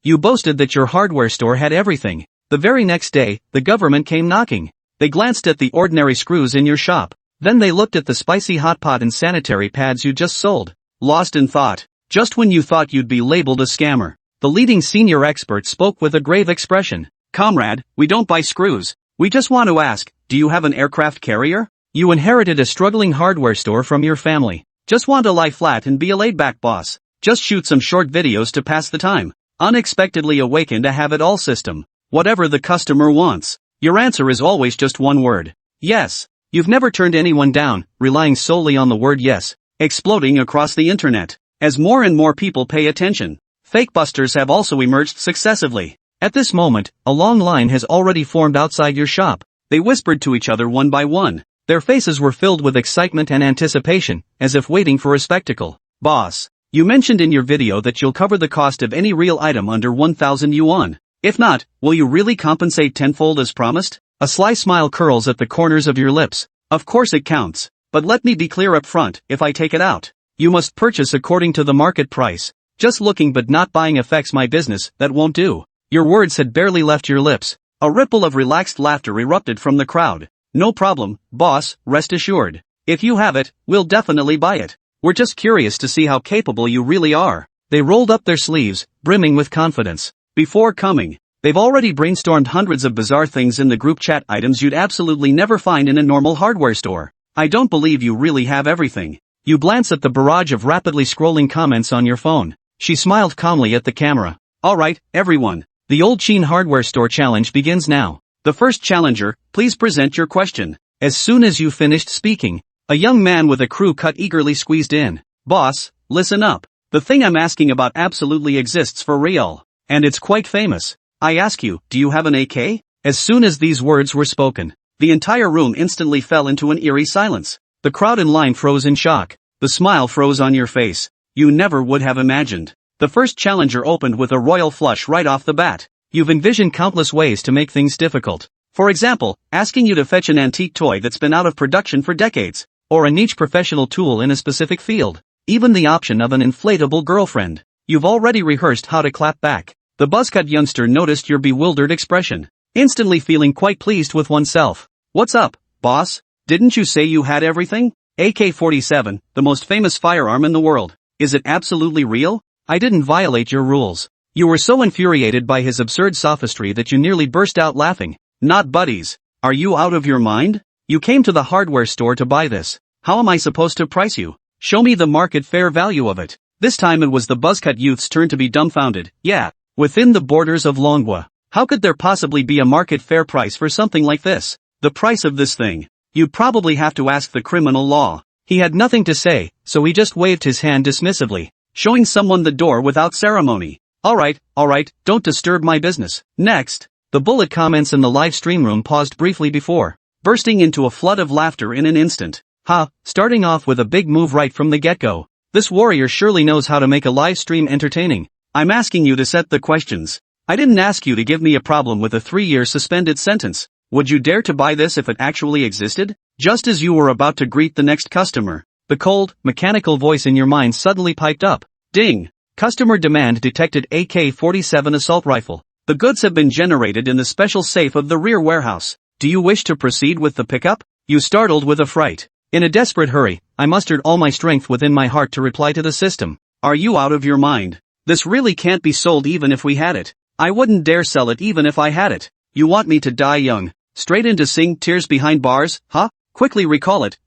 You boasted that your hardware store had everything. The very next day, the government came knocking. They glanced at the ordinary screws in your shop. Then they looked at the spicy hot pot and sanitary pads you just sold. Lost in thought. Just when you thought you'd be labeled a scammer, the leading senior expert spoke with a grave expression. Comrade, we don't buy screws. We just want to ask, do you have an aircraft carrier? You inherited a struggling hardware store from your family. Just want to lie flat and be a laid-back boss. Just shoot some short videos to pass the time. Unexpectedly awakened a have-it-all system. Whatever the customer wants. Your answer is always just one word. Yes. You've never turned anyone down, relying solely on the word yes. Exploding across the internet. As more and more people pay attention, fake busters have also emerged successively. At this moment, a long line has already formed outside your shop. They whispered to each other one by one. Their faces were filled with excitement and anticipation, as if waiting for a spectacle. Boss, you mentioned in your video that you'll cover the cost of any real item under 1,000 yuan. If not, will you really compensate tenfold as promised? A sly smile curls at the corners of your lips. Of course it counts. But let me be clear up front, if I take it out, you must purchase according to the market price. Just looking but not buying affects my business, that won't do. Your words had barely left your lips. A ripple of relaxed laughter erupted from the crowd. No problem, boss, rest assured. If you have it, we'll definitely buy it. We're just curious to see how capable you really are. They rolled up their sleeves, brimming with confidence. Before coming, they've already brainstormed hundreds of bizarre things in the group chat, items you'd absolutely never find in a normal hardware store. I don't believe you really have everything. You glance at the barrage of rapidly scrolling comments on your phone. She smiled calmly at the camera. Alright, everyone. The Old Sheen Hardware Store Challenge begins now. The first challenger, please present your question. As soon as you finished speaking, a young man with a crew cut eagerly squeezed in. Boss, listen up. The thing I'm asking about absolutely exists for real. And it's quite famous. I ask you, do you have an AK? As soon as these words were spoken, the entire room instantly fell into an eerie silence. The crowd in line froze in shock. The smile froze on your face. You never would have imagined. The first challenger opened with a royal flush right off the bat. You've envisioned countless ways to make things difficult. For example, asking you to fetch an antique toy that's been out of production for decades, or a niche professional tool in a specific field. Even the option of an inflatable girlfriend. You've already rehearsed how to clap back. The buzzcut youngster noticed your bewildered expression, instantly feeling quite pleased with oneself. What's up, boss? Didn't you say you had everything? AK-47, the most famous firearm in the world. Is it absolutely real? I didn't violate your rules. You were so infuriated by his absurd sophistry that you nearly burst out laughing. Not buddies. Are you out of your mind? You came to the hardware store to buy this. How am I supposed to price you? Show me the market fair value of it. This time it was the buzzcut youth's turn to be dumbfounded. Yeah. Within the borders of Manhwa, how could there possibly be a market fair price for something like this? The price of this thing. You'd probably have to ask the criminal law. He had nothing to say, so he just waved his hand dismissively, showing someone the door without ceremony. Alright, don't disturb my business. Next, the bullet comments in the live stream room paused briefly before bursting into a flood of laughter in an instant. Starting off with a big move right from the get-go. This warrior surely knows how to make a live stream entertaining. I'm asking you to set the questions. I didn't ask you to give me a problem with a 3-year suspended sentence. Would you dare to buy this if it actually existed? Just as you were about to greet the next customer, the cold, mechanical voice in your mind suddenly piped up. Ding! Customer demand detected. AK-47 assault rifle. The goods have been generated in the special safe of the rear warehouse. Do you wish to proceed with the pickup? You startled with a fright. In a desperate hurry, I mustered all my strength within my heart to reply to the system. Are you out of your mind? This really can't be sold even if we had it. I wouldn't dare sell it even if I had it. You want me to die young? Straight into sing tears behind bars, huh? Quickly recall it.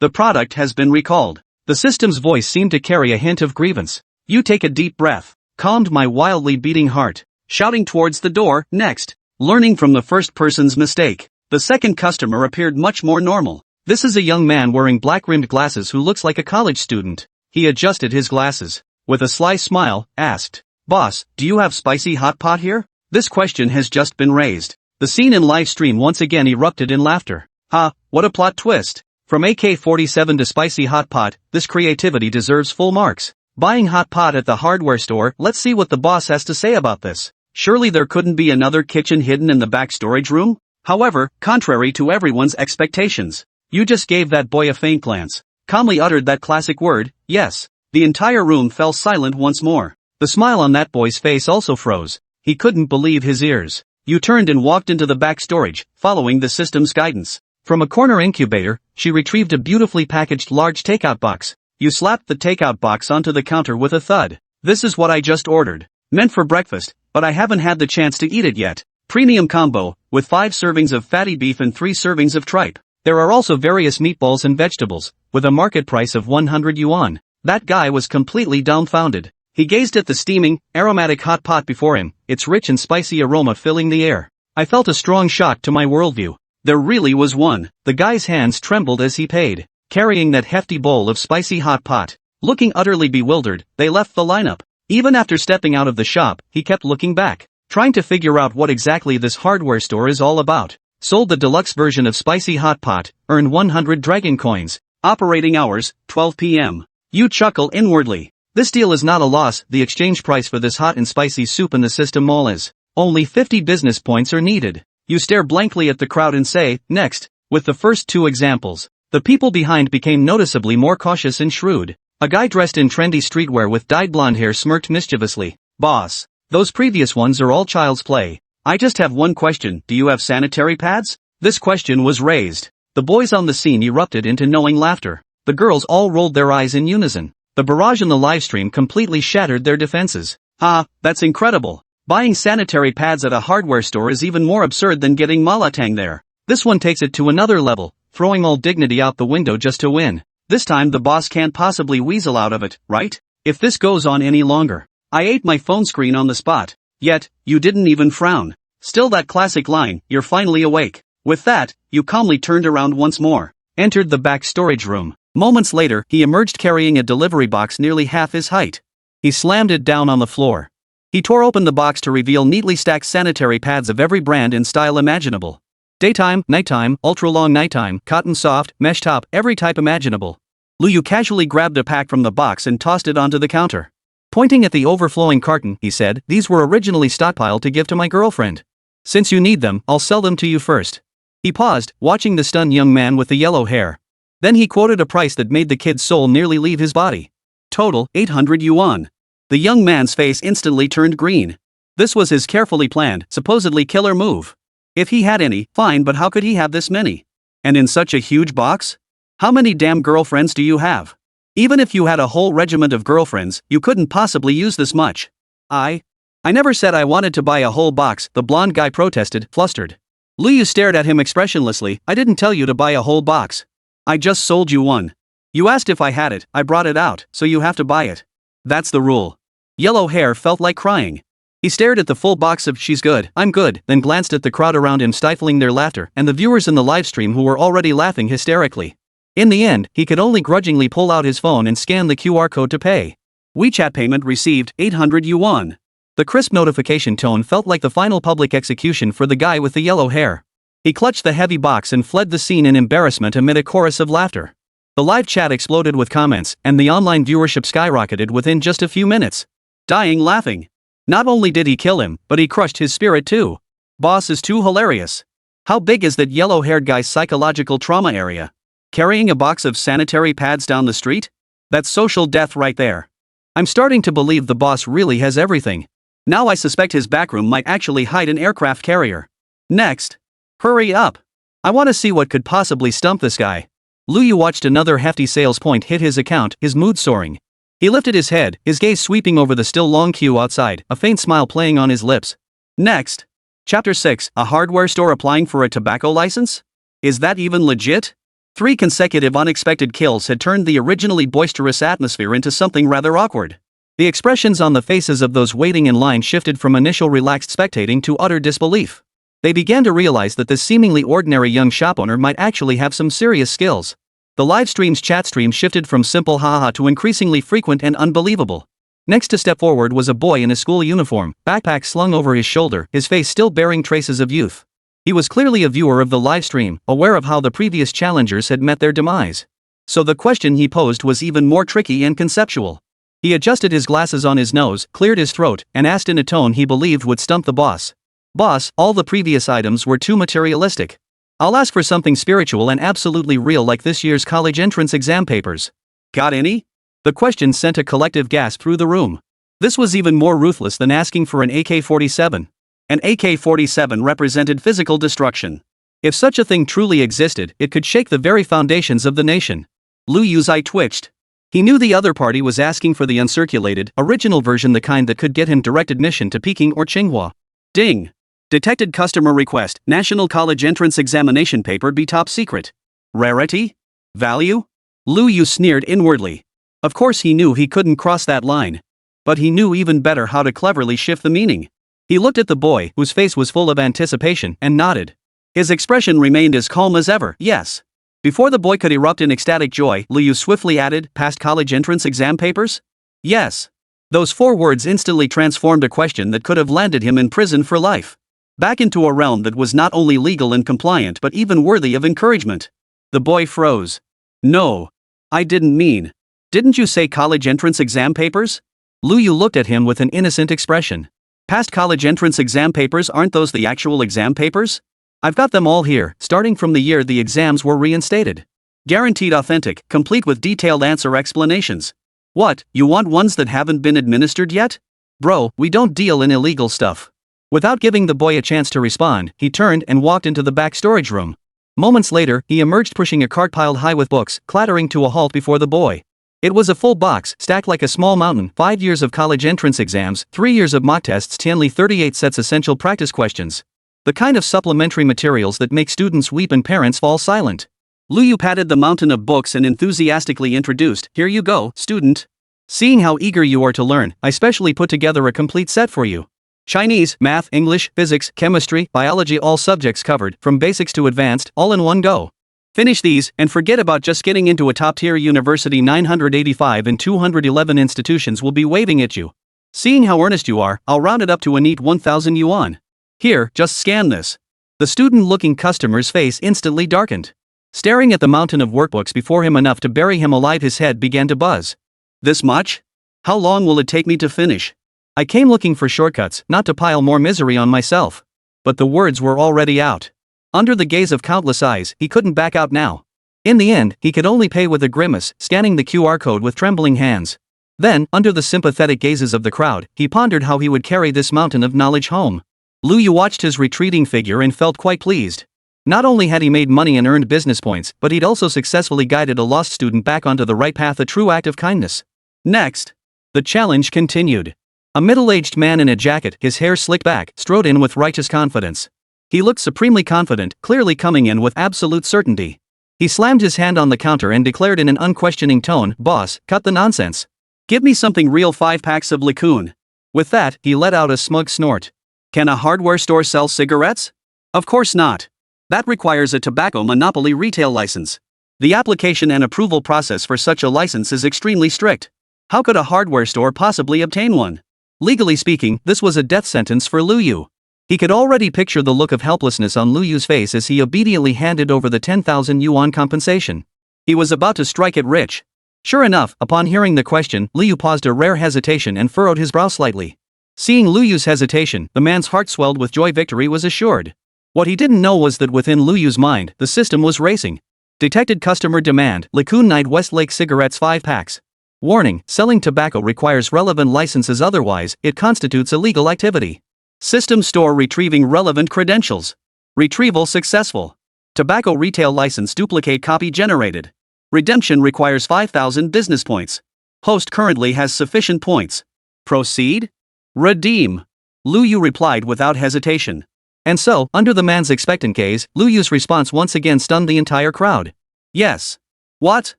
The product has been recalled. The system's voice seemed to carry a hint of grievance. You take a deep breath, calmed my wildly beating heart, shouting towards the door. Next, learning from the first person's mistake, the second customer appeared much more normal. This is a young man wearing black-rimmed glasses who looks like a college student. He adjusted his glasses. With a sly smile, asked, Boss, do you have spicy hot pot here? This question has just been raised. The scene in live stream once again erupted in laughter. What a plot twist. From AK-47 to spicy hot pot, this creativity deserves full marks. Buying hot pot at the hardware store. Let's see what the boss has to say about this. Surely there couldn't be another kitchen hidden in the back storage room? However, contrary to everyone's expectations, you just gave that boy a faint glance, calmly uttered that classic word, yes. The entire room fell silent once more. The smile on that boy's face also froze. He couldn't believe his ears. You turned and walked into the back storage, following the system's guidance. From a corner incubator, she retrieved a beautifully packaged large takeout box. You slapped the takeout box onto the counter with a thud. This is what I just ordered. Meant for breakfast, but I haven't had the chance to eat it yet. Premium combo, with 5 servings of fatty beef and 3 servings of tripe. There are also various meatballs and vegetables, with a market price of 100 yuan. That guy was completely dumbfounded. He gazed at the steaming, aromatic hot pot before him, its rich and spicy aroma filling the air. I felt a strong shock to my worldview. There really was one. The guy's hands trembled as he paid, carrying that hefty bowl of spicy hot pot. Looking utterly bewildered, they left the lineup. Even after stepping out of the shop, he kept looking back, trying to figure out what exactly this hardware store is all about. Sold the deluxe version of spicy hot pot, earn 100 dragon coins. Operating hours, 12 p.m. You chuckle inwardly. This deal is not a loss. The exchange price for this hot and spicy soup in the system mall is only 50 business points are needed. You stare blankly at the crowd and say, next. With the first 2 examples, the people behind became noticeably more cautious and shrewd. A guy dressed in trendy streetwear with dyed blonde hair smirked mischievously. Boss, those previous ones are all child's play. I just have one question. Do you have sanitary pads? This question was raised. The boys on the scene erupted into knowing laughter. The girls all rolled their eyes in unison. The barrage in the livestream completely shattered their defenses. That's incredible. Buying sanitary pads at a hardware store is even more absurd than getting malatang there. This one takes it to another level, throwing all dignity out the window just to win. This time the boss can't possibly weasel out of it, right? If this goes on any longer. I ate my phone screen on the spot. Yet, you didn't even frown. Still that classic line, you're finally awake. With that, you calmly turned around once more, entered the back storage room. Moments later, he emerged carrying a delivery box nearly half his height. He slammed it down on the floor. He tore open the box to reveal neatly stacked sanitary pads of every brand and style imaginable. Daytime, nighttime, ultra-long nighttime, cotton soft, mesh top, every type imaginable. Liu casually grabbed a pack from the box and tossed it onto the counter. Pointing at the overflowing carton, he said, these were originally stockpiled to give to my girlfriend. Since you need them, I'll sell them to you first. He paused, watching the stunned young man with the yellow hair. Then he quoted a price that made the kid's soul nearly leave his body. Total, 800 yuan. The young man's face instantly turned green. This was his carefully planned, supposedly killer move. If he had any, fine, but how could he have this many? And in such a huge box? How many damn girlfriends do you have? Even if you had a whole regiment of girlfriends, you couldn't possibly use this much. I never said I wanted to buy a whole box, the blonde guy protested, flustered. Liu stared at him expressionlessly. I didn't tell you to buy a whole box. I just sold you one. You asked if I had it, I brought it out, so you have to buy it. That's the rule. Yellow hair felt like crying. He stared at the full box of she's good, I'm good, then glanced at the crowd around him stifling their laughter and the viewers in the livestream who were already laughing hysterically. In the end, he could only grudgingly pull out his phone and scan the QR code to pay. WeChat payment received, 800 yuan. The crisp notification tone felt like the final public execution for the guy with the yellow hair. He clutched the heavy box and fled the scene in embarrassment amid a chorus of laughter. The live chat exploded with comments, and the online viewership skyrocketed within just a few minutes. Dying laughing. Not only did he kill him, but he crushed his spirit too. Boss is too hilarious. How big is that yellow-haired guy's psychological trauma area? Carrying a box of sanitary pads down the street? That's social death right there. I'm starting to believe the boss really has everything. Now I suspect his backroom might actually hide an aircraft carrier. Next. Hurry up. I want to see what could possibly stump this guy. Liu watched another hefty sales point hit his account, his mood soaring. He lifted his head, his gaze sweeping over the still long queue outside, a faint smile playing on his lips. Next. Chapter 6, a hardware store applying for a tobacco license? Is that even legit? 3 consecutive unexpected kills had turned the originally boisterous atmosphere into something rather awkward. The expressions on the faces of those waiting in line shifted from initial relaxed spectating to utter disbelief. They began to realize that this seemingly ordinary young shop owner might actually have some serious skills. The live stream's chat stream shifted from simple haha to increasingly frequent and unbelievable. Next to step forward was a boy in a school uniform, backpack slung over his shoulder, his face still bearing traces of youth. He was clearly a viewer of the live stream, aware of how the previous challengers had met their demise. So the question he posed was even more tricky and conceptual. He adjusted his glasses on his nose, cleared his throat, and asked in a tone he believed would stump the boss. Boss, all the previous items were too materialistic. I'll ask for something spiritual and absolutely real like this year's college entrance exam papers. Got any? The question sent a collective gasp through the room. This was even more ruthless than asking for an AK-47. An AK-47 represented physical destruction. If such a thing truly existed, it could shake the very foundations of the nation. Lu Yu's eye twitched. He knew the other party was asking for the uncirculated, original version, the kind that could get him direct admission to Peking or Tsinghua. Ding! Detected customer request, National College Entrance Examination paper be top secret. Rarity? Value? Lu Yu sneered inwardly. Of course he knew he couldn't cross that line. But he knew even better how to cleverly shift the meaning. He looked at the boy, whose face was full of anticipation, and nodded. His expression remained as calm as ever. Yes. Before the boy could erupt in ecstatic joy, Lu Yu swiftly added, "Passed college entrance exam papers?" Yes. Those 4 words instantly transformed a question that could have landed him in prison for life. Back into a realm that was not only legal and compliant but even worthy of encouragement. The boy froze. "No. I didn't mean. Didn't you say college entrance exam papers?" Lu Yu looked at him with an innocent expression. "Past college entrance exam papers, aren't those the actual exam papers? I've got them all here, starting from the year the exams were reinstated. Guaranteed authentic, complete with detailed answer explanations. What, you want ones that haven't been administered yet? Bro, we don't deal in illegal stuff." Without giving the boy a chance to respond, he turned and walked into the back storage room. Moments later, he emerged pushing a cart piled high with books, clattering to a halt before the boy. It was a full box, stacked like a small mountain, 5 years of college entrance exams, 3 years of mock tests, 38 sets essential practice questions. The kind of supplementary materials that make students weep and parents fall silent. Lu Yu patted the mountain of books and enthusiastically introduced, "Here you go, student. Seeing how eager you are to learn, I specially put together a complete set for you. Chinese, math, English, physics, chemistry, biology, all subjects covered, from basics to advanced, all in one go. Finish these, and forget about just getting into a top-tier university. 985 and 211 institutions will be waving at you. Seeing how earnest you are, I'll round it up to a neat 1,000 yuan. Here, just scan this." The student-looking customer's face instantly darkened. Staring at the mountain of workbooks before him enough to bury him alive, his head began to buzz. "This much? How long will it take me to finish? I came looking for shortcuts, not to pile more misery on myself." But the words were already out. Under the gaze of countless eyes, he couldn't back out now. In the end, he could only pay with a grimace, scanning the QR code with trembling hands. Then, under the sympathetic gazes of the crowd, he pondered how he would carry this mountain of knowledge home. Lu Yu watched his retreating figure and felt quite pleased. Not only had he made money and earned business points, but he'd also successfully guided a lost student back onto the right path, a true act of kindness. Next, the challenge continued. A middle-aged man in a jacket, his hair slicked back, strode in with righteous confidence. He looked supremely confident, clearly coming in with absolute certainty. He slammed his hand on the counter and declared in an unquestioning tone, "Boss, cut the nonsense. Give me something real, 5 packs of Licoon." With that, he let out a smug snort. Can a hardware store sell cigarettes? Of course not. That requires a tobacco monopoly retail license. The application and approval process for such a license is extremely strict. How could a hardware store possibly obtain one? Legally speaking, this was a death sentence for Lu Yu. He could already picture the look of helplessness on Lu Yu's face as he obediently handed over the 10,000 yuan compensation. He was about to strike it rich. Sure enough, upon hearing the question, Lu Yu paused a rare hesitation and furrowed his brow slightly. Seeing Lu Yu's hesitation, the man's heart swelled with joy. Victory was assured. What he didn't know was that within Lu Yu's mind, the system was racing. Detected customer demand, Licoon Night Westlake cigarettes 5 packs. Warning, selling tobacco requires relevant licenses, otherwise, it constitutes illegal activity. System store retrieving relevant credentials. Retrieval successful. Tobacco retail license duplicate copy generated. Redemption requires 5,000 business points. Host currently has sufficient points. Proceed? Redeem. Lu Yu replied without hesitation. And so, under the man's expectant gaze, Lu Yu's response once again stunned the entire crowd. Yes. What?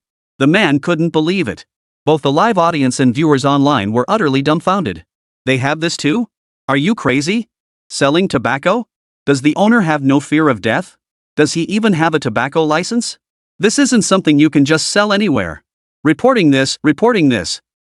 The man couldn't believe it. Both the live audience and viewers online were utterly dumbfounded. They have this too? Are you crazy? Selling tobacco? Does the owner have no fear of death? Does he even have a tobacco license? This isn't something you can just sell anywhere. Reporting this.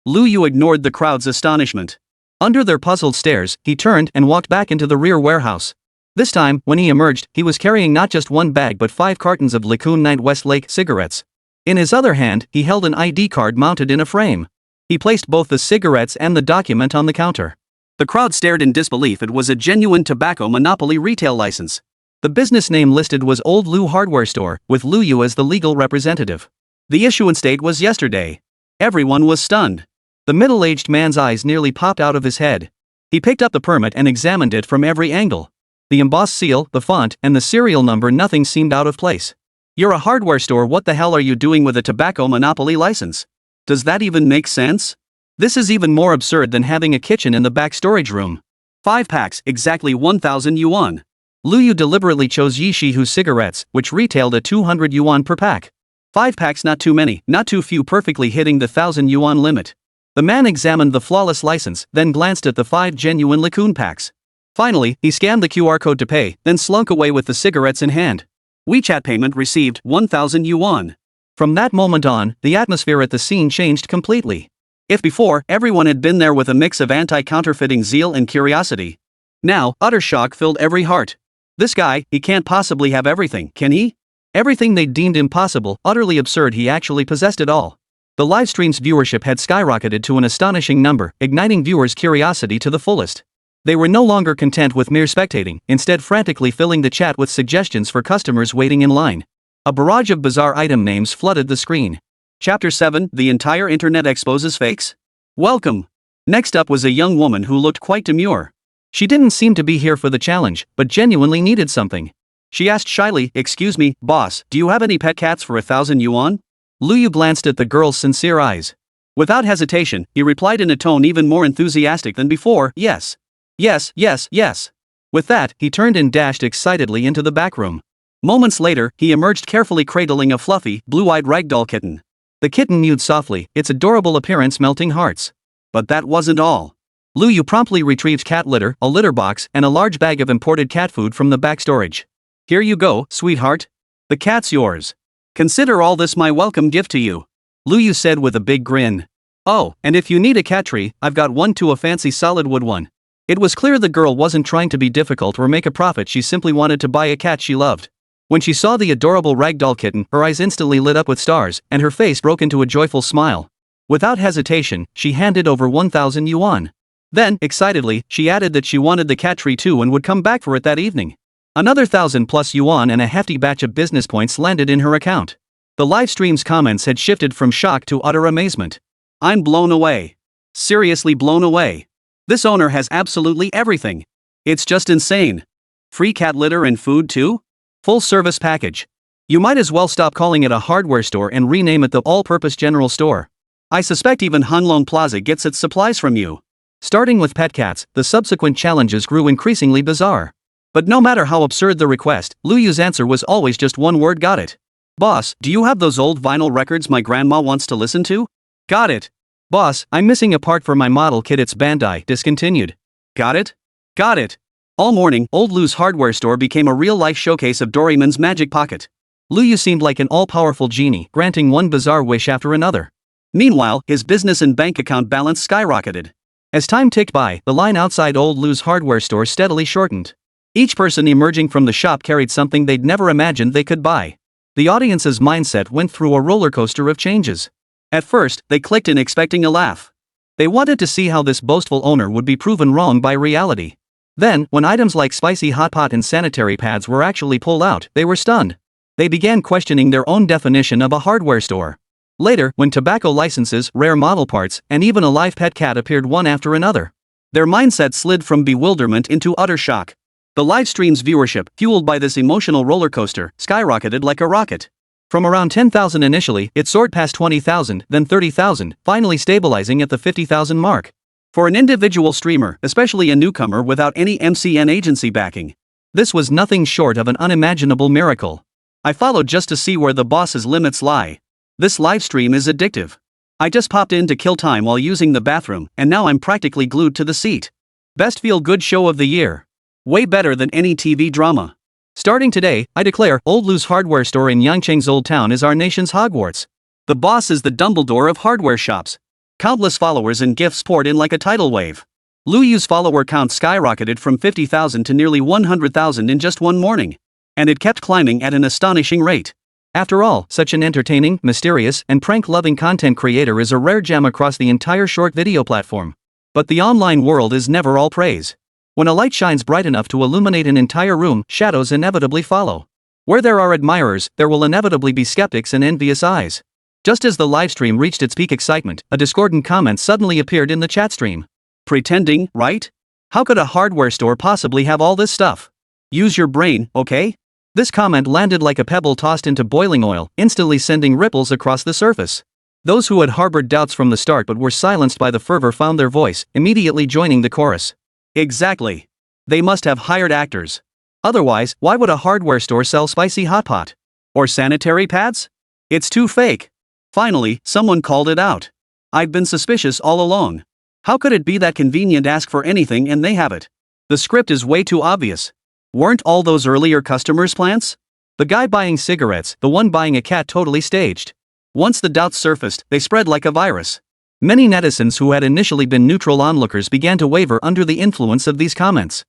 Lu Yu ignored the crowd's astonishment. Under their puzzled stares, he turned and walked back into the rear warehouse. This time, when he emerged, he was carrying not just 1 bag but 5 cartons of Licoon Night Westlake cigarettes. In his other hand, he held an ID card mounted in a frame. He placed both the cigarettes and the document on the counter. The crowd stared in disbelief. It was a genuine tobacco monopoly retail license. The business name listed was Old Lu Hardware Store, with Lu Yu as the legal representative. The issuance date was yesterday. Everyone was stunned. The middle-aged man's eyes nearly popped out of his head. He picked up the permit and examined it from every angle. The embossed seal, the font, and the serial number, nothing seemed out of place. You're a hardware store, what the hell are you doing with a tobacco monopoly license? Does that even make sense? This is even more absurd than having a kitchen in the back storage room. 5 packs, exactly 1,000 yuan. Lu Yu deliberately chose Yishihu cigarettes, which retailed at 200 yuan per pack. 5 packs, not too many, not too few, perfectly hitting the 1,000 yuan limit. The man examined the flawless license, then glanced at the 5 genuine Lacune packs. Finally, he scanned the QR code to pay, then slunk away with the cigarettes in hand. WeChat payment received, 1,000 yuan. From that moment on, the atmosphere at the scene changed completely. If before, everyone had been there with a mix of anti-counterfeiting zeal and curiosity, now, utter shock filled every heart. This guy, he can't possibly have everything, can he? Everything they deemed impossible, utterly absurd, he actually possessed it all. The livestream's viewership had skyrocketed to an astonishing number, igniting viewers' curiosity to the fullest. They were no longer content with mere spectating, instead frantically filling the chat with suggestions for customers waiting in line. A barrage of bizarre item names flooded the screen. Chapter 7, The Entire Internet Exposes Fakes? Welcome! Next up was a young woman who looked quite demure. She didn't seem to be here for the challenge, but genuinely needed something. She asked shyly, "Excuse me, boss, do you have any pet cats for 1,000 yuan? Lu Yu glanced at the girl's sincere eyes. Without hesitation, he replied in a tone even more enthusiastic than before, "Yes. Yes, yes, yes." With that, he turned and dashed excitedly into the back room. Moments later, he emerged carefully cradling a fluffy, blue-eyed ragdoll kitten. The kitten mewed softly, its adorable appearance melting hearts. But that wasn't all. Lu Yu promptly retrieved cat litter, a litter box, and a large bag of imported cat food from the back storage. "Here you go, sweetheart. The cat's yours. Consider all this my welcome gift to you," Lu Yu said with a big grin. "Oh, and if you need a cat tree, I've got one too, a fancy solid wood one." It was clear the girl wasn't trying to be difficult or make a profit, she simply wanted to buy a cat she loved. When she saw the adorable ragdoll kitten, her eyes instantly lit up with stars, and her face broke into a joyful smile. Without hesitation, she handed over 1,000 yuan. Then, excitedly, she added that she wanted the cat tree too and would come back for it that evening. Another 1,000 plus yuan and a hefty batch of business points landed in her account. The live stream's comments had shifted from shock to utter amazement. "I'm blown away. Seriously blown away. This owner has absolutely everything. It's just insane. Free cat litter and food too? Full service package. You might as well stop calling it a hardware store and rename it the all-purpose general store. I suspect even Hanlong Plaza gets its supplies from you." Starting with pet cats, the subsequent challenges grew increasingly bizarre. But no matter how absurd the request, Lu Yu's answer was always just one word: got it. "Boss, do you have those old vinyl records my grandma wants to listen to?" "Got it." "Boss, I'm missing a part for my model kit, it's Bandai discontinued." "Got it? Got it." All morning, Old Lu's hardware store became a real-life showcase of Doraemon's magic pocket. Lu Yu seemed like an all-powerful genie, granting one bizarre wish after another. Meanwhile, his business and bank account balance skyrocketed. As time ticked by, the line outside Old Lu's hardware store steadily shortened. Each person emerging from the shop carried something they'd never imagined they could buy. The audience's mindset went through a roller coaster of changes. At first, they clicked in expecting a laugh. They wanted to see how this boastful owner would be proven wrong by reality. Then, when items like spicy hot pot and sanitary pads were actually pulled out, they were stunned. They began questioning their own definition of a hardware store. Later, when tobacco licenses, rare model parts, and even a live pet cat appeared one after another, their mindset slid from bewilderment into utter shock. The livestream's viewership, fueled by this emotional roller coaster, skyrocketed like a rocket. From around 10,000 initially, it soared past 20,000, then 30,000, finally stabilizing at the 50,000 mark. For an individual streamer, especially a newcomer without any MCN agency backing, this was nothing short of an unimaginable miracle. "I followed just to see where the boss's limits lie. This livestream is addictive. I just popped in to kill time while using the bathroom, and now I'm practically glued to the seat. Best feel-good show of the year. Way better than any TV drama. Starting today, I declare, Old Lu's hardware store in Yangcheng's Old Town is our nation's Hogwarts. The boss is the Dumbledore of hardware shops." Countless followers and gifts poured in like a tidal wave. Lu Yu's follower count skyrocketed from 50,000 to nearly 100,000 in just one morning. And it kept climbing at an astonishing rate. After all, such an entertaining, mysterious, and prank-loving content creator is a rare gem across the entire short video platform. But the online world is never all praise. When a light shines bright enough to illuminate an entire room, shadows inevitably follow. Where there are admirers, there will inevitably be skeptics and envious eyes. Just as the livestream reached its peak excitement, a discordant comment suddenly appeared in the chat stream. Pretending, right? How could a hardware store possibly have all this stuff? Use your brain, okay? This comment landed like a pebble tossed into boiling oil, instantly sending ripples across the surface. Those who had harbored doubts from the start but were silenced by the fervor found their voice, immediately joining the chorus. Exactly. They must have hired actors. Otherwise, why would a hardware store sell spicy hot pot? Or sanitary pads? It's too fake. Finally, someone called it out. I've been suspicious all along. How could it be that convenient ask for anything and they have it? The script is way too obvious. Weren't all those earlier customers plants? The guy buying cigarettes, the one buying a cat totally staged. Once the doubts surfaced, they spread like a virus. Many netizens who had initially been neutral onlookers began to waver under the influence of these comments.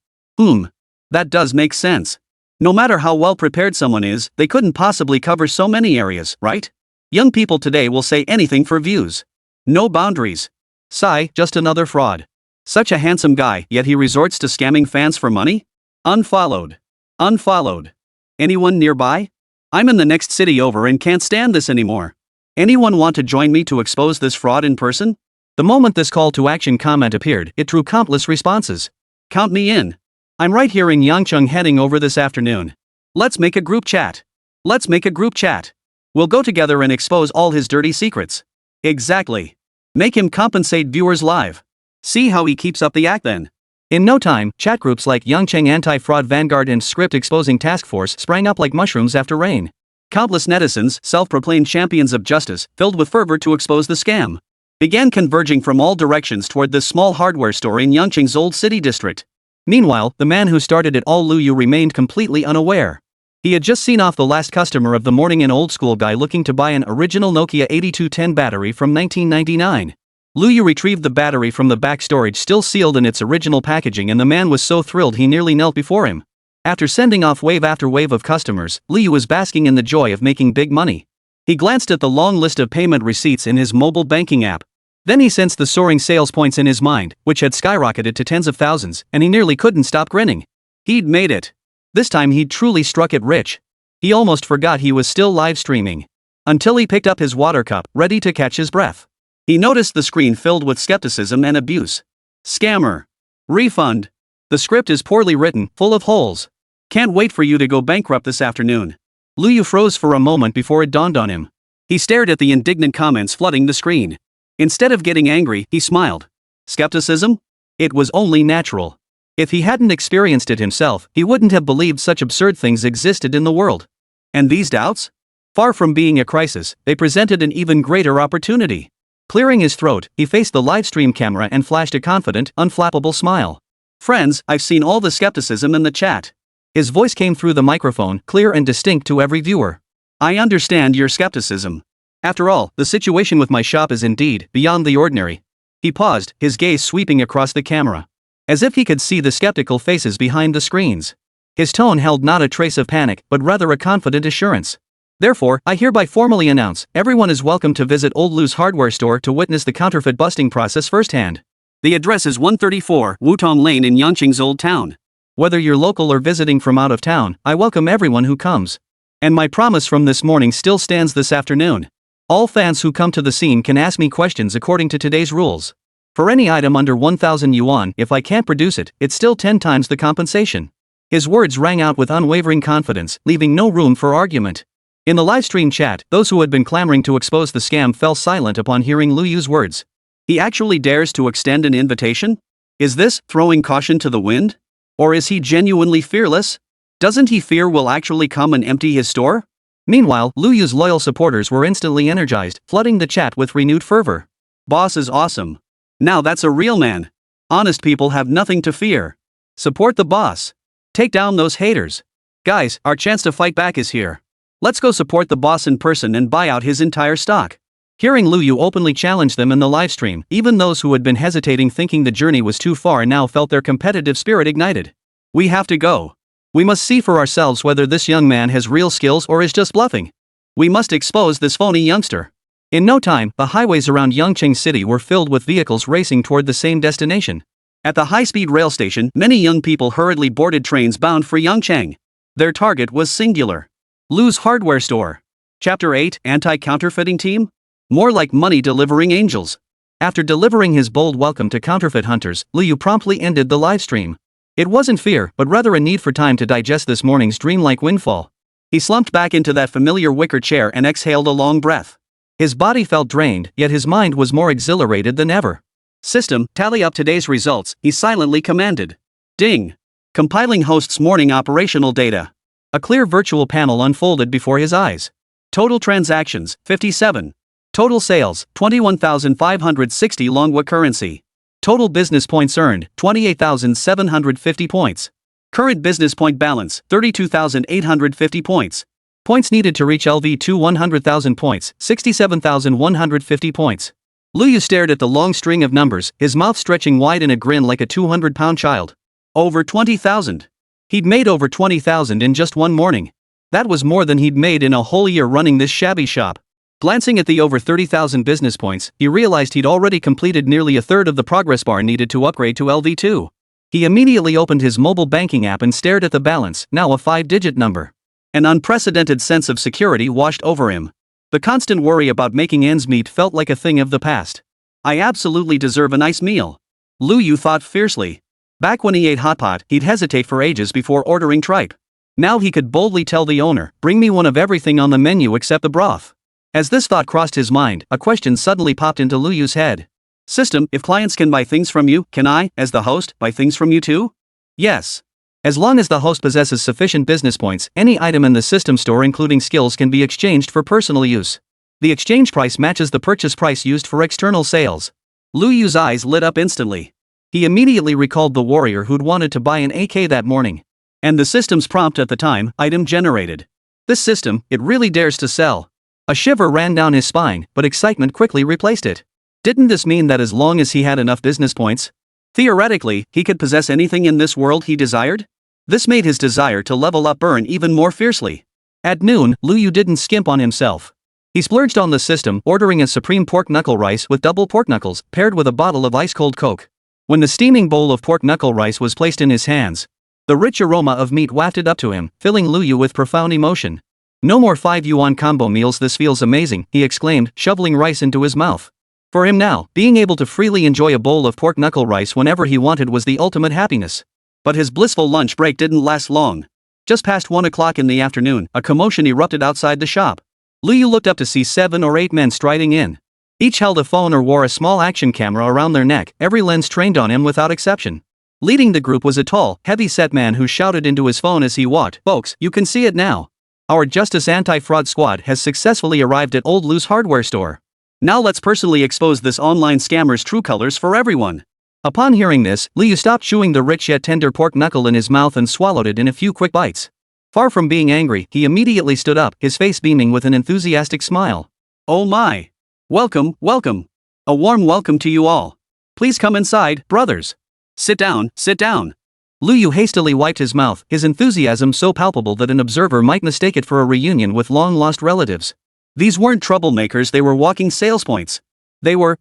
That does make sense. No matter how well prepared someone is, they couldn't possibly cover so many areas, right? Young people today will say anything for views. No boundaries. Sigh, just another fraud. Such a handsome guy, yet he resorts to scamming fans for money? Unfollowed. Unfollowed. Anyone nearby? I'm in the next city over and can't stand this anymore. Anyone want to join me to expose this fraud in person? The moment this call to action comment appeared, it drew countless responses. Count me in. I'm right here in Yangcheng heading over this afternoon. Let's make a group chat. Let's make a group chat. We'll go together and expose all his dirty secrets. Exactly. Make him compensate viewers live. See how he keeps up the act then. In no time, chat groups like Yangcheng Anti-Fraud Vanguard and Script Exposing Task Force sprang up like mushrooms after rain. Countless netizens, self-proclaimed champions of justice, filled with fervor to expose the scam, began converging from all directions toward this small hardware store in Yangcheng's old city district. Meanwhile, the man who started it all, Lu Yu, remained completely unaware. He had just seen off the last customer of the morning, an old-school guy looking to buy an original Nokia 8210 battery from 1999. Lu Yu retrieved the battery from the back storage, still sealed in its original packaging, and the man was so thrilled he nearly knelt before him. After sending off wave after wave of customers, Lu Yu was basking in the joy of making big money. He glanced at the long list of payment receipts in his mobile banking app. Then he sensed the soaring sales points in his mind, which had skyrocketed to tens of thousands, and he nearly couldn't stop grinning. He'd made it. This time he'd truly struck it rich. He almost forgot he was still live streaming. Until he picked up his water cup, ready to catch his breath. He noticed the screen filled with skepticism and abuse. Scammer. Refund. The script is poorly written, full of holes. Can't wait for you to go bankrupt this afternoon. Lu Yu froze for a moment before it dawned on him. He stared at the indignant comments flooding the screen. Instead of getting angry, he smiled. Skepticism? It was only natural. If he hadn't experienced it himself, he wouldn't have believed such absurd things existed in the world. And these doubts? Far from being a crisis, they presented an even greater opportunity. Clearing his throat, he faced the livestream camera and flashed a confident, unflappable smile. Friends, I've seen all the skepticism in the chat. His voice came through the microphone, clear and distinct to every viewer. I understand your skepticism. After all, the situation with my shop is indeed beyond the ordinary. He paused, his gaze sweeping across the camera, as if he could see the skeptical faces behind the screens. His tone held not a trace of panic, but rather a confident assurance. Therefore, I hereby formally announce, everyone is welcome to visit Old Lu's hardware store to witness the counterfeit busting process firsthand. The address is 134 Wutong Lane in Yangcheng's Old Town. Whether you're local or visiting from out of town, I welcome everyone who comes. And my promise from this morning still stands this afternoon. All fans who come to the scene can ask me questions according to today's rules. For any item under 1,000 yuan, if I can't produce it, it's still 10 times the compensation. His words rang out with unwavering confidence, leaving no room for argument. In the livestream chat, those who had been clamoring to expose the scam fell silent upon hearing Lu Yu's words. He actually dares to extend an invitation? Is this throwing caution to the wind? Or is he genuinely fearless? Doesn't he fear we'll actually come and empty his store? Meanwhile, Lu Yu's loyal supporters were instantly energized, flooding the chat with renewed fervor. Boss is awesome. Now that's a real man. Honest people have nothing to fear. Support the boss. Take down those haters. Guys, our chance to fight back is here. Let's go support the boss in person and buy out his entire stock. Hearing Lu Yu openly challenge them in the livestream, even those who had been hesitating thinking the journey was too far now felt their competitive spirit ignited. We have to go. We must see for ourselves whether this young man has real skills or is just bluffing. We must expose this phony youngster. In no time, the highways around Yangcheng City were filled with vehicles racing toward the same destination. At the high-speed rail station, many young people hurriedly boarded trains bound for Yangcheng. Their target was singular. Lu's hardware store. Chapter 8, Anti-Counterfeiting Team? More like money-delivering angels. After delivering his bold welcome to counterfeit hunters, Liu promptly ended the livestream. It wasn't fear, but rather a need for time to digest this morning's dreamlike windfall. He slumped back into that familiar wicker chair and exhaled a long breath. His body felt drained, yet his mind was more exhilarated than ever. "System, tally up today's results," he silently commanded. Ding! Compiling host's morning operational data. A clear virtual panel unfolded before his eyes. Total transactions, 57. Total sales, 21,560 Manhwa currency. Total business points earned, 28,750 points. Current business point balance, 32,850 points. Points needed to reach LV2 100,000 points, 67,150 points. Liu stared at the long string of numbers, his mouth stretching wide in a grin like a 200-pound child. Over 20,000. He'd made over 20,000 in just one morning. That was more than he'd made in a whole year running this shabby shop. Glancing at the over 30,000 business points, he realized he'd already completed nearly a third of the progress bar needed to upgrade to LV2. He immediately opened his mobile banking app and stared at the balance, now a 5-digit number. An unprecedented sense of security washed over him. The constant worry about making ends meet felt like a thing of the past. "I absolutely deserve a nice meal," Liu thought fiercely. Back when he ate hot pot, he'd hesitate for ages before ordering tripe. Now he could boldly tell the owner, "Bring me one of everything on the menu except the broth." As this thought crossed his mind, a question suddenly popped into Liu's head. "System, if clients can buy things from you, can I, as the host, buy things from you too?" "Yes. As long as the host possesses sufficient business points, any item in the system store including skills can be exchanged for personal use. The exchange price matches the purchase price used for external sales." Liu's eyes lit up instantly. He immediately recalled the warrior who'd wanted to buy an AK that morning. And the system's prompt at the time, "item generated." This system, it really dares to sell. A shiver ran down his spine, but excitement quickly replaced it. Didn't this mean that as long as he had enough business points, theoretically, he could possess anything in this world he desired? This made his desire to level up burn even more fiercely. At noon, Liu didn't skimp on himself. He splurged on the system, ordering a supreme pork knuckle rice with double pork knuckles, paired with a bottle of ice-cold Coke. When the steaming bowl of pork knuckle rice was placed in his hands, the rich aroma of meat wafted up to him, filling Liu with profound emotion. "No more 5 yuan combo meals, this feels amazing," he exclaimed, shoveling rice into his mouth. For him now, being able to freely enjoy a bowl of pork knuckle rice whenever he wanted was the ultimate happiness. But his blissful lunch break didn't last long. Just past 1 o'clock in the afternoon, a commotion erupted outside the shop. Liu looked up to see 7 or 8 men striding in. Each held a phone or wore a small action camera around their neck, every lens trained on him without exception. Leading the group was a tall, heavy-set man who shouted into his phone as he walked, "Folks, you can see it now. Our Justice Anti-Fraud Squad has successfully arrived at Old Lou's hardware store. Now let's personally expose this online scammer's true colors for everyone." Upon hearing this, Liu stopped chewing the rich yet tender pork knuckle in his mouth and swallowed it in a few quick bites. Far from being angry, he immediately stood up, his face beaming with an enthusiastic smile. "Oh my! Welcome, welcome! A warm welcome to you all. Please come inside, brothers. Sit down, sit down." Liu hastily wiped his mouth, his enthusiasm so palpable that an observer might mistake it for a reunion with long-lost relatives. These weren't troublemakers, they were walking sales points. They were,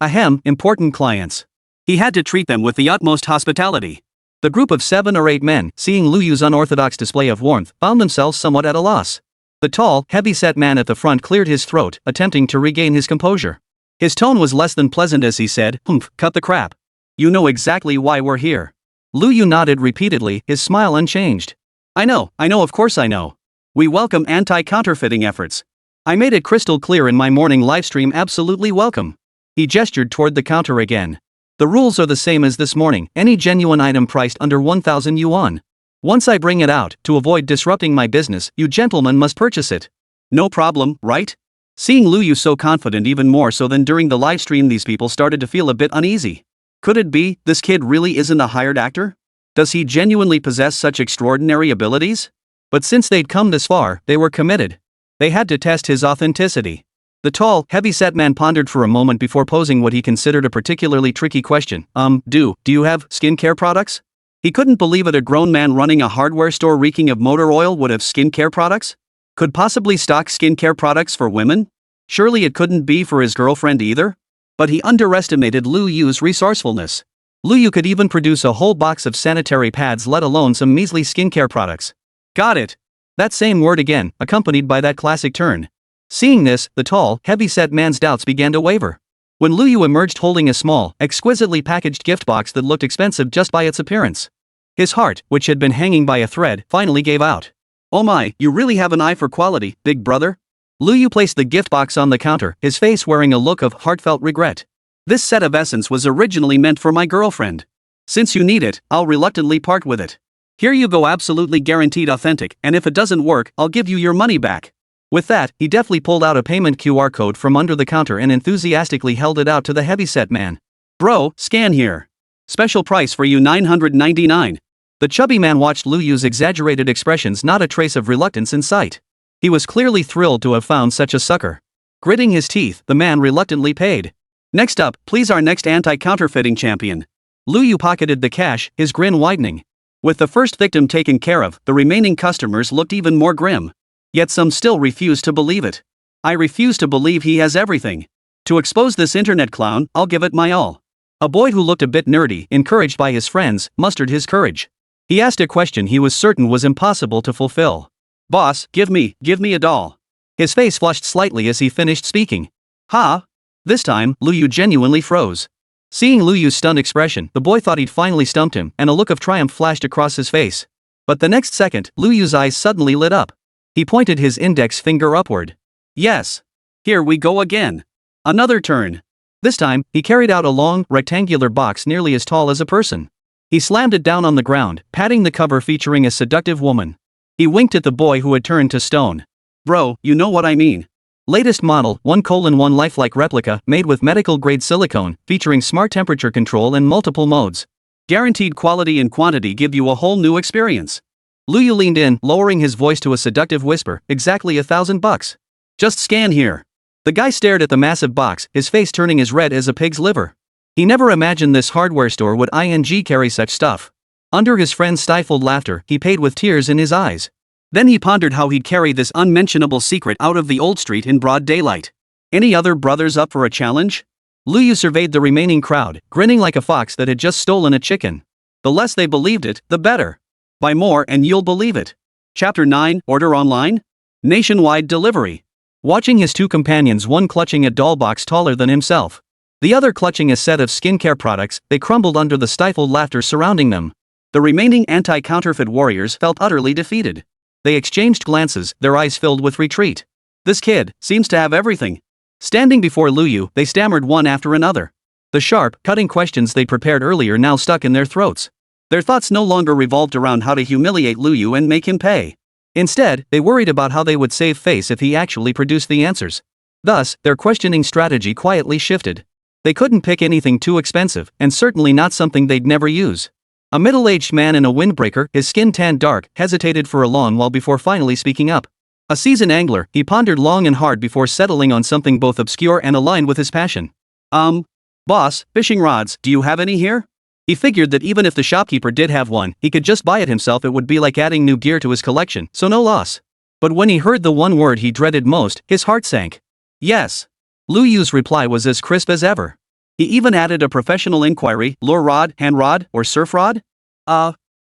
important clients. He had to treat them with the utmost hospitality. The group of 7 or 8 men, seeing Liu's unorthodox display of warmth, found themselves somewhat at a loss. The tall, heavy-set man at the front cleared his throat, attempting to regain his composure. His tone was less than pleasant as he said, "Humph, cut the crap. You know exactly why we're here." Liu nodded repeatedly, his smile unchanged. I know, of course I know. We welcome anti-counterfeiting efforts. I made it crystal clear in my morning livestream, absolutely welcome." He gestured toward the counter again. "The rules are the same as this morning, any genuine item priced under 1,000 yuan. Once I bring it out, to avoid disrupting my business, you gentlemen must purchase it. No problem, right?" Seeing Liu so confident even more so than during the livestream, these people started to feel a bit uneasy. Could it be, this kid really isn't a hired actor? Does he genuinely possess such extraordinary abilities? But since they'd come this far, they were committed. They had to test his authenticity. The tall, heavy-set man pondered for a moment before posing what he considered a particularly tricky question. Do you have skincare products?" He couldn't believe it, a grown man running a hardware store reeking of motor oil would have skincare products? Could possibly stock skincare products for women? Surely it couldn't be for his girlfriend either? But he underestimated Liu's resourcefulness. Liu could even produce a whole box of sanitary pads, let alone some measly skincare products. Got it. That same word again, accompanied by that classic turn. Seeing this, the tall, heavy-set man's doubts began to waver. When Luyu emerged holding a small, exquisitely packaged gift box that looked expensive just by its appearance, his heart, which had been hanging by a thread, finally gave out. "Oh my, you really have an eye for quality, big brother?" Luyu placed the gift box on the counter, his face wearing a look of heartfelt regret. "This set of essence was originally meant for my girlfriend. Since you need it, I'll reluctantly part with it. Here you go, absolutely guaranteed authentic, and if it doesn't work, I'll give you your money back." With that, he deftly pulled out a payment QR code from under the counter and enthusiastically held it out to the heavyset man. "Bro, scan here. Special price for you, 999. The chubby man watched Luyu's exaggerated expressions, not a trace of reluctance in sight. He was clearly thrilled to have found such a sucker. Gritting his teeth, the man reluctantly paid. "Next up, please, our next anti-counterfeiting champion." Luyu pocketed the cash, his grin widening. With the first victim taken care of, the remaining customers looked even more grim. Yet some still refused to believe it. "I refuse to believe he has everything. To expose this internet clown, I'll give it my all." A boy who looked a bit nerdy, encouraged by his friends, mustered his courage. He asked a question he was certain was impossible to fulfill. "Boss, give me a doll." His face flushed slightly as he finished speaking. "Ha?" This time, Luyu genuinely froze. Seeing Luyu's stunned expression, the boy thought he'd finally stumped him, and a look of triumph flashed across his face. But the next second, Luyu's eyes suddenly lit up. He pointed his index finger upward. "Yes. Here we go again. Another turn." This time, he carried out a long, rectangular box nearly as tall as a person. He slammed it down on the ground, patting the cover featuring a seductive woman. He winked at the boy who had turned to stone. "Bro, you know what I mean. Latest model, 1:1 lifelike replica, made with medical-grade silicone, featuring smart temperature control and multiple modes. Guaranteed quality and quantity, give you a whole new experience." Luyu leaned in, lowering his voice to a seductive whisper, "Exactly $1,000. Just scan here." The guy stared at the massive box, his face turning as red as a pig's liver. He never imagined this hardware store would carry such stuff. Under his friend's stifled laughter, he paid with tears in his eyes. Then he pondered how he'd carry this unmentionable secret out of the old street in broad daylight. Any other brothers up for a challenge? Luyu surveyed the remaining crowd, grinning like a fox that had just stolen a chicken. The less they believed it, the better. Buy more and you'll believe it. Chapter 9, Order Online? Nationwide delivery. Watching his two companions, one clutching a doll box taller than himself, the other clutching a set of skincare products, they crumbled under the stifled laughter surrounding them. The remaining anti-counterfeit warriors felt utterly defeated. They exchanged glances, their eyes filled with retreat. "This kid seems to have everything." Standing before Luyu, they stammered one after another. The sharp, cutting questions they'd prepared earlier now stuck in their throats. Their thoughts no longer revolved around how to humiliate Luyu and make him pay. Instead, they worried about how they would save face if he actually produced the answers. Thus, their questioning strategy quietly shifted. They couldn't pick anything too expensive, and certainly not something they'd never use. A middle-aged man in a windbreaker, his skin tanned dark, hesitated for a long while before finally speaking up. A seasoned angler, he pondered long and hard before settling on something both obscure and aligned with his passion. Boss, fishing rods, do you have any here?" He figured that even if the shopkeeper did have one, he could just buy it himself. It would be like adding new gear to his collection, so no loss. But when he heard the one word he dreaded most, his heart sank. "Yes." Luyu's reply was as crisp as ever. He even added a professional inquiry: "Lure rod, hand rod, or surf rod?"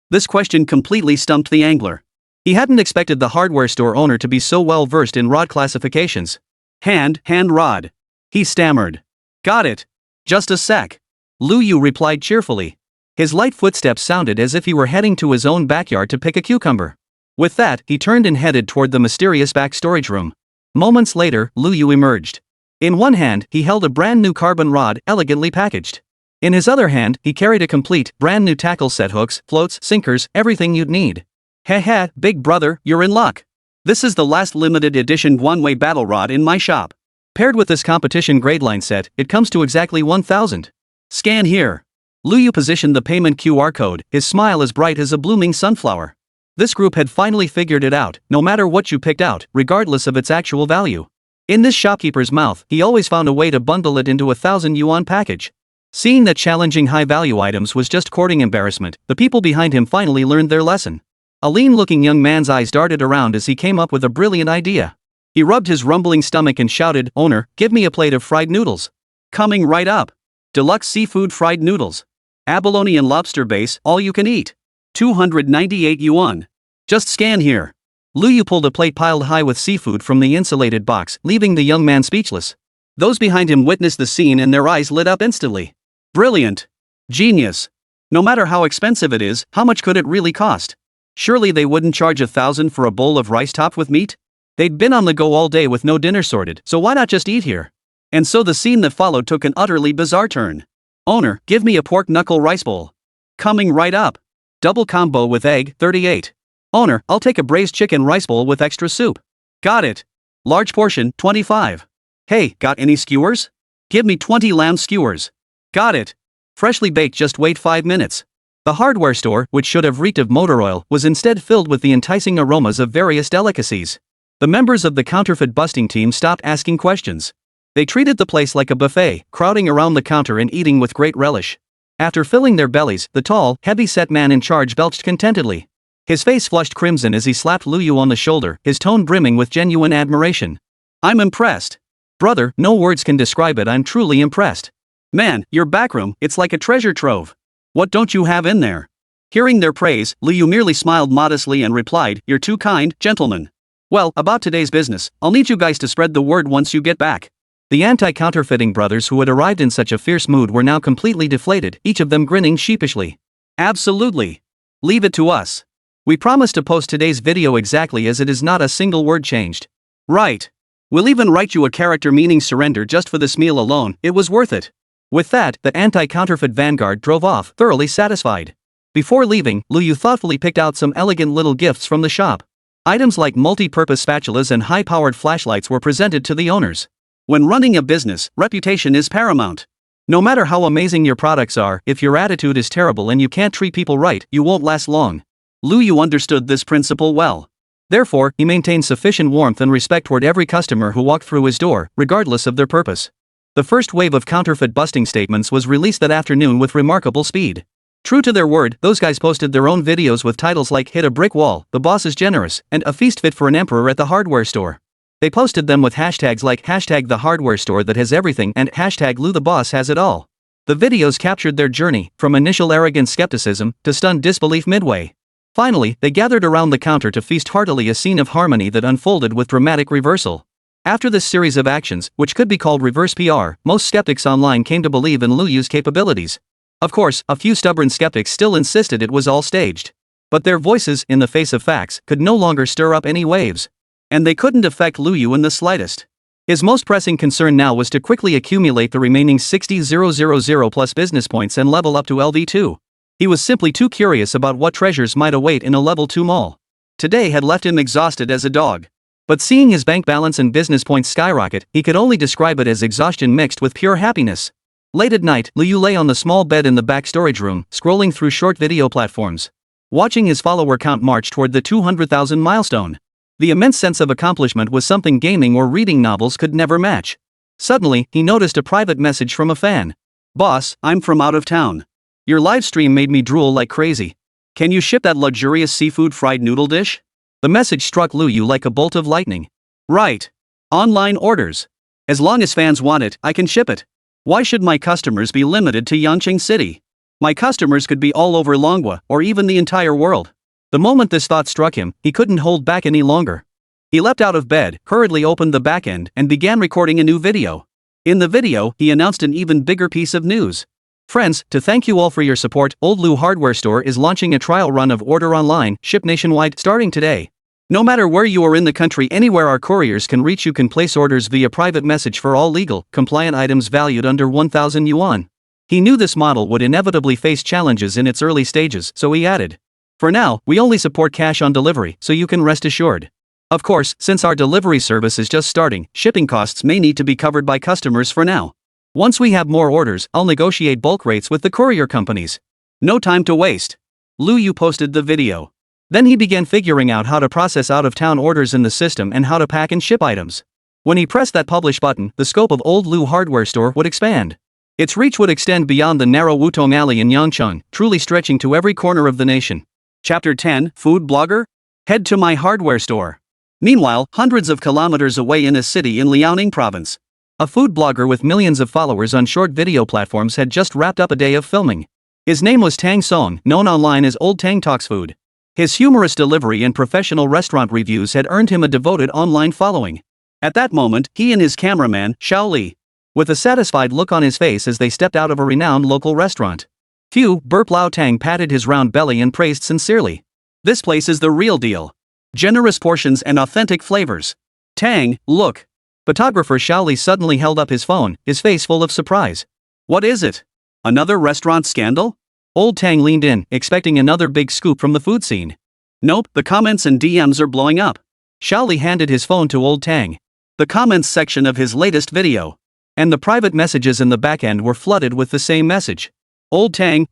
This question completely stumped the angler. He hadn't expected the hardware store owner to be so well versed in rod classifications. Hand rod. He stammered. "Got it. Just a sec." Luyu replied cheerfully. His light footsteps sounded as if he were heading to his own backyard to pick a cucumber. With that, he turned and headed toward the mysterious back storage room. Moments later, Luyu emerged. In one hand, he held a brand new carbon rod, elegantly packaged. In his other hand, he carried a complete, brand new tackle set: hooks, floats, sinkers, everything you'd need. "Heh, big brother, you're in luck. This is the last limited edition one-way battle rod in my shop. Paired with this competition grade line set, it comes to exactly 1,000. Scan here." Luyu positioned the payment QR code, his smile as bright as a blooming sunflower. This group had finally figured it out: no matter what you picked out, regardless of its actual value. In this shopkeeper's mouth, he always found a way to bundle it into a 1,000 yuan package. Seeing that challenging high-value items was just courting embarrassment, the people behind him finally learned their lesson. A lean-looking young man's eyes darted around as he came up with a brilliant idea. He rubbed his rumbling stomach and shouted, "Owner, give me a plate of fried noodles." "Coming right up. Deluxe seafood fried noodles. Abalone and lobster base, all you can eat. 298 yuan. Just scan here." Yu pulled a plate piled high with seafood from the insulated box, leaving the young man speechless. Those behind him witnessed the scene and their eyes lit up instantly. Brilliant. Genius. No matter how expensive it is, how much could it really cost? Surely they wouldn't charge 1,000 for a bowl of rice topped with meat? They'd been on the go all day with no dinner sorted, so why not just eat here? And so the scene that followed took an utterly bizarre turn. Owner, give me a pork knuckle rice bowl. Coming right up. Double combo with egg, 38. Owner, I'll take a braised chicken rice bowl with extra soup. Got it. Large portion, 25. Hey, got any skewers? Give me 20 lamb skewers. Got it. Freshly baked, just wait 5 minutes. The hardware store, which should have reeked of motor oil, was instead filled with the enticing aromas of various delicacies. The members of the counterfeit busting team stopped asking questions. They treated the place like a buffet, crowding around the counter and eating with great relish. After filling their bellies, the tall, heavy-set man in charge belched contentedly. His face flushed crimson as he slapped Yu on the shoulder, his tone brimming with genuine admiration. I'm impressed. Brother, no words can describe it, I'm truly impressed. Man, your backroom, it's like a treasure trove. What don't you have in there? Hearing their praise, Yu merely smiled modestly and replied, You're too kind, gentlemen. Well, about today's business, I'll need you guys to spread the word once you get back. The anti-counterfeiting brothers who had arrived in such a fierce mood were now completely deflated, each of them grinning sheepishly. Absolutely. Leave it to us. We promise to post today's video exactly as it is, not a single word changed. Right. We'll even write you a character meaning surrender just for this meal alone, it was worth it. With that, the anti-counterfeit vanguard drove off, thoroughly satisfied. Before leaving, Yu thoughtfully picked out some elegant little gifts from the shop. Items like multi-purpose spatulas and high-powered flashlights were presented to the owners. When running a business, reputation is paramount. No matter how amazing your products are, if your attitude is terrible and you can't treat people right, you won't last long. Yu understood this principle well. Therefore, he maintained sufficient warmth and respect toward every customer who walked through his door, regardless of their purpose. The first wave of counterfeit busting statements was released that afternoon with remarkable speed. True to their word, those guys posted their own videos with titles like Hit a Brick Wall, The Boss is Generous, and A Feast Fit for an Emperor at the Hardware Store. They posted them with hashtags like #The Hardware Store That Has Everything and #Lou the Boss Has It All. The videos captured their journey, from initial arrogant skepticism to stunned disbelief midway. Finally, they gathered around the counter to feast heartily, a scene of harmony that unfolded with dramatic reversal. After this series of actions, which could be called reverse PR, most skeptics online came to believe in Yu's capabilities. Of course, a few stubborn skeptics still insisted it was all staged. But their voices, in the face of facts, could no longer stir up any waves. And they couldn't affect Yu in the slightest. His most pressing concern now was to quickly accumulate the remaining 60,000 plus business points and level up to LV2. He was simply too curious about what treasures might await in a level 2 mall. Today had left him exhausted as a dog. But seeing his bank balance and business points skyrocket, he could only describe it as exhaustion mixed with pure happiness. Late at night, Yu lay on the small bed in the back storage room, scrolling through short video platforms. Watching his follower count march toward the 200,000 milestone. The immense sense of accomplishment was something gaming or reading novels could never match. Suddenly, he noticed a private message from a fan. Boss, I'm from out of town. Your live stream made me drool like crazy. Can you ship that luxurious seafood fried noodle dish? The message struck Yu like a bolt of lightning. Right. Online orders. As long as fans want it, I can ship it. Why should my customers be limited to Yangqing City? My customers could be all over Manhwa, or even the entire world. The moment this thought struck him, he couldn't hold back any longer. He leapt out of bed, hurriedly opened the backend, and began recording a new video. In the video, he announced an even bigger piece of news. Friends, to thank you all for your support, Old Lu Hardware Store is launching a trial run of order online, ship nationwide, starting today. No matter where you are in the country, anywhere our couriers can reach, you can place orders via private message for all legal, compliant items valued under 1,000 yuan. He knew this model would inevitably face challenges in its early stages, so he added, For now, we only support cash on delivery, so you can rest assured. Of course, since our delivery service is just starting, shipping costs may need to be covered by customers for now. Once we have more orders, I'll negotiate bulk rates with the courier companies. No time to waste. Yu posted the video. Then he began figuring out how to process out-of-town orders in the system and how to pack and ship items. When he pressed that publish button, the scope of Old Lu Hardware Store would expand. Its reach would extend beyond the narrow Wutong Alley in Yangcheng, truly stretching to every corner of the nation. Chapter 10, Food Blogger? Head to my hardware store. Meanwhile, hundreds of kilometers away in a city in Liaoning province, a food blogger with millions of followers on short video platforms had just wrapped up a day of filming. His name was Tang Song, known online as Old Tang Talks Food. His humorous delivery and professional restaurant reviews had earned him a devoted online following. At that moment, he and his cameraman, Xiao Li, with a satisfied look on his face as they stepped out of a renowned local restaurant. Phew, Burp Lao Tang patted his round belly and praised sincerely. This place is the real deal. Generous portions and authentic flavors. Tang, look. Photographer Xiao Li suddenly held up his phone, his face full of surprise. What is it? Another restaurant scandal? Old Tang leaned in, expecting another big scoop from the food scene. Nope, the comments and DMs are blowing up. Xiao Li handed his phone to Old Tang. The comments section of his latest video. And the private messages in the backend were flooded with the same message. Old Tang,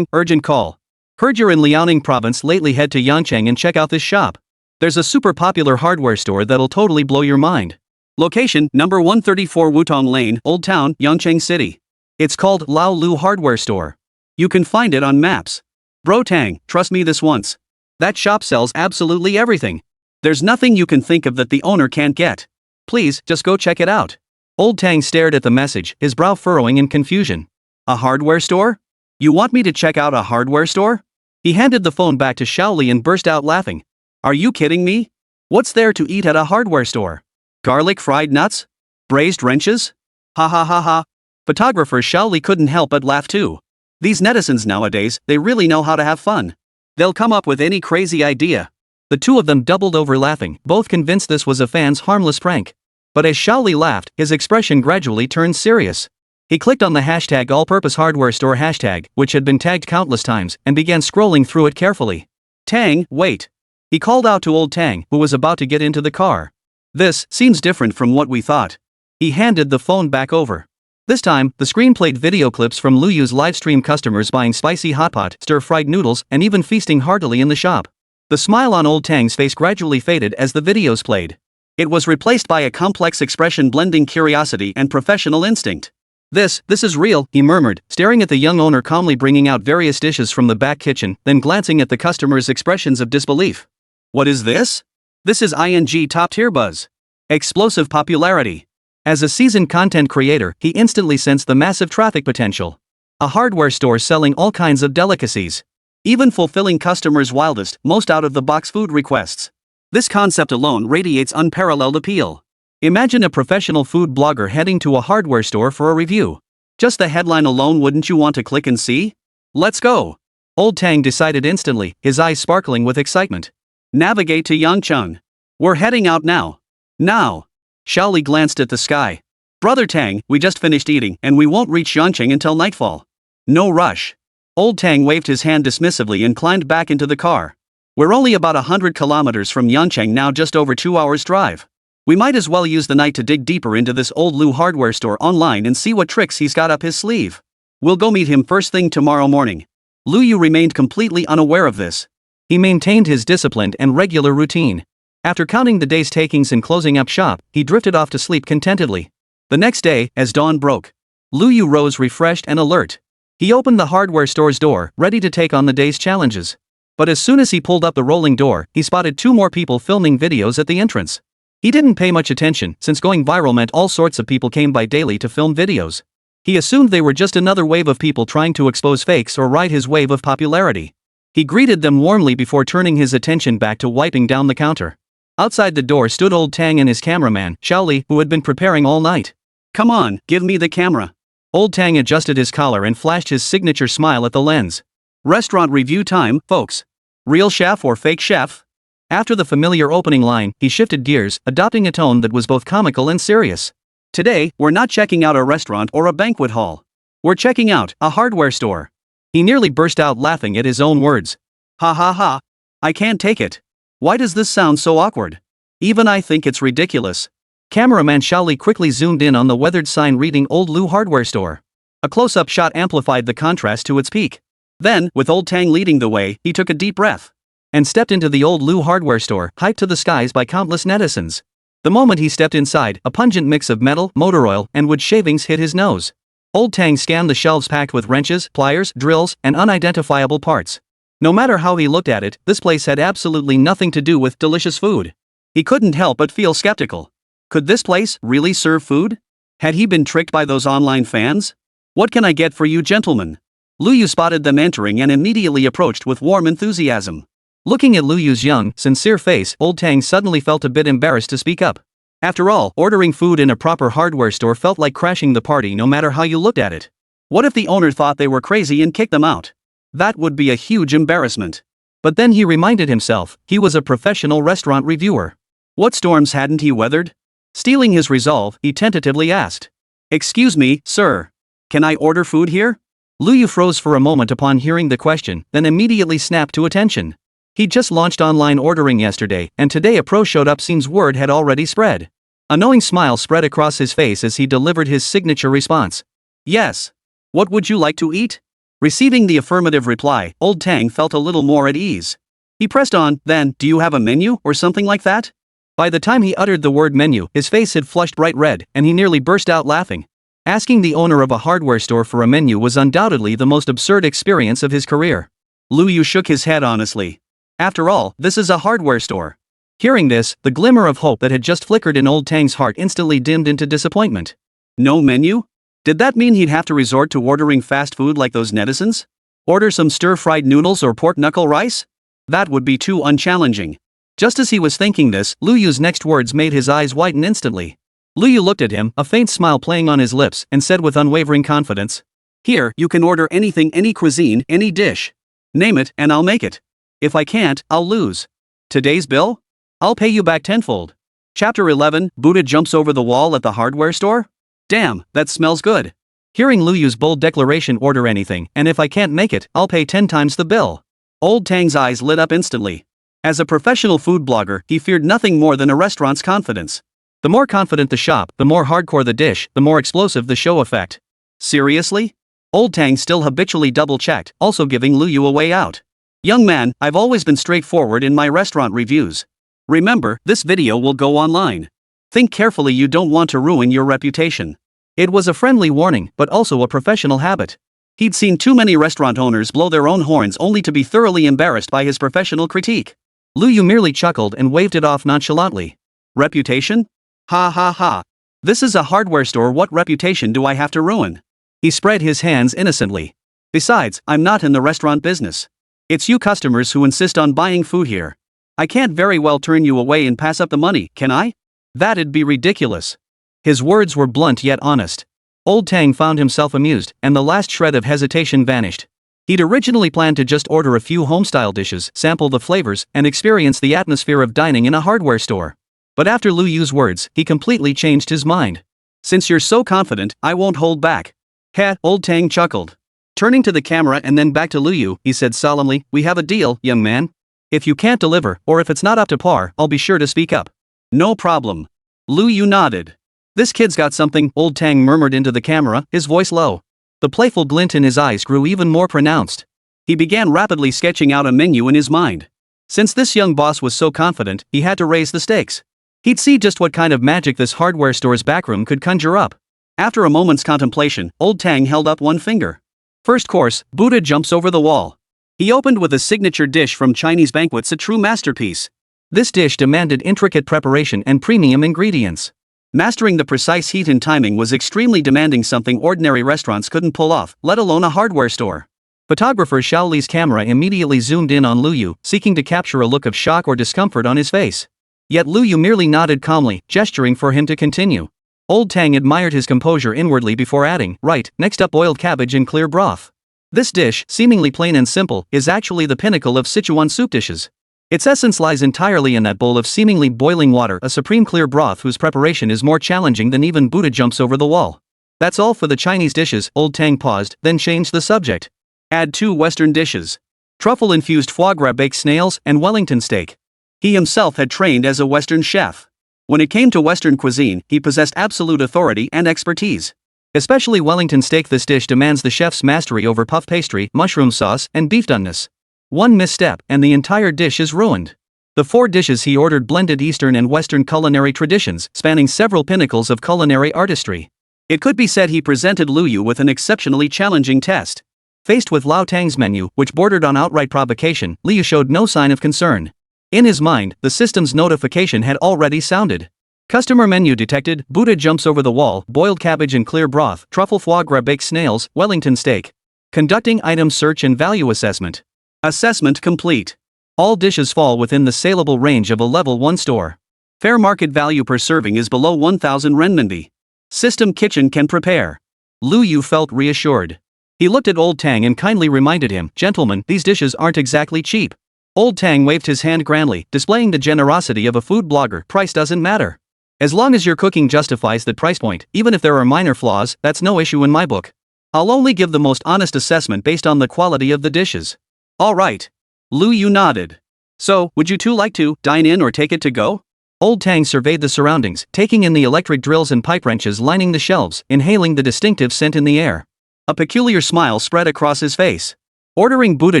urgent call. Heard you're in Liaoning province lately, head to Yangcheng and check out this shop. There's a super popular hardware store that'll totally blow your mind. Location, number 134 Wutong Lane, Old Town, Yangcheng City. It's called Lao Lu Hardware Store. You can find it on maps. Bro Tang, trust me this once. That shop sells absolutely everything. There's nothing you can think of that the owner can't get. Please, just go check it out. Old Tang stared at the message, his brow furrowing in confusion. A hardware store? You want me to check out a hardware store? He handed the phone back to Xiao Li and burst out laughing. Are you kidding me? What's there to eat at a hardware store? Garlic fried nuts? Braised wrenches? Ha ha ha ha. Photographer Xiao Li couldn't help but laugh too. These netizens nowadays, they really know how to have fun. They'll come up with any crazy idea. The two of them doubled over laughing, both convinced this was a fan's harmless prank. But as Xiao Li laughed, his expression gradually turned serious. He clicked on the hashtag all-purpose hardware store hashtag, which had been tagged countless times, and began scrolling through it carefully. Tang, wait. He called out to Old Tang, who was about to get into the car. This seems different from what we thought. He handed the phone back over. This time, the screen played video clips from Lu Yu's livestream customers buying spicy hotpot, stir-fried noodles, and even feasting heartily in the shop. The smile on Old Tang's face gradually faded as the videos played. It was replaced by a complex expression blending curiosity and professional instinct. This is real, he murmured, staring at the young owner calmly bringing out various dishes from the back kitchen, then glancing at the customers' expressions of disbelief. What is this? This is ING top-tier buzz. Explosive popularity. As a seasoned content creator, he instantly sensed the massive traffic potential. A hardware store selling all kinds of delicacies. Even fulfilling customers' wildest, most out-of-the-box food requests. This concept alone radiates unparalleled appeal. Imagine a professional food blogger heading to a hardware store for a review. Just the headline alone, wouldn't you want to click and see? Let's go. Old Tang decided instantly, his eyes sparkling with excitement. Navigate to Yangcheng. We're heading out now. Now. Xiao Li glanced at the sky. Brother Tang, we just finished eating and we won't reach Yangcheng until nightfall. No rush. Old Tang waved his hand dismissively and climbed back into the car. We're only about 100 kilometers from Yangcheng now, just over 2 hours drive. We might as well use the night to dig deeper into this old Lu hardware store online and see what tricks he's got up his sleeve. We'll go meet him first thing tomorrow morning. Lu Yu remained completely unaware of this. He maintained his disciplined and regular routine. After counting the day's takings and closing up shop, he drifted off to sleep contentedly. The next day, as dawn broke, Lu Yu rose refreshed and alert. He opened the hardware store's door, ready to take on the day's challenges. But as soon as he pulled up the rolling door, he spotted 2 more people filming videos at the entrance. He didn't pay much attention, since going viral meant all sorts of people came by daily to film videos. He assumed they were just another wave of people trying to expose fakes or ride his wave of popularity. He greeted them warmly before turning his attention back to wiping down the counter. Outside the door stood Old Tang and his cameraman, Xiao Li, who had been preparing all night. Come on, give me the camera. Old Tang adjusted his collar and flashed his signature smile at the lens. Restaurant review time, folks. Real chef or fake chef? After the familiar opening line, he shifted gears, adopting a tone that was both comical and serious. Today, we're not checking out a restaurant or a banquet hall. We're checking out a hardware store. He nearly burst out laughing at his own words. Ha ha ha. I can't take it. Why does this sound so awkward? Even I think it's ridiculous. Cameraman Xiao Li quickly zoomed in on the weathered sign reading Old Lu Hardware Store. A close-up shot amplified the contrast to its peak. Then, with Old Tang leading the way, he took a deep breath and stepped into the Old Lu Hardware Store, hyped to the skies by countless netizens. The moment he stepped inside, a pungent mix of metal, motor oil, and wood shavings hit his nose. Old Tang scanned the shelves packed with wrenches, pliers, drills, and unidentifiable parts. No matter how he looked at it, this place had absolutely nothing to do with delicious food. He couldn't help but feel skeptical. Could this place really serve food? Had he been tricked by those online fans? What can I get for you, gentlemen? Lu Yu spotted them entering and immediately approached with warm enthusiasm. Looking at Lu Yu's young, sincere face, Old Tang suddenly felt a bit embarrassed to speak up. After all, ordering food in a proper hardware store felt like crashing the party no matter how you looked at it. What if the owner thought they were crazy and kicked them out? That would be a huge embarrassment. But then he reminded himself, he was a professional restaurant reviewer. What storms hadn't he weathered? Stealing his resolve, he tentatively asked. "Excuse me, sir. Can I order food here?" Lu Yu froze for a moment upon hearing the question, then immediately snapped to attention. He'd just launched online ordering yesterday, and today a pro showed up seems word had already spread. A knowing smile spread across his face as he delivered his signature response. "Yes. What would you like to eat?" Receiving the affirmative reply, Old Tang felt a little more at ease. He pressed on, then, "Do you have a menu, or something like that?" By the time he uttered the word menu, his face had flushed bright red, and he nearly burst out laughing. Asking the owner of a hardware store for a menu was undoubtedly the most absurd experience of his career. Lu Yu shook his head honestly. After all, this is a hardware store. Hearing this, the glimmer of hope that had just flickered in Old Tang's heart instantly dimmed into disappointment. No menu? Did that mean he'd have to resort to ordering fast food like those netizens? Order some stir-fried noodles or pork knuckle rice? That would be too unchallenging. Just as he was thinking this, Lu Yu's next words made his eyes widen instantly. Lu Yu looked at him, a faint smile playing on his lips, and said with unwavering confidence, "Here, you can order anything, any cuisine, any dish. Name it, and I'll make it. If I can't, I'll lose. Today's bill? I'll pay you back tenfold." Chapter 11, Buddha jumps over the wall at the hardware store? Damn, that smells good. Hearing Lu Yu's bold declaration, "Order anything, and if I can't make it, I'll pay 10 times the bill." Old Tang's eyes lit up instantly. As a professional food blogger, he feared nothing more than a restaurant's confidence. The more confident the shop, the more hardcore the dish, the more explosive the show effect. Seriously? Old Tang still habitually double-checked, also giving Lu Yu a way out. "Young man, I've always been straightforward in my restaurant reviews. Remember, this video will go online. Think carefully, you don't want to ruin your reputation." It was a friendly warning, but also a professional habit. He'd seen too many restaurant owners blow their own horns only to be thoroughly embarrassed by his professional critique. Lu Yu merely chuckled and waved it off nonchalantly. "Reputation? Ha ha ha. This is a hardware store, what reputation do I have to ruin?" He spread his hands innocently. "Besides, I'm not in the restaurant business. It's you customers who insist on buying food here. I can't very well turn you away and pass up the money, can I? That'd be ridiculous." His words were blunt yet honest. Old Tang found himself amused, and the last shred of hesitation vanished. He'd originally planned to just order a few home-style dishes, sample the flavors, and experience the atmosphere of dining in a hardware store. But after Lu Yu's words, he completely changed his mind. "Since you're so confident, I won't hold back." "Heh," Old Tang chuckled. Turning to the camera and then back to Lu Yu, he said solemnly, "We have a deal, young man. If you can't deliver, or if it's not up to par, I'll be sure to speak up." "No problem." Lu Yu nodded. "This kid's got something," Old Tang murmured into the camera, his voice low. The playful glint in his eyes grew even more pronounced. He began rapidly sketching out a menu in his mind. Since this young boss was so confident, he had to raise the stakes. He'd see just what kind of magic this hardware store's backroom could conjure up. After a moment's contemplation, Old Tang held up one finger. First course, Buddha jumps over the wall. He opened with a signature dish from Chinese banquets, a true masterpiece. This dish demanded intricate preparation and premium ingredients. Mastering the precise heat and timing was extremely demanding, something ordinary restaurants couldn't pull off, let alone a hardware store. Photographer Shaoli's camera immediately zoomed in on Lu Yu, seeking to capture a look of shock or discomfort on his face. Yet Lu Yu merely nodded calmly, gesturing for him to continue. Old Tang admired his composure inwardly before adding, "Right, next up, boiled cabbage in clear broth. This dish, seemingly plain and simple, is actually the pinnacle of Sichuan soup dishes. Its essence lies entirely in that bowl of seemingly boiling water, a supreme clear broth whose preparation is more challenging than even Buddha jumps over the wall. That's all for the Chinese dishes." Old Tang paused, then changed the subject. "Add 2 Western dishes. Truffle-infused foie gras, baked snails, and Wellington steak." He himself had trained as a Western chef. When it came to Western cuisine, he possessed absolute authority and expertise. Especially Wellington steak, this dish demands the chef's mastery over puff pastry, mushroom sauce, and beef doneness. One misstep, and the entire dish is ruined. The 4 dishes he ordered blended Eastern and Western culinary traditions, spanning several pinnacles of culinary artistry. It could be said he presented Lu Yu with an exceptionally challenging test. Faced with Lao Tang's menu, which bordered on outright provocation, Lu Yu showed no sign of concern. In his mind, the system's notification had already sounded. Customer menu detected, Buddha jumps over the wall, boiled cabbage in clear broth, truffle foie gras, baked snails, Wellington steak. Conducting item search and value assessment. Assessment complete. All dishes fall within the saleable range of a level 1 store. Fair market value per serving is below 1,000 renminbi. System kitchen can prepare. Lu Yu felt reassured. He looked at Old Tang and kindly reminded him, "Gentlemen, these dishes aren't exactly cheap." Old Tang waved his hand grandly, displaying the generosity of a food blogger. "Price doesn't matter. As long as your cooking justifies the price point, even if there are minor flaws, that's no issue in my book. I'll only give the most honest assessment based on the quality of the dishes." "All right." Lu Yu nodded. "So, would you two like to dine in or take it to go?" Old Tang surveyed the surroundings, taking in the electric drills and pipe wrenches lining the shelves, inhaling the distinctive scent in the air. A peculiar smile spread across his face. Ordering Buddha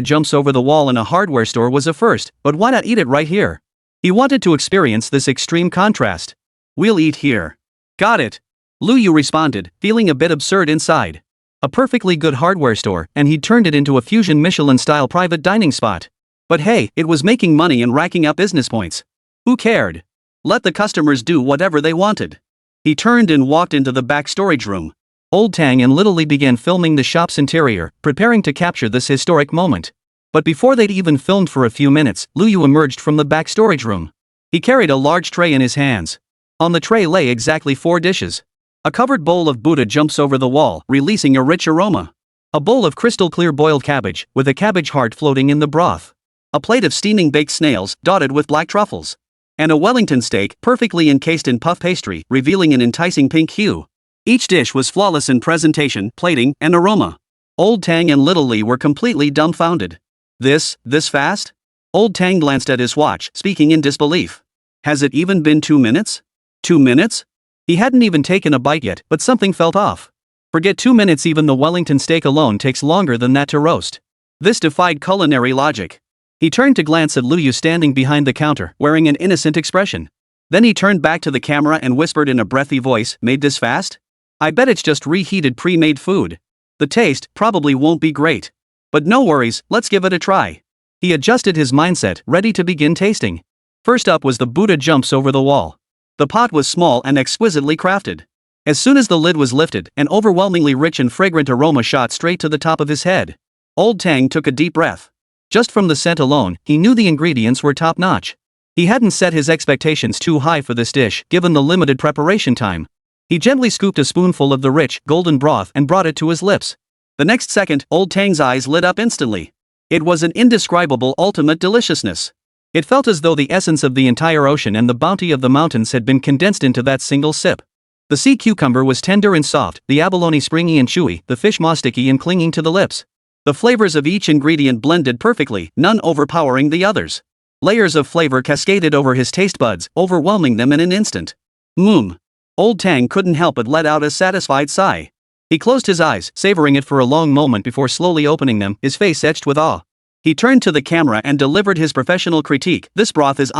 jumps over the wall in a hardware store was a first, but why not eat it right here? He wanted to experience this extreme contrast. "We'll eat here." "Got it." Lu Yu responded, feeling a bit absurd inside. A perfectly good hardware store, and he'd turned it into a fusion Michelin-style private dining spot. But hey, it was making money and racking up business points. Who cared? Let the customers do whatever they wanted. He turned and walked into the back storage room. Old Tang and Little Lee began filming the shop's interior, preparing to capture this historic moment. But before they'd even filmed for a few minutes, Lu Yu emerged from the back storage room. He carried a large tray in his hands. On the tray lay exactly 4 dishes. A covered bowl of Buddha jumps over the wall, releasing a rich aroma. A bowl of crystal clear boiled cabbage, with a cabbage heart floating in the broth. A plate of steaming baked snails, dotted with black truffles. And a Wellington steak, perfectly encased in puff pastry, revealing an enticing pink hue. Each dish was flawless in presentation, plating, and aroma. Old Tang and Little Lee were completely dumbfounded. This fast? Old Tang glanced at his watch, speaking in disbelief. Has it even been 2 minutes? 2 minutes? He hadn't even taken a bite yet, but something felt off. Forget 2 minutes, even the Wellington steak alone takes longer than that to roast. This defied culinary logic. He turned to glance at Lu Yu standing behind the counter, wearing an innocent expression. Then he turned back to the camera and whispered in a breathy voice, "Made this fast? I bet it's just reheated pre-made food. The taste probably won't be great. But no worries, let's give it a try." He adjusted his mindset, ready to begin tasting. First up was the Buddha jumps over the wall. The pot was small and exquisitely crafted. As soon as the lid was lifted, an overwhelmingly rich and fragrant aroma shot straight to the top of his head. Old Tang took a deep breath. Just from the scent alone, he knew the ingredients were top-notch. He hadn't set his expectations too high for this dish, given the limited preparation time. He gently scooped a spoonful of the rich, golden broth and brought it to his lips. The next second, Old Tang's eyes lit up instantly. It was an indescribable ultimate deliciousness. It felt as though the essence of the entire ocean and the bounty of the mountains had been condensed into that single sip. The sea cucumber was tender and soft, the abalone springy and chewy, the fish maw sticky and clinging to the lips. The flavors of each ingredient blended perfectly, none overpowering the others. Layers of flavor cascaded over his taste buds, overwhelming them in an instant. Old Tang couldn't help but let out a satisfied sigh. He closed his eyes, savoring it for a long moment before slowly opening them, his face etched with awe. He turned to the camera and delivered his professional critique. "This broth is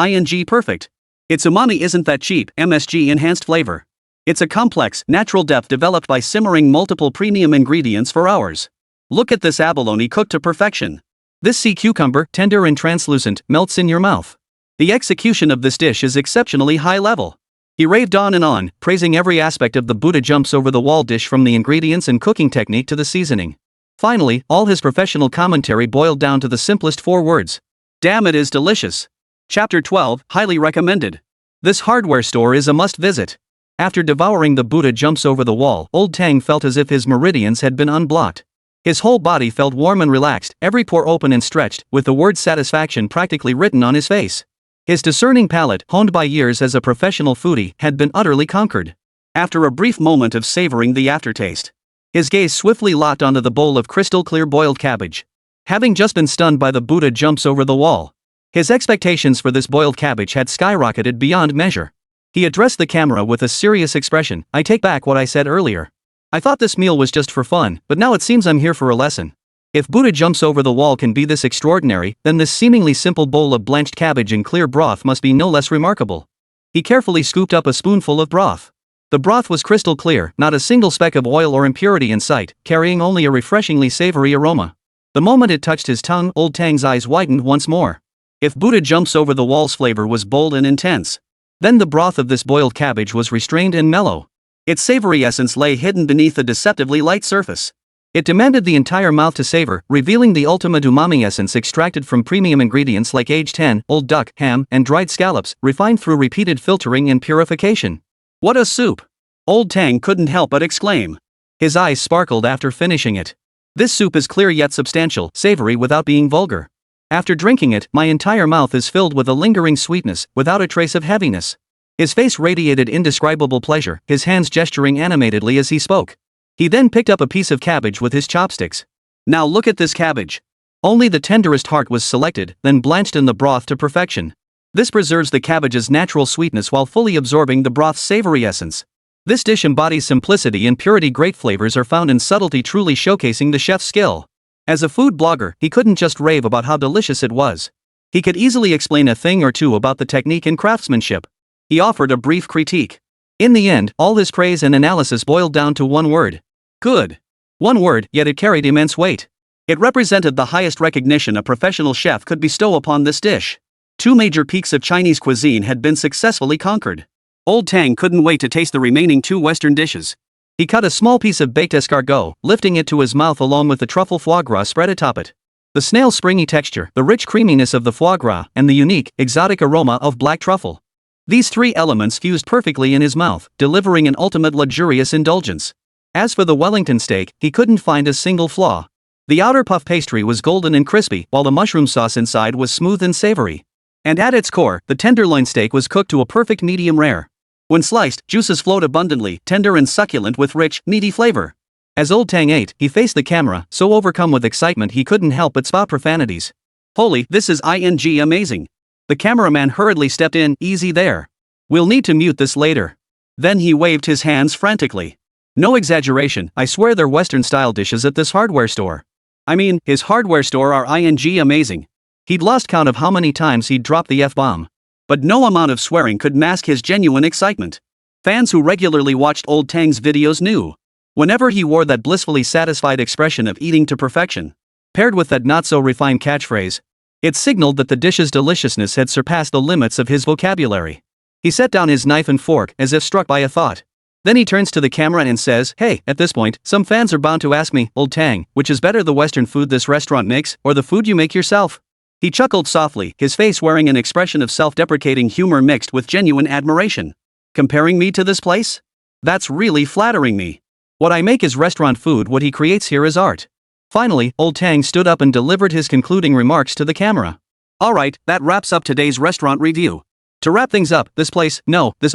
perfect. Its umami isn't that cheap, MSG enhanced flavor. It's a complex, natural depth developed by simmering multiple premium ingredients for hours. Look at this abalone cooked to perfection. This sea cucumber, tender and translucent, melts in your mouth. The execution of this dish is exceptionally high level." He raved on, praising every aspect of the Buddha jumps over the wall dish, from the ingredients and cooking technique to the seasoning. Finally, all his professional commentary boiled down to the simplest 4 words. "Damn, it is delicious." Chapter 12, highly recommended. This hardware store is a must-visit. After devouring the Buddha jumps over the wall, Old Tang felt as if his meridians had been unblocked. His whole body felt warm and relaxed, every pore open and stretched, with the word satisfaction practically written on his face. His discerning palate, honed by years as a professional foodie, had been utterly conquered. After a brief moment of savoring the aftertaste, his gaze swiftly locked onto the bowl of crystal-clear boiled cabbage. Having just been stunned by the Buddha jumps over the wall, his expectations for this boiled cabbage had skyrocketed beyond measure. He addressed the camera with a serious expression. "I take back what I said earlier. I thought this meal was just for fun, but now it seems I'm here for a lesson. If Buddha jumps over the wall can be this extraordinary, then this seemingly simple bowl of blanched cabbage and clear broth must be no less remarkable." He carefully scooped up a spoonful of broth. The broth was crystal clear, not a single speck of oil or impurity in sight, carrying only a refreshingly savory aroma. The moment it touched his tongue, Old Tang's eyes widened once more. If Buddha jumps over the wall's flavor was bold and intense, then the broth of this boiled cabbage was restrained and mellow. Its savory essence lay hidden beneath a deceptively light surface. It demanded the entire mouth to savor, revealing the ultimate umami essence extracted from premium ingredients like aged hen, old duck, ham, and dried scallops, refined through repeated filtering and purification. What a soup! Old Tang couldn't help but exclaim. His eyes sparkled after finishing it. This soup is clear yet substantial, savory without being vulgar. After drinking it, my entire mouth is filled with a lingering sweetness, without a trace of heaviness. His face radiated indescribable pleasure, his hands gesturing animatedly as he spoke. He then picked up a piece of cabbage with his chopsticks. Now look at this cabbage. Only the tenderest heart was selected, then blanched in the broth to perfection. This preserves the cabbage's natural sweetness while fully absorbing the broth's savory essence. This dish embodies simplicity and purity. Great flavors are found in subtlety, truly showcasing the chef's skill. As a food blogger, he couldn't just rave about how delicious it was. He could easily explain a thing or two about the technique and craftsmanship. He offered a brief critique. In the end, all his praise and analysis boiled down to one word. Good. One word, yet it carried immense weight. It represented the highest recognition a professional chef could bestow upon this dish. Two major peaks of Chinese cuisine had been successfully conquered. Old Tang couldn't wait to taste the remaining two Western dishes. He cut a small piece of baked escargot, lifting it to his mouth along with the truffle foie gras spread atop it. The snail's springy texture, the rich creaminess of the foie gras, and the unique, exotic aroma of black truffle. These three elements fused perfectly in his mouth, delivering an ultimate luxurious indulgence. As for the Wellington steak, he couldn't find a single flaw. The outer puff pastry was golden and crispy, while the mushroom sauce inside was smooth and savory. And at its core, the tenderloin steak was cooked to a perfect medium rare. When sliced, juices flowed abundantly, tender and succulent with rich, meaty flavor. As Old Tang ate, he faced the camera, so overcome with excitement he couldn't help but spout profanities. Holy, this is amazing. The cameraman hurriedly stepped in. Easy there. We'll need to mute this later. Then he waved his hands frantically. No exaggeration, I swear they're Western-style dishes at this hardware store. I mean, his hardware store are amazing. He'd lost count of how many times he'd dropped the F-bomb. But no amount of swearing could mask his genuine excitement. Fans who regularly watched Old Tang's videos knew. Whenever he wore that blissfully satisfied expression of eating to perfection, paired with that not-so-refined catchphrase, it signaled that the dish's deliciousness had surpassed the limits of his vocabulary. He set down his knife and fork as if struck by a thought. Then he turns to the camera and says, "Hey, at this point, some fans are bound to ask me, Old Tang, which is better, the Western food this restaurant makes, or the food you make yourself?" He chuckled softly, his face wearing an expression of self-deprecating humor mixed with genuine admiration. Comparing me to this place? That's really flattering me. What I make is restaurant food, what he creates here is art. Finally, Old Tang stood up and delivered his concluding remarks to the camera. Alright, that wraps up today's restaurant review. To wrap things up, this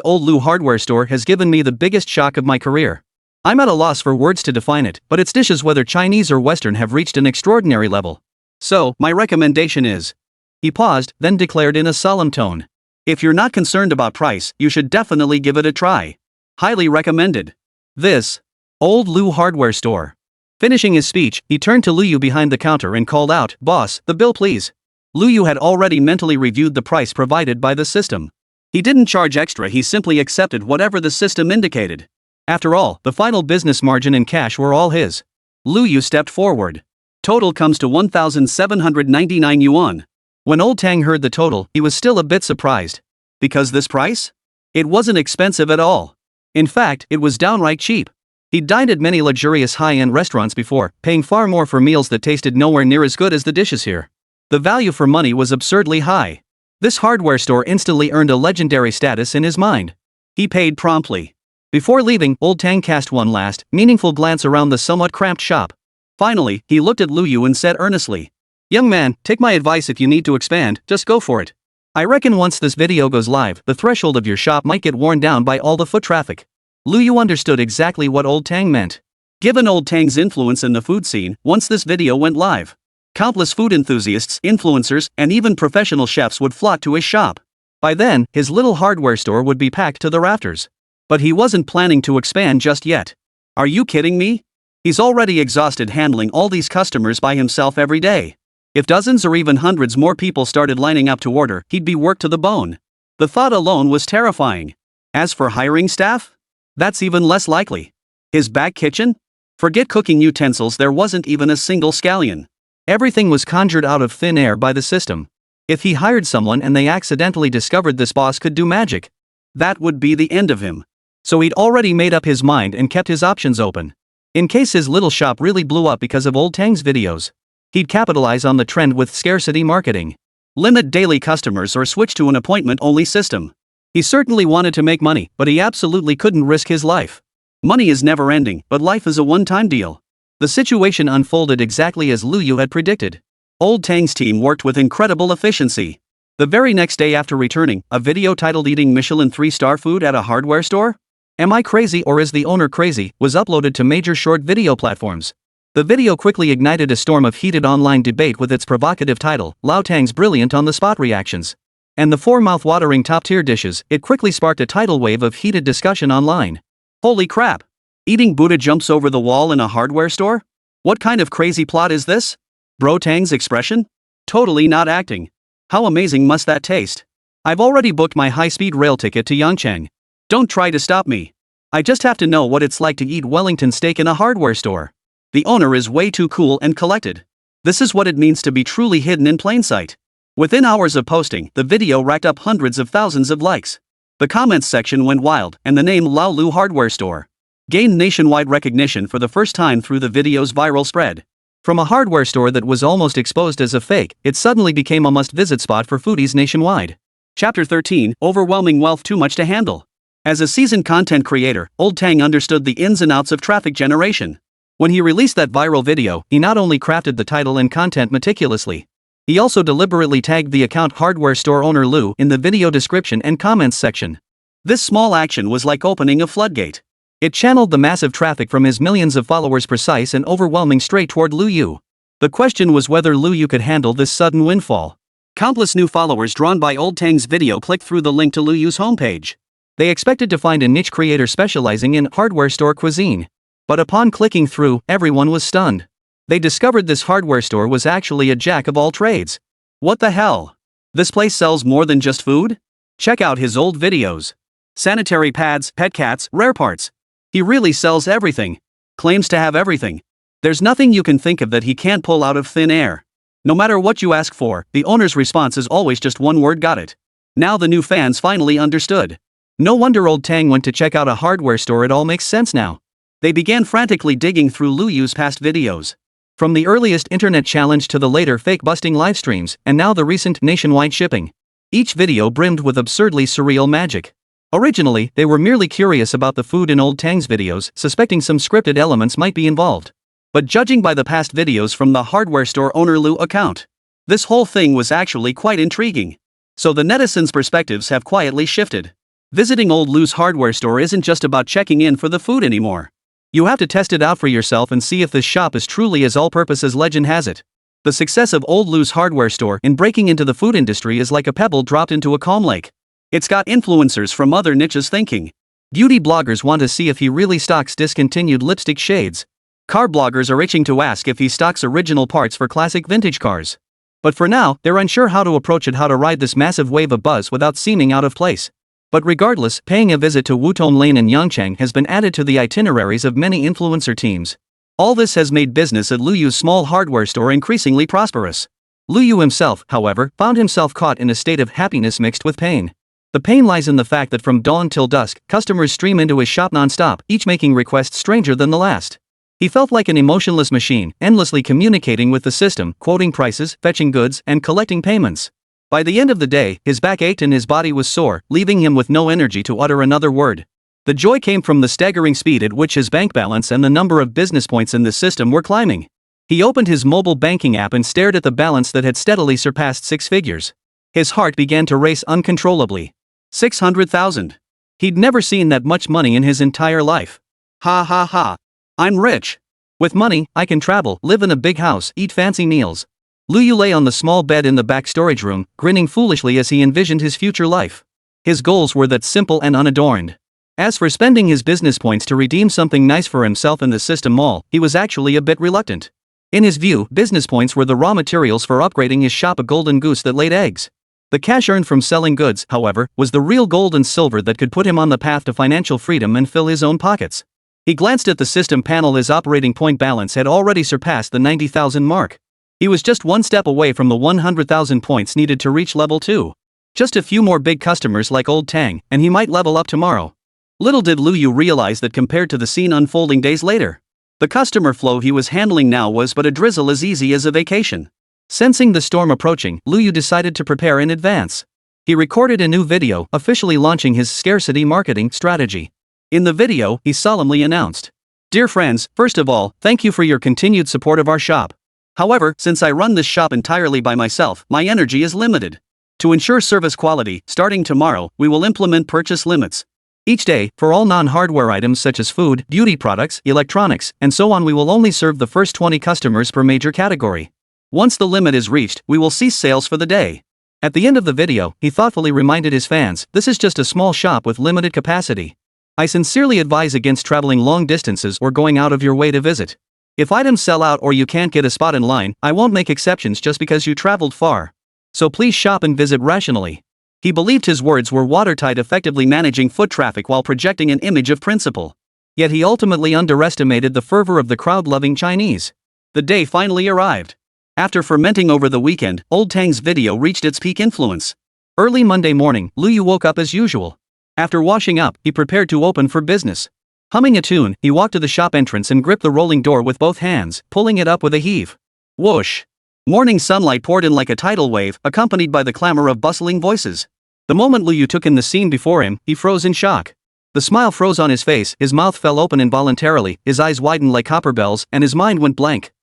old Lou hardware store has given me the biggest shock of my career. I'm at a loss for words to define it, but its dishes, whether Chinese or Western, have reached an extraordinary level. So, my recommendation is... He paused, then declared in a solemn tone. If you're not concerned about price, you should definitely give it a try. Highly recommended. This Old Lou hardware store. Finishing his speech, he turned to Liu behind the counter and called out, "Boss, the bill please." Liu had already mentally reviewed the price provided by the system. He didn't charge extra, he simply accepted whatever the system indicated. After all, the final business margin and cash were all his. Liu stepped forward. Total comes to 1,799 yuan. When Old Tang heard the total, he was still a bit surprised. Because this price? It wasn't expensive at all. In fact, it was downright cheap. He'd dined at many luxurious high-end restaurants before, paying far more for meals that tasted nowhere near as good as the dishes here. The value for money was absurdly high. This hardware store instantly earned a legendary status in his mind. He paid promptly. Before leaving, Old Tang cast one last, meaningful glance around the somewhat cramped shop. Finally, he looked at Liu and said earnestly, "Young man, take my advice, if you need to expand, just go for it. I reckon once this video goes live, the threshold of your shop might get worn down by all the foot traffic." Liu understood exactly what Old Tang meant. Given Old Tang's influence in the food scene, once this video went live, countless food enthusiasts, influencers, and even professional chefs would flock to his shop. By then, his little hardware store would be packed to the rafters. But he wasn't planning to expand just yet. Are you kidding me? He's already exhausted handling all these customers by himself every day. If dozens or even hundreds more people started lining up to order, he'd be worked to the bone. The thought alone was terrifying. As for hiring staff? That's even less likely. His back kitchen? Forget cooking utensils, there wasn't even a single scallion. Everything was conjured out of thin air by the system. If he hired someone and they accidentally discovered this boss could do magic, that would be the end of him. So he'd already made up his mind and kept his options open. In case his little shop really blew up because of old Tang's videos. He'd capitalize on the trend with scarcity marketing. Limit daily customers or switch to an appointment-only system. He certainly wanted to make money, but he absolutely couldn't risk his life. Money is never ending, but life is a one-time deal. The situation unfolded exactly as Lu Yu had predicted. Old Tang's team worked with incredible efficiency. The very next day after returning, a video titled "Eating Michelin 3-Star Food at a Hardware Store? Am I Crazy or Is the Owner Crazy?" was uploaded to major short video platforms. The video quickly ignited a storm of heated online debate with its provocative title, "Lao Tang's Brilliant on-the-Spot Reactions." And the 4 mouth-watering top-tier dishes, it quickly sparked a tidal wave of heated discussion online. Holy crap! Eating Buddha jumps over the wall in a hardware store? What kind of crazy plot is this? Bro Tang's expression? Totally not acting. How amazing must that taste? I've already booked my high-speed rail ticket to Yangcheng. Don't try to stop me. I just have to know what it's like to eat Wellington steak in a hardware store. The owner is way too cool and collected. This is what it means to be truly hidden in plain sight. Within hours of posting, the video racked up hundreds of thousands of likes. The comments section went wild, and the name Lao Lu Hardware Store gained nationwide recognition for the first time through the video's viral spread. From a hardware store that was almost exposed as a fake, it suddenly became a must-visit spot for foodies nationwide. Chapter 13, Overwhelming Wealth Too Much to Handle. As a seasoned content creator, Old Tang understood the ins and outs of traffic generation. When he released that viral video, he not only crafted the title and content meticulously, he also deliberately tagged the account hardware store owner Lu in the video description and comments section. This small action was like opening a floodgate. It channeled the massive traffic from his millions of followers precise and overwhelming straight toward Lu Yu. The question was whether Lu Yu could handle this sudden windfall. Countless new followers drawn by Old Tang's video clicked through the link to Lu Yu's homepage. They expected to find a niche creator specializing in hardware store cuisine. But upon clicking through, everyone was stunned. They discovered this hardware store was actually a jack of all trades. What the hell? This place sells more than just food? Check out his old videos. Sanitary pads, pet cats, rare parts. He really sells everything. Claims to have everything. There's nothing you can think of that he can't pull out of thin air. No matter what you ask for, the owner's response is always just one word: got it. Now the new fans finally understood. No wonder Old Tang went to check out a hardware store. It all makes sense now. They began frantically digging through Lu Yu's past videos. From the earliest internet challenge to the later fake-busting livestreams, and now the recent nationwide shipping. Each video brimmed with absurdly surreal magic. Originally, they were merely curious about the food in Old Tang's videos, suspecting some scripted elements might be involved. But judging by the past videos from the hardware store owner Lu account, this whole thing was actually quite intriguing. So the netizens' perspectives have quietly shifted. Visiting Old Lu's hardware store isn't just about checking in for the food anymore. You have to test it out for yourself and see if this shop is truly as all-purpose as legend has it. The success of Old Lu's hardware store in breaking into the food industry is like a pebble dropped into a calm lake. It's got influencers from other niches thinking. Beauty bloggers want to see if he really stocks discontinued lipstick shades. Car bloggers are itching to ask if he stocks original parts for classic vintage cars. But for now, they're unsure how to approach it, how to ride this massive wave of buzz without seeming out of place. But regardless, paying a visit to Wutong Lane in Yangcheng has been added to the itineraries of many influencer teams. All this has made business at Lu Yu's small hardware store increasingly prosperous. Lu Yu himself, however, found himself caught in a state of happiness mixed with pain. The pain lies in the fact that from dawn till dusk, customers stream into his shop non-stop, each making requests stranger than the last. He felt like an emotionless machine, endlessly communicating with the system, quoting prices, fetching goods, and collecting payments. By the end of the day, his back ached and his body was sore, leaving him with no energy to utter another word. The joy came from the staggering speed at which his bank balance and the number of business points in the system were climbing. He opened his mobile banking app and stared at the balance that had steadily surpassed 6 figures. His heart began to race uncontrollably. 600,000. He'd never seen that much money in his entire life. Ha ha ha. I'm rich. With money, I can travel, live in a big house, eat fancy meals. Lu Yu lay on the small bed in the back storage room, grinning foolishly as he envisioned his future life. His goals were that simple and unadorned. As for spending his business points to redeem something nice for himself in the system mall, he was actually a bit reluctant. In his view, business points were the raw materials for upgrading his shop, a golden goose that laid eggs. The cash earned from selling goods, however, was the real gold and silver that could put him on the path to financial freedom and fill his own pockets. He glanced at the system panel. His operating point balance had already surpassed the 90,000 mark. He was just one step away from the 100,000 points needed to reach level 2. Just a few more big customers like Old Tang, and he might level up tomorrow. Little did Lu Yu realize that compared to the scene unfolding days later, The customer flow he was handling now was but a drizzle as easy as a vacation. Sensing the storm approaching, Lu Yu decided to prepare in advance. He recorded a new video, officially launching his scarcity marketing strategy. In the video, he solemnly announced, "Dear friends, first of all, thank you for your continued support of our shop. However, since I run this shop entirely by myself, my energy is limited. To ensure service quality, starting tomorrow, we will implement purchase limits. Each day, for all non-hardware items such as food, beauty products, electronics, and so on, we will only serve the first 20 customers per major category. Once the limit is reached, we will cease sales for the day." At the end of the video, he thoughtfully reminded his fans, "This is just a small shop with limited capacity. I sincerely advise against traveling long distances or going out of your way to visit. If items sell out or you can't get a spot in line, I won't make exceptions just because you traveled far. So please shop and visit rationally." He believed his words were watertight, effectively managing foot traffic while projecting an image of principle. Yet he ultimately underestimated the fervor of the crowd-loving Chinese. The day finally arrived. After fermenting over the weekend, Old Tang's video reached its peak influence. Early Monday morning, Lu Yu woke up as usual. After washing up, he prepared to open for business. Humming a tune, he walked to the shop entrance and gripped the rolling door with both hands, pulling it up with a heave. Whoosh! Morning sunlight poured in like a tidal wave, accompanied by the clamor of bustling voices. The moment Lu Yu took in the scene before him, he froze in shock. The smile froze on his face, his mouth fell open involuntarily, his eyes widened like copper bells, and his mind went blank.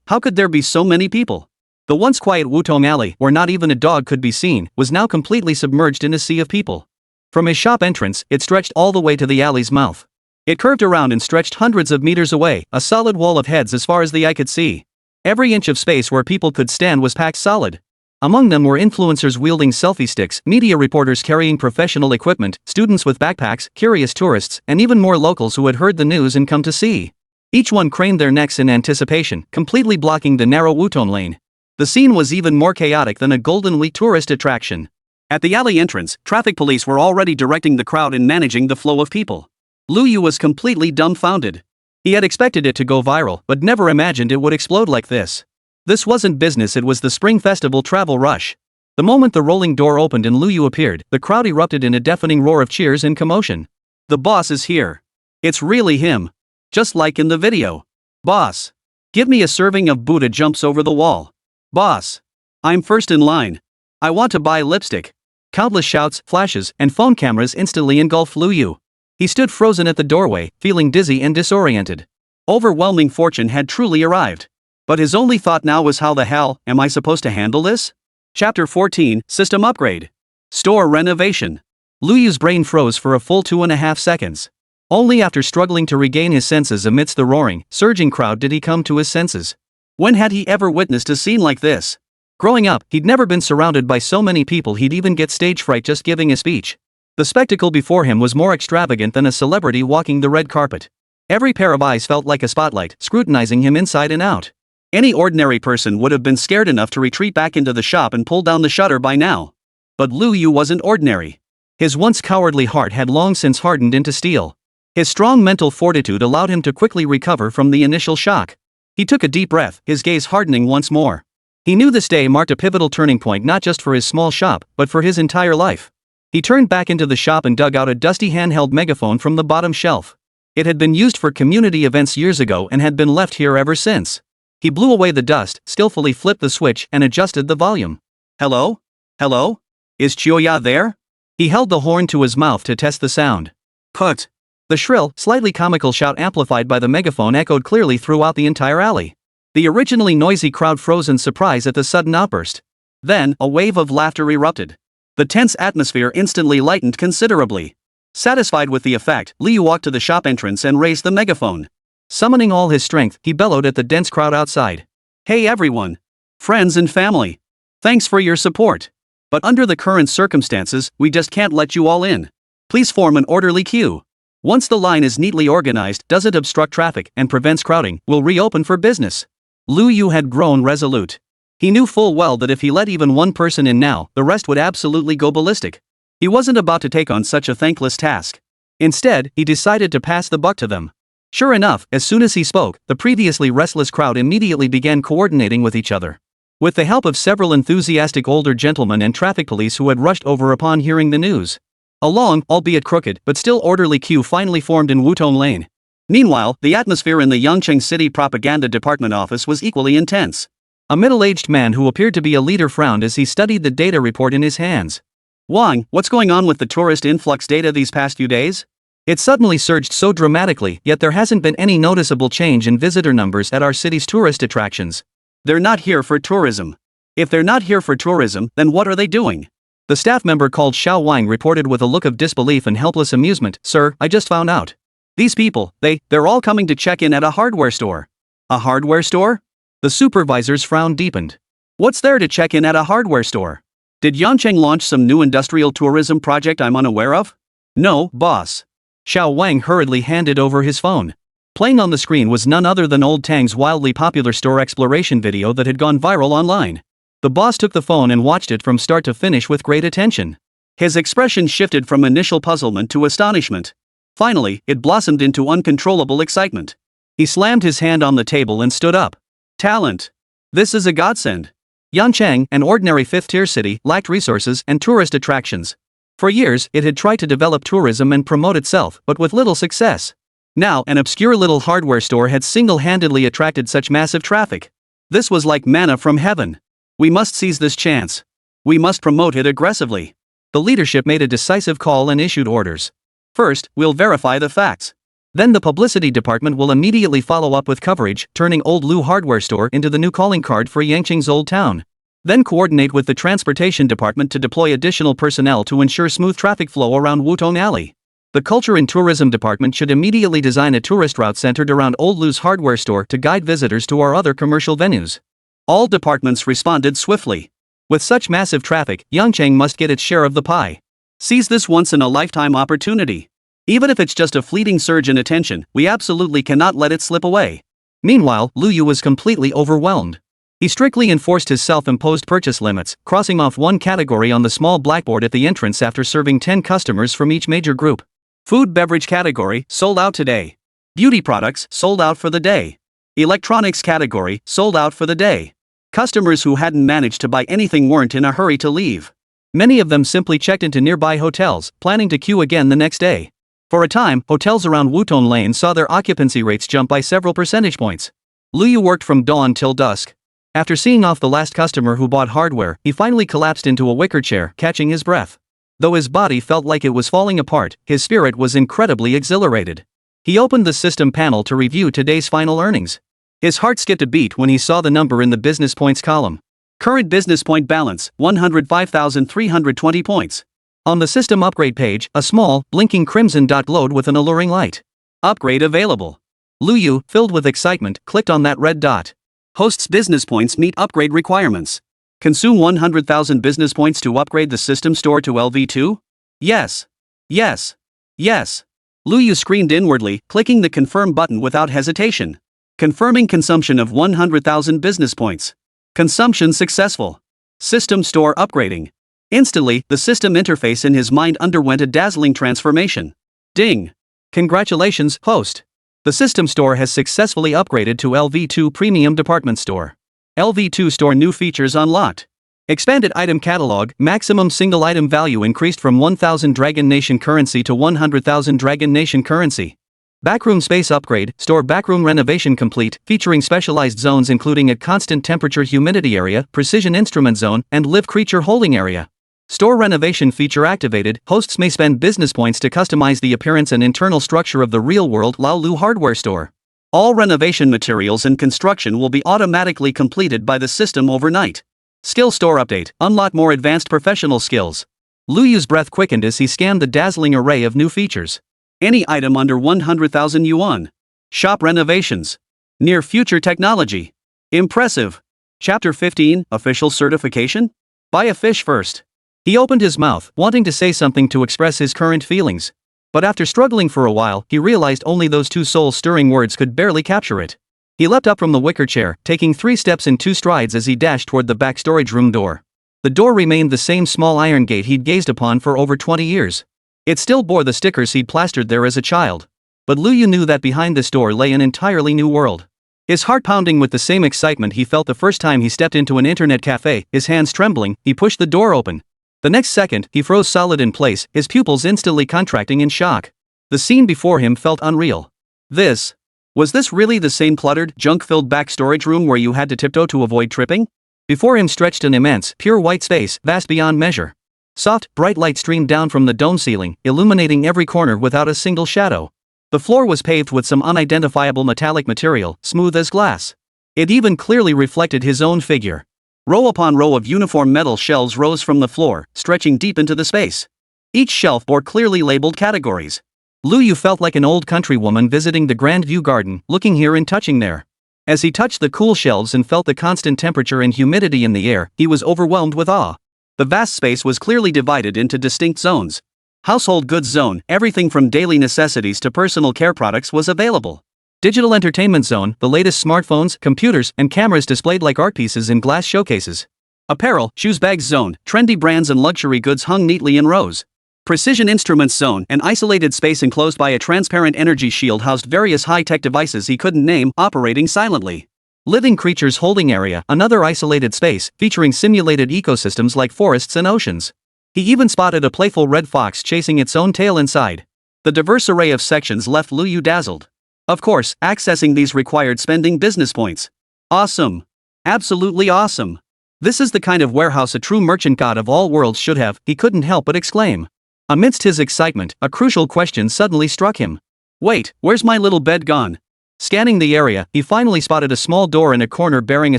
How could there be so many people? The once quiet Wutong Alley, where not even a dog could be seen, was now completely submerged in a sea of people. From his shop entrance, it stretched all the way to the alley's mouth. It curved around and stretched hundreds of meters away, a solid wall of heads as far as the eye could see. Every inch of space where people could stand was packed solid. Among them were influencers wielding selfie sticks, media reporters carrying professional equipment, students with backpacks, curious tourists, and even more locals who had heard the news and come to see. Each one craned their necks in anticipation, completely blocking the narrow Wutong lane. The scene was even more chaotic than a Golden Week tourist attraction. At the alley entrance, traffic police were already directing the crowd and managing the flow of people. Lu Yu was completely dumbfounded. He had expected it to go viral, but never imagined it would explode like this. This wasn't business, it was the Spring Festival travel rush. The moment the rolling door opened and Lu Yu appeared, the crowd erupted in a deafening roar of cheers and commotion. "The boss is here. It's really him. Just like in the video. Boss. Give me a serving of Buddha jumps over the wall. Boss. I'm first in line. I want to buy lipstick." Countless shouts, flashes, and phone cameras instantly engulfed Lu Yu. He stood frozen at the doorway, feeling dizzy and disoriented. Overwhelming fortune had truly arrived. But his only thought now was, how the hell am I supposed to handle this? Chapter 14, System Upgrade. Store Renovation. Lu Yu's brain froze for a full 2.5 seconds. Only after struggling to regain his senses amidst the roaring, surging crowd did he come to his senses. When had he ever witnessed a scene like this? Growing up, he'd never been surrounded by so many people he'd even get stage fright just giving a speech. The spectacle before him was more extravagant than a celebrity walking the red carpet. Every pair of eyes felt like a spotlight, scrutinizing him inside and out. Any ordinary person would have been scared enough to retreat back into the shop and pull down the shutter by now. But Lu Yu wasn't ordinary. His once cowardly heart had long since hardened into steel. His strong mental fortitude allowed him to quickly recover from the initial shock. He took a deep breath, his gaze hardening once more. He knew this day marked a pivotal turning point not just for his small shop, but for his entire life. He turned back into the shop and dug out a dusty handheld megaphone from the bottom shelf. It had been used for community events years ago and had been left here ever since. He blew away the dust, skillfully flipped the switch and adjusted the volume. "Hello? Hello? Is Chioya there?" He held the horn to his mouth to test the sound. "Put." The shrill, slightly comical shout amplified by the megaphone echoed clearly throughout the entire alley. The originally noisy crowd froze in surprise at the sudden outburst. Then, a wave of laughter erupted. The tense atmosphere instantly lightened considerably. Satisfied with the effect, Lu Yu walked to the shop entrance and raised the megaphone. Summoning all his strength, he bellowed at the dense crowd outside. "Hey everyone! Friends and family! Thanks for your support. But under the current circumstances, we just can't let you all in. Please form an orderly queue. Once the line is neatly organized, doesn't obstruct traffic, and prevents crowding, we'll reopen for business." Lu Yu had grown resolute. He knew full well that if he let even one person in now, the rest would absolutely go ballistic. He wasn't about to take on such a thankless task. Instead, he decided to pass the buck to them. Sure enough, as soon as he spoke, the previously restless crowd immediately began coordinating with each other. With the help of several enthusiastic older gentlemen and traffic police who had rushed over upon hearing the news. A long, albeit crooked, but still orderly queue finally formed in Wutong Lane. Meanwhile, the atmosphere in the Yangcheng City Propaganda Department office was equally intense. A middle-aged man who appeared to be a leader frowned as he studied the data report in his hands. Wang, what's going on with the tourist influx data these past few days? It suddenly surged so dramatically, yet there hasn't been any noticeable change in visitor numbers at our city's tourist attractions. They're not here for tourism. If they're not here for tourism, then what are they doing? The staff member called Xiao Wang reported with a look of disbelief and helpless amusement. Sir, I just found out. These people, they're all coming to check in at a hardware store. A hardware store? The supervisor's frown deepened. What's there to check in at a hardware store? Did Yangcheng launch some new industrial tourism project I'm unaware of? No, boss. Xiao Wang hurriedly handed over his phone. Playing on the screen was none other than Old Tang's wildly popular store exploration video that had gone viral online. The boss took the phone and watched it from start to finish with great attention. His expression shifted from initial puzzlement to astonishment. Finally, it blossomed into uncontrollable excitement. He slammed his hand on the table and stood up. Talent. This is a godsend. Yangcheng, an ordinary fifth-tier city, lacked resources and tourist attractions. For years, it had tried to develop tourism and promote itself, but with little success. Now, an obscure little hardware store had single-handedly attracted such massive traffic. This was like manna from heaven. We must seize this chance. We must promote it aggressively. The leadership made a decisive call and issued orders. First, we'll verify the facts. Then the publicity department will immediately follow up with coverage, turning Old Lu hardware store into the new calling card for Yangcheng's old town. Then coordinate with the transportation department to deploy additional personnel to ensure smooth traffic flow around Wutong Alley. The culture and tourism department should immediately design a tourist route centered around Old Lu's hardware store to guide visitors to our other commercial venues. All departments responded swiftly. With such massive traffic, Yangcheng must get its share of the pie. Seize this once-in-a-lifetime opportunity. Even if it's just a fleeting surge in attention, we absolutely cannot let it slip away. Meanwhile, Lu Yu was completely overwhelmed. He strictly enforced his self-imposed purchase limits, crossing off one category on the small blackboard at the entrance after serving 10 customers from each major group. Food beverage category, sold out today. Beauty products, sold out for the day. Electronics category, sold out for the day. Customers who hadn't managed to buy anything weren't in a hurry to leave. Many of them simply checked into nearby hotels, planning to queue again the next day. For a time, hotels around Wutong Lane saw their occupancy rates jump by several percentage points. Lu Yu worked from dawn till dusk. After seeing off the last customer who bought hardware, he finally collapsed into a wicker chair, catching his breath. Though his body felt like it was falling apart, his spirit was incredibly exhilarated. He opened the system panel to review today's final earnings. His heart skipped a beat when he saw the number in the business points column. Current business point balance, 105,320 points. On the system upgrade page, a small, blinking crimson dot glowed with an alluring light. Upgrade available. Lu Yu, filled with excitement, clicked on that red dot. Host's business points meet upgrade requirements. Consume 100,000 business points to upgrade the system store to LV2? Yes. Yes. Yes. Lu Yu screamed inwardly, clicking the confirm button without hesitation. Confirming consumption of 100,000 business points. Consumption successful. System store upgrading. Instantly, the system interface in his mind underwent a dazzling transformation. Ding! Congratulations, host. The system store has successfully upgraded to LV2 Premium Department Store. LV2 Store new features unlocked. Expanded item catalog, maximum single item value increased from 1,000 Dragon Nation currency to 100,000 Dragon Nation currency. Backroom space upgrade, store backroom renovation complete, featuring specialized zones including a constant temperature humidity area, precision instrument zone, and live creature holding area. Store renovation feature activated, hosts may spend business points to customize the appearance and internal structure of the real-world Lao Lu hardware store. All renovation materials and construction will be automatically completed by the system overnight. Skill store update, unlock more advanced professional skills. Lu Yu's breath quickened as he scanned the dazzling array of new features. Any item under 100,000 yuan. Shop renovations. Near future technology. Impressive. Chapter 15, Official Certification? Buy a fish first. He opened his mouth, wanting to say something to express his current feelings. But after struggling for a while, he realized only those two soul-stirring words could barely capture it. He leapt up from the wicker chair, taking 3 steps in 2 strides as he dashed toward the back storage room door. The door remained the same small iron gate he'd gazed upon for over 20 years. It still bore the stickers he'd plastered there as a child. But Lu Yu knew that behind this door lay an entirely new world. His heart pounding with the same excitement he felt the first time he stepped into an internet cafe, his hands trembling, he pushed the door open. The next second, he froze solid in place, his pupils instantly contracting in shock. The scene before him felt unreal. Was this really the same cluttered, junk-filled back storage room where you had to tiptoe to avoid tripping? Before him stretched an immense, pure white space, vast beyond measure. Soft, bright light streamed down from the dome ceiling, illuminating every corner without a single shadow. The floor was paved with some unidentifiable metallic material, smooth as glass. It even clearly reflected his own figure. Row upon row of uniform metal shelves rose from the floor, stretching deep into the space. Each shelf bore clearly labeled categories. Lu Yu felt like an old countrywoman visiting the Grand View Garden, looking here and touching there. As he touched the cool shelves and felt the constant temperature and humidity in the air, he was overwhelmed with awe. The vast space was clearly divided into distinct zones. Household goods zone, everything from daily necessities to personal care products was available. Digital entertainment zone, the latest smartphones, computers, and cameras displayed like art pieces in glass showcases. Apparel, shoes bags zone, trendy brands and luxury goods hung neatly in rows. Precision instruments zone, an isolated space enclosed by a transparent energy shield housed various high-tech devices he couldn't name, operating silently. Living creatures holding area, another isolated space, featuring simulated ecosystems like forests and oceans. He even spotted a playful red fox chasing its own tail inside. The diverse array of sections left Lu Yu dazzled. Of course, accessing these required spending business points. Awesome. Absolutely awesome. This is the kind of warehouse a true merchant god of all worlds should have, he couldn't help but exclaim. Amidst his excitement, a crucial question suddenly struck him. Wait, where's my little bed gone? Scanning the area, he finally spotted a small door in a corner bearing a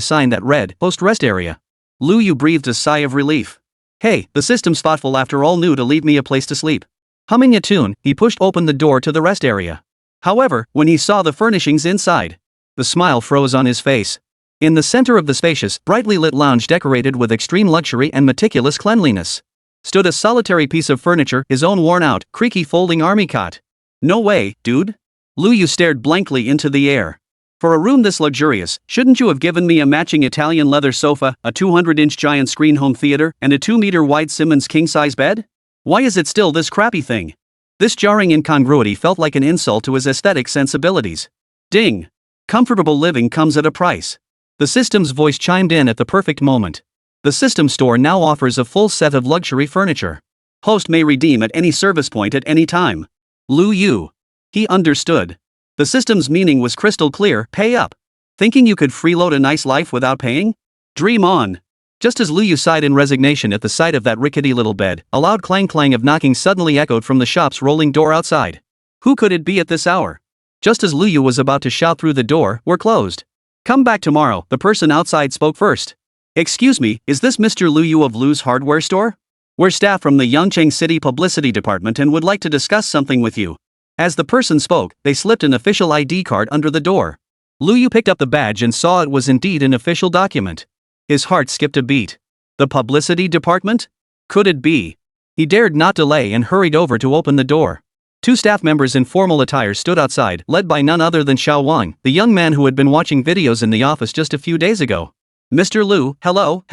sign that read, Post-Rest Area. Lu Yu breathed a sigh of relief. Hey, the system's thoughtful after all, knew to leave me a place to sleep. Humming a tune, he pushed open the door to the rest area. However, when he saw the furnishings inside, the smile froze on his face. In the center of the spacious, brightly lit lounge decorated with extreme luxury and meticulous cleanliness, stood a solitary piece of furniture, his own worn-out, creaky folding army cot. No way, dude. Lu Yu stared blankly into the air. For a room this luxurious, shouldn't you have given me a matching Italian leather sofa, a 200-inch giant screen home theater, and a 2-meter-wide Simmons king-size bed? Why is it still this crappy thing? This jarring incongruity felt like an insult to his aesthetic sensibilities. Ding! Comfortable living comes at a price. The system's voice chimed in at the perfect moment. The system store now offers a full set of luxury furniture. Host may redeem at any service point at any time. Lu Yu. He understood. The system's meaning was crystal clear, pay up. Thinking you could freeload a nice life without paying? Dream on. Just as Lu Yu sighed in resignation at the sight of that rickety little bed, a loud clang-clang of knocking suddenly echoed from the shop's rolling door outside. Who could it be at this hour? Just as Lu Yu was about to shout through the door, "We're closed. Come back tomorrow," the person outside spoke first. Excuse me, is this Mr. Lu Yu of Lu's hardware store? We're staff from the Yangcheng City Publicity Department and would like to discuss something with you. As the person spoke, they slipped an official ID card under the door. Lu Yu picked up the badge and saw it was indeed an official document. His heart skipped a beat. The publicity department? Could it be? He dared not delay and hurried over to open the door. Two staff members in formal attire stood outside, led by none other than Xiao Wang, the young man who had been watching videos in the office just a few days ago. Mr. Lu, hello.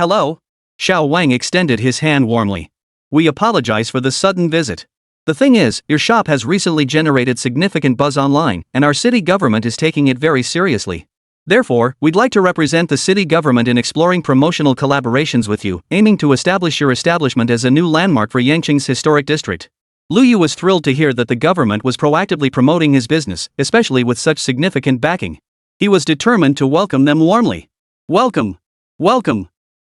Xiao Wang extended his hand warmly. We apologize for the sudden visit. The thing is, your shop has recently generated significant buzz online, and our city government is taking it very seriously. Therefore, we'd like to represent the city government in exploring promotional collaborations with you, aiming to establish your establishment as a new landmark for Yangcheng's historic district. Lu Yu was thrilled to hear that the government was proactively promoting his business, especially with such significant backing. He was determined to welcome them warmly. Welcome.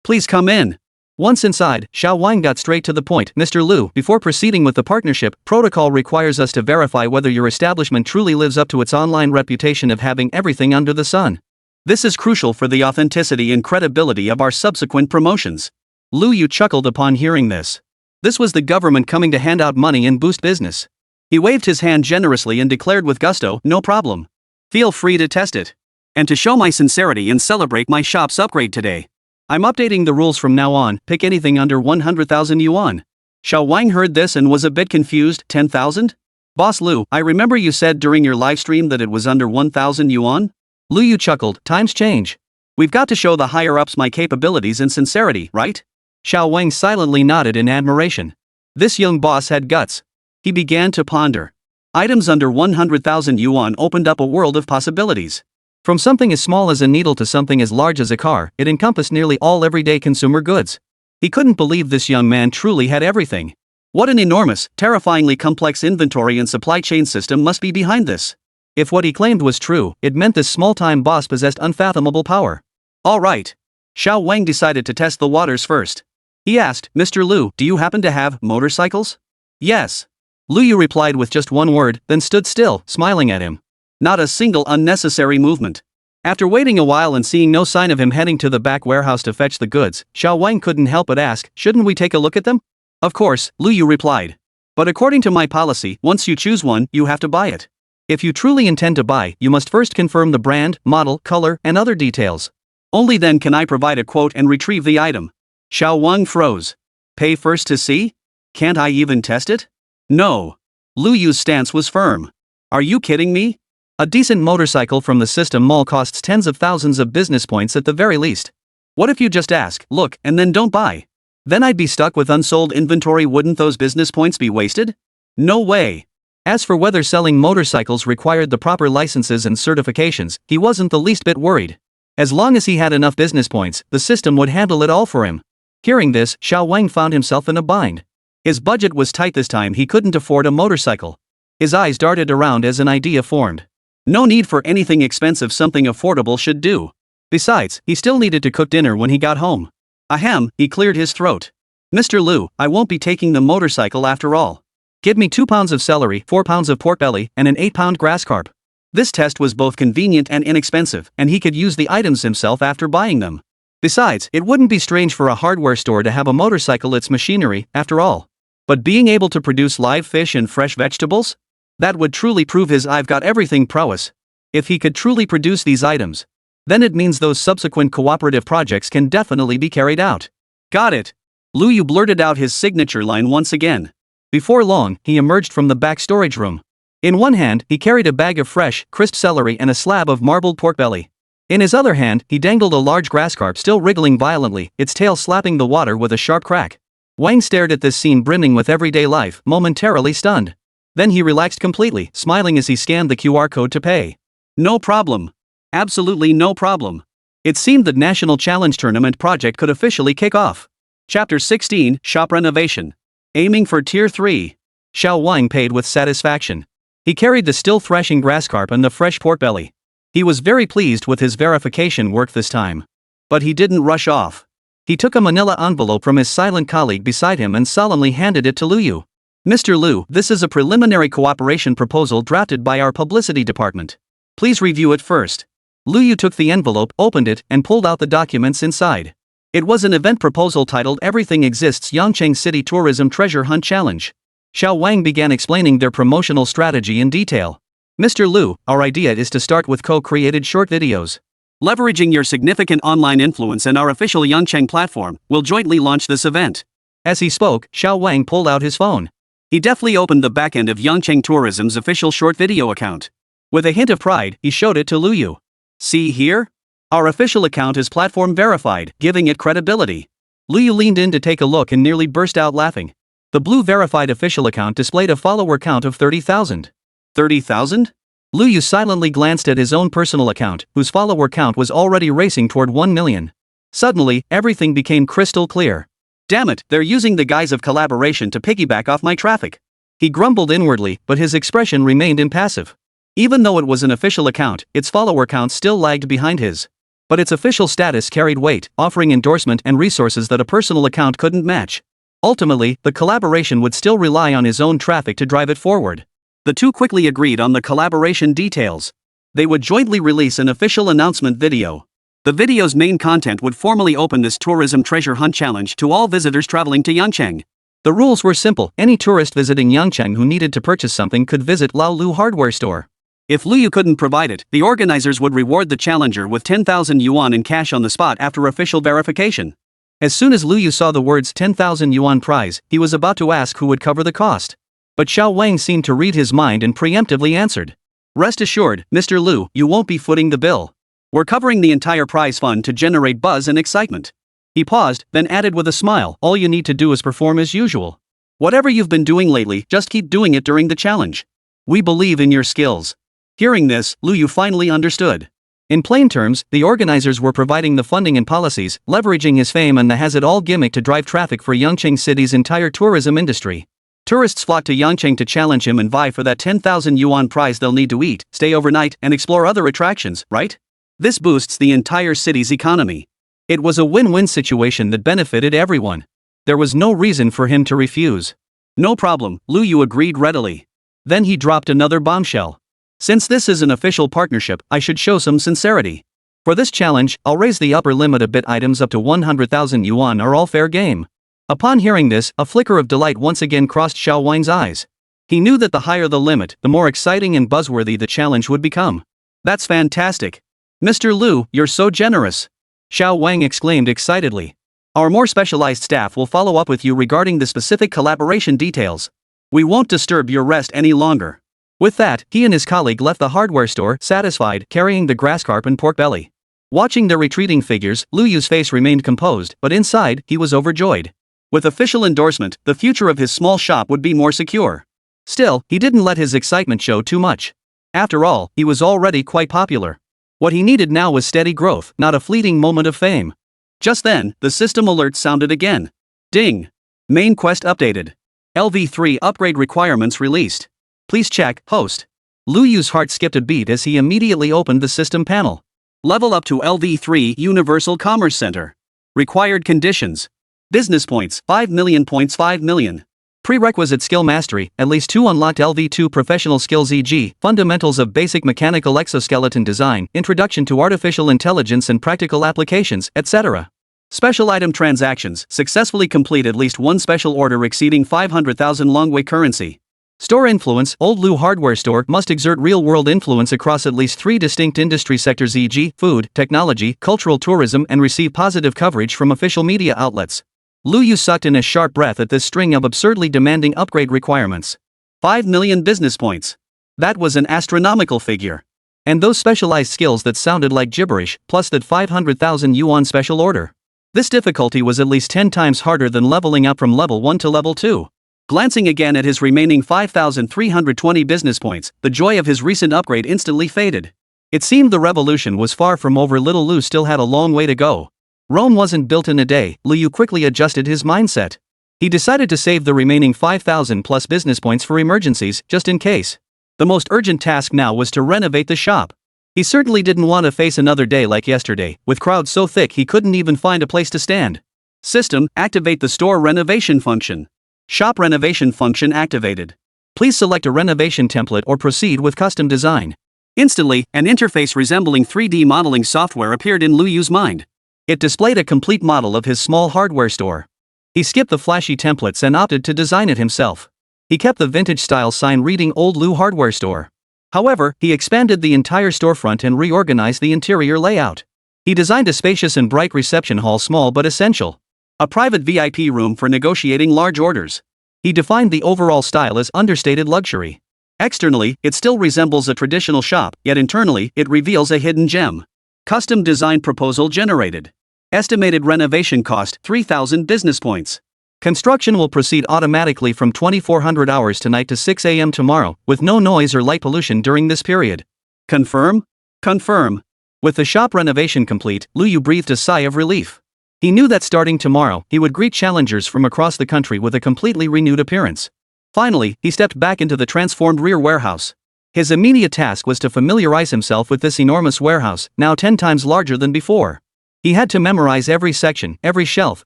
Please come in. Once inside, Xiao Wang got straight to the point. Mr. Lu, before proceeding with the partnership, protocol requires us to verify whether your establishment truly lives up to its online reputation of having everything under the sun. This is crucial for the authenticity and credibility of our subsequent promotions. Lu Yu chuckled upon hearing this. This was the government coming to hand out money and boost business. He waved his hand generously and declared with gusto, no problem. Feel free to test it. And to show my sincerity and celebrate my shop's upgrade today, I'm updating the rules from now on, pick anything under 100,000 yuan. Xiao Wang heard this and was a bit confused. 10,000? Boss Lu, I remember you said during your live stream that it was under 1,000 yuan? Lu Yu chuckled, times change. We've got to show the higher-ups my capabilities and sincerity, right? Xiao Wang silently nodded in admiration. This young boss had guts. He began to ponder. Items under 100,000 yuan opened up a world of possibilities. From something as small as a needle to something as large as a car, it encompassed nearly all everyday consumer goods. He couldn't believe this young man truly had everything. What an enormous, terrifyingly complex inventory and supply chain system must be behind this. If what he claimed was true, it meant this small-time boss possessed unfathomable power. Alright. Xiao Wang decided to test the waters first. He asked, Mr. Liu, do you happen to have motorcycles? Yes. Liu Yu replied with just one word, then stood still, smiling at him. Not a single unnecessary movement. After waiting a while and seeing no sign of him heading to the back warehouse to fetch the goods, Xiao Wang couldn't help but ask, shouldn't we take a look at them? Of course, Liu Yu replied. But according to my policy, once you choose one, you have to buy it. If you truly intend to buy, you must first confirm the brand, model, color, and other details. Only then can I provide a quote and retrieve the item. Xiao Wang froze. Pay first to see? Can't I even test it? No. Liu Yu's stance was firm. Are you kidding me? A decent motorcycle from the system mall costs tens of thousands of business points at the very least. What if you just ask, look, and then don't buy? Then I'd be stuck with unsold inventory. Wouldn't those business points be wasted? No way. As for whether selling motorcycles required the proper licenses and certifications, he wasn't the least bit worried. As long as he had enough business points, the system would handle it all for him. Hearing this, Xiao Wang found himself in a bind. His budget was tight this time. He couldn't afford a motorcycle. His eyes darted around as an idea formed. No need for anything expensive, something affordable should do. Besides, he still needed to cook dinner when he got home. Ahem, he cleared his throat. Mr. Liu, I won't be taking the motorcycle after all. Give me 2 pounds of celery, 4 pounds of pork belly, and an 8-pound grass carp. This test was both convenient and inexpensive, and he could use the items himself after buying them. Besides, it wouldn't be strange for a hardware store to have a motorcycle. It's machinery, after all. But being able to produce live fish and fresh vegetables? That would truly prove his I've got everything prowess. If he could truly produce these items, then it means those subsequent cooperative projects can definitely be carried out. Got it. Liu Yu blurted out his signature line once again. Before long, he emerged from the back storage room. In one hand, he carried a bag of fresh, crisp celery and a slab of marbled pork belly. In his other hand, he dangled a large grass carp still wriggling violently, its tail slapping the water with a sharp crack. Wang stared at this scene brimming with everyday life, momentarily stunned. Then he relaxed completely, smiling as he scanned the QR code to pay. No problem. Absolutely no problem. It seemed the National Challenge Tournament project could officially kick off. Chapter 16, Shop Renovation. Aiming for Tier 3. Xiao Wang paid with satisfaction. He carried the still thrashing grass carp and the fresh pork belly. He was very pleased with his verification work this time. But he didn't rush off. He took a manila envelope from his silent colleague beside him and solemnly handed it to Liu Yu. Mr. Liu, this is a preliminary cooperation proposal drafted by our publicity department. Please review it first. Liu Yu took the envelope, opened it, and pulled out the documents inside. It was an event proposal titled Everything Exists Yangcheng City Tourism Treasure Hunt Challenge. Xiao Wang began explaining their promotional strategy in detail. Mr. Liu, our idea is to start with co-created short videos. Leveraging your significant online influence and our official Yangcheng platform, we'll jointly launch this event. As he spoke, Xiao Wang pulled out his phone. He deftly opened the backend of Yangcheng Tourism's official short video account. With a hint of pride, he showed it to Liu Yu. See here? Our official account is platform verified, giving it credibility. Liu Yu leaned in to take a look and nearly burst out laughing. The blue verified official account displayed a follower count of 30,000. 30,000? Liu Yu silently glanced at his own personal account, whose follower count was already racing toward 1 million. Suddenly, everything became crystal clear. Damn it, they're using the guise of collaboration to piggyback off my traffic. He grumbled inwardly, but his expression remained impassive. Even though it was an official account, its follower count still lagged behind his. But its official status carried weight, offering endorsement and resources that a personal account couldn't match. Ultimately, the collaboration would still rely on his own traffic to drive it forward. The two quickly agreed on the collaboration details. They would jointly release an official announcement video. The video's main content would formally open this tourism treasure hunt challenge to all visitors traveling to Yangcheng. The rules were simple. Any tourist visiting Yangcheng who needed to purchase something could visit Lao Lu hardware store. If Liu Yu couldn't provide it, the organizers would reward the challenger with 10,000 yuan in cash on the spot after official verification. As soon as Liu Yu saw the words 10,000 yuan prize, he was about to ask who would cover the cost. But Xiao Wang seemed to read his mind and preemptively answered. Rest assured, Mr. Liu, you won't be footing the bill. We're covering the entire prize fund to generate buzz and excitement. He paused, then added with a smile, all you need to do is perform as usual. Whatever you've been doing lately, just keep doing it during the challenge. We believe in your skills. Hearing this, Liu Yu finally understood. In plain terms, the organizers were providing the funding and policies, leveraging his fame and the has-it-all gimmick to drive traffic for Yangcheng City's entire tourism industry. Tourists flock to Yangcheng to challenge him and vie for that 10,000 yuan prize. They'll need to eat, stay overnight, and explore other attractions, right? This boosts the entire city's economy. It was a win-win situation that benefited everyone. There was no reason for him to refuse. No problem, Lu Yu agreed readily. Then he dropped another bombshell. Since this is an official partnership, I should show some sincerity. For this challenge, I'll raise the upper limit a bit. Items up to 100,000 yuan are all fair game. Upon hearing this, a flicker of delight once again crossed Xiao Wang's eyes. He knew that the higher the limit, the more exciting and buzzworthy the challenge would become. That's fantastic. Mr. Lu, you're so generous. Xiao Wang exclaimed excitedly. Our more specialized staff will follow up with you regarding the specific collaboration details. We won't disturb your rest any longer. With that, he and his colleague left the hardware store, satisfied, carrying the grass carp and pork belly. Watching their retreating figures, Lu Yu's face remained composed, but inside, he was overjoyed. With official endorsement, the future of his small shop would be more secure. Still, he didn't let his excitement show too much. After all, he was already quite popular. What he needed now was steady growth, not a fleeting moment of fame. Just then, the system alert sounded again. Ding! Main quest updated. LV3 upgrade requirements released. Please check, host. Lu Yu's heart skipped a beat as he immediately opened the system panel. Level up to LV3 Universal Commerce Center. Required conditions. Business points, 5 million points. 5 million. Prerequisite skill mastery, at least 2 unlocked LV2 professional skills, e.g., fundamentals of basic mechanical exoskeleton design, introduction to artificial intelligence and practical applications, etc. Special item transactions, successfully complete at least one special order exceeding 500,000 Longwei currency. Store influence, Old Lu Hardware Store must exert real-world influence across at least 3 distinct industry sectors, e.g., food, technology, cultural tourism, and receive positive coverage from official media outlets. Lu Yu sucked in a sharp breath at this string of absurdly demanding upgrade requirements. 5 million business points. That was an astronomical figure. And those specialized skills that sounded like gibberish, plus that 500,000 yuan special order. This difficulty was at least 10 times harder than leveling up from level 1 to level 2. Glancing again at his remaining 5,320 business points, the joy of his recent upgrade instantly faded. It seemed the revolution was far from over. Little Lu still had a long way to go. Rome wasn't built in a day. Lu Yu quickly adjusted his mindset. He decided to save the remaining 5,000 plus business points for emergencies, just in case. The most urgent task now was to renovate the shop. He certainly didn't want to face another day like yesterday, with crowds so thick he couldn't even find a place to stand. System, activate the store renovation function. Shop renovation function activated. Please select a renovation template or proceed with custom design. Instantly, an interface resembling 3D modeling software appeared in Lu Yu's mind. It displayed a complete model of his small hardware store. He skipped the flashy templates and opted to design it himself. He kept the vintage-style sign reading Old Lu Hardware Store. However, he expanded the entire storefront and reorganized the interior layout. He designed a spacious and bright reception hall, small but essential. A private VIP room for negotiating large orders. He defined the overall style as understated luxury. Externally, it still resembles a traditional shop, yet internally, it reveals a hidden gem. Custom design proposal generated. Estimated renovation cost 3,000 business points. Construction will proceed automatically from 2400 hours tonight to 6 a.m. tomorrow, with no noise or light pollution during this period. Confirm? Confirm. With the shop renovation complete, Lu Yu breathed a sigh of relief. He knew that starting tomorrow, he would greet challengers from across the country with a completely renewed appearance. Finally, he stepped back into the transformed rear warehouse. His immediate task was to familiarize himself with this enormous warehouse, now 10 times larger than before. He had to memorize every section, every shelf,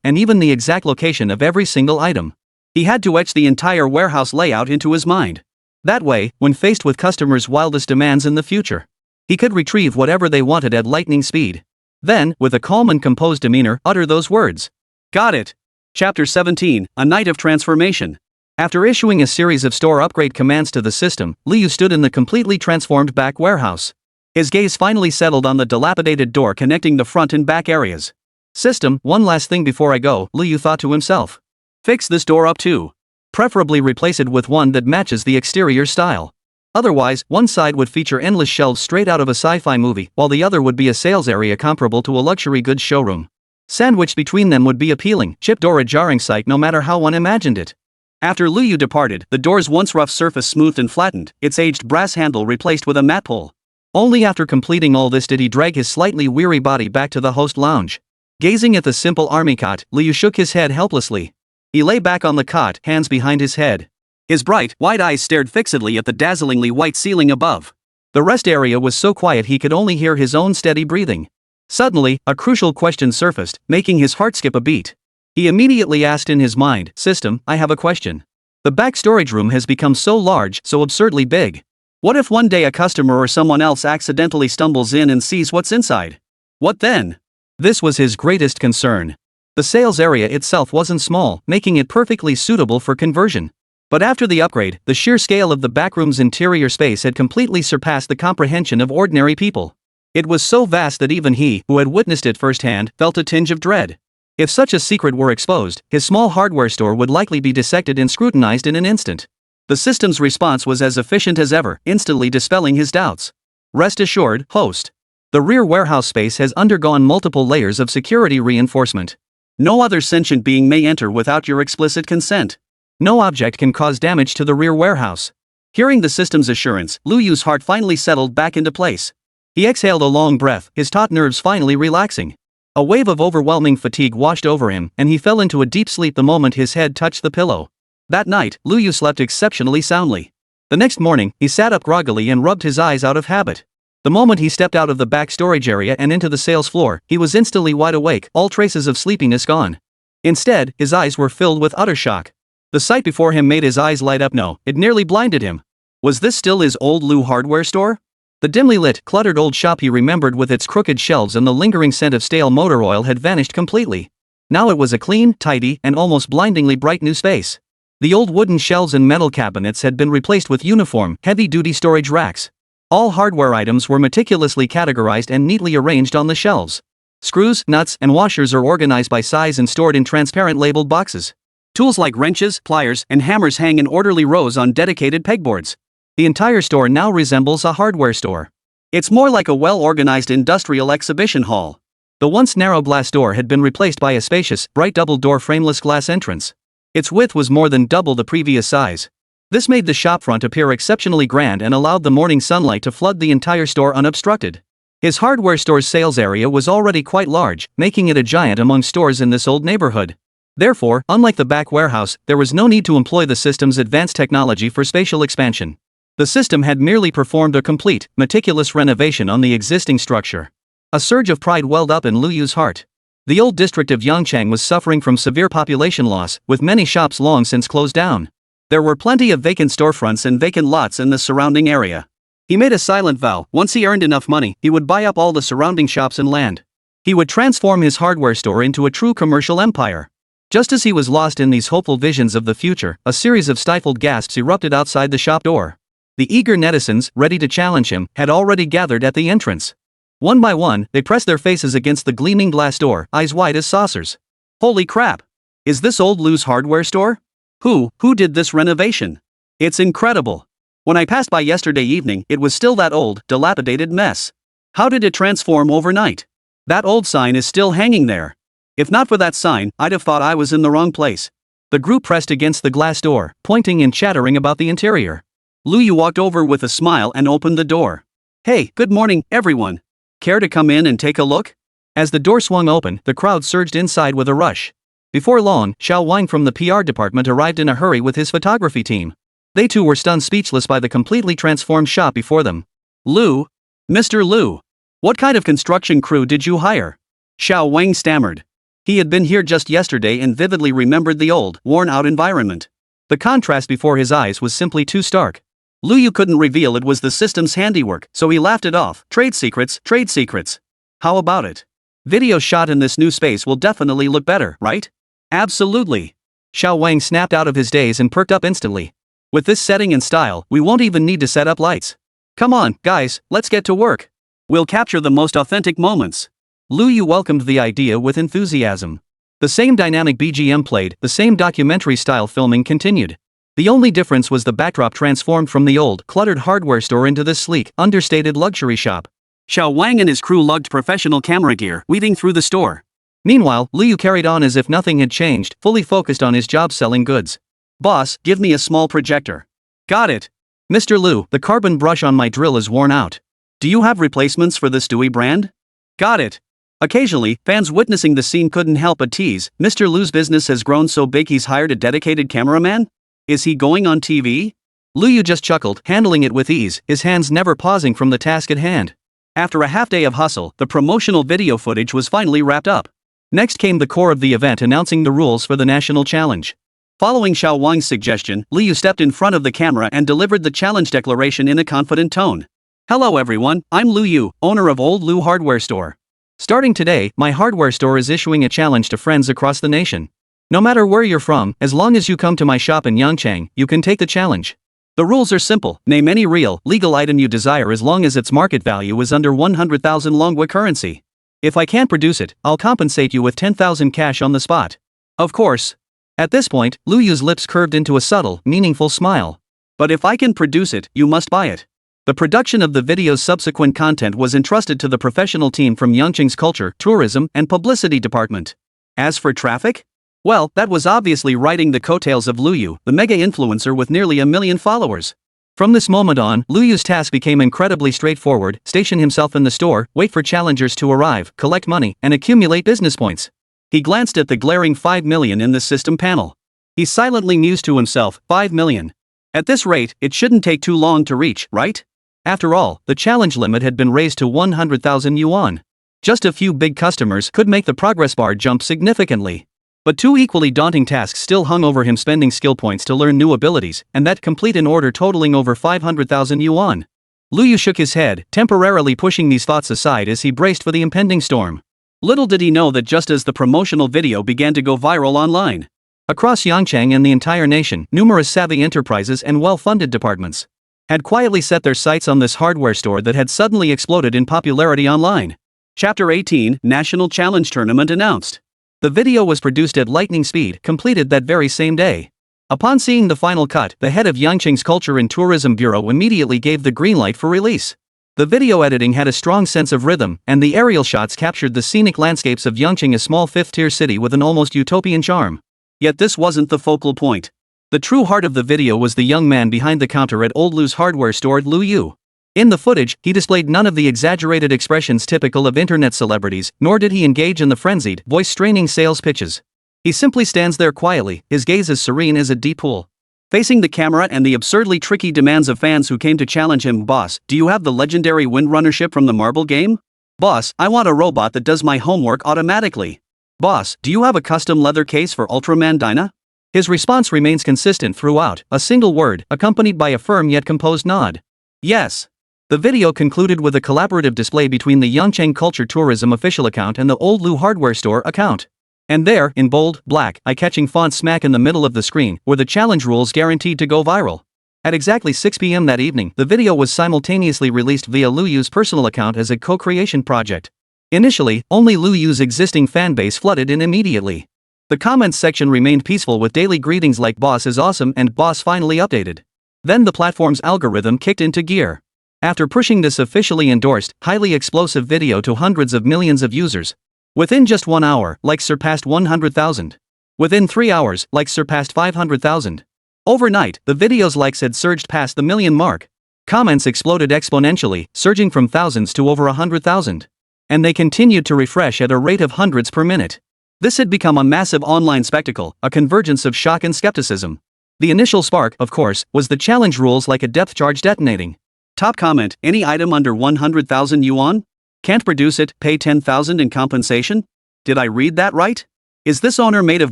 and even the exact location of every single item. He had to etch the entire warehouse layout into his mind. That way, when faced with customers' wildest demands in the future, he could retrieve whatever they wanted at lightning speed. Then, with a calm and composed demeanor, utter those words. Got it. Chapter 17, A Night of Transformation. After issuing a series of store upgrade commands to the system, Lu Yu stood in the completely transformed back warehouse. His gaze finally settled on the dilapidated door connecting the front and back areas. System, one last thing before I go, Lu Yu thought to himself. Fix this door up too. Preferably replace it with one that matches the exterior style. Otherwise, one side would feature endless shelves straight out of a sci-fi movie, while the other would be a sales area comparable to a luxury goods showroom. Sandwiched between them would be appealing, chipped door a jarring sight no matter how one imagined it. After Lu Yu departed, the door's once rough surface smoothed and flattened, its aged brass handle replaced with a matte pull. Only after completing all this did he drag his slightly weary body back to the host lounge. Gazing at the simple army cot, Lu Yu shook his head helplessly. He lay back on the cot, hands behind his head. His bright, wide eyes stared fixedly at the dazzlingly white ceiling above. The rest area was so quiet he could only hear his own steady breathing. Suddenly, a crucial question surfaced, making his heart skip a beat. He immediately asked in his mind, "System, I have a question. The back storage room has become so large, so absurdly big. What if one day a customer or someone else accidentally stumbles in and sees what's inside? What then?" This was his greatest concern. The sales area itself wasn't small, making it perfectly suitable for conversion. But after the upgrade, the sheer scale of the backroom's interior space had completely surpassed the comprehension of ordinary people. It was so vast that even he, who had witnessed it firsthand, felt a tinge of dread. If such a secret were exposed, his small hardware store would likely be dissected and scrutinized in an instant. The system's response was as efficient as ever, instantly dispelling his doubts. "Rest assured, host. The rear warehouse space has undergone multiple layers of security reinforcement. No other sentient being may enter without your explicit consent. No object can cause damage to the rear warehouse." Hearing the system's assurance, Lu Yu's heart finally settled back into place. He exhaled a long breath, his taut nerves finally relaxing. A wave of overwhelming fatigue washed over him, and he fell into a deep sleep the moment his head touched the pillow. That night, Lu Yu slept exceptionally soundly. The next morning, he sat up groggily and rubbed his eyes out of habit. The moment he stepped out of the back storage area and into the sales floor, he was instantly wide awake, all traces of sleepiness gone. Instead, his eyes were filled with utter shock. The sight before him made his eyes light up. No, it nearly blinded him. Was this still his old Lu hardware store? The dimly lit, cluttered old shop he remembered with its crooked shelves and the lingering scent of stale motor oil had vanished completely. Now it was a clean, tidy, and almost blindingly bright new space. The old wooden shelves and metal cabinets had been replaced with uniform, heavy-duty storage racks. All hardware items were meticulously categorized and neatly arranged on the shelves. Screws, nuts, and washers are organized by size and stored in transparent labeled boxes. Tools like wrenches, pliers, and hammers hang in orderly rows on dedicated pegboards. The entire store now resembles a hardware store. It's more like a well-organized industrial exhibition hall. The once narrow glass door had been replaced by a spacious, bright double-door frameless glass entrance. Its width was more than double the previous size. This made the shopfront appear exceptionally grand and allowed the morning sunlight to flood the entire store unobstructed. His hardware store's sales area was already quite large, making it a giant among stores in this old neighborhood. Therefore, unlike the back warehouse, there was no need to employ the system's advanced technology for spatial expansion. The system had merely performed a complete, meticulous renovation on the existing structure. A surge of pride welled up in Lu Yu's heart. The old district of Yangchang was suffering from severe population loss, with many shops long since closed down. There were plenty of vacant storefronts and vacant lots in the surrounding area. He made a silent vow: once he earned enough money, he would buy up all the surrounding shops and land. He would transform his hardware store into a true commercial empire. Just as he was lost in these hopeful visions of the future, a series of stifled gasps erupted outside the shop door. The eager netizens, ready to challenge him, had already gathered at the entrance. One by one, they pressed their faces against the gleaming glass door, eyes wide as saucers. Holy crap! Is this old Lu's hardware store? Who did this renovation? It's incredible. When I passed by yesterday evening, it was still that old, dilapidated mess. How did it transform overnight? That old sign is still hanging there. If not for that sign, I'd have thought I was in the wrong place. The group pressed against the glass door, pointing and chattering about the interior. Lu Yu walked over with a smile and opened the door. "Hey, good morning, everyone. Care to come in and take a look?" As the door swung open, the crowd surged inside with a rush. Before long, Xiao Wang from the PR department arrived in a hurry with his photography team. They too were stunned speechless by the completely transformed shop before them. "Lu? Mr. Lu? What kind of construction crew did you hire?" Xiao Wang stammered. He had been here just yesterday and vividly remembered the old, worn-out environment. The contrast before his eyes was simply too stark. Lu Yu couldn't reveal it was the system's handiwork, so he laughed it off. Trade secrets, trade secrets. How about it? Video shot in this new space will definitely look better, right? Absolutely. Xiao Wang snapped out of his daze and perked up instantly. With this setting and style, we won't even need to set up lights. Come on, guys, let's get to work. We'll capture the most authentic moments. Lu Yu welcomed the idea with enthusiasm. The same dynamic BGM played, the same documentary-style filming continued. The only difference was the backdrop transformed from the old, cluttered hardware store into this sleek, understated luxury shop. Xiao Wang and his crew lugged professional camera gear, weaving through the store. Meanwhile, Lu Yu carried on as if nothing had changed, fully focused on his job selling goods. "Boss, give me a small projector." "Got it. Mr. Lu, the carbon brush on my drill is worn out. Do you have replacements for this Dewey brand?" "Got it." Occasionally, fans witnessing the scene couldn't help but tease, "Mr. Lu's business has grown so big he's hired a dedicated cameraman?" Is he going on TV? Lu Yu just chuckled, handling it with ease, his hands never pausing from the task at hand. After a half day of hustle, the promotional video footage was finally wrapped up. Next came the core of the event, announcing the rules for the national challenge. Following Xiao Wang's suggestion, Lu Yu stepped in front of the camera and delivered the challenge declaration in a confident tone. Hello everyone, I'm Lu Yu, owner of Old Lu Hardware Store. Starting today, my hardware store is issuing a challenge to friends across the nation. No matter where you're from, as long as you come to my shop in Yangchang, you can take the challenge. The rules are simple: name any real, legal item you desire as long as its market value is under 100,000 Longwa currency. If I can't produce it, I'll compensate you with 10,000 cash on the spot. Of course. At this point, Lu Yu's lips curved into a subtle, meaningful smile. But if I can produce it, you must buy it. The production of the video's subsequent content was entrusted to the professional team from Yangchang's Culture, Tourism, and Publicity Department. As for traffic? Well, that was obviously riding the coattails of Lu Yu, the mega influencer with nearly 1 million followers. From this moment on, Lu Yu's task became incredibly straightforward: station himself in the store, wait for challengers to arrive, collect money, and accumulate business points. He glanced at the glaring 5 million in the system panel. He silently mused to himself, 5 million. At this rate, it shouldn't take too long to reach, right? After all, the challenge limit had been raised to 100,000 yuan. Just a few big customers could make the progress bar jump significantly. But two equally daunting tasks still hung over him: spending skill points to learn new abilities, and that complete an order totaling over 500,000 yuan. Lu Yu shook his head, temporarily pushing these thoughts aside as he braced for the impending storm. Little did he know that just as the promotional video began to go viral online, across Yangchang and the entire nation, numerous savvy enterprises and well-funded departments had quietly set their sights on this hardware store that had suddenly exploded in popularity online. Chapter 18, National Challenge Tournament announced. The video was produced at lightning speed, completed that very same day. Upon seeing the final cut, the head of Yangchang's Culture and Tourism Bureau immediately gave the green light for release. The video editing had a strong sense of rhythm, and the aerial shots captured the scenic landscapes of Yangchang, a small fifth-tier city with an almost utopian charm. Yet this wasn't the focal point. The true heart of the video was the young man behind the counter at Old Lu's hardware store, Lu Yu. In the footage, he displayed none of the exaggerated expressions typical of internet celebrities, nor did he engage in the frenzied, voice-straining sales pitches. He simply stands there quietly, his gaze as serene as a deep pool, facing the camera and the absurdly tricky demands of fans who came to challenge him. Boss, do you have the legendary Windrunner ship from the marble game? Boss, I want a robot that does my homework automatically. Boss, do you have a custom leather case for Ultraman Dyna? His response remains consistent throughout, a single word, accompanied by a firm yet composed nod. Yes. The video concluded with a collaborative display between the Yangchang Culture Tourism official account and the Old Lu Hardware Store account. And there, in bold, black, eye-catching font smack in the middle of the screen, were the challenge rules guaranteed to go viral. At exactly 6 p.m. that evening, the video was simultaneously released via Lu Yu's personal account as a co-creation project. Initially, only Lu Yu's existing fanbase flooded in immediately. The comments section remained peaceful with daily greetings like "Boss is awesome" and "Boss finally updated." Then the platform's algorithm kicked into gear. After pushing this officially endorsed, highly explosive video to hundreds of millions of users, within just 1 hour, likes surpassed 100,000. Within 3 hours, likes surpassed 500,000. Overnight, the video's likes had surged past the million mark. Comments exploded exponentially, surging from thousands to over 100,000. And they continued to refresh at a rate of hundreds per minute. This had become a massive online spectacle, a convergence of shock and skepticism. The initial spark, of course, was the challenge rules like a depth charge detonating. Top comment: any item under 100,000 yuan? Can't produce it, pay 10,000 in compensation? Did I read that right? Is this owner made of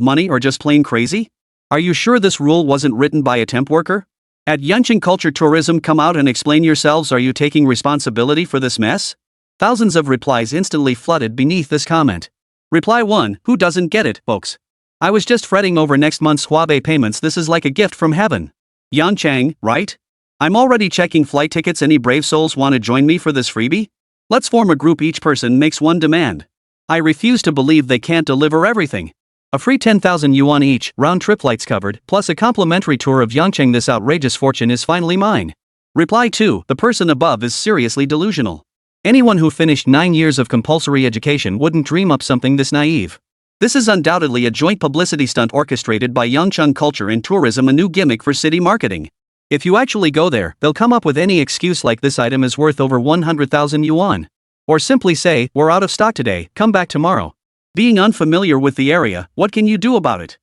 money or just plain crazy? Are you sure this rule wasn't written by a temp worker? At Yangchang Culture Tourism, come out and explain yourselves. Are you taking responsibility for this mess? Thousands of replies instantly flooded beneath this comment. Reply 1: who doesn't get it, folks? I was just fretting over next month's Huabei payments. This is like a gift from heaven. Yangchang, right? I'm already checking flight tickets. Any brave souls want to join me for this freebie? Let's form a group. Each person makes one demand. I refuse to believe they can't deliver everything. A free 10,000 yuan each, round-trip flights covered, plus a complimentary tour of Yangchang. This outrageous fortune is finally mine. Reply 2: the person above is seriously delusional. Anyone who finished 9 years of compulsory education wouldn't dream up something this naive. This is undoubtedly a joint publicity stunt orchestrated by Yangchang Culture and Tourism, a new gimmick for city marketing. If you actually go there, they'll come up with any excuse like this item is worth over 100,000 yuan. Or simply say, we're out of stock today, come back tomorrow. Being unfamiliar with the area, what can you do about it?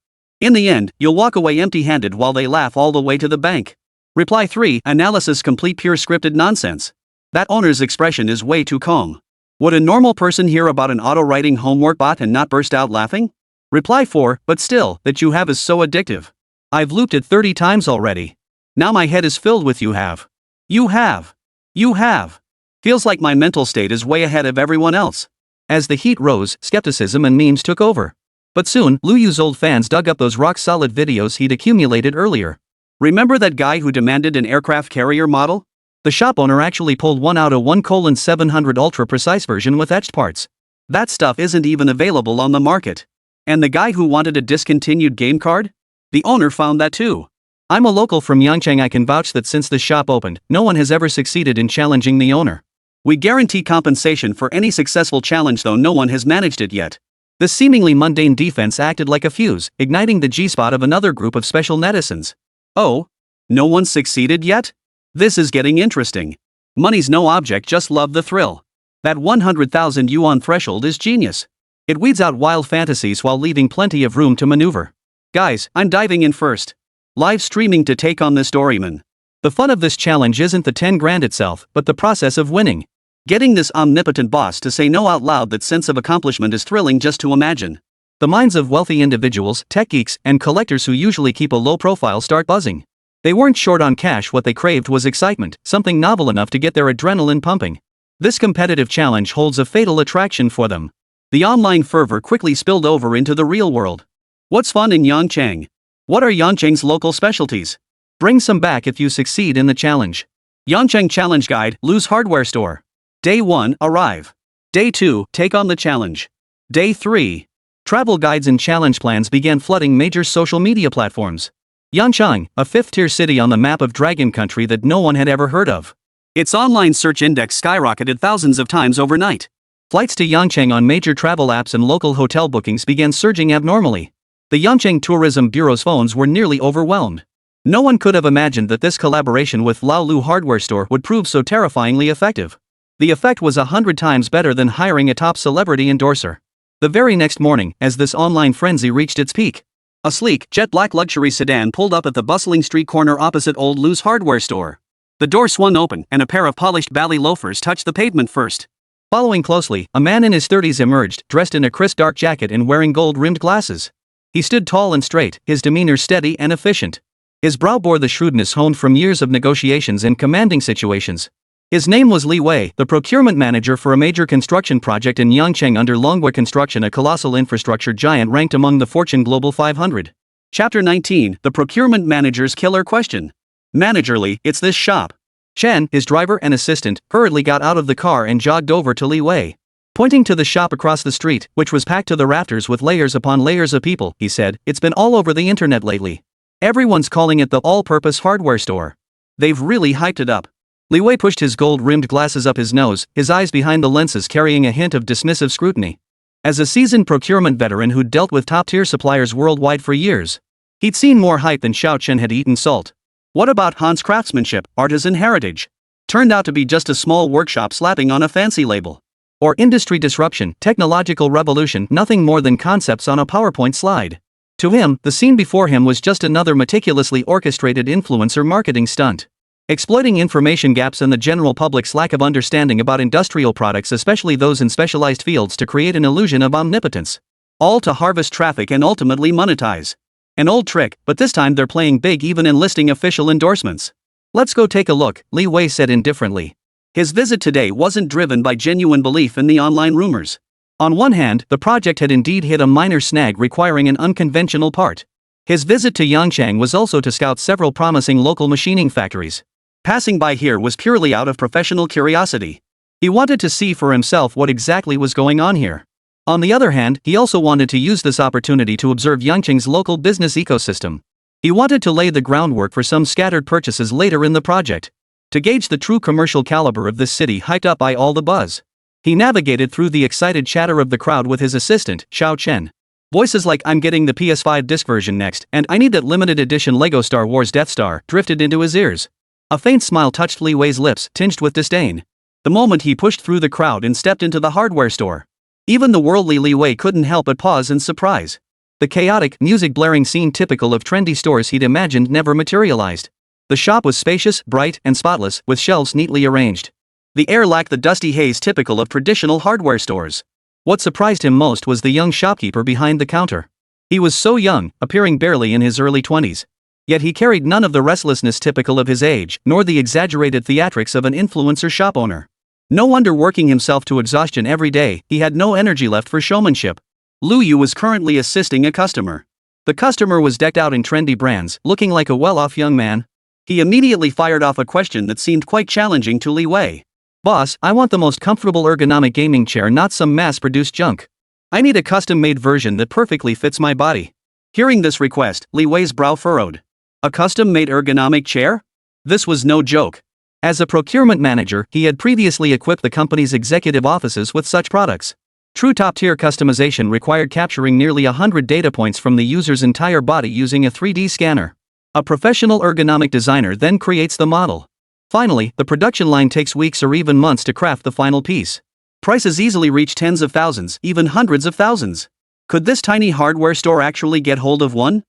In the end, you'll walk away empty-handed while they laugh all the way to the bank. Reply 3. Analysis complete pure scripted nonsense. That owner's expression is way too calm. Would a normal person hear about an auto-writing homework bot and not burst out laughing? Reply 4. But still, that you have is so addictive. I've looped it 30 times already. Now my head is filled with you have. You have. You have. Feels like my mental state is way ahead of everyone else. As the heat rose, skepticism and memes took over. But soon, Lu Yu's old fans dug up those rock-solid videos he'd accumulated earlier. Remember that guy who demanded an aircraft carrier model? The shop owner actually pulled one out, a 1:700 ultra-precise version with etched parts. That stuff isn't even available on the market. And the guy who wanted a discontinued game card? The owner found that too. I'm a local from Yangcheng. I can vouch that since the shop opened, no one has ever succeeded in challenging the owner. We guarantee compensation for any successful challenge, though no one has managed it yet. This seemingly mundane defense acted like a fuse, igniting the G-spot of another group of special netizens. Oh? No one's succeeded yet? This is getting interesting. Money's no object, just love the thrill. That 100,000 yuan threshold is genius. It weeds out wild fantasies while leaving plenty of room to maneuver. Guys, I'm diving in first. Live streaming to take on this Doryman. The fun of this challenge isn't the 10 grand itself, but the process of winning. Getting this omnipotent boss to say no out loud, that sense of accomplishment is thrilling just to imagine. The minds of wealthy individuals, tech geeks, and collectors who usually keep a low profile start buzzing. They weren't short on cash. What they craved was excitement, something novel enough to get their adrenaline pumping. This competitive challenge holds a fatal attraction for them. The online fervor quickly spilled over into the real world. What's fun in Yangcheng? What are Yangcheng's local specialties? Bring some back if you succeed in the challenge. Yangcheng Challenge Guide, Lu's Hardware Store. Day 1, arrive. Day 2, take on the challenge. Day 3. Travel guides and challenge plans began flooding major social media platforms. Yangcheng, a fifth-tier city on the map of Dragon Country that no one had ever heard of. Its online search index skyrocketed thousands of times overnight. Flights to Yangcheng on major travel apps and local hotel bookings began surging abnormally. The Yangcheng Tourism Bureau's phones were nearly overwhelmed. No one could have imagined that this collaboration with Lao Lu Hardware Store would prove so terrifyingly effective. The effect was 100 times better than hiring a top celebrity endorser. The very next morning, as this online frenzy reached its peak, a sleek, jet black luxury sedan pulled up at the bustling street corner opposite Old Lu's Hardware Store. The door swung open, and a pair of polished bally loafers touched the pavement first. Following closely, a man in his 30s emerged, dressed in a crisp dark jacket and wearing gold-rimmed glasses. He stood tall and straight, his demeanor steady and efficient. His brow bore the shrewdness honed from years of negotiations and commanding situations. His name was Li Wei, the procurement manager for a major construction project in Yangcheng under Longhua Construction, a colossal infrastructure giant ranked among the Fortune Global 500. Chapter 19, The Procurement Manager's Killer Question. Managerly, it's this shop. Chen, his driver and assistant, hurriedly got out of the car and jogged over to Li Wei. Pointing to the shop across the street, which was packed to the rafters with layers upon layers of people, he said, "It's been all over the internet lately. Everyone's calling it the all-purpose hardware store. They've really hyped it up." Li Wei pushed his gold-rimmed glasses up his nose, his eyes behind the lenses carrying a hint of dismissive scrutiny. As a seasoned procurement veteran who'd dealt with top-tier suppliers worldwide for years, he'd seen more hype than Xiao Chen had eaten salt. What about Han's craftsmanship, artisan heritage? Turned out to be just a small workshop slapping on a fancy label. Or industry disruption, technological revolution, nothing more than concepts on a PowerPoint slide. To him, the scene before him was just another meticulously orchestrated influencer marketing stunt. Exploiting information gaps and the general public's lack of understanding about industrial products, especially those in specialized fields, to create an illusion of omnipotence. All to harvest traffic and ultimately monetize. An old trick, but this time they're playing big, even enlisting official endorsements. "Let's go take a look," Li Wei said indifferently. His visit today wasn't driven by genuine belief in the online rumors. On one hand, the project had indeed hit a minor snag requiring an unconventional part. His visit to Yangcheng was also to scout several promising local machining factories. Passing by here was purely out of professional curiosity. He wanted to see for himself what exactly was going on here. On the other hand, he also wanted to use this opportunity to observe Yangcheng's local business ecosystem. He wanted to lay the groundwork for some scattered purchases later in the project. To gauge the true commercial caliber of this city hyped up by all the buzz, he navigated through the excited chatter of the crowd with his assistant, Xiao Chen. Voices like "I'm getting the PS5 disc version next," and "I need that limited edition Lego Star Wars Death Star," drifted into his ears. A faint smile touched Li Wei's lips, tinged with disdain. The moment he pushed through the crowd and stepped into the hardware store, even the worldly Li Wei couldn't help but pause in surprise. The chaotic, music-blaring scene typical of trendy stores he'd imagined never materialized. The shop was spacious, bright, and spotless, with shelves neatly arranged. The air lacked the dusty haze typical of traditional hardware stores. What surprised him most was the young shopkeeper behind the counter. He was so young, appearing barely in his early 20s. Yet he carried none of the restlessness typical of his age, nor the exaggerated theatrics of an influencer shop owner. No wonder working himself to exhaustion every day, he had no energy left for showmanship. Lu Yu was currently assisting a customer. The customer was decked out in trendy brands, looking like a well-off young man. He immediately fired off a question that seemed quite challenging to Li Wei. "Boss, I want the most comfortable ergonomic gaming chair, not some mass-produced junk. I need a custom-made version that perfectly fits my body." Hearing this request, Li Wei's brow furrowed. A custom-made ergonomic chair? This was no joke. As a procurement manager, he had previously equipped the company's executive offices with such products. True top-tier customization required capturing nearly 100 data points from the user's entire body using a 3D scanner. A professional ergonomic designer then creates the model. Finally, the production line takes weeks or even months to craft the final piece. Prices easily reach tens of thousands, even hundreds of thousands. Could this tiny hardware store actually get hold of one?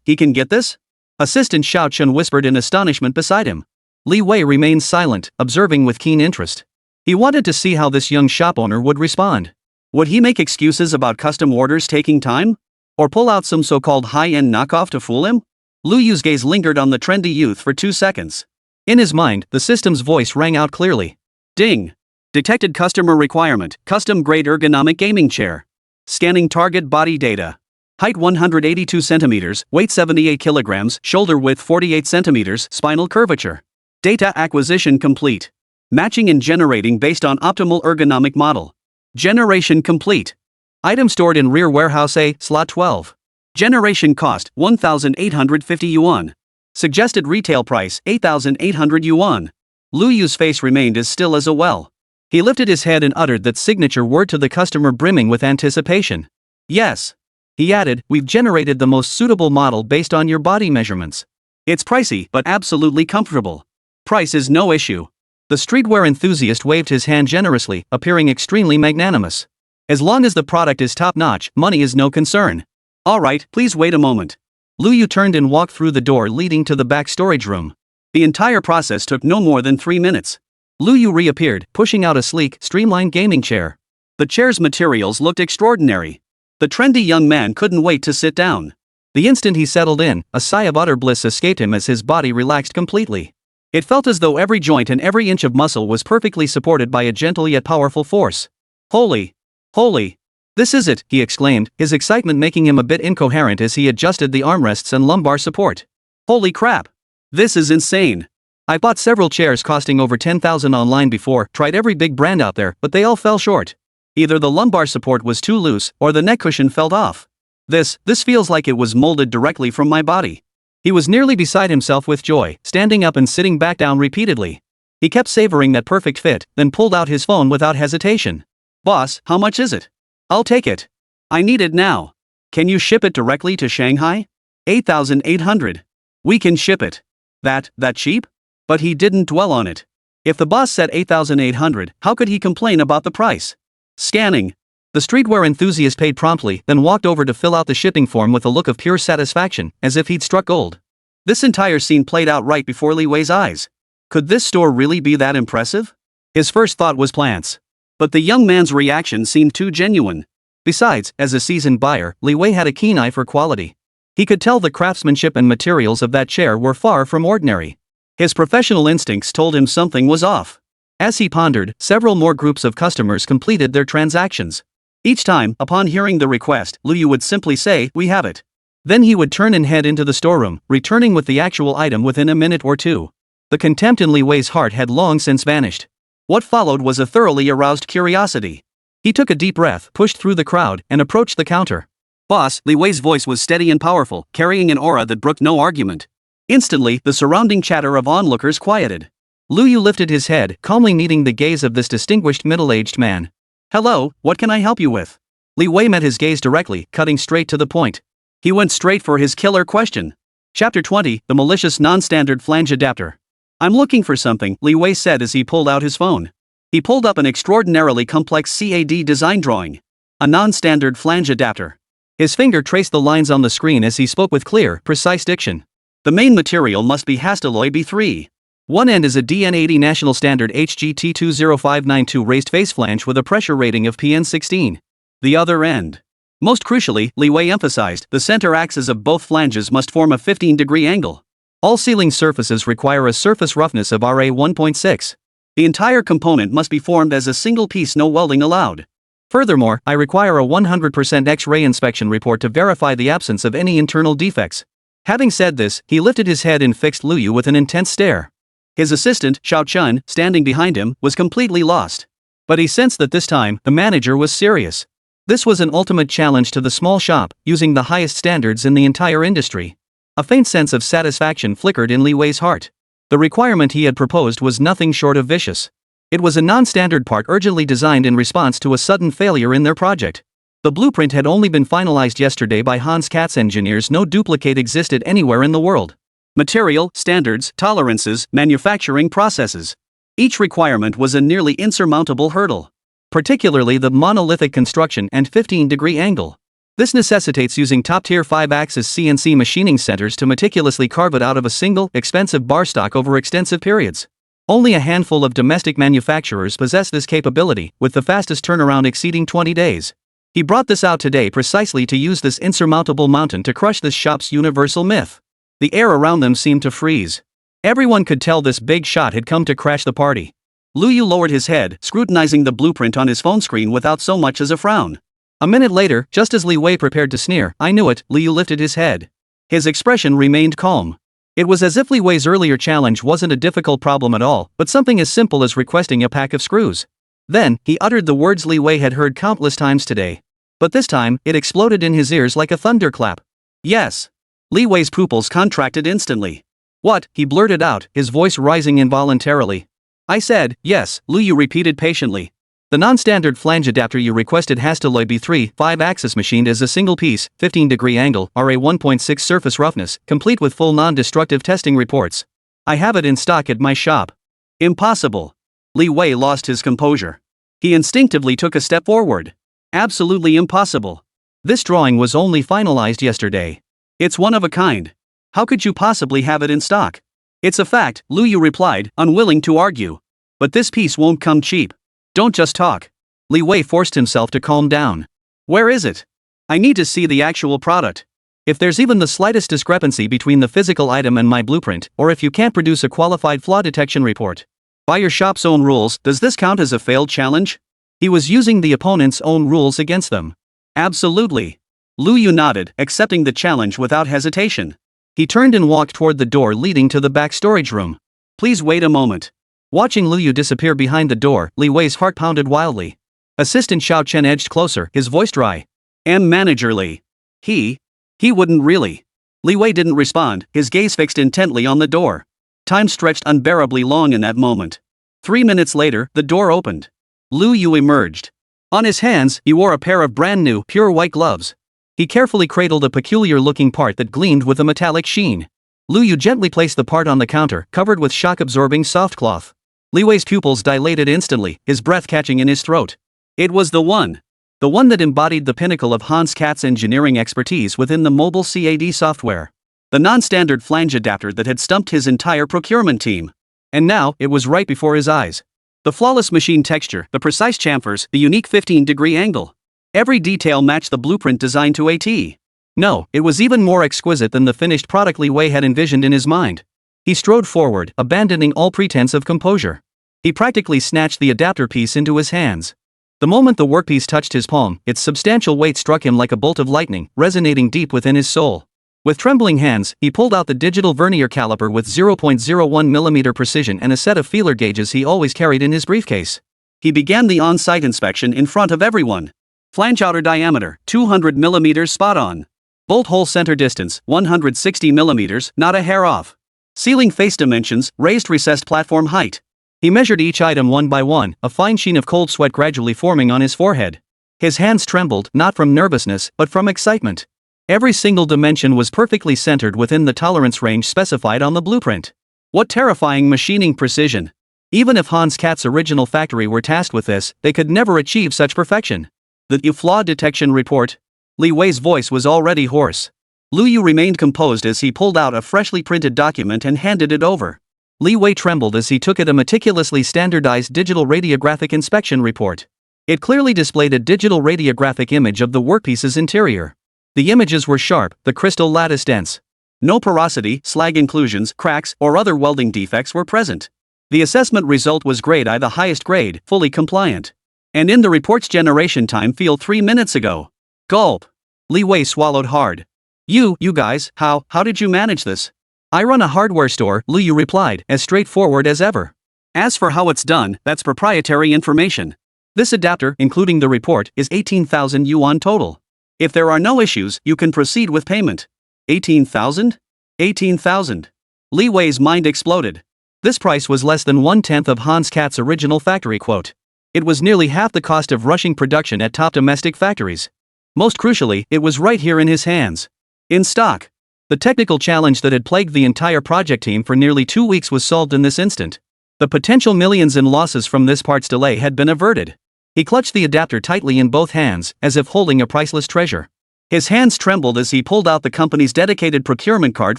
He can get this? Assistant Xiao Chun whispered in astonishment beside him. Li Wei remained silent, observing with keen interest. He wanted to see how this young shop owner would respond. Would he make excuses about custom orders taking time? Or pull out some so-called high-end knockoff to fool him? Lu Yu's gaze lingered on the trendy youth for 2 seconds. In his mind, the system's voice rang out clearly. Ding! Detected customer requirement, custom-grade ergonomic gaming chair. Scanning target body data. Height 182 centimeters, weight 78 kilograms, shoulder width 48 centimeters, spinal curvature. Data acquisition complete. Matching and generating based on optimal ergonomic model. Generation complete. Item stored in rear warehouse A, slot 12. Generation cost, 1,850 yuan. Suggested retail price, 8,800 yuan. Lu Yu's face remained as still as a well. He lifted his head and uttered that signature word to the customer, brimming with anticipation. Yes. He added, "We've generated the most suitable model based on your body measurements. It's pricey, but absolutely comfortable. Price is no issue." The streetwear enthusiast waved his hand generously, appearing extremely magnanimous. "As long as the product is top-notch, money is no concern." "Alright, please wait a moment." Lu Yu turned and walked through the door leading to the back storage room. The entire process took no more than 3 minutes. Lu Yu reappeared, pushing out a sleek, streamlined gaming chair. The chair's materials looked extraordinary. The trendy young man couldn't wait to sit down. The instant he settled in, a sigh of utter bliss escaped him as his body relaxed completely. It felt as though every joint and every inch of muscle was perfectly supported by a gentle yet powerful force. Holy! Holy! This is it, he exclaimed, his excitement making him a bit incoherent as he adjusted the armrests and lumbar support. Holy crap! This is insane! I bought several chairs costing over 10,000 online before, tried every big brand out there, but they all fell short. Either the lumbar support was too loose, or the neck cushion fell off. This feels like it was molded directly from my body. He was nearly beside himself with joy, standing up and sitting back down repeatedly. He kept savoring that perfect fit, then pulled out his phone without hesitation. "Boss, how much is it? I'll take it. I need it now. Can you ship it directly to Shanghai?" 8,800. "We can ship it." That cheap? But he didn't dwell on it. If the boss said 8,800, how could he complain about the price? Scanning. The streetwear enthusiast paid promptly, then walked over to fill out the shipping form with a look of pure satisfaction, as if he'd struck gold. This entire scene played out right before Li Wei's eyes. Could this store really be that impressive? His first thought was plants. But the young man's reaction seemed too genuine. Besides, as a seasoned buyer, Li Wei had a keen eye for quality. He could tell the craftsmanship and materials of that chair were far from ordinary. His professional instincts told him something was off. As he pondered, several more groups of customers completed their transactions. Each time, upon hearing the request, Lu Yu would simply say, "We have it." Then he would turn and head into the storeroom, returning with the actual item within a minute or two. The contempt in Li Wei's heart had long since vanished. What followed was a thoroughly aroused curiosity. He took a deep breath, pushed through the crowd, and approached the counter. "Boss," Li Wei's voice was steady and powerful, carrying an aura that brooked no argument. Instantly, the surrounding chatter of onlookers quieted. Lu Yu lifted his head, calmly meeting the gaze of this distinguished middle-aged man. "Hello, what can I help you with?" Li Wei met his gaze directly, cutting straight to the point. He went straight for his killer question. Chapter 20, The Malicious Non-Standard Flange Adapter. "I'm looking for something," Li Wei said as he pulled out his phone. He pulled up an extraordinarily complex CAD design drawing. A non-standard flange adapter. His finger traced the lines on the screen as he spoke with clear, precise diction. The main material must be Hastelloy B3. One end is a DN80 National Standard HGT20592 raised face flange with a pressure rating of PN16. The other end. Most crucially, Li Wei emphasized, the center axes of both flanges must form a 15-degree angle. All sealing surfaces require a surface roughness of RA 1.6. The entire component must be formed as a single piece, no welding allowed. Furthermore, I require a 100% X-ray inspection report to verify the absence of any internal defects. Having said this, he lifted his head and fixed Lu Yu with an intense stare. His assistant, Xiao Chun, standing behind him, was completely lost. But he sensed that this time, the manager was serious. This was an ultimate challenge to the small shop, using the highest standards in the entire industry. A faint sense of satisfaction flickered in Li Wei's heart. The requirement he had proposed was nothing short of vicious. It was a non-standard part urgently designed in response to a sudden failure in their project. The blueprint had only been finalized yesterday by Hans Katz engineers. No duplicate existed anywhere in the world. Material, standards, tolerances, manufacturing processes. Each requirement was a nearly insurmountable hurdle. Particularly the monolithic construction and 15-degree angle. This necessitates using top-tier 5-axis CNC machining centers to meticulously carve it out of a single, expensive bar stock over extensive periods. Only a handful of domestic manufacturers possess this capability, with the fastest turnaround exceeding 20 days. He brought this out today precisely to use this insurmountable mountain to crush this shop's universal myth. The air around them seemed to freeze. Everyone could tell this big shot had come to crash the party. Lu Yu lowered his head, scrutinizing the blueprint on his phone screen without so much as a frown. A minute later, just as Li Wei prepared to sneer, "I knew it," Lu Yu lifted his head. His expression remained calm. It was as if Li Wei's earlier challenge wasn't a difficult problem at all, but something as simple as requesting a pack of screws. Then, he uttered the words Li Wei had heard countless times today. But this time, it exploded in his ears like a thunderclap. "Yes." Li Wei's pupils contracted instantly. "What?" he blurted out, his voice rising involuntarily. "I said, yes," Lu Yu repeated patiently. "The non-standard flange adapter you requested has to be 3, 5-axis machined as a single piece, 15-degree angle, RA 1.6 surface roughness, complete with full non-destructive testing reports. I have it in stock at my shop." "Impossible." Li Wei lost his composure. He instinctively took a step forward. "Absolutely impossible. This drawing was only finalized yesterday. It's one of a kind. How could you possibly have it in stock?" "It's a fact," Lu Yu replied, unwilling to argue. "But this piece won't come cheap. Don't just talk." Li Wei forced himself to calm down. "Where is it? I need to see the actual product. If there's even the slightest discrepancy between the physical item and my blueprint, or if you can't produce a qualified flaw detection report, by your shop's own rules, does this count as a failed challenge?" He was using the opponent's own rules against them. "Absolutely." Lu Yu nodded, accepting the challenge without hesitation. He turned and walked toward the door leading to the back storage room. "Please wait a moment." Watching Lu Yu disappear behind the door, Li Wei's heart pounded wildly. Assistant Xiao Chen edged closer, his voice dry. Manager Li. He wouldn't really." Li Wei didn't respond, his gaze fixed intently on the door. Time stretched unbearably long in that moment. 3 minutes later, the door opened. Lu Yu emerged. On his hands, he wore a pair of brand new, pure white gloves. He carefully cradled a peculiar-looking part that gleamed with a metallic sheen. Lu Yu gently placed the part on the counter, covered with shock-absorbing soft cloth. Li Wei's pupils dilated instantly, his breath catching in his throat. It was the one that embodied the pinnacle of Hans Katz's engineering expertise within the mobile CAD software. The non-standard flange adapter that had stumped his entire procurement team. And now, it was right before his eyes. The flawless machine texture, the precise chamfers, the unique 15-degree angle. Every detail matched the blueprint designed to a T. No, it was even more exquisite than the finished product Li Wei had envisioned in his mind. He strode forward, abandoning all pretense of composure. He practically snatched the adapter piece into his hands. The moment the workpiece touched his palm, its substantial weight struck him like a bolt of lightning, resonating deep within his soul. With trembling hands, he pulled out the digital vernier caliper with 0.01mm precision and a set of feeler gauges he always carried in his briefcase. He began the on-site inspection in front of everyone. Flange outer diameter, 200mm spot on. Bolt hole center distance, 160mm, not a hair off. Sealing face dimensions, raised recessed platform height. He measured each item one by one, a fine sheen of cold sweat gradually forming on his forehead. His hands trembled, not from nervousness, but from excitement. Every single dimension was perfectly centered within the tolerance range specified on the blueprint. What terrifying machining precision! Even if Hans Katz's original factory were tasked with this, they could never achieve such perfection. The flaw detection report. Li Wei's voice was already hoarse. Lu Yu remained composed as he pulled out a freshly printed document and handed it over. Li Wei trembled as he took it, a meticulously standardized digital radiographic inspection report. It clearly displayed a digital radiographic image of the workpiece's interior. The images were sharp, the crystal lattice dense. No porosity, slag inclusions, cracks, or other welding defects were present. The assessment result was grade I, the highest grade, fully compliant. And in the report's generation time field 3 minutes ago. Gulp. Li Wei swallowed hard. You guys, how did you manage this? I run a hardware store, Lu Yu replied, as straightforward as ever. As for how it's done, that's proprietary information. This adapter, including the report, is 18,000 yuan total. If there are no issues, you can proceed with payment. 18,000? 18,000. Li Wei's mind exploded. This price was less than 1/10 of Hans Katz's original factory quote. It was nearly half the cost of rushing production at top domestic factories. Most crucially, it was right here in his hands. In stock. The technical challenge that had plagued the entire project team for nearly 2 weeks was solved in this instant. The potential millions in losses from this part's delay had been averted. He clutched the adapter tightly in both hands, as if holding a priceless treasure. His hands trembled as he pulled out the company's dedicated procurement card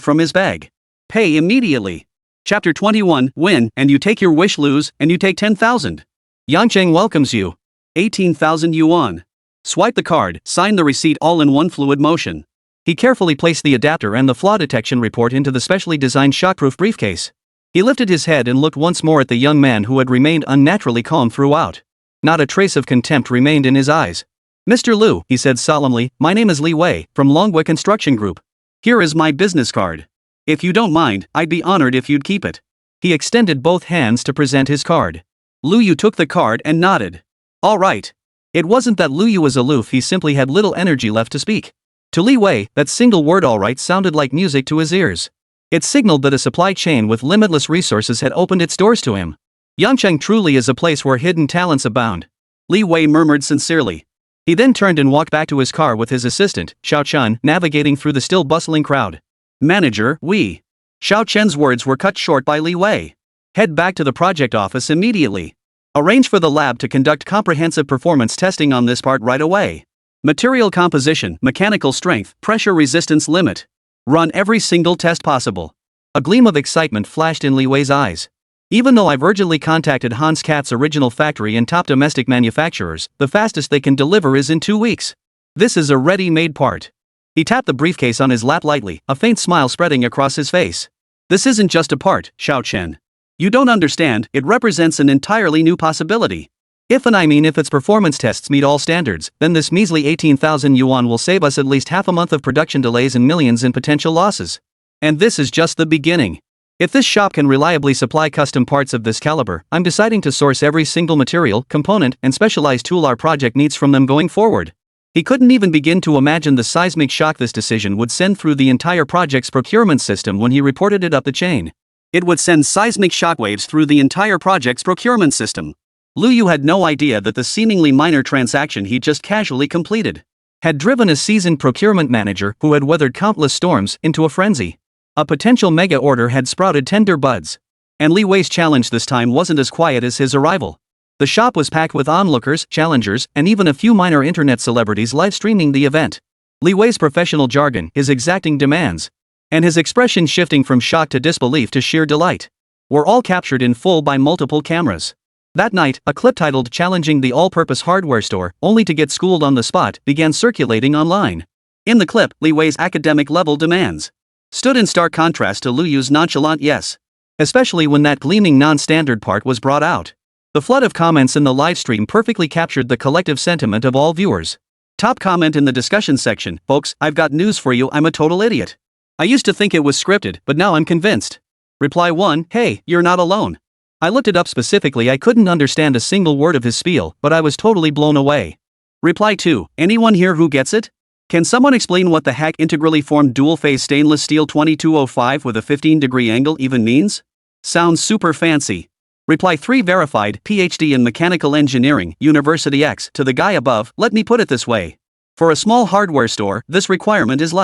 from his bag. Pay immediately. Chapter 21, win, and you take your wish, lose, and you take 10,000. Yangcheng welcomes you. 18,000 yuan. Swipe the card, sign the receipt all in one fluid motion. He carefully placed the adapter and the flaw detection report into the specially designed shockproof briefcase. He lifted his head and looked once more at the young man who had remained unnaturally calm throughout. Not a trace of contempt remained in his eyes. Mr. Liu, he said solemnly, my name is Li Wei, from Longhua Construction Group. Here is my business card. If you don't mind, I'd be honored if you'd keep it. He extended both hands to present his card. Lu Yu took the card and nodded. All right. It wasn't that Lu Yu was aloof, he simply had little energy left to speak. To Li Wei, that single word all right sounded like music to his ears. It signaled that a supply chain with limitless resources had opened its doors to him. Yangcheng truly is a place where hidden talents abound. Li Wei murmured sincerely. He then turned and walked back to his car with his assistant, Xiao Chen, navigating through the still bustling crowd. Manager, we. Xiao Chen's words were cut short by Li Wei. Head back to the project office immediately. Arrange for the lab to conduct comprehensive performance testing on this part right away. Material composition, mechanical strength, pressure resistance limit. Run every single test possible. A gleam of excitement flashed in Li Wei's eyes. Even though I've urgently contacted Hans Katz's original factory and top domestic manufacturers, the fastest they can deliver is in 2 weeks. This is a ready-made part. He tapped the briefcase on his lap lightly, a faint smile spreading across his face. This isn't just a part, Xiao Chen. You don't understand, it represents an entirely new possibility. If its performance tests meet all standards, then this measly 18,000 yuan will save us at least half a month of production delays and millions in potential losses. And this is just the beginning. If this shop can reliably supply custom parts of this caliber, I'm deciding to source every single material, component, and specialized tool our project needs from them going forward. He couldn't even begin to imagine the seismic shock this decision would send through the entire project's procurement system when he reported it up the chain. It would send seismic shockwaves through the entire project's procurement system. Lu Yu had no idea that the seemingly minor transaction he just casually completed had driven a seasoned procurement manager who had weathered countless storms into a frenzy. A potential mega order had sprouted tender buds. And Li Wei's challenge this time wasn't as quiet as his arrival. The shop was packed with onlookers, challengers, and even a few minor internet celebrities live-streaming the event. Li Wei's professional jargon, his exacting demands, and his expression shifting from shock to disbelief to sheer delight, were all captured in full by multiple cameras. That night, a clip titled "Challenging the All-Purpose Hardware Store, Only to Get Schooled on the Spot" began circulating online. In the clip, Li Wei's academic-level demands stood in stark contrast to Lu Yu's nonchalant yes. Especially when that gleaming non-standard part was brought out. The flood of comments in the livestream perfectly captured the collective sentiment of all viewers. Top comment in the discussion section, folks, I've got news for you, I'm a total idiot. I used to think it was scripted, but now I'm convinced. Reply 1, hey, you're not alone. I looked it up specifically, I couldn't understand a single word of his spiel, but I was totally blown away. Reply 2, anyone here who gets it? Can someone explain what the heck integrally formed dual-phase stainless steel 2205 with a 15-degree angle even means? Sounds super fancy. Reply 3, verified, PhD in Mechanical Engineering, University X. To the guy above, let me put it this way. For a small hardware store, this requirement is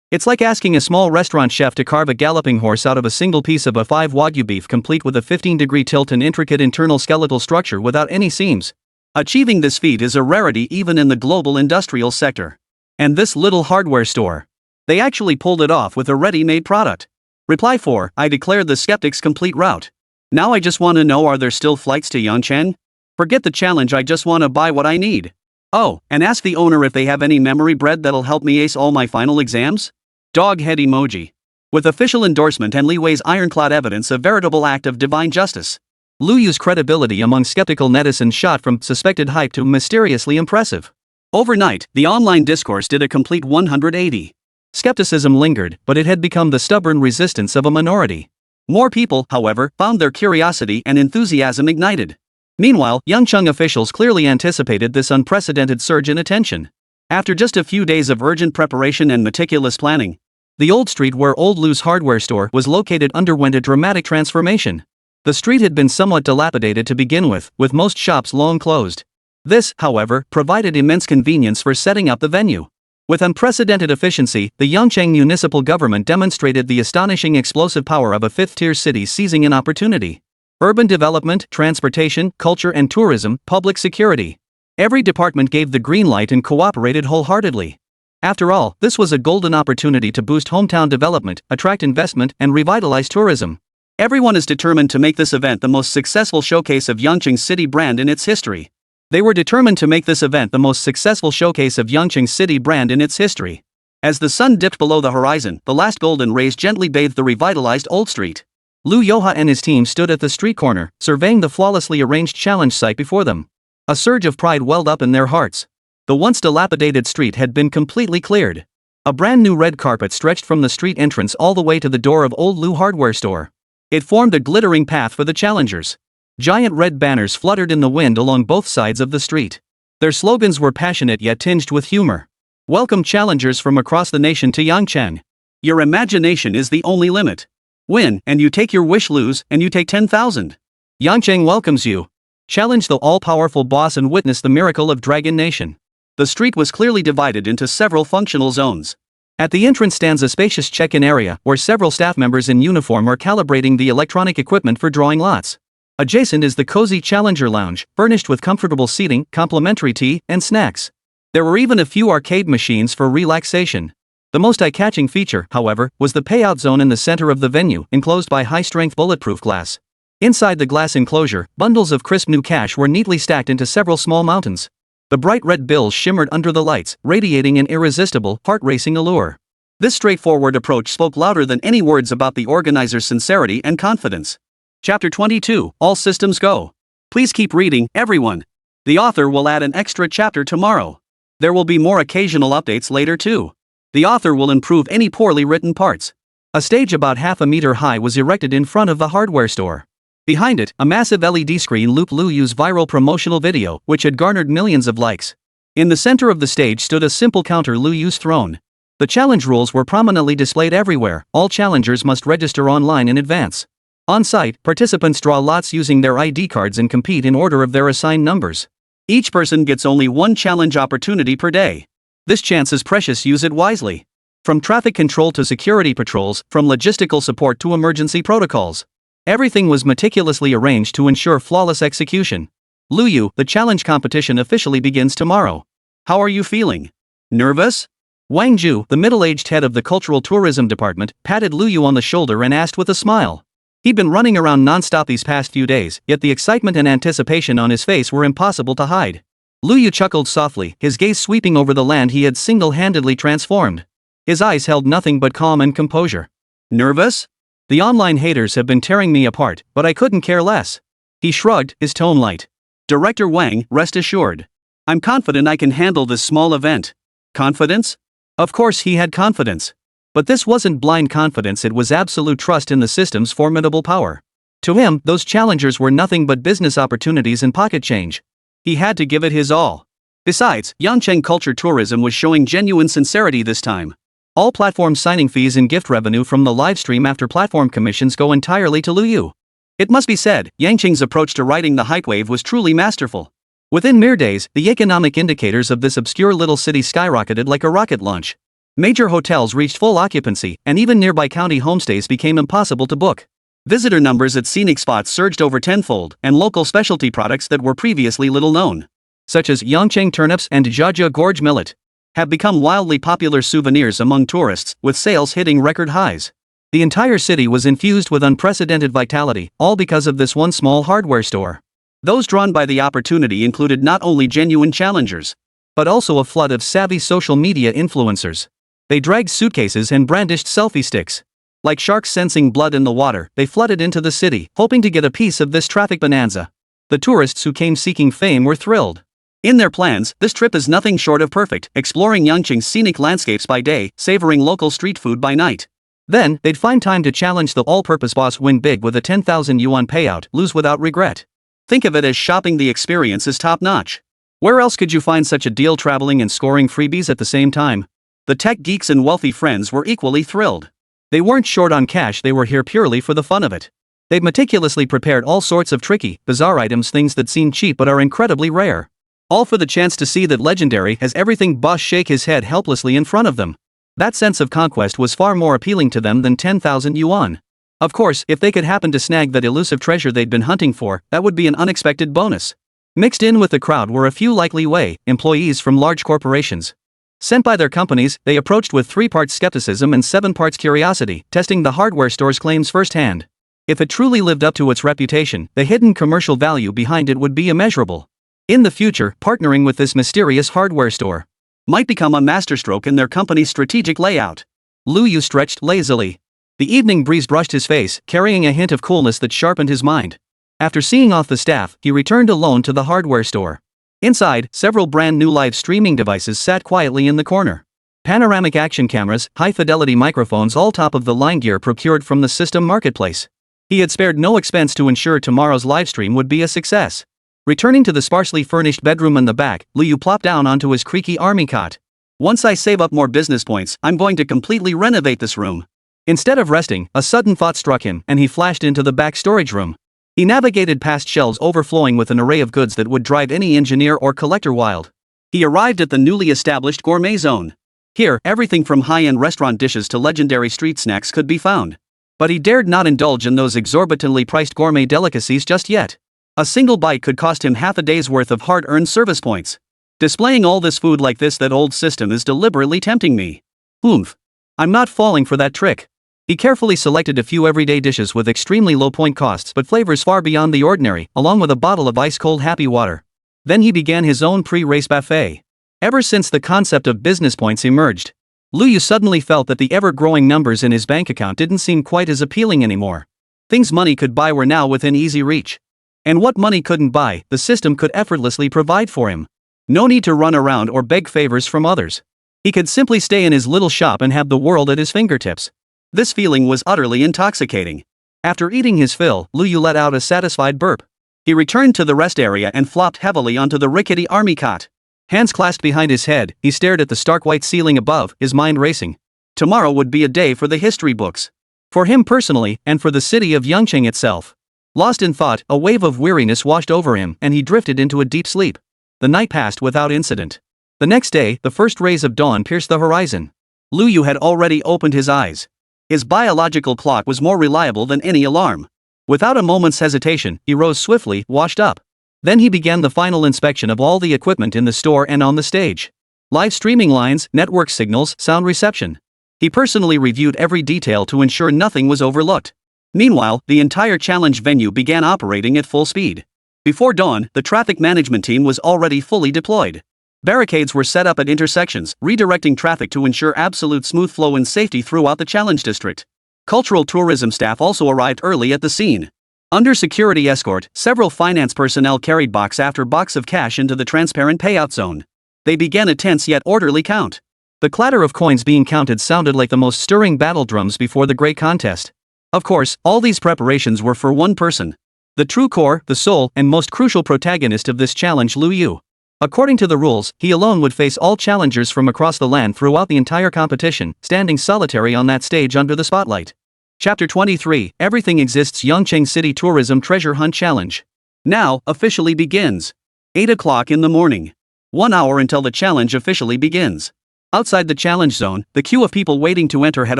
it's like asking a small restaurant chef to carve a galloping horse out of a single piece of A5 Wagyu beef complete with a 15-degree tilt and intricate internal skeletal structure without any seams. Achieving this feat is a rarity even in the global industrial sector. And this little hardware store. They actually pulled it off with a ready-made product. Reply 4, I declared the skeptic's complete route. Now I just want to know, are there still flights to Yangcheng? Forget the challenge, I just want to buy what I need. Oh, and ask the owner if they have any memory bread that'll help me ace all my final exams? Dog head emoji. With official endorsement and Li Wei's ironclad evidence, a veritable act of divine justice. Lu Yu's credibility among skeptical netizens shot from suspected hype to mysteriously impressive. Overnight, the online discourse did a complete 180. Skepticism lingered, but it had become the stubborn resistance of a minority. More people, however, found their curiosity and enthusiasm ignited. Meanwhile, Yangcheng officials clearly anticipated this unprecedented surge in attention. After just a few days of urgent preparation and meticulous planning, the old street where Old Lu's hardware store was located underwent a dramatic transformation. The street had been somewhat dilapidated to begin with most shops long closed. This, however, provided immense convenience for setting up the venue. With unprecedented efficiency, the Yangcheng municipal government demonstrated the astonishing explosive power of a fifth-tier city seizing an opportunity. Urban development, transportation, culture and tourism, public security. Every department gave the green light and cooperated wholeheartedly. After all, this was a golden opportunity to boost hometown development, attract investment, and revitalize tourism. Everyone is determined to make this event the most successful showcase of Yangcheng's city brand in its history. They were determined to make this event the most successful showcase of Yangcheng's city brand in its history. As the sun dipped below the horizon, the last golden rays gently bathed the revitalized Old Street. Lu Yoha and his team stood at the street corner, surveying the flawlessly arranged challenge site before them. A surge of pride welled up in their hearts. The once dilapidated street had been completely cleared. A brand new red carpet stretched from the street entrance all the way to the door of Old Lu hardware store. It formed a glittering path for the challengers. Giant red banners fluttered in the wind along both sides of the street. Their slogans were passionate yet tinged with humor. Welcome challengers from across the nation to Yangcheng. Your imagination is the only limit. Win, and you take your wish, lose, and you take 10,000. Yangcheng welcomes you. Challenge the all-powerful boss and witness the miracle of Dragon Nation. The street was clearly divided into several functional zones. At the entrance stands a spacious check-in area where several staff members in uniform are calibrating the electronic equipment for drawing lots. Adjacent is the cozy Challenger Lounge, furnished with comfortable seating, complimentary tea, and snacks. There were even a few arcade machines for relaxation. The most eye-catching feature, however, was the payout zone in the center of the venue, enclosed by high-strength bulletproof glass. Inside the glass enclosure, bundles of crisp new cash were neatly stacked into several small mountains. The bright red bills shimmered under the lights, radiating an irresistible, heart-racing allure. This straightforward approach spoke louder than any words about the organizers' sincerity and confidence. Chapter 22, All Systems Go. Please keep reading, everyone. The author will add an extra chapter tomorrow. There will be more occasional updates later too. The author will improve any poorly written parts. A stage about half a meter high was erected in front of the hardware store. Behind it, a massive LED screen looped Lu Yu's viral promotional video, which had garnered millions of likes. In the center of the stage stood a simple counter, Lu Yu's throne. The challenge rules were prominently displayed everywhere. All challengers must register online in advance. On site, participants draw lots using their ID cards and compete in order of their assigned numbers. Each person gets only one challenge opportunity per day. This chance is precious, use it wisely. From traffic control to security patrols, from logistical support to emergency protocols. Everything was meticulously arranged to ensure flawless execution. Lu Yu, the challenge competition officially begins tomorrow. How are you feeling? Nervous? Wang Ju, the middle-aged head of the cultural tourism department, patted Lu Yu on the shoulder and asked with a smile. He'd been running around non-stop these past few days, yet the excitement and anticipation on his face were impossible to hide. Lu Yu chuckled softly, his gaze sweeping over the land he had single-handedly transformed. His eyes held nothing but calm and composure. Nervous? The online haters have been tearing me apart, but I couldn't care less. He shrugged, his tone light. Director Wang, rest assured. I'm confident I can handle this small event. Confidence? Of course he had confidence. But this wasn't blind confidence, it was absolute trust in the system's formidable power. To him, those challengers were nothing but business opportunities and pocket change. He had to give it his all. Besides, Yangcheng Culture Tourism was showing genuine sincerity this time. All platform signing fees and gift revenue from the livestream after platform commissions go entirely to Lu Yu. It must be said, Yangcheng's approach to riding the hype wave was truly masterful. Within mere days, the economic indicators of this obscure little city skyrocketed like a rocket launch. Major hotels reached full occupancy, and even nearby county homestays became impossible to book. Visitor numbers at scenic spots surged over tenfold, and local specialty products that were previously little known, such as Yangcheng turnips and Jiajia gorge millet, have become wildly popular souvenirs among tourists, with sales hitting record highs. The entire city was infused with unprecedented vitality, all because of this one small hardware store. Those drawn by the opportunity included not only genuine challengers, but also a flood of savvy social media influencers. They dragged suitcases and brandished selfie sticks. Like sharks sensing blood in the water, they flooded into the city, hoping to get a piece of this traffic bonanza. The tourists who came seeking fame were thrilled. In their plans, this trip is nothing short of perfect, exploring Yangqing's scenic landscapes by day, savoring local street food by night. Then, they'd find time to challenge the all-purpose boss, win big with a 10,000 yuan payout, lose without regret. Think of it as shopping. The experience is top-notch. Where else could you find such a deal, traveling and scoring freebies at the same time? The tech geeks and wealthy friends were equally thrilled. They weren't short on cash, they were here purely for the fun of it. They've meticulously prepared all sorts of tricky, bizarre items, things that seem cheap but are incredibly rare. All for the chance to see that legendary has everything. Boss shake his head helplessly in front of them. That sense of conquest was far more appealing to them than 10,000 yuan. Of course, if they could happen to snag that elusive treasure they'd been hunting for, that would be an unexpected bonus. Mixed in with the crowd were a few likely employees from large corporations. Sent by their companies, they approached with 3 parts skepticism and 7 parts curiosity, testing the hardware store's claims firsthand. If it truly lived up to its reputation, the hidden commercial value behind it would be immeasurable. In the future, partnering with this mysterious hardware store might become a masterstroke in their company's strategic layout. Lu Yu stretched lazily. The evening breeze brushed his face, carrying a hint of coolness that sharpened his mind. After seeing off the staff, he returned alone to the hardware store. Inside, several brand new live streaming devices sat quietly in the corner. Panoramic action cameras, high-fidelity microphones, all top-of-the-line gear procured from the system marketplace. He had spared no expense to ensure tomorrow's livestream would be a success. Returning to the sparsely furnished bedroom in the back, Lu Yu plopped down onto his creaky army cot. Once I save up more business points, I'm going to completely renovate this room. Instead of resting, a sudden thought struck him, and he flashed into the back storage room. He navigated past shelves overflowing with an array of goods that would drive any engineer or collector wild. He arrived at the newly established gourmet zone. Here, everything from high-end restaurant dishes to legendary street snacks could be found. But he dared not indulge in those exorbitantly priced gourmet delicacies just yet. A single bite could cost him half a day's worth of hard-earned service points. Displaying all this food like this, that old system is deliberately tempting me. Oomph. I'm not falling for that trick. He carefully selected a few everyday dishes with extremely low point costs but flavors far beyond the ordinary, along with a bottle of ice-cold happy water. Then he began his own pre-race buffet. Ever since the concept of business points emerged, Lu Yu suddenly felt that the ever-growing numbers in his bank account didn't seem quite as appealing anymore. Things money could buy were now within easy reach. And what money couldn't buy, the system could effortlessly provide for him. No need to run around or beg favors from others. He could simply stay in his little shop and have the world at his fingertips. This feeling was utterly intoxicating. After eating his fill, Lu Yu let out a satisfied burp. He returned to the rest area and flopped heavily onto the rickety army cot. Hands clasped behind his head, he stared at the stark white ceiling above, his mind racing. Tomorrow would be a day for the history books. For him personally, and for the city of Yangqing itself. Lost in thought, a wave of weariness washed over him, and he drifted into a deep sleep. The night passed without incident. The next day, the first rays of dawn pierced the horizon. Lu Yu had already opened his eyes. His biological clock was more reliable than any alarm. Without a moment's hesitation, he rose swiftly, washed up. Then he began the final inspection of all the equipment in the store and on the stage. Live streaming lines, network signals, sound reception. He personally reviewed every detail to ensure nothing was overlooked. Meanwhile, the entire challenge venue began operating at full speed. Before dawn, the traffic management team was already fully deployed. Barricades were set up at intersections, redirecting traffic to ensure absolute smooth flow and safety throughout the challenge district. Cultural tourism staff also arrived early at the scene. Under security escort, several finance personnel carried box after box of cash into the transparent payout zone. They began a tense yet orderly count. The clatter of coins being counted sounded like the most stirring battle drums before the great contest. Of course, all these preparations were for one person. The true core, the soul, and most crucial protagonist of this challenge, Lu Yu. According to the rules, he alone would face all challengers from across the land throughout the entire competition, standing solitary on that stage under the spotlight. Chapter 23, Everything Exists. Yangqing City Tourism Treasure Hunt Challenge. Now, officially begins. 8 o'clock in the morning. 1 hour until the challenge officially begins. Outside the challenge zone, the queue of people waiting to enter had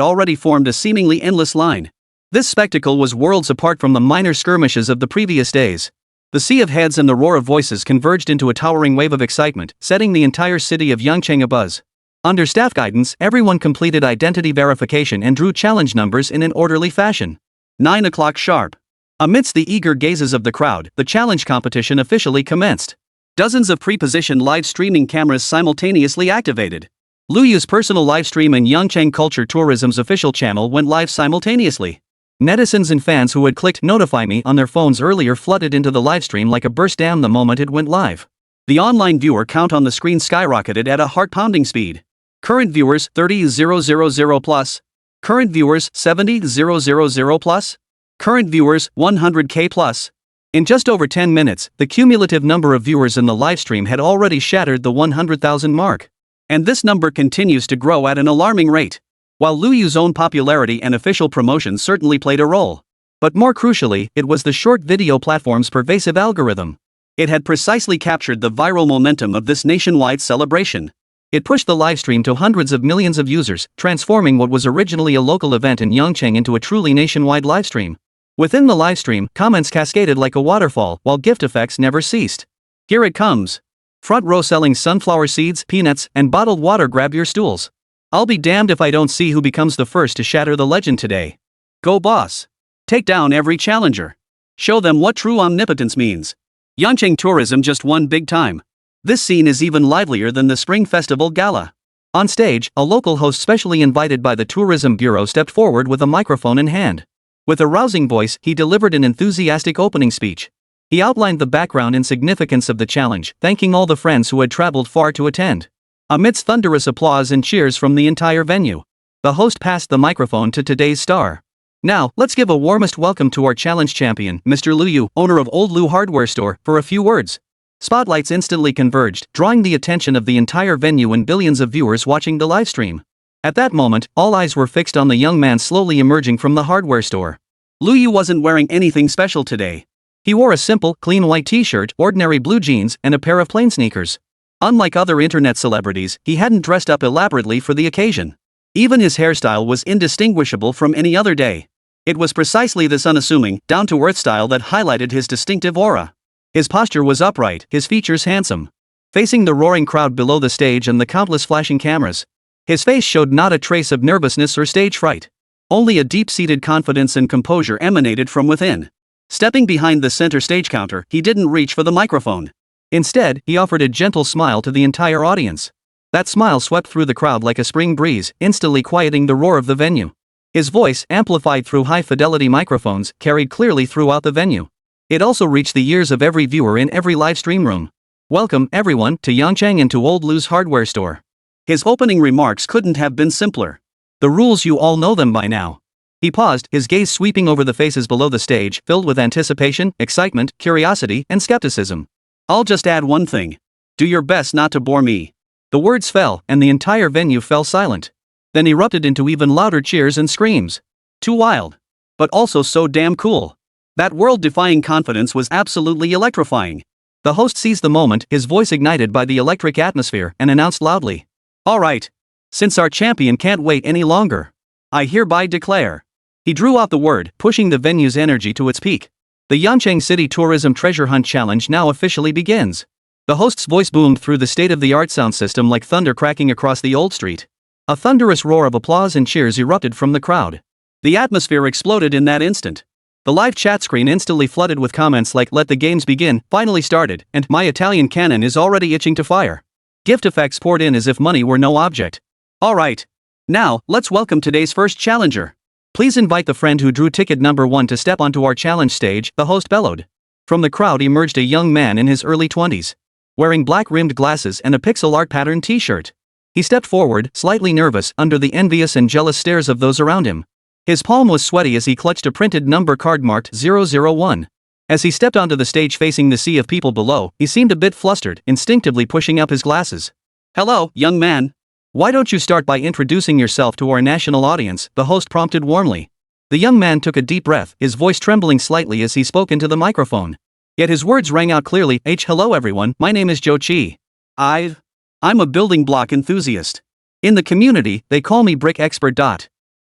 already formed a seemingly endless line. This spectacle was worlds apart from the minor skirmishes of the previous days. The sea of heads and the roar of voices converged into a towering wave of excitement, setting the entire city of Yangqing abuzz. Under staff guidance, everyone completed identity verification and drew challenge numbers in an orderly fashion. 9 o'clock sharp. Amidst the eager gazes of the crowd, the challenge competition officially commenced. Dozens of pre-positioned live streaming cameras simultaneously activated. Luyu's personal livestream and Yangcheng Culture Tourism's official channel went live simultaneously. Netizens and fans who had clicked Notify Me on their phones earlier flooded into the livestream like a burst dam the moment it went live. The online viewer count on the screen skyrocketed at a heart-pounding speed. Current viewers 30,000 plus. Current viewers 70,000 plus. Current viewers 100K plus. In just over 10 minutes, the cumulative number of viewers in the livestream had already shattered the 100,000 mark. And this number continues to grow at an alarming rate. While Luyu's own popularity and official promotion certainly played a role. But more crucially, it was the short video platform's pervasive algorithm. It had precisely captured the viral momentum of this nationwide celebration. It pushed the livestream to hundreds of millions of users, transforming what was originally a local event in Yangcheng into a truly nationwide livestream. Within the livestream, comments cascaded like a waterfall, while gift effects never ceased. Here it comes. Front row selling sunflower seeds, peanuts, and bottled water. Grab your stools. I'll be damned if I don't see who becomes the first to shatter the legend today. Go boss. Take down every challenger. Show them what true omnipotence means. Yangcheng Tourism just won big time. This scene is even livelier than the Spring Festival Gala. On stage, a local host specially invited by the Tourism Bureau stepped forward with a microphone in hand. With a rousing voice, he delivered an enthusiastic opening speech. He outlined the background and significance of the challenge, thanking all the friends who had traveled far to attend. Amidst thunderous applause and cheers from the entire venue, the host passed the microphone to today's star. Now, let's give a warmest welcome to our challenge champion, Mr. Luyu, owner of Old Lu Hardware Store, for a few words. Spotlights instantly converged, drawing the attention of the entire venue and billions of viewers watching the livestream. At that moment, all eyes were fixed on the young man slowly emerging from the hardware store. Luyu wasn't wearing anything special today. He wore a simple, clean white t-shirt, ordinary blue jeans, and a pair of plain sneakers. Unlike other internet celebrities, he hadn't dressed up elaborately for the occasion. Even his hairstyle was indistinguishable from any other day. It was precisely this unassuming, down-to-earth style that highlighted his distinctive aura. His posture was upright, his features handsome. Facing the roaring crowd below the stage and the countless flashing cameras, his face showed not a trace of nervousness or stage fright. Only a deep-seated confidence and composure emanated from within. Stepping behind the center stage counter, he didn't reach for the microphone. Instead, he offered a gentle smile to the entire audience. That smile swept through the crowd like a spring breeze, instantly quieting the roar of the venue. His voice, amplified through high-fidelity microphones, carried clearly throughout the venue. It also reached the ears of every viewer in every live stream room. Welcome, everyone, to Yangcheng and to Old Lu's Hardware Store. His opening remarks couldn't have been simpler. The rules, you all know them by now. He paused, his gaze sweeping over the faces below the stage, filled with anticipation, excitement, curiosity, and skepticism. I'll just add one thing. Do your best not to bore me. The words fell, and the entire venue fell silent. Then erupted into even louder cheers and screams. Too wild. But also so damn cool. That world-defying confidence was absolutely electrifying. The host seized the moment, his voice ignited by the electric atmosphere, and announced loudly. All right. Since our champion can't wait any longer, I hereby declare. He drew out the word, pushing the venue's energy to its peak. The Yangcheng City Tourism Treasure Hunt Challenge now officially begins. The host's voice boomed through the state-of-the-art sound system like thunder cracking across the old street. A thunderous roar of applause and cheers erupted from the crowd. The atmosphere exploded in that instant. The live chat screen instantly flooded with comments like "Let the games begin," "Finally started," and "My Italian cannon is already itching to fire." Gift effects poured in as if money were no object. Alright. Now, let's welcome today's first challenger. Please invite the friend who drew ticket number 1 to step onto our challenge stage, the host bellowed. From the crowd emerged a young man in his early 20s. Wearing black-rimmed glasses and a pixel art patterned t-shirt. He stepped forward, slightly nervous, under the envious and jealous stares of those around him. His palm was sweaty as he clutched a printed number card marked 001. As he stepped onto the stage facing the sea of people below, he seemed a bit flustered, instinctively pushing up his glasses. Hello, young man. Why don't you start by introducing yourself to our national audience, the host prompted warmly. The young man took a deep breath, his voice trembling slightly as he spoke into the microphone. Yet his words rang out clearly. Hello everyone, my name is Joe Chi. I'm a building block enthusiast. In the community, they call me Brick Expert.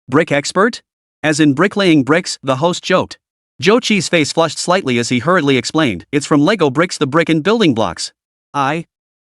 Brick Expert? As in bricklaying bricks, the host joked. Joe Chi's face flushed slightly as he hurriedly explained, it's from Lego bricks, the brick and building blocks.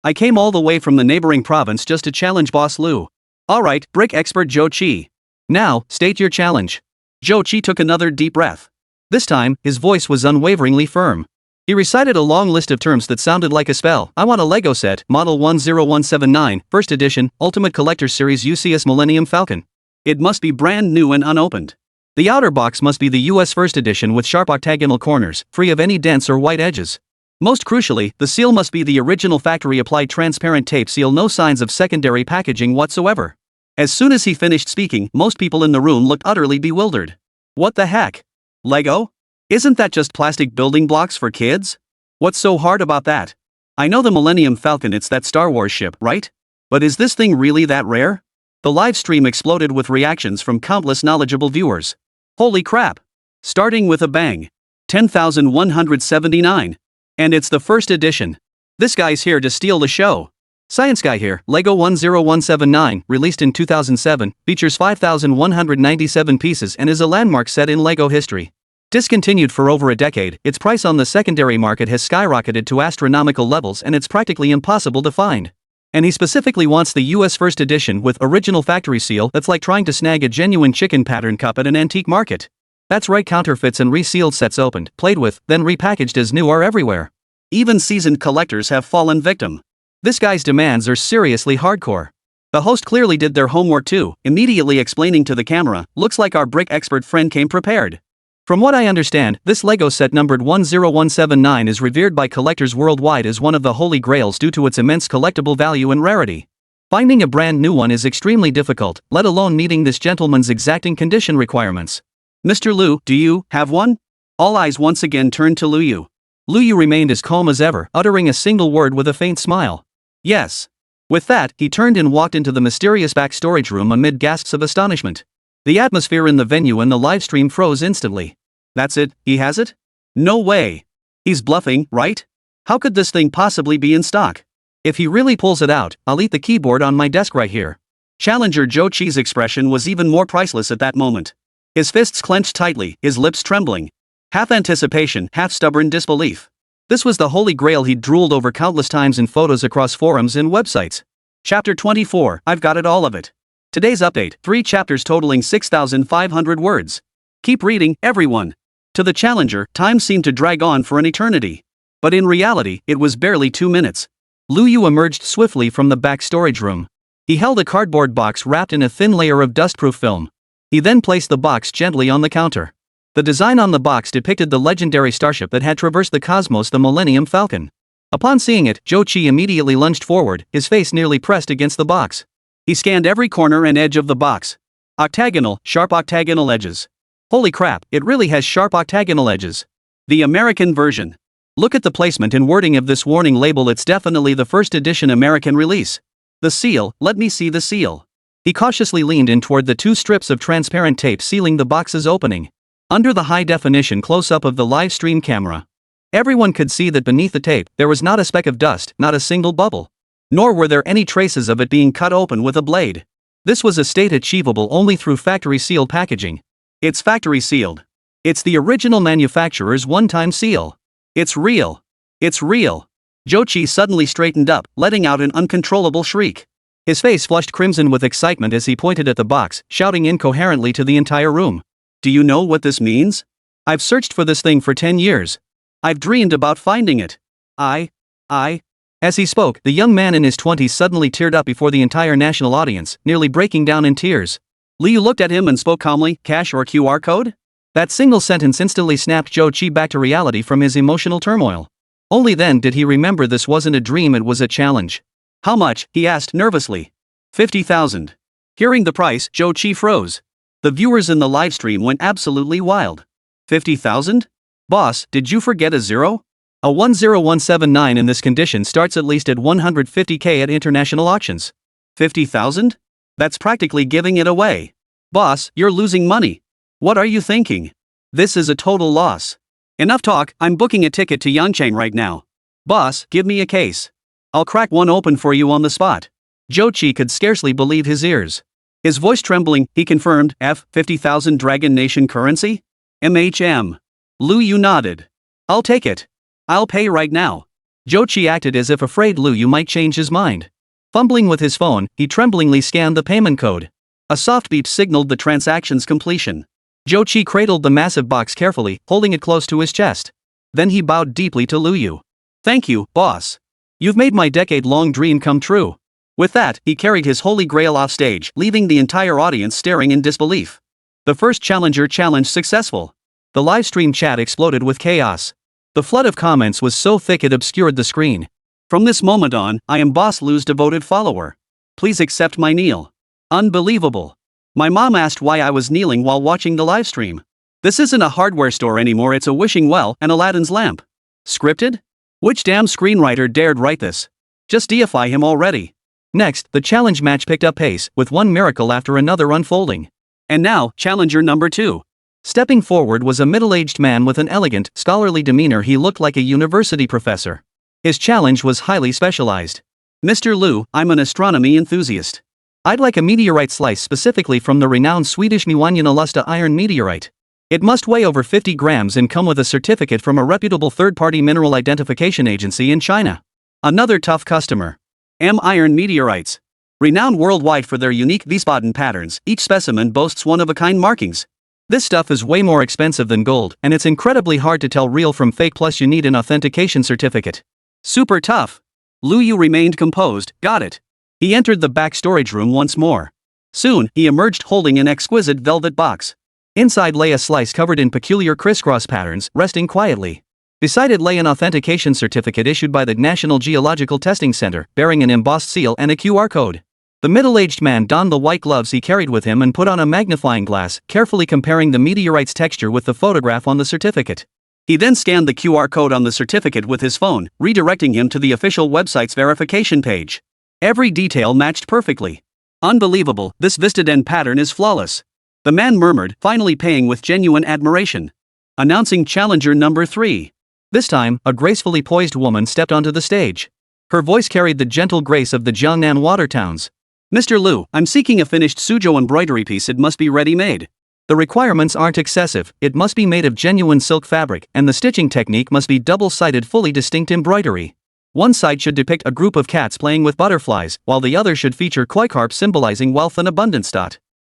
I came all the way from the neighboring province just to challenge Boss Lu. Alright, brick expert Zhou Qi. Now, state your challenge. Zhou Qi took another deep breath. This time, his voice was unwaveringly firm. He recited a long list of terms that sounded like a spell. I want a Lego set, Model 10179, First Edition, Ultimate Collector Series UCS Millennium Falcon. It must be brand new and unopened. The outer box must be the US First Edition with sharp octagonal corners, free of any dents or white edges. Most crucially, the seal must be the original factory-applied transparent tape seal, no signs of secondary packaging whatsoever. As soon as he finished speaking, most people in the room looked utterly bewildered. What the heck? Lego? Isn't that just plastic building blocks for kids? What's so hard about that? I know the Millennium Falcon, it's that Star Wars ship, right? But is this thing really that rare? The live stream exploded with reactions from countless knowledgeable viewers. Holy crap! Starting with a bang. 10,179. And it's the first edition. This guy's here to steal the show. Science Guy here. Lego 10179, released in 2007, features 5,197 pieces and is a landmark set in Lego history. Discontinued for over a decade, its price on the secondary market has skyrocketed to astronomical levels and it's practically impossible to find. And he specifically wants the US First Edition with original factory seal. That's like trying to snag a genuine chicken pattern cup at an antique market. That's right, counterfeits and resealed sets opened, played with, then repackaged as new are everywhere. Even seasoned collectors have fallen victim. This guy's demands are seriously hardcore. The host clearly did their homework too, immediately explaining to the camera, looks like our brick expert friend came prepared. From what I understand, this Lego set numbered 10179 is revered by collectors worldwide as one of the holy grails due to its immense collectible value and rarity. Finding a brand new one is extremely difficult, let alone meeting this gentleman's exacting condition requirements. Mr. Liu, do you have one? All eyes once again turned to Liu. Liu remained as calm as ever, uttering a single word with a faint smile. Yes. With that, he turned and walked into the mysterious back storage room amid gasps of astonishment. The atmosphere in the venue and the livestream froze instantly. That's it, he has it? No way. He's bluffing, right? How could this thing possibly be in stock? If he really pulls it out, I'll eat the keyboard on my desk right here. Challenger Zhou Qi's expression was even more priceless at that moment. His fists clenched tightly, his lips trembling. Half anticipation, half stubborn disbelief. This was the holy grail he'd drooled over countless times in photos across forums and websites. Chapter 24, I've got it, all of it. Today's update, 3 chapters totaling 6,500 words. Keep reading, everyone. To the challenger, time seemed to drag on for an eternity. But in reality, it was barely 2 minutes. Liu emerged swiftly from the back storage room. He held a cardboard box wrapped in a thin layer of dustproof film. He then placed the box gently on the counter. The design on the box depicted the legendary starship that had traversed the cosmos, the Millennium Falcon. Upon seeing it, Zhou Qi immediately lunged forward, his face nearly pressed against the box. He scanned every corner and edge of the box. Octagonal, sharp octagonal edges. Holy crap, it really has sharp octagonal edges. The American version. Look at the placement and wording of this warning label, it's definitely the first edition American release. The seal, let me see the seal. He cautiously leaned in toward the 2 strips of transparent tape sealing the box's opening. Under the high-definition close-up of the live stream camera, everyone could see that beneath the tape, there was not a speck of dust, not a single bubble. Nor were there any traces of it being cut open with a blade. This was a state achievable only through factory-sealed packaging. It's factory-sealed. It's the original manufacturer's one-time seal. It's real. It's real. Zhou Qi suddenly straightened up, letting out an uncontrollable shriek. His face flushed crimson with excitement as he pointed at the box, shouting incoherently to the entire room. Do you know what this means? I've searched for this thing for 10 years. I've dreamed about finding it. As he spoke, the young man in his 20s suddenly teared up before the entire national audience, nearly breaking down in tears. Liu looked at him and spoke calmly, cash or QR code? That single sentence instantly snapped Zhou Qi back to reality from his emotional turmoil. Only then did he remember this wasn't a dream, it was a challenge. How much? He asked nervously. 50,000. Hearing the price, Zhou Qi froze. The viewers in the livestream went absolutely wild. 50,000? Boss, did you forget a zero? A 10179 in this condition starts at least at 150k at international auctions. 50,000? That's practically giving it away. Boss, you're losing money. What are you thinking? This is a total loss. Enough talk, I'm booking a ticket to Yangchang right now. Boss, give me a case. I'll crack one open for you on the spot. Zhou Qi could scarcely believe his ears. His voice trembling, he confirmed, 50,000 Dragon Nation currency? MHM. Liu nodded. I'll take it. I'll pay right now. Jochi acted as if afraid Lu Yu might change his mind. Fumbling with his phone, he tremblingly scanned the payment code. A soft beep signaled the transaction's completion. Jochi cradled the massive box carefully, holding it close to his chest. Then he bowed deeply to Lu Yu. "Thank you, boss. You've made my decade-long dream come true." With that, he carried his holy grail off stage, leaving the entire audience staring in disbelief. The first challenger challenge successful. The live stream chat exploded with chaos. The flood of comments was so thick it obscured the screen. "From this moment on, I am Boss Lu's devoted follower. Please accept my kneel." Unbelievable. My mom asked why I was kneeling while watching the live stream. This isn't a hardware store anymore, it's a wishing well and Aladdin's lamp. Scripted? Which damn screenwriter dared write this? Just deify him already. Next, the challenge match picked up pace, with one miracle after another unfolding. And now, challenger number 2. Stepping forward was a middle-aged man with an elegant, scholarly demeanor. He looked like a university professor. His challenge was highly specialized. "Mr. Lu, I'm an astronomy enthusiast. I'd like a meteorite slice specifically from the renowned Swedish Mwanjanalusta iron meteorite. It must weigh over 50 grams and come with a certificate from a reputable third-party mineral identification agency in China." Another tough customer. Iron meteorites. Renowned worldwide for their unique Wiesbaden patterns, each specimen boasts one-of-a-kind markings. This stuff is way more expensive than gold, and it's incredibly hard to tell real from fake, plus you need an authentication certificate. Super tough. Lu Yu remained composed. Got it. He entered the back storage room once more. Soon, he emerged holding an exquisite velvet box. Inside lay a slice covered in peculiar crisscross patterns, resting quietly. Beside it lay an authentication certificate issued by the National Geological Testing Center, bearing an embossed seal and a QR code. The middle-aged man donned the white gloves he carried with him and put on a magnifying glass, carefully comparing the meteorite's texture with the photograph on the certificate. He then scanned the QR code on the certificate with his phone, redirecting him to the official website's verification page. Every detail matched perfectly. "Unbelievable, this Vistaden pattern is flawless," the man murmured, finally paying with genuine admiration. Announcing challenger number 3. This time, a gracefully poised woman stepped onto the stage. Her voice carried the gentle grace of the Jiangnan water towns. "Mr. Lu, I'm seeking a finished Suzhou embroidery piece. It must be ready-made. The requirements aren't excessive, it must be made of genuine silk fabric, and the stitching technique must be double-sided, fully distinct embroidery. One side should depict a group of cats playing with butterflies, while the other should feature koi carp symbolizing wealth and abundance.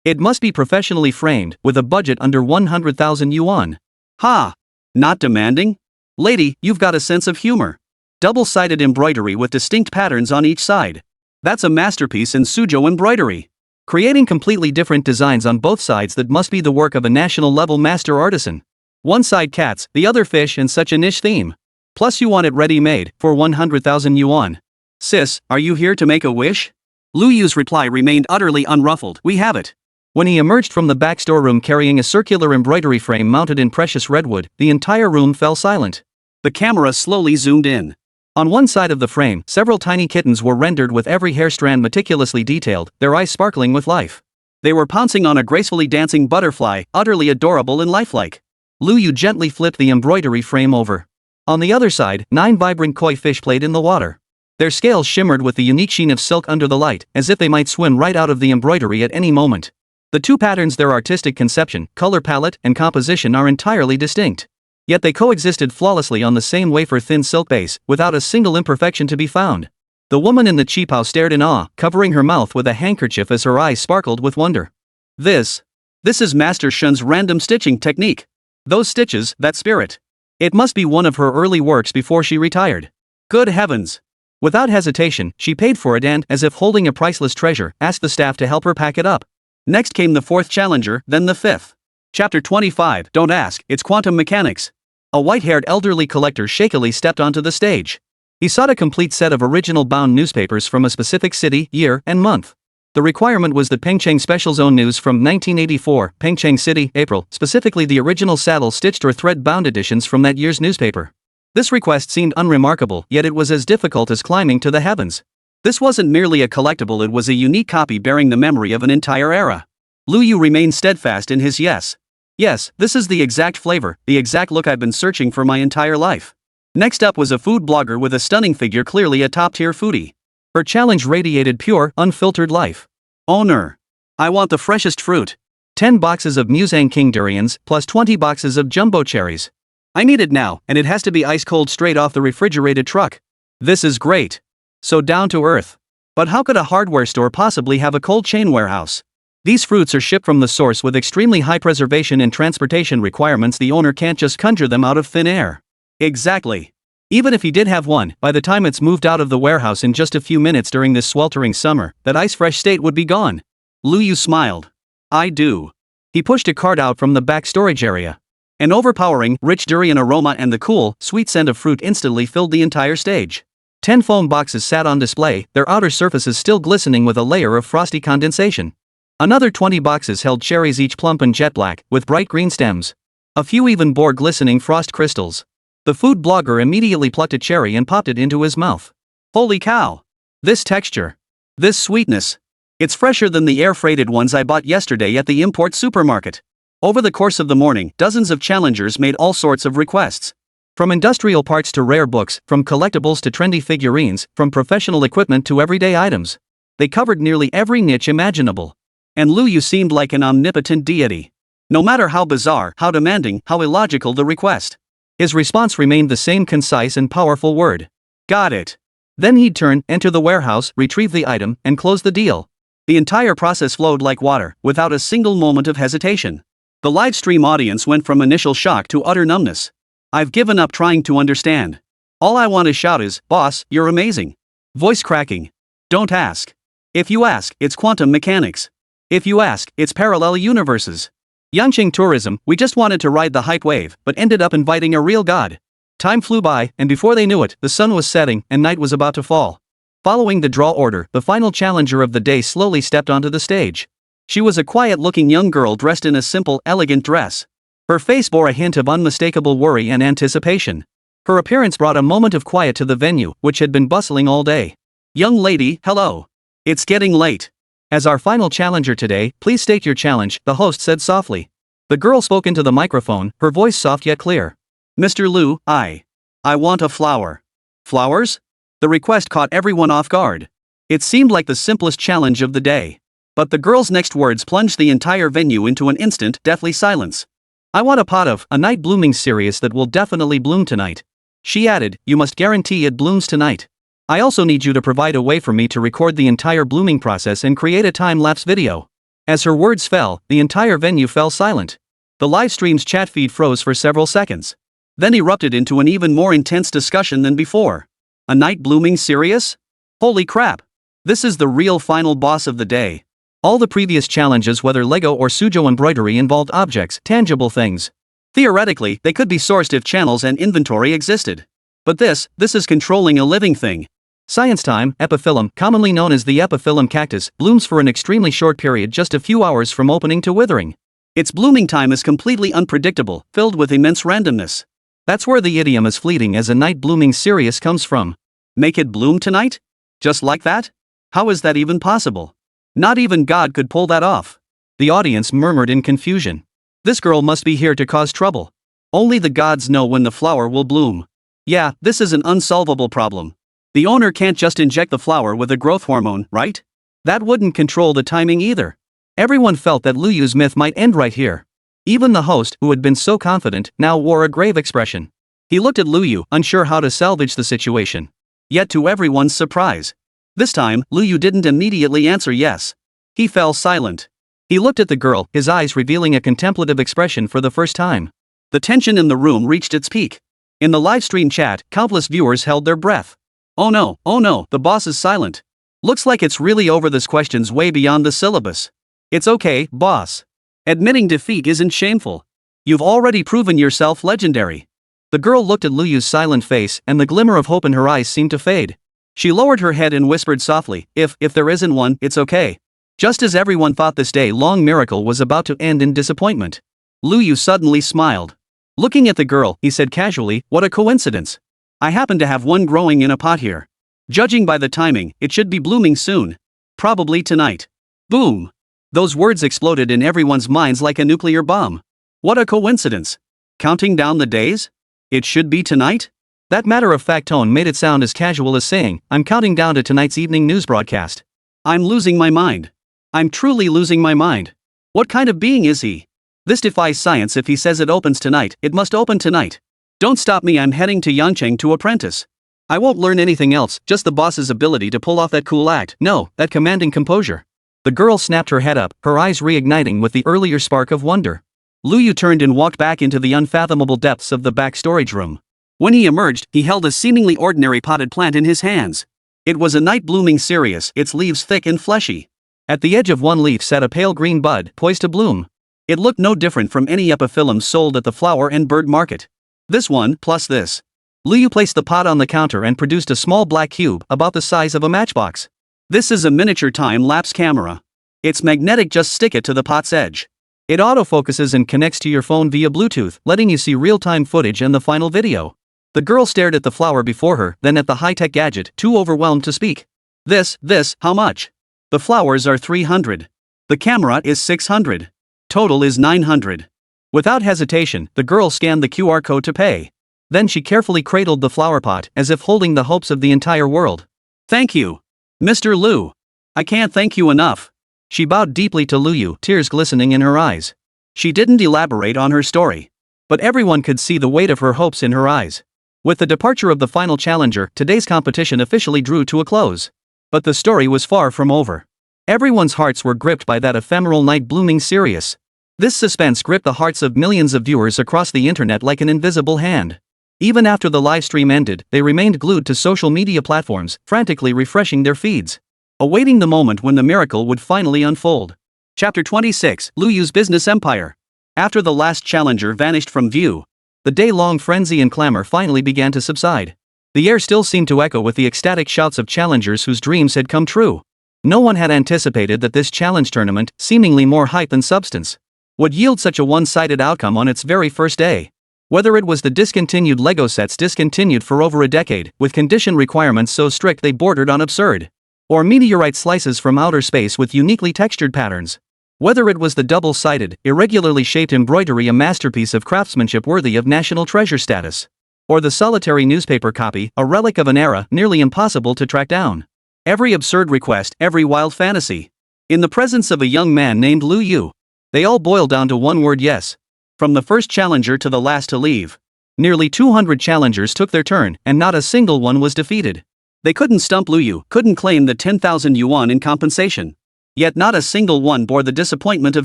It must be professionally framed, with a budget under 100,000 yuan. Ha! Not demanding? Lady, you've got a sense of humor. Double-sided embroidery with distinct patterns on each side. That's a masterpiece in Suzhou embroidery. Creating completely different designs on both sides, that must be the work of a national-level master artisan. One side cats, the other fish, and such a niche theme. Plus you want it ready-made, for 100,000 yuan. Sis, are you here to make a wish? Lu Yu's reply remained utterly unruffled. We have it. When he emerged from the back storeroom carrying a circular embroidery frame mounted in precious redwood, the entire room fell silent. The camera slowly zoomed in. On one side of the frame, several tiny kittens were rendered with every hair strand meticulously detailed, their eyes sparkling with life. They were pouncing on a gracefully dancing butterfly, utterly adorable and lifelike. Lu Yu gently flipped the embroidery frame over. On the other side, 9 vibrant koi fish played in the water. Their scales shimmered with the unique sheen of silk under the light, as if they might swim right out of the embroidery at any moment. The two patterns, their artistic conception, color palette, and composition are entirely distinct. Yet they coexisted flawlessly on the same wafer-thin silk base, without a single imperfection to be found. The woman in the qipao stared in awe, covering her mouth with a handkerchief as her eyes sparkled with wonder. This is Master Shun's random stitching technique. Those stitches, that spirit. It must be one of her early works before she retired. Good heavens! Without hesitation, she paid for it and, as if holding a priceless treasure, asked the staff to help her pack it up. Next came the 4th challenger, then the 5th. Chapter 25, Don't Ask, It's Quantum Mechanics. A white-haired elderly collector shakily stepped onto the stage. He sought a complete set of original bound newspapers from a specific city, year, and month. The requirement was the Pengcheng Special Zone News from 1984, Pengcheng City, April, specifically the original saddle-stitched or thread-bound editions from that year's newspaper. This request seemed unremarkable, yet it was as difficult as climbing to the heavens. This wasn't merely a collectible, it was a unique copy bearing the memory of an entire era. Lu Yu remained steadfast in his yes. Yes, this is the exact flavor, the exact look I've been searching for my entire life. Next up was a food blogger with a stunning figure, clearly a top-tier foodie. Her challenge radiated pure, unfiltered life. Owner. I want the freshest fruit. 10 boxes of Musang King durians, plus 20 boxes of jumbo cherries. I need it now, and it has to be ice cold straight off the refrigerated truck. This is great. So down to earth. But how could a hardware store possibly have a cold chain warehouse? These fruits are shipped from the source with extremely high preservation and transportation requirements. The owner can't just conjure them out of thin air. Exactly. Even if he did have one, by the time it's moved out of the warehouse in just a few minutes during this sweltering summer, that ice-fresh state would be gone. Lu Yu smiled. I do. He pushed a cart out from the back storage area. An overpowering, rich durian aroma and the cool, sweet scent of fruit instantly filled the entire stage. 10 foam boxes sat on display, their outer surfaces still glistening with a layer of frosty condensation. Another 20 boxes held cherries, each plump and jet black, with bright green stems. A few even bore glistening frost crystals. The food blogger immediately plucked a cherry and popped it into his mouth. Holy cow! This texture! This sweetness! It's fresher than the air-freighted ones I bought yesterday at the import supermarket. Over the course of the morning, dozens of challengers made all sorts of requests. From industrial parts to rare books, from collectibles to trendy figurines, from professional equipment to everyday items. They covered nearly every niche imaginable. And Lu Yu seemed like an omnipotent deity. No matter how bizarre, how demanding, how illogical the request, his response remained the same concise and powerful word. Got it. Then he'd turn, enter the warehouse, retrieve the item, and close the deal. The entire process flowed like water, without a single moment of hesitation. The live stream audience went from initial shock to utter numbness. I've given up trying to understand. All I want to shout is, boss, you're amazing. Voice cracking. Don't ask. If you ask, it's quantum mechanics. If you ask, it's parallel universes. Yangqing tourism, we just wanted to ride the hype wave, but ended up inviting a real god. Time flew by, and before they knew it, the sun was setting, and night was about to fall. Following the draw order, the final challenger of the day slowly stepped onto the stage. She was a quiet-looking young girl dressed in a simple, elegant dress. Her face bore a hint of unmistakable worry and anticipation. Her appearance brought a moment of quiet to the venue, which had been bustling all day. Young lady, hello. It's getting late. As our final challenger today, please state your challenge, the host said softly. The girl spoke into the microphone, her voice soft yet clear. Mr. Lu, I want a flower. Flowers? The request caught everyone off guard. It seemed like the simplest challenge of the day. But the girl's next words plunged the entire venue into an instant, deathly silence. I want a pot of a night blooming cereus that will definitely bloom tonight. She added, you must guarantee it blooms tonight. I also need you to provide a way for me to record the entire blooming process and create a time-lapse video. As her words fell, the entire venue fell silent. The live stream's chat feed froze for several seconds. Then erupted into an even more intense discussion than before. A night blooming cereus? Holy crap! This is the real final boss of the day. All the previous challenges, whether Lego or Suzhou embroidery, involved objects, tangible things. Theoretically, they could be sourced if channels and inventory existed. But this is controlling a living thing. Science time, epiphyllum, commonly known as the epiphyllum cactus, blooms for an extremely short period, just a few hours from opening to withering. Its blooming time is completely unpredictable, filled with immense randomness. That's where the idiom as fleeting as a night blooming cereus comes from. Make it bloom tonight? Just like that? How is that even possible? Not even God could pull that off. The audience murmured in confusion. This girl must be here to cause trouble. Only the gods know when the flower will bloom. Yeah, this is an unsolvable problem. The owner can't just inject the flower with a growth hormone, right? That wouldn't control the timing either. Everyone felt that Lu Yu's myth might end right here. Even the host, who had been so confident, now wore a grave expression. He looked at Lu Yu, unsure how to salvage the situation. Yet to everyone's surprise, this time, Lu Yu didn't immediately answer yes. He fell silent. He looked at the girl, his eyes revealing a contemplative expression for the first time. The tension in the room reached its peak. In the livestream chat, countless viewers held their breath. Oh no, the boss is silent. Looks like it's really over. This question's way beyond the syllabus. It's okay, boss. Admitting defeat isn't shameful. You've already proven yourself legendary. The girl looked at Lu Yu's silent face, and the glimmer of hope in her eyes seemed to fade. She lowered her head and whispered softly, if there isn't one, it's okay. Just as everyone thought this day-long miracle was about to end in disappointment. Lu Yu suddenly smiled. Looking at the girl, he said casually, what a coincidence. I happen to have one growing in a pot here. Judging by the timing, it should be blooming soon. Probably tonight. Boom! Those words exploded in everyone's minds like a nuclear bomb. What a coincidence. Counting down the days? It should be tonight? That matter-of-fact tone made it sound as casual as saying, I'm counting down to tonight's evening news broadcast. I'm losing my mind. I'm truly losing my mind. What kind of being is he? This defies science. If he says it opens tonight, it must open tonight. Don't stop me, I'm heading to Yangcheng to apprentice. I won't learn anything else, just the boss's ability to pull off that cool act. No, that commanding composure. The girl snapped her head up, her eyes reigniting with the earlier spark of wonder. Lu Yu turned and walked back into the unfathomable depths of the back storage room. When he emerged, he held a seemingly ordinary potted plant in his hands. It was a night-blooming cereus, its leaves thick and fleshy. At the edge of one leaf sat a pale green bud, poised to bloom. It looked no different from any epiphyllum sold at the flower and bird market. This one, plus this. Lu Yu placed the pot on the counter and produced a small black cube, about the size of a matchbox. This is a miniature time-lapse camera. It's magnetic, just stick it to the pot's edge. It autofocuses and connects to your phone via Bluetooth, letting you see real-time footage and the final video. The girl stared at the flower before her, then at the high-tech gadget, too overwhelmed to speak. This, how much? The flowers are 300. The camera is 600. Total is 900. Without hesitation, the girl scanned the QR code to pay. Then she carefully cradled the flower pot, as if holding the hopes of the entire world. Thank you, Mr. Lu. I can't thank you enough. She bowed deeply to Lu Yu, tears glistening in her eyes. She didn't elaborate on her story. But everyone could see the weight of her hopes in her eyes. With the departure of the final challenger, today's competition officially drew to a close. But the story was far from over. Everyone's hearts were gripped by that ephemeral night-blooming cereus. This suspense gripped the hearts of millions of viewers across the internet like an invisible hand. Even after the livestream ended, they remained glued to social media platforms, frantically refreshing their feeds, awaiting the moment when the miracle would finally unfold. Chapter 26, Lu Yu's Business Empire. After the last challenger vanished from view, the day-long frenzy and clamor finally began to subside. The air still seemed to echo with the ecstatic shouts of challengers whose dreams had come true. No one had anticipated that this challenge tournament, seemingly more hype than substance, would yield such a one-sided outcome on its very first day. Whether it was the discontinued Lego sets discontinued for over a decade, with condition requirements so strict they bordered on absurd, or meteorite slices from outer space with uniquely textured patterns. Whether it was the double-sided, irregularly shaped embroidery, a masterpiece of craftsmanship worthy of national treasure status, or the solitary newspaper copy, a relic of an era nearly impossible to track down. Every absurd request, every wild fantasy. In the presence of a young man named Lu Yu, they all boiled down to one word: yes. From the first challenger to the last to leave, nearly 200 challengers took their turn, and not a single one was defeated. They couldn't stump Lu Yu, couldn't claim the 10,000 yuan in compensation. Yet not a single one bore the disappointment of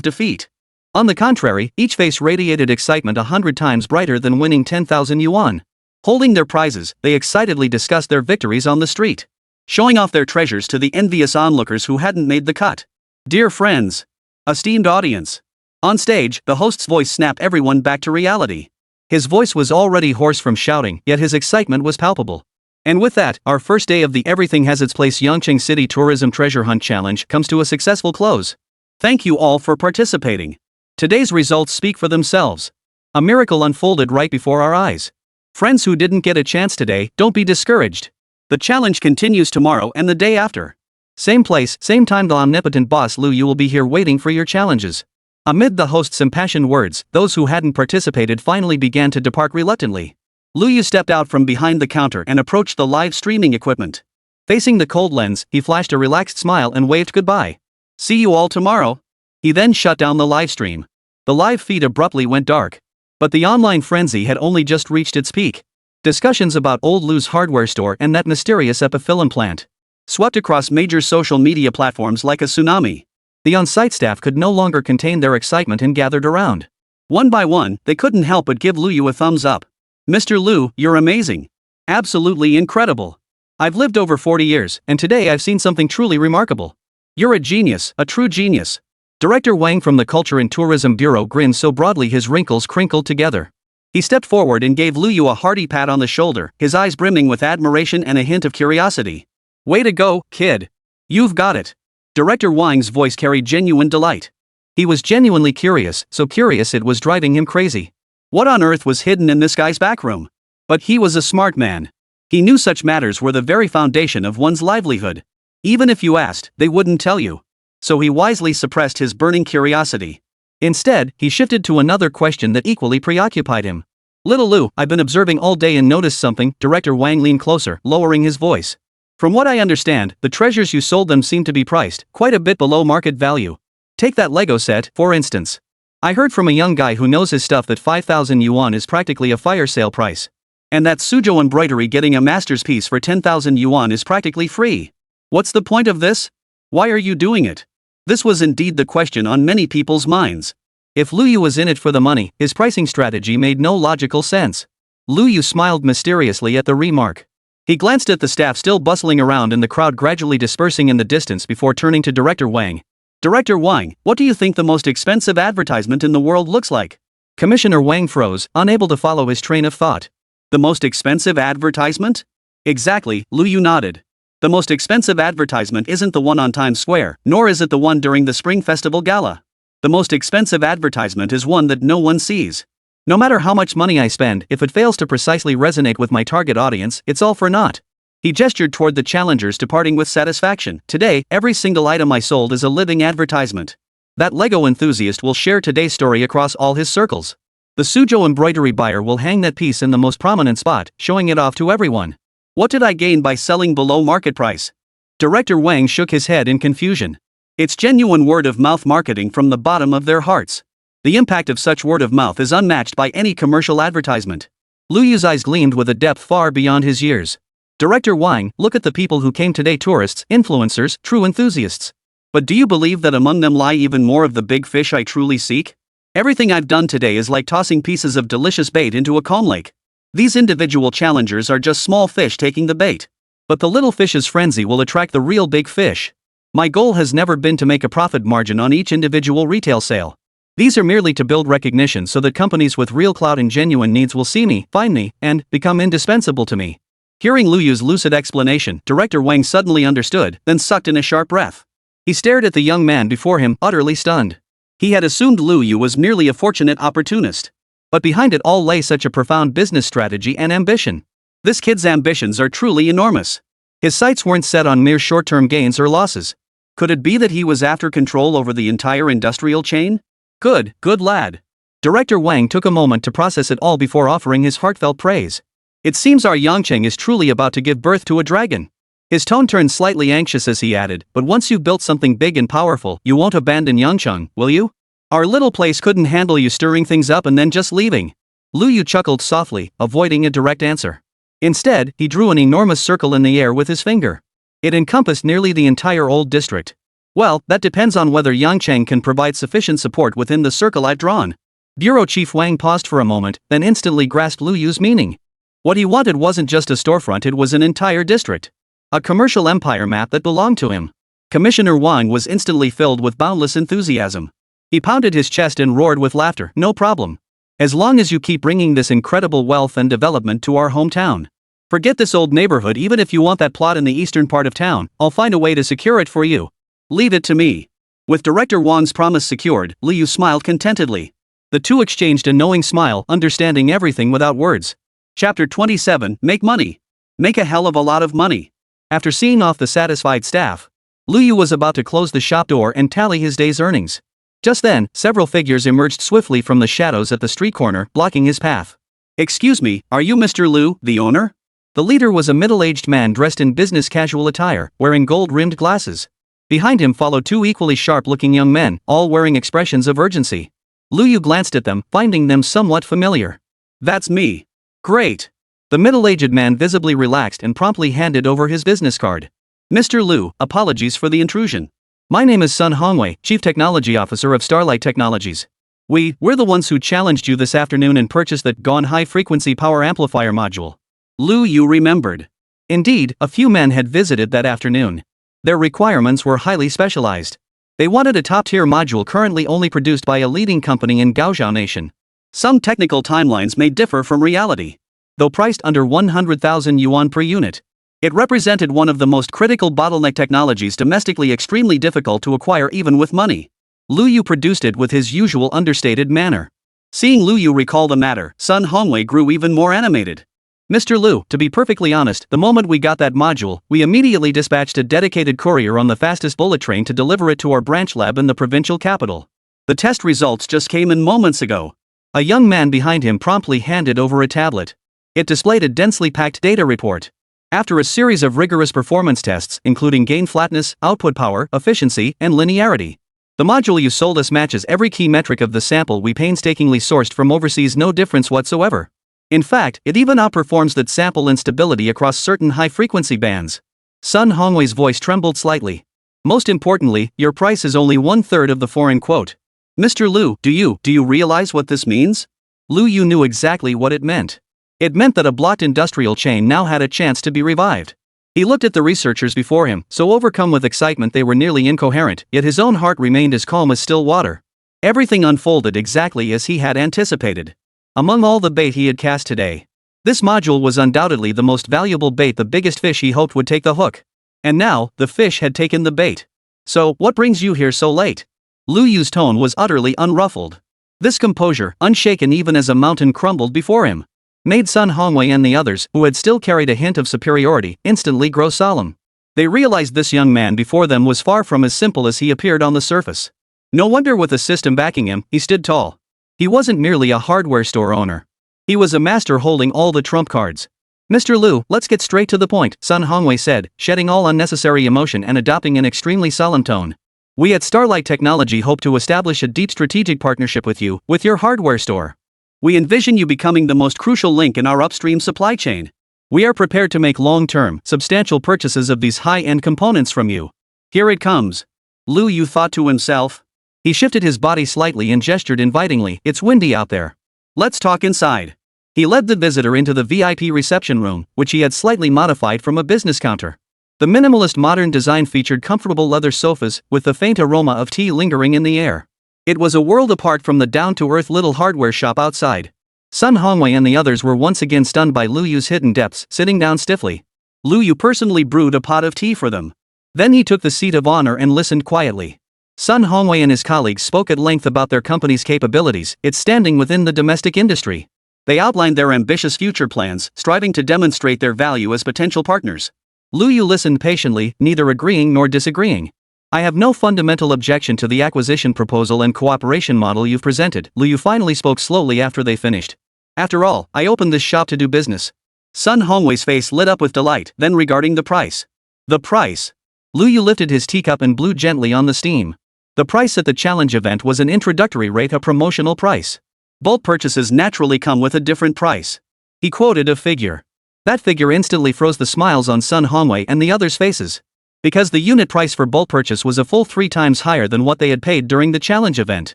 defeat. On the contrary, each face radiated excitement 100 times brighter than winning 10,000 yuan. Holding their prizes, they excitedly discussed their victories on the street, showing off their treasures to the envious onlookers who hadn't made the cut. Dear friends, esteemed audience. On stage, the host's voice snapped everyone back to reality. His voice was already hoarse from shouting, yet his excitement was palpable. And with that, our first day of the Everything Has Its Place Yangcheng City Tourism Treasure Hunt Challenge comes to a successful close. Thank you all for participating. Today's results speak for themselves. A miracle unfolded right before our eyes. Friends who didn't get a chance today, don't be discouraged. The challenge continues tomorrow and the day after. Same place, same time. The omnipotent boss Lu Yu will be here waiting for your challenges. Amid the host's impassioned words, those who hadn't participated finally began to depart reluctantly. Lu Yu stepped out from behind the counter and approached the live streaming equipment. Facing the cold lens, he flashed a relaxed smile and waved goodbye. See you all tomorrow. He then shut down the live stream. The live feed abruptly went dark. But the online frenzy had only just reached its peak. Discussions about old Lu's hardware store and that mysterious epiphyllum plant swept across major social media platforms like a tsunami. The on-site staff could no longer contain their excitement and gathered around. One by one, they couldn't help but give Lu Yu a thumbs up. Mr. Lu, you're amazing. Absolutely incredible. I've lived over 40 years, and today I've seen something truly remarkable. You're a genius, a true genius. Director Wang from the Culture and Tourism Bureau grinned so broadly his wrinkles crinkled together. He stepped forward and gave Lu Yu a hearty pat on the shoulder, his eyes brimming with admiration and a hint of curiosity. Way to go, kid. You've got it. Director Wang's voice carried genuine delight. He was genuinely curious, so curious it was driving him crazy. What on earth was hidden in this guy's backroom? But he was a smart man. He knew such matters were the very foundation of one's livelihood. Even if you asked, they wouldn't tell you. So he wisely suppressed his burning curiosity. Instead, he shifted to another question that equally preoccupied him. Little Lu, I've been observing all day and noticed something. Director Wang leaned closer, lowering his voice. From what I understand, the treasures you sold them seem to be priced quite a bit below market value. Take that Lego set, for instance. I heard from a young guy who knows his stuff that 5,000 yuan is practically a fire sale price. And that Suzhou embroidery getting a master's piece for 10,000 yuan is practically free. What's the point of this? Why are you doing it? This was indeed the question on many people's minds. If Lu Yu was in it for the money, his pricing strategy made no logical sense. Lu Yu smiled mysteriously at the remark. He glanced at the staff still bustling around and the crowd gradually dispersing in the distance before turning to Director Wang. Director Wang, what do you think the most expensive advertisement in the world looks like? Commissioner Wang froze, unable to follow his train of thought. The most expensive advertisement? Exactly, Lu Yu nodded. The most expensive advertisement isn't the one on Times Square, nor is it the one during the Spring Festival Gala. The most expensive advertisement is one that no one sees. No matter how much money I spend, if it fails to precisely resonate with my target audience, it's all for naught. He gestured toward the challengers departing with satisfaction. Today, every single item I sold is a living advertisement. That Lego enthusiast will share today's story across all his circles. The Suzhou embroidery buyer will hang that piece in the most prominent spot, showing it off to everyone. What did I gain by selling below market price? Director Wang shook his head in confusion. It's genuine word-of-mouth marketing from the bottom of their hearts. The impact of such word-of-mouth is unmatched by any commercial advertisement. Lu Yu's eyes gleamed with a depth far beyond his years. Director Wang, look at the people who came today: tourists, influencers, true enthusiasts. But do you believe that among them lie even more of the big fish I truly seek? Everything I've done today is like tossing pieces of delicious bait into a calm lake. These individual challengers are just small fish taking the bait. But the little fish's frenzy will attract the real big fish. My goal has never been to make a profit margin on each individual retail sale. These are merely to build recognition so that companies with real clout and genuine needs will see me, find me, and become indispensable to me. Hearing Lu Yu's lucid explanation, Director Wang suddenly understood, then sucked in a sharp breath. He stared at the young man before him, utterly stunned. He had assumed Lu Yu was merely a fortunate opportunist. But behind it all lay such a profound business strategy and ambition. This kid's ambitions are truly enormous. His sights weren't set on mere short-term gains or losses. Could it be that he was after control over the entire industrial chain? Good lad. Director Wang took a moment to process it all before offering his heartfelt praise. It seems our Yangcheng is truly about to give birth to a dragon. His tone turned slightly anxious as he added, but once you've built something big and powerful, you won't abandon Yangcheng, will you? Our little place couldn't handle you stirring things up and then just leaving. Lu Yu chuckled softly, avoiding a direct answer. Instead, he drew an enormous circle in the air with his finger. It encompassed nearly the entire old district. Well, that depends on whether Yangcheng can provide sufficient support within the circle I've drawn. Bureau Chief Wang paused for a moment, then instantly grasped Lu Yu's meaning. What he wanted wasn't just a storefront, it was an entire district. A commercial empire map that belonged to him. Commissioner Wang was instantly filled with boundless enthusiasm. He pounded his chest and roared with laughter. No problem. As long as you keep bringing this incredible wealth and development to our hometown. Forget this old neighborhood. Even if you want that plot in the eastern part of town, I'll find a way to secure it for you. Leave it to me. With Director Wang's promise secured, Lu Yu smiled contentedly. The two exchanged a knowing smile, understanding everything without words. Chapter 27, Make Money. Make a hell of a lot of money. After seeing off the satisfied staff, Lu Yu was about to close the shop door and tally his day's earnings. Just then, several figures emerged swiftly from the shadows at the street corner, blocking his path. Excuse me, are you Mr. Lu, the owner? The leader was a middle-aged man dressed in business casual attire, wearing gold-rimmed glasses. Behind him followed two equally sharp-looking young men, all wearing expressions of urgency. Lu Yu glanced at them, finding them somewhat familiar. That's me. Great. The middle-aged man visibly relaxed and promptly handed over his business card. Mr. Lu, apologies for the intrusion. My name is Sun Hongwei, Chief Technology Officer of Starlight Technologies. We're the ones who challenged you this afternoon and purchased that GON high-frequency power amplifier module. Lu Yu remembered. Indeed, a few men had visited that afternoon. Their requirements were highly specialized. They wanted a top-tier module currently only produced by a leading company in Gaozhou Nation. Some technical timelines may differ from reality. Though priced under 100,000 yuan per unit, it represented one of the most critical bottleneck technologies, domestically extremely difficult to acquire even with money. Lu Yu produced it with his usual understated manner. Seeing Lu Yu recall the matter, Sun Hongwei grew even more animated. Mr. Lu, to be perfectly honest, the moment we got that module, we immediately dispatched a dedicated courier on the fastest bullet train to deliver it to our branch lab in the provincial capital. The test results just came in moments ago. A young man behind him promptly handed over a tablet. It displayed a densely packed data report. After a series of rigorous performance tests, including gain flatness, output power, efficiency, and linearity, the module you sold us matches every key metric of the sample we painstakingly sourced from overseas, no difference whatsoever. In fact, it even outperforms that sample instability across certain high-frequency bands. Sun Hongwei's voice trembled slightly. Most importantly, your price is only 1/3 of the foreign quote. Mr. Liu, do you realize what this means? Liu Yu knew exactly what it meant. It meant that a blocked industrial chain now had a chance to be revived. He looked at the researchers before him, so overcome with excitement they were nearly incoherent, yet his own heart remained as calm as still water. Everything unfolded exactly as he had anticipated. Among all the bait he had cast today, this module was undoubtedly the most valuable bait, the biggest fish he hoped would take the hook. And now, the fish had taken the bait. So, what brings you here so late? Liu Yu's tone was utterly unruffled. This composure, unshaken even as a mountain crumbled before him, made Sun Hongwei and the others, who had still carried a hint of superiority, instantly grow solemn. They realized this young man before them was far from as simple as he appeared on the surface. No wonder with a system backing him, he stood tall. He wasn't merely a hardware store owner. He was a master holding all the trump cards. Mr. Liu, let's get straight to the point, Sun Hongwei said, shedding all unnecessary emotion and adopting an extremely solemn tone. We at Starlight Technology hope to establish a deep strategic partnership with you, with your hardware store. We envision you becoming the most crucial link in our upstream supply chain. We are prepared to make long-term, substantial purchases of these high-end components from you. Here it comes. Liu Yu thought to himself. He shifted his body slightly and gestured invitingly. It's windy out there. Let's talk inside. He led the visitor into the VIP reception room, which he had slightly modified from a business counter. The minimalist modern design featured comfortable leather sofas, with the faint aroma of tea lingering in the air. It was a world apart from the down-to-earth little hardware shop outside. Sun Hongwei and the others were once again stunned by Liu Yu's hidden depths, sitting down stiffly. Liu Yu personally brewed a pot of tea for them. Then he took the seat of honor and listened quietly. Sun Hongwei and his colleagues spoke at length about their company's capabilities, its standing within the domestic industry. They outlined their ambitious future plans, striving to demonstrate their value as potential partners. Liu Yu listened patiently, neither agreeing nor disagreeing. I have no fundamental objection to the acquisition proposal and cooperation model you've presented, Liu Yu finally spoke slowly after they finished. After all, I opened this shop to do business. Sun Hongwei's face lit up with delight, then regarding the price. The price? Liu Yu lifted his teacup and blew gently on the steam. The price at the challenge event was an introductory rate, a promotional price. Bulk purchases naturally come with a different price. He quoted a figure. That figure instantly froze the smiles on Sun Hongwei and the others' faces. Because the unit price for bulk purchase was a full 3 times higher than what they had paid during the challenge event.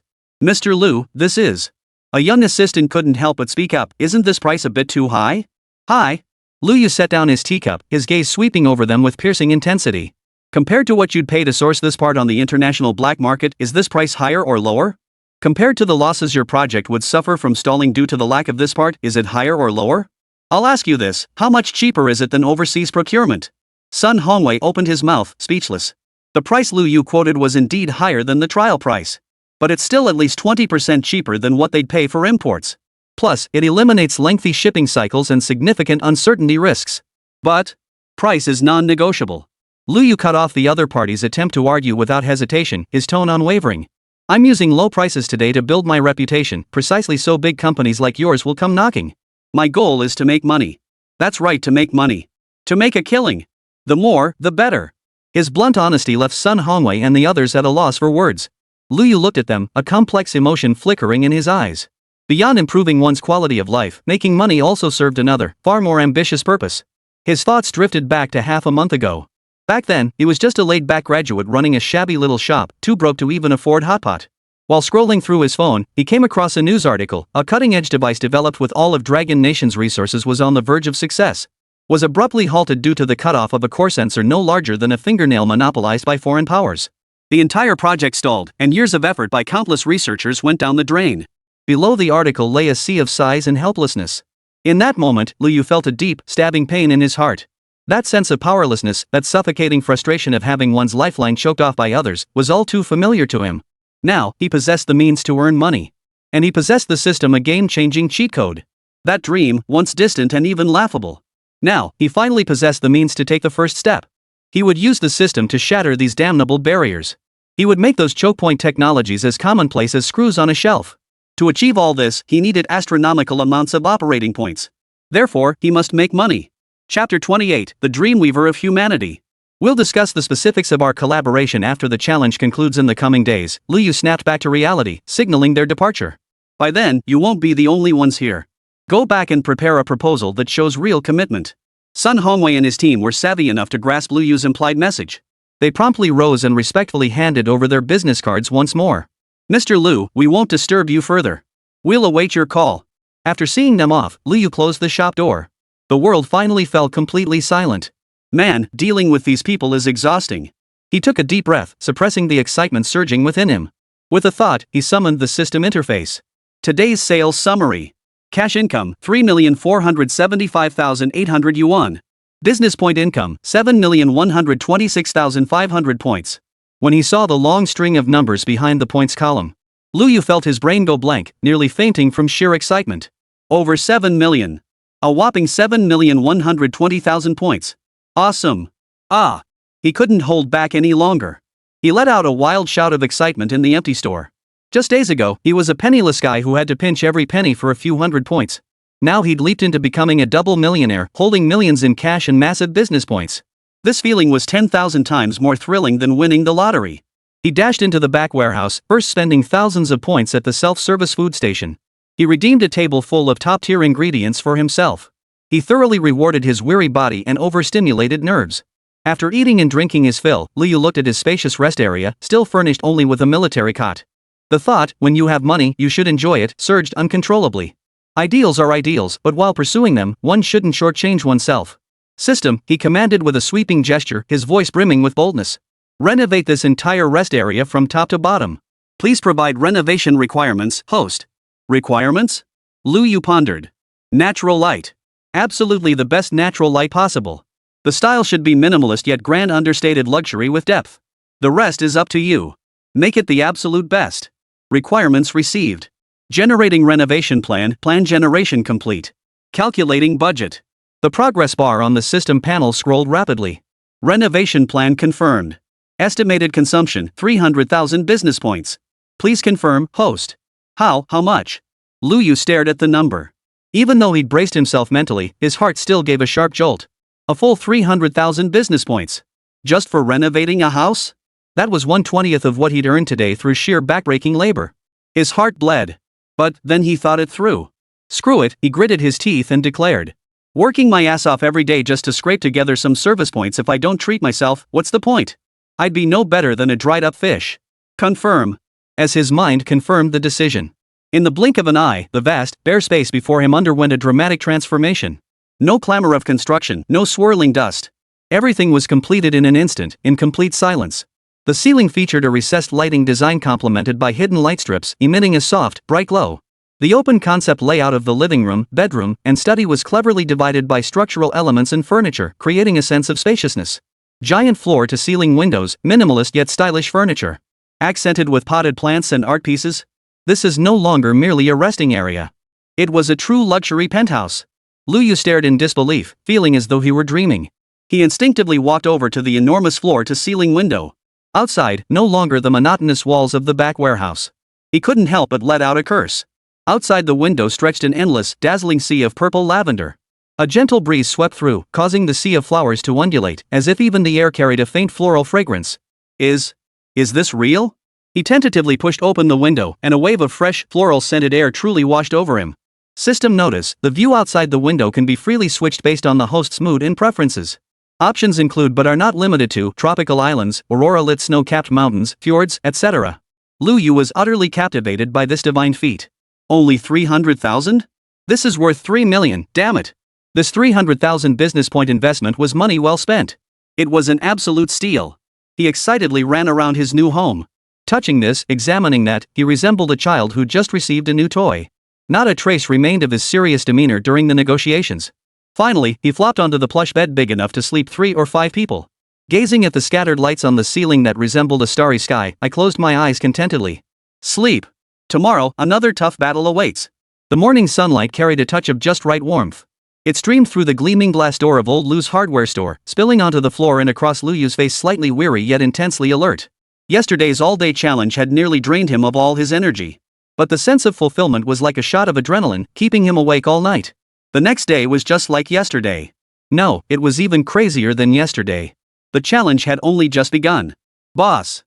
Mr. Liu, this is... A young assistant couldn't help but speak up. Isn't this price a bit too high? High? Liu Yu set down his teacup, his gaze sweeping over them with piercing intensity. Compared to what you'd pay to source this part on the international black market, is this price higher or lower? Compared to the losses your project would suffer from stalling due to the lack of this part, is it higher or lower? I'll ask you this, how much cheaper is it than overseas procurement? Sun Hongwei opened his mouth, speechless. The price Liu Yu quoted was indeed higher than the trial price. But it's still at least 20% cheaper than what they'd pay for imports. Plus, it eliminates lengthy shipping cycles and significant uncertainty risks. But, price is non-negotiable. Liu Yu cut off the other party's attempt to argue without hesitation, his tone unwavering. I'm using low prices today to build my reputation, precisely so big companies like yours will come knocking. My goal is to make money. That's right, to make money. To make a killing. The more, the better. His blunt honesty left Sun Hongwei and the others at a loss for words. Liu Yu looked at them, a complex emotion flickering in his eyes. Beyond improving one's quality of life, making money also served another, far more ambitious purpose. His thoughts drifted back to half a month ago. Back then, he was just a laid-back graduate running a shabby little shop, too broke to even afford hotpot. While scrolling through his phone, he came across a news article. A cutting-edge device developed with all of Dragon Nation's resources was on the verge of success. Was abruptly halted due to the cutoff of a core sensor no larger than a fingernail monopolized by foreign powers. The entire project stalled, and years of effort by countless researchers went down the drain. Below the article lay a sea of sighs and helplessness. In that moment, Liu Yu felt a deep, stabbing pain in his heart. That sense of powerlessness, that suffocating frustration of having one's lifeline choked off by others, was all too familiar to him. Now, he possessed the means to earn money. And he possessed the system, a game-changing cheat code. That dream, once distant and even laughable. Now, he finally possessed the means to take the first step. He would use the system to shatter these damnable barriers. He would make those choke point technologies as commonplace as screws on a shelf. To achieve all this, he needed astronomical amounts of operating points. Therefore, he must make money. Chapter 28, The Dreamweaver of Humanity. We'll discuss the specifics of our collaboration after the challenge concludes in the coming days. Liu Yu snapped back to reality, signaling their departure. By then, you won't be the only ones here. Go back and prepare a proposal that shows real commitment. Sun Hongwei and his team were savvy enough to grasp Lu Yu's implied message. They promptly rose and respectfully handed over their business cards once more. Mr. Lu, we won't disturb you further. We'll await your call. After seeing them off, Lu Yu closed the shop door. The world finally fell completely silent. Man, dealing with these people is exhausting. He took a deep breath, suppressing the excitement surging within him. With a thought, he summoned the system interface. Today's sales summary. Cash income, 3,475,800 yuan. Business point income, 7,126,500 points. When he saw the long string of numbers behind the points column, Lu Yu felt his brain go blank, nearly fainting from sheer excitement. Over 7 million. A whopping 7,120,000 points. Awesome. Ah! He couldn't hold back any longer. He let out a wild shout of excitement in the empty store. Just days ago, he was a penniless guy who had to pinch every penny for a few hundred points. Now he'd leaped into becoming a double millionaire, holding millions in cash and massive business points. This feeling was 10,000 times more thrilling than winning the lottery. He dashed into the back warehouse, first spending thousands of points at the self-service food station. He redeemed a table full of top-tier ingredients for himself. He thoroughly rewarded his weary body and overstimulated nerves. After eating and drinking his fill, Lu Yu looked at his spacious rest area, still furnished only with a military cot. The thought, when you have money, you should enjoy it, surged uncontrollably. Ideals are ideals, but while pursuing them, one shouldn't shortchange oneself. System, he commanded with a sweeping gesture, his voice brimming with boldness. Renovate this entire rest area from top to bottom. Please provide renovation requirements, host. Requirements? Lu Yu pondered. Natural light. Absolutely the best natural light possible. The style should be minimalist yet grand, understated luxury with depth. The rest is up to you. Make it the absolute best. Requirements received. Generating renovation plan generation complete. Calculating budget. The progress bar on the system panel scrolled rapidly. Renovation plan confirmed. Estimated consumption, 300,000 business points. Please confirm, host. How much? Lu Yu stared at the number. Even though he'd braced himself mentally, his heart still gave a sharp jolt. A full 300,000 business points. Just for renovating a house? That was 1/20th of what he'd earned today through sheer backbreaking labor. His heart bled. But then he thought it through. Screw it, he gritted his teeth and declared. Working my ass off every day just to scrape together some service points, if I don't treat myself, what's the point? I'd be no better than a dried up fish. Confirm. As his mind confirmed the decision. In the blink of an eye, the vast, bare space before him underwent a dramatic transformation. No clamor of construction, no swirling dust. Everything was completed in an instant, in complete silence. The ceiling featured a recessed lighting design complemented by hidden light strips, emitting a soft, bright glow. The open concept layout of the living room, bedroom, and study was cleverly divided by structural elements and furniture, creating a sense of spaciousness. Giant floor-to-ceiling windows, minimalist yet stylish furniture. Accented with potted plants and art pieces. This is no longer merely a resting area. It was a true luxury penthouse. Lu Yu stared in disbelief, feeling as though he were dreaming. He instinctively walked over to the enormous floor-to-ceiling window. Outside, no longer the monotonous walls of the back warehouse. He couldn't help but let out a curse. Outside the window stretched an endless, dazzling sea of purple lavender. A gentle breeze swept through, causing the sea of flowers to undulate, as if even the air carried a faint floral fragrance. Is this real? He tentatively pushed open the window, and a wave of fresh, floral-scented air truly washed over him. System notice, the view outside the window can be freely switched based on the host's mood and preferences. Options include but are not limited to tropical islands, aurora-lit snow-capped mountains, fjords, etc. Lu Yu was utterly captivated by this divine feat. Only 300,000? This is worth 3 million, damn it. This 300,000 business point investment was money well spent. It was an absolute steal. He excitedly ran around his new home. Touching this, examining that, he resembled a child who just received a new toy. Not a trace remained of his serious demeanor during the negotiations. Finally, he flopped onto the plush bed big enough to sleep 3 or 5 people. Gazing at the scattered lights on the ceiling that resembled a starry sky, I closed my eyes contentedly. Sleep. Tomorrow, another tough battle awaits. The morning sunlight carried a touch of just right warmth. It streamed through the gleaming glass door of old Lu's hardware store, spilling onto the floor and across Lu Yu's face, slightly weary yet intensely alert. Yesterday's all-day challenge had nearly drained him of all his energy. But the sense of fulfillment was like a shot of adrenaline, keeping him awake all night. The next day was just like yesterday. No, it was even crazier than yesterday. The challenge had only just begun. Boss.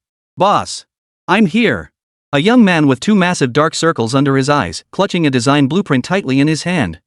I'm here. A young man with 2 massive dark circles under his eyes, clutching a design blueprint tightly in his hand.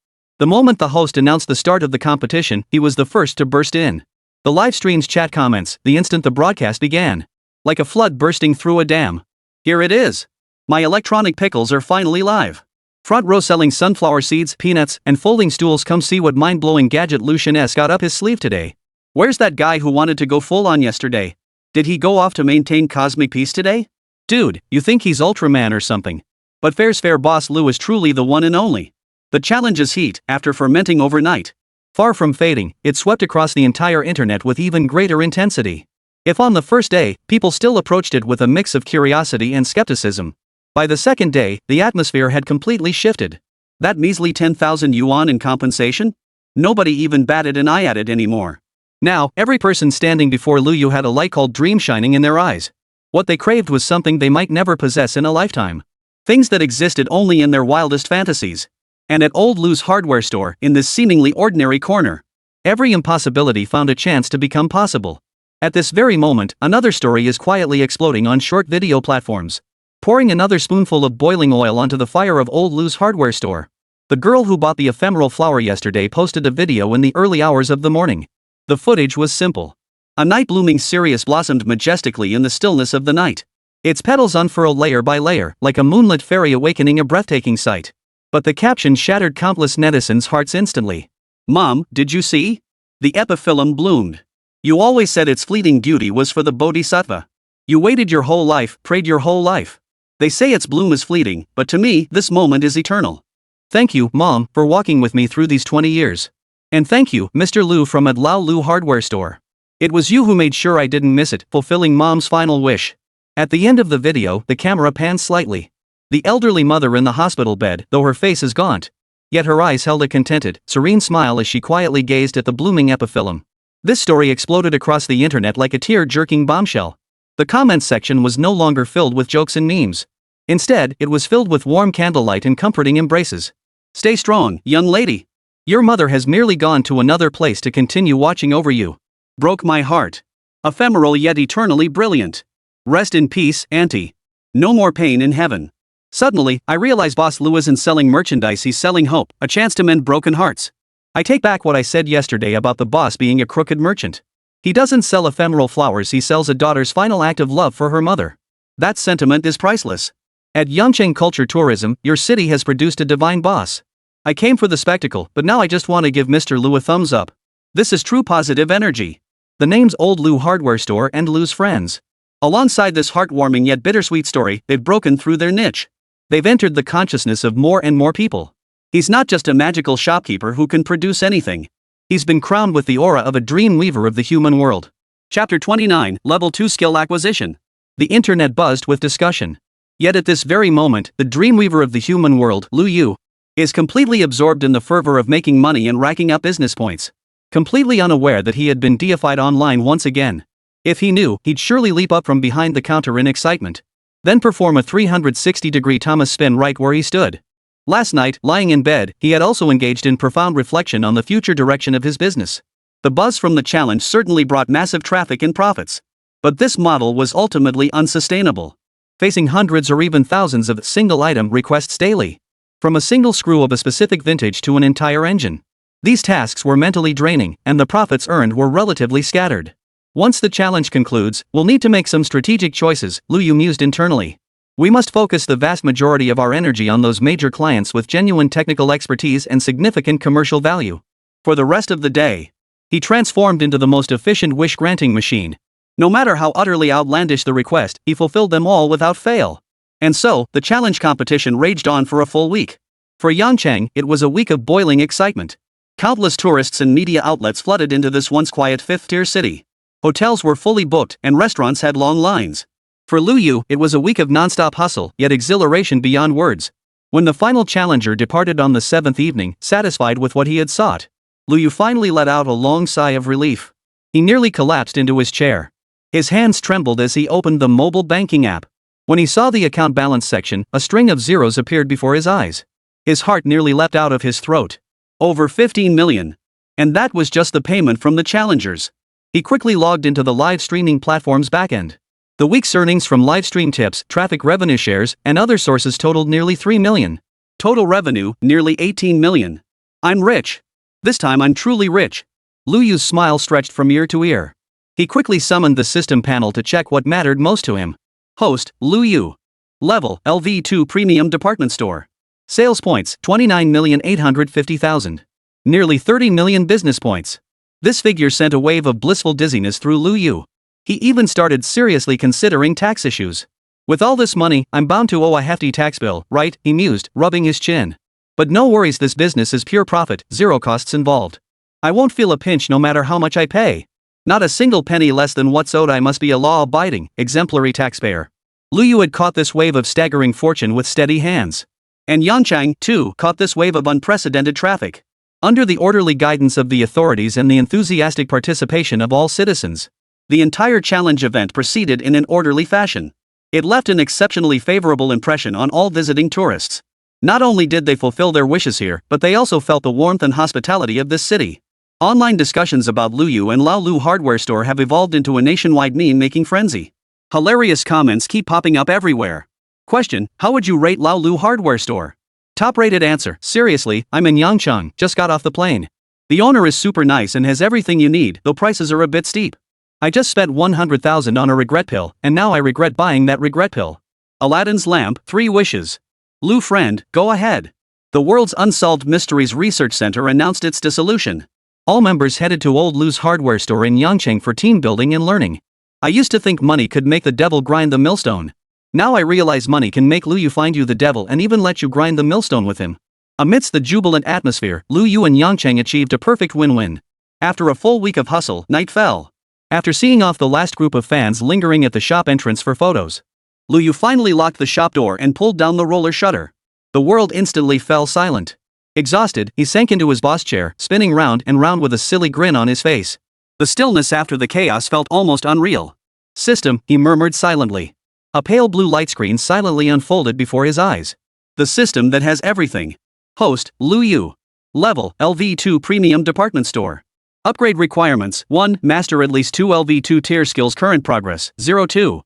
The moment the host announced the start of the competition, he was the first to burst in. The live stream's chat comments, the instant the broadcast began. Like a flood bursting through a dam. Here it is. My electronic pickles are finally live. Front row selling sunflower seeds, peanuts, and folding stools. Come see what mind-blowing gadget Lucian S got up his sleeve today. Where's that guy who wanted to go full on yesterday? Did he go off to maintain cosmic peace today? Dude, you think he's Ultraman or something. But fair's fair, boss Lou is truly the one and only. The challenge's heat, after fermenting overnight. Far from fading, it swept across the entire internet with even greater intensity. If on the first day, people still approached it with a mix of curiosity and skepticism, by the second day, the atmosphere had completely shifted. That measly 10,000 yuan in compensation? Nobody even batted an eye at it anymore. Now, every person standing before Lu Yu had a light called dream shining in their eyes. What they craved was something they might never possess in a lifetime. Things that existed only in their wildest fantasies. And at old Lu's hardware store, in this seemingly ordinary corner, every impossibility found a chance to become possible. At this very moment, another story is quietly exploding on short video platforms. Pouring another spoonful of boiling oil onto the fire of old Lu's hardware store. The girl who bought the ephemeral flower yesterday posted a video in the early hours of the morning. The footage was simple. A night blooming cereus blossomed majestically in the stillness of the night. Its petals unfurled layer by layer, like a moonlit fairy awakening a breathtaking sight. But the caption shattered countless netizens' hearts instantly. Mom, did you see? The epiphyllum bloomed. You always said its fleeting beauty was for the bodhisattva. You waited your whole life, prayed your whole life. They say its bloom is fleeting, but to me, this moment is eternal. Thank you, Mom, for walking with me through these 20 years. And thank you, Mr. Lu from at Lao Lu Hardware Store. It was you who made sure I didn't miss it, fulfilling Mom's final wish. At the end of the video, the camera pans slightly. The elderly mother in the hospital bed, though her face is gaunt. Yet her eyes held a contented, serene smile as she quietly gazed at the blooming epiphyllum. This story exploded across the internet like a tear-jerking bombshell. The comments section was no longer filled with jokes and memes. Instead, it was filled with warm candlelight and comforting embraces. Stay strong, young lady. Your mother has merely gone to another place to continue watching over you. Broke my heart. Ephemeral yet eternally brilliant. Rest in peace, auntie. No more pain in heaven. Suddenly, I realize Boss Lou isn't selling merchandise, he's selling hope, a chance to mend broken hearts. I take back what I said yesterday about the boss being a crooked merchant. He doesn't sell ephemeral flowers, he sells a daughter's final act of love for her mother. That sentiment is priceless. At Yangcheng Culture Tourism, your city has produced a divine boss. I came for the spectacle, but now I just want to give Mr. Lu a thumbs up. This is true positive energy. The name's Old Lu Hardware Store and Lu's friends. Alongside this heartwarming yet bittersweet story, they've broken through their niche. They've entered the consciousness of more and more people. He's not just a magical shopkeeper who can produce anything. He's been crowned with the aura of a dream weaver of the human world. Chapter 29, Level 2 Skill Acquisition. The internet buzzed with discussion. Yet at this very moment, the dreamweaver of the human world, Lu Yu, is completely absorbed in the fervor of making money and racking up business points. Completely unaware that he had been deified online once again. If he knew, he'd surely leap up from behind the counter in excitement. Then perform a 360-degree Thomas spin right where he stood. Last night, lying in bed, he had also engaged in profound reflection on the future direction of his business. The buzz from the challenge certainly brought massive traffic and profits. But this model was ultimately unsustainable. Facing hundreds or even thousands of single-item requests daily. From a single screw of a specific vintage to an entire engine. These tasks were mentally draining, and the profits earned were relatively scattered. Once the challenge concludes, we'll need to make some strategic choices, Lu Yu mused internally. We must focus the vast majority of our energy on those major clients with genuine technical expertise and significant commercial value. For the rest of the day, he transformed into the most efficient wish-granting machine. No matter how utterly outlandish the request, he fulfilled them all without fail. And so, the challenge competition raged on for a full week. For Yangcheng, it was a week of boiling excitement. Countless tourists and media outlets flooded into this once quiet fifth-tier city. Hotels were fully booked and restaurants had long lines. For Lu Yu, it was a week of non-stop hustle, yet exhilaration beyond words. When the final challenger departed on the 7th evening, satisfied with what he had sought, Lu Yu finally let out a long sigh of relief. He nearly collapsed into his chair. His hands trembled as he opened the mobile banking app. When he saw the account balance section, a string of zeros appeared before his eyes. His heart nearly leapt out of his throat. Over 15 million. And that was just the payment from the challengers. He quickly logged into the live streaming platform's backend. The week's earnings from live stream tips, traffic revenue shares, and other sources totaled nearly 3 million. Total revenue, nearly 18 million. I'm rich. This time I'm truly rich. Lu Yu's smile stretched from ear to ear. He quickly summoned the system panel to check what mattered most to him. Host, Lu Yu. Level, LV2 Premium Department Store. Sales points, 29,850,000. Nearly 30 million business points. This figure sent a wave of blissful dizziness through Lu Yu. He even started seriously considering tax issues. With all this money, I'm bound to owe a hefty tax bill, right? He mused, rubbing his chin. But no worries, this business is pure profit, zero costs involved. I won't feel a pinch no matter how much I pay. Not a single penny less than what's owed. I must be a law-abiding, exemplary taxpayer. Lu Yu had caught this wave of staggering fortune with steady hands. And Yanchang, too, caught this wave of unprecedented traffic. Under the orderly guidance of the authorities and the enthusiastic participation of all citizens, the entire challenge event proceeded in an orderly fashion. It left an exceptionally favorable impression on all visiting tourists. Not only did they fulfill their wishes here, but they also felt the warmth and hospitality of this city. Online discussions about Lu Yu and Lao Lu hardware store have evolved into a nationwide meme-making frenzy. Hilarious comments keep popping up everywhere. Question, how would you rate Lao Lu hardware store? Top-rated answer, seriously, I'm in Yangchang, just got off the plane. The owner is super nice and has everything you need, though prices are a bit steep. I just spent 100,000 on a regret pill, and now I regret buying that regret pill. Aladdin's lamp, 3 wishes. Lu friend, go ahead. The World's Unsolved Mysteries Research Center announced its dissolution. All members headed to Old Lu's hardware store in Yangchang for team building and learning. I used to think money could make the devil grind the millstone. Now I realize money can make Lu Yu find you the devil and even let you grind the millstone with him. Amidst the jubilant atmosphere, Lu Yu and Yangchang achieved a perfect win-win. After a full week of hustle, night fell. After seeing off the last group of fans lingering at the shop entrance for photos, Lu Yu finally locked the shop door and pulled down the roller shutter. The world instantly fell silent. Exhausted, he sank into his boss chair, spinning round and round with a silly grin on his face. The stillness after the chaos felt almost unreal. System, he murmured silently. A pale blue light screen silently unfolded before his eyes. The system that has everything. Host, Lu Yu. Level, LV2 Premium Department Store. Upgrade requirements, 1. Master at least 2 LV2 tier skills. Current progress, 02.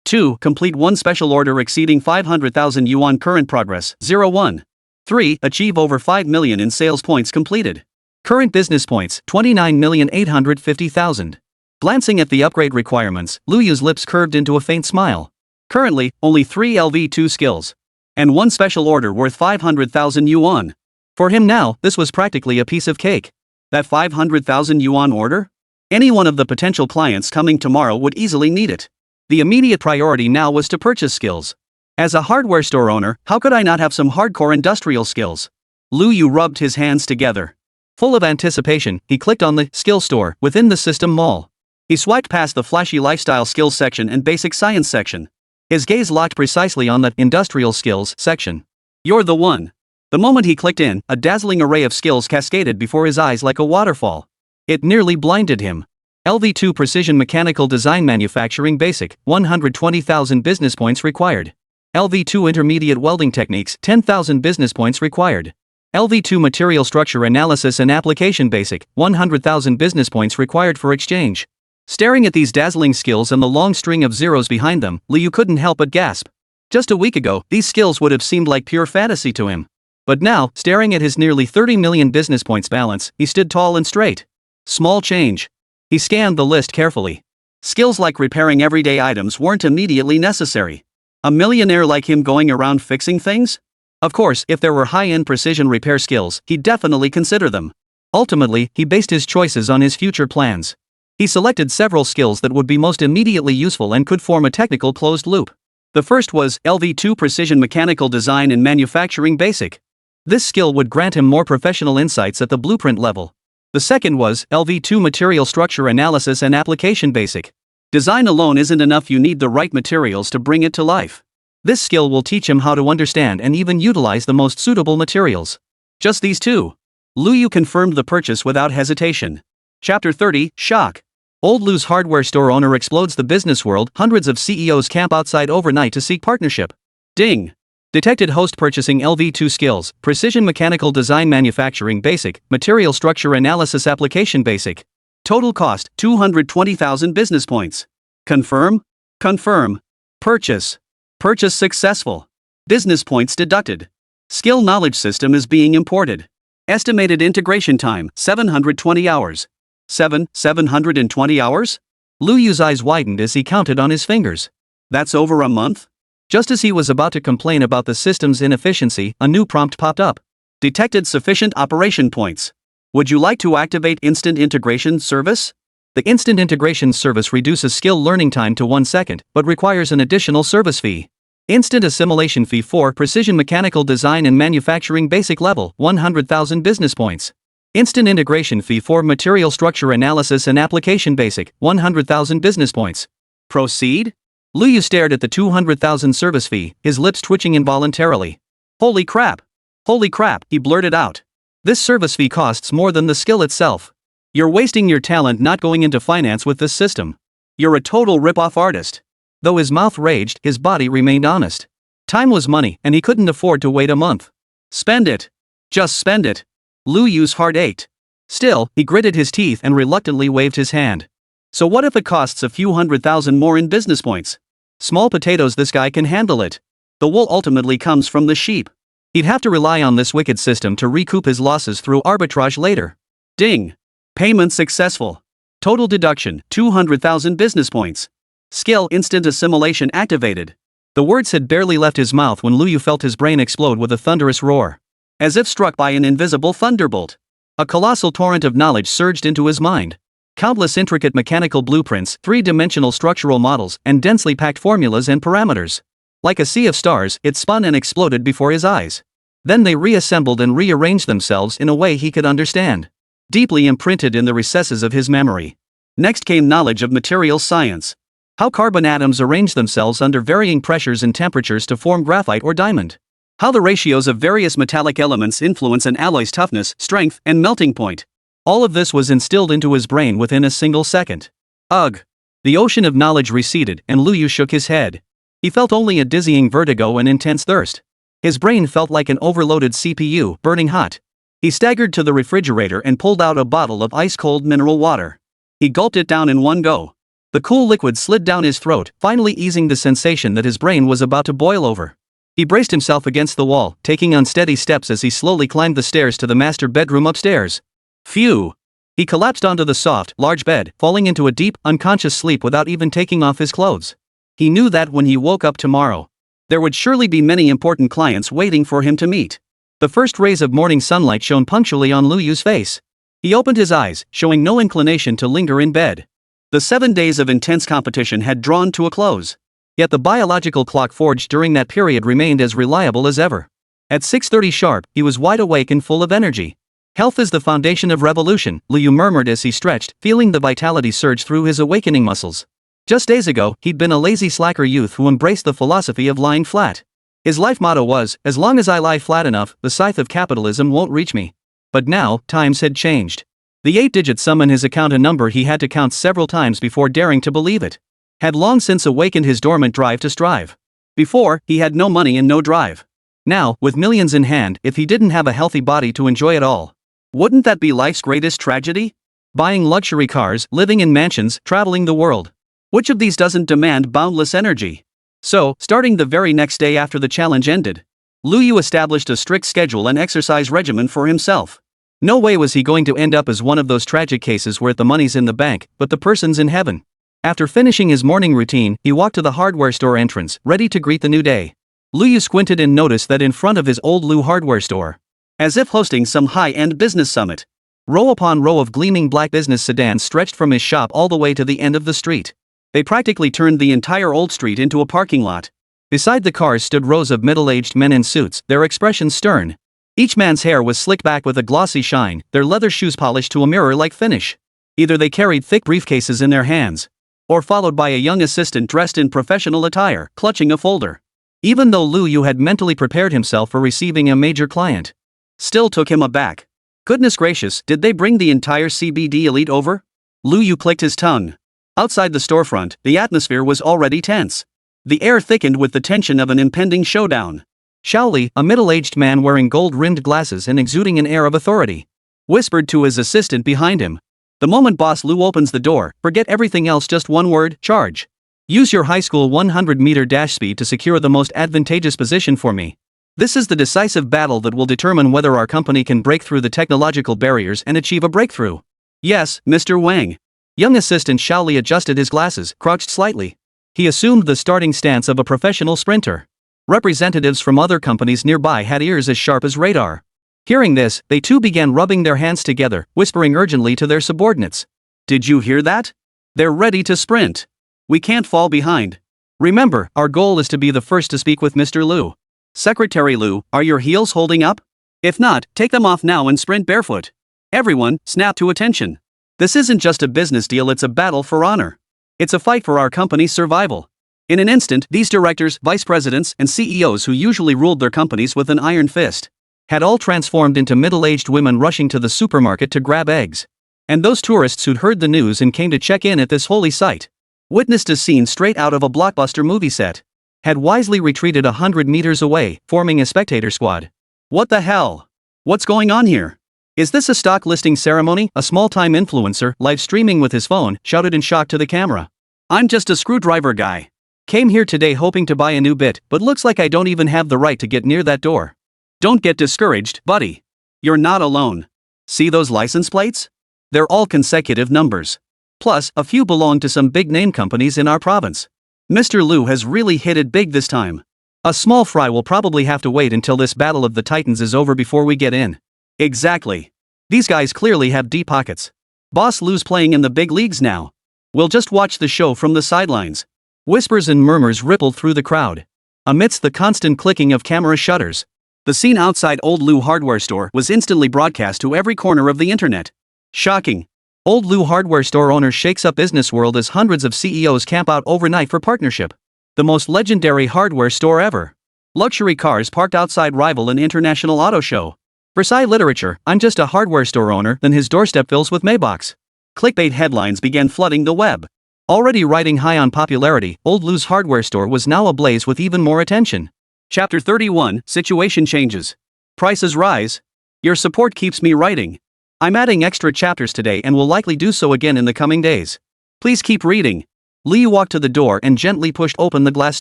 2. Complete 1 special order exceeding 500,000 yuan. Current progress, 01. 3. Achieve over 5 million in sales points completed. Current business points, 29,850,000. Glancing at the upgrade requirements, Lu Yu's lips curved into a faint smile. Currently, only 3 LV2 skills. And 1 special order worth 500,000 yuan. For him now, this was practically a piece of cake. That 500,000 yuan order? Any one of the potential clients coming tomorrow would easily need it. The immediate priority now was to purchase skills. As a hardware store owner, how could I not have some hardcore industrial skills? Lu Yu rubbed his hands together. Full of anticipation, he clicked on the skill store within the system mall. He swiped past the flashy lifestyle skills section and basic science section. His gaze locked precisely on the industrial skills section. You're the one. The moment he clicked in, a dazzling array of skills cascaded before his eyes like a waterfall. It nearly blinded him. LV2 Precision Mechanical Design Manufacturing Basic, 120,000 business points required. LV2 Intermediate Welding Techniques, 10,000 business points required. LV2 Material Structure Analysis and Application Basic, 100,000 business points required for exchange. Staring at these dazzling skills and the long string of zeros behind them, Lu Yu couldn't help but gasp. Just a week ago, these skills would have seemed like pure fantasy to him. But now, staring at his nearly 30 million business points balance, he stood tall and straight. Small change. He scanned the list carefully. Skills like repairing everyday items weren't immediately necessary. A millionaire like him going around fixing things? Of course, if there were high-end precision repair skills, he'd definitely consider them. Ultimately, he based his choices on his future plans. He selected several skills that would be most immediately useful and could form a technical closed loop. The first was LV2 Precision Mechanical Design and Manufacturing Basic. This skill would grant him more professional insights at the blueprint level. The second was LV2 Material Structure Analysis and Application Basic. Design alone isn't enough, you need the right materials to bring it to life. This skill will teach him how to understand and even utilize the most suitable materials. Just these two. Lu Yu confirmed the purchase without hesitation. Chapter 30, Shock. Old Lu's hardware store owner explodes the business world. Hundreds of CEOs camp outside overnight to seek partnership. Ding. Detected host purchasing LV2 skills, Precision Mechanical Design Manufacturing Basic, Material Structure Analysis Application Basic. Total cost, 220,000 business points. Confirm? Confirm. Purchase. Purchase successful. Business points deducted. Skill knowledge system is being imported. Estimated integration time, 720 hours. 720 hours? Lu Yu's eyes widened as he counted on his fingers. That's over a month? Just as he was about to complain about the system's inefficiency, a new prompt popped up. Detected sufficient operation points. Would you like to activate Instant Integration Service? The Instant Integration Service reduces skill learning time to 1 second, but requires an additional service fee. Instant Assimilation Fee 4 Precision Mechanical Design and Manufacturing Basic Level, 100,000 business points. Instant Integration Fee 4 Material Structure Analysis and Application Basic, 100,000 business points. Proceed? Lu Yu stared at the 200,000 service fee, his lips twitching involuntarily. Holy crap! Holy crap, he blurted out. This service fee costs more than the skill itself. You're wasting your talent not going into finance with this system. You're a total rip-off artist. Though his mouth raged, his body remained honest. Time was money, and he couldn't afford to wait a month. Spend it. Just spend it. Lu Yu's heart ached. Still, he gritted his teeth and reluctantly waved his hand. So what if it costs a few 100,000 more in business points? Small potatoes, this guy can handle it. The wool ultimately comes from the sheep. He'd have to rely on this wicked system to recoup his losses through arbitrage later. Ding! Payment successful. Total deduction, 200,000 business points. Skill Instant Assimilation activated. The words had barely left his mouth when Lu Yu felt his brain explode with a thunderous roar. As if struck by an invisible thunderbolt. A colossal torrent of knowledge surged into his mind. Countless intricate mechanical blueprints, three-dimensional structural models, and densely packed formulas and parameters. Like a sea of stars, it spun and exploded before his eyes. Then they reassembled and rearranged themselves in a way he could understand. Deeply imprinted in the recesses of his memory. Next came knowledge of materials science. How carbon atoms arrange themselves under varying pressures and temperatures to form graphite or diamond. How the ratios of various metallic elements influence an alloy's toughness, strength, and melting point. All of this was instilled into his brain within a single second. Ugh! The ocean of knowledge receded, and Lu Yu shook his head. He felt only a dizzying vertigo and intense thirst. His brain felt like an overloaded CPU, burning hot. He staggered to the refrigerator and pulled out a bottle of ice-cold mineral water. He gulped it down in one go. The cool liquid slid down his throat, finally easing the sensation that his brain was about to boil over. He braced himself against the wall, taking unsteady steps as he slowly climbed the stairs to the master bedroom upstairs. Phew! He collapsed onto the soft, large bed, falling into a deep, unconscious sleep without even taking off his clothes. He knew that when he woke up tomorrow, there would surely be many important clients waiting for him to meet. The first rays of morning sunlight shone punctually on Lu Yu's face. He opened his eyes, showing no inclination to linger in bed. The 7 days of intense competition had drawn to a close. Yet the biological clock forged during that period remained as reliable as ever. At 6:30 sharp, he was wide awake and full of energy. Health is the foundation of revolution, Lu Yu murmured as he stretched, feeling the vitality surge through his awakening muscles. Just days ago, he'd been a lazy slacker youth who embraced the philosophy of lying flat. His life motto was, as long as I lie flat enough, the scythe of capitalism won't reach me. But now, times had changed. The 8-digit sum in his account, a number he had to count several times before daring to believe it, had long since awakened his dormant drive to strive. Before, he had no money and no drive. Now, with millions in hand, if he didn't have a healthy body to enjoy it all, wouldn't that be life's greatest tragedy? Buying luxury cars, living in mansions, traveling the world. Which of these doesn't demand boundless energy? So, starting the very next day after the challenge ended, Lu Yu established a strict schedule and exercise regimen for himself. No way was he going to end up as one of those tragic cases where the money's in the bank, but the person's in heaven. After finishing his morning routine, he walked to the hardware store entrance, ready to greet the new day. Lu Yu squinted and noticed that in front of his old Lu hardware store, as if hosting some high-end business summit, row upon row of gleaming black business sedans stretched from his shop all the way to the end of the street. They practically turned the entire old street into a parking lot. Beside the cars stood rows of middle-aged men in suits, their expressions stern. Each man's hair was slicked back with a glossy shine, their leather shoes polished to a mirror-like finish. Either they carried thick briefcases in their hands, or followed by a young assistant dressed in professional attire, clutching a folder. Even though Lu Yu had mentally prepared himself for receiving a major client, still took him aback. Goodness gracious, did they bring the entire CBD elite over? Lu Yu clicked his tongue. Outside the storefront, the atmosphere was already tense. The air thickened with the tension of an impending showdown. Shaoli, a middle-aged man wearing gold-rimmed glasses and exuding an air of authority, whispered to his assistant behind him. The moment Boss Lu opens the door, forget everything else, just one word, charge. Use your high school 100-meter dash speed to secure the most advantageous position for me. This is the decisive battle that will determine whether our company can break through the technological barriers and achieve a breakthrough. Yes, Mr. Wang. Young assistant Shaoli adjusted his glasses, crouched slightly. He assumed the starting stance of a professional sprinter. Representatives from other companies nearby had ears as sharp as radar. Hearing this, they too began rubbing their hands together, whispering urgently to their subordinates. Did you hear that? They're ready to sprint. We can't fall behind. Remember, our goal is to be the first to speak with Mr. Liu. Secretary Liu, are your heels holding up? If not, take them off now and sprint barefoot. Everyone, snap to attention. This isn't just a business deal, it's a battle for honor. It's a fight for our company's survival. In an instant, these directors, vice presidents, and CEOs who usually ruled their companies with an iron fist had all transformed into middle-aged women rushing to the supermarket to grab eggs. And those tourists who'd heard the news and came to check in at this holy site witnessed a scene straight out of a blockbuster movie set. Had wisely retreated 100 meters away, forming a spectator squad. What the hell? What's going on here? Is this a stock listing ceremony? A small-time influencer, live streaming with his phone, shouted in shock to the camera. I'm just a screwdriver guy. Came here today hoping to buy a new bit, but looks like I don't even have the right to get near that door. Don't get discouraged, buddy. You're not alone. See those license plates? They're all consecutive numbers. Plus, a few belong to some big-name companies in our province. Mr. Liu has really hit it big this time. A small fry will probably have to wait until this battle of the titans is over before we get in. Exactly. These guys clearly have deep pockets. Boss Liu's playing in the big leagues now. We'll just watch the show from the sidelines. Whispers and murmurs rippled through the crowd. Amidst the constant clicking of camera shutters, the scene outside Old Liu hardware store was instantly broadcast to every corner of the internet. Shocking. Old Liu hardware store owner shakes up business world as hundreds of CEOs camp out overnight for partnership. The most legendary hardware store ever. Luxury cars parked outside rival and international auto show. Versailles literature, I'm just a hardware store owner, then his doorstep fills with Maybachs. Clickbait headlines began flooding the web. Already riding high on popularity, Old Liu's hardware store was now ablaze with even more attention. Chapter 31, Situation changes. Prices rise. Your support keeps me writing. I'm adding extra chapters today and will likely do so again in the coming days. Please keep reading. Liu walked to the door and gently pushed open the glass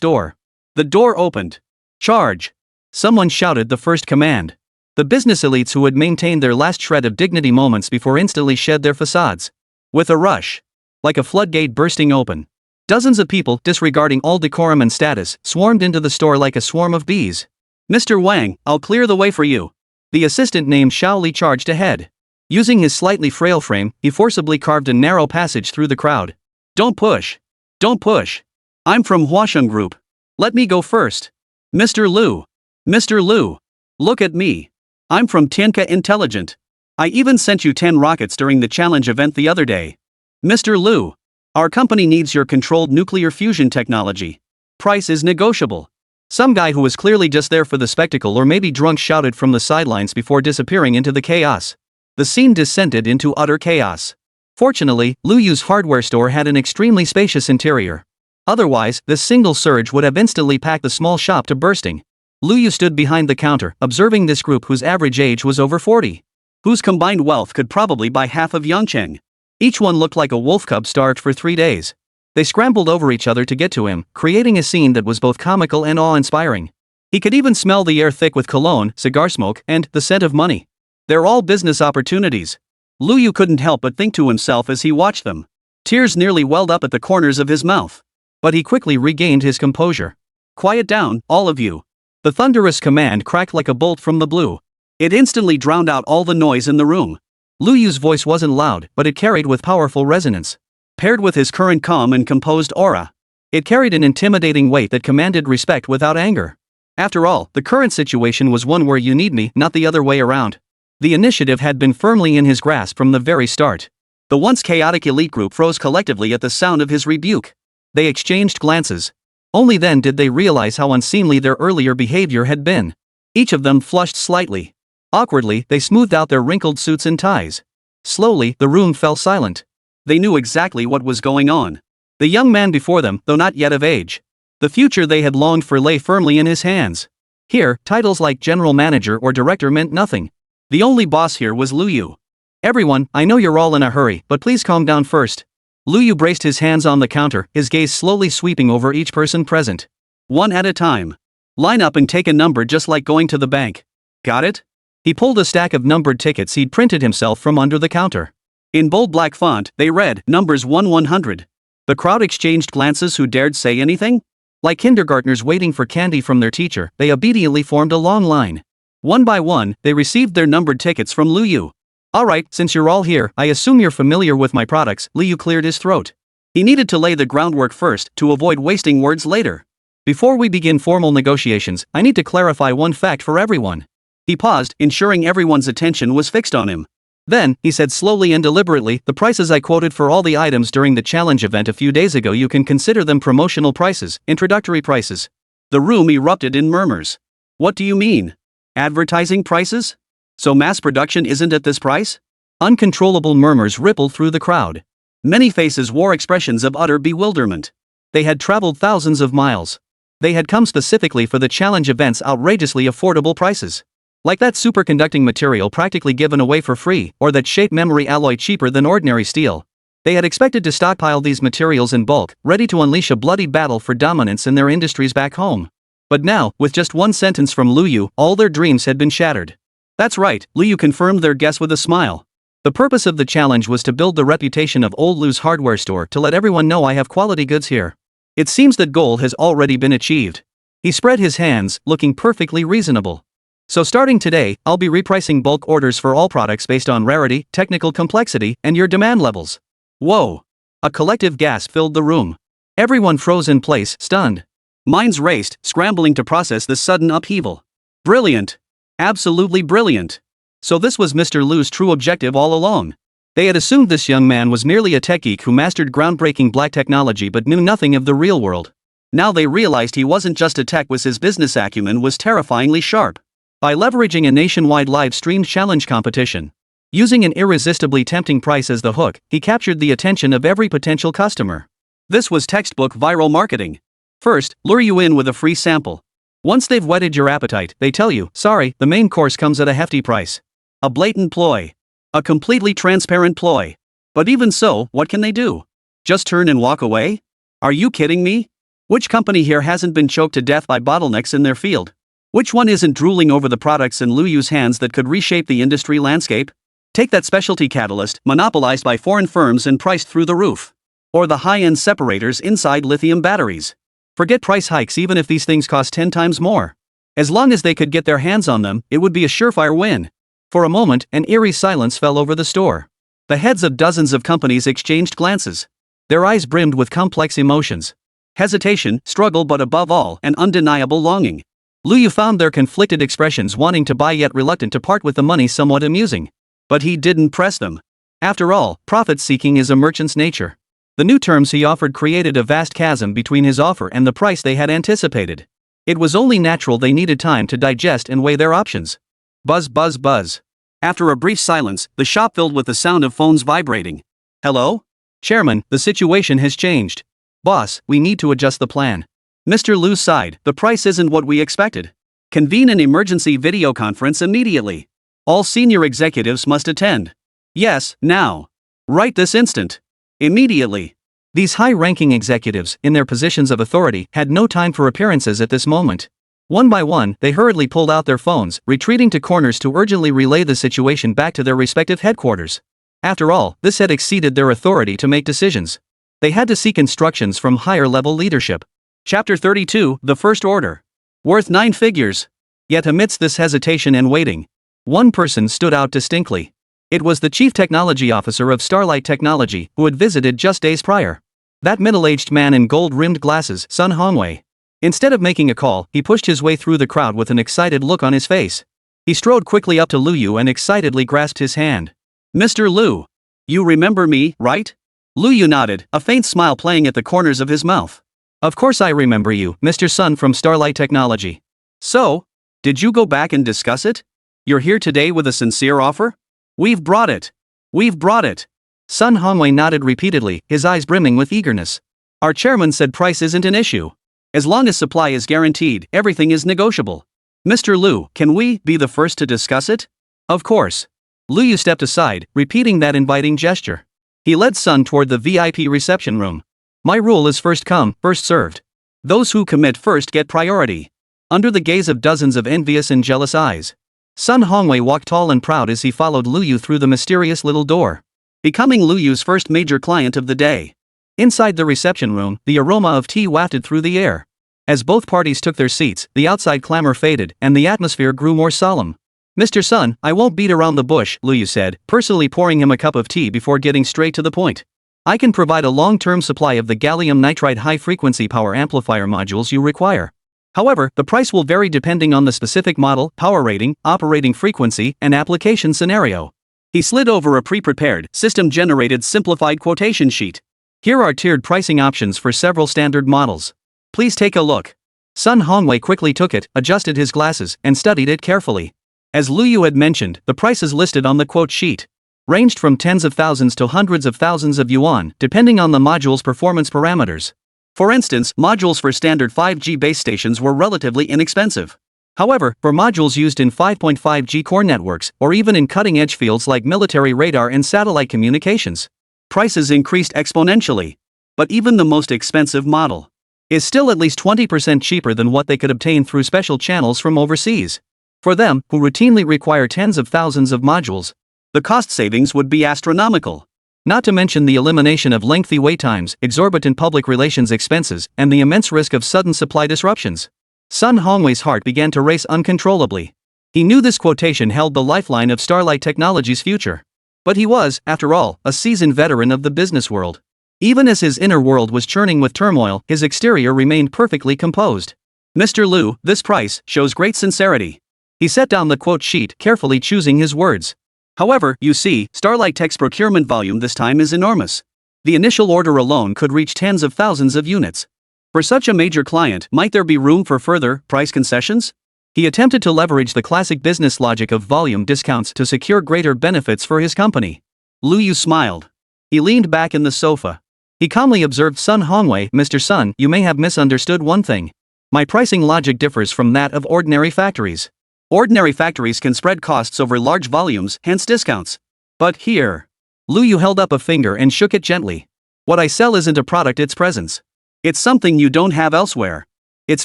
door. The door opened. Charge. Someone shouted the first command. The business elites who had maintained their last shred of dignity moments before instantly shed their facades. With a rush. Like a floodgate bursting open. Dozens of people, disregarding all decorum and status, swarmed into the store like a swarm of bees. Mr. Wang, I'll clear the way for you. The assistant named Shaoli charged ahead. Using his slightly frail frame, he forcibly carved a narrow passage through the crowd. Don't push. Don't push. I'm from Huasheng Group. Let me go first. Mr. Liu. Mr. Liu. Look at me. I'm from Tianka Intelligent. I even sent you 10 rockets during the challenge event the other day. Mr. Liu. Our company needs your controlled nuclear fusion technology. Price is negotiable. Some guy who was clearly just there for the spectacle or maybe drunk shouted from the sidelines before disappearing into the chaos. The scene descended into utter chaos. Fortunately, Liu Yu's hardware store had an extremely spacious interior. Otherwise, this single surge would have instantly packed the small shop to bursting. Liu Yu stood behind the counter, observing this group whose average age was over 40. Whose combined wealth could probably buy half of Yangcheng. Each one looked like a wolf cub starved for 3 days. They scrambled over each other to get to him, creating a scene that was both comical and awe-inspiring. He could even smell the air thick with cologne, cigar smoke, and the scent of money. They're all business opportunities. Liu Yu couldn't help but think to himself as he watched them. Tears nearly welled up at the corners of his mouth. But he quickly regained his composure. Quiet down, all of you. The thunderous command cracked like a bolt from the blue. It instantly drowned out all the noise in the room. Liu Yu's voice wasn't loud, but it carried with powerful resonance. Paired with his current calm and composed aura, it carried an intimidating weight that commanded respect without anger. After all, the current situation was one where you need me, not the other way around. The initiative had been firmly in his grasp from the very start. The once chaotic elite group froze collectively at the sound of his rebuke. They exchanged glances. Only then did they realize how unseemly their earlier behavior had been. Each of them flushed slightly. Awkwardly, they smoothed out their wrinkled suits and ties. Slowly, the room fell silent. They knew exactly what was going on. The young man before them, though not yet of age. The future they had longed for lay firmly in his hands. Here, titles like general manager or director meant nothing. The only boss here was Liu Yu. Everyone, I know you're all in a hurry, but please calm down first. Liu Yu braced his hands on the counter, his gaze slowly sweeping over each person present. One at a time. Line up and take a number just like going to the bank. Got it? He pulled a stack of numbered tickets he'd printed himself from under the counter. In bold black font, they read, numbers 1-100. The crowd exchanged glances. Who dared say anything? Like kindergartners waiting for candy from their teacher, they obediently formed a long line. One by one, they received their numbered tickets from Liu Yu. Alright, since you're all here, I assume you're familiar with my products. Liu Yu cleared his throat. He needed to lay the groundwork first, to avoid wasting words later. Before we begin formal negotiations, I need to clarify one fact for everyone. He paused, ensuring everyone's attention was fixed on him. Then, he said slowly and deliberately, the prices I quoted for all the items during the challenge event a few days ago, you can consider them promotional prices, introductory prices. The room erupted in murmurs. What do you mean? Advertising prices? So mass production isn't at this price? Uncontrollable murmurs rippled through the crowd. Many faces wore expressions of utter bewilderment. They had traveled thousands of miles. They had come specifically for the challenge event's outrageously affordable prices. Like that superconducting material practically given away for free, or that shape memory alloy cheaper than ordinary steel. They had expected to stockpile these materials in bulk, ready to unleash a bloody battle for dominance in their industries back home. But now, with just one sentence from Liu Yu, all their dreams had been shattered. That's right, Liu Yu confirmed their guess with a smile. The purpose of the challenge was to build the reputation of Old Liu's hardware store, to let everyone know I have quality goods here. It seems that goal has already been achieved. He spread his hands, looking perfectly reasonable. So starting today, I'll be repricing bulk orders for all products based on rarity, technical complexity, and your demand levels. Whoa! A collective gasp filled the room. Everyone froze in place, stunned. Minds raced, scrambling to process this sudden upheaval. Brilliant! Absolutely brilliant! So this was Mr. Liu's true objective all along. They had assumed this young man was merely a tech geek who mastered groundbreaking black technology but knew nothing of the real world. Now they realized he wasn't just a tech whiz, his business acumen was terrifyingly sharp. By leveraging a nationwide live-streamed challenge competition, using an irresistibly tempting price as the hook, he captured the attention of every potential customer. This was textbook viral marketing. First, lure you in with a free sample. Once they've whetted your appetite, they tell you, sorry, the main course comes at a hefty price. A blatant ploy. A completely transparent ploy. But even so, what can they do? Just turn and walk away? Are you kidding me? Which company here hasn't been choked to death by bottlenecks in their field? Which one isn't drooling over the products in Liu Yu's hands that could reshape the industry landscape? Take that specialty catalyst, monopolized by foreign firms and priced through the roof. Or the high-end separators inside lithium batteries. Forget price hikes even if these things cost 10 times more. As long as they could get their hands on them, it would be a surefire win. For a moment, an eerie silence fell over the store. The heads of dozens of companies exchanged glances. Their eyes brimmed with complex emotions. Hesitation, struggle, but above all, an undeniable longing. Liu Yu found their conflicted expressions, wanting to buy yet reluctant to part with the money, somewhat amusing. But he didn't press them. After all, profit-seeking is a merchant's nature. The new terms he offered created a vast chasm between his offer and the price they had anticipated. It was only natural they needed time to digest and weigh their options. Buzz, buzz, buzz. After a brief silence, the shop filled with the sound of phones vibrating. Hello? Chairman, the situation has changed. Boss, we need to adjust the plan. Mr. Liu sighed, the price isn't what we expected. Convene an emergency video conference immediately. All senior executives must attend. Yes, now. Right this instant. Immediately. These high-ranking executives, in their positions of authority, had no time for appearances at this moment. One by one, they hurriedly pulled out their phones, retreating to corners to urgently relay the situation back to their respective headquarters. After all, this had exceeded their authority to make decisions. They had to seek instructions from higher-level leadership. Chapter 32, The First Order. Worth 9 figures. Yet amidst this hesitation and waiting, one person stood out distinctly. It was the chief technology officer of Starlight Technology, who had visited just days prior. That middle-aged man in gold-rimmed glasses, Sun Hongwei. Instead of making a call, he pushed his way through the crowd with an excited look on his face. He strode quickly up to Liu Yu and excitedly grasped his hand. Mr. Liu. You remember me, right? Liu Yu nodded, a faint smile playing at the corners of his mouth. Of course I remember you, Mr. Sun from Starlight Technology. So? Did you go back and discuss it? You're here today with a sincere offer? We've brought it. We've brought it. Sun Hongwei nodded repeatedly, his eyes brimming with eagerness. Our chairman said price isn't an issue. As long as supply is guaranteed, everything is negotiable. Mr. Liu, can we be the first to discuss it? Of course. Liu Yu stepped aside, repeating that inviting gesture. He led Sun toward the VIP reception room. My rule is first come, first served. Those who commit first get priority. under the gaze of dozens of envious and jealous eyes. Sun Hongwei walked tall and proud as he followed Lu Yu through the mysterious little door, becoming Lu Yu's first major client of the day. Inside the reception room, the aroma of tea wafted through the air. As both parties took their seats, the outside clamor faded, and the atmosphere grew more solemn. "Mr. Sun, I won't beat around the bush," Lu Yu said, personally pouring him a cup of tea before getting straight to the point. "I can provide a long-term supply of the gallium nitride high-frequency power amplifier modules you require. However, the price will vary depending on the specific model, power rating, operating frequency, and application scenario." He slid over a pre-prepared, system-generated simplified quotation sheet. "Here are tiered pricing options for several standard models. Please take a look." Sun Hongwei quickly took it, adjusted his glasses, and studied it carefully. As Lu Yu had mentioned, the prices listed on the quote sheet ranged from tens of thousands to hundreds of thousands of yuan, depending on the module's performance parameters. For instance, modules for standard 5G base stations were relatively inexpensive. However, for modules used in 5.5G core networks, or even in cutting-edge fields like military radar and satellite communications, prices increased exponentially. But even the most expensive model is still at least 20% cheaper than what they could obtain through special channels from overseas. For them, who routinely require tens of thousands of modules, the cost savings would be astronomical. Not to mention the elimination of lengthy wait times, exorbitant public relations expenses, and the immense risk of sudden supply disruptions. Sun Hongwei's heart began to race uncontrollably. He knew this quotation held the lifeline of Starlight Technology's future. But he was, after all, a seasoned veteran of the business world. Even as his inner world was churning with turmoil, his exterior remained perfectly composed. "Mr. Lu, this price shows great sincerity." He set down the quote sheet, carefully choosing his words. "However, you see, Starlight Tech's procurement volume this time is enormous. The initial order alone could reach tens of thousands of units. For such a major client, might there be room for further price concessions?" He attempted to leverage the classic business logic of volume discounts to secure greater benefits for his company. Lu Yu smiled. He leaned back in the sofa. He calmly observed Sun Hongwei. "Mr. Sun, you may have misunderstood one thing. My pricing logic differs from that of ordinary factories. Ordinary factories can spread costs over large volumes, hence discounts. But here..." Lu Yu held up a finger and shook it gently. "What I sell isn't a product, it's presence. It's something you don't have elsewhere. Its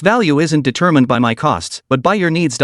value isn't determined by my costs, but by your needs.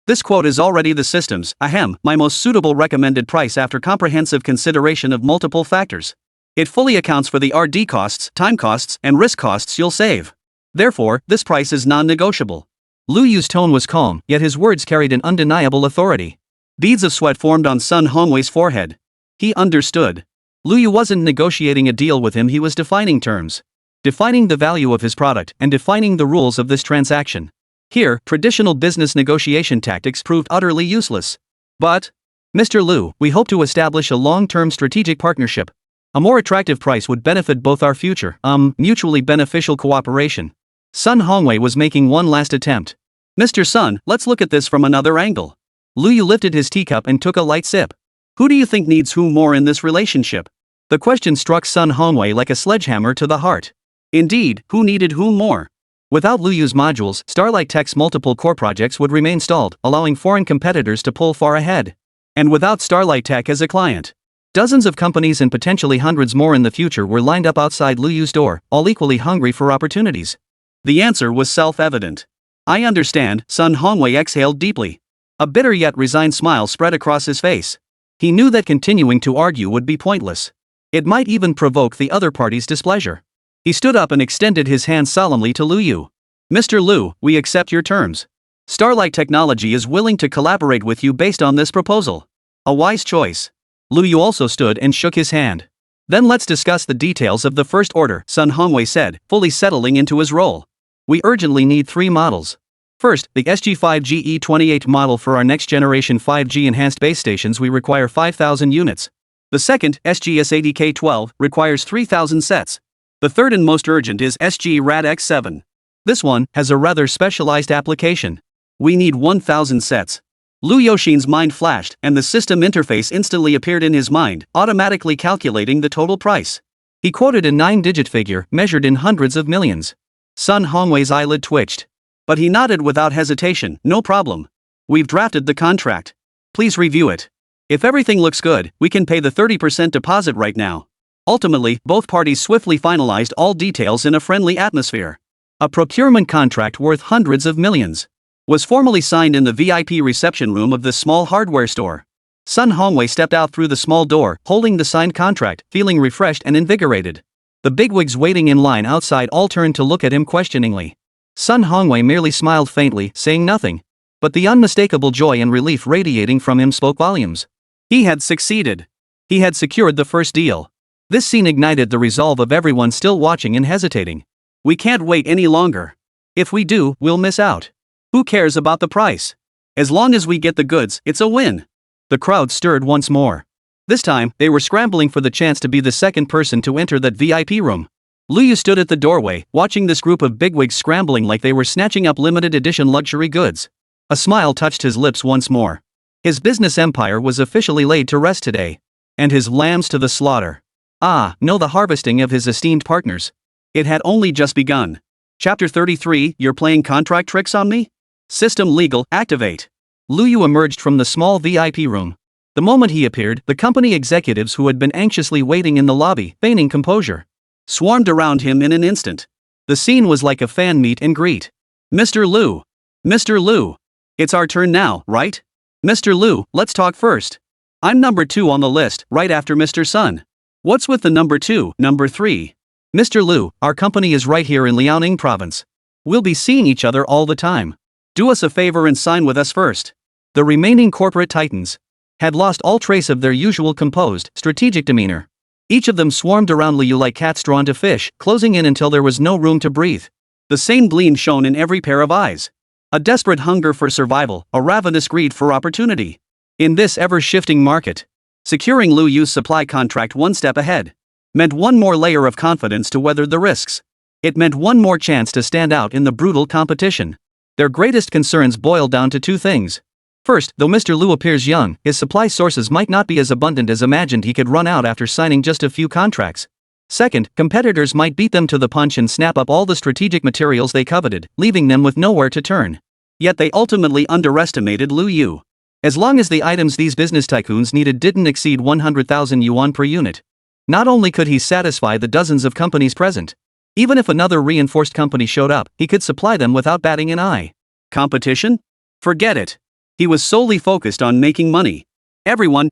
This quote is already the system's, my most suitable recommended price after comprehensive consideration of multiple factors. It fully accounts for the R&D costs, time costs, and risk costs you'll save. Therefore, this price is non-negotiable." Lu Yu's tone was calm, yet his words carried an undeniable authority. Beads of sweat formed on Sun Hongwei's forehead. He understood. Lu Yu wasn't negotiating a deal with him, he was defining terms. Defining the value of his product, and defining the rules of this transaction. Here, traditional business negotiation tactics proved utterly useless. "But, Mr. Lu, we hope to establish a long-term strategic partnership. A more attractive price would benefit both our future, mutually beneficial cooperation." Sun Hongwei was making one last attempt. "Mr. Sun, let's look at this from another angle." Lu Yu lifted his teacup and took a light sip. "Who do you think needs whom more in this relationship?" The question struck Sun Hongwei like a sledgehammer to the heart. Indeed, who needed whom more? Without Lu Yu's modules, Starlight Tech's multiple core projects would remain stalled, allowing foreign competitors to pull far ahead. And without Starlight Tech as a client, dozens of companies and potentially hundreds more in the future were lined up outside Lu Yu's door, all equally hungry for opportunities. The answer was self-evident. "I understand," Sun Hongwei exhaled deeply. A bitter yet resigned smile spread across his face. He knew that continuing to argue would be pointless. It might even provoke the other party's displeasure. He stood up and extended his hand solemnly to Lu Yu. "Mr. Lu, we accept your terms. Starlight Technology is willing to collaborate with you based on this proposal. A wise choice." Lu Yu also stood and shook his hand. "Then let's discuss the details of the first order," Sun Hongwei said, fully settling into his role. "We urgently need 3 models. First, the SG5GE28 model for our next-generation 5G enhanced base stations. We require 5,000 units. The second, SGS80K12, requires 3,000 sets. The third and most urgent is SG-RAD-X7. This one has a rather specialized application. We need 1,000 sets." Lu Yoshin's mind flashed, and the system interface instantly appeared in his mind, automatically calculating the total price. He quoted a 9-digit figure, measured in hundreds of millions. Sun Hongwei's eyelid twitched. But he nodded without hesitation. "No problem. We've drafted the contract. Please review it. If everything looks good, we can pay the 30% deposit right now." Ultimately, both parties swiftly finalized all details in a friendly atmosphere. A procurement contract worth hundreds of millions was formally signed in the VIP reception room of this small hardware store. Sun Hongwei stepped out through the small door, holding the signed contract, feeling refreshed and invigorated. The bigwigs waiting in line outside all turned to look at him questioningly. Sun Hongwei merely smiled faintly, saying nothing. But the unmistakable joy and relief radiating from him spoke volumes. He had succeeded. He had secured the first deal. This scene ignited the resolve of everyone still watching and hesitating. We can't wait any longer. If we do, we'll miss out. Who cares about the price? As long as we get the goods, it's a win. The crowd stirred once more. This time, they were scrambling for the chance to be the second person to enter that VIP room. Lu Yu stood at the doorway, watching this group of bigwigs scrambling like they were snatching up limited edition luxury goods. A smile touched his lips once more. His business empire was officially laid to rest today. And his lambs to the slaughter. Ah, no, the harvesting of his esteemed partners. It had only just begun. Chapter 33, You're playing contract tricks on me? System legal, activate. Lu Yu emerged from the small VIP room. The moment he appeared, the company executives who had been anxiously waiting in the lobby, feigning composure, swarmed around him in an instant. The scene was like a fan meet and greet. Mr. Lu. Mr. Lu. It's our turn now, right? Mr. Lu, let's talk first. I'm number 2 on the list, right after Mr. Sun. What's with the number 2, number 3? Mr. Lu, our company is right here in Liaoning province. We'll be seeing each other all the time. Do us a favor and sign with us first. The remaining corporate titans had lost all trace of their usual composed, strategic demeanor. Each of them swarmed around Liu like cats drawn to fish, closing in until there was no room to breathe. The same gleam shone in every pair of eyes. A desperate hunger for survival, a ravenous greed for opportunity. In this ever-shifting market, securing Lu Yu's supply contract one step ahead meant one more layer of confidence to weather the risks. It meant one more chance to stand out in the brutal competition. Their greatest concerns boiled down to two things. First, though Mr. Lu appears young, his supply sources might not be as abundant as imagined. He could run out after signing just a few contracts. Second, competitors might beat them to the punch and snap up all the strategic materials they coveted, leaving them with nowhere to turn. Yet they ultimately underestimated Lu Yu. As long as the items these business tycoons needed didn't exceed 100,000 yuan per unit, not only could he satisfy the dozens of companies present, even if another reinforced company showed up, he could supply them without batting an eye. Competition? Forget it. He was solely focused on making money. Everyone,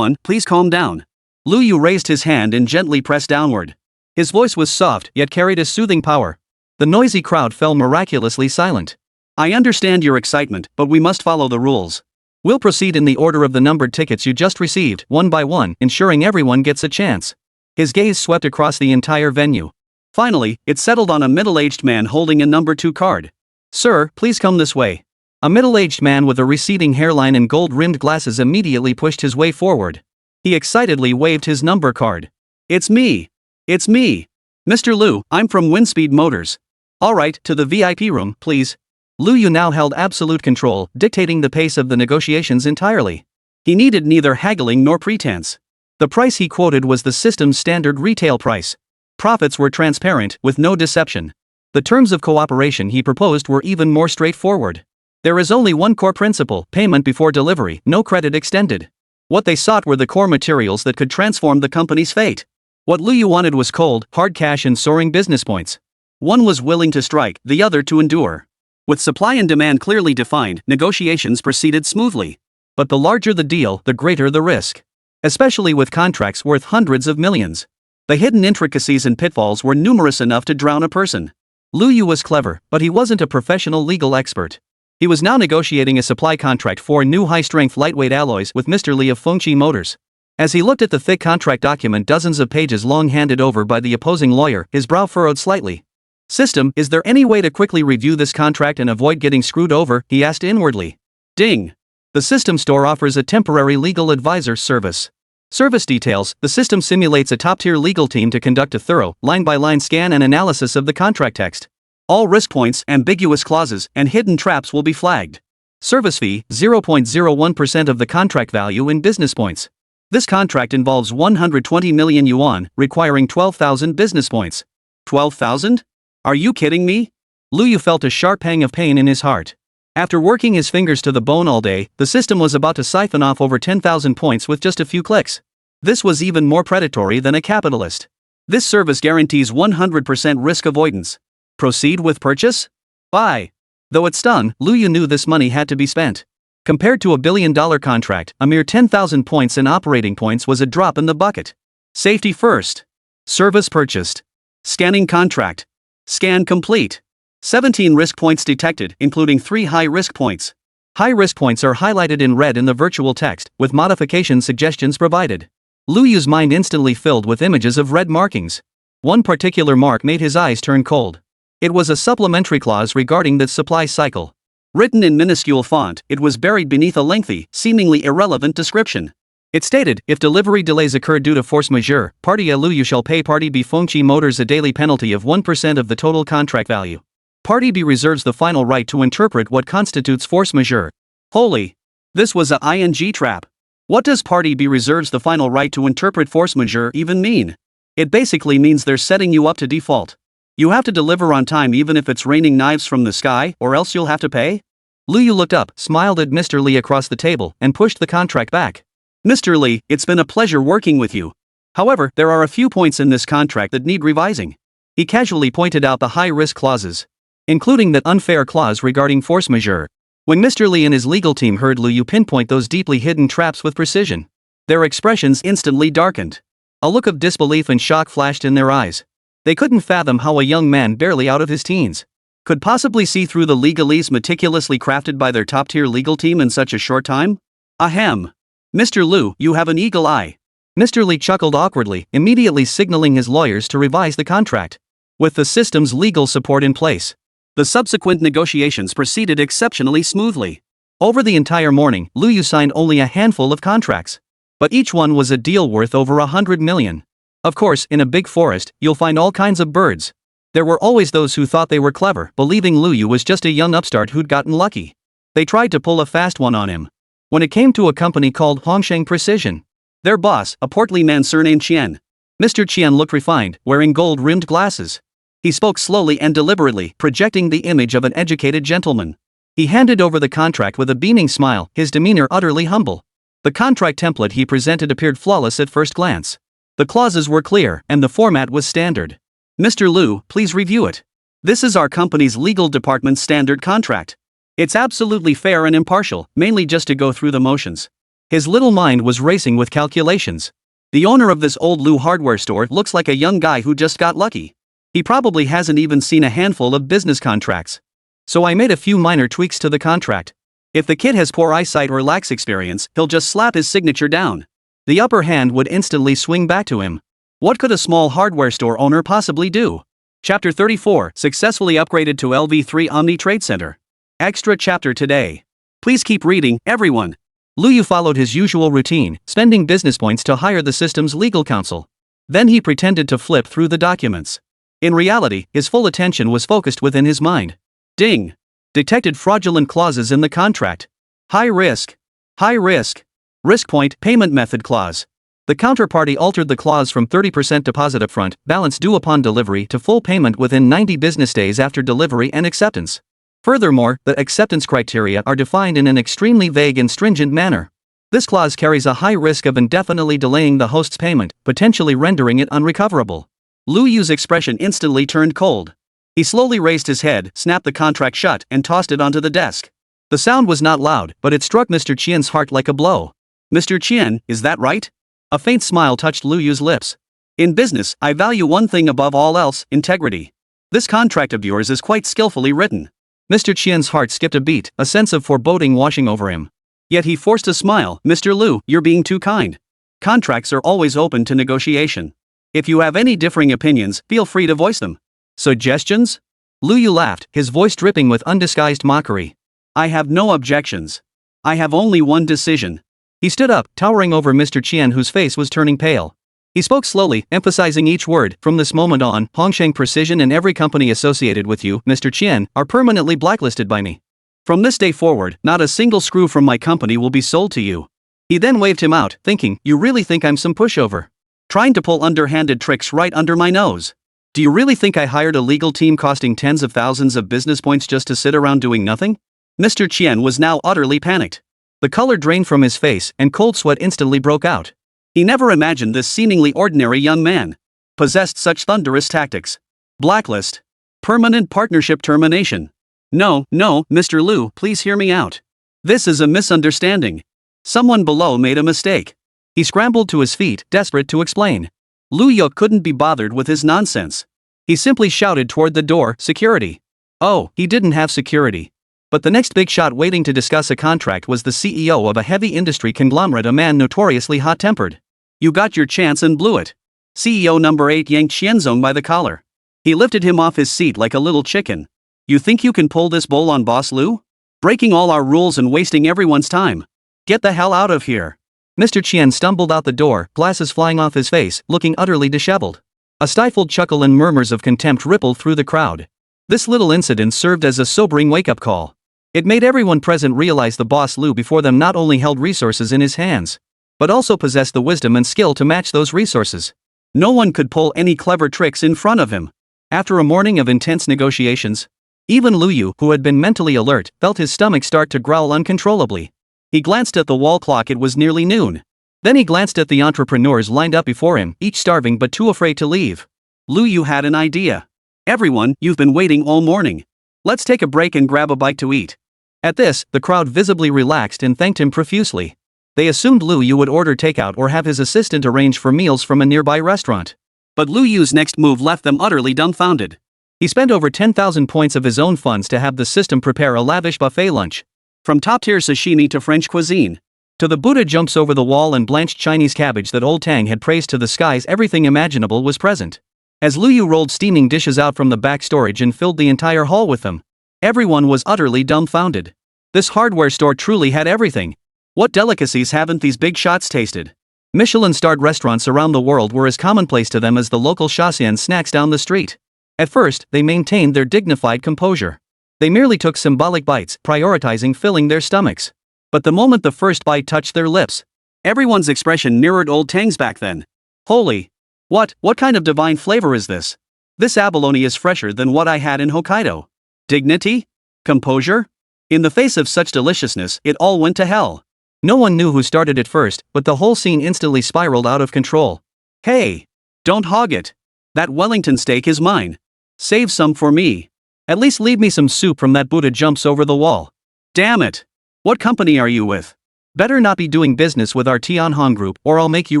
please calm down. Lu Yu raised his hand and gently pressed downward. His voice was soft, yet carried a soothing power. The noisy crowd fell miraculously silent. I understand your excitement, but we must follow the rules. We'll proceed in the order of the numbered tickets you just received, one by one, ensuring everyone gets a chance. His gaze swept across the entire venue. Finally, it settled on a middle-aged man holding a number 2 card. Sir, please come this way. A middle-aged man with a receding hairline and gold-rimmed glasses immediately pushed his way forward. He excitedly waved his number card. It's me. It's me. Mr. Lu, I'm from Windspeed Motors. Alright, to the VIP room, please. Lu Yu now held absolute control, dictating the pace of the negotiations entirely. He needed neither haggling nor pretense. The price he quoted was the system's standard retail price. Profits were transparent, with no deception. The terms of cooperation he proposed were even more straightforward. There is only one core principle: payment before delivery, no credit extended. What they sought were the core materials that could transform the company's fate. What Lu Yu wanted was cold, hard cash and soaring business points. One was willing to strike, the other to endure. With supply and demand clearly defined, negotiations proceeded smoothly. But the larger the deal, the greater the risk. Especially with contracts worth hundreds of millions. The hidden intricacies and pitfalls were numerous enough to drown a person. Lu Yu was clever, but he wasn't a professional legal expert. He was now negotiating a supply contract for new high-strength lightweight alloys with Mr. Li of Fengqi Motors. As he looked at the thick contract document dozens of pages long handed over by the opposing lawyer, his brow furrowed slightly. System, is there any way to quickly review this contract and avoid getting screwed over? He asked inwardly. Ding! The system store offers a temporary legal advisor service. Service details: the system simulates a top-tier legal team to conduct a thorough, line-by-line scan and analysis of the contract text. All risk points, ambiguous clauses, and hidden traps will be flagged. Service fee, 0.01% of the contract value in business points. This contract involves 120 million yuan, requiring 12,000 business points. 12,000? Are you kidding me? Lu Yu felt a sharp pang of pain in his heart. After working his fingers to the bone all day, the system was about to siphon off over 10,000 points with just a few clicks. This was even more predatory than a capitalist. This service guarantees 100% risk avoidance. Proceed with purchase? Buy. Though it stung, Luyu knew this money had to be spent. Compared to a billion-dollar contract, a mere 10,000 points in operating points was a drop in the bucket. Safety first. Service purchased. Scanning contract. Scan complete. 17 risk points detected, including 3 high-risk points. High-risk points are highlighted in red in the virtual text, with modification suggestions provided. Luyu's mind instantly filled with images of red markings. One particular mark made his eyes turn cold. It was a supplementary clause regarding the supply cycle. Written in minuscule font, it was buried beneath a lengthy, seemingly irrelevant description. It stated, if delivery delays occur due to force majeure, Party A Luyu shall pay Party B Fengqi Motors a daily penalty of 1% of the total contract value. Party B reserves the final right to interpret what constitutes force majeure. Holy! This was a ING trap. What does Party B reserves the final right to interpret force majeure even mean? It basically means they're setting you up to default. You have to deliver on time even if it's raining knives from the sky, or else you'll have to pay? Luyu looked up, smiled at Mr. Lee across the table, and pushed the contract back. Mr. Lee, it's been a pleasure working with you. However, there are a few points in this contract that need revising. He casually pointed out the high-risk clauses, including that unfair clause regarding force majeure. When Mr. Lee and his legal team heard Luyu pinpoint those deeply hidden traps with precision, their expressions instantly darkened. A look of disbelief and shock flashed in their eyes. They couldn't fathom how a young man barely out of his teens could possibly see through the legalese meticulously crafted by their top-tier legal team in such a short time. Ahem. Mr. Liu, you have an eagle eye. Mr. Lee chuckled awkwardly, immediately signaling his lawyers to revise the contract. With the system's legal support in place, the subsequent negotiations proceeded exceptionally smoothly. Over the entire morning, Luyu signed only a handful of contracts. But each one was a deal worth over 100 million. Of course, in a big forest, you'll find all kinds of birds. There were always those who thought they were clever, believing Luyu was just a young upstart who'd gotten lucky. They tried to pull a fast one on him. When it came to a company called Hongsheng Precision, their boss, a portly man surnamed Qian. Mr. Qian looked refined, wearing gold-rimmed glasses. He spoke slowly and deliberately, projecting the image of an educated gentleman. He handed over the contract with a beaming smile, his demeanor utterly humble. The contract template he presented appeared flawless at first glance. The clauses were clear, and the format was standard. Mr. Liu, please review it. This is our company's legal department's standard contract. It's absolutely fair and impartial, mainly just to go through the motions. His little mind was racing with calculations. The owner of this old Liu hardware store looks like a young guy who just got lucky. He probably hasn't even seen a handful of business contracts. So I made a few minor tweaks to the contract. If the kid has poor eyesight or lacks experience, he'll just slap his signature down. The upper hand would instantly swing back to him. What could a small hardware store owner possibly do? Chapter 34, successfully upgraded to LV3 Omni Trade Center. Extra chapter today. Please keep reading, everyone. Luyu followed his usual routine, spending business points to hire the system's legal counsel. Then he pretended to flip through the documents. In reality, his full attention was focused within his mind. Ding! Detected fraudulent clauses in the contract. High risk. High risk. Risk point, payment method clause. The counterparty altered the clause from 30% deposit upfront, balance due upon delivery to full payment within 90 business days after delivery and acceptance. Furthermore, the acceptance criteria are defined in an extremely vague and stringent manner. This clause carries a high risk of indefinitely delaying the host's payment, potentially rendering it unrecoverable. Luyu's expression instantly turned cold. He slowly raised his head, snapped the contract shut, and tossed it onto the desk. The sound was not loud, but it struck Mr. Qian's heart like a blow. Mr. Qian, is that right? A faint smile touched Luyu's lips. In business, I value one thing above all else, integrity. This contract of yours is quite skillfully written. Mr. Qian's heart skipped a beat, a sense of foreboding washing over him. Yet he forced a smile. Mr. Liu, you're being too kind. Contracts are always open to negotiation. If you have any differing opinions, feel free to voice them. Suggestions? Luyu laughed, his voice dripping with undisguised mockery. I have no objections. I have only one decision. He stood up, towering over Mr. Qian, whose face was turning pale. He spoke slowly, emphasizing each word. From this moment on, Hongsheng Precision and every company associated with you, Mr. Qian, are permanently blacklisted by me. From this day forward, not a single screw from my company will be sold to you. He then waved him out, thinking, you really think I'm some pushover? Trying to pull underhanded tricks right under my nose. Do you really think I hired a legal team costing tens of thousands of business points just to sit around doing nothing? Mr. Qian was now utterly panicked. The color drained from his face, and cold sweat instantly broke out. He never imagined this seemingly ordinary young man possessed such thunderous tactics. Blacklist. Permanent partnership termination. No, Mr. Liu, please hear me out. This is a misunderstanding. Someone below made a mistake. He scrambled to his feet, desperate to explain. Liu Yu couldn't be bothered with his nonsense. He simply shouted toward the door, "Security." Oh, he didn't have security. But the next big shot waiting to discuss a contract was the CEO of a heavy industry conglomerate, a man notoriously hot-tempered. You got your chance and blew it. CEO number 8 yanked Xianzong by the collar. He lifted him off his seat like a little chicken. You think you can pull this bull on Boss Liu? Breaking all our rules and wasting everyone's time. Get the hell out of here. Mr. Qian stumbled out the door, glasses flying off his face, looking utterly disheveled. A stifled chuckle and murmurs of contempt rippled through the crowd. This little incident served as a sobering wake-up call. It made everyone present realize the Boss Liu before them not only held resources in his hands, but also possessed the wisdom and skill to match those resources. No one could pull any clever tricks in front of him. After a morning of intense negotiations, even Liu Yu, who had been mentally alert, felt his stomach start to growl uncontrollably. He glanced at the wall clock. It was nearly noon. Then he glanced at the entrepreneurs lined up before him, each starving but too afraid to leave. Liu Yu had an idea. Everyone, you've been waiting all morning. Let's take a break and grab a bite to eat. At this, the crowd visibly relaxed and thanked him profusely. They assumed Liu Yu would order takeout or have his assistant arrange for meals from a nearby restaurant. But Liu Yu's next move left them utterly dumbfounded. He spent over 10,000 points of his own funds to have the system prepare a lavish buffet lunch. From top-tier sashimi to French cuisine, to the Buddha jumps over the wall and blanched Chinese cabbage that old Tang had praised to the skies, everything imaginable was present. As Liu Yu rolled steaming dishes out from the back storage and filled the entire hall with them, everyone was utterly dumbfounded. This hardware store truly had everything. What delicacies haven't these big shots tasted? Michelin-starred restaurants around the world were as commonplace to them as the local Shaxian snacks down the street. At first, they maintained their dignified composure. They merely took symbolic bites, prioritizing filling their stomachs. But the moment the first bite touched their lips, everyone's expression mirrored old Tang's back then. Holy! What kind of divine flavor is this? This abalone is fresher than what I had in Hokkaido. Dignity? Composure? In the face of such deliciousness, it all went to hell. No one knew who started it first, but the whole scene instantly spiraled out of control. Hey! Don't hog it! That Wellington steak is mine. Save some for me. At least leave me some soup from that Buddha jumps over the wall. Damn it! What company are you with? Better not be doing business with our Tianhong group or I'll make you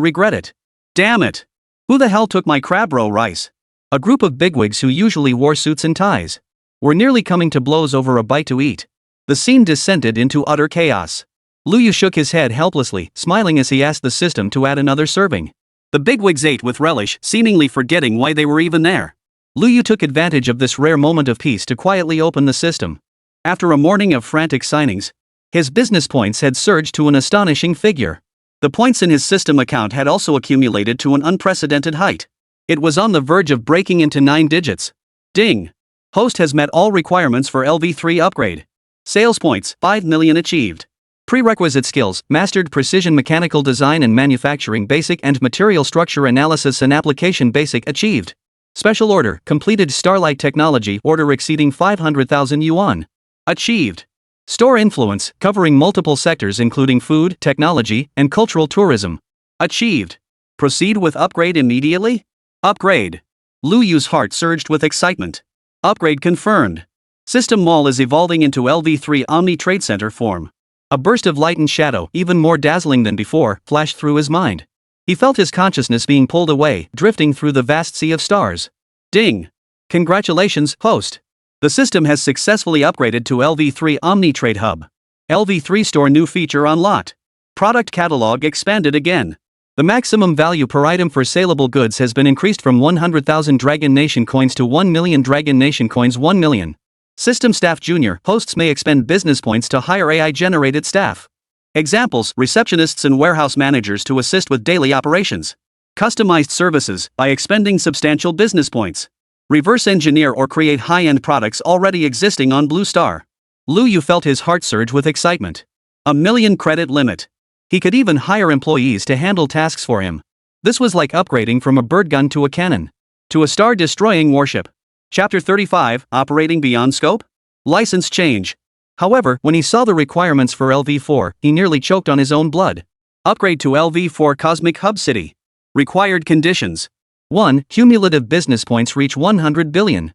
regret it. Damn it! Who the hell took my crab roe rice? A group of bigwigs who usually wore suits and ties were nearly coming to blows over a bite to eat. The scene descended into utter chaos. Liu Yu shook his head helplessly, smiling as he asked the system to add another serving. The bigwigs ate with relish, seemingly forgetting why they were even there. Liu Yu took advantage of this rare moment of peace to quietly open the system. After a morning of frantic signings, his business points had surged to an astonishing figure. The points in his system account had also accumulated to an unprecedented height. It was on the verge of breaking into 9 digits. Ding! Host has met all requirements for LV3 upgrade. Sales points, 5 million achieved. Prerequisite skills, mastered precision mechanical design and manufacturing basic and material structure analysis and application basic achieved. Special order, completed Starlight Technology order exceeding 500,000 yuan. Achieved. Store influence, covering multiple sectors including food, technology, and cultural tourism. Achieved. Proceed with upgrade immediately? Upgrade. Liu Yu's heart surged with excitement. Upgrade confirmed. System Mall is evolving into LV3 Omni Trade Center form. A burst of light and shadow, even more dazzling than before, flashed through his mind. He felt his consciousness being pulled away, drifting through the vast sea of stars. Ding! Congratulations, host! The system has successfully upgraded to LV3 Omni Trade Hub. LV3 Store new feature unlocked. Product catalog expanded again. The maximum value per item for saleable goods has been increased from 100,000 Dragon Nation coins to 1 million Dragon Nation coins. 1 million. System staff junior hosts may expend business points to hire AI-generated staff. Examples: receptionists and warehouse managers to assist with daily operations. Customized services by expending substantial business points. Reverse engineer or create high-end products already existing on Blue Star. Liu Yu felt his heart surge with excitement. 1 million credit limit. He could even hire employees to handle tasks for him. This was like upgrading from a bird gun to a cannon. To a star-destroying warship. Chapter 35, Operating Beyond Scope? License change. However, when he saw the requirements for LV4, he nearly choked on his own blood. Upgrade to LV4 Cosmic Hub City. Required conditions. 1. Cumulative business points reach 100 billion.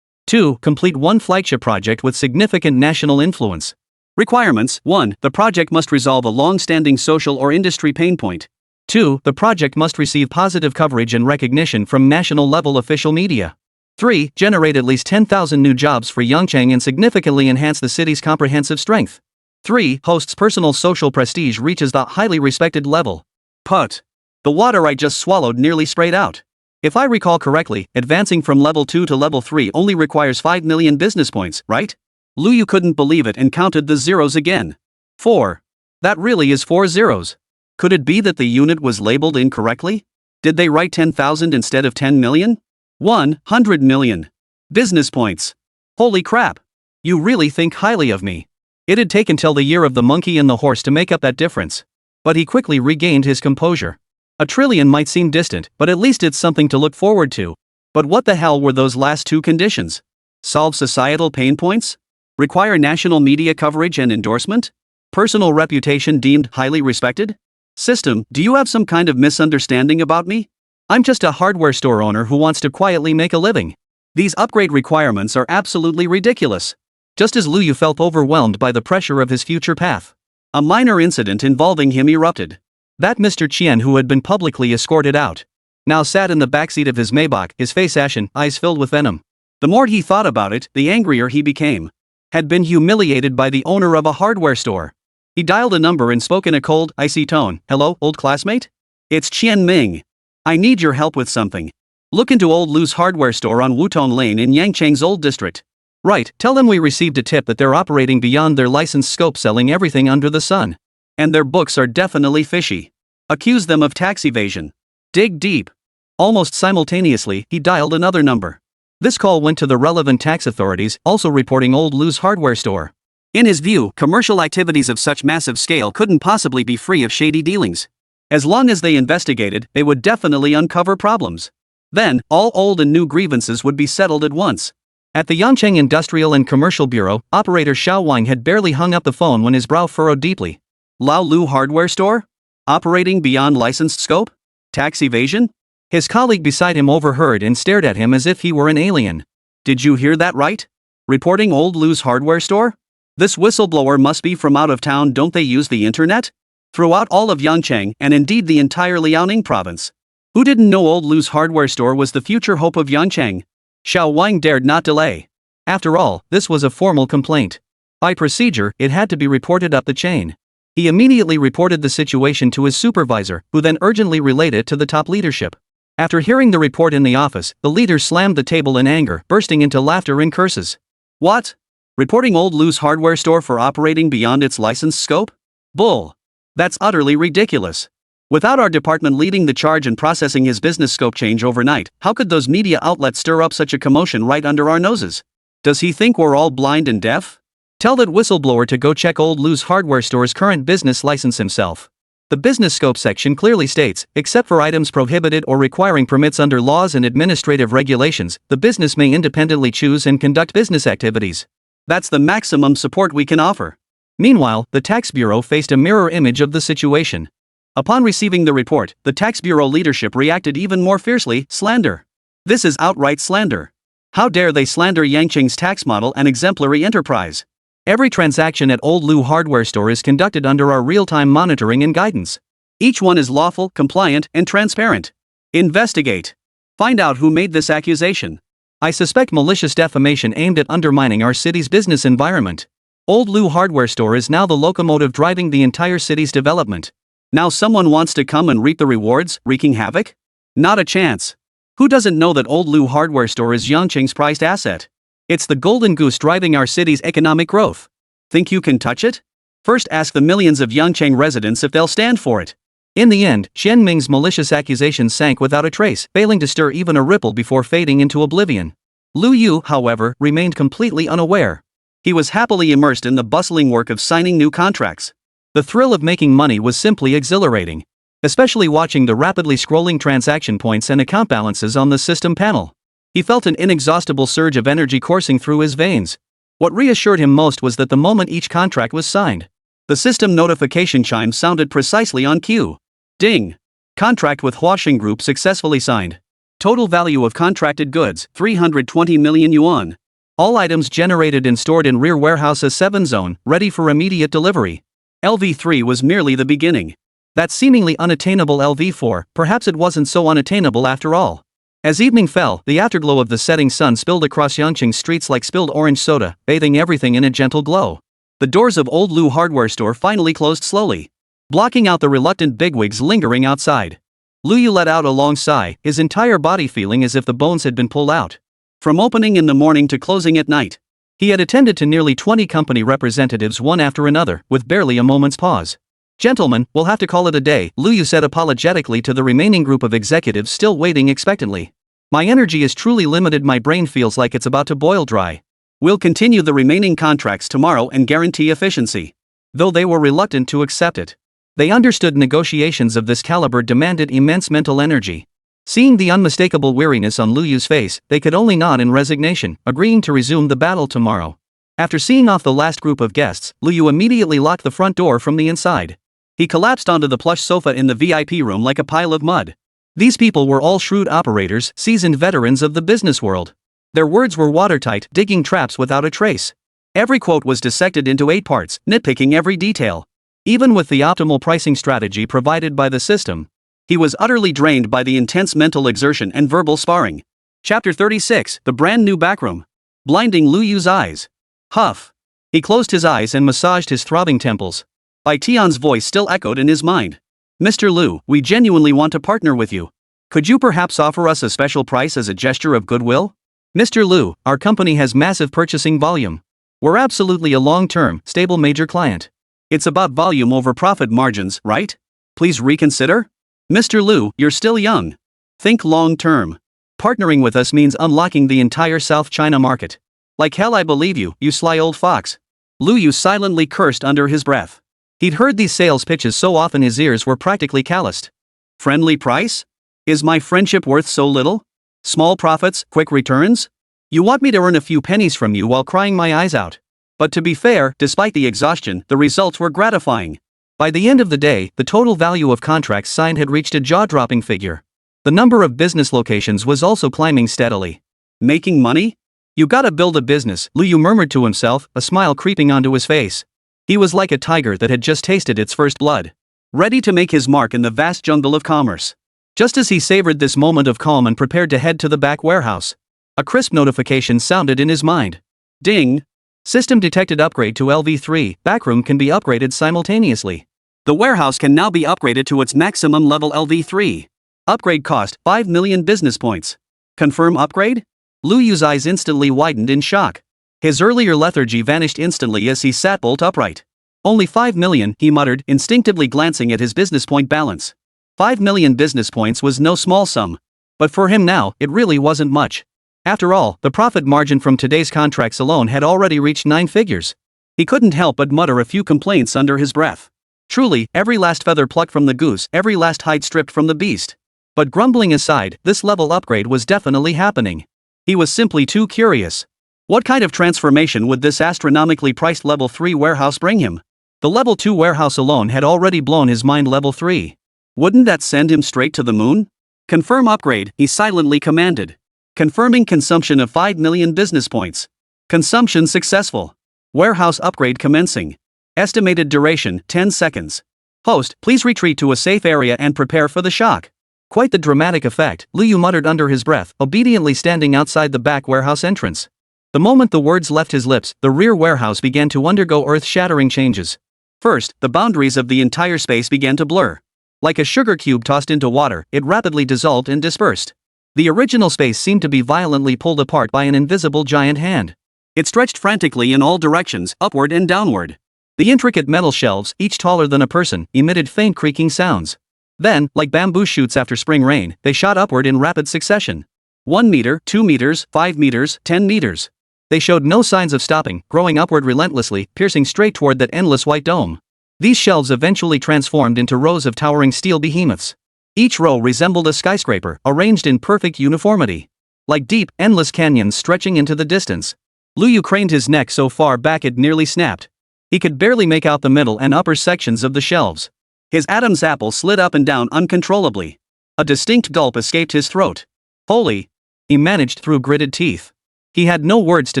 2. Complete one flagship project with significant national influence. Requirements: 1. The project must resolve a long-standing social or industry pain point. 2. The project must receive positive coverage and recognition from national-level official media. 3. Generate at least 10,000 new jobs for Yangcheng and significantly enhance the city's comprehensive strength. 3. Host's personal social prestige reaches the highly respected level. Put. The water I just swallowed nearly sprayed out. If I recall correctly, advancing from level 2 to level 3 only requires 5 million business points, right? Lu Yu couldn't believe it and counted the zeros again. 4. That really is 4 zeros. Could it be that the unit was labeled incorrectly? Did they write 10,000 instead of 10 million? 100 million. Business points. Holy crap. You really think highly of me. It'd taken till the year of the monkey and the horse to make up that difference. But he quickly regained his composure. A trillion might seem distant, but at least it's something to look forward to. But what the hell were those last two conditions? Solve societal pain points? Require national media coverage and endorsement? Personal reputation deemed highly respected? System, do you have some kind of misunderstanding about me? I'm just a hardware store owner who wants to quietly make a living. These upgrade requirements are absolutely ridiculous. Just as Lu Yu felt overwhelmed by the pressure of his future path, a minor incident involving him erupted. That Mr. Qian, who had been publicly escorted out, now sat in the backseat of his Maybach, his face ashen, eyes filled with venom. The more he thought about it, the angrier he became. Had been humiliated by the owner of a hardware store. He dialed a number and spoke in a cold, icy tone. Hello, old classmate? It's Qian Ming. I need your help with something. Look into old Lu's hardware store on Wutong Lane in Yangcheng's old district. Right, tell them we received a tip that they're operating beyond their licensed scope, selling everything under the sun. And their books are definitely fishy. Accuse them of tax evasion. Dig deep. Almost simultaneously, he dialed another number. This call went to the relevant tax authorities, also reporting old Lu's hardware store. In his view, commercial activities of such massive scale couldn't possibly be free of shady dealings. As long as they investigated, they would definitely uncover problems. Then, all old and new grievances would be settled at once. At the Yangcheng Industrial and Commercial Bureau, operator Xiao Wang had barely hung up the phone when his brow furrowed deeply. Lao Lu hardware store? Operating beyond licensed scope? Tax evasion? His colleague beside him overheard and stared at him as if he were an alien. Did you hear that right? Reporting old Lu's hardware store? This whistleblower must be from out of town. Don't they use the internet? Throughout all of Yangcheng, and indeed the entire Liaoning province. Who didn't know old Lu's hardware store was the future hope of Yangcheng? Xiao Wang dared not delay. After all, this was a formal complaint. By procedure, it had to be reported up the chain. He immediately reported the situation to his supervisor, who then urgently relayed it to the top leadership. After hearing the report in the office, the leader slammed the table in anger, bursting into laughter and curses. What? Reporting old Lu's hardware store for operating beyond its licensed scope? Bull. That's utterly ridiculous. Without our department leading the charge and processing his business scope change overnight, how could those media outlets stir up such a commotion right under our noses? Does he think we're all blind and deaf? Tell that whistleblower to go check old Lu's hardware store's current business license himself. The business scope section clearly states, except for items prohibited or requiring permits under laws and administrative regulations, the business may independently choose and conduct business activities. That's the maximum support we can offer. Meanwhile, the Tax Bureau faced a mirror image of the situation. Upon receiving the report, the Tax Bureau leadership reacted even more fiercely. Slander. This is outright slander. How dare they slander Yangcheng's tax model and exemplary enterprise? Every transaction at Old Lu hardware store is conducted under our real-time monitoring and guidance. Each one is lawful, compliant, and transparent. Investigate. Find out who made this accusation. I suspect malicious defamation aimed at undermining our city's business environment. Old Lu hardware store is now the locomotive driving the entire city's development. Now someone wants to come and reap the rewards, wreaking havoc? Not a chance. Who doesn't know that Old Lu hardware store is Yangcheng's prized asset? It's the golden goose driving our city's economic growth. Think you can touch it? First ask the millions of Yangcheng residents if they'll stand for it. In the end, Qian Ming's malicious accusations sank without a trace, failing to stir even a ripple before fading into oblivion. Lu Yu, however, remained completely unaware. He was happily immersed in the bustling work of signing new contracts. The thrill of making money was simply exhilarating, especially watching the rapidly scrolling transaction points and account balances on the system panel. He felt an inexhaustible surge of energy coursing through his veins. What reassured him most was that the moment each contract was signed, the system notification chime sounded precisely on cue. Ding! Contract with Huaxing Group successfully signed. Total value of contracted goods, 320 million yuan. All items generated and stored in rear warehouse A7 zone, ready for immediate delivery. LV3 was merely the beginning. That seemingly unattainable LV4, perhaps it wasn't so unattainable after all. As evening fell, the afterglow of the setting sun spilled across Yangqing's streets like spilled orange soda, bathing everything in a gentle glow. The doors of Old Lu hardware store finally closed slowly, blocking out the reluctant bigwigs lingering outside. Lu Yu let out a long sigh, his entire body feeling as if the bones had been pulled out. From opening in the morning to closing at night, he had attended to nearly 20 company representatives one after another, with barely a moment's pause. "Gentlemen, we'll have to call it a day," Lu Yu said apologetically to the remaining group of executives still waiting expectantly. "My energy is truly limited, my brain feels like it's about to boil dry. We'll continue the remaining contracts tomorrow and guarantee efficiency." Though they were reluctant to accept it, they understood negotiations of this caliber demanded immense mental energy. Seeing the unmistakable weariness on Lu Yu's face, they could only nod in resignation, agreeing to resume the battle tomorrow. After seeing off the last group of guests, Lu Yu immediately locked the front door from the inside. He collapsed onto the plush sofa in the VIP room like a pile of mud. These people were all shrewd operators, seasoned veterans of the business world. Their words were watertight, digging traps without a trace. Every quote was dissected into 8 parts, nitpicking every detail. Even with the optimal pricing strategy provided by the system, he was utterly drained by the intense mental exertion and verbal sparring. Chapter 36, The Brand New Backroom. Blinding Lu Yu's eyes. Huff. He closed his eyes and massaged his throbbing temples. Bai Tian's voice still echoed in his mind. "Mr. Lu, we genuinely want to partner with you. Could you perhaps offer us a special price as a gesture of goodwill? Mr. Lu, our company has massive purchasing volume. We're absolutely a long-term, stable major client. It's about volume over profit margins, right? Please reconsider? Mr. Lu, you're still young. Think long-term. Partnering with us means unlocking the entire South China market. Like hell I believe you, you sly old fox." Lu Yu silently cursed under his breath. He'd heard these sales pitches so often his ears were practically calloused. Friendly price? Is my friendship worth so little? Small profits, quick returns? You want me to earn a few pennies from you while crying my eyes out? But to be fair, despite the exhaustion, the results were gratifying. By the end of the day, the total value of contracts signed had reached a jaw-dropping figure. The number of business locations was also climbing steadily. Making money? You gotta build a business, Lu Yu murmured to himself, a smile creeping onto his face. He was like a tiger that had just tasted its first blood, ready to make his mark in the vast jungle of commerce. Just as he savored this moment of calm and prepared to head to the back warehouse, a crisp notification sounded in his mind. Ding! System detected upgrade to LV3, backroom can be upgraded simultaneously. The warehouse can now be upgraded to its maximum level LV3. Upgrade cost, 5 million business points. Confirm upgrade? Lu Yu's eyes instantly widened in shock. His earlier lethargy vanished instantly as he sat bolt upright. Only 5 million, he muttered, instinctively glancing at his business point balance. 5 million business points was no small sum. But for him now, it really wasn't much. After all, the profit margin from today's contracts alone had already reached 9 figures. He couldn't help but mutter a few complaints under his breath. Truly, every last feather plucked from the goose, every last hide stripped from the beast. But grumbling aside, this level upgrade was definitely happening. He was simply too curious. What kind of transformation would this astronomically priced level 3 warehouse bring him? The level 2 warehouse alone had already blown his mind. Level 3. Wouldn't that send him straight to the moon? Confirm upgrade, he silently commanded. Confirming consumption of 5 million business points. Consumption successful. Warehouse upgrade commencing. Estimated duration, 10 seconds. Host, please retreat to a safe area and prepare for the shock. Quite the dramatic effect, Lu Yu muttered under his breath, obediently standing outside the back warehouse entrance. The moment the words left his lips, the rear warehouse began to undergo earth-shattering changes. First, the boundaries of the entire space began to blur. Like a sugar cube tossed into water, it rapidly dissolved and dispersed. The original space seemed to be violently pulled apart by an invisible giant hand. It stretched frantically in all directions, upward and downward. The intricate metal shelves, each taller than a person, emitted faint creaking sounds. Then, like bamboo shoots after spring rain, they shot upward in rapid succession. 1 meter, 2 meters, 5 meters, 10 meters. They showed no signs of stopping, growing upward relentlessly, piercing straight toward that endless white dome. These shelves eventually transformed into rows of towering steel behemoths. Each row resembled a skyscraper, arranged in perfect uniformity. Like deep, endless canyons stretching into the distance. Lu Yu craned his neck so far back it nearly snapped. He could barely make out the middle and upper sections of the shelves. His Adam's apple slid up and down uncontrollably. A distinct gulp escaped his throat. Holy! He managed through gritted teeth. He had no words to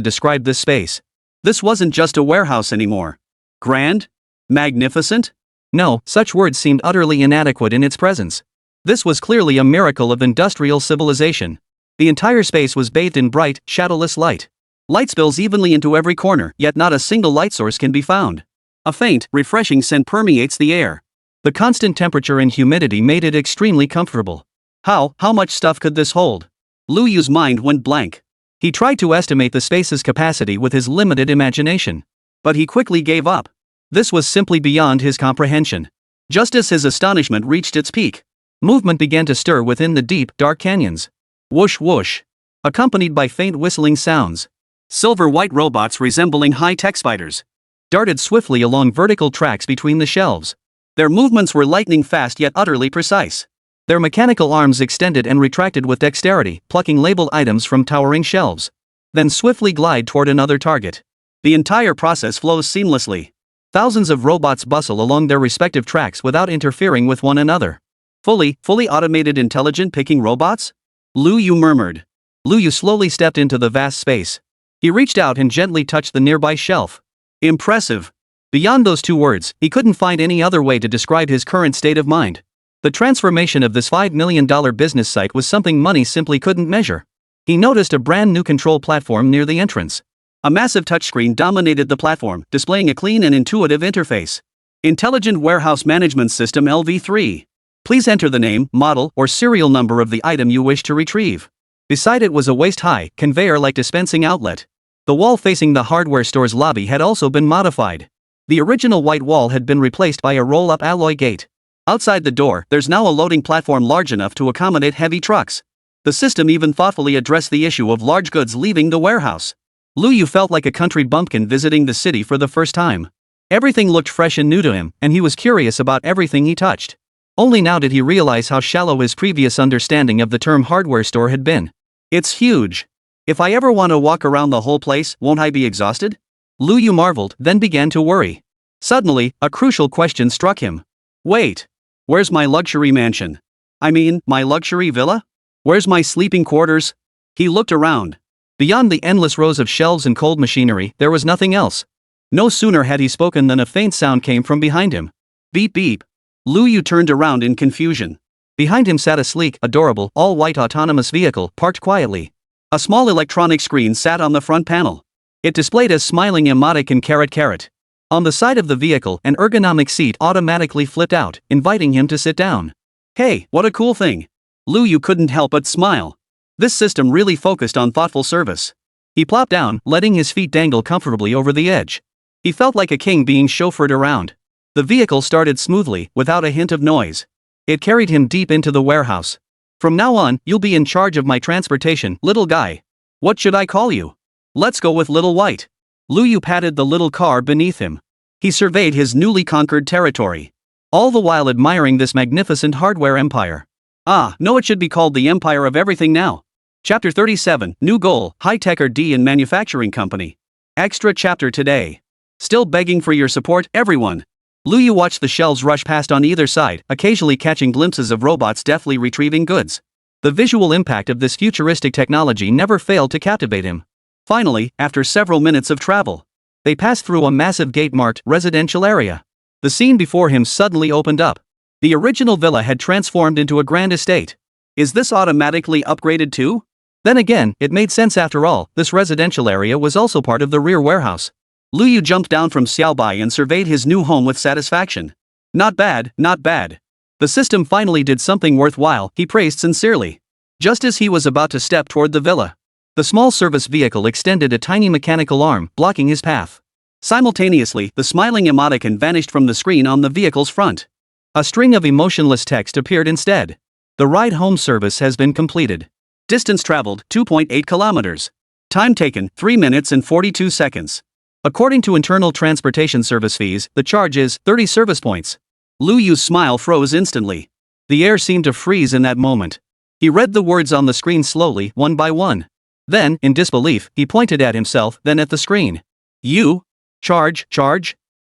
describe this space. This wasn't just a warehouse anymore. Grand? Magnificent? No, such words seemed utterly inadequate in its presence. This was clearly a miracle of industrial civilization. The entire space was bathed in bright, shadowless light. Light spills evenly into every corner, yet not a single light source can be found. A faint, refreshing scent permeates the air. The constant temperature and humidity made it extremely comfortable. How much stuff could this hold? Lu Yu's mind went blank. He tried to estimate the space's capacity with his limited imagination. But he quickly gave up. This was simply beyond his comprehension. Just as his astonishment reached its peak, movement began to stir within the deep, dark canyons. Whoosh whoosh. Accompanied by faint whistling sounds. Silver-white robots resembling high-tech spiders darted swiftly along vertical tracks between the shelves. Their movements were lightning fast yet utterly precise. Their mechanical arms extended and retracted with dexterity, plucking labeled items from towering shelves. Then swiftly glide toward another target. The entire process flows seamlessly. Thousands of robots bustle along their respective tracks without interfering with one another. Fully automated intelligent picking robots? Lu Yu murmured. Lu Yu slowly stepped into the vast space. He reached out and gently touched the nearby shelf. Impressive. Beyond those two words, he couldn't find any other way to describe his current state of mind. The transformation of this $5 million business site was something money simply couldn't measure. He noticed a brand new control platform near the entrance. A massive touchscreen dominated the platform, displaying a clean and intuitive interface. Intelligent Warehouse Management System LV3. Please enter the name, model, or serial number of the item you wish to retrieve. Beside it was a waist-high, conveyor-like dispensing outlet. The wall facing the hardware store's lobby had also been modified. The original white wall had been replaced by a roll-up alloy gate. Outside the door, there's now a loading platform large enough to accommodate heavy trucks. The system even thoughtfully addressed the issue of large goods leaving the warehouse. Lu Yu felt like a country bumpkin visiting the city for the first time. Everything looked fresh and new to him, and he was curious about everything he touched. Only now did he realize how shallow his previous understanding of the term hardware store had been. It's huge. If I ever want to walk around the whole place, won't I be exhausted? Lu Yu marveled, then began to worry. Suddenly, a crucial question struck him. Wait. Where's my luxury mansion? I mean, my luxury villa? Where's my sleeping quarters? He looked around. Beyond the endless rows of shelves and cold machinery, there was nothing else. No sooner had he spoken than a faint sound came from behind him. Beep beep. Lu Yu turned around in confusion. Behind him sat a sleek, adorable, all-white autonomous vehicle, parked quietly. A small electronic screen sat on the front panel. It displayed a smiling emoticon carrot. On the side of the vehicle, an ergonomic seat automatically flipped out, inviting him to sit down. Hey, what a cool thing. Lu Yu couldn't help but smile. This system really focused on thoughtful service. He plopped down, letting his feet dangle comfortably over the edge. He felt like a king being chauffeured around. The vehicle started smoothly, without a hint of noise. It carried him deep into the warehouse. From now on, you'll be in charge of my transportation, little guy. What should I call you? Let's go with Little White. Lu Yu patted the little car beneath him. He surveyed his newly conquered territory, all the while admiring this magnificent hardware empire. No, it should be called the Empire of Everything now. Chapter 37, New Goal, High-Tech R&D and Manufacturing Company. Extra chapter today. Still begging for your support, everyone. Lu Yu watched the shelves rush past on either side, occasionally catching glimpses of robots deftly retrieving goods. The visual impact of this futuristic technology never failed to captivate him. Finally, after several minutes of travel, they passed through a massive gate marked residential area. The scene before him suddenly opened up. The original villa had transformed into a grand estate. Is this automatically upgraded too? Then again, it made sense after all. This residential area was also part of the rear warehouse. Lu Yu jumped down from Xiaobai and surveyed his new home with satisfaction. Not bad, not bad. The system finally did something worthwhile, he praised sincerely. Just as he was about to step toward the villa, the small service vehicle extended a tiny mechanical arm, blocking his path. Simultaneously, the smiling emoticon vanished from the screen on the vehicle's front. A string of emotionless text appeared instead. The ride home service has been completed. Distance traveled, 2.8 kilometers. Time taken, 3 minutes and 42 seconds. According to internal transportation service fees, the charge is 30 service points. Lu Yu's smile froze instantly. The air seemed to freeze in that moment. He read the words on the screen slowly, one by one. Then, in disbelief, he pointed at himself, then at the screen. You? Charge?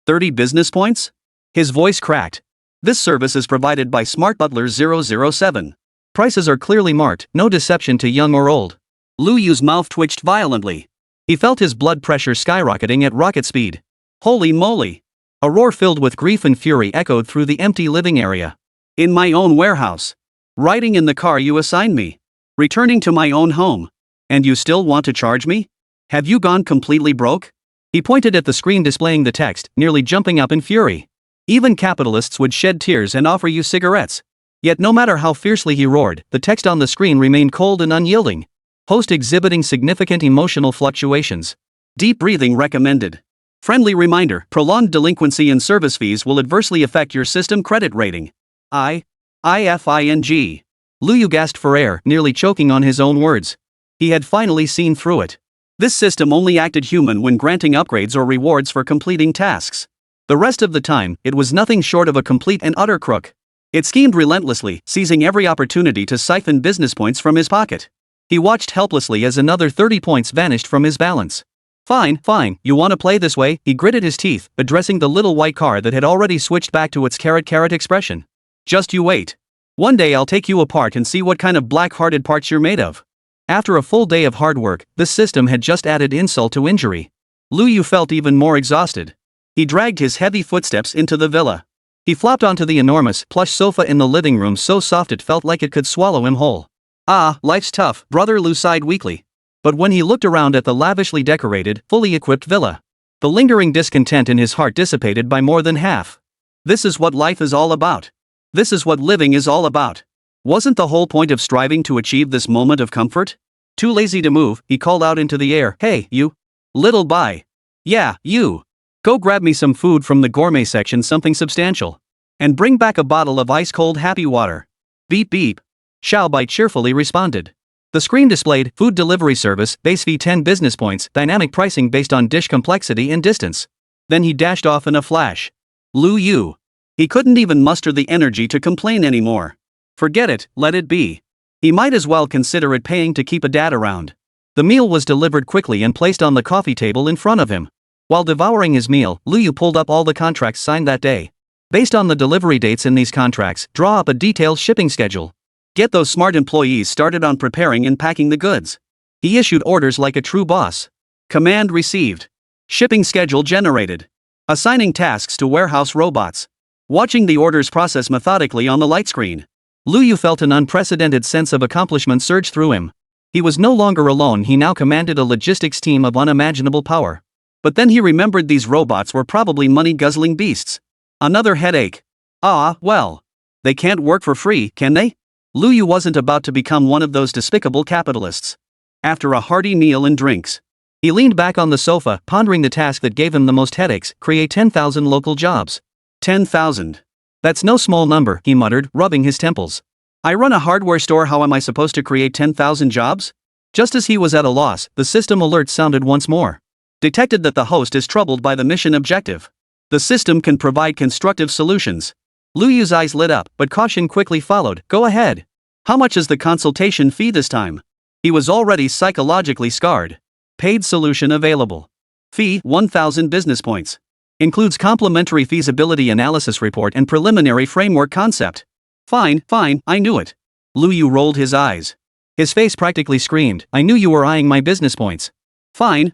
30 business points? His voice cracked. This service is provided by Smart Butler 007. Prices are clearly marked, no deception to young or old. Lu Yu's mouth twitched violently. He felt his blood pressure skyrocketing at rocket speed. Holy moly! A roar filled with grief and fury echoed through the empty living area. In my own warehouse. Riding in the car you assigned me. Returning to my own home. And you still want to charge me? Have you gone completely broke? He pointed at the screen displaying the text, nearly jumping up in fury. Even capitalists would shed tears and offer you cigarettes. Yet no matter how fiercely he roared, the text on the screen remained cold and unyielding. Host exhibiting significant emotional fluctuations. Deep breathing recommended. Friendly reminder, prolonged delinquency in service fees will adversely affect your system credit rating. IFING. Lu Yu gasped for air, nearly choking on his own words. He had finally seen through it. This system only acted human when granting upgrades or rewards for completing tasks. The rest of the time, it was nothing short of a complete and utter crook. It schemed relentlessly, seizing every opportunity to siphon business points from his pocket. He watched helplessly as another 30 points vanished from his balance. Fine, you want to play this way? He gritted his teeth, addressing the little white car that had already switched back to its carrot expression. Just you wait. One day I'll take you apart and see what kind of black-hearted parts you're made of. After a full day of hard work, this system had just added insult to injury. Lu Yu felt even more exhausted. He dragged his heavy footsteps into the villa. He flopped onto the enormous, plush sofa in the living room so soft it felt like it could swallow him whole. Ah, life's tough, brother, Lu sighed weakly. But when he looked around at the lavishly decorated, fully equipped villa, the lingering discontent in his heart dissipated by more than half. This is what life is all about. This is what living is all about. Wasn't the whole point of striving to achieve this moment of comfort? Too lazy to move, he called out into the air. Hey, you. Little bye. Yeah, you. Go grab me some food from the gourmet section, something substantial. And bring back a bottle of ice-cold happy water. Beep beep. Xiao Bai cheerfully responded. The screen displayed, food delivery service, base fee 10 business points, dynamic pricing based on dish complexity and distance. Then he dashed off in a flash. Lu Yu. He couldn't even muster the energy to complain anymore. Forget it, let it be. He might as well consider it paying to keep a dad around. The meal was delivered quickly and placed on the coffee table in front of him. While devouring his meal, Lu Yu pulled up all the contracts signed that day. Based on the delivery dates in these contracts, draw up a detailed shipping schedule. Get those smart employees started on preparing and packing the goods. He issued orders like a true boss. Command received. Shipping schedule generated. Assigning tasks to warehouse robots. Watching the orders process methodically on the light screen, Lu Yu felt an unprecedented sense of accomplishment surge through him. He was no longer alone, he now commanded a logistics team of unimaginable power. But then he remembered these robots were probably money-guzzling beasts. Another headache. Well. They can't work for free, can they? Lu Yu wasn't about to become one of those despicable capitalists. After a hearty meal and drinks, he leaned back on the sofa, pondering the task that gave him the most headaches: create 10,000 local jobs. 10,000. That's no small number, he muttered, rubbing his temples. I run a hardware store, how am I supposed to create 10,000 jobs? Just as he was at a loss, the system alert sounded once more. Detected that the host is troubled by the mission objective. The system can provide constructive solutions. Lu Yu's eyes lit up, but caution quickly followed. Go ahead. How much is the consultation fee this time? He was already psychologically scarred. Paid solution available. Fee, 1,000 business points. Includes complimentary feasibility analysis report and preliminary framework concept. Fine, I knew it. Lu Yu rolled his eyes. His face practically screamed, I knew you were eyeing my business points. Fine.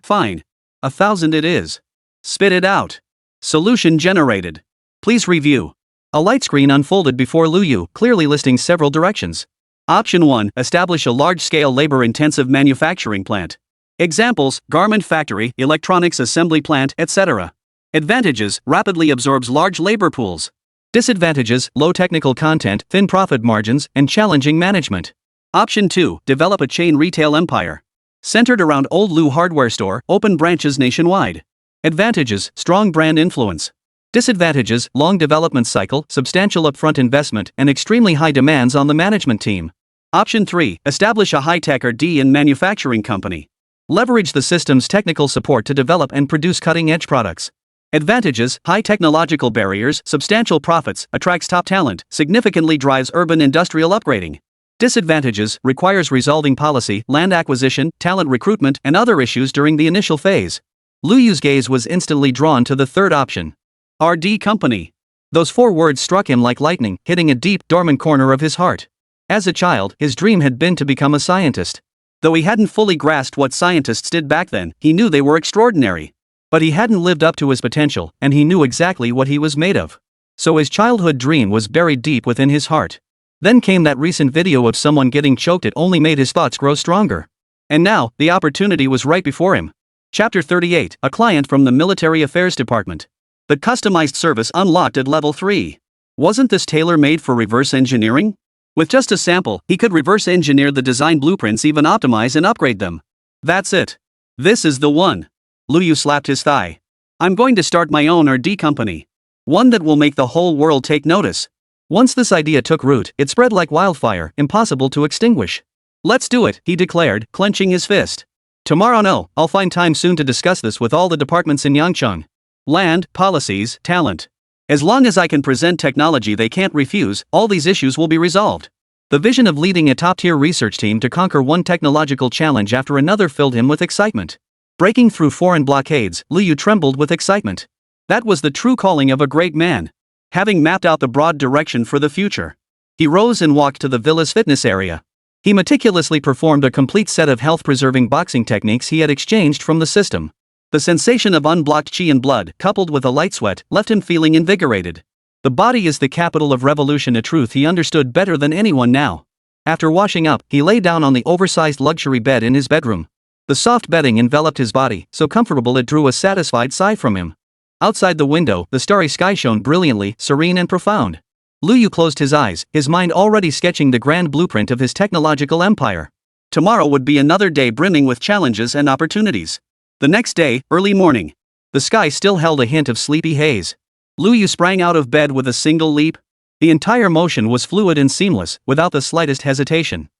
1,000 it is. Spit it out. Solution generated. Please review. A light screen unfolded before Lu Yu, clearly listing several directions. Option 1, establish a large-scale labor-intensive manufacturing plant. Examples, garment factory, electronics assembly plant, etc. Advantages, rapidly absorbs large labor pools. Disadvantages, low technical content, thin profit margins, and challenging management. Option 2, develop a chain retail empire. Centered around Old Lu hardware store, open branches nationwide. Advantages, strong brand influence. Disadvantages, long development cycle, substantial upfront investment, and extremely high demands on the management team. Option 3, establish a high-tech R&D and manufacturing company. Leverage the system's technical support to develop and produce cutting-edge products. Advantages, high technological barriers, substantial profits, attracts top talent, significantly drives urban industrial upgrading. Disadvantages, requires resolving policy, land acquisition, talent recruitment, and other issues during the initial phase. Lu Yu's gaze was instantly drawn to the third option. R&D company. Those 4 words struck him like lightning, hitting a deep, dormant corner of his heart. As a child, his dream had been to become a scientist. Though he hadn't fully grasped what scientists did back then, he knew they were extraordinary. But he hadn't lived up to his potential, and he knew exactly what he was made of. So his childhood dream was buried deep within his heart. Then came that recent video of someone getting choked. It only made his thoughts grow stronger. And now, the opportunity was right before him. Chapter 38, a client from the Military Affairs Department. The customized service unlocked at level 3. Wasn't this tailor-made for reverse engineering? With just a sample, he could reverse engineer the design blueprints, even optimize and upgrade them. That's it. This is the one. Luyu slapped his thigh. I'm going to start my own R&D company. One that will make the whole world take notice. Once this idea took root, it spread like wildfire, impossible to extinguish. Let's do it, he declared, clenching his fist. Tomorrow no, I'll find time soon to discuss this with all the departments in Yangcheng. Land, policies, talent. As long as I can present technology they can't refuse, all these issues will be resolved. The vision of leading a top-tier research team to conquer one technological challenge after another filled him with excitement. Breaking through foreign blockades, Liu trembled with excitement. That was the true calling of a great man. Having mapped out the broad direction for the future, he rose and walked to the villa's fitness area. He meticulously performed a complete set of health-preserving boxing techniques he had exchanged from the system. The sensation of unblocked chi and blood, coupled with a light sweat, left him feeling invigorated. The body is the capital of revolution, a truth he understood better than anyone now. After washing up, he lay down on the oversized luxury bed in his bedroom. The soft bedding enveloped his body, so comfortable it drew a satisfied sigh from him. Outside the window, the starry sky shone brilliantly, serene and profound. Liu closed his eyes, his mind already sketching the grand blueprint of his technological empire. Tomorrow would be another day brimming with challenges and opportunities. The next day, early morning. The sky still held a hint of sleepy haze. Liu sprang out of bed with a single leap. The entire motion was fluid and seamless, without the slightest hesitation.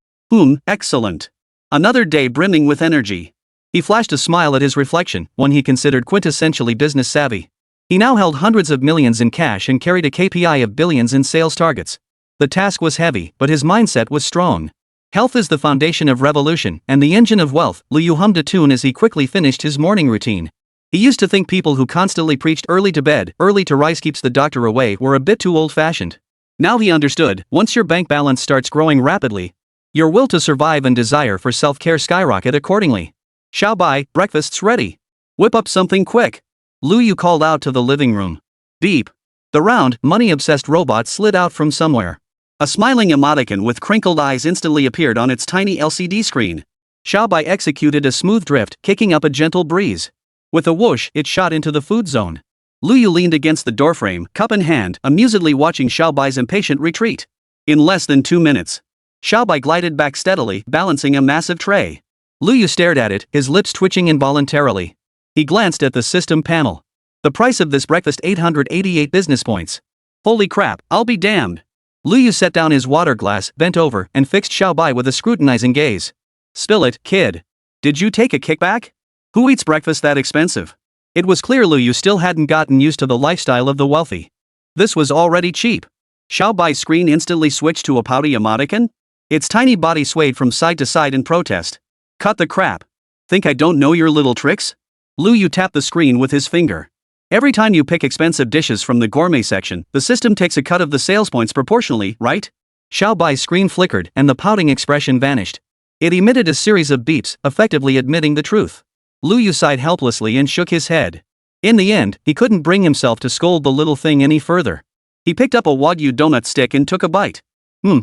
Excellent. Another day brimming with energy. He flashed a smile at his reflection, one he considered quintessentially business savvy. He now held hundreds of millions in cash and carried a KPI of billions in sales targets. The task was heavy, but his mindset was strong. Health is the foundation of revolution, and the engine of wealth. Liu hummed a tune as he quickly finished his morning routine. He used to think people who constantly preached early to bed, early to rise keeps the doctor away were a bit too old-fashioned. Now he understood, once your bank balance starts growing rapidly, your will to survive and desire for self-care skyrocket accordingly. Xiaobai, breakfast's ready. Whip up something quick. Liu called out to the living room. Beep. The round, money-obsessed robot slid out from somewhere. A smiling emoticon with crinkled eyes instantly appeared on its tiny LCD screen. Xiaobai executed a smooth drift, kicking up a gentle breeze. With a whoosh, it shot into the food zone. Liu leaned against the doorframe, cup in hand, amusedly watching Xiaobai's impatient retreat. In less than 2 minutes, Xiaobai glided back steadily, balancing a massive tray. Liu stared at it, his lips twitching involuntarily. He glanced at the system panel. The price of this breakfast, 888 business points. Holy crap, I'll be damned. Liu set down his water glass, bent over, and fixed Xiaobai with a scrutinizing gaze. Spill it, kid. Did you take a kickback? Who eats breakfast that expensive? It was clear Liu still hadn't gotten used to the lifestyle of the wealthy. This was already cheap. Xiaobai's screen instantly switched to a pouty emoticon. Its tiny body swayed from side to side in protest. Cut the crap. Think I don't know your little tricks? Liu tapped the screen with his finger. Every time you pick expensive dishes from the gourmet section, the system takes a cut of the sales points proportionally, right? Xiaobai's screen flickered and the pouting expression vanished. It emitted a series of beeps, effectively admitting the truth. Liu sighed helplessly and shook his head. In the end, he couldn't bring himself to scold the little thing any further. He picked up a Wagyu donut stick and took a bite.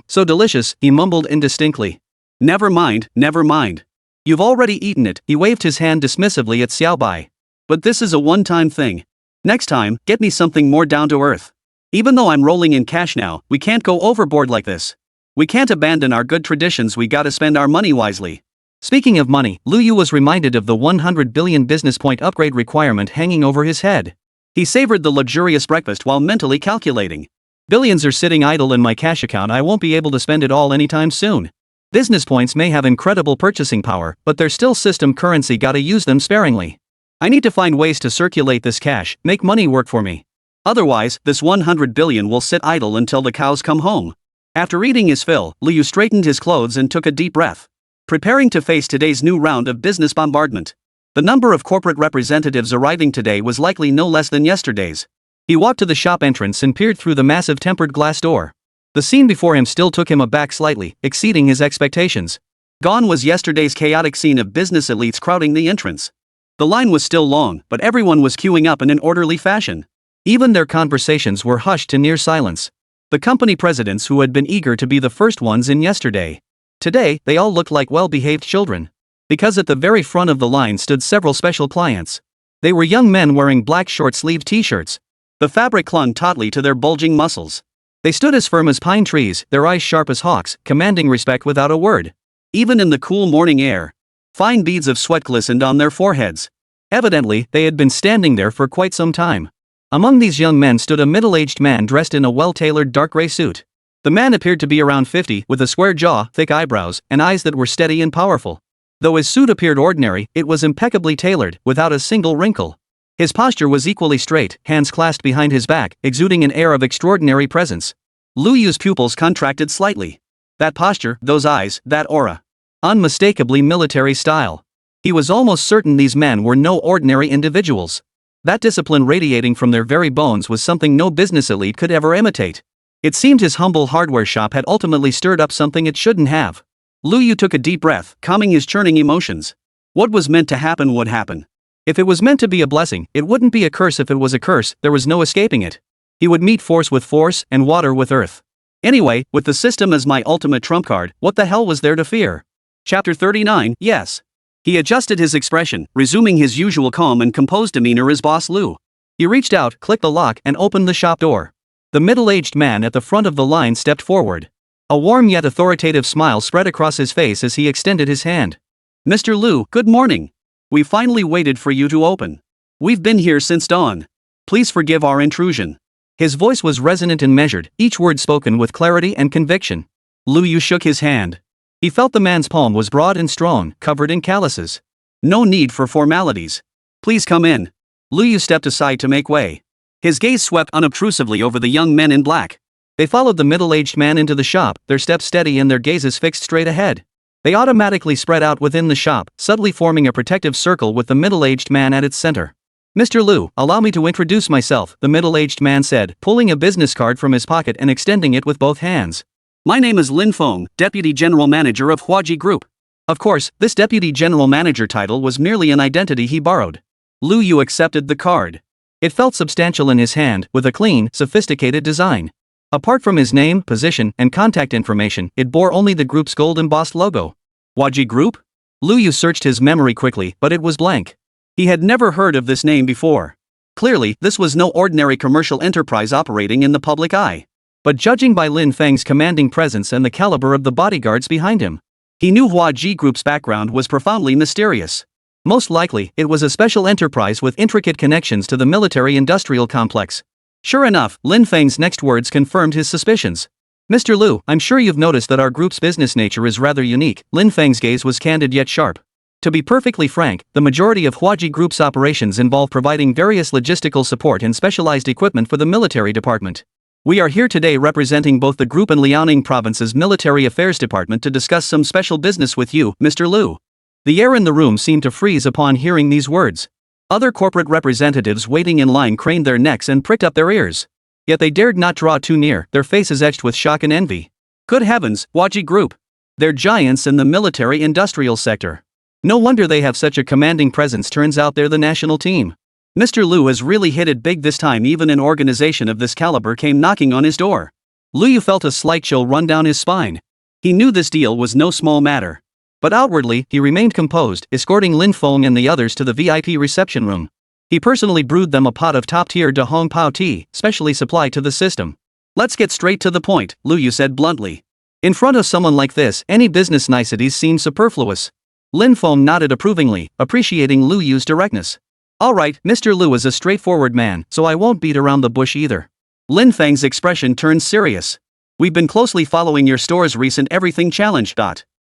So delicious, he mumbled indistinctly. Never mind, never mind. You've already eaten it, he waved his hand dismissively at Xiaobai. But this is a one-time thing. Next time, get me something more down to earth. Even though I'm rolling in cash now, we can't go overboard like this. We can't abandon our good traditions, we gotta spend our money wisely. Speaking of money, Liu was reminded of the 100 billion business point upgrade requirement hanging over his head. He savored the luxurious breakfast while mentally calculating. Billions are sitting idle in my cash account, I won't be able to spend it all anytime soon. Business points may have incredible purchasing power, but they're still system currency, gotta use them sparingly. I need to find ways to circulate this cash, make money work for me. Otherwise, this 100 billion will sit idle until the cows come home. After eating his fill, Liu straightened his clothes and took a deep breath. Preparing to face today's new round of business bombardment. The number of corporate representatives arriving today was likely no less than yesterday's. He walked to the shop entrance and peered through the massive tempered glass door. The scene before him still took him aback slightly, exceeding his expectations. Gone was yesterday's chaotic scene of business elites crowding the entrance. The line was still long, but everyone was queuing up in an orderly fashion. Even their conversations were hushed to near silence. The company presidents who had been eager to be the first ones in yesterday. Today, they all looked like well-behaved children. Because at the very front of the line stood several special clients. They were young men wearing black short-sleeved t-shirts. The fabric clung tautly to their bulging muscles. They stood as firm as pine trees, their eyes sharp as hawks, commanding respect without a word. Even in the cool morning air, fine beads of sweat glistened on their foreheads. Evidently, they had been standing there for quite some time. Among these young men stood a middle-aged man dressed in a well-tailored dark gray suit. The man appeared to be around 50, with a square jaw, thick eyebrows, and eyes that were steady and powerful. Though his suit appeared ordinary, it was impeccably tailored, without a single wrinkle. His posture was equally straight, hands clasped behind his back, exuding an air of extraordinary presence. Lu Yu's pupils contracted slightly. That posture, those eyes, that aura. Unmistakably military style. He was almost certain these men were no ordinary individuals. That discipline radiating from their very bones was something no business elite could ever imitate. It seemed his humble hardware shop had ultimately stirred up something it shouldn't have. Lu Yu took a deep breath, calming his churning emotions. What was meant to happen would happen. If it was meant to be a blessing, it wouldn't be a curse. If it was a curse, there was no escaping it. He would meet force with force, and water with earth. Anyway, with the system as my ultimate trump card, what the hell was there to fear? Chapter 39, yes. He adjusted his expression, resuming his usual calm and composed demeanor as Boss Lu. He reached out, clicked the lock, and opened the shop door. The middle-aged man at the front of the line stepped forward. A warm yet authoritative smile spread across his face as he extended his hand. Mr. Lu, good morning. We finally waited for you to open. We've been here since dawn. Please forgive our intrusion. His voice was resonant and measured, each word spoken with clarity and conviction. Lu Yu shook his hand. He felt the man's palm was broad and strong, covered in calluses. No need for formalities. Please come in. Lu Yu stepped aside to make way. His gaze swept unobtrusively over the young men in black. They followed the middle-aged man into the shop, their steps steady and their gazes fixed straight ahead. They automatically spread out within the shop, subtly forming a protective circle with the middle-aged man at its center. Mr. Lu, allow me to introduce myself, the middle-aged man said, pulling a business card from his pocket and extending it with both hands. My name is Lin Feng, Deputy General Manager of Huaji Group. Of course, this Deputy General Manager title was merely an identity he borrowed. Lu Yu accepted the card. It felt substantial in his hand, with a clean, sophisticated design. Apart from his name, position, and contact information, it bore only the group's gold-embossed logo. Huaji Group? Lu Yu searched his memory quickly, but it was blank. He had never heard of this name before. Clearly, this was no ordinary commercial enterprise operating in the public eye. But judging by Lin Feng's commanding presence and the caliber of the bodyguards behind him, he knew Huaji Group's background was profoundly mysterious. Most likely, it was a special enterprise with intricate connections to the military-industrial complex. Sure enough, Lin Feng's next words confirmed his suspicions. Mr. Lu, I'm sure you've noticed that our group's business nature is rather unique. Lin Feng's gaze was candid yet sharp. To be perfectly frank, the majority of Huaji Group's operations involve providing various logistical support and specialized equipment for the military department. We are here today representing both the group and Liaoning Province's Military Affairs Department to discuss some special business with you, Mr. Lu. The air in the room seemed to freeze upon hearing these words. Other corporate representatives waiting in line craned their necks and pricked up their ears. Yet they dared not draw too near, their faces etched with shock and envy. Good heavens, Huaji Group! They're giants in the military-industrial sector. No wonder they have such a commanding presence. Turns out they're the national team. Mr. Lu has really hit it big this time. Even an organization of this caliber came knocking on his door. Lu Yu felt a slight chill run down his spine. He knew this deal was no small matter. But outwardly, he remained composed, escorting Lin Feng and the others to the VIP reception room. He personally brewed them a pot of top-tier Da Hong Pao tea, specially supplied to the system. Let's get straight to the point, Lu Yu said bluntly. In front of someone like this, any business niceties seem superfluous. Lin Feng nodded approvingly, appreciating Lu Yu's directness. Alright, Mr. Lu is a straightforward man, so I won't beat around the bush either. Lin Feng's expression turned serious. We've been closely following your store's recent everything challenge.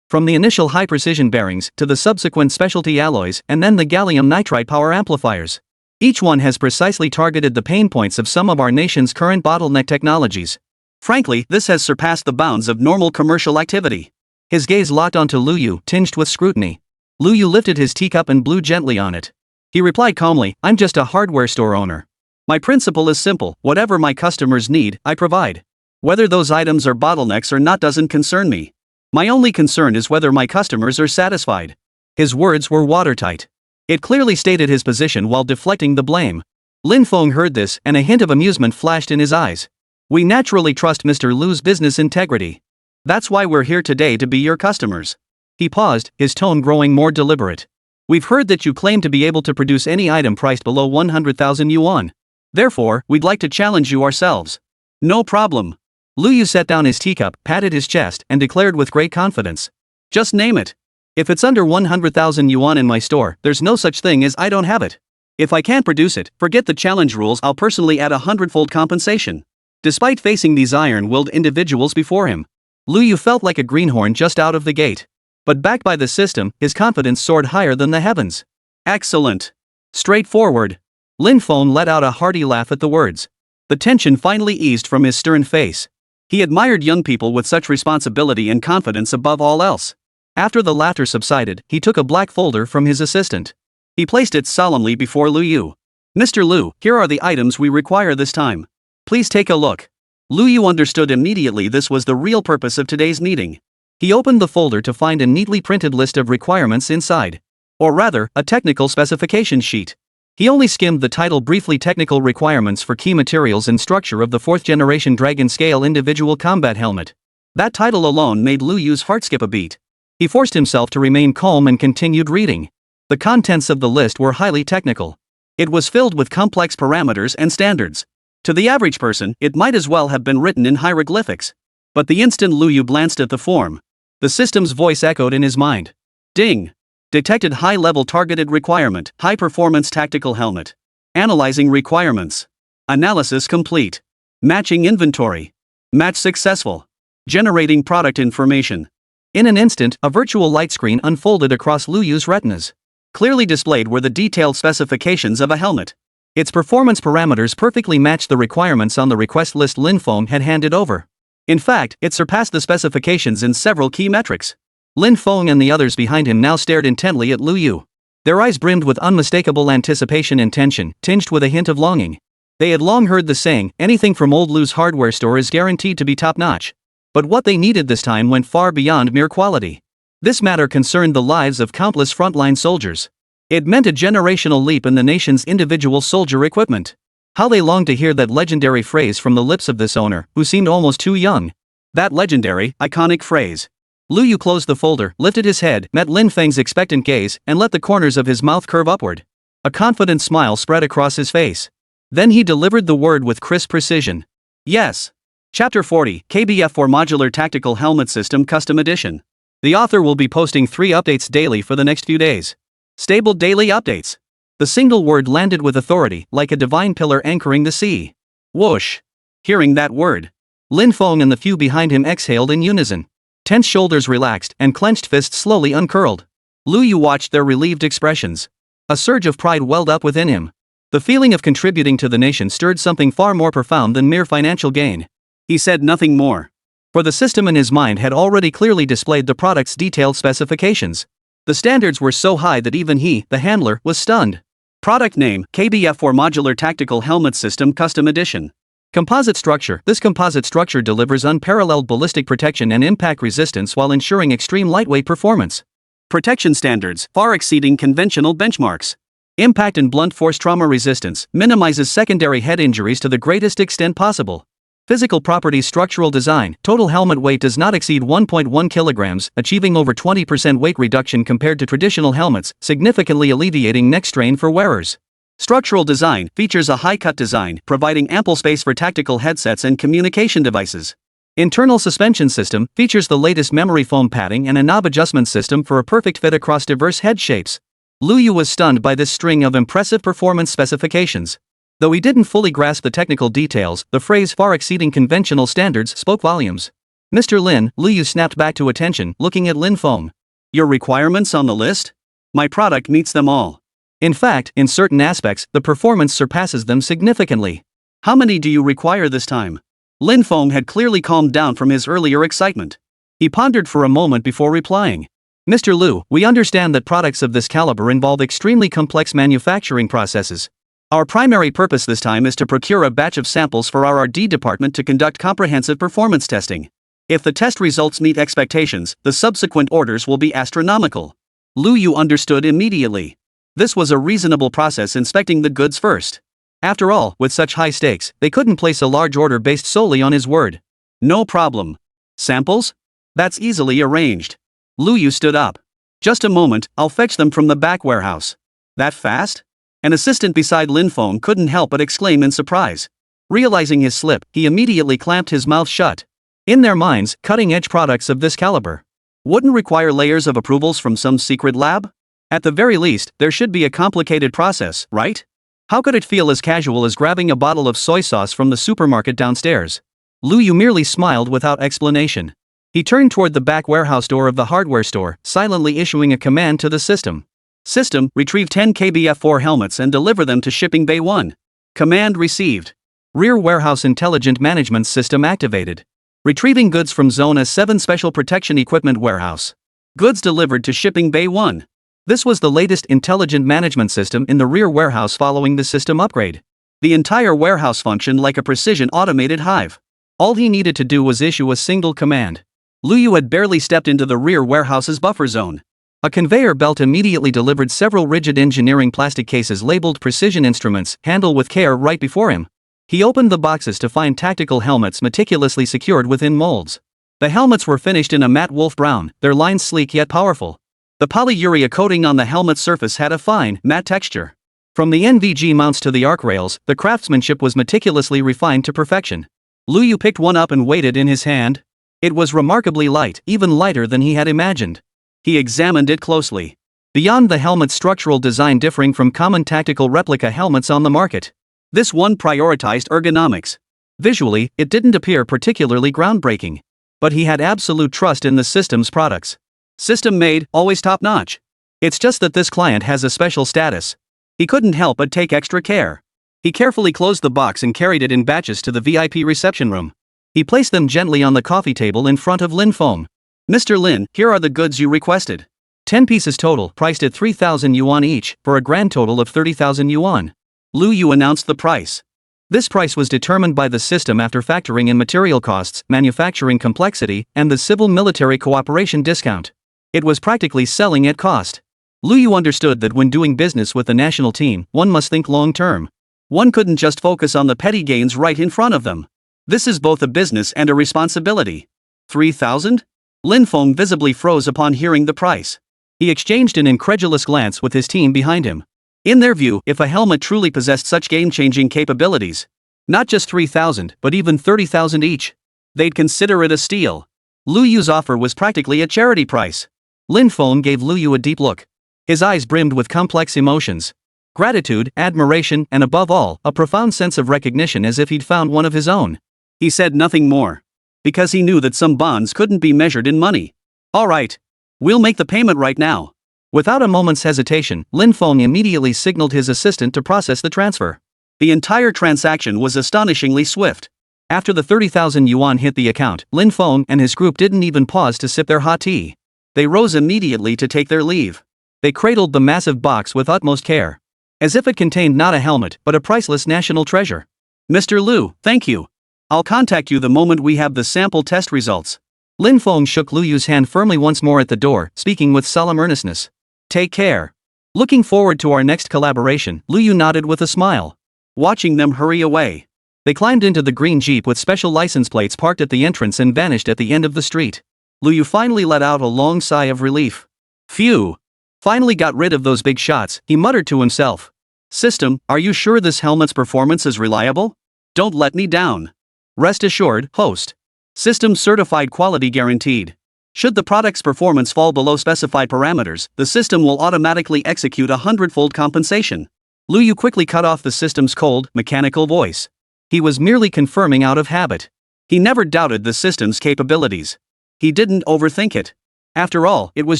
From the initial high-precision bearings to the subsequent specialty alloys and then the gallium nitride power amplifiers. Each one has precisely targeted the pain points of some of our nation's current bottleneck technologies. Frankly, this has surpassed the bounds of normal commercial activity. His gaze locked onto Lu Yu, tinged with scrutiny. Lu Yu lifted his teacup and blew gently on it. He replied calmly, I'm just a hardware store owner. My principle is simple, whatever my customers need, I provide. Whether those items are bottlenecks or not doesn't concern me. My only concern is whether my customers are satisfied. His words were watertight. It clearly stated his position while deflecting the blame. Lin Feng heard this, and a hint of amusement flashed in his eyes. We naturally trust Mr. Lu's business integrity. That's why we're here today, to be your customers. He paused, his tone growing more deliberate. We've heard that you claim to be able to produce any item priced below 100,000 yuan. Therefore, we'd like to challenge you ourselves. No problem. Lu Yu set down his teacup, patted his chest, and declared with great confidence. Just name it. If it's under 100,000 yuan in my store, there's no such thing as I don't have it. If I can't produce it, forget the challenge rules, I'll personally add 100-fold compensation. Despite facing these iron-willed individuals before him, Lu Yu felt like a greenhorn just out of the gate. But backed by the system, his confidence soared higher than the heavens. Excellent. Straightforward. Lin Feng let out a hearty laugh at the words. The tension finally eased from his stern face. He admired young people with such responsibility and confidence above all else. After the laughter subsided, he took a black folder from his assistant. He placed it solemnly before Lu Yu. Mr. Lu, here are the items we require this time. Please take a look. Lu Yu understood immediately this was the real purpose of today's meeting. He opened the folder to find a neatly printed list of requirements inside. Or rather, a technical specification sheet. He only skimmed the title briefly: Technical Requirements for Key Materials and Structure of the 4th Generation Dragon Scale Individual Combat Helmet. That title alone made Lu Yu's heart skip a beat. He forced himself to remain calm and continued reading. The contents of the list were highly technical. It was filled with complex parameters and standards. To the average person, it might as well have been written in hieroglyphics. But the instant Lu Yu glanced at the form, the system's voice echoed in his mind. Ding! Detected high-level targeted requirement, high-performance tactical helmet. Analyzing requirements. Analysis complete. Matching inventory. Match successful. Generating product information. In an instant, a virtual light screen unfolded across Lu Yu's retinas. Clearly displayed were the detailed specifications of a helmet. Its performance parameters perfectly matched the requirements on the request list Lin Feng had handed over. In fact, it surpassed the specifications in several key metrics. Lin Feng and the others behind him now stared intently at Lu Yu. Their eyes brimmed with unmistakable anticipation and tension, tinged with a hint of longing. They had long heard the saying, anything from old Lu's hardware store is guaranteed to be top-notch. But what they needed this time went far beyond mere quality. This matter concerned the lives of countless frontline soldiers. It meant a generational leap in the nation's individual soldier equipment. How they longed to hear that legendary phrase from the lips of this owner, who seemed almost too young. That legendary, iconic phrase. Lu Yu closed the folder, lifted his head, met Lin Feng's expectant gaze, and let the corners of his mouth curve upward. A confident smile spread across his face. Then he delivered the word with crisp precision. Yes. Chapter 40, KBF-4 Modular Tactical Helmet System Custom Edition. The author will be posting 3 updates daily for the next few days. Stable daily updates. The single word landed with authority, like a divine pillar anchoring the sea. Whoosh. Hearing that word, Lin Feng and the few behind him exhaled in unison. Tense shoulders relaxed, and clenched fists slowly uncurled. Lu Yu watched their relieved expressions. A surge of pride welled up within him. The feeling of contributing to the nation stirred something far more profound than mere financial gain. He said nothing more. For the system in his mind had already clearly displayed the product's detailed specifications. The standards were so high that even he, the handler, was stunned. Product name, KBF-4 Modular Tactical Helmet System Custom Edition. Composite structure. This composite structure delivers unparalleled ballistic protection and impact resistance while ensuring extreme lightweight performance. Protection standards, far exceeding conventional benchmarks. Impact and blunt force trauma resistance, minimizes secondary head injuries to the greatest extent possible. Physical properties. Structural design, total helmet weight does not exceed 1.1 kilograms, achieving over 20% weight reduction compared to traditional helmets, significantly alleviating neck strain for wearers. Structural design, features a high-cut design, providing ample space for tactical headsets and communication devices. Internal suspension system, features the latest memory foam padding and a knob adjustment system for a perfect fit across diverse head shapes. Lu Yu was stunned by this string of impressive performance specifications. Though he didn't fully grasp the technical details, the phrase far exceeding conventional standards spoke volumes. Mr. Lin, Lu Yu snapped back to attention, looking at Lin Feng. Your requirements on the list? My product meets them all. In fact, in certain aspects, the performance surpasses them significantly. How many do you require this time? Lin Feng had clearly calmed down from his earlier excitement. He pondered for a moment before replying. Mr. Lu, we understand that products of this caliber involve extremely complex manufacturing processes. Our primary purpose this time is to procure a batch of samples for our R&D department to conduct comprehensive performance testing. If the test results meet expectations, the subsequent orders will be astronomical. Lu Yu understood immediately. This was a reasonable process, inspecting the goods first. After all, with such high stakes, they couldn't place a large order based solely on his word. No problem. Samples? That's easily arranged. Lu Yu stood up. Just a moment, I'll fetch them from the back warehouse. That fast? An assistant beside Lin Feng couldn't help but exclaim in surprise. Realizing his slip, he immediately clamped his mouth shut. In their minds, cutting-edge products of this caliber wouldn't require layers of approvals from some secret lab? At the very least, there should be a complicated process, right? How could it feel as casual as grabbing a bottle of soy sauce from the supermarket downstairs? Lu Yu merely smiled without explanation. He turned toward the back warehouse door of the hardware store, silently issuing a command to the system. System, retrieve 10 KBF4 helmets and deliver them to Shipping Bay 1. Command received. Rear Warehouse Intelligent Management System activated. Retrieving goods from Zone S7 Special Protection Equipment Warehouse. Goods delivered to Shipping Bay 1. This was the latest intelligent management system in the rear warehouse following the system upgrade. The entire warehouse functioned like a precision automated hive. All he needed to do was issue a single command. Lu Yu had barely stepped into the rear warehouse's buffer zone. A conveyor belt immediately delivered several rigid engineering plastic cases labeled Precision Instruments, Handle with Care right before him. He opened the boxes to find tactical helmets meticulously secured within molds. The helmets were finished in a matte wolf brown, their lines sleek yet powerful. The polyurea coating on the helmet surface had a fine, matte texture. From the NVG mounts to the arc rails, the craftsmanship was meticulously refined to perfection. Lu Yu picked one up and weighed it in his hand. It was remarkably light, even lighter than he had imagined. He examined it closely. Beyond the helmet's structural design differing from common tactical replica helmets on the market, this one prioritized ergonomics. Visually, it didn't appear particularly groundbreaking. But he had absolute trust in the system's products. System made, always top-notch. It's just that this client has a special status. He couldn't help but take extra care. He carefully closed the box and carried it in batches to the VIP reception room. He placed them gently on the coffee table in front of Lin Feng. Mr. Lin, here are the goods you requested. 10 pieces total, priced at 3,000 yuan each, for a grand total of 30,000 yuan. Lu Yu announced the price. This price was determined by the system after factoring in material costs, manufacturing complexity, and the civil-military cooperation discount. It was practically selling at cost. Lu Yu understood that when doing business with the national team, one must think long-term. One couldn't just focus on the petty gains right in front of them. This is both a business and a responsibility. 3,000? Lin Feng visibly froze upon hearing the price. He exchanged an incredulous glance with his team behind him. In their view, if a helmet truly possessed such game-changing capabilities, not just 3,000, but even 30,000 each, they'd consider it a steal. Lu Yu's offer was practically a charity price. Lin Feng gave Lu Yu a deep look. His eyes brimmed with complex emotions. Gratitude, admiration, and above all, a profound sense of recognition, as if he'd found one of his own. He said nothing more. Because he knew that some bonds couldn't be measured in money. All right. We'll make the payment right now. Without a moment's hesitation, Lin Feng immediately signaled his assistant to process the transfer. The entire transaction was astonishingly swift. After the 30,000 yuan hit the account, Lin Feng and his group didn't even pause to sip their hot tea. They rose immediately to take their leave. They cradled the massive box with utmost care, as if it contained not a helmet but a priceless national treasure. Mr. Lu, thank you. I'll contact you the moment we have the sample test results. Lin Feng shook Lu Yu's hand firmly once more at the door, speaking with solemn earnestness. Take care. Looking forward to our next collaboration, Lu Yu nodded with a smile. Watching them hurry away, they climbed into the green Jeep with special license plates parked at the entrance and vanished at the end of the street. Lu Yu finally let out a long sigh of relief. Phew. Finally got rid of those big shots, he muttered to himself. System, are you sure this helmet's performance is reliable? Don't let me down. Rest assured, host. System certified, quality guaranteed. Should the product's performance fall below specified parameters, the system will automatically execute 100-fold compensation. Lu Yu quickly cut off the system's cold, mechanical voice. He was merely confirming out of habit. He never doubted the system's capabilities. He didn't overthink it. After all, it was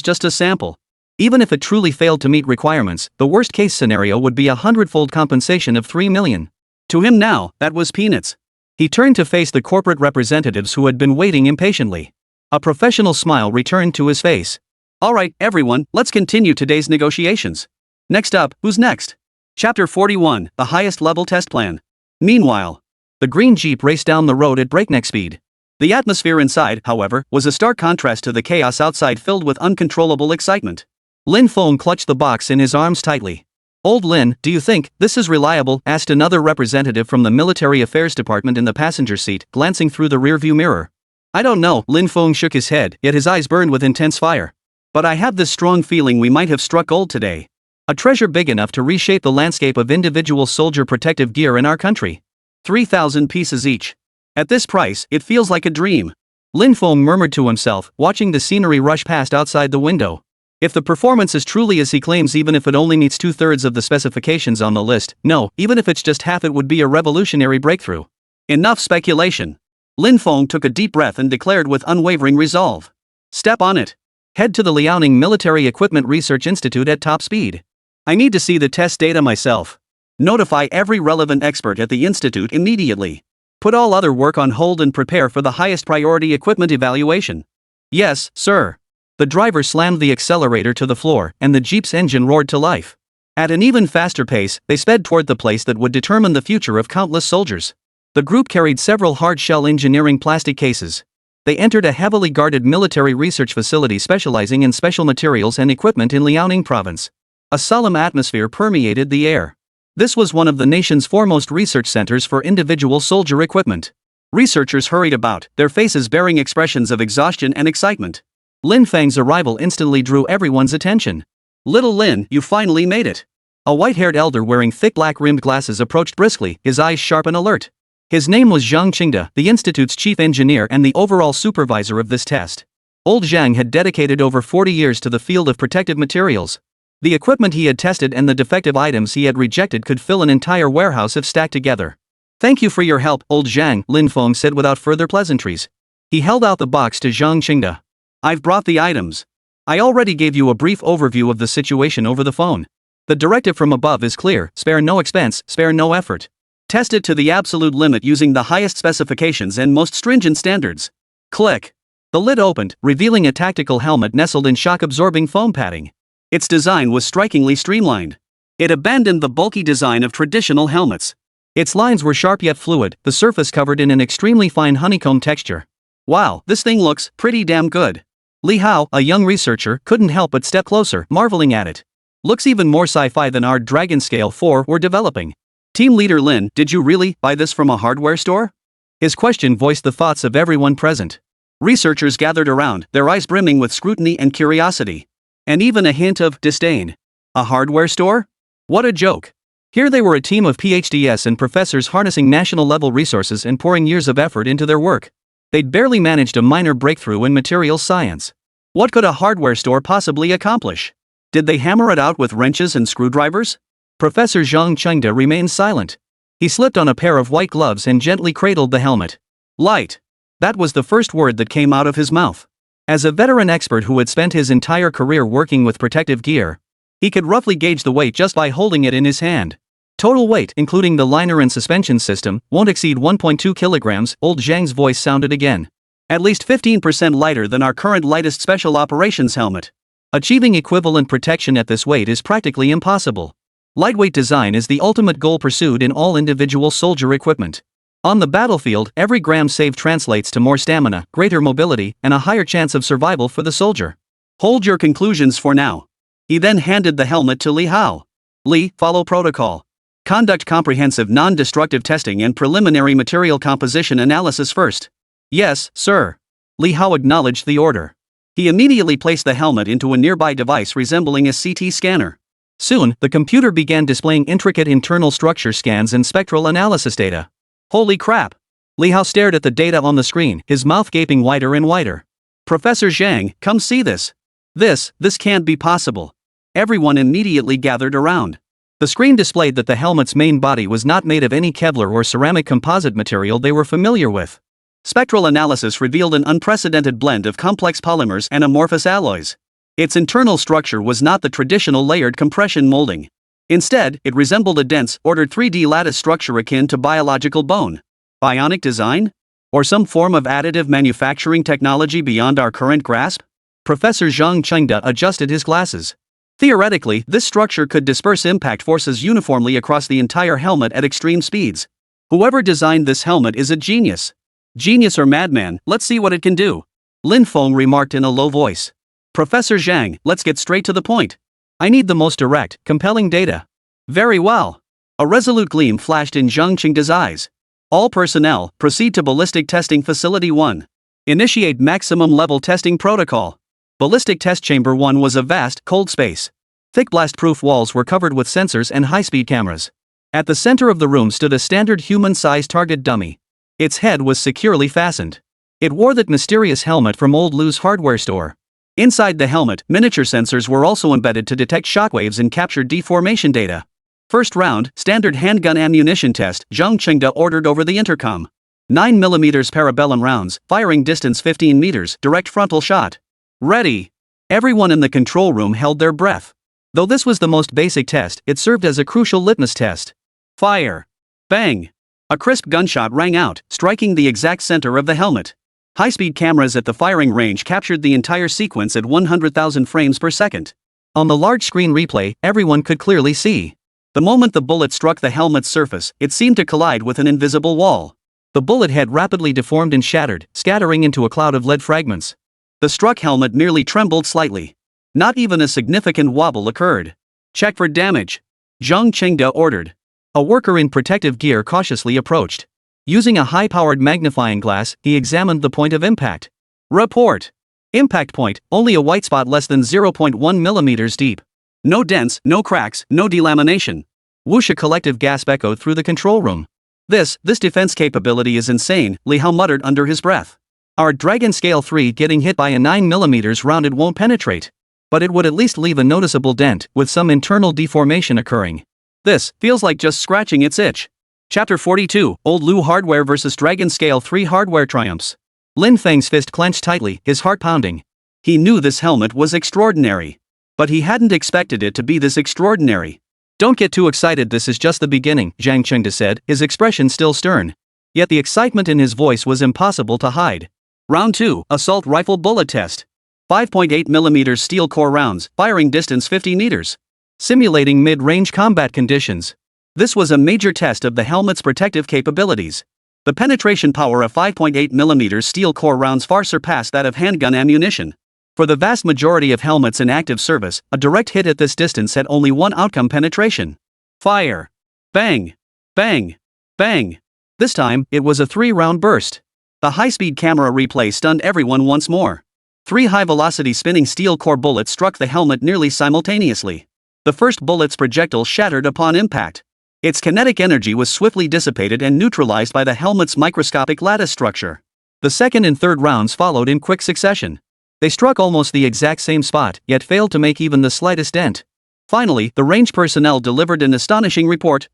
just a sample. Even if it truly failed to meet requirements, the worst-case scenario would be a 100-fold compensation of 3 million. To him now, that was peanuts. He turned to face the corporate representatives who had been waiting impatiently. A professional smile returned to his face. All right, everyone, let's continue today's negotiations. Next up, who's next? Chapter 41, the highest level test plan. Meanwhile, the green Jeep raced down the road at breakneck speed. The atmosphere inside, however, was a stark contrast to the chaos outside filled with uncontrollable excitement. Lin Feng clutched the box in his arms tightly. "Old Lin, do you think this is reliable?" asked another representative from the Military Affairs Department in the passenger seat, glancing through the rearview mirror. "I don't know." Lin Feng shook his head, yet his eyes burned with intense fire. "But I have this strong feeling we might have struck gold today. A treasure big enough to reshape the landscape of individual soldier protective gear in our country. 3,000 pieces each. At this price, it feels like a dream." Lin Feng murmured to himself, watching the scenery rush past outside the window. If the performance is truly as he claims, even if it only meets 2/3 of the specifications on the list, no, even if it's just half, it would be a revolutionary breakthrough. Enough speculation. Lin Feng took a deep breath and declared with unwavering resolve. "Step on it. Head to the Liaoning Military Equipment Research Institute at top speed. I need to see the test data myself. Notify every relevant expert at the institute immediately. Put all other work on hold and prepare for the highest priority equipment evaluation." "Yes, sir." The driver slammed the accelerator to the floor, and the jeep's engine roared to life. At an even faster pace, they sped toward the place that would determine the future of countless soldiers. The group carried several hard-shell engineering plastic cases. They entered a heavily guarded military research facility specializing in special materials and equipment in Liaoning province. A solemn atmosphere permeated the air. This was one of the nation's foremost research centers for individual soldier equipment. Researchers hurried about, their faces bearing expressions of exhaustion and excitement. Lin Feng's arrival instantly drew everyone's attention. "Little Lin, you finally made it." A white-haired elder wearing thick black-rimmed glasses approached briskly, his eyes sharp and alert. His name was Zhang Qingde, the institute's chief engineer and the overall supervisor of this test. Old Zhang had dedicated over 40 years to the field of protective materials. The equipment he had tested and the defective items he had rejected could fill an entire warehouse if stacked together. "Thank you for your help, Old Zhang," Lin Feng said without further pleasantries. He held out the box to Zhang Qingde. "I've brought the items. I already gave you a brief overview of the situation over the phone. The directive from above is clear: spare no expense, spare no effort. Test it to the absolute limit using the highest specifications and most stringent standards." Click. The lid opened, revealing a tactical helmet nestled in shock-absorbing foam padding. Its design was strikingly streamlined. It abandoned the bulky design of traditional helmets. Its lines were sharp yet fluid, the surface covered in an extremely fine honeycomb texture. "Wow, this thing looks pretty damn good." Li Hao, a young researcher, couldn't help but step closer, marveling at it. "Looks even more sci-fi than our Dragon Scale 4 we're developing." Team leader Lin, "Did you really buy this from a hardware store?" His question voiced the thoughts of everyone present. Researchers gathered around, their eyes brimming with scrutiny and curiosity. And even a hint of disdain. A hardware store? What a joke. Here they were, a team of PhDs and professors harnessing national-level resources and pouring years of effort into their work. They'd barely managed a minor breakthrough in materials science. What could a hardware store possibly accomplish? Did they hammer it out with wrenches and screwdrivers? Professor Zhang Qingde remained silent. He slipped on a pair of white gloves and gently cradled the helmet. "Light." That was the first word that came out of his mouth. As a veteran expert who had spent his entire career working with protective gear, he could roughly gauge the weight just by holding it in his hand. Total weight, including the liner and suspension system, won't exceed 1.2 kilograms, Old Zhang's voice sounded again. At least 15% lighter than our current lightest special operations helmet. Achieving equivalent protection at this weight is practically impossible. Lightweight design is the ultimate goal pursued in all individual soldier equipment. On the battlefield, every gram saved translates to more stamina, greater mobility, and a higher chance of survival for the soldier. "Hold your conclusions for now." He then handed the helmet to Li Hao. "Li, follow protocol. Conduct comprehensive non-destructive testing and preliminary material composition analysis first." "Yes, sir." Li Hao acknowledged the order. He immediately placed the helmet into a nearby device resembling a CT scanner. Soon, the computer began displaying intricate internal structure scans and spectral analysis data. "Holy crap!" Li Hao stared at the data on the screen, his mouth gaping wider and wider. "Professor Zhang, come see this. This can't be possible." Everyone immediately gathered around. The screen displayed that the helmet's main body was not made of any Kevlar or ceramic composite material they were familiar with. Spectral analysis revealed an unprecedented blend of complex polymers and amorphous alloys. Its internal structure was not the traditional layered compression molding. Instead, it resembled a dense, ordered 3D lattice structure akin to biological bone. Bionic design? Or some form of additive manufacturing technology beyond our current grasp? Professor Zhang Qingde adjusted his glasses. Theoretically, this structure could disperse impact forces uniformly across the entire helmet at extreme speeds. Whoever designed this helmet is a genius. Genius or madman, let's see what it can do. Lin Feng remarked in a low voice. Professor Zhang, let's get straight to the point. I need the most direct, compelling data. Very well. A resolute gleam flashed in Zhang Qingda's eyes. All personnel, proceed to Ballistic Testing Facility 1. Initiate maximum level testing protocol. Ballistic Test Chamber 1 was a vast, cold space. Thick blast-proof walls were covered with sensors and high-speed cameras. At the center of the room stood a standard human-sized target dummy. Its head was securely fastened. It wore that mysterious helmet from Old Lou's hardware store. Inside the helmet, miniature sensors were also embedded to detect shockwaves and capture deformation data. First round, standard handgun ammunition test, Zhang Qingda ordered over the intercom. 9mm parabellum rounds, firing distance 15 meters, direct frontal shot. Ready. Everyone in the control room held their breath. Though this was the most basic test, it served as a crucial litmus test. Fire. Bang. A crisp gunshot rang out, striking the exact center of the helmet. High-speed cameras at the firing range captured the entire sequence at 100,000 frames per second. On the large screen replay, everyone could clearly see. The moment the bullet struck the helmet's surface, it seemed to collide with an invisible wall. The bullet had rapidly deformed and shattered, scattering into a cloud of lead fragments. The struck helmet merely trembled slightly. Not even a significant wobble occurred. Check for damage. Zhang Qingda ordered. A worker in protective gear cautiously approached. Using a high-powered magnifying glass, he examined the point of impact. Report. Impact point, only a white spot less than 0.1 millimeters deep. No dents, no cracks, no delamination. Whoosh! A collective gasp echoed through the control room. This defense capability is insane, Li Hao muttered under his breath. Our Dragon Scale 3 getting hit by a 9mm round won't penetrate. But it would at least leave a noticeable dent, with some internal deformation occurring. This feels like just scratching its itch. Chapter 42, Old Lu Hardware vs Dragon Scale 3 Hardware Triumphs. Lin Feng's fist clenched tightly, his heart pounding. He knew this helmet was extraordinary. But he hadn't expected it to be this extraordinary. Don't get too excited, this is just the beginning, Zhang Qingda said, his expression still stern. Yet the excitement in his voice was impossible to hide. Round 2, Assault Rifle Bullet Test. 5.8mm steel core rounds, firing distance 50 meters. Simulating mid-range combat conditions. This was a major test of the helmet's protective capabilities. The penetration power of 5.8mm steel core rounds far surpassed that of handgun ammunition. For the vast majority of helmets in active service, a direct hit at this distance had only one outcome: penetration. Fire. Bang. Bang. Bang. This time, it was a 3-round burst. The high-speed camera replay stunned everyone once more. 3 high-velocity spinning steel core bullets struck the helmet nearly simultaneously. The first bullet's projectile shattered upon impact. Its kinetic energy was swiftly dissipated and neutralized by the helmet's microscopic lattice structure. The second and third rounds followed in quick succession. They struck almost the exact same spot, yet failed to make even the slightest dent. Finally, the range personnel delivered an astonishing report.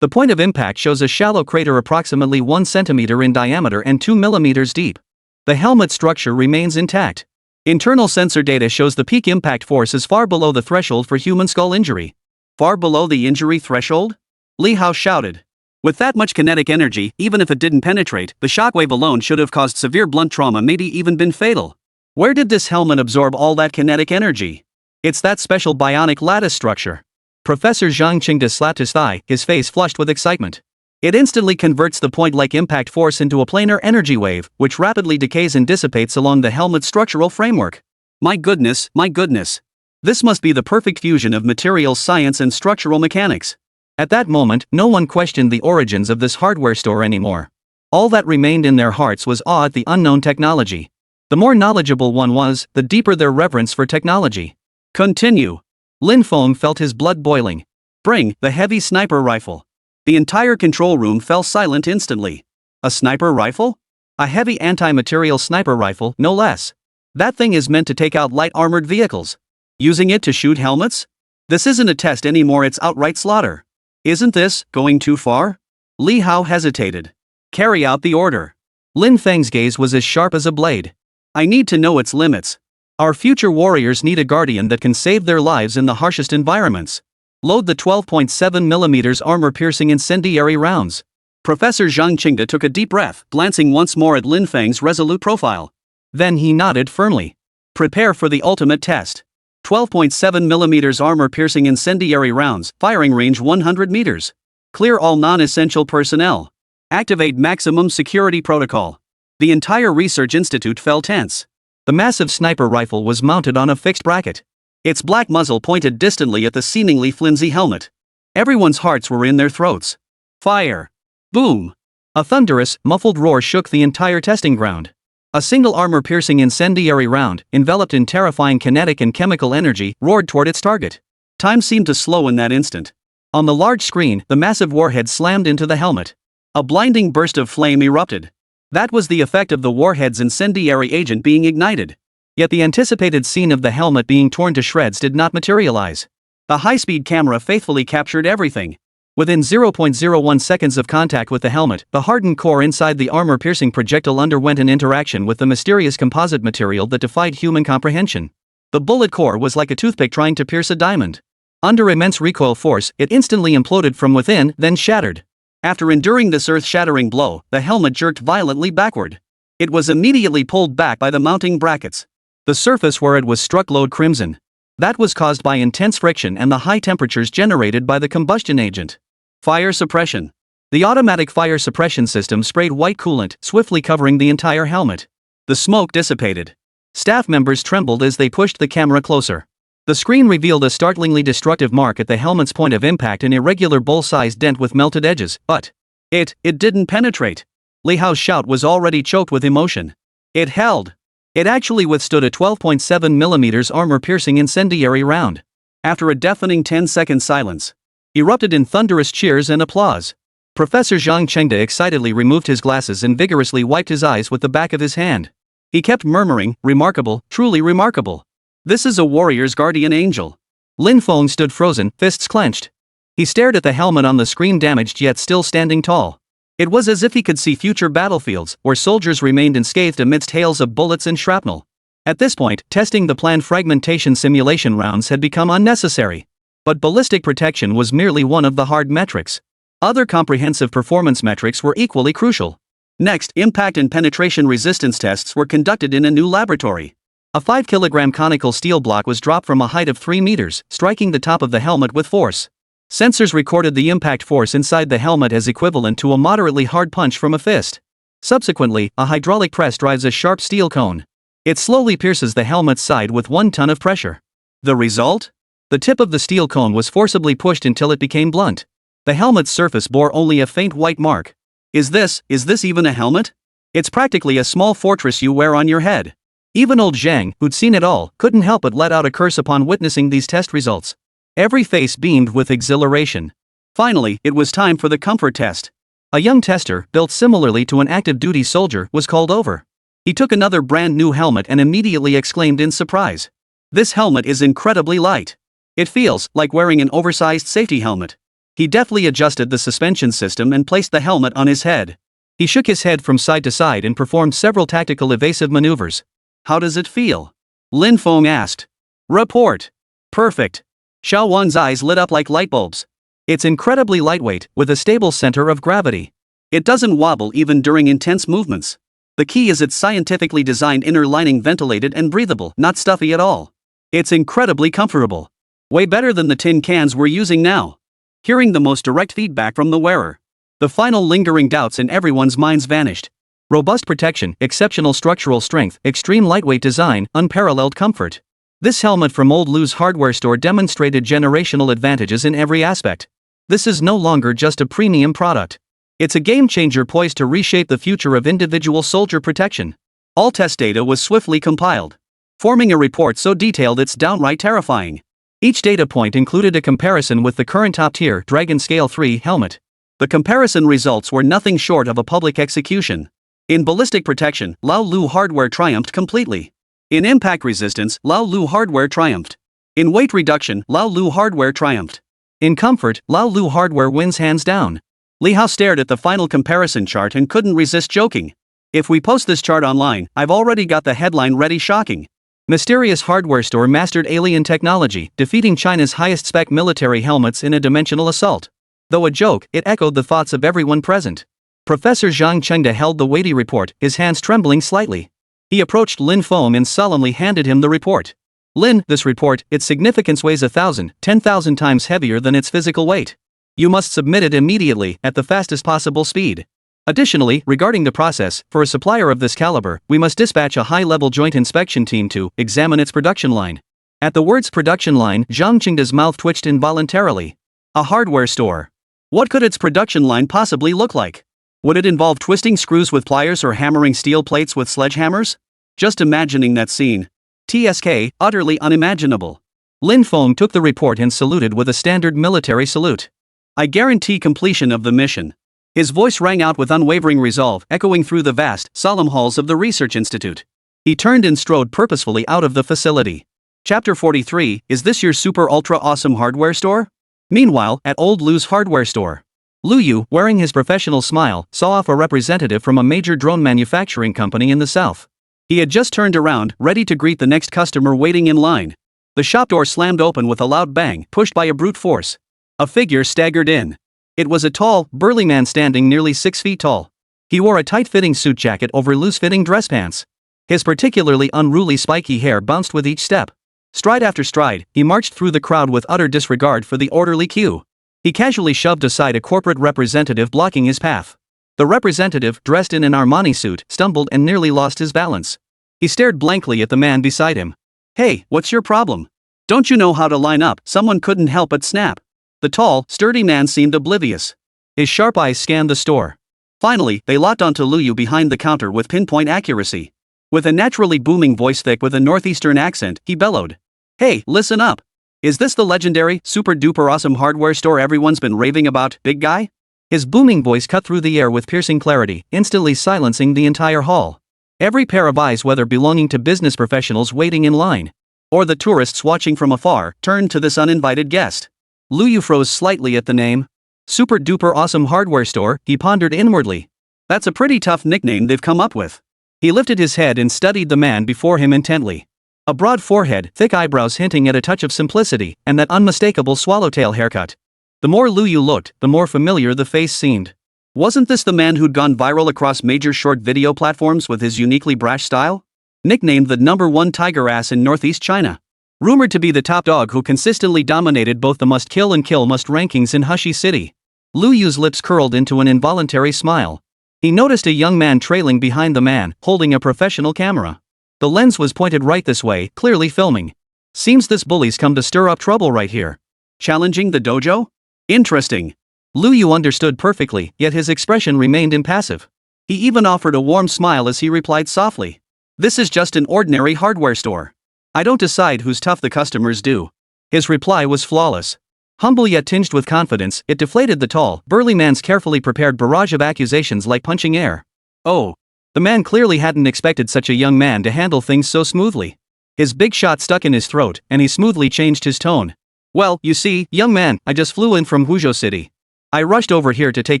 The point of impact shows a shallow crater approximately 1 centimeter in diameter and 2 millimeters deep. The helmet structure remains intact. Internal sensor data shows the peak impact force is far below the threshold for human skull injury. Far below the injury threshold? Li Hao shouted. With that much kinetic energy, even if it didn't penetrate, the shockwave alone should have caused severe blunt trauma, maybe even been fatal. Where did this helmet absorb all that kinetic energy? It's that special bionic lattice structure. Professor Zhang Qingda slapped his thigh, his face flushed with excitement. It instantly converts the point-like impact force into a planar energy wave, which rapidly decays and dissipates along the helmet's structural framework. My goodness, my goodness. This must be the perfect fusion of materials science and structural mechanics. At that moment, no one questioned the origins of this hardware store anymore. All that remained in their hearts was awe at the unknown technology. The more knowledgeable one was, the deeper their reverence for technology. Continue. Lin Feng felt his blood boiling. Bring the heavy sniper rifle. The entire control room fell silent instantly. A sniper rifle? A heavy anti-material sniper rifle, no less. That thing is meant to take out light armored vehicles. Using it to shoot helmets? This isn't a test anymore, it's outright slaughter. Isn't this going too far? Li Hao hesitated. Carry out the order. Lin Feng's gaze was as sharp as a blade. I need to know its limits. Our future warriors need a guardian that can save their lives in the harshest environments. Load the 12.7mm armor-piercing incendiary rounds. Professor Zhang Qingda took a deep breath, glancing once more at Lin Feng's resolute profile. Then he nodded firmly. Prepare for the ultimate test. 12.7mm armor-piercing incendiary rounds, firing range 100 meters. Clear all non-essential personnel. Activate maximum security protocol. The entire research institute fell tense. The massive sniper rifle was mounted on a fixed bracket. Its black muzzle pointed distantly at the seemingly flimsy helmet. Everyone's hearts were in their throats. Fire! Boom! A thunderous, muffled roar shook the entire testing ground. A single armor-piercing incendiary round, enveloped in terrifying kinetic and chemical energy, roared toward its target. Time seemed to slow in that instant. On the large screen, the massive warhead slammed into the helmet. A blinding burst of flame erupted. That was the effect of the warhead's incendiary agent being ignited. Yet the anticipated scene of the helmet being torn to shreds did not materialize. The high-speed camera faithfully captured everything. Within 0.01 seconds of contact with the helmet, the hardened core inside the armor-piercing projectile underwent an interaction with the mysterious composite material that defied human comprehension. The bullet core was like a toothpick trying to pierce a diamond. Under immense recoil force, it instantly imploded from within, then shattered. After enduring this earth-shattering blow, the helmet jerked violently backward. It was immediately pulled back by the mounting brackets. The surface where it was struck glowed crimson. That was caused by intense friction and the high temperatures generated by the combustion agent. Fire suppression. The automatic fire suppression system sprayed white coolant, swiftly covering the entire helmet. The smoke dissipated. Staff members trembled as they pushed the camera closer. The screen revealed a startlingly destructive mark at the helmet's point of impact, an irregular bowl-sized dent with melted edges, but it didn't penetrate. Li Hao's shout was already choked with emotion. It held. It actually withstood a 12.7mm armor-piercing incendiary round. After a deafening 10-second silence, erupted in thunderous cheers and applause. Professor Zhang Chengde excitedly removed his glasses and vigorously wiped his eyes with the back of his hand. He kept murmuring, "Remarkable, truly remarkable. This is a warrior's guardian angel." Lin Feng stood frozen, fists clenched. He stared at the helmet on the screen, damaged yet still standing tall. It was as if he could see future battlefields, where soldiers remained unscathed amidst hails of bullets and shrapnel. At this point, testing the planned fragmentation simulation rounds had become unnecessary. But ballistic protection was merely one of the hard metrics. Other comprehensive performance metrics were equally crucial. Next, impact and penetration resistance tests were conducted in a new laboratory. A 5-kilogram conical steel block was dropped from a height of 3 meters, striking the top of the helmet with force. Sensors recorded the impact force inside the helmet as equivalent to a moderately hard punch from a fist. Subsequently, a hydraulic press drives a sharp steel cone. It slowly pierces the helmet's side with 1 ton of pressure. The result? The tip of the steel cone was forcibly pushed until it became blunt. The helmet's surface bore only a faint white mark. Is this even a helmet? It's practically a small fortress you wear on your head. Even old Zhang, who'd seen it all, couldn't help but let out a curse upon witnessing these test results. Every face beamed with exhilaration. Finally, it was time for the comfort test. A young tester, built similarly to an active duty soldier, was called over. He took another brand new helmet and immediately exclaimed in surprise. "This helmet is incredibly light. It feels like wearing an oversized safety helmet." He deftly adjusted the suspension system and placed the helmet on his head. He shook his head from side to side and performed several tactical evasive maneuvers. "How does it feel?" Lin Feng asked. "Report." "Perfect." Xiao Wan's eyes lit up like light bulbs. "It's incredibly lightweight, with a stable center of gravity. It doesn't wobble even during intense movements. The key is its scientifically designed inner lining, ventilated and breathable, not stuffy at all. It's incredibly comfortable. Way better than the tin cans we're using now." Hearing the most direct feedback from the wearer, the final lingering doubts in everyone's minds vanished. Robust protection, exceptional structural strength, extreme lightweight design, unparalleled comfort. This helmet from Old Lou's hardware store demonstrated generational advantages in every aspect. This is no longer just a premium product. It's a game-changer poised to reshape the future of individual soldier protection. All test data was swiftly compiled, forming a report so detailed it's downright terrifying. Each data point included a comparison with the current top-tier Dragon Scale 3 helmet. The comparison results were nothing short of a public execution. In ballistic protection, Lao Lu hardware triumphed completely. In impact resistance, Lao Lu hardware triumphed. In weight reduction, Lao Lu hardware triumphed. In comfort, Lao Lu hardware wins hands down. Li Hao stared at the final comparison chart and couldn't resist joking. "If we post this chart online, I've already got the headline ready. Shocking. Mysterious hardware store mastered alien technology, defeating China's highest-spec military helmets in a dimensional assault." Though a joke, it echoed the thoughts of everyone present. Professor Zhang Chengde held the weighty report, his hands trembling slightly. He approached Lin Feng and solemnly handed him the report. "Lin, this report, its significance weighs 10,000 times heavier than its physical weight. You must submit it immediately, at the fastest possible speed." Additionally, regarding the process, for a supplier of this caliber, we must dispatch a high-level joint inspection team to examine its production line. At the words production line, Zhang Qingda's mouth twitched involuntarily. A hardware store. What could its production line possibly look like? Would it involve twisting screws with pliers or hammering steel plates with sledgehammers? Just imagining that scene. TSK, utterly unimaginable. Lin Feng took the report and saluted with a standard military salute. I guarantee completion of the mission. His voice rang out with unwavering resolve, echoing through the vast, solemn halls of the research institute. He turned and strode purposefully out of the facility. Chapter 43, is this your super ultra awesome hardware store? Meanwhile, at Old Lu's hardware store. Lu Yu, wearing his professional smile, saw off a representative from a major drone manufacturing company in the south. He had just turned around, ready to greet the next customer waiting in line. The shop door slammed open with a loud bang, pushed by a brute force. A figure staggered in. It was a tall, burly man standing nearly 6 feet tall. He wore a tight-fitting suit jacket over loose-fitting dress pants. His particularly unruly spiky hair bounced with each step. Stride after stride, he marched through the crowd with utter disregard for the orderly queue. He casually shoved aside a corporate representative blocking his path. The representative, dressed in an Armani suit, stumbled and nearly lost his balance. He stared blankly at the man beside him. Hey, what's your problem? Don't you know how to line up? Someone couldn't help but snap. The tall, sturdy man seemed oblivious. His sharp eyes scanned the store. Finally, they locked onto Lu Yu behind the counter with pinpoint accuracy. With a naturally booming voice thick with a northeastern accent, he bellowed. Hey, listen up. Is this the legendary, super-duper awesome hardware store everyone's been raving about, big guy? His booming voice cut through the air with piercing clarity, instantly silencing the entire hall. Every pair of eyes, whether belonging to business professionals waiting in line or the tourists watching from afar, turned to this uninvited guest. Lu Yu froze slightly at the name. Super duper awesome hardware store, he pondered inwardly. That's a pretty tough nickname they've come up with. He lifted his head and studied the man before him intently. A broad forehead, thick eyebrows hinting at a touch of simplicity, and that unmistakable swallowtail haircut. The more Lu Yu looked, the more familiar the face seemed. Wasn't this the man who'd gone viral across major short video platforms with his uniquely brash style? Nicknamed the #1 tiger ass in Northeast China. Rumored to be the top dog who consistently dominated both the must kill and kill must rankings in Hushi City. Lu Yu's lips curled into an involuntary smile. He noticed a young man trailing behind the man, holding a professional camera. The lens was pointed right this way, clearly filming. Seems this bully's come to stir up trouble right here. Challenging the dojo? Interesting. Lu Yu understood perfectly, yet his expression remained impassive. He even offered a warm smile as he replied softly. This is just an ordinary hardware store. I don't decide who's tough, the customers do. His reply was flawless. Humble yet tinged with confidence, it deflated the tall, burly man's carefully prepared barrage of accusations like punching air. Oh. The man clearly hadn't expected such a young man to handle things so smoothly. His big shot stuck in his throat, and he smoothly changed his tone. Well, you see, young man, I just flew in from Huzhou City. I rushed over here to take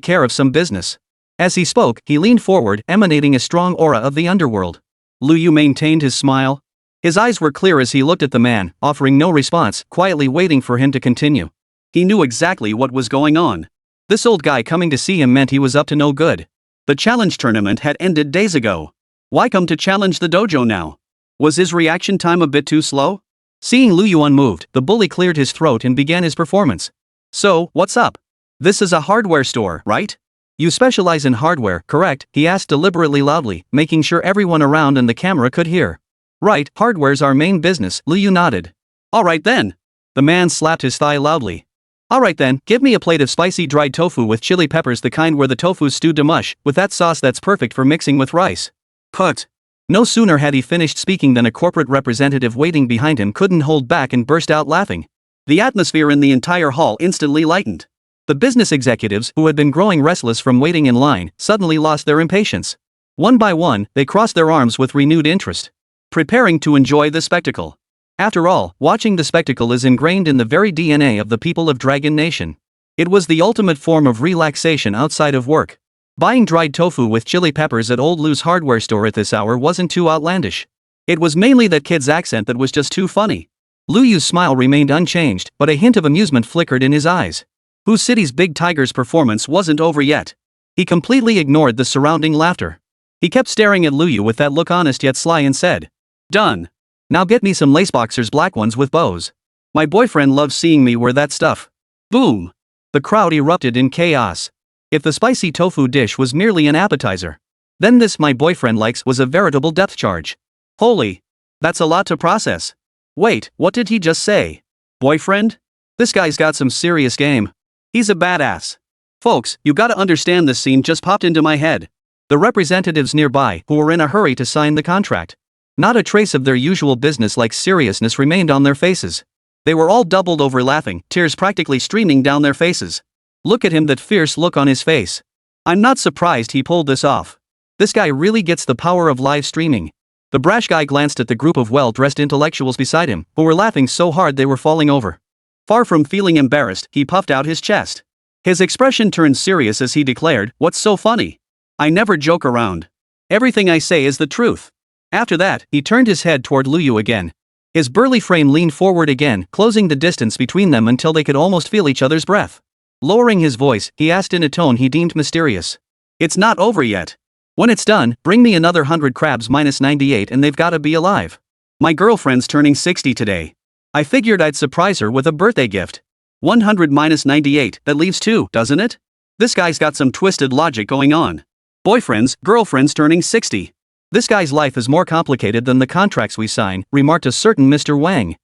care of some business. As he spoke, he leaned forward, emanating a strong aura of the underworld. Lu Yu maintained his smile. His eyes were clear as he looked at the man, offering no response, quietly waiting for him to continue. He knew exactly what was going on. This old guy coming to see him meant he was up to no good. The challenge tournament had ended days ago. Why come to challenge the dojo now? Was his reaction time a bit too slow? Seeing Lu Yu unmoved, the bully cleared his throat and began his performance. So, what's up? This is a hardware store, right? You specialize in hardware, correct? He asked deliberately loudly, making sure everyone around and the camera could hear. Right, hardware's our main business, Lu Yu nodded. Alright then. The man slapped his thigh loudly. Alright then, give me a plate of spicy dried tofu with chili peppers, the kind where the tofu's stewed to mush, with that sauce that's perfect for mixing with rice. Put. No sooner had he finished speaking than a corporate representative waiting behind him couldn't hold back and burst out laughing. The atmosphere in the entire hall instantly lightened. The business executives, who had been growing restless from waiting in line, suddenly lost their impatience. One by one, they crossed their arms with renewed interest, preparing to enjoy the spectacle. After all, watching the spectacle is ingrained in the very DNA of the people of Dragon Nation. It was the ultimate form of relaxation outside of work. Buying dried tofu with chili peppers at Old Lu's hardware store at this hour wasn't too outlandish. It was mainly that kid's accent that was just too funny. Lu Yu's smile remained unchanged, but a hint of amusement flickered in his eyes. Whose City's Big Tiger's performance wasn't over yet. He completely ignored the surrounding laughter. He kept staring at Lu Yu with that look, honest yet sly, and said, Done. Now get me some lace boxers, black ones with bows. My boyfriend loves seeing me wear that stuff. Boom. The crowd erupted in chaos. If the spicy tofu dish was merely an appetizer, then this my boyfriend likes was a veritable depth charge. Holy. That's a lot to process. Wait, what did he just say? Boyfriend? This guy's got some serious game. He's a badass. Folks, you gotta understand this scene just popped into my head. The representatives nearby, who were in a hurry to sign the contract. Not a trace of their usual business-like seriousness remained on their faces. They were all doubled over laughing, tears practically streaming down their faces. Look at him, that fierce look on his face. I'm not surprised he pulled this off. This guy really gets the power of live streaming. The brash guy glanced at the group of well-dressed intellectuals beside him, who were laughing so hard they were falling over. Far from feeling embarrassed, he puffed out his chest. His expression turned serious as he declared, "What's so funny? I never joke around. Everything I say is the truth." After that, he turned his head toward Luyu again. His burly frame leaned forward again, closing the distance between them until they could almost feel each other's breath. Lowering his voice, he asked in a tone he deemed mysterious. "It's not over yet. When it's done, bring me another 100 crabs minus 98 and they've gotta be alive. My girlfriend's turning 60 today. I figured I'd surprise her with a birthday gift. 100 minus 98, that leaves 2, doesn't it? This guy's got some twisted logic going on. Boyfriends, girlfriends turning 60. This guy's life is more complicated than the contracts we sign," remarked a certain Mr. Wang.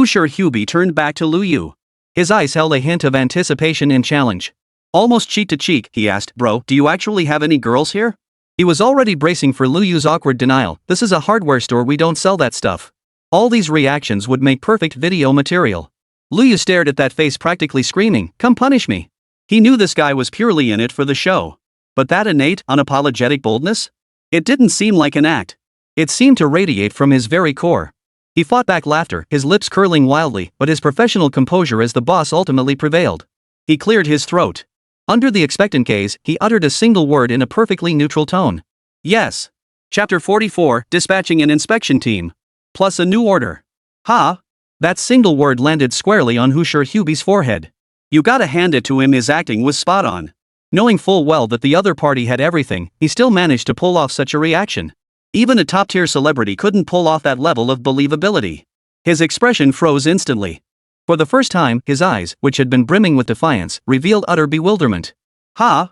Sure Hubie turned back to Luyu. His eyes held a hint of anticipation and challenge. Almost cheek to cheek, he asked, "Bro, do you actually have any girls here?" He was already bracing for Luyu's awkward denial. "This is a hardware store, we don't sell that stuff." All these reactions would make perfect video material. Luyu stared at that face, practically screaming, "Come punish me." He knew this guy was purely in it for the show. But that innate, unapologetic boldness? It didn't seem like an act. It seemed to radiate from his very core. He fought back laughter, his lips curling wildly, but his professional composure as the boss ultimately prevailed. He cleared his throat. Under the expectant gaze, he uttered a single word in a perfectly neutral tone. "Yes." Chapter 44, Dispatching an Inspection Team. Plus a new order. Huh? That single word landed squarely on Sure Hubie's forehead. You gotta hand it to him, his acting was spot on. Knowing full well that the other party had everything, he still managed to pull off such a reaction. Even a top-tier celebrity couldn't pull off that level of believability. His expression froze instantly. For the first time, his eyes, which had been brimming with defiance, revealed utter bewilderment. "Huh?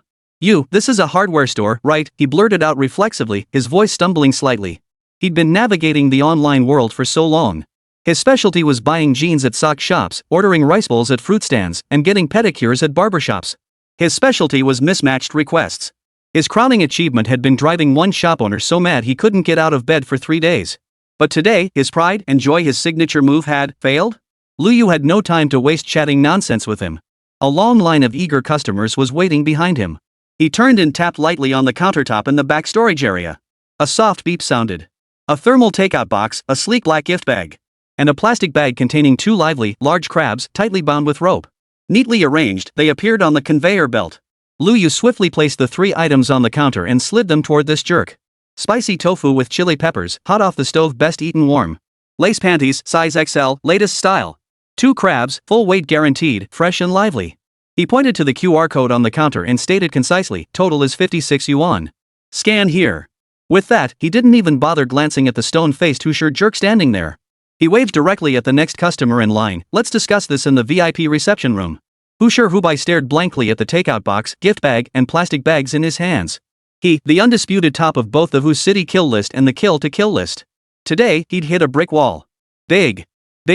This is a hardware store, right?" he blurted out reflexively, his voice stumbling slightly. He'd been navigating the online world for so long. His specialty was buying jeans at sock shops, ordering rice bowls at fruit stands, and getting pedicures at barbershops. His specialty was mismatched requests. His crowning achievement had been driving one shop owner so mad he couldn't get out of bed for 3 days. But today, his pride and joy, his signature move, had failed? Luyu had no time to waste chatting nonsense with him. A long line of eager customers was waiting behind him. He turned and tapped lightly on the countertop in the back storage area. A soft beep sounded. A thermal takeout box, a sleek black gift bag, and a plastic bag containing 2 lively, large crabs, tightly bound with rope. Neatly arranged, they appeared on the conveyor belt. Luyu swiftly placed the 3 items on the counter and slid them toward this jerk. Spicy tofu with chili peppers, hot off the stove, best eaten warm. Lace panties, size XL, latest style. 2 crabs, full weight guaranteed, fresh and lively. He pointed to the QR code on the counter and stated concisely, "Total is 56 yuan. Scan here." With that, he didn't even bother glancing at the stone-faced Sure jerk standing there. He waved directly at the next customer in line. "Let's discuss this in the VIP reception room." Sure Hubie stared blankly at the takeout box, gift bag, and plastic bags in his hands. He, the undisputed top of both the Who City kill list and the kill to kill list. Today, he'd hit a brick wall. Big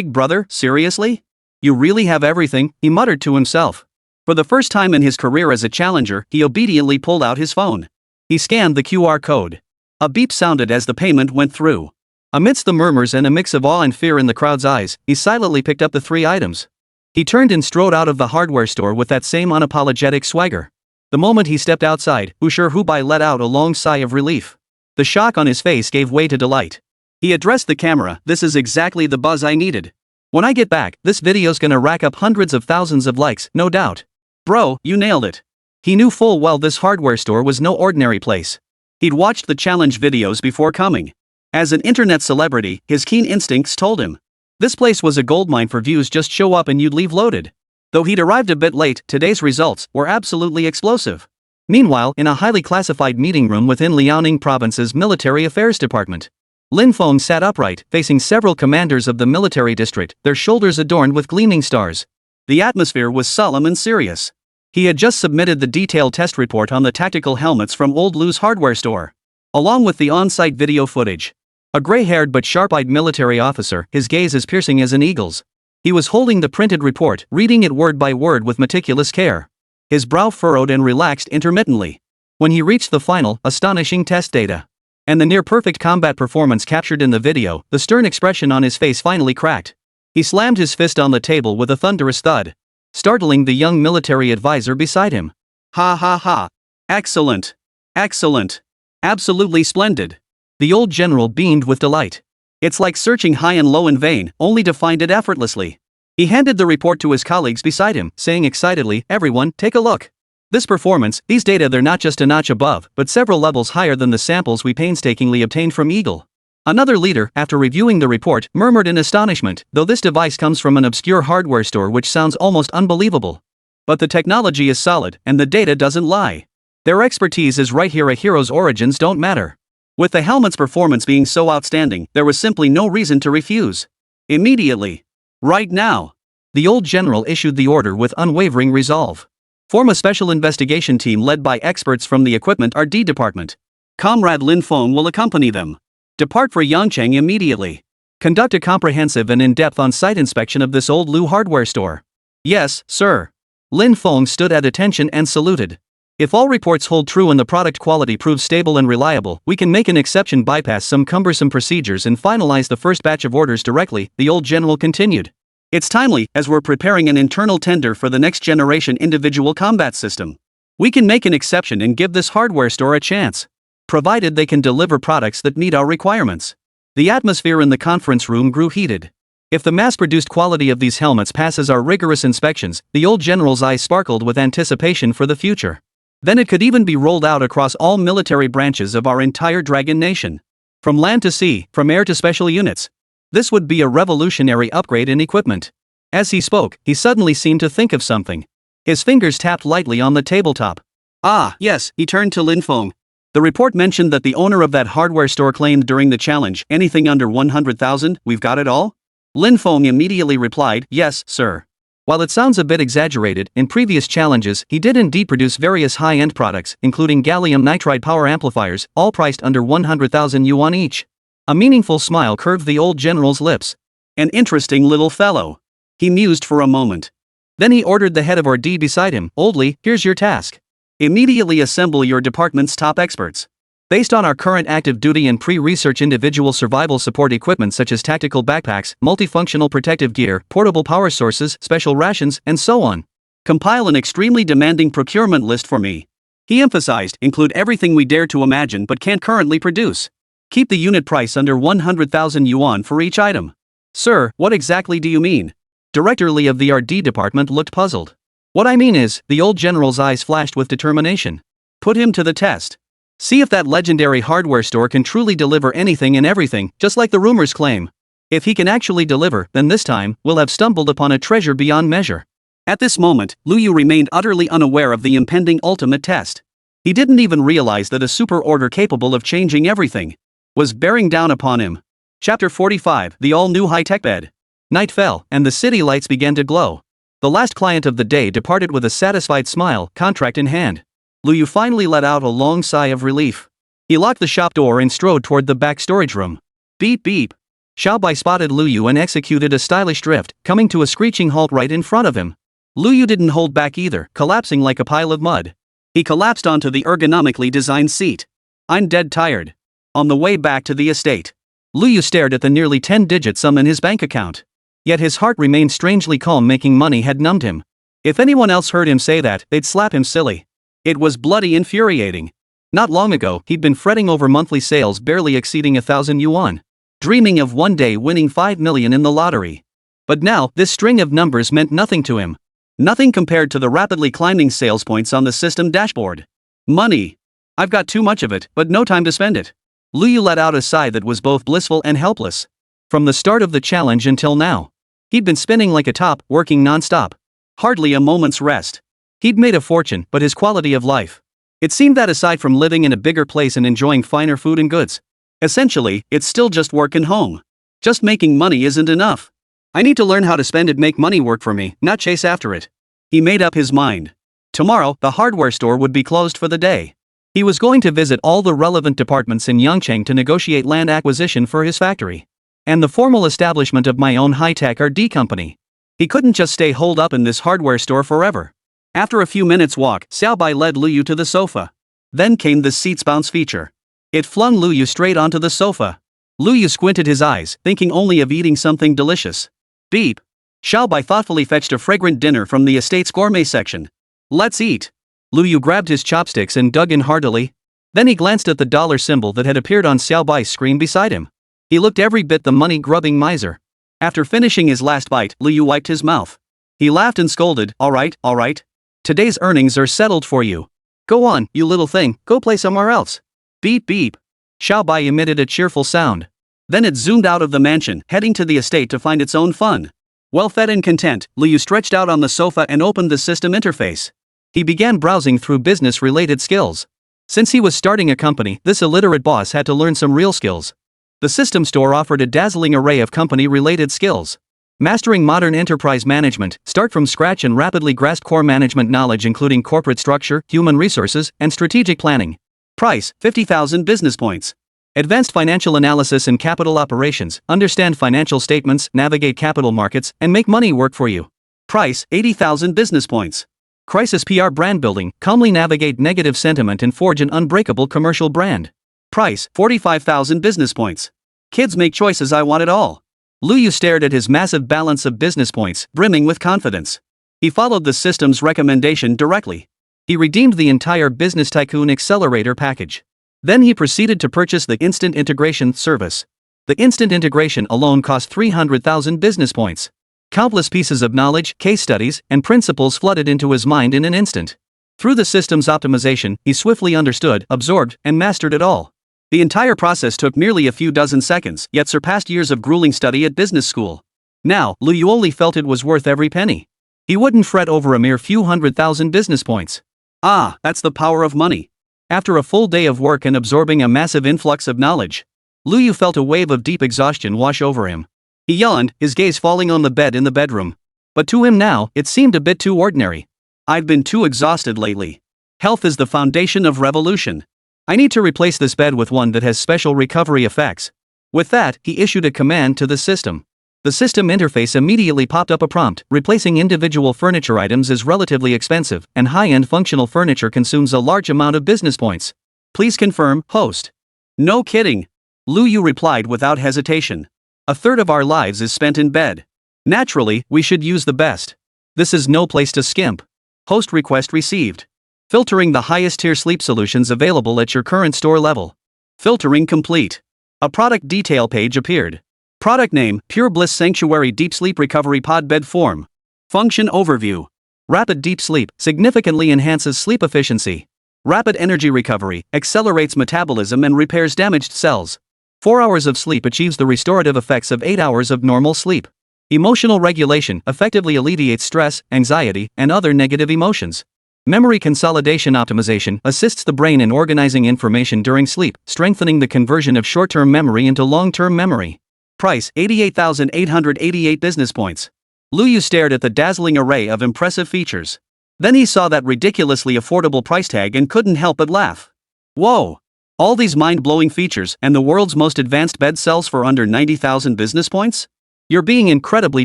brother, seriously? You really have everything, he muttered to himself. For the first time in his career as a challenger, he obediently pulled out his phone. He scanned the QR code. A beep sounded as the payment went through. Amidst the murmurs and a mix of awe and fear in the crowd's eyes, he silently picked up the 3 items. He turned and strode out of the hardware store with that same unapologetic swagger. The moment he stepped outside, Sure Hubie let out a long sigh of relief. The shock on his face gave way to delight. He addressed the camera. "This is exactly the buzz I needed. When I get back, this video's gonna rack up hundreds of thousands of likes, no doubt. Bro, you nailed it." He knew full well this hardware store was no ordinary place. He'd watched the challenge videos before coming. As an internet celebrity, his keen instincts told him. This place was a goldmine for views. Just show up and you'd leave loaded. Though he'd arrived a bit late, today's results were absolutely explosive. Meanwhile, in a highly classified meeting room within Liaoning Province's Military Affairs Department, Lin Feng sat upright, facing several commanders of the military district, their shoulders adorned with gleaming stars. The atmosphere was solemn and serious. He had just submitted the detailed test report on the tactical helmets from Old Lou's hardware store, along with the on-site video footage. A gray-haired but sharp-eyed military officer, his gaze as piercing as an eagle's. He was holding the printed report, reading it word by word with meticulous care. His brow furrowed and relaxed intermittently. When he reached the final, astonishing test data and the near-perfect combat performance captured in the video, the stern expression on his face finally cracked. He slammed his fist on the table with a thunderous thud, startling the young military advisor beside him. Ha ha ha. Excellent. Excellent. Absolutely splendid. The old general beamed with delight. It's like searching high and low in vain, only to find it effortlessly. He handed the report to his colleagues beside him, saying excitedly, "Everyone, take a look. This performance, these data, they're not just a notch above, but several levels higher than the samples we painstakingly obtained from Eagle." Another leader, after reviewing the report, murmured in astonishment, "Though this device comes from an obscure hardware store which sounds almost unbelievable. But the technology is solid, and the data doesn't lie. Their expertise is right here. A hero's origins don't matter." With the helmet's performance being so outstanding, there was simply no reason to refuse. Immediately. Right now. The old general issued the order with unwavering resolve. Form a special investigation team led by experts from the Equipment R&D department. Comrade Lin Feng will accompany them. Depart for Yangcheng immediately. Conduct a comprehensive and in-depth on-site inspection of this Old Lu hardware store. Yes, sir. Lin Feng stood at attention and saluted. If all reports hold true and the product quality proves stable and reliable, we can make an exception, bypass some cumbersome procedures and finalize the first batch of orders directly, the old general continued. It's timely, as we're preparing an internal tender for the next generation individual combat system. We can make an exception and give this hardware store a chance, provided they can deliver products that meet our requirements. The atmosphere in the conference room grew heated. If the mass-produced quality of these helmets passes our rigorous inspections, the old general's eyes sparkled with anticipation for the future. Then it could even be rolled out across all military branches of our entire Dragon Nation. From land to sea, from air to special units. This would be a revolutionary upgrade in equipment. As he spoke, he suddenly seemed to think of something. His fingers tapped lightly on the tabletop. Ah, yes, he turned to Lin Feng. The report mentioned that the owner of that hardware store claimed during the challenge, anything under 100,000, we've got it all? Lin Feng immediately replied, "Yes, sir." While it sounds a bit exaggerated, in previous challenges he did indeed produce various high-end products, including gallium nitride power amplifiers, all priced under 100,000 yuan each. A meaningful smile curved the old general's lips. An interesting little fellow. He mused for a moment. Then he ordered the head of R&D beside him, "Old Li, here's your task. Immediately assemble your department's top experts. Based on our current active duty and pre-research individual survival support equipment such as tactical backpacks, multifunctional protective gear, portable power sources, special rations, and so on. Compile an extremely demanding procurement list for me." He emphasized, "Include everything we dare to imagine but can't currently produce. Keep the unit price under 100,000 yuan for each item." "Sir, what exactly do you mean?" Director Li of the R&D department looked puzzled. "What I mean is," the old general's eyes flashed with determination. "Put him to the test. See if that legendary hardware store can truly deliver anything and everything, just like the rumors claim. If he can actually deliver, then this time, we'll have stumbled upon a treasure beyond measure." At this moment, Lu Yu remained utterly unaware of the impending ultimate test. He didn't even realize that a super order capable of changing everything was bearing down upon him. Chapter 45, the all-new high-tech bed. Night fell, and the city lights began to glow. The last client of the day departed with a satisfied smile, contract in hand. Lu Yu finally let out a long sigh of relief. He locked the shop door and strode toward the back storage room. Beep beep. Xiao Bai spotted Lu Yu and executed a stylish drift, coming to a screeching halt right in front of him. Lu Yu didn't hold back either, collapsing like a pile of mud. He collapsed onto the ergonomically designed seat. "I'm dead tired." On the way back to the estate, Lu Yu stared at the nearly 10-digit sum in his bank account. Yet his heart remained strangely calm. Making money had numbed him. If anyone else heard him say that, they'd slap him silly. It was bloody infuriating. Not long ago, he'd been fretting over monthly sales barely exceeding 1,000 yuan, dreaming of one day winning 5 million in the lottery. But now, this string of numbers meant nothing to him. Nothing compared to the rapidly climbing sales points on the system dashboard. Money. I've got too much of it, but no time to spend it. Lu Yu let out a sigh that was both blissful and helpless. From the start of the challenge until now, he'd been spinning like a top, working non-stop. Hardly a moment's rest. He'd made a fortune, but his quality of life. It seemed that aside from living in a bigger place and enjoying finer food and goods, essentially, it's still just work and home. Just making money isn't enough. I need to learn how to spend it, make money work for me, not chase after it. He made up his mind. Tomorrow, the hardware store would be closed for the day. He was going to visit all the relevant departments in Yangcheng to negotiate land acquisition for his factory. And the formal establishment of my own high-tech R&D company. He couldn't just stay holed up in this hardware store forever. After a few minutes' walk, Xiaobai led Lu Yu to the sofa. Then came the seats bounce feature. It flung Lu Yu straight onto the sofa. Lu Yu squinted his eyes, thinking only of eating something delicious. Beep. Xiaobai thoughtfully fetched a fragrant dinner from the estate's gourmet section. Let's eat. Lu Yu grabbed his chopsticks and dug in heartily. Then he glanced at the dollar symbol that had appeared on Xiaobai's screen beside him. He looked every bit the money-grubbing miser. After finishing his last bite, Lu Yu wiped his mouth. He laughed and scolded, all right. Today's earnings are settled for you. Go on, you little thing, go play somewhere else. Beep beep. Xiaobai emitted a cheerful sound. Then it zoomed out of the mansion, heading to the estate to find its own fun. Well fed and content, Lu Yu stretched out on the sofa and opened the system interface. He began browsing through business-related skills. Since he was starting a company, this illiterate boss had to learn some real skills. The system store offered a dazzling array of company-related skills. Mastering modern enterprise management, start from scratch and rapidly grasp core management knowledge including corporate structure, human resources, and strategic planning. Price, 50,000 business points. Advanced financial analysis and capital operations, understand financial statements, navigate capital markets, and make money work for you. Price, 80,000 business points. Crisis PR brand building, calmly navigate negative sentiment and forge an unbreakable commercial brand. Price, 45,000 business points. Kids make choices, I want it all. Lu Yu stared at his massive balance of business points, brimming with confidence. He followed the system's recommendation directly. He redeemed the entire Business Tycoon Accelerator package. Then he proceeded to purchase the Instant Integration service. The Instant Integration alone cost 300,000 business points. Countless pieces of knowledge, case studies, and principles flooded into his mind in an instant. Through the system's optimization, he swiftly understood, absorbed, and mastered it all. The entire process took merely a few dozen seconds, yet surpassed years of grueling study at business school. Now, Lu Yu only felt it was worth every penny. He wouldn't fret over a mere few 100,000 business points. Ah, that's the power of money. After a full day of work and absorbing a massive influx of knowledge, Lu Yu felt a wave of deep exhaustion wash over him. He yawned, his gaze falling on the bed in the bedroom. But to him now, it seemed a bit too ordinary. I've been too exhausted lately. Health is the foundation of revolution. I need to replace this bed with one that has special recovery effects. With that, he issued a command to the system. The system interface immediately popped up a prompt. Replacing individual furniture items is relatively expensive, and high-end functional furniture consumes a large amount of business points. Please confirm, host. No kidding. Lu Yu replied without hesitation. A third of our lives is spent in bed. Naturally, we should use the best. This is no place to skimp. Host request received. Filtering the highest tier sleep solutions available at your current store level. Filtering complete. A product detail page appeared. Product name, Pure Bliss Sanctuary Deep Sleep Recovery Pod Bed Form. Function overview. Rapid deep sleep significantly enhances sleep efficiency. Rapid energy recovery accelerates metabolism and repairs damaged cells. 4 hours of sleep achieves the restorative effects of 8 hours of normal sleep. Emotional regulation effectively alleviates stress, anxiety, and other negative emotions. Memory consolidation optimization assists the brain in organizing information during sleep, strengthening the conversion of short-term memory into long-term memory. Price, 88,888 business points. Lu Yu stared at the dazzling array of impressive features. Then he saw that ridiculously affordable price tag and couldn't help but laugh. Whoa! All these mind-blowing features and the world's most advanced bed sells for under 90,000 business points? You're being incredibly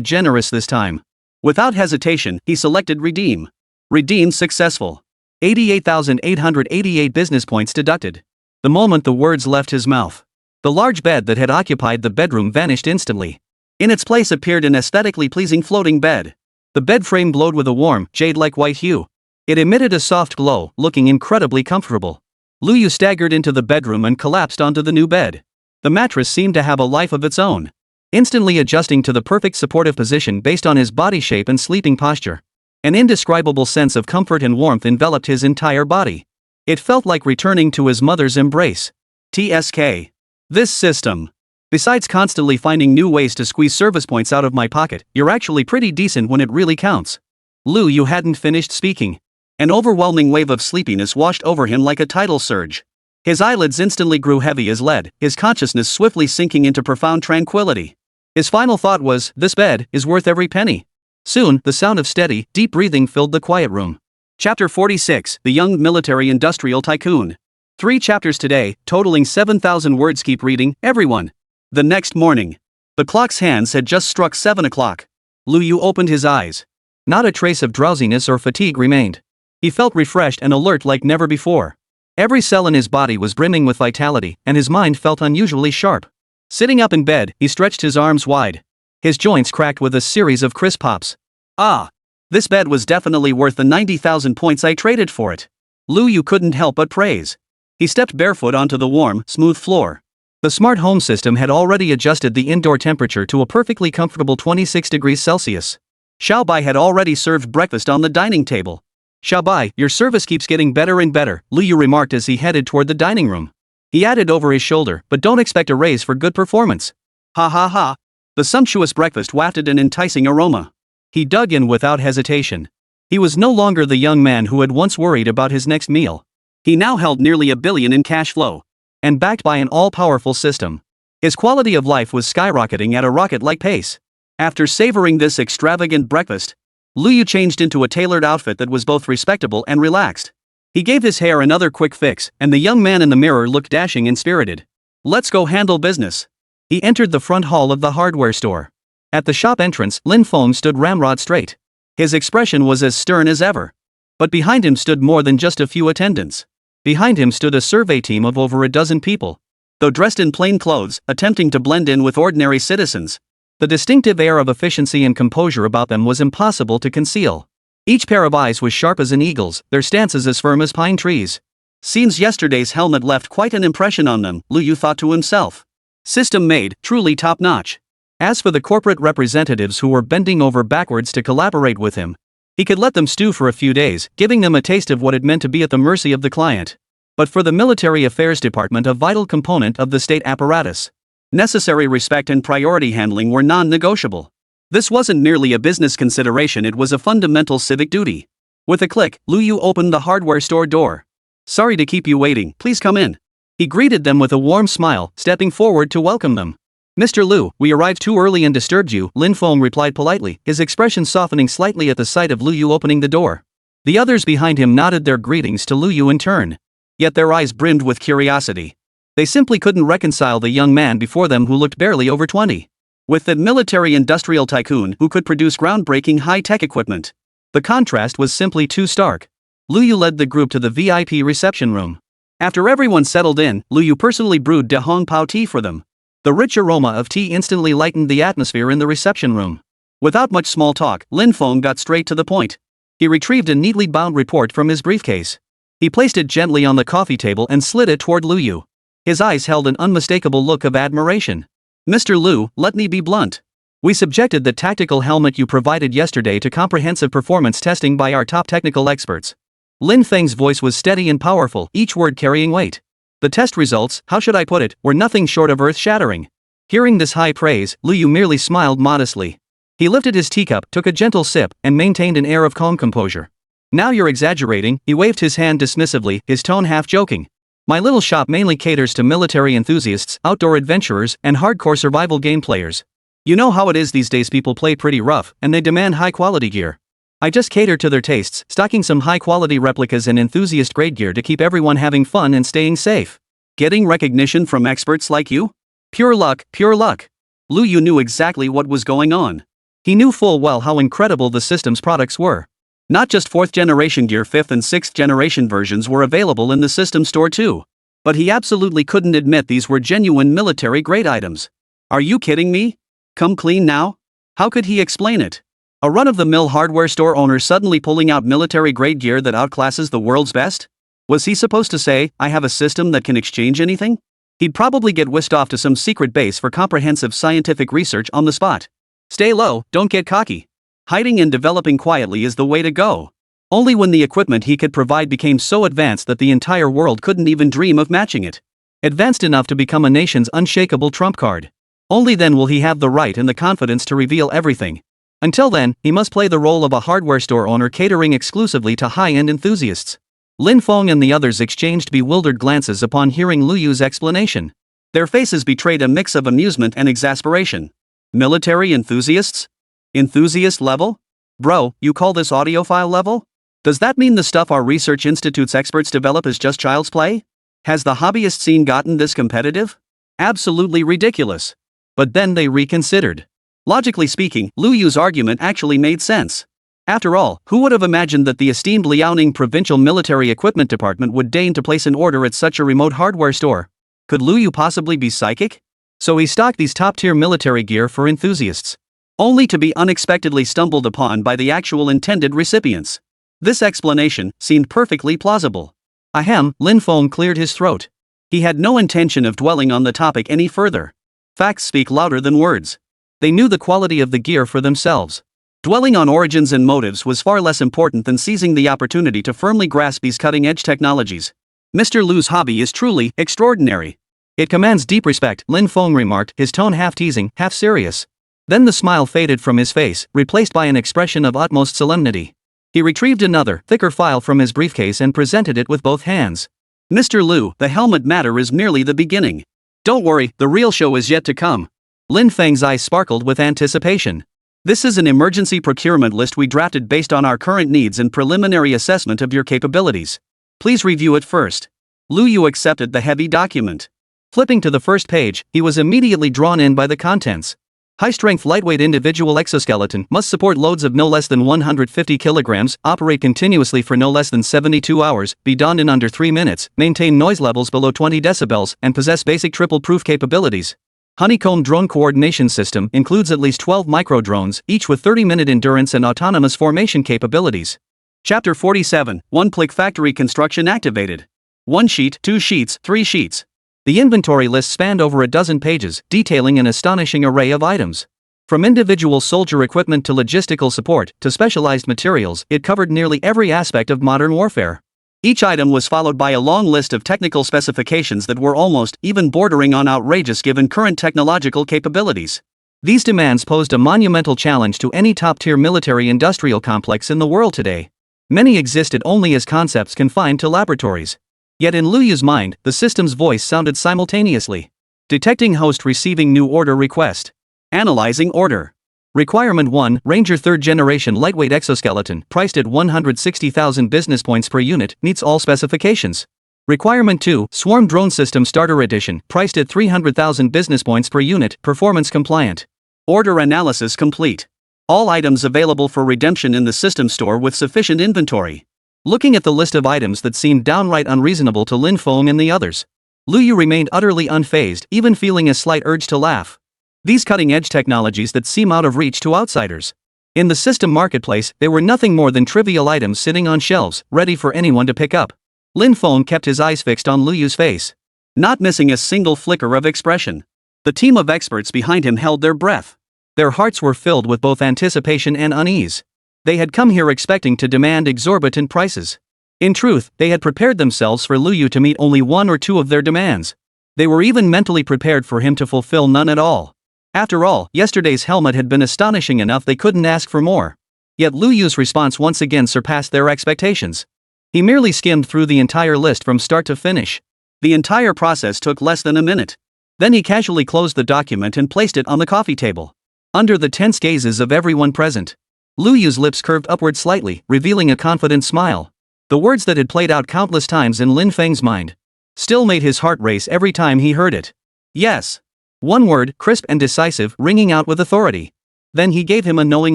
generous this time. Without hesitation, he selected Redeem. Redeem successful. 88,888 business points deducted. The moment the words left his mouth, the large bed that had occupied the bedroom vanished instantly. In its place appeared an aesthetically pleasing floating bed. The bed frame glowed with a warm, jade-like white hue. It emitted a soft glow, looking incredibly comfortable. Lu Yu staggered into the bedroom and collapsed onto the new bed. The mattress seemed to have a life of its own, instantly adjusting to the perfect supportive position based on his body shape and sleeping posture. An indescribable sense of comfort and warmth enveloped his entire body. It felt like returning to his mother's embrace. TSK. This system. Besides constantly finding new ways to squeeze service points out of my pocket, you're actually pretty decent when it really counts. Lu Yu hadn't finished speaking. An overwhelming wave of sleepiness washed over him like a tidal surge. His eyelids instantly grew heavy as lead, his consciousness swiftly sinking into profound tranquility. His final thought was, this bed is worth every penny. Soon, the sound of steady, deep breathing filled the quiet room. Chapter 46, The Young Military Industrial Tycoon. 3 chapters today, totaling 7,000 words. Keep reading, everyone. The next morning. The clock's hands had just struck 7 o'clock. Lu Yu opened his eyes. Not a trace of drowsiness or fatigue remained. He felt refreshed and alert like never before. Every cell in his body was brimming with vitality, and his mind felt unusually sharp. Sitting up in bed, he stretched his arms wide. His joints cracked with a series of crisp pops. Ah! This bed was definitely worth the 90,000 points I traded for it. Lu Yu couldn't help but praise. He stepped barefoot onto the warm, smooth floor. The smart home system had already adjusted the indoor temperature to a perfectly comfortable 26 degrees Celsius. Xiaobai had already served breakfast on the dining table. Xiaobai, your service keeps getting better and better, Lu Yu remarked as he headed toward the dining room. He added over his shoulder, but don't expect a raise for good performance. Ha ha ha. The sumptuous breakfast wafted an enticing aroma. He dug in without hesitation. He was no longer the young man who had once worried about his next meal. He now held nearly $1 billion in cash flow. And backed by an all-powerful system. His quality of life was skyrocketing at a rocket-like pace. After savoring this extravagant breakfast, Lu Yu changed into a tailored outfit that was both respectable and relaxed. He gave his hair another quick fix, and the young man in the mirror looked dashing and spirited. Let's go handle business. He entered the front hall of the hardware store. At the shop entrance, Lin Feng stood ramrod straight. His expression was as stern as ever. But behind him stood more than just a few attendants. Behind him stood a survey team of over a dozen people. Though dressed in plain clothes, attempting to blend in with ordinary citizens, the distinctive air of efficiency and composure about them was impossible to conceal. Each pair of eyes was sharp as an eagle's, their stances as firm as pine trees. Seems yesterday's helmet left quite an impression on them, Lu Yu thought to himself. System made, truly top-notch. As for the corporate representatives who were bending over backwards to collaborate with him, he could let them stew for a few days, giving them a taste of what it meant to be at the mercy of the client. But for the military affairs department, a vital component of the state apparatus, necessary respect and priority handling were non-negotiable. This wasn't merely a business consideration, it was a fundamental civic duty. With a click, Lu Yu opened the hardware store door. Sorry to keep you waiting, please come in. He greeted them with a warm smile, stepping forward to welcome them. Mr. Lu, we arrived too early and disturbed you, Lin Feng replied politely, his expression softening slightly at the sight of Lu Yu opening the door. The others behind him nodded their greetings to Lu Yu in turn. Yet their eyes brimmed with curiosity. They simply couldn't reconcile the young man before them who looked barely over 20. With that military industrial tycoon who could produce groundbreaking high-tech equipment. The contrast was simply too stark. Lu Yu led the group to the VIP reception room. After everyone settled in, Lu Yu personally brewed De Hong Pao tea for them. The rich aroma of tea instantly lightened the atmosphere in the reception room. Without much small talk, Lin Feng got straight to the point. He retrieved a neatly bound report from his briefcase. He placed it gently on the coffee table and slid it toward Lu Yu. His eyes held an unmistakable look of admiration. Mr. Lu, let me be blunt. We subjected the tactical helmet you provided yesterday to comprehensive performance testing by our top technical experts. Lin Feng's voice was steady and powerful, each word carrying weight. The test results, how should I put it, were nothing short of earth-shattering. Hearing this high praise, Lu Yu merely smiled modestly. He lifted his teacup, took a gentle sip, and maintained an air of calm composure. Now you're exaggerating, he waved his hand dismissively, his tone half joking. My little shop mainly caters to military enthusiasts, outdoor adventurers, and hardcore survival game players. You know how it is these days, people play pretty rough, and they demand high-quality gear. I just cater to their tastes, stocking some high-quality replicas and enthusiast-grade gear to keep everyone having fun and staying safe. Getting recognition from experts like you? Pure luck, pure luck. Lu Yu knew exactly what was going on. He knew full well how incredible the system's products were. Not just 4th-generation gear, 5th and 6th-generation versions were available in the system store too. But he absolutely couldn't admit these were genuine military-grade items. Are you kidding me? Come clean now? How could he explain it? A run-of-the-mill hardware store owner suddenly pulling out military-grade gear that outclasses the world's best? Was he supposed to say, I have a system that can exchange anything? He'd probably get whisked off to some secret base for comprehensive scientific research on the spot. Stay low, don't get cocky. Hiding and developing quietly is the way to go. Only when the equipment he could provide became so advanced that the entire world couldn't even dream of matching it. Advanced enough to become a nation's unshakable trump card. Only then will he have the right and the confidence to reveal everything. Until then, he must play the role of a hardware store owner catering exclusively to high-end enthusiasts. Lin Feng and the others exchanged bewildered glances upon hearing Lu Yu's explanation. Their faces betrayed a mix of amusement and exasperation. Military enthusiasts? Enthusiast level? Bro, you call this audiophile level? Does that mean the stuff our research institute's experts develop is just child's play? Has the hobbyist scene gotten this competitive? Absolutely ridiculous. But then they reconsidered. Logically speaking, Lu Yu's argument actually made sense. After all, who would have imagined that the esteemed Liaoning Provincial Military Equipment Department would deign to place an order at such a remote hardware store? Could Lu Yu possibly be psychic? So he stocked these top-tier military gear for enthusiasts, only to be unexpectedly stumbled upon by the actual intended recipients. This explanation seemed perfectly plausible. Ahem, Lin Feng cleared his throat. He had no intention of dwelling on the topic any further. Facts speak louder than words. They knew the quality of the gear for themselves. Dwelling on origins and motives was far less important than seizing the opportunity to firmly grasp these cutting-edge technologies. Mr. Lu's hobby is truly extraordinary. It commands deep respect, Lin Feng remarked, his tone half teasing, half serious. Then the smile faded from his face, replaced by an expression of utmost solemnity. He retrieved another, thicker file from his briefcase and presented it with both hands. Mr. Lu, the helmet matter is merely the beginning. Don't worry, the real show is yet to come. Lin Feng's eyes sparkled with anticipation. This is an emergency procurement list we drafted based on our current needs and preliminary assessment of your capabilities. Please review it first. Lu Yu accepted the heavy document. Flipping to the first page, he was immediately drawn in by the contents. High-strength lightweight individual exoskeleton must support loads of no less than 150 kilograms, operate continuously for no less than 72 hours, be donned in under 3 minutes, maintain noise levels below 20 decibels, and possess basic triple-proof capabilities. Honeycomb drone coordination system includes at least 12 micro-drones, each with 30-minute endurance and autonomous formation capabilities. Chapter 47, One-Click Factory Construction Activated. 1 sheet, 2 sheets, 3 sheets. The inventory list spanned over a dozen pages, detailing an astonishing array of items. From individual soldier equipment to logistical support to specialized materials, it covered nearly every aspect of modern warfare. Each item was followed by a long list of technical specifications that were almost, even bordering on outrageous given current technological capabilities. These demands posed a monumental challenge to any top-tier military-industrial complex in the world today. Many existed only as concepts confined to laboratories. Yet in Lu Yu's mind, the system's voice sounded simultaneously. Detecting host receiving new order request. Analyzing order. Requirement 1, Ranger 3rd Generation Lightweight Exoskeleton, priced at 160,000 business points per unit, meets all specifications. Requirement 2, Swarm Drone System Starter Edition, priced at 300,000 business points per unit, performance compliant. Order analysis complete. All items available for redemption in the system store with sufficient inventory. Looking at the list of items that seemed downright unreasonable to Lin Feng and the others, Lu Yu remained utterly unfazed, even feeling a slight urge to laugh. These cutting-edge technologies that seem out of reach to outsiders. In the system marketplace, they were nothing more than trivial items sitting on shelves, ready for anyone to pick up. Lin Feng kept his eyes fixed on Lu Yu's face, not missing a single flicker of expression. The team of experts behind him held their breath. Their hearts were filled with both anticipation and unease. They had come here expecting to demand exorbitant prices. In truth, they had prepared themselves for Lu Yu to meet only 1 or 2 of their demands. They were even mentally prepared for him to fulfill none at all. After all, yesterday's helmet had been astonishing enough they couldn't ask for more. Yet Lu Yu's response once again surpassed their expectations. He merely skimmed through the entire list from start to finish. The entire process took less than a minute. Then he casually closed the document and placed it on the coffee table. Under the tense gazes of everyone present, Lu Yu's lips curved upward slightly, revealing a confident smile. The words that had played out countless times in Lin Feng's mind still made his heart race every time he heard it. Yes. One word, crisp and decisive, ringing out with authority. Then he gave him a knowing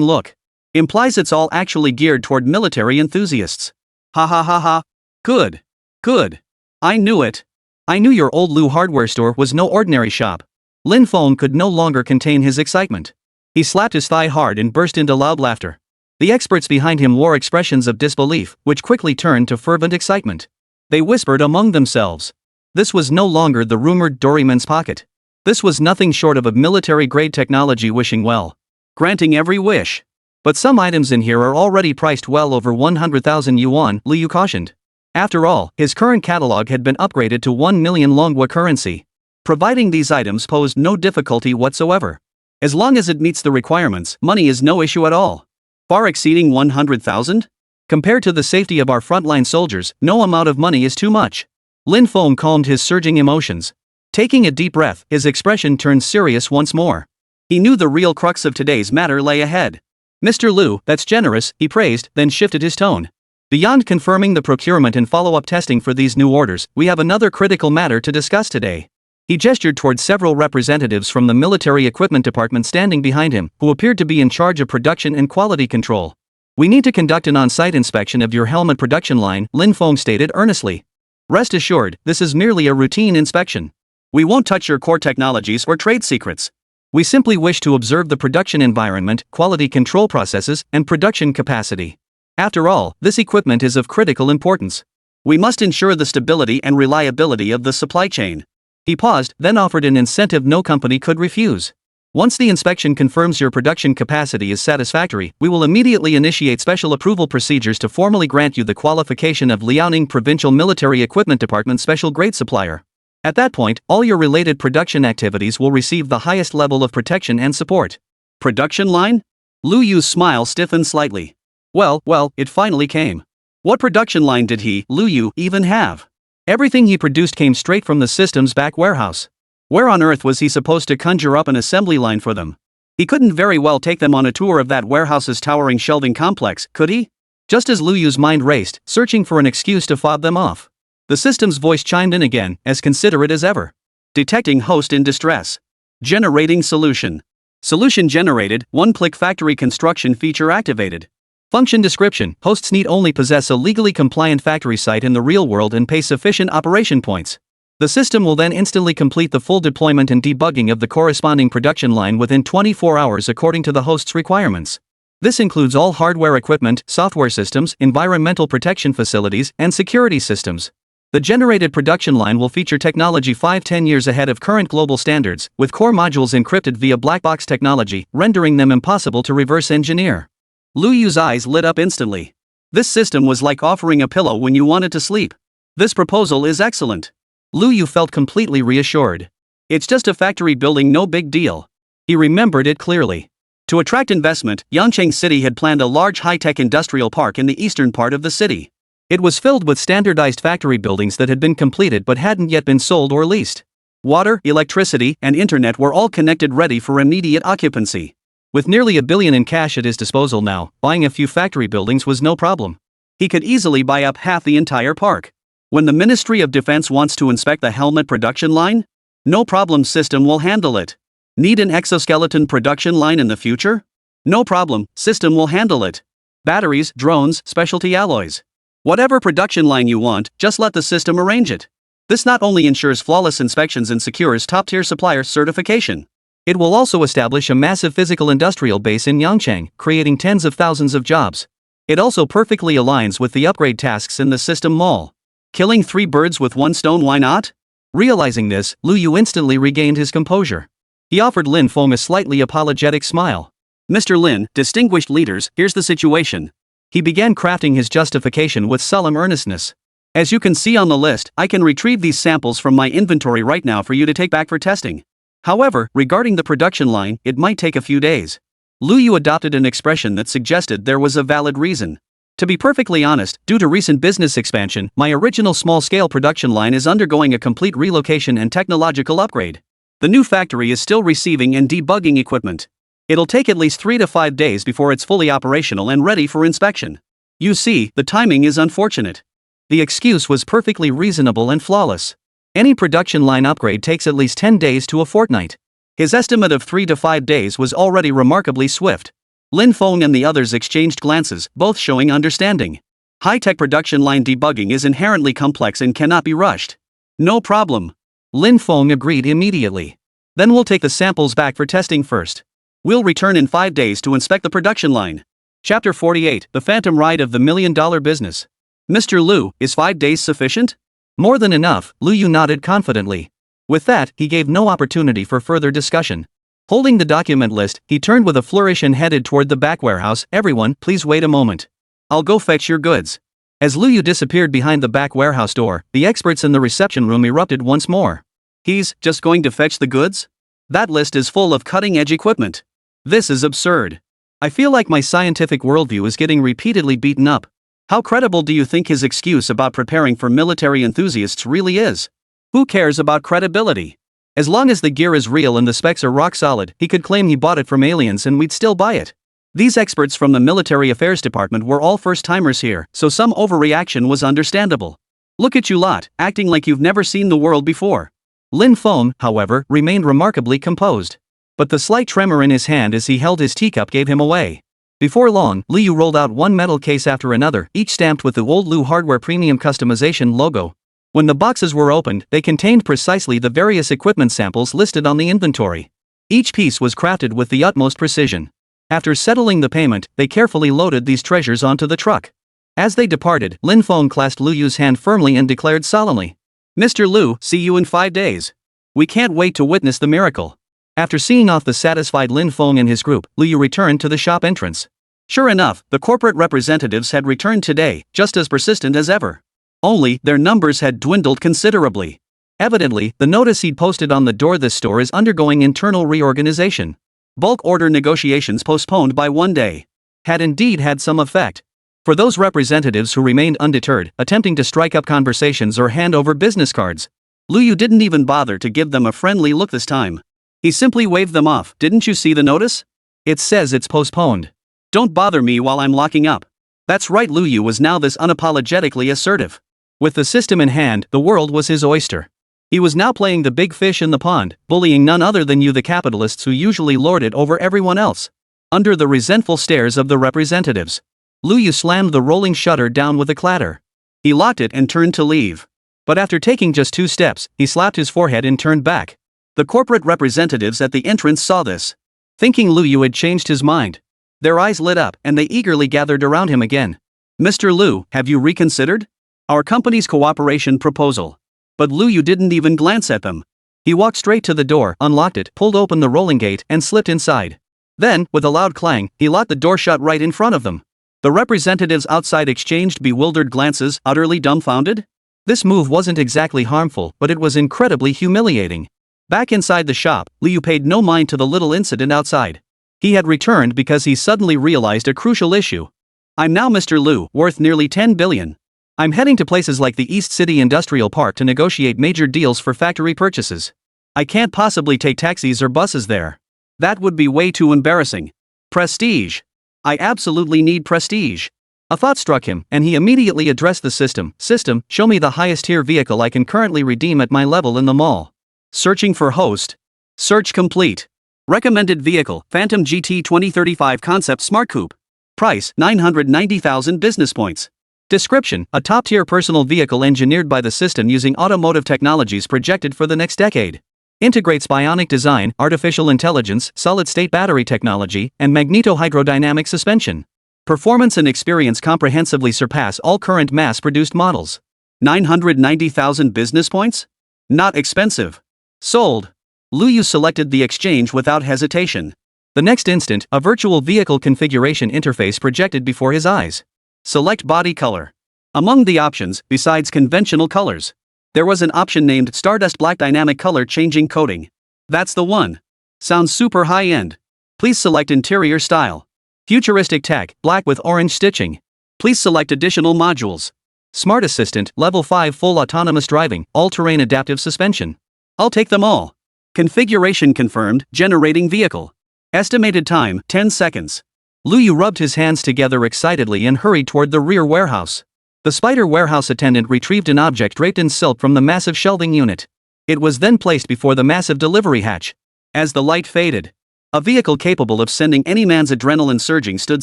look. Implies it's all actually geared toward military enthusiasts. Ha ha ha ha. Good. Good. I knew it. I knew your old Lu hardware store was no ordinary shop. Lin Feng could no longer contain his excitement. He slapped his thigh hard and burst into loud laughter. The experts behind him wore expressions of disbelief, which quickly turned to fervent excitement. They whispered among themselves. This was no longer the rumored Doryman's pocket. This was nothing short of a military-grade technology wishing well. Granting every wish. But some items in here are already priced well over 100,000 yuan, Lu Yu cautioned. After all, his current catalog had been upgraded to 1 million Longhua currency. Providing these items posed no difficulty whatsoever. As long as it meets the requirements, money is no issue at all. Far exceeding 100,000? Compared to the safety of our frontline soldiers, no amount of money is too much. Lin Feng calmed his surging emotions. Taking a deep breath, his expression turned serious once more. He knew the real crux of today's matter lay ahead. Mr. Lu, that's generous, he praised, then shifted his tone. Beyond confirming the procurement and follow-up testing for these new orders, we have another critical matter to discuss today. He gestured towards several representatives from the military equipment department standing behind him, who appeared to be in charge of production and quality control. We need to conduct an on-site inspection of your helmet production line, Lin Feng stated earnestly. Rest assured, this is merely a routine inspection. We won't touch your core technologies or trade secrets. We simply wish to observe the production environment, quality control processes, and production capacity. After all, this equipment is of critical importance. We must ensure the stability and reliability of the supply chain. He paused, then offered an incentive no company could refuse. Once the inspection confirms your production capacity is satisfactory, we will immediately initiate special approval procedures to formally grant you the qualification of Liaoning Provincial Military Equipment Department Special Grade Supplier. At that point, all your related production activities will receive the highest level of protection and support. Production line? Lu Yu's smile stiffened slightly. Well, it finally came. What production line did Lu Yu, even have? Everything he produced came straight from the system's back warehouse. Where on earth was he supposed to conjure up an assembly line for them? He couldn't very well take them on a tour of that warehouse's towering shelving complex, could he? Just as Lu Yu's mind raced, searching for an excuse to fob them off, the system's voice chimed in again, as considerate as ever. Detecting host in distress. Generating solution. Solution generated, one-click factory construction feature activated. Function description: hosts need only possess a legally compliant factory site in the real world and pay sufficient operation points. The system will then instantly complete the full deployment and debugging of the corresponding production line within 24 hours according to the host's requirements. This includes all hardware equipment, software systems, environmental protection facilities, and security systems. The generated production line will feature technology 5-10 years ahead of current global standards, with core modules encrypted via black box technology, rendering them impossible to reverse engineer. Lu Yu's eyes lit up instantly. This system was like offering a pillow when you wanted to sleep. This proposal is excellent. Lu Yu felt completely reassured. It's just a factory building, no big deal. He remembered it clearly. To attract investment, Yangcheng City had planned a large high-tech industrial park in the eastern part of the city. It was filled with standardized factory buildings that had been completed but hadn't yet been sold or leased. Water, electricity, and internet were all connected, ready for immediate occupancy. With nearly $1 billion in cash at his disposal now, buying a few factory buildings was no problem. He could easily buy up half the entire park. When the Ministry of Defense wants to inspect the helmet production line? No problem, system will handle it. Need an exoskeleton production line in the future? No problem, system will handle it. Batteries, drones, specialty alloys. Whatever production line you want, just let the system arrange it. This not only ensures flawless inspections and secures top-tier supplier certification. It will also establish a massive physical industrial base in Yangcheng, creating tens of thousands of jobs. It also perfectly aligns with the upgrade tasks in the system mall. Killing 3 birds with 1 stone, why not? Realizing this, Lu Yu instantly regained his composure. He offered Lin Feng a slightly apologetic smile. Mr. Lin, distinguished leaders, here's the situation. He began crafting his justification with solemn earnestness. As you can see on the list, I can retrieve these samples from my inventory right now for you to take back for testing. However, regarding the production line, it might take a few days. Lu Yu adopted an expression that suggested there was a valid reason. To be perfectly honest, due to recent business expansion, my original small-scale production line is undergoing a complete relocation and technological upgrade. The new factory is still receiving and debugging equipment. It'll take at least 3 to 5 days before it's fully operational and ready for inspection. You see, the timing is unfortunate. The excuse was perfectly reasonable and flawless. Any production line upgrade takes at least 10 days to a fortnight. His estimate of 3 to 5 days was already remarkably swift. Lin Feng and the others exchanged glances, both showing understanding. High-tech production line debugging is inherently complex and cannot be rushed. No problem. Lin Feng agreed immediately. Then we'll take the samples back for testing first. We'll return in 5 days to inspect the production line. Chapter 48, The Phantom Ride of the $1 Million Business. Mr. Lu, is 5 days sufficient? More than enough, Lu Yu nodded confidently. With that, he gave no opportunity for further discussion. Holding the document list, he turned with a flourish and headed toward the back warehouse. Everyone, please wait a moment. I'll go fetch your goods. As Lu Yu disappeared behind the back warehouse door, the experts in the reception room erupted once more. He's just going to fetch the goods? That list is full of cutting-edge equipment. This is absurd. I feel like my scientific worldview is getting repeatedly beaten up. How credible do you think his excuse about preparing for military enthusiasts really is? Who cares about credibility? As long as the gear is real and the specs are rock solid, he could claim he bought it from aliens and we'd still buy it. These experts from the military affairs department were all first-timers here, so some overreaction was understandable. Look at you lot, acting like you've never seen the world before. Lin Feng, however, remained remarkably composed. But the slight tremor in his hand as he held his teacup gave him away. Before long, Liu rolled out one metal case after another, each stamped with the old Lu Hardware Premium Customization logo. When the boxes were opened, they contained precisely the various equipment samples listed on the inventory. Each piece was crafted with the utmost precision. After settling the payment, they carefully loaded these treasures onto the truck. As they departed, Lin Feng clasped Lu Yu's hand firmly and declared solemnly, "Mr. Lu, see you in 5 days. We can't wait to witness the miracle." After seeing off the satisfied Lin Feng and his group, Lu Yu returned to the shop entrance. Sure enough, the corporate representatives had returned today, just as persistent as ever. Only, their numbers had dwindled considerably. Evidently, the notice he'd posted on the door, "This store is undergoing internal reorganization. Bulk order negotiations postponed by 1 day," had indeed had some effect. For those representatives who remained undeterred, attempting to strike up conversations or hand over business cards, Lu Yu didn't even bother to give them a friendly look this time. He simply waved them off. "Didn't you see the notice? It says it's postponed. Don't bother me while I'm locking up." That's right, Lu Yu was now this unapologetically assertive. With the system in hand, the world was his oyster. He was now playing the big fish in the pond, bullying none other than you, the capitalists who usually lord it over everyone else. Under the resentful stares of the representatives, Lu Yu slammed the rolling shutter down with a clatter. He locked it and turned to leave. But after taking just 2 steps, he slapped his forehead and turned back. The corporate representatives at the entrance saw this. Thinking Lu Yu had changed his mind, their eyes lit up and they eagerly gathered around him again. "Mr. Lu, have you reconsidered our company's cooperation proposal?" But Lu Yu didn't even glance at them. He walked straight to the door, unlocked it, pulled open the rolling gate, and slipped inside. Then, with a loud clang, he locked the door shut right in front of them. The representatives outside exchanged bewildered glances, utterly dumbfounded. This move wasn't exactly harmful, but it was incredibly humiliating. Back inside the shop, Liu paid no mind to the little incident outside. He had returned because he suddenly realized a crucial issue. "I'm now Mr. Lu, worth nearly 10 billion. I'm heading to places like the East City Industrial Park to negotiate major deals for factory purchases. I can't possibly take taxis or buses there. That would be way too embarrassing. Prestige. I absolutely need prestige." A thought struck him, and he immediately addressed the system. "System, show me the highest tier vehicle I can currently redeem at my level in the mall." Searching for host. Search complete. Recommended vehicle, Phantom GT 2035 Concept Smart Coupe. Price, 990,000 business points. Description, a top-tier personal vehicle engineered by the system using automotive technologies projected for the next decade. Integrates bionic design, artificial intelligence, solid-state battery technology, and magneto-hydrodynamic suspension. Performance and experience comprehensively surpass all current mass-produced models. 990,000 business points? Not expensive. Sold. Lu Yu selected the exchange without hesitation. The next instant, a virtual vehicle configuration interface projected before his eyes. Select body color. Among the options, besides conventional colors, there was an option named Stardust Black Dynamic Color Changing Coating. That's the one. Sounds super high-end. Please select interior style. Futuristic tech, black with orange stitching. Please select additional modules. Smart Assistant, Level 5 Full Autonomous Driving, All-Terrain Adaptive Suspension. I'll take them all. Configuration confirmed, generating vehicle. Estimated time, 10 seconds. Lu Yu rubbed his hands together excitedly and hurried toward the rear warehouse. The spider warehouse attendant retrieved an object draped in silk from the massive shelving unit. It was then placed before the massive delivery hatch. As the light faded, a vehicle capable of sending any man's adrenaline surging stood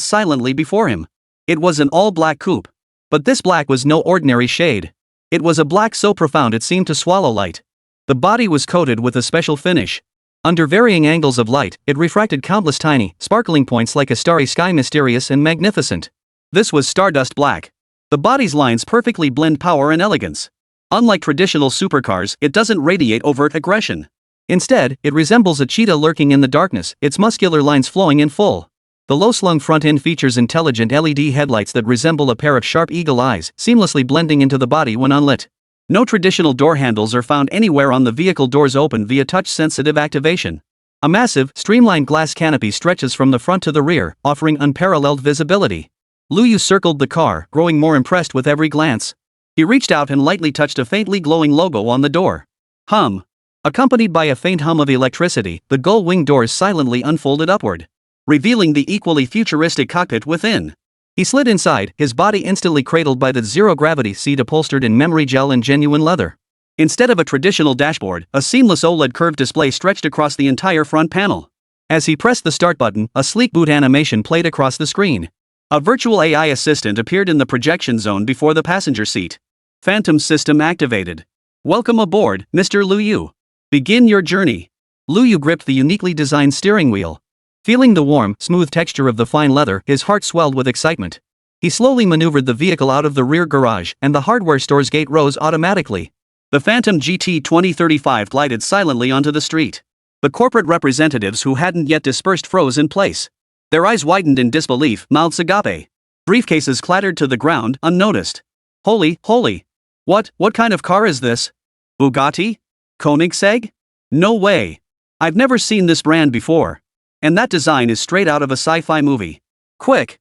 silently before him. It was an all-black coupe. But this black was no ordinary shade. It was a black so profound it seemed to swallow light. The body was coated with a special finish. Under varying angles of light, it refracted countless tiny, sparkling points like a starry sky, mysterious and magnificent. This was Stardust Black. The body's lines perfectly blend power and elegance. Unlike traditional supercars, it doesn't radiate overt aggression. Instead, it resembles a cheetah lurking in the darkness, its muscular lines flowing in full. The low-slung front end features intelligent LED headlights that resemble a pair of sharp eagle eyes, seamlessly blending into the body when unlit. No traditional door handles are found anywhere on the vehicle. Doors open via touch-sensitive activation. A massive, streamlined glass canopy stretches from the front to the rear, offering unparalleled visibility. Lu Yu circled the car, growing more impressed with every glance. He reached out and lightly touched a faintly glowing logo on the door. Hum. Accompanied by a faint hum of electricity, the gull-wing doors silently unfolded upward. revealing the equally futuristic cockpit within. He slid inside, his body instantly cradled by the zero-gravity seat upholstered in memory gel and genuine leather. Instead of a traditional dashboard, a seamless OLED curved display stretched across the entire front panel. As he pressed the start button, a sleek boot animation played across the screen. A virtual AI assistant appeared in the projection zone before the passenger seat. Phantom system activated. Welcome aboard, Mr. Liu Yu. Begin your journey. Liu Yu gripped the uniquely designed steering wheel. Feeling the warm, smooth texture of the fine leather, his heart swelled with excitement. He slowly maneuvered the vehicle out of the rear garage, and the hardware store's gate rose automatically. The Phantom GT 2035 glided silently onto the street. The corporate representatives who hadn't yet dispersed froze in place. Their eyes widened in disbelief, mouths agape. Briefcases clattered to the ground, unnoticed. Holy. What kind of car is this? Bugatti? Koenigsegg? No way. I've never seen this brand before. And that design is straight out of a sci-fi movie. Quick,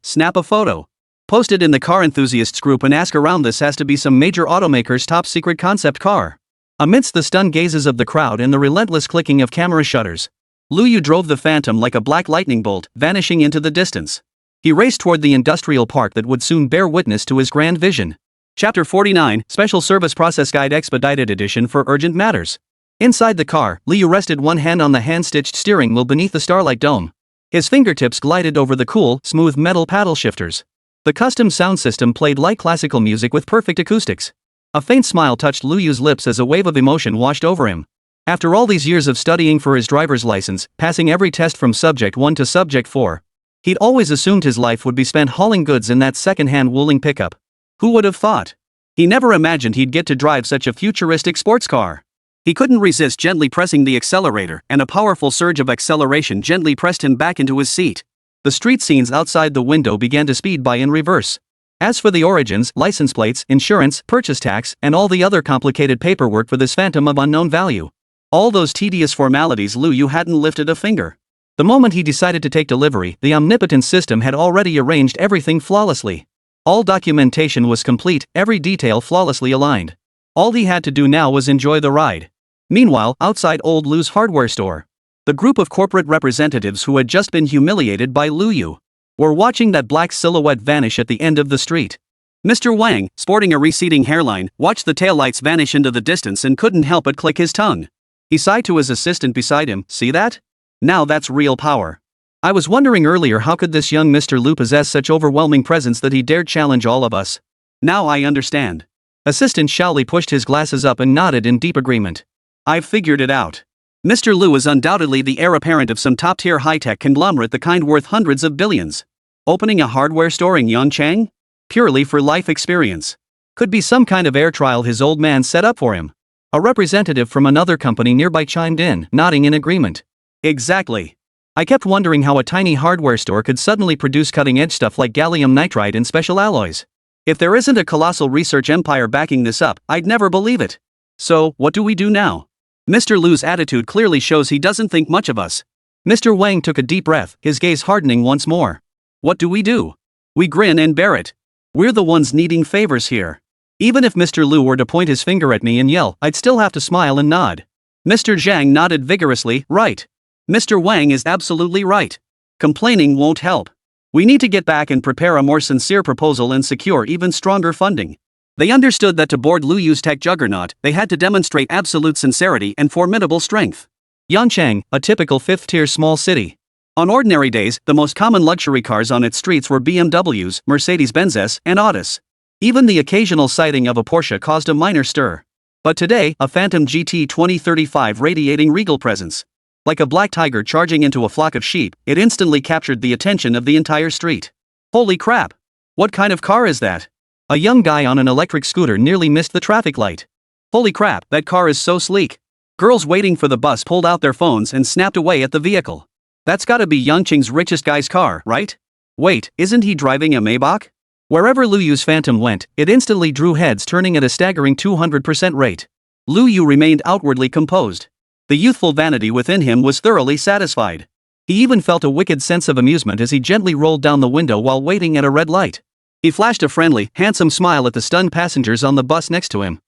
snap a photo. Post it in the car enthusiasts group and ask around. This has to be some major automaker's top secret concept car. Amidst the stunned gazes of the crowd and the relentless clicking of camera shutters, Liu Yu drove the Phantom like a black lightning bolt, vanishing into the distance. He raced toward the industrial park that would soon bear witness to his grand vision. Chapter 49, Special Service Process Guide Expedited Edition for Urgent Matters. Inside the car, Liu rested one hand on the hand-stitched steering wheel beneath the starlight dome. His fingertips glided over the cool, smooth metal paddle shifters. The custom sound system played light classical music with perfect acoustics. A faint smile touched Liu Yu's lips as a wave of emotion washed over him. After all these years of studying for his driver's license, passing every test from Subject 1 to Subject 4, he'd always assumed his life would be spent hauling goods in that second-hand Wuling pickup. Who would have thought? He never imagined he'd get to drive such a futuristic sports car. He couldn't resist gently pressing the accelerator, and a powerful surge of acceleration gently pressed him back into his seat. The street scenes outside the window began to speed by in reverse. As for the origins, license plates, insurance, purchase tax, and all the other complicated paperwork for this Phantom of unknown value, all those tedious formalities, Liu Yu hadn't lifted a finger. The moment he decided to take delivery, the omnipotent system had already arranged everything flawlessly. All documentation was complete, every detail flawlessly aligned. All he had to do now was enjoy the ride. Meanwhile, outside old Liu's hardware store, the group of corporate representatives who had just been humiliated by Liu Yu were watching that black silhouette vanish at the end of the street. Mr. Wang, sporting a receding hairline, watched the taillights vanish into the distance and couldn't help but click his tongue. He sighed to his assistant beside him. See that? Now that's real power. I was wondering earlier, how could this young Mr. Liu possess such overwhelming presence that he dared challenge all of us? Now I understand. Assistant Shaoli pushed his glasses up and nodded in deep agreement. I've figured it out. Mr. Liu is undoubtedly the heir apparent of some top-tier high-tech conglomerate, the kind worth hundreds of billions. Opening a hardware store in Yangchang? Purely for life experience. Could be some kind of air trial his old man set up for him. A representative from another company nearby chimed in, nodding in agreement. Exactly. I kept wondering how a tiny hardware store could suddenly produce cutting-edge stuff like gallium nitride and special alloys. If there isn't a colossal research empire backing this up, I'd never believe it. So, what do we do now? Mr. Liu's attitude clearly shows he doesn't think much of us. Mr. Wang took a deep breath, his gaze hardening once more. What do? We grin and bear it. We're the ones needing favors here. Even if Mr. Liu were to point his finger at me and yell, I'd still have to smile and nod. Mr. Zhang nodded vigorously. Right. Mr. Wang is absolutely right. Complaining won't help. We need to get back and prepare a more sincere proposal and secure even stronger funding. They understood that to board Liu Yu's tech juggernaut, they had to demonstrate absolute sincerity and formidable strength. Yancheng, a typical fifth-tier small city. On ordinary days, the most common luxury cars on its streets were BMWs, Mercedes-Benzes, and Audis. Even the occasional sighting of a Porsche caused a minor stir. But today, a Phantom GT 2035 radiating regal presence. Like a black tiger charging into a flock of sheep, it instantly captured the attention of the entire street. Holy crap! What kind of car is that? A young guy on an electric scooter nearly missed the traffic light. Holy crap, that car is so sleek. Girls waiting for the bus pulled out their phones and snapped away at the vehicle. That's gotta be Yangcheng's richest guy's car, right? Wait, isn't he driving a Maybach? Wherever Liu Yu's Phantom went, it instantly drew heads, turning at a staggering 200% rate. Liu Yu remained outwardly composed. The youthful vanity within him was thoroughly satisfied. He even felt a wicked sense of amusement as he gently rolled down the window while waiting at a red light. He flashed a friendly, handsome smile at the stunned passengers on the bus next to him.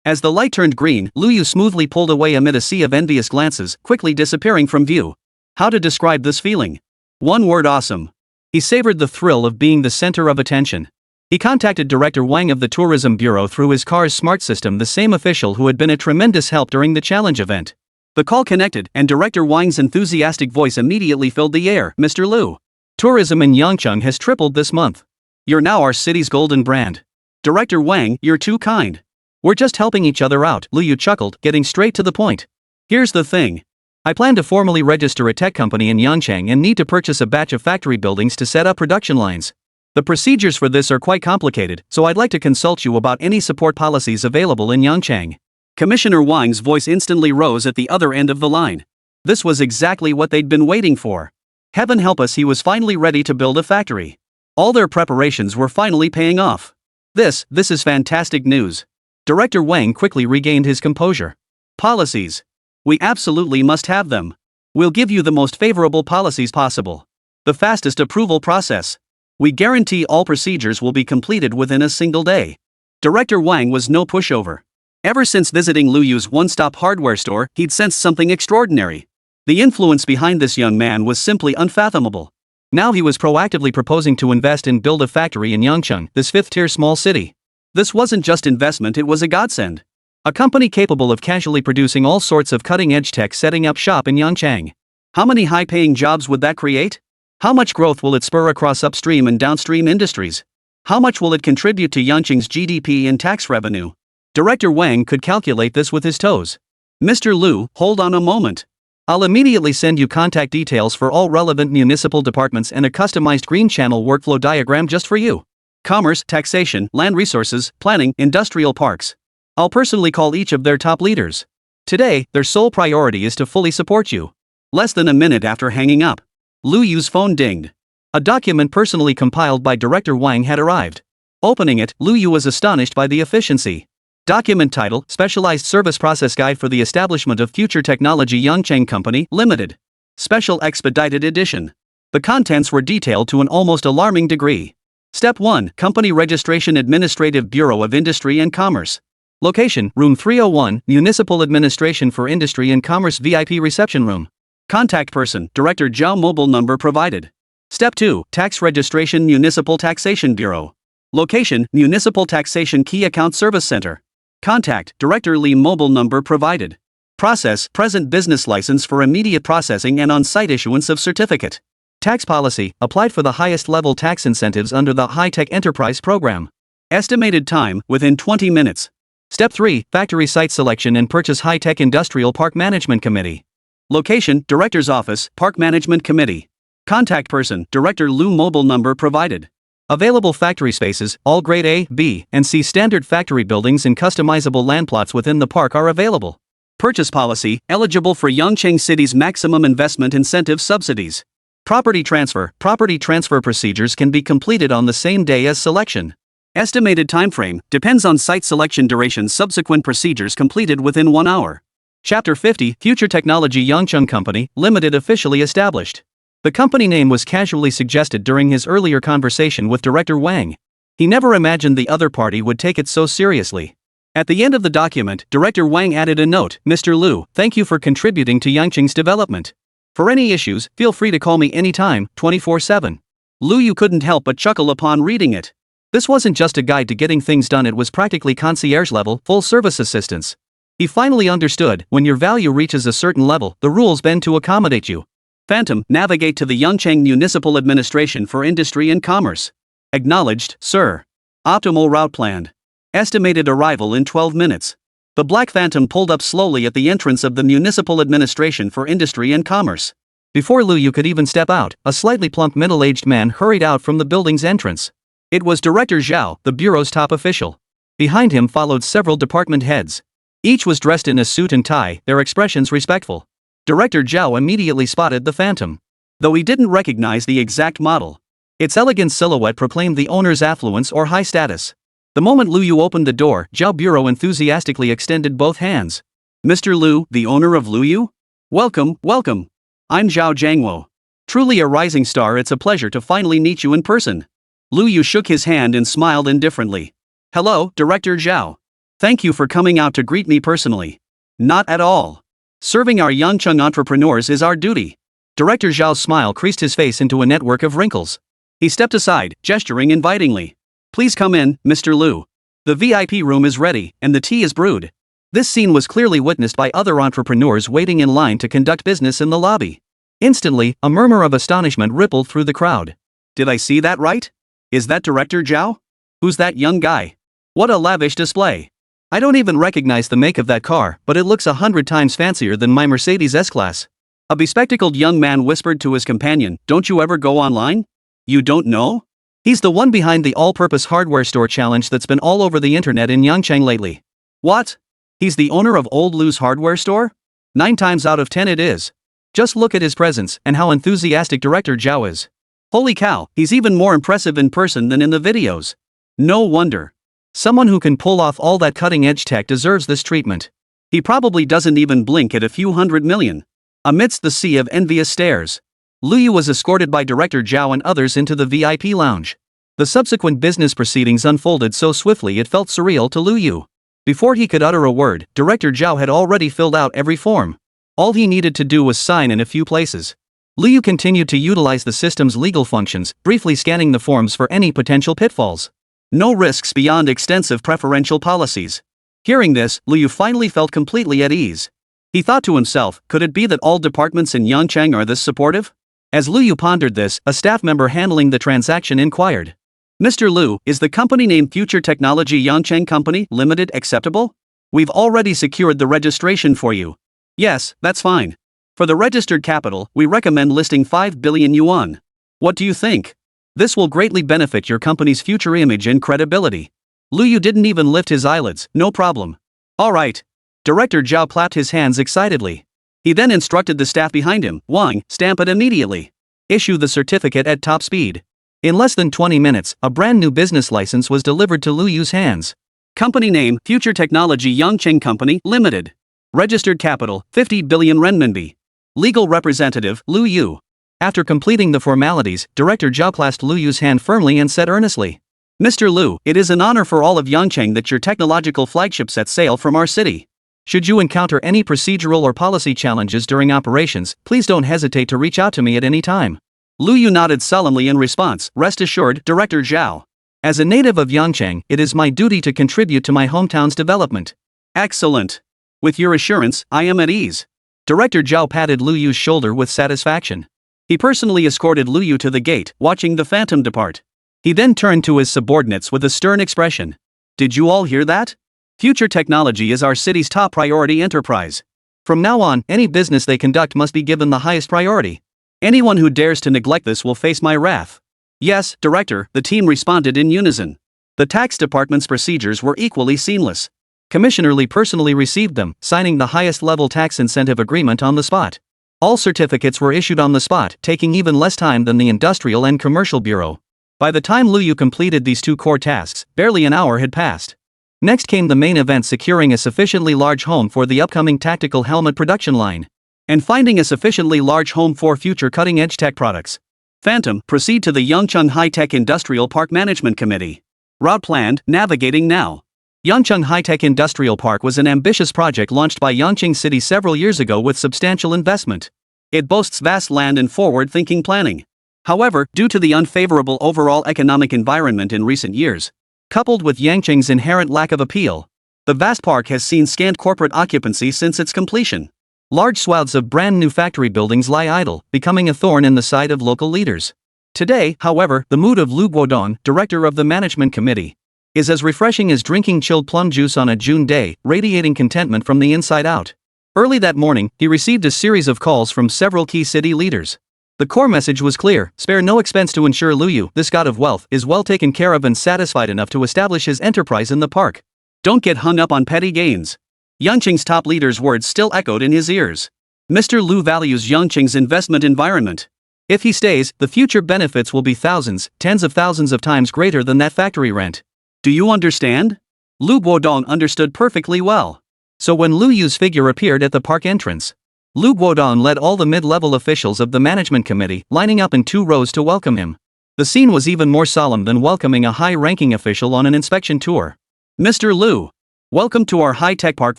As the light turned green, Lu Yu smoothly pulled away amid a sea of envious glances, quickly disappearing from view. How to describe this feeling? One word: awesome. He savored the thrill of being the center of attention. He contacted Director Wang of the Tourism Bureau through his car's smart system, the same official who had been a tremendous help during the challenge event. The call connected, and Director Wang's enthusiastic voice immediately filled the air. Mr. Lu, tourism in Yangcheng has tripled this month. You're now our city's golden brand. Director Wang, you're too kind. We're just helping each other out, Lu Yu chuckled, getting straight to the point. Here's the thing. I plan to formally register a tech company in Yangcheng and need to purchase a batch of factory buildings to set up production lines. The procedures for this are quite complicated, so I'd like to consult you about any support policies available in Yangcheng. Commissioner Wang's voice instantly rose at the other end of the line. This was exactly what they'd been waiting for. Heaven help us, he was finally ready to build a factory. All their preparations were finally paying off. This is fantastic news. Director Wang quickly regained his composure. Policies. We absolutely must have them. We'll give you the most favorable policies possible. The fastest approval process. We guarantee all procedures will be completed within a single day. Director Wang was no pushover. Ever since visiting Lu Yu's one-stop hardware store, he'd sensed something extraordinary. The influence behind this young man was simply unfathomable. Now he was proactively proposing to invest and build a factory in Yangcheng, this fifth-tier small city. This wasn't just investment, it was a godsend. A company capable of casually producing all sorts of cutting-edge tech setting up shop in Yangcheng. How many high-paying jobs would that create? How much growth will it spur across upstream and downstream industries? How much will it contribute to Yangcheng's GDP and tax revenue? Director Wang could calculate this with his toes. Mr. Lu, hold on a moment. I'll immediately send you contact details for all relevant municipal departments and a customized green channel workflow diagram just for you. Commerce, taxation, land resources, planning, industrial parks. I'll personally call each of their top leaders. Today, their sole priority is to fully support you. Less than a minute after hanging up, Lu Yu's phone dinged. A document personally compiled by Director Wang had arrived. Opening it, Lu Yu was astonished by the efficiency. Document title: Specialized Service Process Guide for the Establishment of Future Technology Yangcheng Company, Limited. Special Expedited Edition. The contents were detailed to an almost alarming degree. Step 1: Company Registration, Administrative Bureau of Industry and Commerce. Location: Room 301, Municipal Administration for Industry and Commerce VIP Reception Room. Contact person: Director Zhao. Mobile number provided. Step 2: Tax Registration, Municipal Taxation Bureau. Location: Municipal Taxation Key Account Service Center. Contact: Director Li. Mobile number provided. Process: Present business license for immediate processing and on-site issuance of certificate. Tax policy: Applied for the highest level tax incentives under the High-Tech Enterprise Program. Estimated time: within 20 minutes. Step 3: Factory Site Selection and Purchase, High-Tech Industrial Park Management Committee. Location: Director's Office, Park Management Committee. Contact person: Director Lu. Mobile number provided. Available factory spaces: all grade A, B, and C standard factory buildings and customizable land plots within the park are available. Purchase policy: eligible for Yangcheng City's maximum investment incentive subsidies. Property transfer procedures can be completed on the same day as selection. Estimated timeframe depends on site selection duration. Subsequent procedures completed within 1 hour. Chapter 50: Future Technology Yangcheng Company, Limited officially established. The company name was casually suggested during his earlier conversation with Director Wang. He never imagined the other party would take it so seriously. At the end of the document, Director Wang added a note: Mr. Lu, thank you for contributing to Yangcheng's development. For any issues, feel free to call me anytime, 24/7. Lu Yu couldn't help but chuckle upon reading it. This wasn't just a guide to getting things done, it was practically concierge-level, full-service assistance. He finally understood: when your value reaches a certain level, the rules bend to accommodate you. Phantom: navigate to the Yangcheng Municipal Administration for Industry and Commerce. Acknowledged, sir. Optimal route planned. Estimated arrival in 12 minutes. The Black Phantom pulled up slowly at the entrance of the Municipal Administration for Industry and Commerce. Before Lu Yu could even step out, a slightly plump middle-aged man hurried out from the building's entrance. It was Director Zhao, the bureau's top official. Behind him followed several department heads. Each was dressed in a suit and tie, their expressions respectful. Director Zhao immediately spotted the Phantom, though he didn't recognize the exact model. Its elegant silhouette proclaimed the owner's affluence or high status. The moment Lu Yu opened the door, Zhao Bureau enthusiastically extended both hands. Mr. Lu, the owner of Lu Yu? Welcome, welcome. I'm Zhao Jiangwo. Truly a rising star, it's a pleasure to finally meet you in person. Lu Yu shook his hand and smiled indifferently. Hello, Director Zhao. Thank you for coming out to greet me personally. Not at all. Serving our Yangcheng entrepreneurs is our duty. Director Zhao's smile creased his face into a network of wrinkles. He stepped aside, gesturing invitingly. Please come in, Mr. Lu. The VIP room is ready, and the tea is brewed. This scene was clearly witnessed by other entrepreneurs waiting in line to conduct business in the lobby. Instantly, a murmur of astonishment rippled through the crowd. Did I see that right? Is that Director Zhao? Who's that young guy? What a lavish display. I don't even recognize the make of that car, but it looks 100 times fancier than my Mercedes S-Class. A bespectacled young man whispered to his companion, don't you ever go online? You don't know? He's the one behind the all-purpose hardware store challenge that's been all over the internet in Yangcheng lately. What? He's the owner of Old Lou's hardware store? 9 times out of 10 it is. Just look at his presence and how enthusiastic Director Zhao is. Holy cow, he's even more impressive in person than in the videos. No wonder. Someone who can pull off all that cutting-edge tech deserves this treatment. He probably doesn't even blink at a few 100 million. Amidst the sea of envious stares, Lu Yu was escorted by Director Zhao and others into the VIP lounge. The subsequent business proceedings unfolded so swiftly it felt surreal to Lu Yu. Before he could utter a word, Director Zhao had already filled out every form. All he needed to do was sign in a few places. Lu Yu continued to utilize the system's legal functions, briefly scanning the forms for any potential pitfalls. No risks beyond extensive preferential policies. Hearing this, Lu Yu finally felt completely at ease. He thought to himself, could it be that all departments in Yangcheng are this supportive? As Lu Yu pondered this, a staff member handling the transaction inquired. Mr. Lu, is the company name Future Technology Yangcheng Company Limited acceptable? We've already secured the registration for you. Yes, that's fine. For the registered capital, we recommend listing 5 billion yuan. What do you think? This will greatly benefit your company's future image and credibility. Lu Yu didn't even lift his eyelids, no problem. All right. Director Zhao clapped his hands excitedly. He then instructed the staff behind him, Wang, stamp it immediately. Issue the certificate at top speed. In less than 20 minutes, a brand new business license was delivered to Lu Yu's hands. Company name, Future Technology Yangcheng Company Limited. Registered capital, 50 billion renminbi. Legal representative, Lu Yu. After completing the formalities, Director Zhao clasped Lu Yu's hand firmly and said earnestly, Mr. Lu, it is an honor for all of Yangcheng that your technological flagship sets sail from our city. Should you encounter any procedural or policy challenges during operations, please don't hesitate to reach out to me at any time. Lu Yu nodded solemnly in response, rest assured, Director Zhao. As a native of Yangcheng, it is my duty to contribute to my hometown's development. Excellent. With your assurance, I am at ease. Director Zhao patted Lu Yu's shoulder with satisfaction. He personally escorted Lu Yu to the gate, watching the phantom depart. He then turned to his subordinates with a stern expression. Did you all hear that? Future Technology is our city's top priority enterprise. From now on, any business they conduct must be given the highest priority. Anyone who dares to neglect this will face my wrath. Yes, Director, the team responded in unison. The tax department's procedures were equally seamless. Commissioner Li personally received them, signing the highest level tax incentive agreement on the spot. All certificates were issued on the spot, taking even less time than the Industrial and Commercial Bureau. By the time Lu Yu completed these 2 core tasks, barely an hour had passed. Next came the main event, securing a sufficiently large home for the upcoming tactical helmet production line. And finding a sufficiently large home for future cutting-edge tech products. Phantom, proceed to the Yangcheng High-Tech Industrial Park Management Committee. Route planned, navigating now. Yangcheng High-Tech Industrial Park was an ambitious project launched by Yangcheng City several years ago with substantial investment. It boasts vast land and forward-thinking planning. However, due to the unfavorable overall economic environment in recent years, coupled with Yangcheng's inherent lack of appeal, the vast park has seen scant corporate occupancy since its completion. Large swaths of brand new factory buildings lie idle, becoming a thorn in the side of local leaders. Today, however, the mood of Lu Guodong, director of the management committee, is as refreshing as drinking chilled plum juice on a June day, radiating contentment from the inside out. Early that morning, he received a series of calls from several key city leaders. The core message was clear: spare no expense to ensure Lu Yu, this god of wealth, is well taken care of and satisfied enough to establish his enterprise in the park. Don't get hung up on petty gains. Yangcheng's top leader's words still echoed in his ears. Mr. Lu values Yangcheng's investment environment. If he stays, the future benefits will be thousands, tens of thousands of times greater than that factory rent. Do you understand? Lu Guodong understood perfectly well. So when Lu Yu's figure appeared at the park entrance, Lu Guodong led all the mid-level officials of the management committee, lining up in 2 rows to welcome him. The scene was even more solemn than welcoming a high-ranking official on an inspection tour. Mr. Lu. Welcome to our high-tech park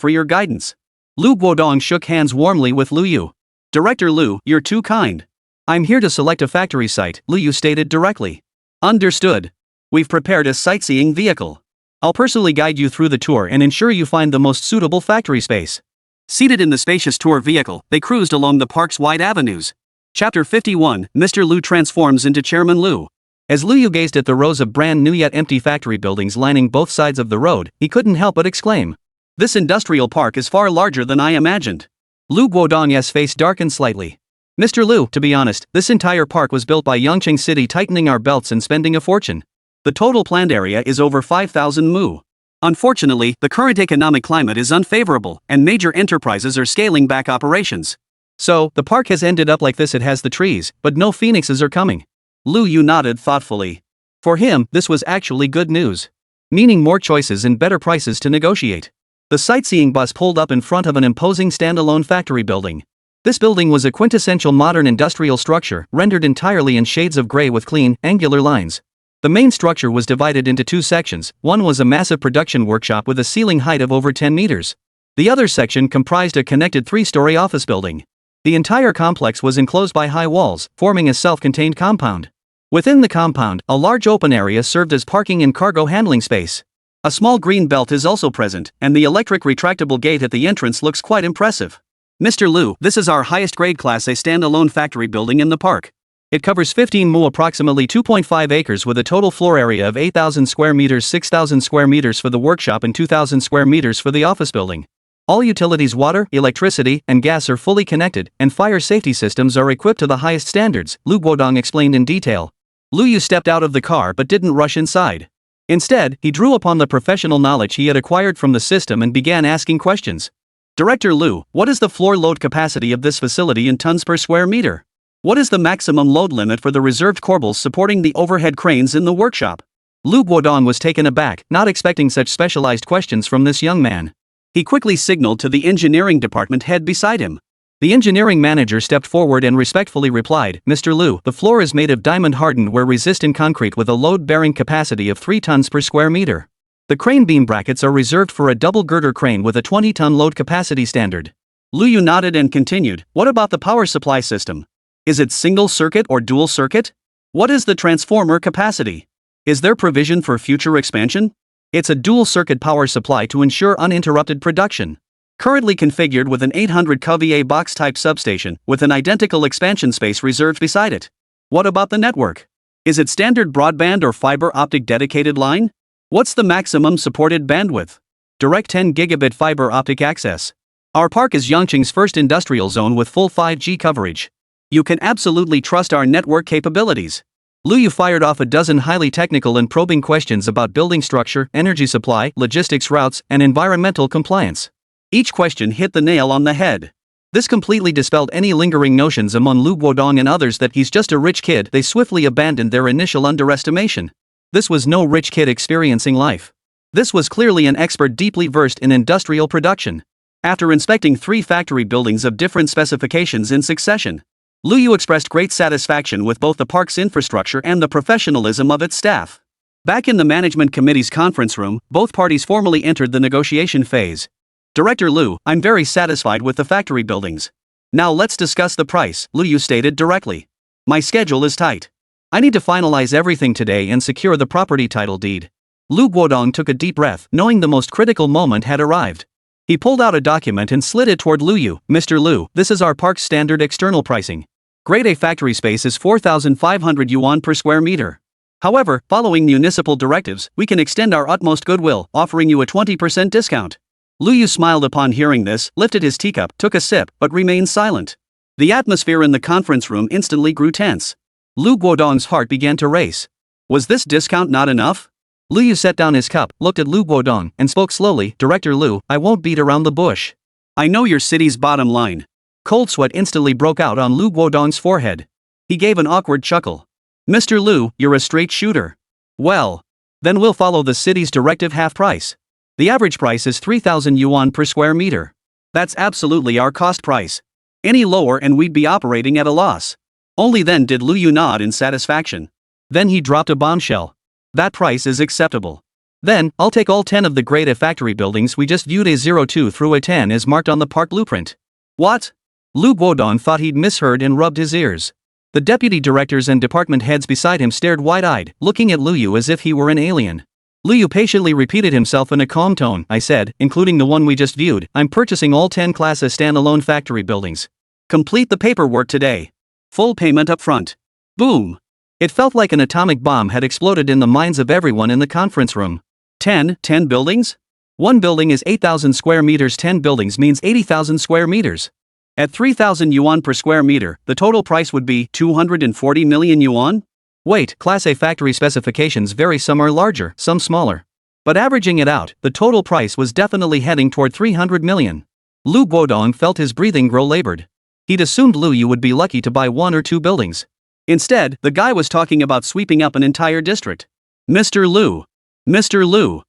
for your guidance. Lu Guodong shook hands warmly with Lu Yu. Director Lu, you're too kind. I'm here to select a factory site, Lu Yu stated directly. Understood. We've prepared a sightseeing vehicle. I'll personally guide you through the tour and ensure you find the most suitable factory space. Seated in the spacious tour vehicle, they cruised along the park's wide avenues. Chapter 51, Mr. Lu transforms into Chairman Lu. As Lu Yu gazed at the rows of brand new yet empty factory buildings lining both sides of the road, he couldn't help but exclaim. This industrial park is far larger than I imagined. Lu Guodong's face darkened slightly. Mr. Lu, to be honest, this entire park was built by Yangqing City tightening our belts and spending a fortune. The total planned area is over 5,000 mu. Unfortunately, the current economic climate is unfavorable, and major enterprises are scaling back operations. So, the park has ended up like this. It has the trees, but no phoenixes are coming. Lu Yu nodded thoughtfully. For him, this was actually good news. Meaning more choices and better prices to negotiate. The sightseeing bus pulled up in front of an imposing standalone factory building. This building was a quintessential modern industrial structure, rendered entirely in shades of gray with clean, angular lines. The main structure was divided into two sections. One was a massive production workshop with a ceiling height of over 10 meters. The other section comprised a connected three-story office building. The entire complex was enclosed by high walls, forming a self-contained compound. Within the compound, a large open area served as parking and cargo handling space. A small green belt is also present, and the electric retractable gate at the entrance looks quite impressive. Mr. Lu, this is our highest grade Class A standalone factory building in the park. It covers 15 mu, approximately 2.5 acres, with a total floor area of 8,000 square meters, 6,000 square meters for the workshop and 2,000 square meters for the office building. All utilities, water, electricity, and gas are fully connected, and fire safety systems are equipped to the highest standards, Lu Guodong explained in detail. Lu Yu stepped out of the car but didn't rush inside. Instead, he drew upon the professional knowledge he had acquired from the system and began asking questions. Director Lu, what is the floor load capacity of this facility in tons per square meter? What is the maximum load limit for the reserved corbels supporting the overhead cranes in the workshop? Lu Guodong was taken aback, not expecting such specialized questions from this young man. He quickly signaled to the engineering department head beside him. The engineering manager stepped forward and respectfully replied, Mr. Lu, the floor is made of diamond-hardened wear-resistant concrete with a load-bearing capacity of 3 tons per square meter. The crane beam brackets are reserved for a double-girder crane with a 20-ton load capacity standard. Lu Yu nodded and continued, what about the power supply system? Is it single-circuit or dual-circuit? What is the transformer capacity? Is there provision for future expansion? It's a dual-circuit power supply to ensure uninterrupted production. Currently configured with an 800 kVA box-type substation, with an identical expansion space reserved beside it. What about the network? Is it standard broadband or fiber optic dedicated line? What's the maximum supported bandwidth? Direct 10 gigabit fiber optic access. Our park is Yangqing's first industrial zone with full 5G coverage. You can absolutely trust our network capabilities. Lu Yu fired off a dozen highly technical and probing questions about building structure, energy supply, logistics routes, and environmental compliance. Each question hit the nail on the head. This completely dispelled any lingering notions among Lu Guodong and others that he's just a rich kid. They swiftly abandoned their initial underestimation. This was no rich kid experiencing life. This was clearly an expert deeply versed in industrial production. After inspecting 3 factory buildings of different specifications in succession, Lu Yu expressed great satisfaction with both the park's infrastructure and the professionalism of its staff. Back in the management committee's conference room, both parties formally entered the negotiation phase. Director Lu, I'm very satisfied with the factory buildings. Now let's discuss the price, Lu Yu stated directly. My schedule is tight. I need to finalize everything today and secure the property title deed. Lu Guodong took a deep breath, knowing the most critical moment had arrived. He pulled out a document and slid it toward Lu Yu. Mr. Lu, this is our park's standard external pricing. Grade A factory space is 4,500 yuan per square meter. However, following municipal directives, we can extend our utmost goodwill, offering you a 20% discount. Lu Yu smiled upon hearing this, lifted his teacup, took a sip, but remained silent. The atmosphere in the conference room instantly grew tense. Lu Guodong's heart began to race. Was this discount not enough? Lu Yu set down his cup, looked at Lu Guodong, and spoke slowly, Director Lu, I won't beat around the bush. I know your city's bottom line. Cold sweat instantly broke out on Lu Guodong's forehead. He gave an awkward chuckle. Mr. Lu, you're a straight shooter. Well, then we'll follow the city's directive half price. The average price is 3,000 yuan per square meter. That's absolutely our cost price. Any lower and we'd be operating at a loss. Only then did Lu Yu nod in satisfaction. Then he dropped a bombshell. That price is acceptable. Then, I'll take all 10 of the grade A factory buildings we just viewed. A02 through A10 is marked on the park blueprint. What? Lu Guodong thought he'd misheard and rubbed his ears. The deputy directors and department heads beside him stared wide-eyed, looking at Lu Yu as if he were an alien. Lu Yu patiently repeated himself in a calm tone. I said, including the one we just viewed, I'm purchasing all 10 Class A standalone factory buildings. Complete the paperwork today. Full payment up front. Boom. It felt like an atomic bomb had exploded in the minds of everyone in the conference room. 10 buildings? One building is 8,000 square meters. 10 buildings means 80,000 square meters. At 3,000 yuan per square meter, the total price would be 240 million yuan? Wait, Class A factory specifications vary, some are larger, some smaller. But averaging it out, the total price was definitely heading toward 300 million. Lu Guodong felt his breathing grow labored. He'd assumed Lu Yu would be lucky to buy 1 or 2 buildings. Instead, the guy was talking about sweeping up an entire district. Mr. Lu. Mr. Lu.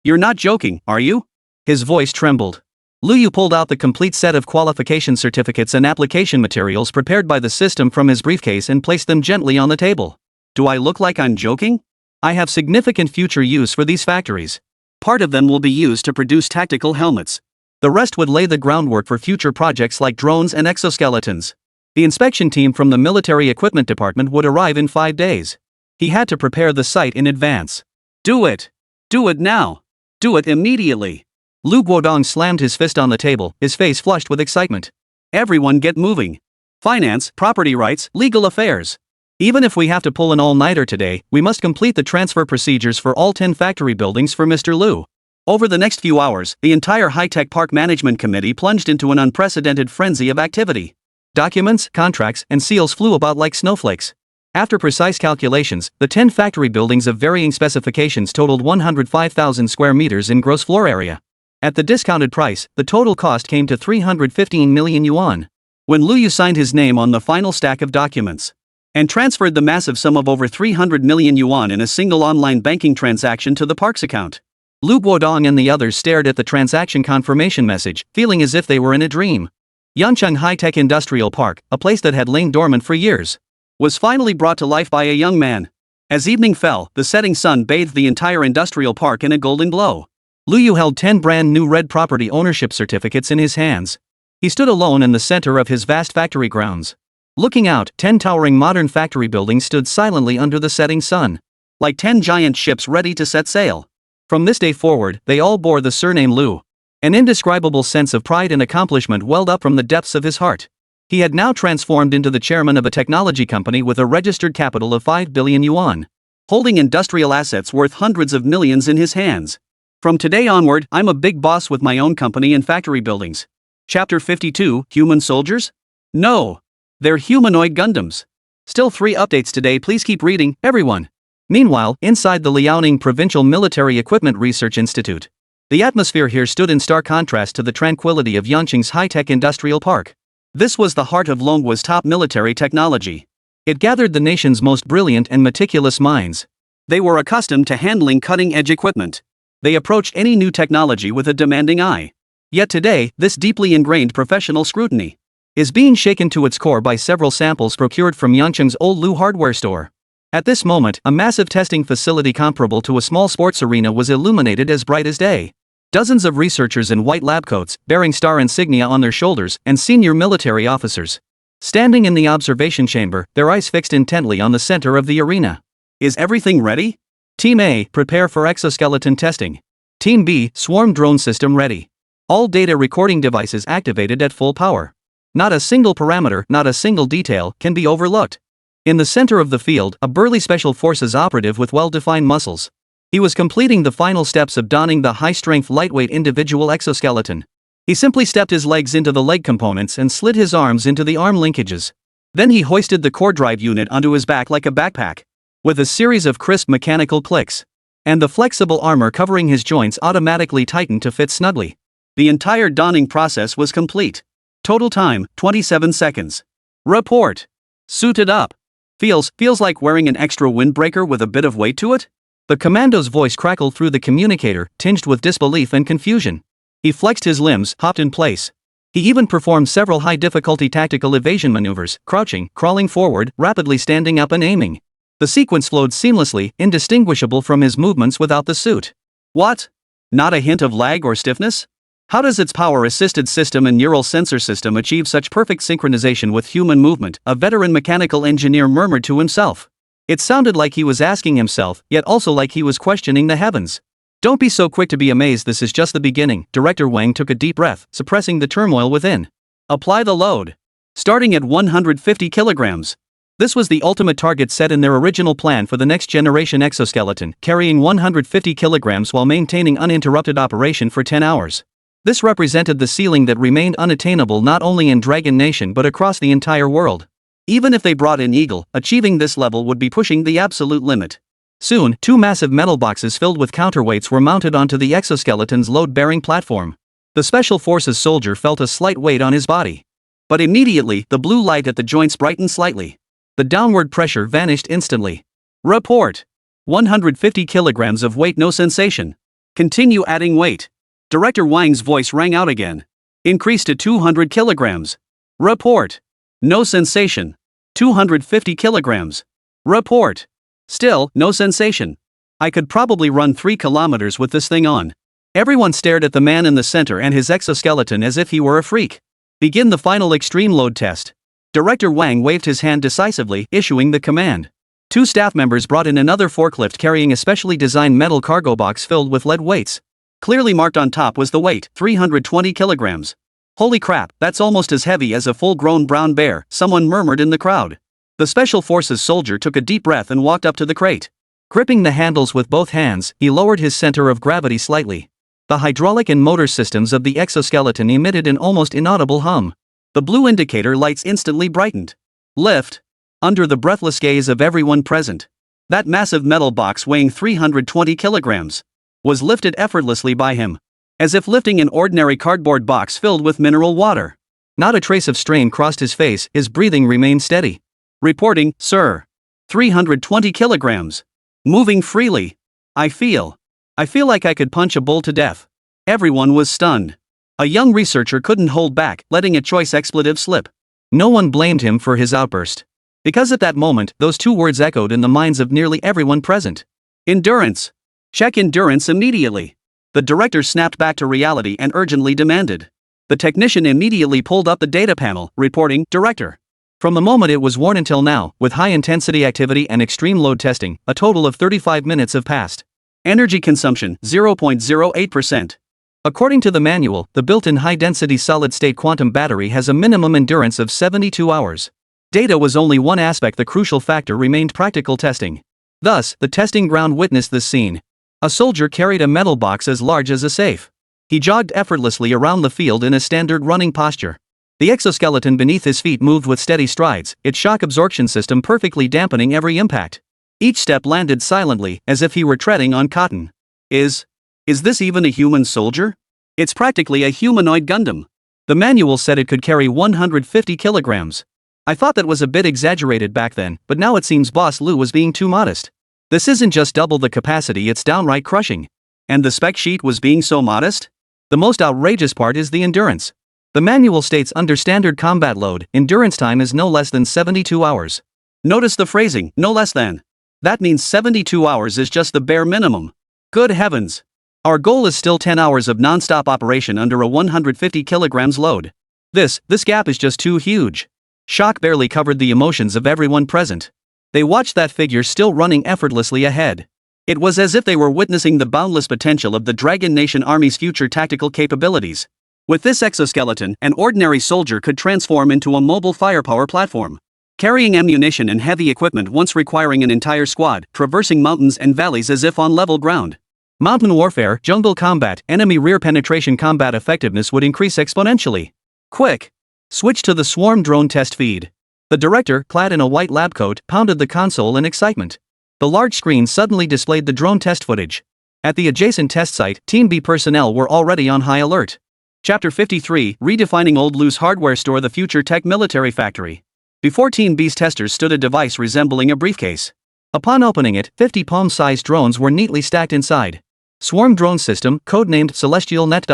You're not joking, are you? His voice trembled. Lu Yu pulled out the complete set of qualification certificates and application materials prepared by the system from his briefcase and placed them gently on the table. Do I look like I'm joking? I have significant future use for these factories. Part of them will be used to produce tactical helmets. The rest would lay the groundwork for future projects like drones and exoskeletons. The inspection team from the military equipment department would arrive in 5 days. He had to prepare the site in advance. Do it! Do it now! Do it immediately! Lu Guodong slammed his fist on the table, his face flushed with excitement. Everyone get moving. Finance, property rights, legal affairs. Even if we have to pull an all-nighter today, we must complete the transfer procedures for all 10 factory buildings for Mr. Lu. Over the next few hours, the entire high-tech park management committee plunged into an unprecedented frenzy of activity. Documents, contracts, and seals flew about like snowflakes. After precise calculations, the 10 factory buildings of varying specifications totaled 105,000 square meters in gross floor area. At the discounted price, the total cost came to 315 million yuan. When Lu Yu signed his name on the final stack of documents and transferred the massive sum of over 300 million yuan in a single online banking transaction to the park's account, Lu Guodong and the others stared at the transaction confirmation message, feeling as if they were in a dream. Yancheng High-Tech Industrial Park, a place that had lain dormant for years, was finally brought to life by a young man. As evening fell, the setting sun bathed the entire industrial park in a golden glow. Lu Yu held 10 brand new red property ownership certificates in his hands. He stood alone in the center of his vast factory grounds. Looking out, 10 towering modern factory buildings stood silently under the setting sun, like 10 giant ships ready to set sail. From this day forward, they all bore the surname Lu. An indescribable sense of pride and accomplishment welled up from the depths of his heart. He had now transformed into the chairman of a technology company with a registered capital of 5 billion yuan, holding industrial assets worth hundreds of millions in his hands. From today onward, I'm a big boss with my own company and factory buildings. Chapter 52, Human Soldiers? No. They're humanoid Gundams. Still 3 updates today, please keep reading, everyone. Meanwhile, inside the Liaoning Provincial Military Equipment Research Institute, the atmosphere here stood in stark contrast to the tranquility of Yanqing's high-tech industrial park. This was the heart of Longhua's top military technology. It gathered the nation's most brilliant and meticulous minds. They were accustomed to handling cutting-edge equipment. They approached any new technology with a demanding eye. Yet today, this deeply ingrained professional scrutiny is being shaken to its core by several samples procured from Yanqing's old Lu hardware store. At this moment, a massive testing facility comparable to a small sports arena was illuminated as bright as day. Dozens of researchers in white lab coats, bearing star insignia on their shoulders, and senior military officers, standing in the observation chamber, their eyes fixed intently on the center of the arena. Is everything ready? Team A, prepare for exoskeleton testing. Team B, swarm drone system ready. All data recording devices activated at full power. Not a single parameter, not a single detail, can be overlooked. In the center of the field, a burly special forces operative with well-defined muscles. He was completing the final steps of donning the high-strength lightweight individual exoskeleton. He simply stepped his legs into the leg components and slid his arms into the arm linkages. Then he hoisted the core drive unit onto his back like a backpack, with a series of crisp mechanical clicks. And the flexible armor covering his joints automatically tightened to fit snugly. The entire donning process was complete. Total time, 27 seconds. Report. Suited up. Feels like wearing an extra windbreaker with a bit of weight to it? The commando's voice crackled through the communicator, tinged with disbelief and confusion. He flexed his limbs, hopped in place. He even performed several high-difficulty tactical evasion maneuvers, crouching, crawling forward, rapidly standing up and aiming. The sequence flowed seamlessly, indistinguishable from his movements without the suit. What? Not a hint of lag or stiffness? How does its power-assisted system and neural sensor system achieve such perfect synchronization with human movement? A veteran mechanical engineer murmured to himself. It sounded like he was asking himself, yet also like he was questioning the heavens. Don't be so quick to be amazed, this is just the beginning. Director Wang took a deep breath, suppressing the turmoil within. Apply the load. Starting at 150 kilograms. This was the ultimate target set in their original plan for the next generation exoskeleton, carrying 150 kilograms while maintaining uninterrupted operation for 10 hours. This represented the ceiling that remained unattainable not only in Dragon Nation but across the entire world. Even if they brought in Eagle, achieving this level would be pushing the absolute limit. Soon, 2 massive metal boxes filled with counterweights were mounted onto the exoskeleton's load-bearing platform. The Special Forces soldier felt a slight weight on his body. But immediately, the blue light at the joints brightened slightly. The downward pressure vanished instantly. Report. 150 kilograms of weight, no sensation. Continue adding weight. Director Wang's voice rang out again. Increase to 200 kilograms. Report. No sensation. 250 kilograms. Report. Still, no sensation. I could probably run 3 kilometers with this thing on. Everyone stared at the man in the center and his exoskeleton as if he were a freak. Begin the final extreme load test. Director Wang waved his hand decisively, issuing the command. 2 staff members brought in another forklift carrying a specially designed metal cargo box filled with lead weights. Clearly marked on top was the weight, 320 kilograms. Holy crap, that's almost as heavy as a full-grown brown bear, someone murmured in the crowd. The Special Forces soldier took a deep breath and walked up to the crate. Gripping the handles with both hands, he lowered his center of gravity slightly. The hydraulic and motor systems of the exoskeleton emitted an almost inaudible hum. The blue indicator lights instantly brightened. Lift. Under the breathless gaze of everyone present. That massive metal box weighing 320 kilograms was lifted effortlessly by him, as if lifting an ordinary cardboard box filled with mineral water. Not a trace of strain crossed his face, his breathing remained steady. Reporting, sir. 320 kilograms. Moving freely. I feel like I could punch a bull to death. Everyone was stunned. A young researcher couldn't hold back, letting a choice expletive slip. No one blamed him for his outburst. Because at that moment, those 2 words echoed in the minds of nearly everyone present. Endurance. Check endurance immediately. The director snapped back to reality and urgently demanded. The technician immediately pulled up the data panel, reporting, Director. From the moment it was worn until now, with high-intensity activity and extreme load testing, a total of 35 minutes have passed. Energy consumption, 0.08%. According to the manual, the built-in high-density solid-state quantum battery has a minimum endurance of 72 hours. Data was only one aspect, the crucial factor remained practical testing. Thus, the testing ground witnessed this scene. A soldier carried a metal box as large as a safe. He jogged effortlessly around the field in a standard running posture. The exoskeleton beneath his feet moved with steady strides, its shock absorption system perfectly dampening every impact. Each step landed silently, as if he were treading on cotton. Is this even a human soldier? It's practically a humanoid Gundam. The manual said it could carry 150 kilograms. I thought that was a bit exaggerated back then, but now it seems Boss Lou was being too modest. This isn't just double the capacity, it's downright crushing. And the spec sheet was being so modest? The most outrageous part is the endurance. The manual states under standard combat load, endurance time is no less than 72 hours. Notice the phrasing, no less than. That means 72 hours is just the bare minimum. Good heavens. Our goal is still 10 hours of non-stop operation under a 150 kilograms load. This gap is just too huge. Shock barely covered the emotions of everyone present. They watched that figure still running effortlessly ahead. It was as if they were witnessing the boundless potential of the Dragon Nation Army's future tactical capabilities. With this exoskeleton, an ordinary soldier could transform into a mobile firepower platform, carrying ammunition and heavy equipment once requiring an entire squad, traversing mountains and valleys as if on level ground. Mountain warfare, jungle combat, enemy rear penetration combat effectiveness would increase exponentially. Quick! Switch to the swarm drone test feed. The director, clad in a white lab coat, pounded the console in excitement. The large screen suddenly displayed the drone test footage. At the adjacent test site, Team B personnel were already on high alert. Chapter 53, Redefining Old Lou's Hardware Store, the Future Tech Military Factory. Before Team B's testers stood a device resembling a briefcase. Upon opening it, 50 palm-sized drones were neatly stacked inside. Swarm drone system, codenamed Celestial Net.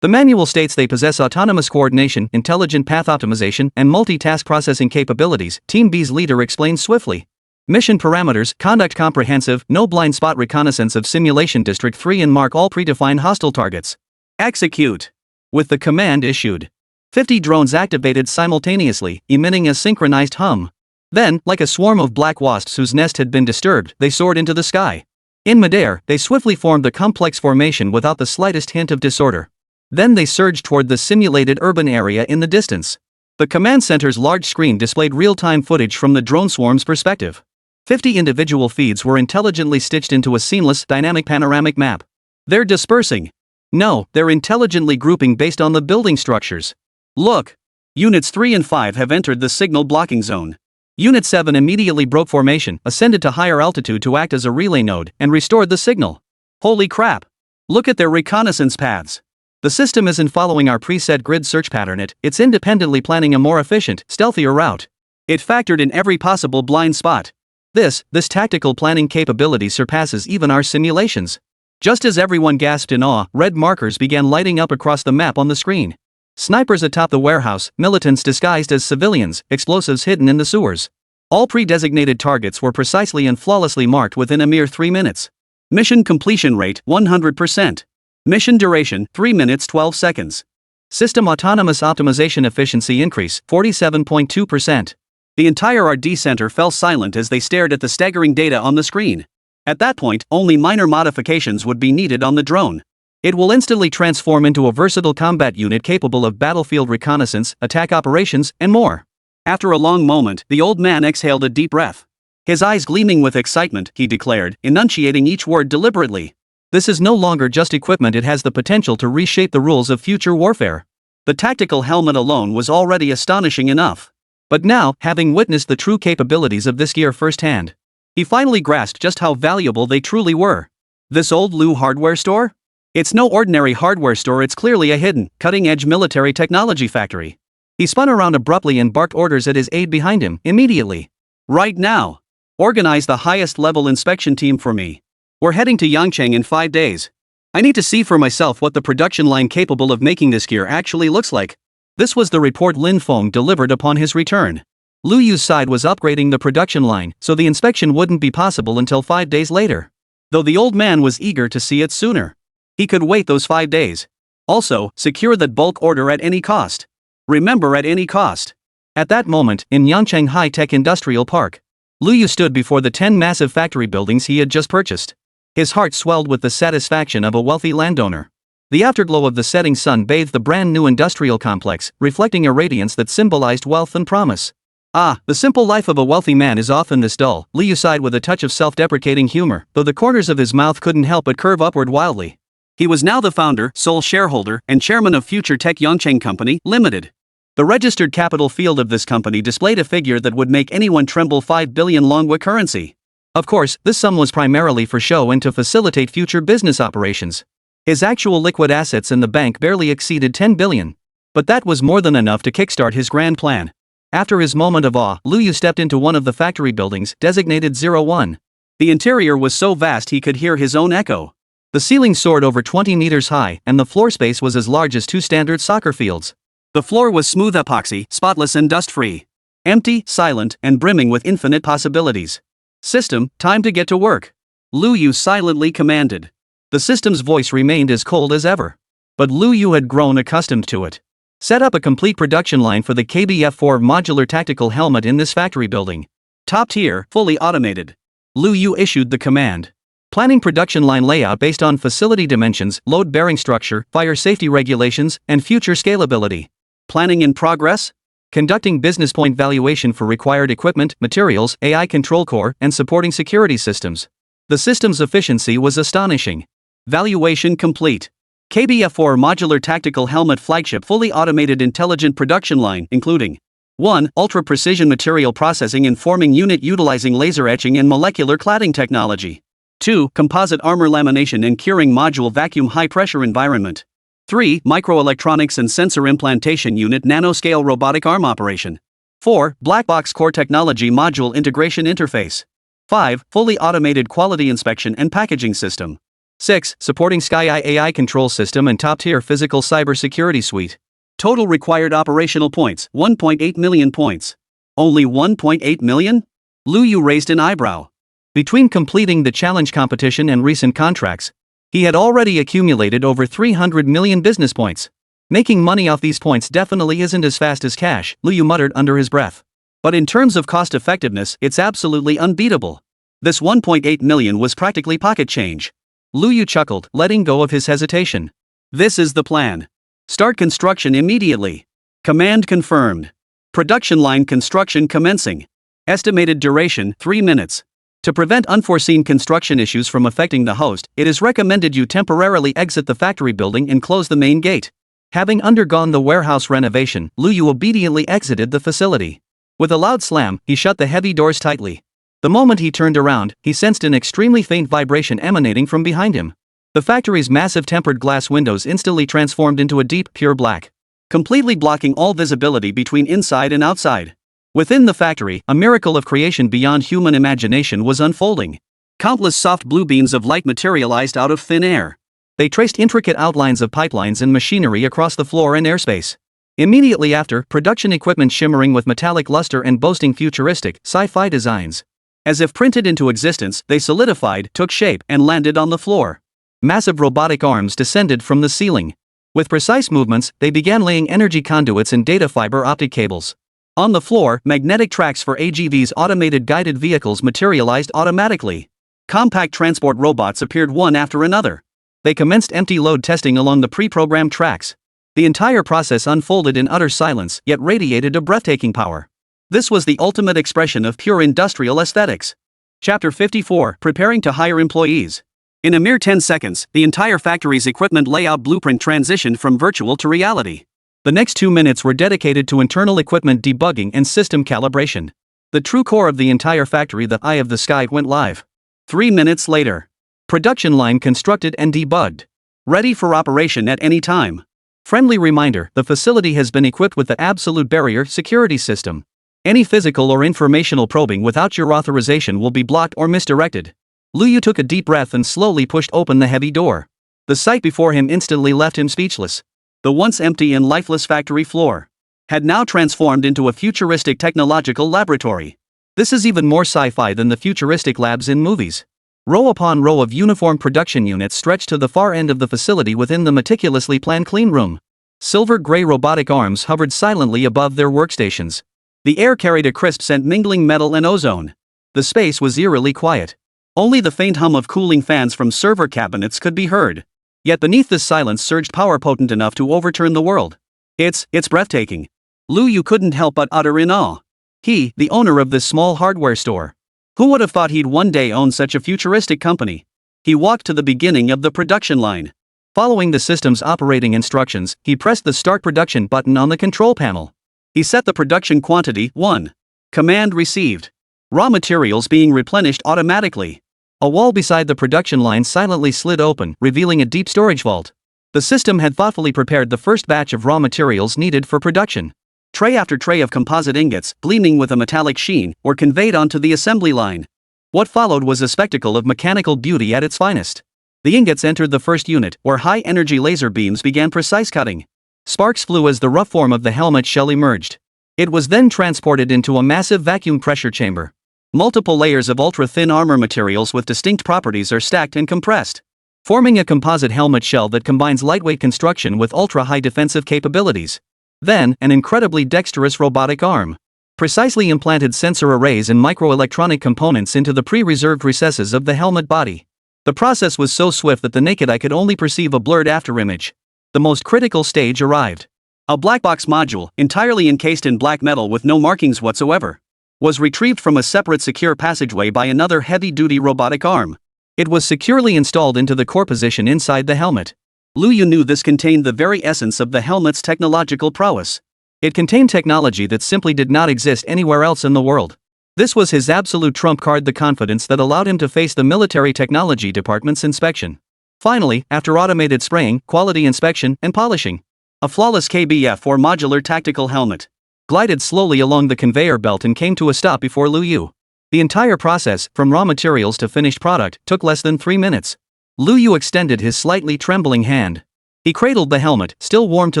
The manual states they possess autonomous coordination, intelligent path optimization, and multitask processing capabilities, Team B's leader explained swiftly. Mission parameters: conduct comprehensive, no blind spot reconnaissance of Simulation District 3 and mark all predefined hostile targets. Execute. With the command issued, 50 drones activated simultaneously, emitting a synchronized hum. Then, like a swarm of black wasps whose nest had been disturbed, they soared into the sky. In midair, they swiftly formed the complex formation without the slightest hint of disorder. Then they surged toward the simulated urban area in the distance. The command center's large screen displayed real-time footage from the drone swarm's perspective. 50 individual feeds were intelligently stitched into a seamless, dynamic panoramic map. They're dispersing. No, they're intelligently grouping based on the building structures. Look! Units 3 and 5 have entered the signal blocking zone. Unit 7 immediately broke formation, ascended to higher altitude to act as a relay node, and restored the signal. Holy crap! Look at their reconnaissance paths. The system isn't following our preset grid search pattern, it's independently planning a more efficient, stealthier route. It factored in every possible blind spot. This tactical planning capability surpasses even our simulations. Just as everyone gasped in awe, red markers began lighting up across the map on the screen. Snipers atop the warehouse, militants disguised as civilians, explosives hidden in the sewers. All pre-designated targets were precisely and flawlessly marked within a mere 3 minutes. Mission completion rate 100%. Mission duration 3 minutes 12 seconds. System autonomous optimization efficiency increase 47.2%. The entire RD center fell silent as they stared at the staggering data on the screen. At that point, only minor modifications would be needed on the drone. It will instantly transform into a versatile combat unit capable of battlefield reconnaissance, attack operations, and more. After a long moment, the old man exhaled a deep breath. His eyes gleaming with excitement, he declared, enunciating each word deliberately. This is no longer just equipment, it has the potential to reshape the rules of future warfare. The tactical helmet alone was already astonishing enough. But now, having witnessed the true capabilities of this gear firsthand, he finally grasped just how valuable they truly were. This old Lu hardware store? It's no ordinary hardware store, it's clearly a hidden, cutting-edge military technology factory. He spun around abruptly and barked orders at his aide behind him, immediately. Right now! Organize the highest-level inspection team for me. We're heading to Yangcheng in 5 days. I need to see for myself what the production line capable of making this gear actually looks like. This was the report Lin Feng delivered upon his return. Lu Yu's side was upgrading the production line, so the inspection wouldn't be possible until 5 days later. Though the old man was eager to see it sooner. He could wait those 5 days. Also, secure that bulk order at any cost. Remember, at any cost. At that moment, in Yangcheng High-Tech Industrial Park, Lu Yu stood before the 10 massive factory buildings he had just purchased. His heart swelled with the satisfaction of a wealthy landowner. The afterglow of the setting sun bathed the brand new industrial complex, reflecting a radiance that symbolized wealth and promise. Ah, the simple life of a wealthy man is often this dull, Lu Yu sighed with a touch of self-deprecating humor, though the corners of his mouth couldn't help but curve upward wildly. He was now the founder, sole shareholder, and chairman of Future Tech Yangcheng Company, Limited. The registered capital field of this company displayed a figure that would make anyone tremble: 5 billion Longwa currency. Of course, this sum was primarily for show and to facilitate future business operations. His actual liquid assets in the bank barely exceeded 10 billion. But that was more than enough to kickstart his grand plan. After his moment of awe, Lu Yu stepped into one of the factory buildings, designated 01. The interior was so vast he could hear his own echo. The ceiling soared over 20 meters high, and the floor space was as large as 2 standard soccer fields. The floor was smooth epoxy, spotless and dust-free. Empty, silent, and brimming with infinite possibilities. System, time to get to work. Lu Yu silently commanded. The system's voice remained as cold as ever. But Lu Yu had grown accustomed to it. Set up a complete production line for the KBF-4 modular tactical helmet in this factory building. Top tier, fully automated. Lu Yu issued the command. Planning production line layout based on facility dimensions, load-bearing structure, fire safety regulations, and future scalability. Planning in progress? Conducting business point valuation for required equipment, materials, AI control core, and supporting security systems. The system's efficiency was astonishing. Valuation complete. KBF-4 modular tactical helmet flagship fully automated intelligent production line, including 1. Ultra-precision material processing and forming unit utilizing laser etching and molecular cladding technology. 2. Composite armor lamination and curing module vacuum high-pressure environment. 3. Microelectronics and sensor implantation unit nanoscale robotic arm operation. 4. Black box core technology module integration interface. 5. Fully automated quality inspection and packaging system. 6. Supporting SkyEye AI control system and top-tier physical cybersecurity suite. Total required operational points, 1.8 million points. Only 1.8 million? Lu Yu raised an eyebrow. Between completing the challenge competition and recent contracts, he had already accumulated over 300 million business points. Making money off these points definitely isn't as fast as cash, Lu Yu muttered under his breath. But in terms of cost effectiveness, it's absolutely unbeatable. This 1.8 million was practically pocket change. Lu Yu chuckled, letting go of his hesitation. This is the plan. Start construction immediately. Command confirmed. Production line construction commencing. Estimated duration 3 minutes. To prevent unforeseen construction issues from affecting the host, it is recommended you temporarily exit the factory building and close the main gate. Having undergone the warehouse renovation, Lu Yu obediently exited the facility. With a loud slam, he shut the heavy doors tightly. The moment he turned around, he sensed an extremely faint vibration emanating from behind him. The factory's massive tempered glass windows instantly transformed into a deep, pure black, completely blocking all visibility between inside and outside. Within the factory, a miracle of creation beyond human imagination was unfolding. Countless soft blue beams of light materialized out of thin air. They traced intricate outlines of pipelines and machinery across the floor and airspace. Immediately after, production equipment shimmering with metallic luster and boasting futuristic, sci-fi designs. As if printed into existence, they solidified, took shape, and landed on the floor. Massive robotic arms descended from the ceiling. With precise movements, they began laying energy conduits and data fiber optic cables. On the floor, magnetic tracks for AGV's automated guided vehicles materialized automatically. Compact transport robots appeared one after another. They commenced empty load testing along the pre-programmed tracks. The entire process unfolded in utter silence, yet radiated a breathtaking power. This was the ultimate expression of pure industrial aesthetics. Chapter 54, Preparing to Hire Employees. In a mere 10 seconds, the entire factory's equipment layout blueprint transitioned from virtual to reality. The next 2 minutes were dedicated to internal equipment debugging and system calibration. The true core of the entire factory, the eye of the sky, went live. 3 minutes later. Production line constructed and debugged. Ready for operation at any time. Friendly reminder, the facility has been equipped with the Absolute Barrier security system. Any physical or informational probing without your authorization will be blocked or misdirected. Lu Yu took a deep breath and slowly pushed open the heavy door. The sight before him instantly left him speechless. The once empty and lifeless factory floor had now transformed into a futuristic technological laboratory. This is even more sci-fi than the futuristic labs in movies. Row upon row of uniform production units stretched to the far end of the facility within the meticulously planned clean room. Silver-gray robotic arms hovered silently above their workstations. The air carried a crisp scent mingling metal and ozone. The space was eerily quiet. Only the faint hum of cooling fans from server cabinets could be heard. Yet beneath this silence surged power potent enough to overturn the world. It's breathtaking. Lu Yu couldn't help but utter in awe. He, the owner of this small hardware store. Who would have thought he'd one day own such a futuristic company? He walked to the beginning of the production line. Following the system's operating instructions, he pressed the Start Production button on the control panel. He set the production quantity 1. Command received. Raw materials being replenished automatically. A wall beside the production line silently slid open, revealing a deep storage vault. The system had thoughtfully prepared the first batch of raw materials needed for production. Tray after tray of composite ingots, gleaming with a metallic sheen, were conveyed onto the assembly line. What followed was a spectacle of mechanical beauty at its finest. The ingots entered the first unit, where high-energy laser beams began precise cutting. Sparks flew as the rough form of the helmet shell emerged. It was then transported into a massive vacuum pressure chamber. Multiple layers of ultra-thin armor materials with distinct properties are stacked and compressed, forming a composite helmet shell that combines lightweight construction with ultra-high defensive capabilities. Then, an incredibly dexterous robotic arm. Precisely implanted sensor arrays and microelectronic components into the pre-reserved recesses of the helmet body. The process was so swift that the naked eye could only perceive a blurred afterimage. The most critical stage arrived. A black box module, entirely encased in black metal with no markings whatsoever, was retrieved from a separate secure passageway by another heavy-duty robotic arm. It was securely installed into the core position inside the helmet. Lu Yu knew this contained the very essence of the helmet's technological prowess. It contained technology that simply did not exist anywhere else in the world. This was his absolute trump card, the confidence that allowed him to face the military technology department's inspection. Finally, after automated spraying, quality inspection, and polishing, a flawless KBF or modular tactical helmet glided slowly along the conveyor belt and came to a stop before Lu Yu. The entire process, from raw materials to finished product, took less than 3 minutes. Lu Yu extended his slightly trembling hand. He cradled the helmet, still warm to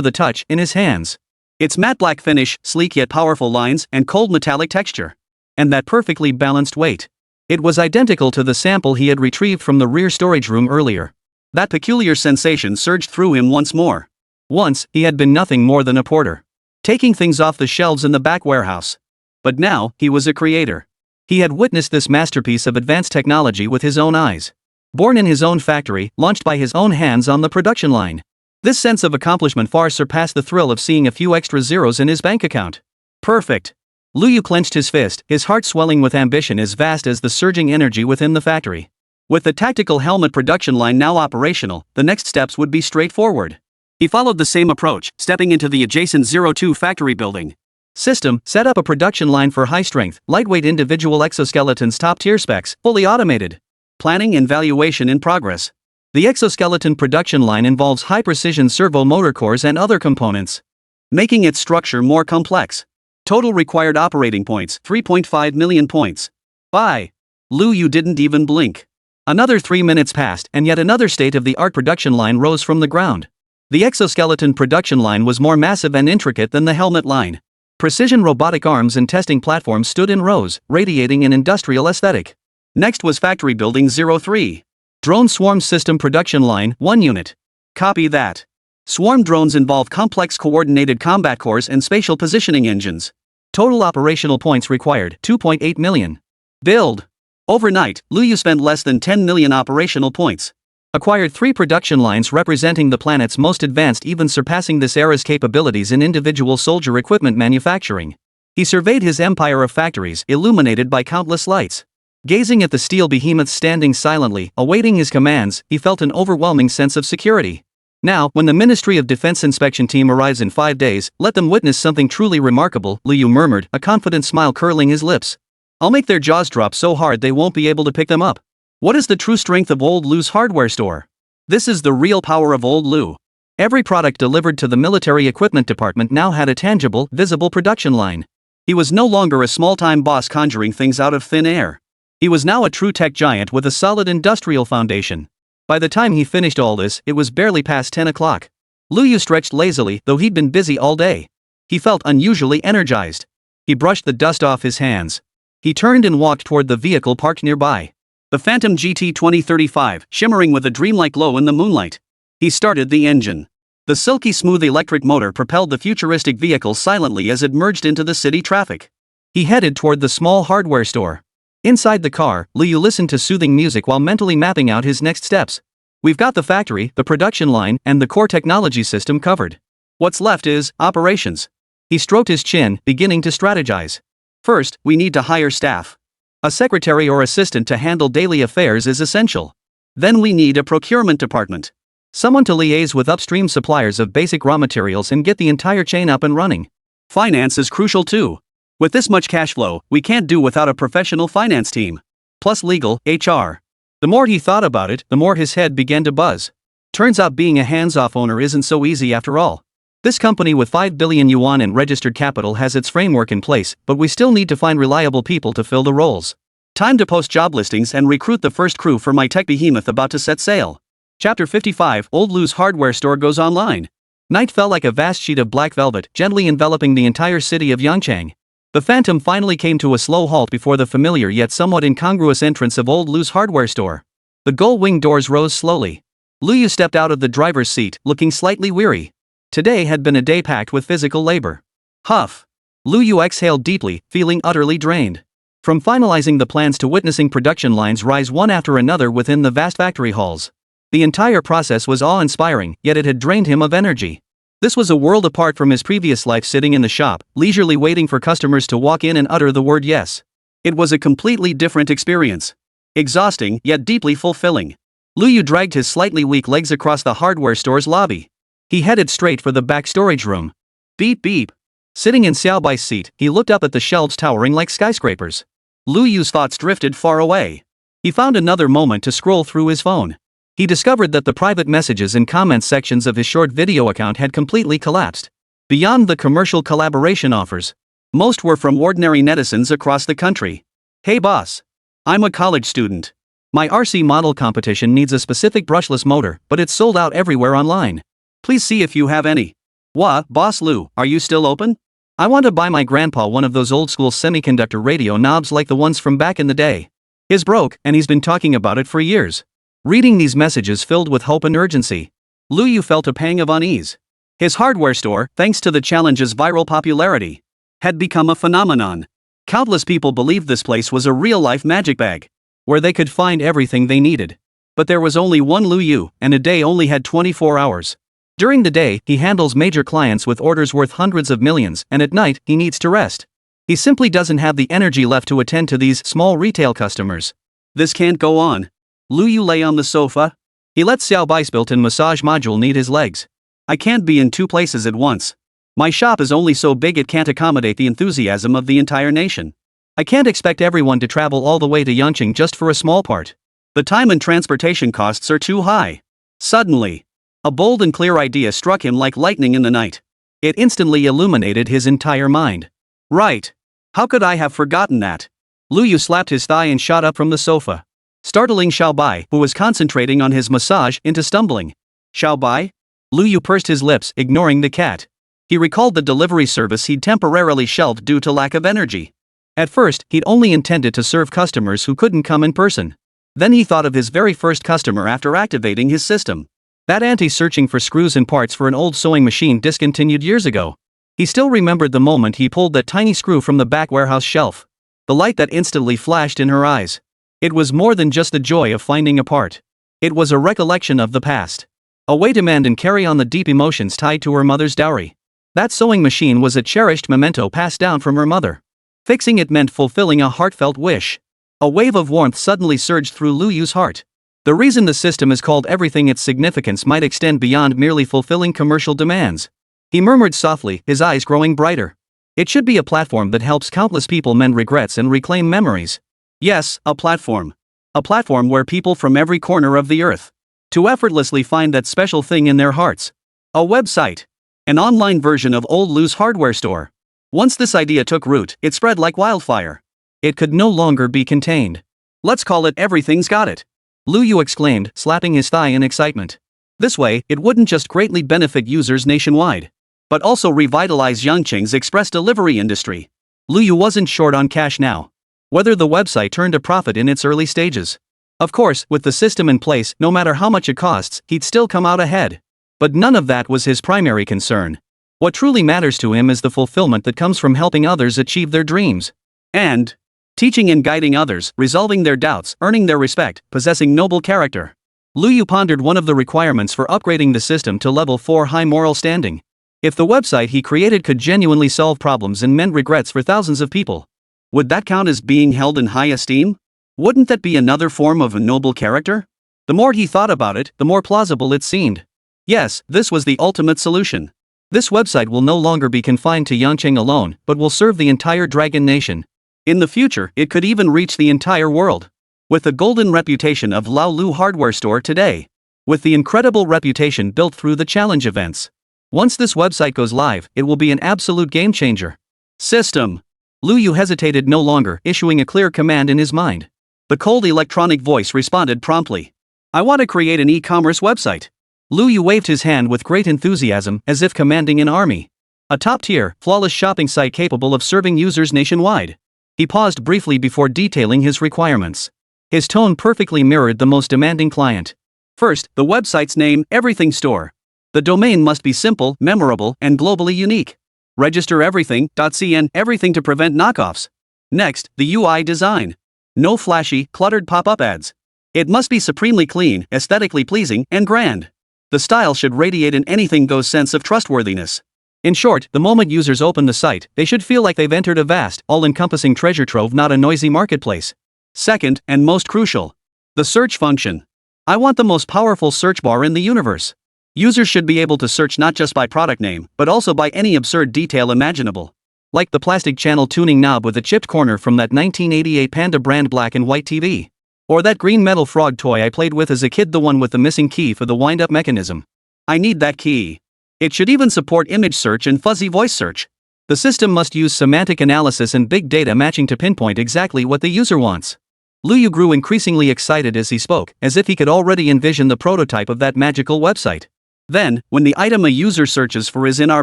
the touch, in his hands. Its matte black finish, sleek yet powerful lines, and cold metallic texture. And that perfectly balanced weight. It was identical to the sample he had retrieved from the rear storage room earlier. That peculiar sensation surged through him once more. Once, he had been nothing more than a porter, taking things off the shelves in the back warehouse. But now, he was a creator. He had witnessed this masterpiece of advanced technology with his own eyes. Born in his own factory, launched by his own hands on the production line. This sense of accomplishment far surpassed the thrill of seeing a few extra zeros in his bank account. Perfect. Liu Yu clenched his fist, his heart swelling with ambition as vast as the surging energy within the factory. With the tactical helmet production line now operational, the next steps would be straightforward. He followed the same approach, stepping into the adjacent 02 factory building. System, set up a production line for high-strength, lightweight individual exoskeletons top-tier specs, fully automated. Planning and valuation in progress. The exoskeleton production line involves high-precision servo motor cores and other components, making its structure more complex. Total required operating points, 3.5 million points. Bye. Liu Yu didn't even blink. Another 3 minutes passed and yet another state-of-the-art production line rose from the ground. The exoskeleton production line was more massive and intricate than the helmet line. Precision robotic arms and testing platforms stood in rows, radiating an industrial aesthetic. Next was Factory Building 03. Drone Swarm System Production Line, 1 unit. Copy that. Swarm drones involve complex coordinated combat cores and spatial positioning engines. Total operational points required, 2.8 million. Build. Overnight, Liu Yu spent less than 10 million operational points. Acquired 3 production lines representing the planet's most advanced, even surpassing this era's capabilities in individual soldier equipment manufacturing. He surveyed his empire of factories, illuminated by countless lights. Gazing at the steel behemoths standing silently, awaiting his commands, he felt an overwhelming sense of security. Now, when the Ministry of Defense inspection team arrives in 5 days, let them witness something truly remarkable, Liu Yu murmured, a confident smile curling his lips. I'll make their jaws drop so hard they won't be able to pick them up. What is the true strength of Old Liu's hardware store? This is the real power of Old Liu. Every product delivered to the military equipment department now had a tangible, visible production line. He was no longer a small-time boss conjuring things out of thin air. He was now a true tech giant with a solid industrial foundation. By the time he finished all this, it was barely past 10 o'clock. Liu Yu stretched lazily, though he'd been busy all day. He felt unusually energized. He brushed the dust off his hands. He turned and walked toward the vehicle parked nearby. The Phantom GT 2035, shimmering with a dreamlike glow in the moonlight. He started the engine. The silky smooth electric motor propelled the futuristic vehicle silently as it merged into the city traffic. He headed toward the small hardware store. Inside the car, Liu Yu listened to soothing music while mentally mapping out his next steps. We've got the factory, the production line, and the core technology system covered. What's left is operations. He stroked his chin, beginning to strategize. First, we need to hire staff. A secretary or assistant to handle daily affairs is essential. Then we need a procurement department. Someone to liaise with upstream suppliers of basic raw materials and get the entire chain up and running. Finance is crucial too. With this much cash flow, we can't do without a professional finance team. Plus legal, HR. The more he thought about it, the more his head began to buzz. Turns out being a hands-off owner isn't so easy after all. This company with 5 billion yuan in registered capital has its framework in place, but we still need to find reliable people to fill the roles. Time to post job listings and recruit the first crew for my tech behemoth about to set sail. Chapter 55, Old Liu's hardware store goes online. Night fell like a vast sheet of black velvet, gently enveloping the entire city of Yangchang. The Phantom finally came to a slow halt before the familiar yet somewhat incongruous entrance of Old Liu's hardware store. The gull-wing doors rose slowly. Liu Yu stepped out of the driver's seat, looking slightly weary. Today had been a day packed with physical labor. Huff. Liu Yu exhaled deeply, feeling utterly drained. From finalizing the plans to witnessing production lines rise one after another within the vast factory halls. The entire process was awe-inspiring, yet it had drained him of energy. This was a world apart from his previous life sitting in the shop, leisurely waiting for customers to walk in and utter the word yes. It was a completely different experience. Exhausting, yet deeply fulfilling. Liu Yu dragged his slightly weak legs across the hardware store's lobby. He headed straight for the back storage room. Beep beep. Sitting in Xiaobai's seat, he looked up at the shelves towering like skyscrapers. Liu Yu's thoughts drifted far away. He found another moment to scroll through his phone. He discovered that the private messages and comments sections of his short video account had completely collapsed. Beyond the commercial collaboration offers, most were from ordinary netizens across the country. Hey boss. I'm a college student. My RC model competition needs a specific brushless motor, but it's sold out everywhere online. Please see if you have any. Boss Liu, are you still open? I want to buy my grandpa one of those old-school semiconductor radio knobs like the ones from back in the day. His broke, and he's been talking about it for years. Reading these messages filled with hope and urgency, Lu Yu felt a pang of unease. His hardware store, thanks to the challenge's viral popularity, had become a phenomenon. Countless people believed this place was a real-life magic bag, where they could find everything they needed. But there was only one Lu Yu, and a day only had 24 hours. During the day, he handles major clients with orders worth hundreds of millions, and at night, he needs to rest. He simply doesn't have the energy left to attend to these small retail customers. This can't go on. Lu Yu lay on the sofa. He let Xiao Bai's built-in massage module knead his legs. I can't be in two places at once. My shop is only so big it can't accommodate the enthusiasm of the entire nation. I can't expect everyone to travel all the way to Yangqing just for a small part. The time and transportation costs are too high. Suddenly, a bold and clear idea struck him like lightning in the night. It instantly illuminated his entire mind. Right. How could I have forgotten that? Lu Yu slapped his thigh and shot up from the sofa, startling Xiao Bai, who was concentrating on his massage, into stumbling. Xiao Bai? Lu Yu pursed his lips, ignoring the cat. He recalled the delivery service he'd temporarily shelved due to lack of energy. At first, he'd only intended to serve customers who couldn't come in person. Then he thought of his very first customer after activating his system. That auntie searching for screws and parts for an old sewing machine discontinued years ago. He still remembered the moment he pulled that tiny screw from the back warehouse shelf. The light that instantly flashed in her eyes. It was more than just the joy of finding a part. It was a recollection of the past. A way to mend and carry on the deep emotions tied to her mother's dowry. That sewing machine was a cherished memento passed down from her mother. Fixing it meant fulfilling a heartfelt wish. A wave of warmth suddenly surged through Lu Yu's heart. The reason the system is called everything, its significance might extend beyond merely fulfilling commercial demands. He murmured softly, his eyes growing brighter. It should be a platform that helps countless people mend regrets and reclaim memories. Yes, a platform. A platform where people from every corner of the earth to effortlessly find that special thing in their hearts. A website. An online version of old Lu's hardware store. Once this idea took root, it spread like wildfire. It could no longer be contained. Let's call it Everything's Got It, Lu Yu exclaimed, slapping his thigh in excitement. This way, it wouldn't just greatly benefit users nationwide, but also revitalize Yangqing's express delivery industry. Lu Yu wasn't short on cash now. Whether the website turned a profit in its early stages. Of course, with the system in place, no matter how much it costs, he'd still come out ahead. But none of that was his primary concern. What truly matters to him is the fulfillment that comes from helping others achieve their dreams. And teaching and guiding others, resolving their doubts, earning their respect, possessing noble character. Lu Yu pondered one of the requirements for upgrading the system to level 4 high moral standing. If the website he created could genuinely solve problems and mend regrets for thousands of people, would that count as being held in high esteem? Wouldn't that be another form of a noble character? The more he thought about it, the more plausible it seemed. Yes, this was the ultimate solution. This website will no longer be confined to Yangqing alone, but will serve the entire Dragon Nation. In the future, it could even reach the entire world. With the golden reputation of Lao Lu Hardware Store today. With the incredible reputation built through the challenge events. Once this website goes live, it will be an absolute game changer. System. Lu Yu hesitated no longer, issuing a clear command in his mind. The cold electronic voice responded promptly. I want to create an e-commerce website. Lu Yu waved his hand with great enthusiasm, as if commanding an army. A top-tier, flawless shopping site capable of serving users nationwide. He paused briefly before detailing his requirements. His tone perfectly mirrored the most demanding client. First, the website's name, Everything Store. The domain must be simple, memorable, and globally unique. Register everything.cn, everything to prevent knockoffs. Next, the UI design. No flashy, cluttered pop-up ads. It must be supremely clean, aesthetically pleasing, and grand. The style should radiate an anything-goes sense of trustworthiness. In short, the moment users open the site, they should feel like they've entered a vast, all-encompassing treasure trove, not a noisy marketplace. Second, and most crucial, the search function. I want the most powerful search bar in the universe. Users should be able to search not just by product name, but also by any absurd detail imaginable. Like the plastic channel tuning knob with a chipped corner from that 1988 Panda brand black and white TV. Or that green metal frog toy I played with as a kid, the one with the missing key for the wind-up mechanism. I need that key. It should even support image search and fuzzy voice search. The system must use semantic analysis and big data matching to pinpoint exactly what the user wants. Lu Yu grew increasingly excited as he spoke, as if he could already envision the prototype of that magical website. Then, when the item a user searches for is in our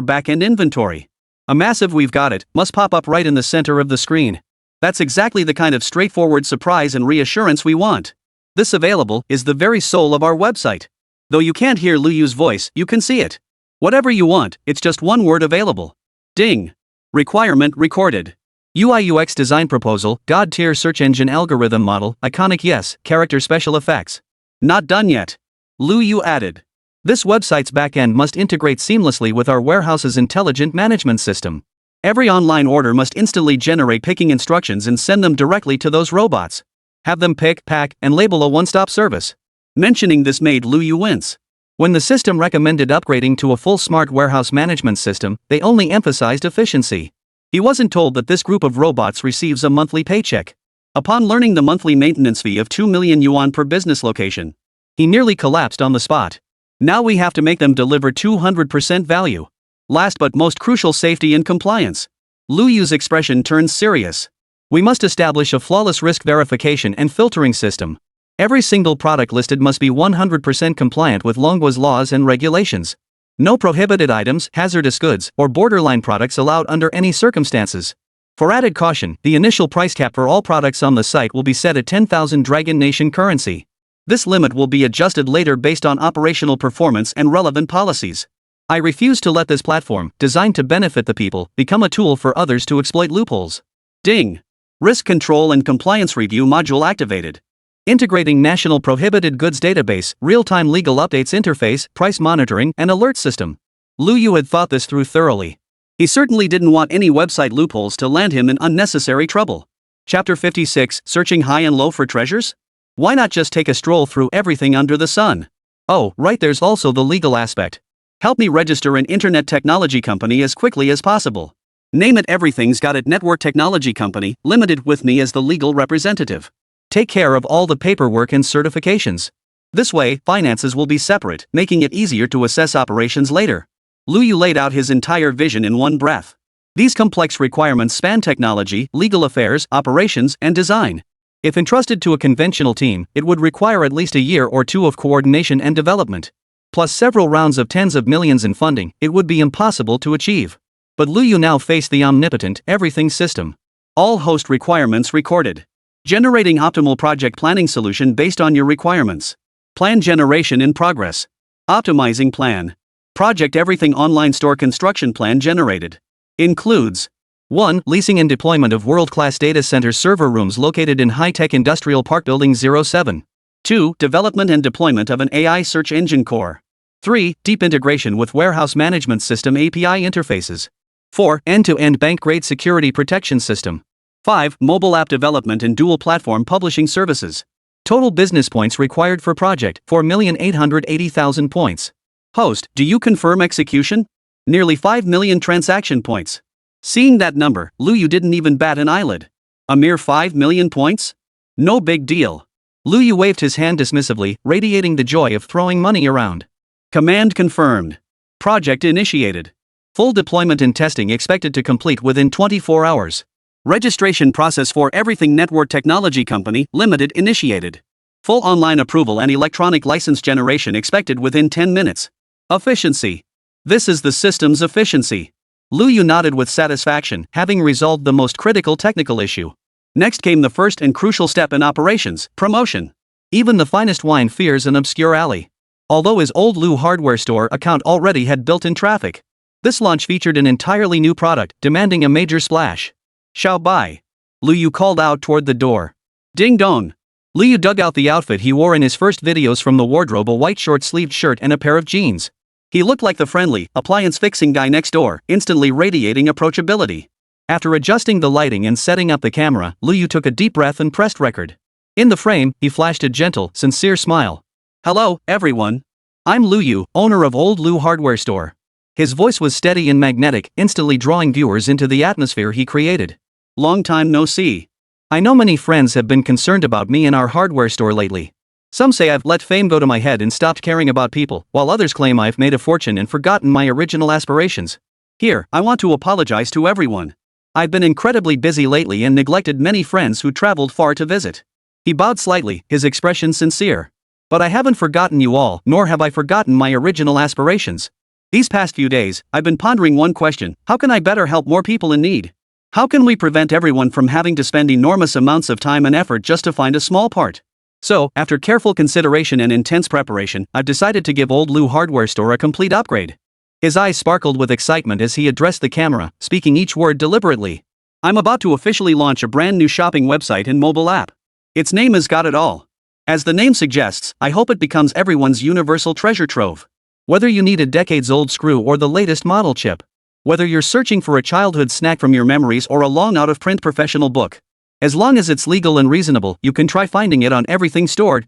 back-end inventory, A massive "we've got it" must pop up right in the center of the screen. That's exactly the kind of straightforward surprise and reassurance we want. This available is the very soul of our website. Though you can't hear Lu Yu's voice, you can see it. Whatever you want, it's just one word available. Ding. Requirement recorded. UI UX design proposal, God tier search engine algorithm model, iconic yes, character special effects. Not done yet. Lu Yu added. This website's backend must integrate seamlessly with our warehouse's intelligent management system. Every online order must instantly generate picking instructions and send them directly to those robots. Have them pick, pack, and label a one-stop service. Mentioning this made Lu Yu wince. When the system recommended upgrading to a full smart warehouse management system, they only emphasized efficiency. He wasn't told that this group of robots receives a monthly paycheck. Upon learning the monthly maintenance fee of 2 million yuan per business location, he nearly collapsed on the spot. Now we have to make them deliver 200% value. Last but most crucial, safety and compliance. Lu Yu's expression turns serious. We must establish a flawless risk verification and filtering system. Every single product listed must be 100% compliant with Longwa's laws and regulations. No prohibited items, hazardous goods, or borderline products allowed under any circumstances. For added caution, the initial price cap for all products on the site will be set at 10,000 Dragon Nation currency. This limit will be adjusted later based on operational performance and relevant policies. I refuse to let this platform, designed to benefit the people, become a tool for others to exploit loopholes. Ding. Risk Control and Compliance Review module activated. Integrating National Prohibited Goods Database, real-time legal updates interface, price monitoring, and alert system. Lu Yu had thought this through thoroughly. He certainly didn't want any website loopholes to land him in unnecessary trouble. Chapter 56, Searching High and Low for Treasures? Why not just take a stroll through everything under the sun? Oh, right, there's also the legal aspect. Help me register an internet technology company as quickly as possible. Name it Everything's Got It Network Technology Company, Limited, with me as the legal representative. Take care of all the paperwork and certifications. This way, finances will be separate, making it easier to assess operations later. Lu Yu laid out his entire vision in one breath. These complex requirements span technology, legal affairs, operations, and design. If entrusted to a conventional team, it would require at least a year or two of coordination and development. Plus several rounds of tens of millions in funding, it would be impossible to achieve. But Lu Yu now faced the omnipotent, everything system. All host requirements recorded. Generating optimal project planning solution based on your requirements. Plan generation in progress. Optimizing plan. Project Everything online store construction plan generated. Includes 1. Leasing and deployment of world-class data center server rooms located in high-tech industrial park building 07. 2. Development and deployment of an AI search engine core. 3. Deep integration with warehouse management system API interfaces. 4. End-to-end bank-grade security protection system. 5. Mobile app development and dual-platform publishing services. Total business points required for project, 4,880,000 points. Host, do you confirm execution? Nearly 5 million transaction points. Seeing that number, Lu Yu didn't even bat an eyelid. A mere 5 million points? No big deal. Lu Yu waved his hand dismissively, radiating the joy of throwing money around. Command confirmed. Project initiated. Full deployment and testing expected to complete within 24 hours. Registration process for Everything Network Technology Company, Limited initiated. Full online approval and electronic license generation expected within 10 minutes. Efficiency. This is the system's efficiency. Lu Yu nodded with satisfaction, having resolved the most critical technical issue. Next came the first and crucial step in operations, promotion. Even the finest wine fears an obscure alley. Although his old Lu hardware store account already had built-in traffic, this launch featured an entirely new product, demanding a major splash. Xiao Bai. Lu Yu called out toward the door. Ding dong. Lu Yu dug out the outfit he wore in his first videos from the wardrobe, a white short-sleeved shirt and a pair of jeans. He looked like the friendly, appliance-fixing guy next door, instantly radiating approachability. After adjusting the lighting and setting up the camera, Lu Yu took a deep breath and pressed record. In the frame, he flashed a gentle, sincere smile. Hello, everyone. I'm Lu Yu, owner of Old Lu Hardware Store. His voice was steady and magnetic, instantly drawing viewers into the atmosphere he created. Long time no see. I know many friends have been concerned about me and our hardware store lately. Some say I've let fame go to my head and stopped caring about people, while others claim I've made a fortune and forgotten my original aspirations. Here, I want to apologize to everyone. I've been incredibly busy lately and neglected many friends who traveled far to visit. He bowed slightly, his expression sincere. But I haven't forgotten you all, nor have I forgotten my original aspirations. These past few days, I've been pondering one question: how can I better help more people in need? How can we prevent everyone from having to spend enormous amounts of time and effort just to find a small part? So, after careful consideration and intense preparation, I've decided to give Old Lou Hardware Store a complete upgrade. His eyes sparkled with excitement as he addressed the camera, speaking each word deliberately. I'm about to officially launch a brand new shopping website and mobile app. Its name has got it all. As the name suggests, I hope it becomes everyone's universal treasure trove. Whether you need a decades-old screw or the latest model chip. Whether you're searching for a childhood snack from your memories or a long out-of-print professional book. As long as it's legal and reasonable, you can try finding it on Everything Store.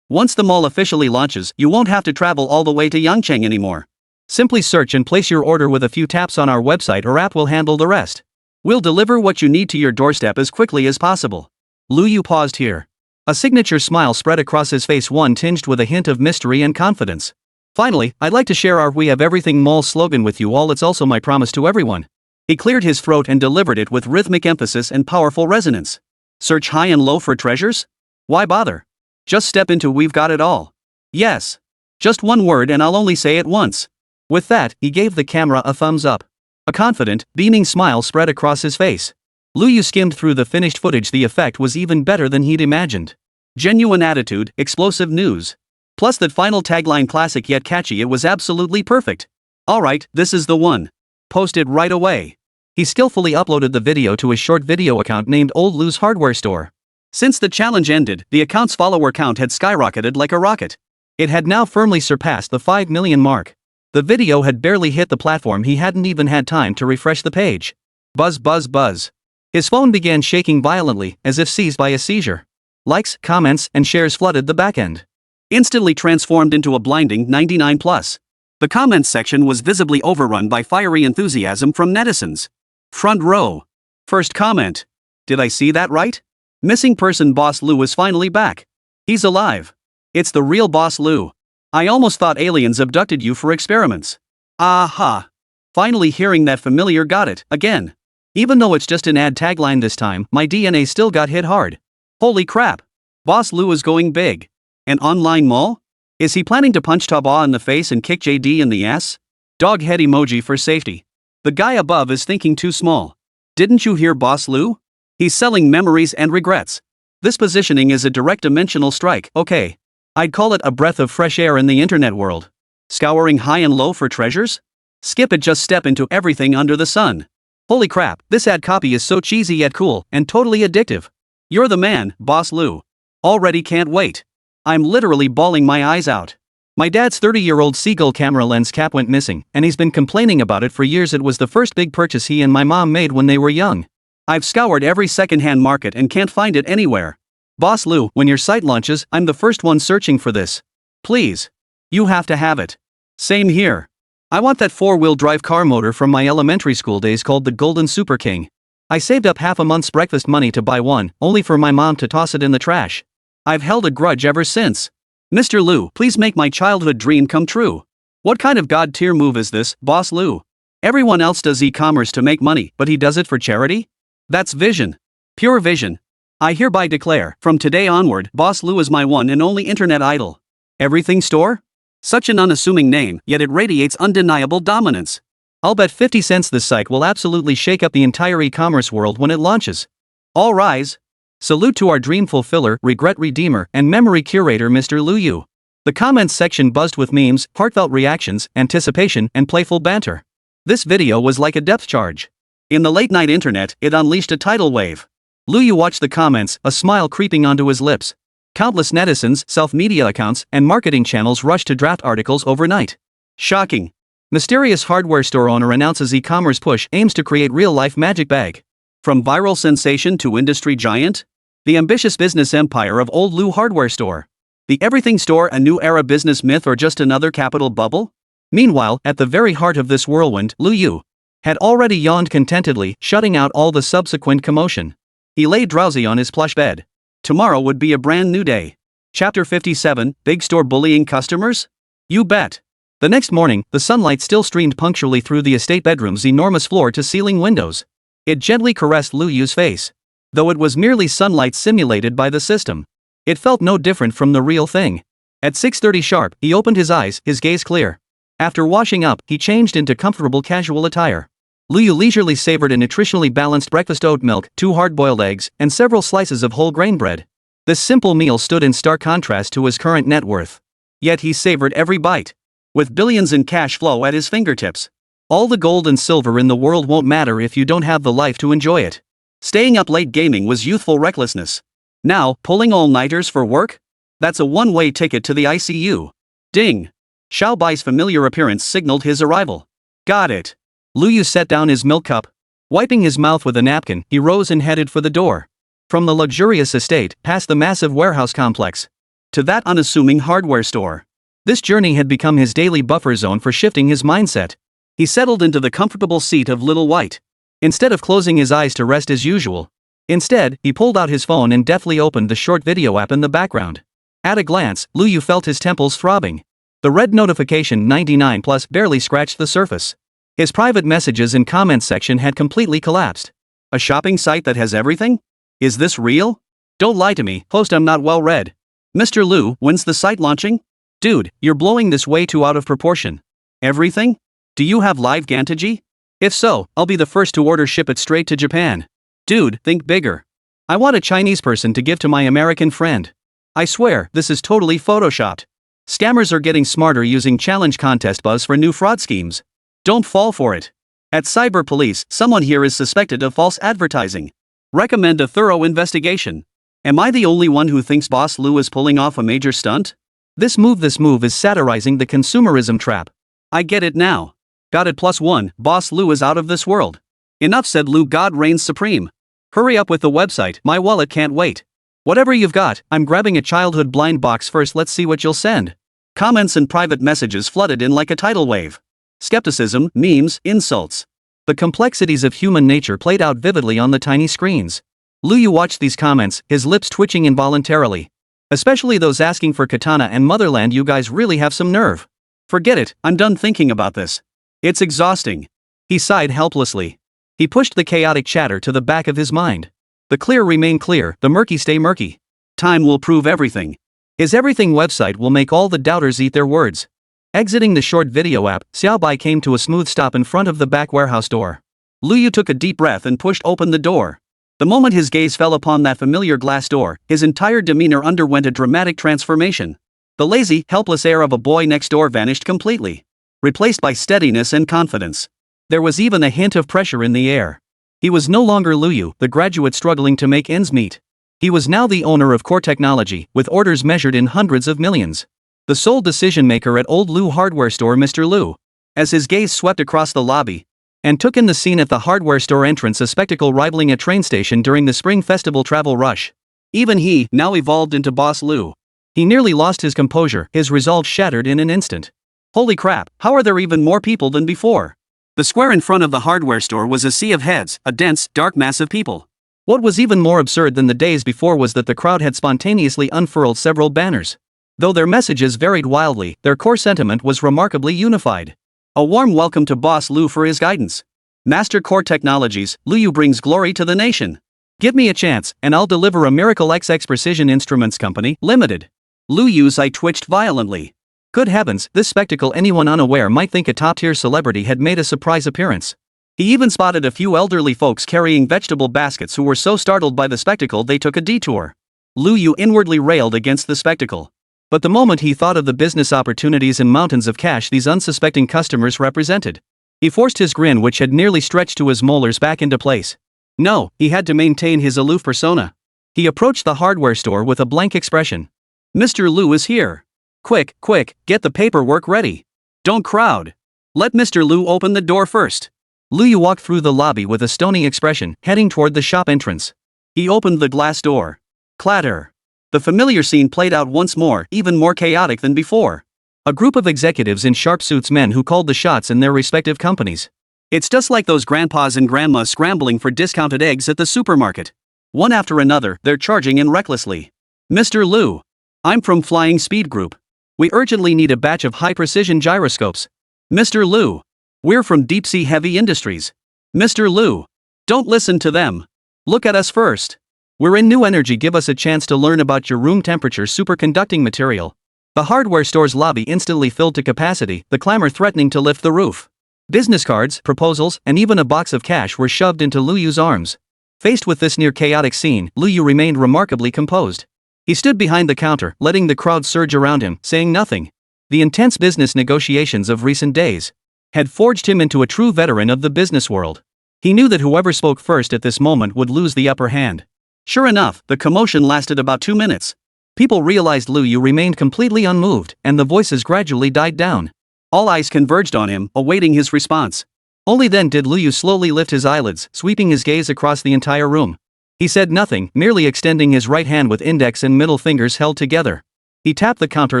Once the mall officially launches, you won't have to travel all the way to Yangcheng anymore. Simply search and place your order with a few taps on our website, or app will handle the rest. We'll deliver what you need to your doorstep as quickly as possible. Lu Yu paused here. A signature smile spread across his face, one tinged with a hint of mystery and confidence. Finally, I'd like to share our "We Have Everything" mall slogan with you all. It's also my promise to everyone. He cleared his throat and delivered it with rhythmic emphasis and powerful resonance. Search high and low for treasures? Why bother? Just step into "We've Got It All." Yes. Just one word, and I'll only say it once. With that, he gave the camera a thumbs up. A confident, beaming smile spread across his face. Lu Yu skimmed through the finished footage. The effect was even better than he'd imagined. Genuine attitude, explosive news. Plus that final tagline, classic yet catchy. It was absolutely perfect. Alright, this is the one. Post it right away. He skillfully uploaded the video to his short video account named Old Lou's Hardware Store. Since the challenge ended, the account's follower count had skyrocketed like a rocket. It had now firmly surpassed the 5 million mark. The video had barely hit the platform. He hadn't even had time to refresh the page. Buzz, buzz, buzz. His phone began shaking violently, as if seized by a seizure. Likes, comments, and shares flooded the backend. Instantly transformed into a blinding 99+. The comments section was visibly overrun by fiery enthusiasm from netizens. Front row. First comment. Did I see that right? Missing person Boss Lou is finally back. He's alive. It's the real Boss Lou. I almost thought aliens abducted you for experiments. Aha. Finally hearing that familiar "got it" again. Even though it's just an ad tagline this time, my DNA still got hit hard. Holy crap. Boss Lou is going big. An online mall? Is he planning to punch Taba in the face and kick JD in the ass? Dog head emoji for safety. The guy above is thinking too small. Didn't you hear Boss Lou? He's selling memories and regrets. This positioning is a direct dimensional strike. Okay. I'd call it a breath of fresh air in the internet world. Scouring high and low for treasures? Skip it, just step into everything under the sun. Holy crap, this ad copy is so cheesy yet cool, and totally addictive. You're the man, Boss Lou. Already can't wait. I'm literally bawling my eyes out. My dad's 30-year-old Seagull camera lens cap went missing, and he's been complaining about it for years. It was the first big purchase he and my mom made when they were young. I've scoured every secondhand market and can't find it anywhere. Boss Lou, when your site launches, I'm the first one searching for this. Please. You have to have it. Same here. I want that 4-wheel drive car motor from my elementary school days called the Golden Super King. I saved up half a month's breakfast money to buy one, only for my mom to toss it in the trash. I've held a grudge ever since. Mr. Lou, please make my childhood dream come true. What kind of god-tier move is this, Boss Lou? Everyone else does e-commerce to make money, but he does it for charity? That's vision. Pure vision. I hereby declare, from today onward, Boss Lou is my one and only internet idol. Everything Store? Such an unassuming name, yet it radiates undeniable dominance. I'll bet 50 cents this site will absolutely shake up the entire e-commerce world when it launches. All rise. Salute to our dream fulfiller, regret redeemer, and memory curator, Mr. Lu Yu. The comments section buzzed with memes, heartfelt reactions, anticipation, and playful banter. This video was like a depth charge. In the late-night internet, it unleashed a tidal wave. Lu Yu watched the comments, a smile creeping onto his lips. Countless netizens, self-media accounts, and marketing channels rushed to draft articles overnight. Shocking. Mysterious hardware store owner announces e-commerce push aims to create real-life magic bag. From viral sensation to industry giant? The ambitious business empire of Old Lou Hardware Store. The Everything Store, a new era business myth or just another capital bubble? Meanwhile, at the very heart of this whirlwind, Lu Yu had already yawned contentedly, shutting out all the subsequent commotion. He lay drowsy on his plush bed. Tomorrow would be a brand new day. Chapter 57, Big Store Bullying Customers? You bet. The next morning, the sunlight still streamed punctually through the estate bedroom's enormous floor-to-ceiling windows. It gently caressed Lu Yu's face. Though it was merely sunlight simulated by the system, it felt no different from the real thing. At 6:30 sharp, he opened his eyes, his gaze clear. After washing up, he changed into comfortable casual attire. Luyu leisurely savored a nutritionally balanced breakfast: oat milk, 2 hard-boiled eggs, and several slices of whole grain bread. This simple meal stood in stark contrast to his current net worth. Yet he savored every bite. With billions in cash flow at his fingertips, all the gold and silver in the world won't matter if you don't have the life to enjoy it. Staying up late gaming was youthful recklessness. Now, pulling all-nighters for work? That's a one-way ticket to the ICU. Ding! Xiao Bai's familiar appearance signaled his arrival. Got it. Luyu set down his milk cup. Wiping his mouth with a napkin, he rose and headed for the door. From the luxurious estate, past the massive warehouse complex, to that unassuming hardware store. This journey had become his daily buffer zone for shifting his mindset. He settled into the comfortable seat of Little White. Instead of closing his eyes to rest as usual, he pulled out his phone and deftly opened the short video app in the background. At a glance, Luyu felt his temples throbbing. The red notification 99 plus barely scratched the surface. His private messages and comments section had completely collapsed. A shopping site that has everything? Is this real? Don't lie to me, host, I'm not well read. Mr. Lu, when's the site launching? Dude, you're blowing this way too out of proportion. Everything? Do you have live Gantaji? If so, I'll be the first to order, ship it straight to Japan. Dude, think bigger. I want a Chinese person to give to my American friend. I swear, this is totally photoshopped. Scammers are getting smarter using challenge contest buzz for new fraud schemes. Don't fall for it. At Cyber Police, someone here is suspected of false advertising. Recommend a thorough investigation. Am I the only one who thinks Boss Lu is pulling off a major stunt? This move is satirizing the consumerism trap. I get it now. Got it +1, Boss Lu is out of this world. Enough said, Lu, God reigns supreme. Hurry up with the website, my wallet can't wait. Whatever you've got, I'm grabbing a childhood blind box first, let's see what you'll send. Comments and private messages flooded in like a tidal wave. Skepticism, memes, insults. The complexities of human nature played out vividly on the tiny screens. Luyu watched these comments, his lips twitching involuntarily. Especially those asking for katana and motherland. You guys really have some nerve. Forget it, I'm done thinking about this. It's exhausting. He sighed helplessly. He pushed the chaotic chatter to the back of his mind. The clear remain clear, the murky stay murky. Time will prove everything. His everything website will make all the doubters eat their words. Exiting the short video app, Xiaobai came to a smooth stop in front of the back warehouse door. Luyu took a deep breath and pushed open the door. The moment his gaze fell upon that familiar glass door, his entire demeanor underwent a dramatic transformation. The lazy, helpless air of a boy next door vanished completely, replaced by steadiness and confidence. There was even a hint of pressure in the air. He was no longer Luyu, the graduate struggling to make ends meet. He was now the owner of core technology, with orders measured in hundreds of millions. The sole decision-maker at Old Lu hardware store, Mr. Lu. As his gaze swept across the lobby and took in the scene at the hardware store entrance, a spectacle rivaling a train station during the spring festival travel rush. Even he now evolved into Boss Lu. He nearly lost his composure, his resolve shattered in an instant. Holy crap, how are there even more people than before? The square in front of the hardware store was a sea of heads, a dense, dark mass of people. What was even more absurd than the days before was that the crowd had spontaneously unfurled several banners. Though their messages varied wildly, their core sentiment was remarkably unified. A warm welcome to Boss Lu for his guidance. Master Core Technologies, Luyu brings glory to the nation. Give me a chance, and I'll deliver a Miracle XX Precision Instruments Company, Limited. Luyu's eye twitched violently. Good heavens, this spectacle! Anyone unaware might think a top-tier celebrity had made a surprise appearance. He even spotted a few elderly folks carrying vegetable baskets who were so startled by the spectacle they took a detour. Luyu inwardly railed against the spectacle. But the moment he thought of the business opportunities and mountains of cash these unsuspecting customers represented, he forced his grin, which had nearly stretched to his molars, back into place. No, he had to maintain his aloof persona. He approached the hardware store with a blank expression. Mr. Lu is here. Quick, get the paperwork ready. Don't crowd. Let Mr. Lu open the door first. Luyu walked through the lobby with a stony expression, heading toward the shop entrance. He opened the glass door. Clatter. The familiar scene played out once more, even more chaotic than before. A group of executives in sharp suits, men who called the shots in their respective companies. It's just like those grandpas and grandmas scrambling for discounted eggs at the supermarket. One after another, they're charging in recklessly. Mr. Lu. I'm from Flying Speed Group. We urgently need a batch of high-precision gyroscopes. Mr. Lu. We're from Deep Sea Heavy Industries. Mr. Lu. Don't listen to them. Look at us first. We're in new energy. Give us a chance to learn about your room temperature superconducting material. The hardware store's lobby instantly filled to capacity, the clamor threatening to lift the roof. Business cards, proposals, and even a box of cash were shoved into Lu Yu's arms. Faced with this near-chaotic scene, Lu Yu remained remarkably composed. He stood behind the counter, letting the crowd surge around him, saying nothing. The intense business negotiations of recent days had forged him into a true veteran of the business world. He knew that whoever spoke first at this moment would lose the upper hand. Sure enough, the commotion lasted about 2 minutes. People realized Lu Yu remained completely unmoved, and the voices gradually died down. All eyes converged on him, awaiting his response. Only then did Lu Yu slowly lift his eyelids, sweeping his gaze across the entire room. He said nothing, merely extending his right hand with index and middle fingers held together. He tapped the counter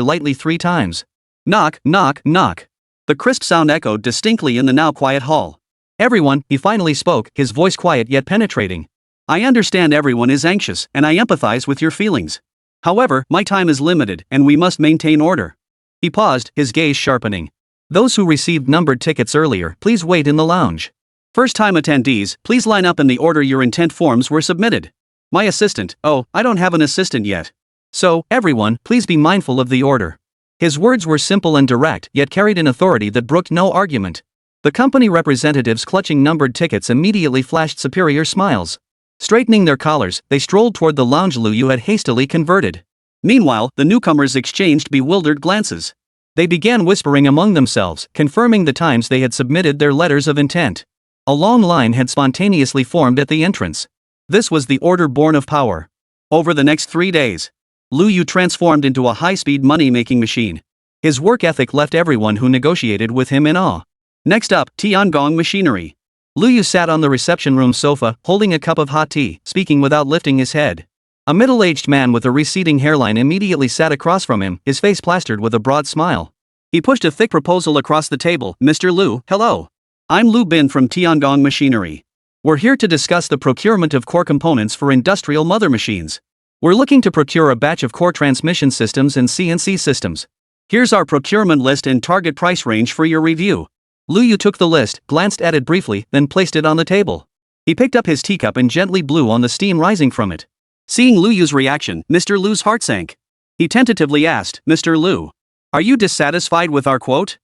lightly 3 times. Knock, knock, knock. The crisp sound echoed distinctly in the now quiet hall. Everyone, he finally spoke, his voice quiet yet penetrating. I understand everyone is anxious, and I empathize with your feelings. However, my time is limited, and we must maintain order. He paused, his gaze sharpening. Those who received numbered tickets earlier, please wait in the lounge. First-time attendees, please line up in the order your intent forms were submitted. My assistant, oh, I don't have an assistant yet. So, everyone, please be mindful of the order. His words were simple and direct, yet carried an authority that brooked no argument. The company representatives clutching numbered tickets immediately flashed superior smiles. Straightening their collars, they strolled toward the lounge Lu Yu had hastily converted. Meanwhile, the newcomers exchanged bewildered glances. They began whispering among themselves, confirming the times they had submitted their letters of intent. A long line had spontaneously formed at the entrance. This was the order born of power. Over the next 3 days, Lu Yu transformed into a high-speed money-making machine. His work ethic left everyone who negotiated with him in awe. Next up, Tiangong Machinery. Lu Yu sat on the reception room sofa, holding a cup of hot tea, speaking without lifting his head. A middle-aged man with a receding hairline immediately sat across from him, his face plastered with a broad smile. He pushed a thick proposal across the table. Mr. Lu, hello. I'm Lu Bin from Tiangong Machinery. We're here to discuss the procurement of core components for industrial mother machines. We're looking to procure a batch of core transmission systems and CNC systems. Here's our procurement list and target price range for your review. Lu Yu took the list, glanced at it briefly, then placed it on the table. He picked up his teacup and gently blew on the steam rising from it. Seeing Lu Yu's reaction, Mr. Lu's heart sank. He tentatively asked, Mr. Lu, are you dissatisfied with our quote?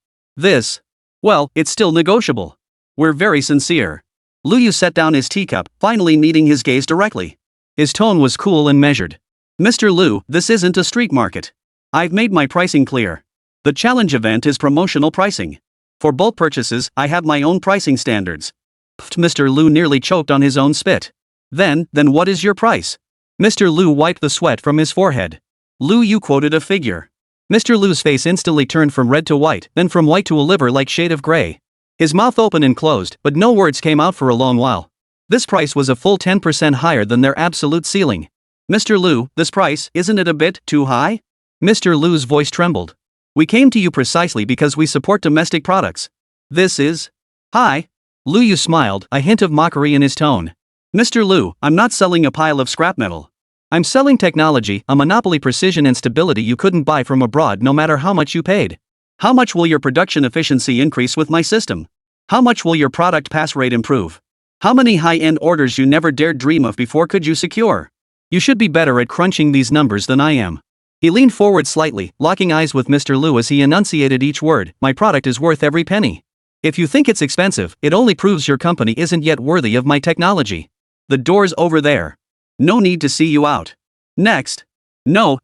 Well, it's still negotiable. We're very sincere. Lu Yu set down his teacup, finally meeting his gaze directly. His tone was cool and measured. Mr. Lu, this isn't a street market. I've made my pricing clear. The challenge event is promotional pricing. For bulk purchases, I have my own pricing standards. Mr. Lu nearly choked on his own spit. Then what is your price? Mr. Lu wiped the sweat from his forehead. Lu Yu quoted a figure. Mr. Lu's face instantly turned from red to white, then from white to a liver-like shade of gray. His mouth opened and closed, but no words came out for a long while. This price was a full 10% higher than their absolute ceiling. Mr. Lu, this price, isn't it a bit too high? Mr. Lu's voice trembled. We came to you precisely because we support domestic products. This is high. Lu Yu smiled, a hint of mockery in his tone. Mr. Lu, I'm not selling a pile of scrap metal. I'm selling technology, a monopoly precision and stability you couldn't buy from abroad no matter how much you paid. How much will your production efficiency increase with my system? How much will your product pass rate improve? How many high-end orders you never dared dream of before could you secure? You should be better at crunching these numbers than I am. He leaned forward slightly, locking eyes with Mr. Lu as he enunciated each word. My product is worth every penny. If you think it's expensive, it only proves your company isn't yet worthy of my technology. The door's over there. No need to see you out. Next. No.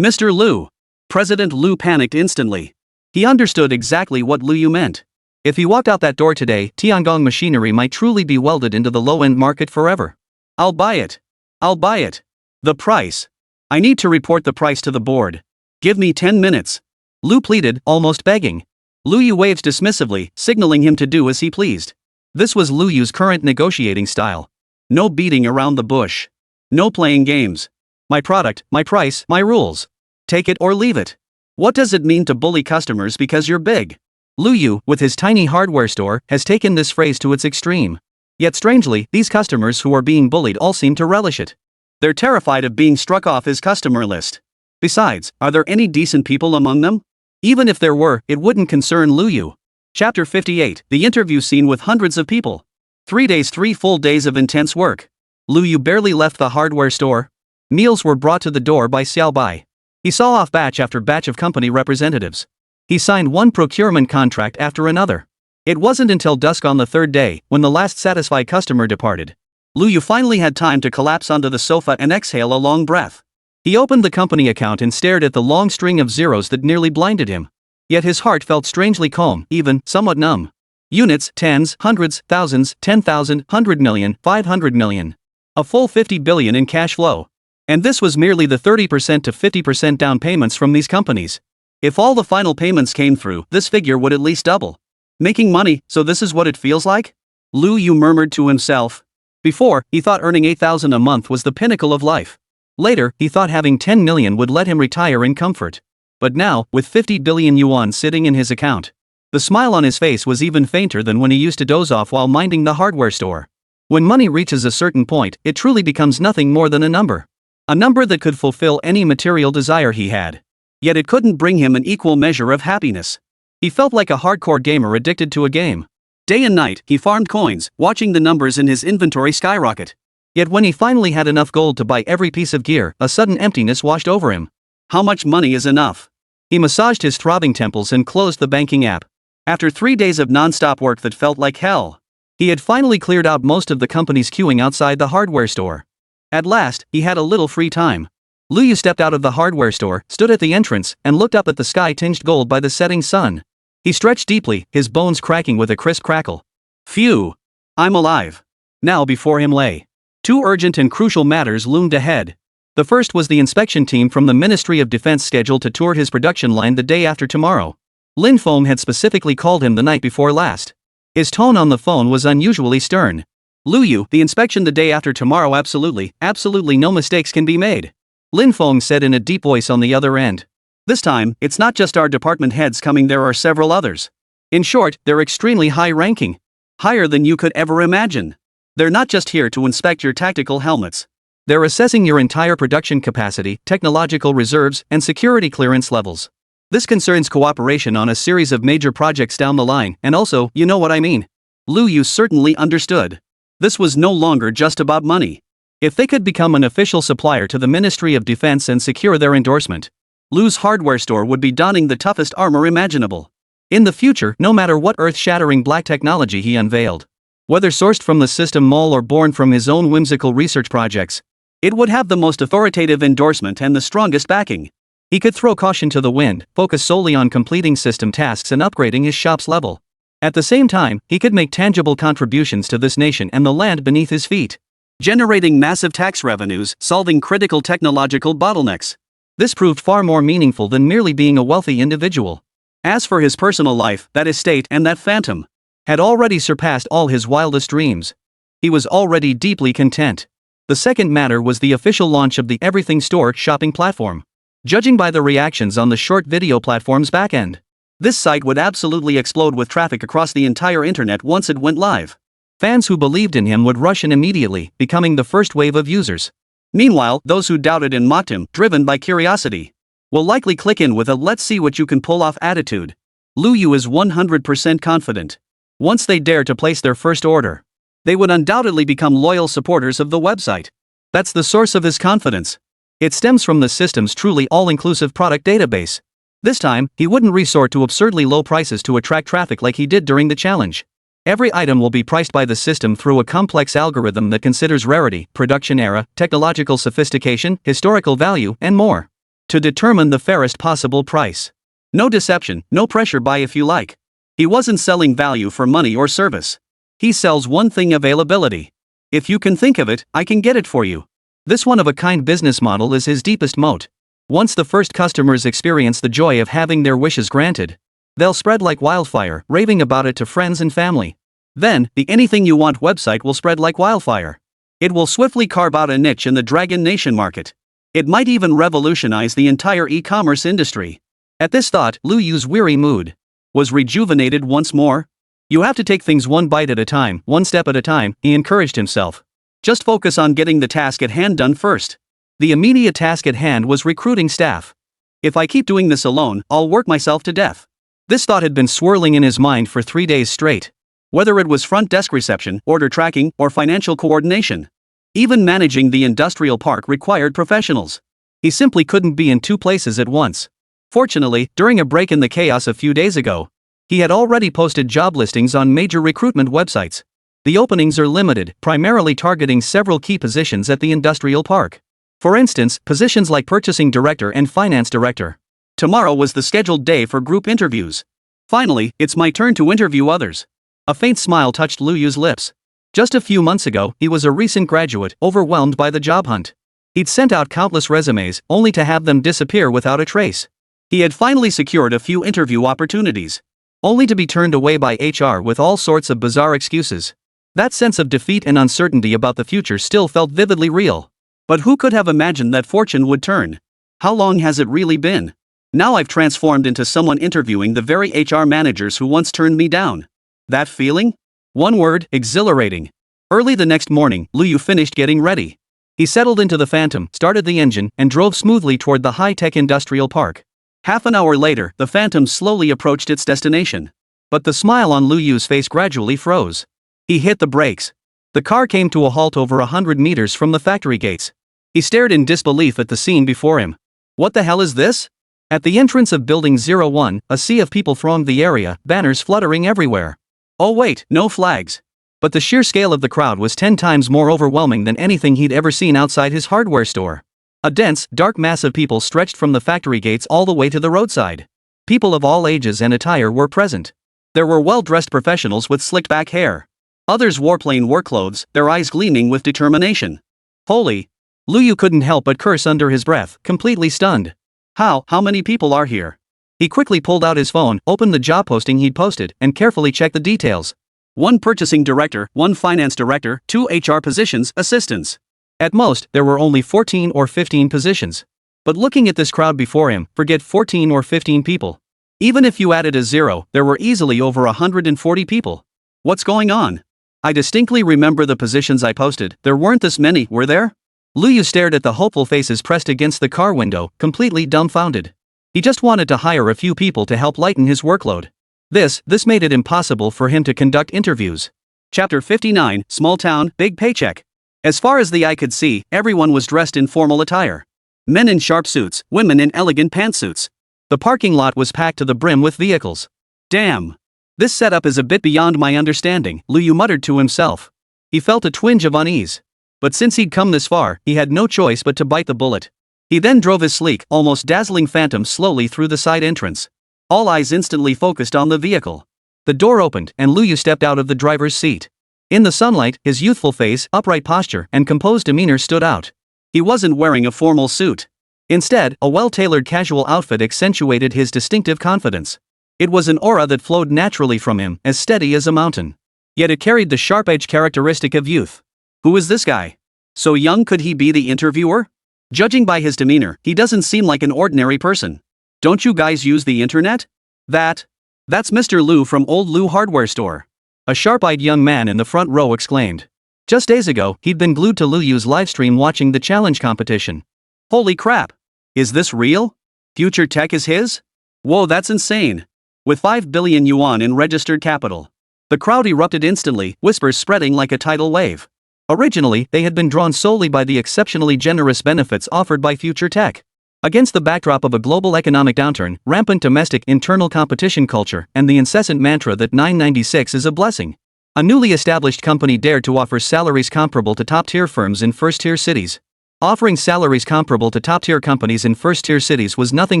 Mr. Lu. President Lu panicked instantly. He understood exactly what Lu Yu meant. If he walked out that door today, Tiangong Machinery might truly be welded into the low-end market forever. I'll buy it. The price. I need to report the price to the board. Give me 10 minutes. Lu pleaded, almost begging. Lu Yu waved dismissively, signaling him to do as he pleased. This was Lu Yu's current negotiating style. No beating around the bush. No playing games. My product, my price, my rules. Take it or leave it. What does it mean to bully customers because you're big? Lu Yu, with his tiny hardware store, has taken this phrase to its extreme. Yet strangely, these customers who are being bullied all seem to relish it. They're terrified of being struck off his customer list. Besides, are there any decent people among them? Even if there were, it wouldn't concern Lu Yu. Chapter 58, the interview scene with hundreds of people. 3 days, 3 full days of intense work. Lu Yu barely left the hardware store. Meals were brought to the door by Xiao Bai. He saw off batch after batch of company representatives. He signed one procurement contract after another. It wasn't until dusk on the third day, when the last satisfied customer departed, Lu Yu finally had time to collapse onto the sofa and exhale a long breath. He opened the company account and stared at the long string of zeros that nearly blinded him. Yet his heart felt strangely calm, even somewhat numb. Units, tens, hundreds, thousands, 10,000, 100 million, 500 million. A full 50 billion in cash flow. And this was merely the 30% to 50% down payments from these companies. If all the final payments came through, this figure would at least double. Making money, so this is what it feels like? Lu Yu murmured to himself. Before, he thought earning 8,000 a month was the pinnacle of life. Later, he thought having 10 million would let him retire in comfort. But now, with 50 billion yuan sitting in his account, the smile on his face was even fainter than when he used to doze off while minding the hardware store. When money reaches a certain point, it truly becomes nothing more than a number. A number that could fulfill any material desire he had. Yet it couldn't bring him an equal measure of happiness. He felt like a hardcore gamer addicted to a game. Day and night, he farmed coins, watching the numbers in his inventory skyrocket. Yet when he finally had enough gold to buy every piece of gear, a sudden emptiness washed over him. How much money is enough? He massaged his throbbing temples and closed the banking app. After 3 days of non-stop work that felt like hell, he had finally cleared out most of the companies queuing outside the hardware store. At last, he had a little free time. Lu Yu stepped out of the hardware store, stood at the entrance, and looked up at the sky tinged gold by the setting sun. He stretched deeply, his bones cracking with a crisp crackle. Phew! I'm alive. Now before him lay 2 urgent and crucial matters loomed ahead. The first was the inspection team from the Ministry of Defense scheduled to tour his production line the day after tomorrow. Lin Feng had specifically called him the night before last. His tone on the phone was unusually stern. Lu Yu, the inspection the day after tomorrow, absolutely no mistakes can be made. Lin Feng said in a deep voice on the other end. This time, it's not just our department heads coming, there are several others. In short, they're extremely high-ranking. Higher than you could ever imagine. They're not just here to inspect your tactical helmets. They're assessing your entire production capacity, technological reserves, and security clearance levels. This concerns cooperation on a series of major projects down the line, and also, you know what I mean. Lu Yu certainly understood. This was no longer just about money. If they could become an official supplier to the Ministry of Defense and secure their endorsement, Lu's hardware store would be donning the toughest armor imaginable. In the future, no matter what earth-shattering black technology he unveiled, whether sourced from the system mall or born from his own whimsical research projects, it would have the most authoritative endorsement and the strongest backing. He could throw caution to the wind, focus solely on completing system tasks and upgrading his shop's level. At the same time, he could make tangible contributions to this nation and the land beneath his feet, generating massive tax revenues, solving critical technological bottlenecks. This proved far more meaningful than merely being a wealthy individual. As for his personal life, that estate and that phantom had already surpassed all his wildest dreams. He was already deeply content. The second matter was the official launch of the Everything Store shopping platform. Judging by the reactions on the short video platform's backend, this site would absolutely explode with traffic across the entire internet once it went live. Fans who believed in him would rush in immediately, becoming the first wave of users. Meanwhile, those who doubted and mocked him, driven by curiosity, will likely click in with a "let's see what you can pull off" attitude. Lu Yu is 100% confident. Once they dare to place their first order, they would undoubtedly become loyal supporters of the website. That's the source of his confidence. It stems from the system's truly all-inclusive product database. This time, he wouldn't resort to absurdly low prices to attract traffic like he did during the challenge. Every item will be priced by the system through a complex algorithm that considers rarity, production era, technological sophistication, historical value, and more, to determine the fairest possible price. No deception, no pressure, buy if you like. He wasn't selling value for money or service. He sells one thing: availability. If you can think of it, I can get it for you. This one-of-a-kind business model is his deepest moat. Once the first customers experience the joy of having their wishes granted, they'll spread like wildfire, raving about it to friends and family. Then, the Anything You Want website will spread like wildfire. It will swiftly carve out a niche in the Dragon Nation market. It might even revolutionize the entire e-commerce industry. At this thought, Lu Yu's weary mood was rejuvenated once more. You have to take things one bite at a time, one step at a time, he encouraged himself. Just focus on getting the task at hand done first. The immediate task at hand was recruiting staff. If I keep doing this alone, I'll work myself to death. This thought had been swirling in his mind for 3 days straight. Whether it was front desk reception, order tracking, or financial coordination, even managing the industrial park required professionals. He simply couldn't be in two places at once. Fortunately, during a break in the chaos a few days ago, he had already posted job listings on major recruitment websites. The openings are limited, primarily targeting several key positions at the industrial park. For instance, positions like purchasing director and finance director. Tomorrow was the scheduled day for group interviews. Finally, it's my turn to interview others. A faint smile touched Lu Yu's lips. Just a few months ago, he was a recent graduate, overwhelmed by the job hunt. He'd sent out countless resumes, only to have them disappear without a trace. He had finally secured a few interview opportunities, only to be turned away by HR with all sorts of bizarre excuses. That sense of defeat and uncertainty about the future still felt vividly real. But who could have imagined that fortune would turn? How long has it really been? Now I've transformed into someone interviewing the very HR managers who once turned me down. That feeling? One word, exhilarating. Early the next morning, Lu Yu finished getting ready. He settled into the Phantom, started the engine, and drove smoothly toward the high-tech industrial park. Half an hour later, the Phantom slowly approached its destination. But the smile on Lu Yu's face gradually froze. He hit the brakes. The car came to a halt over 100 meters from the factory gates. He stared in disbelief at the scene before him. What the hell is this? At the entrance of Building 01, a sea of people thronged the area, banners fluttering everywhere. Oh wait, no flags. But the sheer scale of the crowd was 10 times more overwhelming than anything he'd ever seen outside his hardware store. A dense, dark mass of people stretched from the factory gates all the way to the roadside. People of all ages and attire were present. There were well-dressed professionals with slicked-back hair. Others wore plain work clothes, their eyes gleaming with determination. Holy! Lu Yu couldn't help but curse under his breath, completely stunned. How many people are here? He quickly pulled out his phone, opened the job posting he'd posted, and carefully checked the details. 1 purchasing director, 1 finance director, 2 HR positions, assistants. At most, there were only 14 or 15 positions. But looking at this crowd before him, forget 14 or 15 people. Even if you added a zero, there were easily over 140 people. What's going on? I distinctly remember the positions I posted, there weren't this many, were there? Lu Yu stared at the hopeful faces pressed against the car window, completely dumbfounded. He just wanted to hire a few people to help lighten his workload. This made it impossible for him to conduct interviews. Chapter 59, Small Town, Big Paycheck. As far as the eye could see, everyone was dressed in formal attire. Men in sharp suits, women in elegant pantsuits. The parking lot was packed to the brim with vehicles. Damn! This setup is a bit beyond my understanding, Lu Yu muttered to himself. He felt a twinge of unease. But since he'd come this far, he had no choice but to bite the bullet. He then drove his sleek, almost dazzling Phantom slowly through the side entrance. All eyes instantly focused on the vehicle. The door opened, and Lu Yu stepped out of the driver's seat. In the sunlight, his youthful face, upright posture, and composed demeanor stood out. He wasn't wearing a formal suit. Instead, a well-tailored casual outfit accentuated his distinctive confidence. It was an aura that flowed naturally from him, as steady as a mountain. Yet it carried the sharp-edged characteristic of youth. Who is this guy? So young could he be the interviewer? Judging by his demeanor, he doesn't seem like an ordinary person. Don't you guys use the internet? That's Mr. Lu from Old Lu Hardware Store. A sharp-eyed young man in the front row exclaimed. Just days ago, he'd been glued to Lu Yu's livestream watching the challenge competition. Holy crap! Is this real? Future Tech is his? Whoa, that's insane. With 5 billion yuan in registered capital. The crowd erupted instantly, whispers spreading like a tidal wave. Originally, they had been drawn solely by the exceptionally generous benefits offered by Future Tech. Against the backdrop of a global economic downturn, rampant domestic internal competition culture, and the incessant mantra that 996 is a blessing, a newly established company dared to offer salaries comparable to top-tier firms in first-tier cities. Offering salaries comparable to top-tier companies in first-tier cities was nothing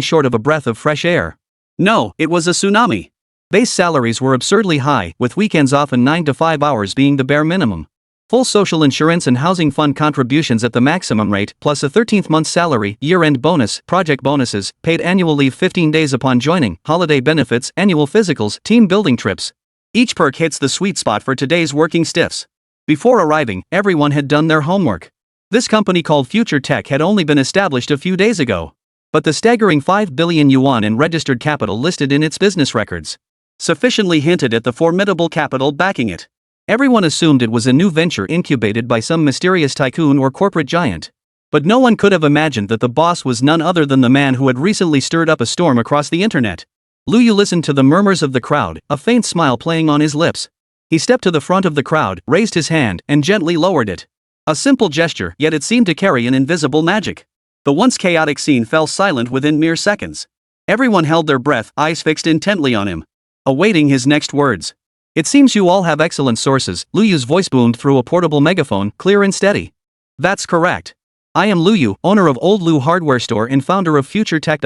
short of a breath of fresh air. No, it was a tsunami. Base salaries were absurdly high, with weekends often 9 to 5 hours being the bare minimum. Full social insurance and housing fund contributions at the maximum rate, plus a 13th month's salary, year-end bonus, project bonuses, paid annual leave 15 days upon joining, holiday benefits, annual physicals, team building trips. Each perk hits the sweet spot for today's working stiffs. Before arriving, everyone had done their homework. This company called Future Tech had only been established a few days ago. But the staggering 5 billion yuan in registered capital listed in its business records sufficiently hinted at the formidable capital backing it. Everyone assumed it was a new venture incubated by some mysterious tycoon or corporate giant. But no one could have imagined that the boss was none other than the man who had recently stirred up a storm across the internet. Lu Yu listened to the murmurs of the crowd, a faint smile playing on his lips. He stepped to the front of the crowd, raised his hand, and gently lowered it. A simple gesture, yet it seemed to carry an invisible magic. The once chaotic scene fell silent within mere seconds. Everyone held their breath, eyes fixed intently on him, awaiting his next words. It seems you all have excellent sources, Lu Yu's voice boomed through a portable megaphone, clear and steady. That's correct. I am Lu Yu, owner of Old Lu Hardware Store and founder of Future Tech.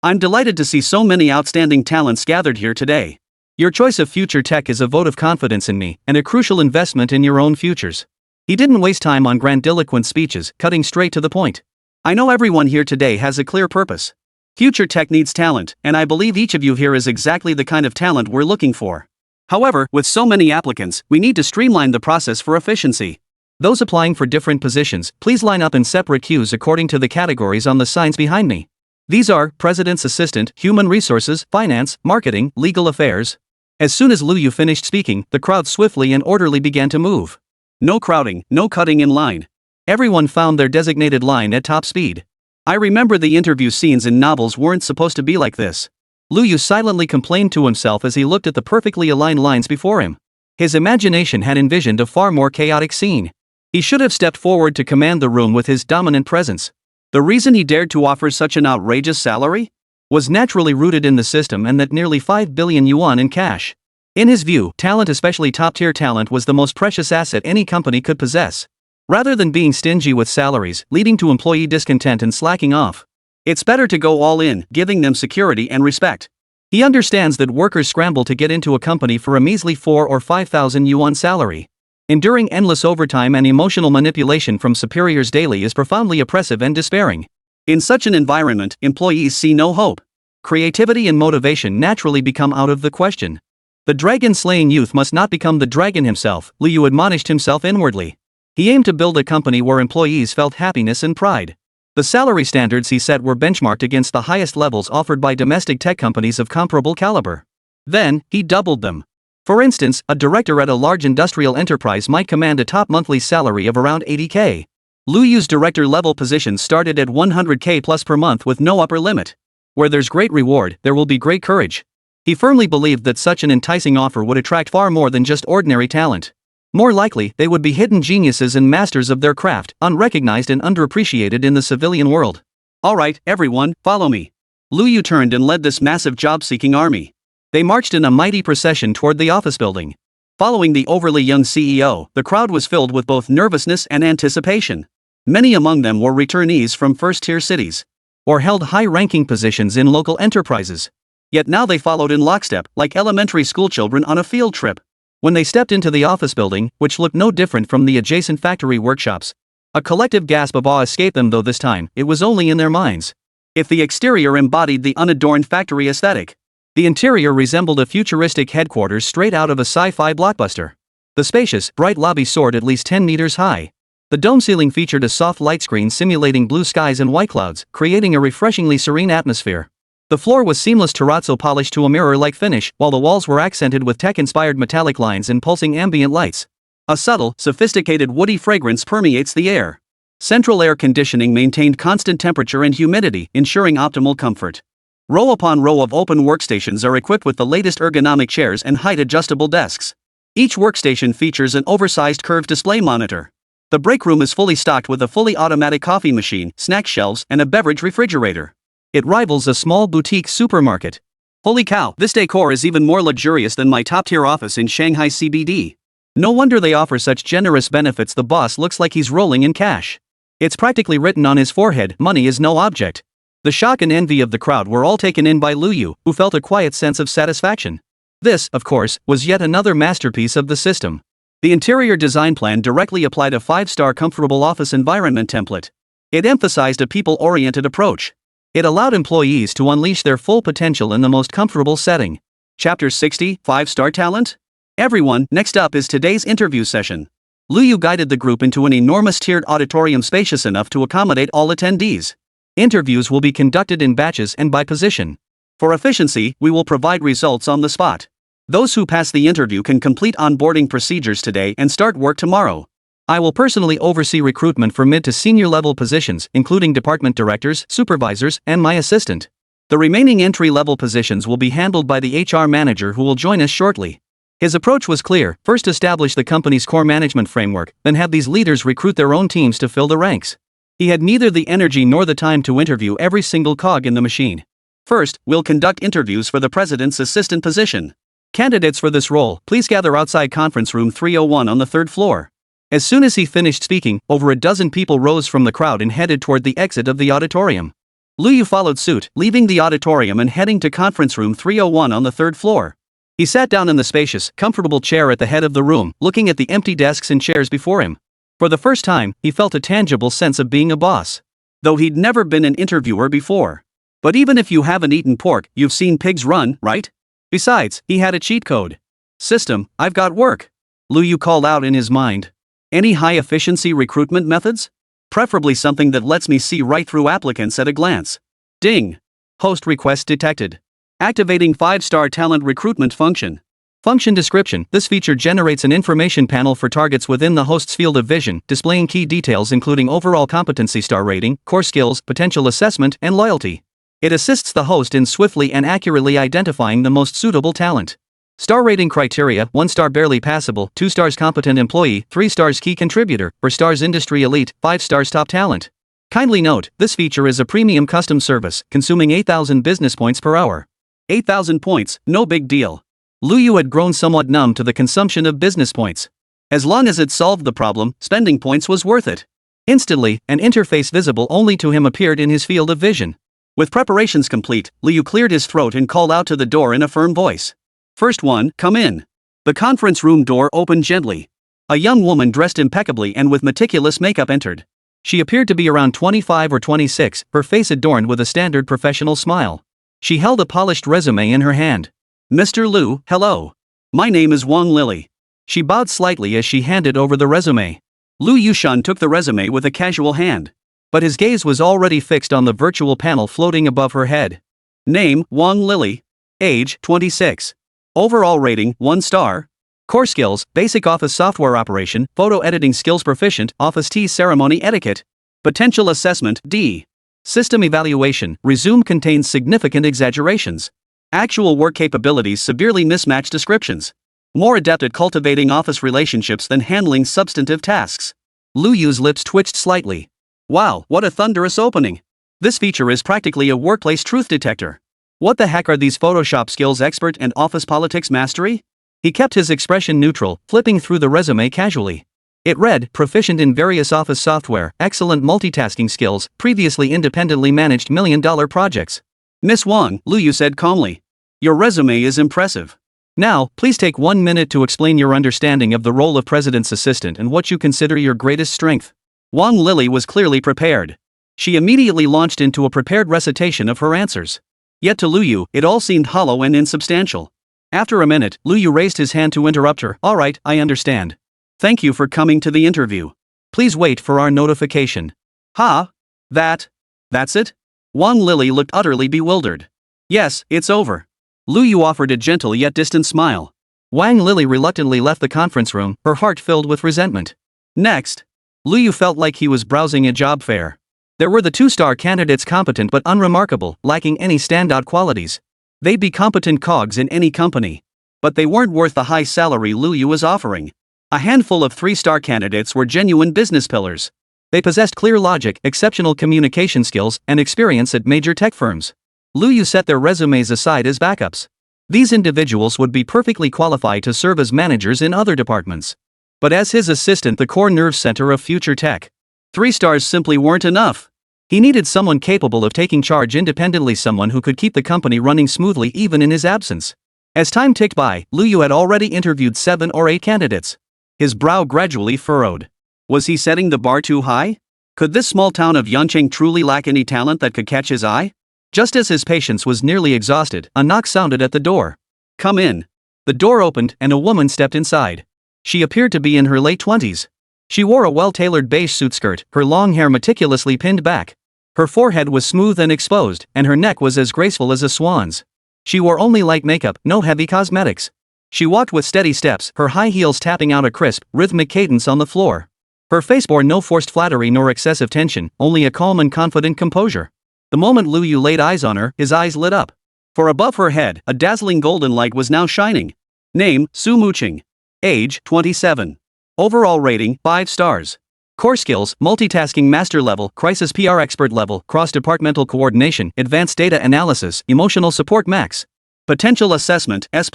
I'm delighted to see so many outstanding talents gathered here today. Your choice of Future Tech is a vote of confidence in me, and a crucial investment in your own futures. He didn't waste time on grandiloquent speeches, cutting straight to the point. I know everyone here today has a clear purpose. Future Tech needs talent, and I believe each of you here is exactly the kind of talent we're looking for. However, with so many applicants, we need to streamline the process for efficiency. Those applying for different positions, please line up in separate queues according to the categories on the signs behind me. These are President's Assistant, Human Resources, Finance, Marketing, Legal Affairs. As soon as Lu Yu finished speaking, the crowd swiftly and orderly began to move. No crowding, no cutting in line. Everyone found their designated line at top speed. I remember the interview scenes in novels weren't supposed to be like this. Lu Yu silently complained to himself as he looked at the perfectly aligned lines before him. His imagination had envisioned a far more chaotic scene. He should have stepped forward to command the room with his dominant presence. The reason he dared to offer such an outrageous salary was naturally rooted in the system and that nearly 5 billion yuan in cash. In his view, talent, especially top-tier talent, was the most precious asset any company could possess. Rather than being stingy with salaries, leading to employee discontent and slacking off, it's better to go all in, giving them security and respect. He understands that workers scramble to get into a company for a measly 4 or 5,000 yuan salary. Enduring endless overtime and emotional manipulation from superiors daily is profoundly oppressive and despairing. In such an environment, employees see no hope. Creativity and motivation naturally become out of the question. The dragon-slaying youth must not become the dragon himself, Lu Yu admonished himself inwardly. He aimed to build a company where employees felt happiness and pride. The salary standards he set were benchmarked against the highest levels offered by domestic tech companies of comparable caliber. Then, he doubled them. For instance, a director at a large industrial enterprise might command a top monthly salary of around 80k. Lu Yu's director-level positions started at 100k plus per month with no upper limit. Where there's great reward, there will be great courage. He firmly believed that such an enticing offer would attract far more than just ordinary talent. More likely, they would be hidden geniuses and masters of their craft, unrecognized and underappreciated in the civilian world. Alright, everyone, follow me. Lu Yu turned and led this massive job-seeking army. They marched in a mighty procession toward the office building. Following the overly young CEO, the crowd was filled with both nervousness and anticipation. Many among them were returnees from first-tier cities, or held high-ranking positions in local enterprises. Yet now they followed in lockstep, like elementary school children on a field trip. When they stepped into the office building, which looked no different from the adjacent factory workshops, a collective gasp of awe escaped them, though this time, it was only in their minds. If the exterior embodied the unadorned factory aesthetic, the interior resembled a futuristic headquarters straight out of a sci-fi blockbuster. The spacious, bright lobby soared at least 10 meters high. The dome ceiling featured a soft light screen simulating blue skies and white clouds, creating a refreshingly serene atmosphere. The floor was seamless terrazzo polished to a mirror-like finish, while the walls were accented with tech-inspired metallic lines and pulsing ambient lights. A subtle, sophisticated woody fragrance permeates the air. Central air conditioning maintained constant temperature and humidity, ensuring optimal comfort. Row upon row of open workstations are equipped with the latest ergonomic chairs and height-adjustable desks. Each workstation features an oversized curved display monitor. The break room is fully stocked with a fully automatic coffee machine, snack shelves, and a beverage refrigerator. It rivals a small boutique supermarket. Holy cow, this decor is even more luxurious than my top-tier office in Shanghai CBD. No wonder they offer such generous benefits. The boss looks like he's rolling in cash. It's practically written on his forehead, money is no object. The shock and envy of the crowd were all taken in by Lu Yu, who felt a quiet sense of satisfaction. This, of course, was yet another masterpiece of the system. The interior design plan directly applied a 5-star comfortable office environment template. It emphasized a people-oriented approach. It allowed employees to unleash their full potential in the most comfortable setting. Chapter 60, 5-Star Talent? Everyone, next up is today's interview session. Lu Yu guided the group into an enormous tiered auditorium spacious enough to accommodate all attendees. Interviews will be conducted in batches and by position. For efficiency, we will provide results on the spot. Those who pass the interview can complete onboarding procedures today and start work tomorrow. I will personally oversee recruitment for mid to senior level positions, including department directors, supervisors, and my assistant. The remaining entry-level positions will be handled by the HR manager, who will join us shortly. His approach was clear: first establish the company's core management framework, then have these leaders recruit their own teams to fill the ranks. He had neither the energy nor the time to interview every single cog in the machine. First, we'll conduct interviews for the president's assistant position. Candidates for this role, please gather outside conference room 301 on the third floor. As soon as he finished speaking, over a dozen people rose from the crowd and headed toward the exit of the auditorium. Liu Yu followed suit, leaving the auditorium and heading to conference room 301 on the third floor. He sat down in the spacious, comfortable chair at the head of the room, looking at the empty desks and chairs before him. For the first time, he felt a tangible sense of being a boss. Though he'd never been an interviewer before. But even if you haven't eaten pork, you've seen pigs run, right? Besides, he had a cheat code. System, I've got work. Liu Yu called out in his mind. Any high-efficiency recruitment methods? Preferably something that lets me see right through applicants at a glance. Ding. Host request detected. Activating 5-star talent recruitment function. Function description. This feature generates an information panel for targets within the host's field of vision, displaying key details including overall competency star rating, core skills, potential assessment, and loyalty. It assists the host in swiftly and accurately identifying the most suitable talent. Star rating criteria: 1 star barely passable, 2 stars competent employee, 3 stars key contributor, 4 stars industry elite, 5 stars top talent. Kindly note, this feature is a premium custom service, consuming 8,000 business points per hour. 8,000 points, no big deal. Liu Yu had grown somewhat numb to the consumption of business points. As long as it solved the problem, spending points was worth it. Instantly, an interface visible only to him appeared in his field of vision. With preparations complete, Liu Yu cleared his throat and called out to the door in a firm voice. First one, come in. The conference room door opened gently. A young woman dressed impeccably and with meticulous makeup entered. She appeared to be around 25 or 26, her face adorned with a standard professional smile. She held a polished resume in her hand. Mr. Liu, hello. My name is Wang Lily. She bowed slightly as she handed over the resume. Liu Yushan took the resume with a casual hand. But his gaze was already fixed on the virtual panel floating above her head. Name, Wang Lily. Age, 26. Overall rating, 1 star. Core skills, basic office software operation, photo editing skills proficient, office tea ceremony etiquette. Potential assessment, D. System evaluation, resume contains significant exaggerations. Actual work capabilities severely mismatch descriptions. More adept at cultivating office relationships than handling substantive tasks. Liu Yu's lips twitched slightly. Wow, what a thunderous opening. This feature is practically a workplace truth detector. What the heck are these Photoshop skills expert and office politics mastery? He kept his expression neutral, flipping through the resume casually. It read, proficient in various office software, excellent multitasking skills, previously independently managed million-dollar projects. Miss Wang, Liu Yu said calmly. Your resume is impressive. Now, please take 1 minute to explain your understanding of the role of president's assistant and what you consider your greatest strength. Wang Lily was clearly prepared. She immediately launched into a prepared recitation of her answers. Yet to Liu Yu, it all seemed hollow and insubstantial. After a minute, Liu Yu raised his hand to interrupt her. All right, I understand. Thank you for coming to the interview. Please wait for our notification. Ha? That's it? Wang Lily looked utterly bewildered. Yes, it's over. Liu Yu offered a gentle yet distant smile. Wang Lily reluctantly left the conference room, her heart filled with resentment. Next. Liu Yu felt like he was browsing a job fair. There were the 2-star candidates, competent but unremarkable, lacking any standout qualities. They'd be competent cogs in any company. But they weren't worth the high salary Liu Yu was offering. A handful of 3-star candidates were genuine business pillars. They possessed clear logic, exceptional communication skills, and experience at major tech firms. Liu Yu set their resumes aside as backups. These individuals would be perfectly qualified to serve as managers in other departments. But as his assistant, the core nerve center of future tech, 3 stars simply weren't enough. He needed someone capable of taking charge independently, someone who could keep the company running smoothly even in his absence. As time ticked by, Liu Yu had already interviewed 7 or 8 candidates. His brow gradually furrowed. Was he setting the bar too high? Could this small town of Yancheng truly lack any talent that could catch his eye? Just as his patience was nearly exhausted, a knock sounded at the door. Come in. The door opened and a woman stepped inside. She appeared to be in her late 20s. She wore a well-tailored beige suit skirt, her long hair meticulously pinned back. Her forehead was smooth and exposed, and her neck was as graceful as a swan's. She wore only light makeup, no heavy cosmetics. She walked with steady steps, her high heels tapping out a crisp, rhythmic cadence on the floor. Her face bore no forced flattery nor excessive tension, only a calm and confident composure. The moment Liu Yu laid eyes on her, his eyes lit up. For above her head, a dazzling golden light was now shining. Name, Su Muqing. Age, 27. Overall rating, 5 stars. Core skills, multitasking master level, crisis PR expert level, cross-departmental coordination, advanced data analysis, emotional support max. Potential assessment, S+.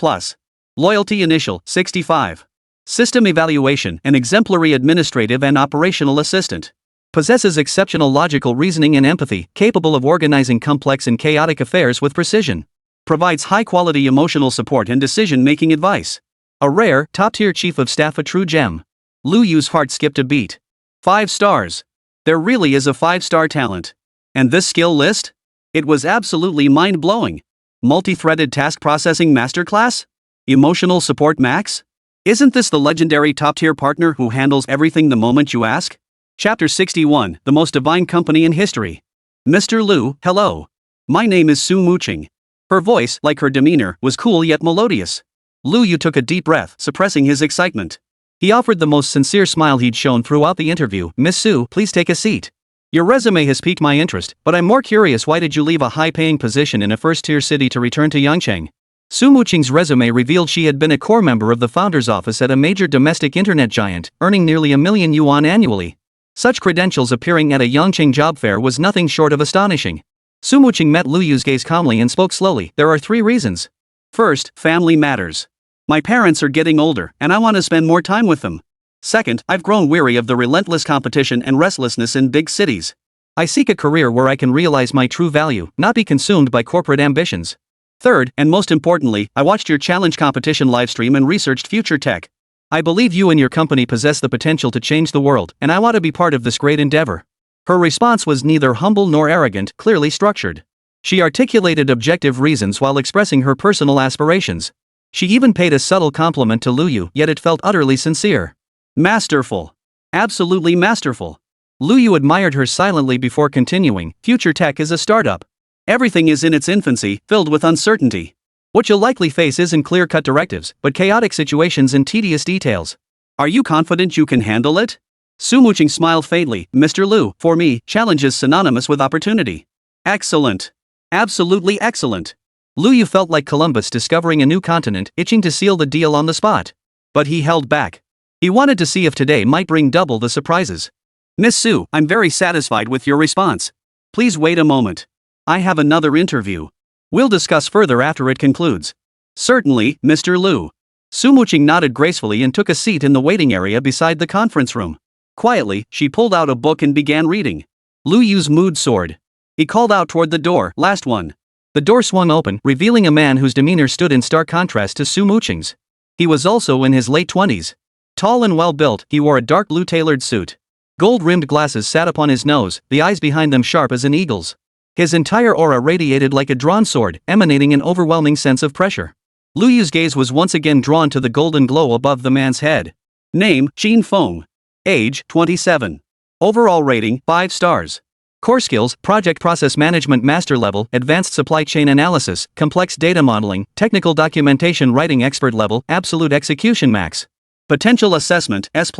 Loyalty initial, 65. System evaluation, an exemplary administrative and operational assistant. Possesses exceptional logical reasoning and empathy, capable of organizing complex and chaotic affairs with precision. Provides high-quality emotional support and decision-making advice. A rare, top-tier chief of staff, a true gem. Lu Yu's heart skipped a beat. 5 stars. There really is a 5-star talent. And this skill list? It was absolutely mind-blowing. Multi-threaded task processing masterclass? Emotional support max? Isn't this the legendary top-tier partner who handles everything the moment you ask? Chapter 61, The Most Divine Company in History. Mr. Lu, hello. My name is Su Muqing. Her voice, like her demeanor, was cool yet melodious. Lu Yu took a deep breath, suppressing his excitement. He offered the most sincere smile he'd shown throughout the interview. Miss Su, please take a seat. Your resume has piqued my interest, but I'm more curious, why did you leave a high-paying position in a first-tier city to return to Yangcheng? Su Muqing's resume revealed she had been a core member of the founder's office at a major domestic internet giant, earning nearly $1 million annually. Such credentials appearing at a Yangcheng job fair was nothing short of astonishing. Su Muqing met Lu Yu's gaze calmly and spoke slowly. There are 3 reasons. First, family matters. My parents are getting older, and I want to spend more time with them. Second, I've grown weary of the relentless competition and restlessness in big cities. I seek a career where I can realize my true value, not be consumed by corporate ambitions. Third, and most importantly, I watched your challenge competition livestream and researched future tech. I believe you and your company possess the potential to change the world, and I want to be part of this great endeavor. Her response was neither humble nor arrogant, clearly structured. She articulated objective reasons while expressing her personal aspirations. She even paid a subtle compliment to Lu Yu, yet it felt utterly sincere. Masterful. Absolutely masterful. Lu Yu admired her silently before continuing. Future tech is a startup. Everything is in its infancy, filled with uncertainty. What you'll likely face isn't clear-cut directives, but chaotic situations and tedious details. Are you confident you can handle it? Su Muqing smiled faintly. Mr. Lu, for me, challenge is synonymous with opportunity. Excellent. Absolutely excellent. Lu Yu felt like Columbus discovering a new continent, itching to seal the deal on the spot. But he held back. He wanted to see if today might bring double the surprises. Miss Su, I'm very satisfied with your response. Please wait a moment. I have another interview. We'll discuss further after it concludes. Certainly, Mr. Lu. Su Muqing nodded gracefully and took a seat in the waiting area beside the conference room. Quietly, she pulled out a book and began reading. Lu Yu's mood soared. He called out toward the door, last one. The door swung open, revealing a man whose demeanor stood in stark contrast to Su Muqing's. He was also in his late 20s. Tall and well-built, he wore a dark blue tailored suit. Gold-rimmed glasses sat upon his nose, the eyes behind them sharp as an eagle's. His entire aura radiated like a drawn sword, emanating an overwhelming sense of pressure. Lu Yu's gaze was once again drawn to the golden glow above the man's head. Name, Qin Feng. Age, 27. Overall rating, 5 stars. Core skills, project process management master level, advanced supply chain analysis, complex data modeling, technical documentation writing expert level, absolute execution max. Potential assessment, S+.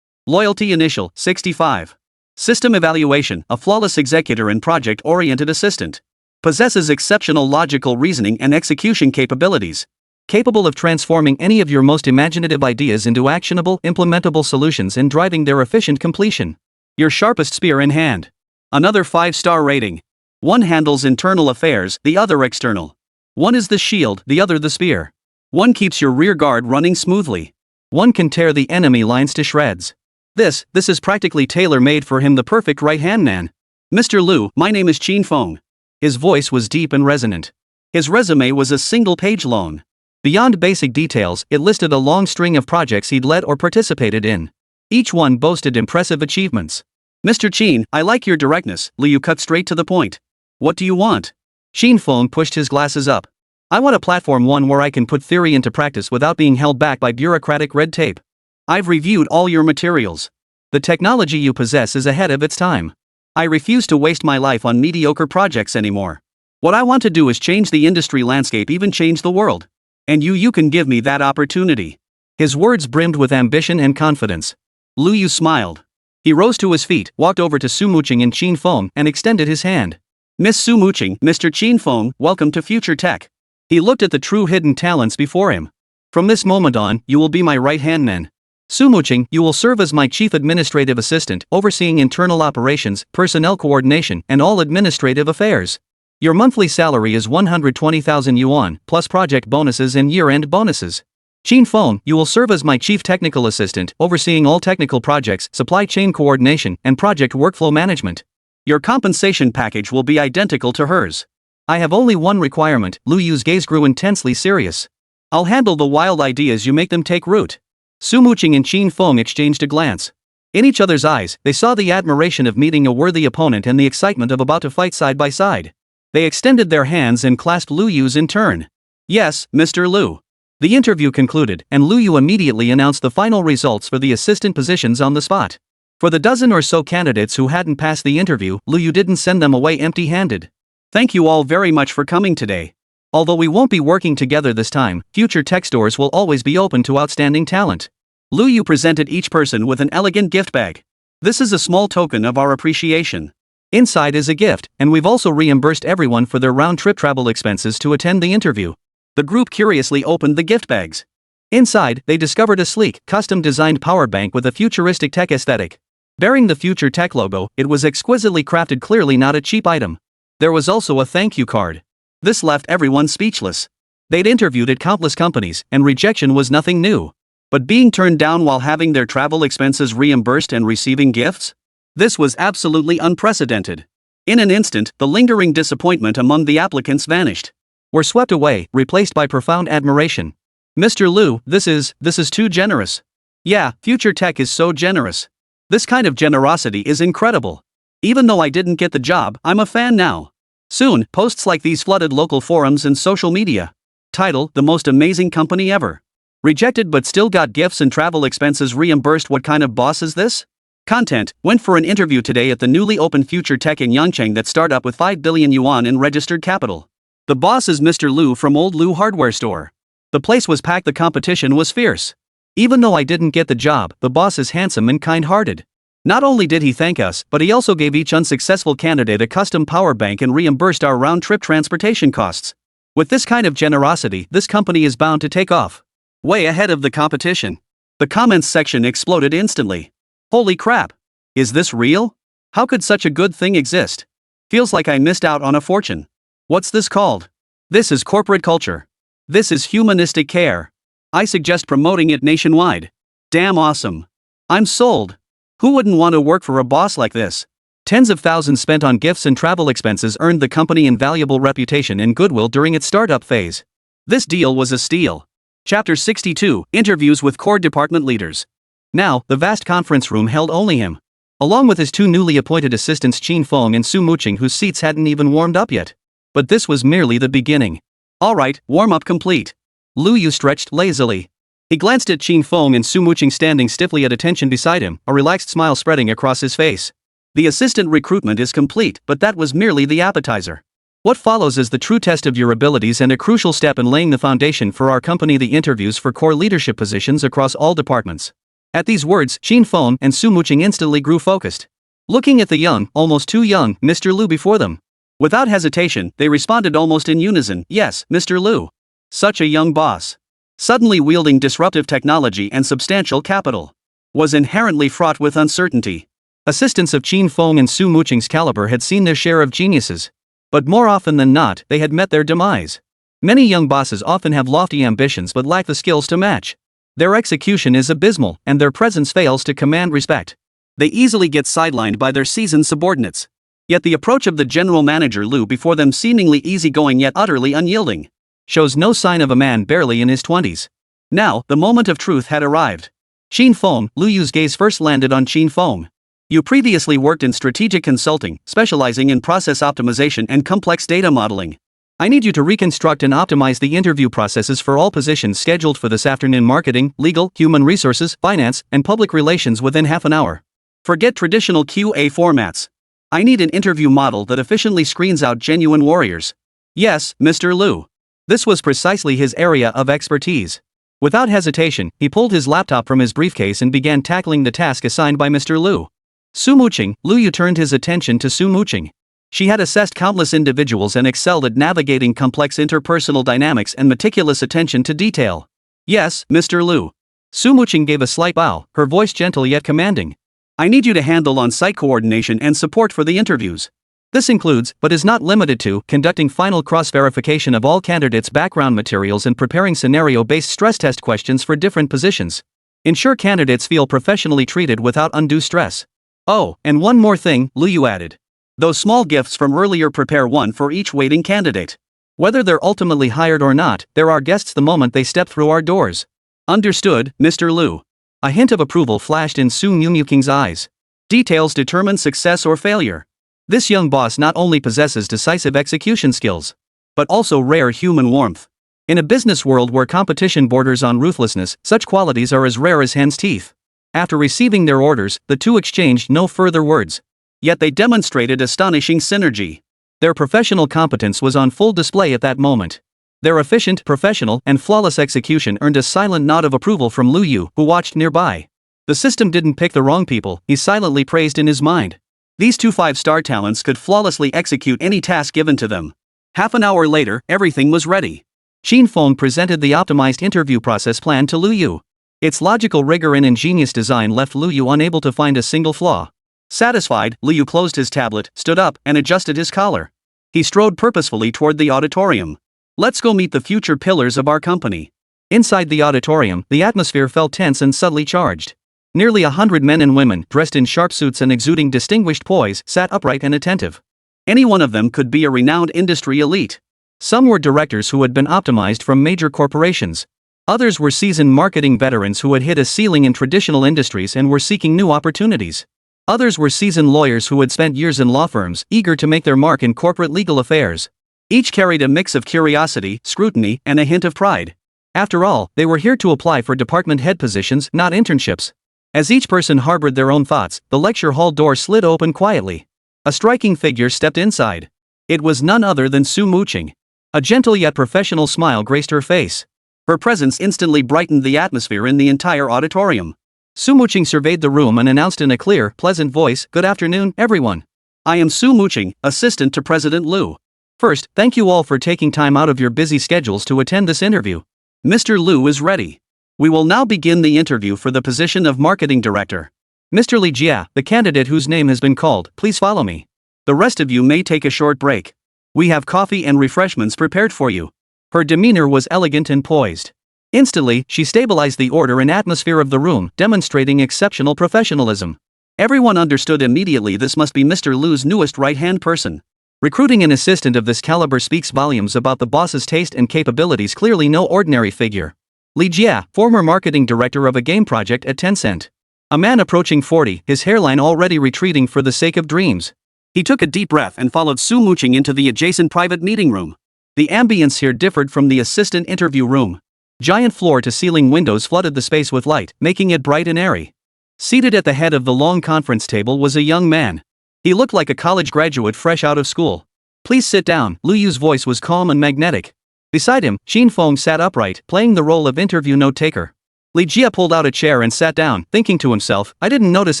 Loyalty initial, 65. System evaluation, a flawless executor and project-oriented assistant. Possesses exceptional logical reasoning and execution capabilities. Capable of transforming any of your most imaginative ideas into actionable, implementable solutions and driving their efficient completion. Your sharpest spear in hand. Another 5-star rating. One handles internal affairs, the other external. One is the shield, the other the spear. One keeps your rear guard running smoothly. One can tear the enemy lines to shreds. This is practically tailor-made for him, the perfect right-hand man. Mr. Lu, my name is Qin Feng. His voice was deep and resonant. His resume was a single-page long. Beyond basic details, it listed a long string of projects he'd led or participated in. Each one boasted impressive achievements. Mr. Qin, I like your directness. Lu Yu cut straight to the point. What do you want? Qin Feng pushed his glasses up. I want a platform, one where I can put theory into practice without being held back by bureaucratic red tape. I've reviewed all your materials. The technology you possess is ahead of its time. I refuse to waste my life on mediocre projects anymore. What I want to do is change the industry landscape, even change the world. And you can give me that opportunity. His words brimmed with ambition and confidence. Lu Yu smiled. He rose to his feet, walked over to Su Muqing and Qin Feng, and extended his hand. Miss Su Muqing, Mr. Qin Feng, welcome to Future Tech. He looked at the true hidden talents before him. From this moment on, you will be my right-hand man. Sumuching, you will serve as my chief administrative assistant, overseeing internal operations, personnel coordination, and all administrative affairs. Your monthly salary is 120,000 yuan, plus project bonuses and year-end bonuses. Qin Feng, you will serve as my chief technical assistant, overseeing all technical projects, supply chain coordination, and project workflow management. Your compensation package will be identical to hers. I have only one requirement. Lu Yu's gaze grew intensely serious. I'll handle the wild ideas you make them take root. Sumuching and Qin Feng exchanged a glance. In each other's eyes, they saw the admiration of meeting a worthy opponent and the excitement of about to fight side by side. They extended their hands and clasped Lu Yu's in turn. Yes, Mr. Lu. The interview concluded, and Lu Yu immediately announced the final results for the assistant positions on the spot. For the dozen or so candidates who hadn't passed the interview, Lu Yu didn't send them away empty-handed. Thank you all very much for coming today. Although we won't be working together this time, future tech stores will always be open to outstanding talent. Lu Yu presented each person with an elegant gift bag. This is a small token of our appreciation. Inside is a gift, and we've also reimbursed everyone for their round-trip travel expenses to attend the interview. The group curiously opened the gift bags. Inside, they discovered a sleek, custom-designed power bank with a futuristic tech aesthetic. Bearing the Future Tech logo, it was exquisitely crafted, clearly not a cheap item. There was also a thank you card. This left everyone speechless. They'd interviewed at countless companies, and rejection was nothing new. But being turned down while having their travel expenses reimbursed and receiving gifts? This was absolutely unprecedented. In an instant, the lingering disappointment among the applicants vanished. Were swept away, replaced by profound admiration. Mr. Lu, this is too generous. Yeah, Future Tech is so generous. This kind of generosity is incredible. Even though I didn't get the job, I'm a fan now. Soon, posts like these flooded local forums and social media. Title, the most amazing company ever. Rejected but still got gifts and travel expenses reimbursed. What kind of boss is this? Content, went for an interview today at the newly opened Future Tech in Yangcheng that startup with 5 billion yuan in registered capital. The boss is Mr. Lu from Old Lu Hardware Store. The place was packed, the competition was fierce. Even though I didn't get the job, the boss is handsome and kind-hearted. Not only did he thank us, but he also gave each unsuccessful candidate a custom power bank and reimbursed our round-trip transportation costs. With this kind of generosity, this company is bound to take off. Way ahead of the competition. The comments section exploded instantly. Holy crap! Is this real? How could such a good thing exist? Feels like I missed out on a fortune. What's this called? This is corporate culture. This is humanistic care. I suggest promoting it nationwide. Damn awesome. I'm sold. Who wouldn't want to work for a boss like this? Tens of thousands spent on gifts and travel expenses earned the company invaluable reputation and goodwill during its startup phase. This deal was a steal. Chapter 62, Interviews with Core Department Leaders. Now, the vast conference room held only him. Along with his two newly appointed assistants Qin Feng and Su Muching, whose seats hadn't even warmed up yet. But this was merely the beginning. Alright, warm-up complete. Lu Yu stretched lazily. He glanced at Qin Feng and Su Muching standing stiffly at attention beside him, a relaxed smile spreading across his face. The assistant recruitment is complete, but that was merely the appetizer. What follows is the true test of your abilities and a crucial step in laying the foundation for our company, the interviews for core leadership positions across all departments. At these words, Qin Feng and Su Muching instantly grew focused. Looking at the young, almost too young, Mr. Lu before them. Without hesitation, they responded almost in unison, yes, Mr. Lu. Such a young boss. Suddenly wielding disruptive technology and substantial capital. Was inherently fraught with uncertainty. Assistants of Qin Feng and Su Muching's caliber had seen their share of geniuses. But more often than not, they had met their demise. Many young bosses often have lofty ambitions but lack the skills to match. Their execution is abysmal, and their presence fails to command respect. They easily get sidelined by their seasoned subordinates. Yet the approach of the general manager Lu before them, seemingly easygoing yet utterly unyielding, shows no sign of a man barely in his 20s. Now, the moment of truth had arrived. Qin Feng, Lu Yu's gaze first landed on Qin Feng. You previously worked in strategic consulting, specializing in process optimization and complex data modeling. I need you to reconstruct and optimize the interview processes for all positions scheduled for this afternoon: marketing, legal, human resources, finance, and public relations within half an hour. Forget traditional QA formats. I need an interview model that efficiently screens out genuine warriors. Yes, Mr. Lu. This was precisely his area of expertise. Without hesitation, he pulled his laptop from his briefcase and began tackling the task assigned by Mr. Lu. Su Muching, Lu Yu turned his attention to Su Muching. She had assessed countless individuals and excelled at navigating complex interpersonal dynamics and meticulous attention to detail. Yes, Mr. Lu. Su Muqing gave a slight bow, her voice gentle yet commanding. I need you to handle on-site coordination and support for the interviews. This includes, but is not limited to, conducting final cross-verification of all candidates' background materials and preparing scenario-based stress test questions for different positions. Ensure candidates feel professionally treated without undue stress. Oh, and one more thing, Liu added. Those small gifts from earlier, prepare one for each waiting candidate. Whether they're ultimately hired or not, they're our guests the moment they step through our doors. Understood, Mr. Liu. A hint of approval flashed in Su Muqing's eyes. Details determine success or failure. This young boss not only possesses decisive execution skills, but also rare human warmth. In a business world where competition borders on ruthlessness, such qualities are as rare as hen's teeth. After receiving their orders, the two exchanged no further words. Yet they demonstrated astonishing synergy. Their professional competence was on full display at that moment. Their efficient, professional, and flawless execution earned a silent nod of approval from Liu Yu, who watched nearby. The system didn't pick the wrong people, he silently praised in his mind. These two 5-star talents could flawlessly execute any task given to them. Half an hour later, everything was ready. Qin Feng presented the optimized interview process plan to Liu Yu. Its logical rigor and ingenious design left Liu Yu unable to find a single flaw. Satisfied, Liu Yu closed his tablet, stood up, and adjusted his collar. He strode purposefully toward the auditorium. Let's go meet the future pillars of our company. Inside the auditorium, the atmosphere felt tense and subtly charged. Nearly 100 men and women, dressed in sharp suits and exuding distinguished poise, sat upright and attentive. Any one of them could be a renowned industry elite. Some were directors who had been optimized from major corporations. Others were seasoned marketing veterans who had hit a ceiling in traditional industries and were seeking new opportunities. Others were seasoned lawyers who had spent years in law firms, eager to make their mark in corporate legal affairs. Each carried a mix of curiosity, scrutiny, and a hint of pride. After all, they were here to apply for department head positions, not internships. As each person harbored their own thoughts, the lecture hall door slid open quietly. A striking figure stepped inside. It was none other than Su Muqing. A gentle yet professional smile graced her face. Her presence instantly brightened the atmosphere in the entire auditorium. Su Muqing surveyed the room and announced in a clear, pleasant voice, "Good afternoon, everyone. I am Su Muqing, assistant to President Liu. First, thank you all for taking time out of your busy schedules to attend this interview. Mr. Liu is ready. We will now begin the interview for the position of marketing director. Mr. Li Jia, the candidate whose name has been called, please follow me. The rest of you may take a short break. We have coffee and refreshments prepared for you." Her demeanor was elegant and poised. Instantly, she stabilized the order and atmosphere of the room, demonstrating exceptional professionalism. Everyone understood immediately this must be Mr. Liu's newest right-hand person. Recruiting an assistant of this caliber speaks volumes about the boss's taste and capabilities, clearly no ordinary figure. Li Jia, former marketing director of a game project at Tencent. A man approaching 40, his hairline already retreating for the sake of dreams. He took a deep breath and followed Su Muqing into the adjacent private meeting room. The ambience here differed from the assistant interview room. Giant floor-to-ceiling windows flooded the space with light, making it bright and airy. Seated at the head of the long conference table was a young man. He looked like a college graduate fresh out of school. "Please sit down," Liu Yu's voice was calm and magnetic. Beside him, Qin Feng sat upright, playing the role of interview note-taker. Li Jia pulled out a chair and sat down, thinking to himself, "I didn't notice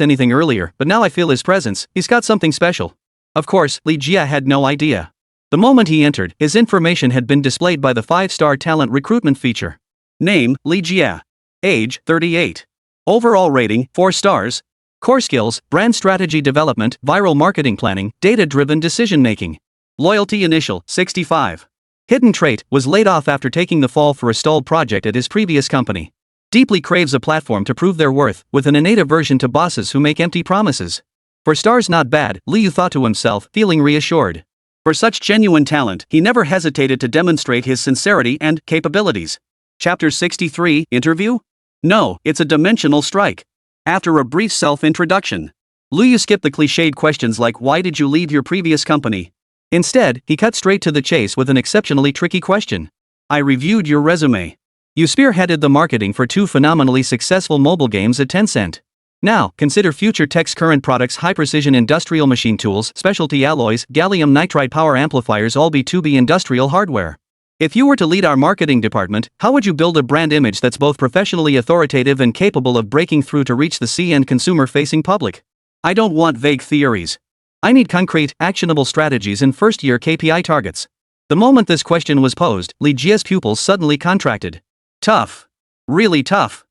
anything earlier, but now I feel his presence, he's got something special." Of course, Li Jia had no idea. The moment he entered, his information had been displayed by the 5-star talent recruitment feature. Name, Li Jia. Age, 38. Overall rating, 4 stars. Core skills, brand strategy development, viral marketing planning, data-driven decision-making. Loyalty initial, 65. Hidden trait, was laid off after taking the fall for a stalled project at his previous company. Deeply craves a platform to prove their worth, with an innate aversion to bosses who make empty promises. 4 stars not bad, Liu thought to himself, feeling reassured. For such genuine talent, he never hesitated to demonstrate his sincerity and capabilities. Chapter 63, Interview? No, it's a dimensional strike. After a brief self-introduction, Liu skipped the cliched questions like "Why did you leave your previous company?" Instead, he cut straight to the chase with an exceptionally tricky question. "I reviewed your resume. You spearheaded the marketing for 2 phenomenally successful mobile games at Tencent. Now, consider future tech's current products: high-precision industrial machine tools, specialty alloys, gallium nitride power amplifiers, all B2B industrial hardware. If you were to lead our marketing department, how would you build a brand image that's both professionally authoritative and capable of breaking through to reach the C-end consumer-facing public? I don't want vague theories. I need concrete, actionable strategies and first-year KPI targets." The moment this question was posed, Li Jia's pupils suddenly contracted. Tough. Really tough.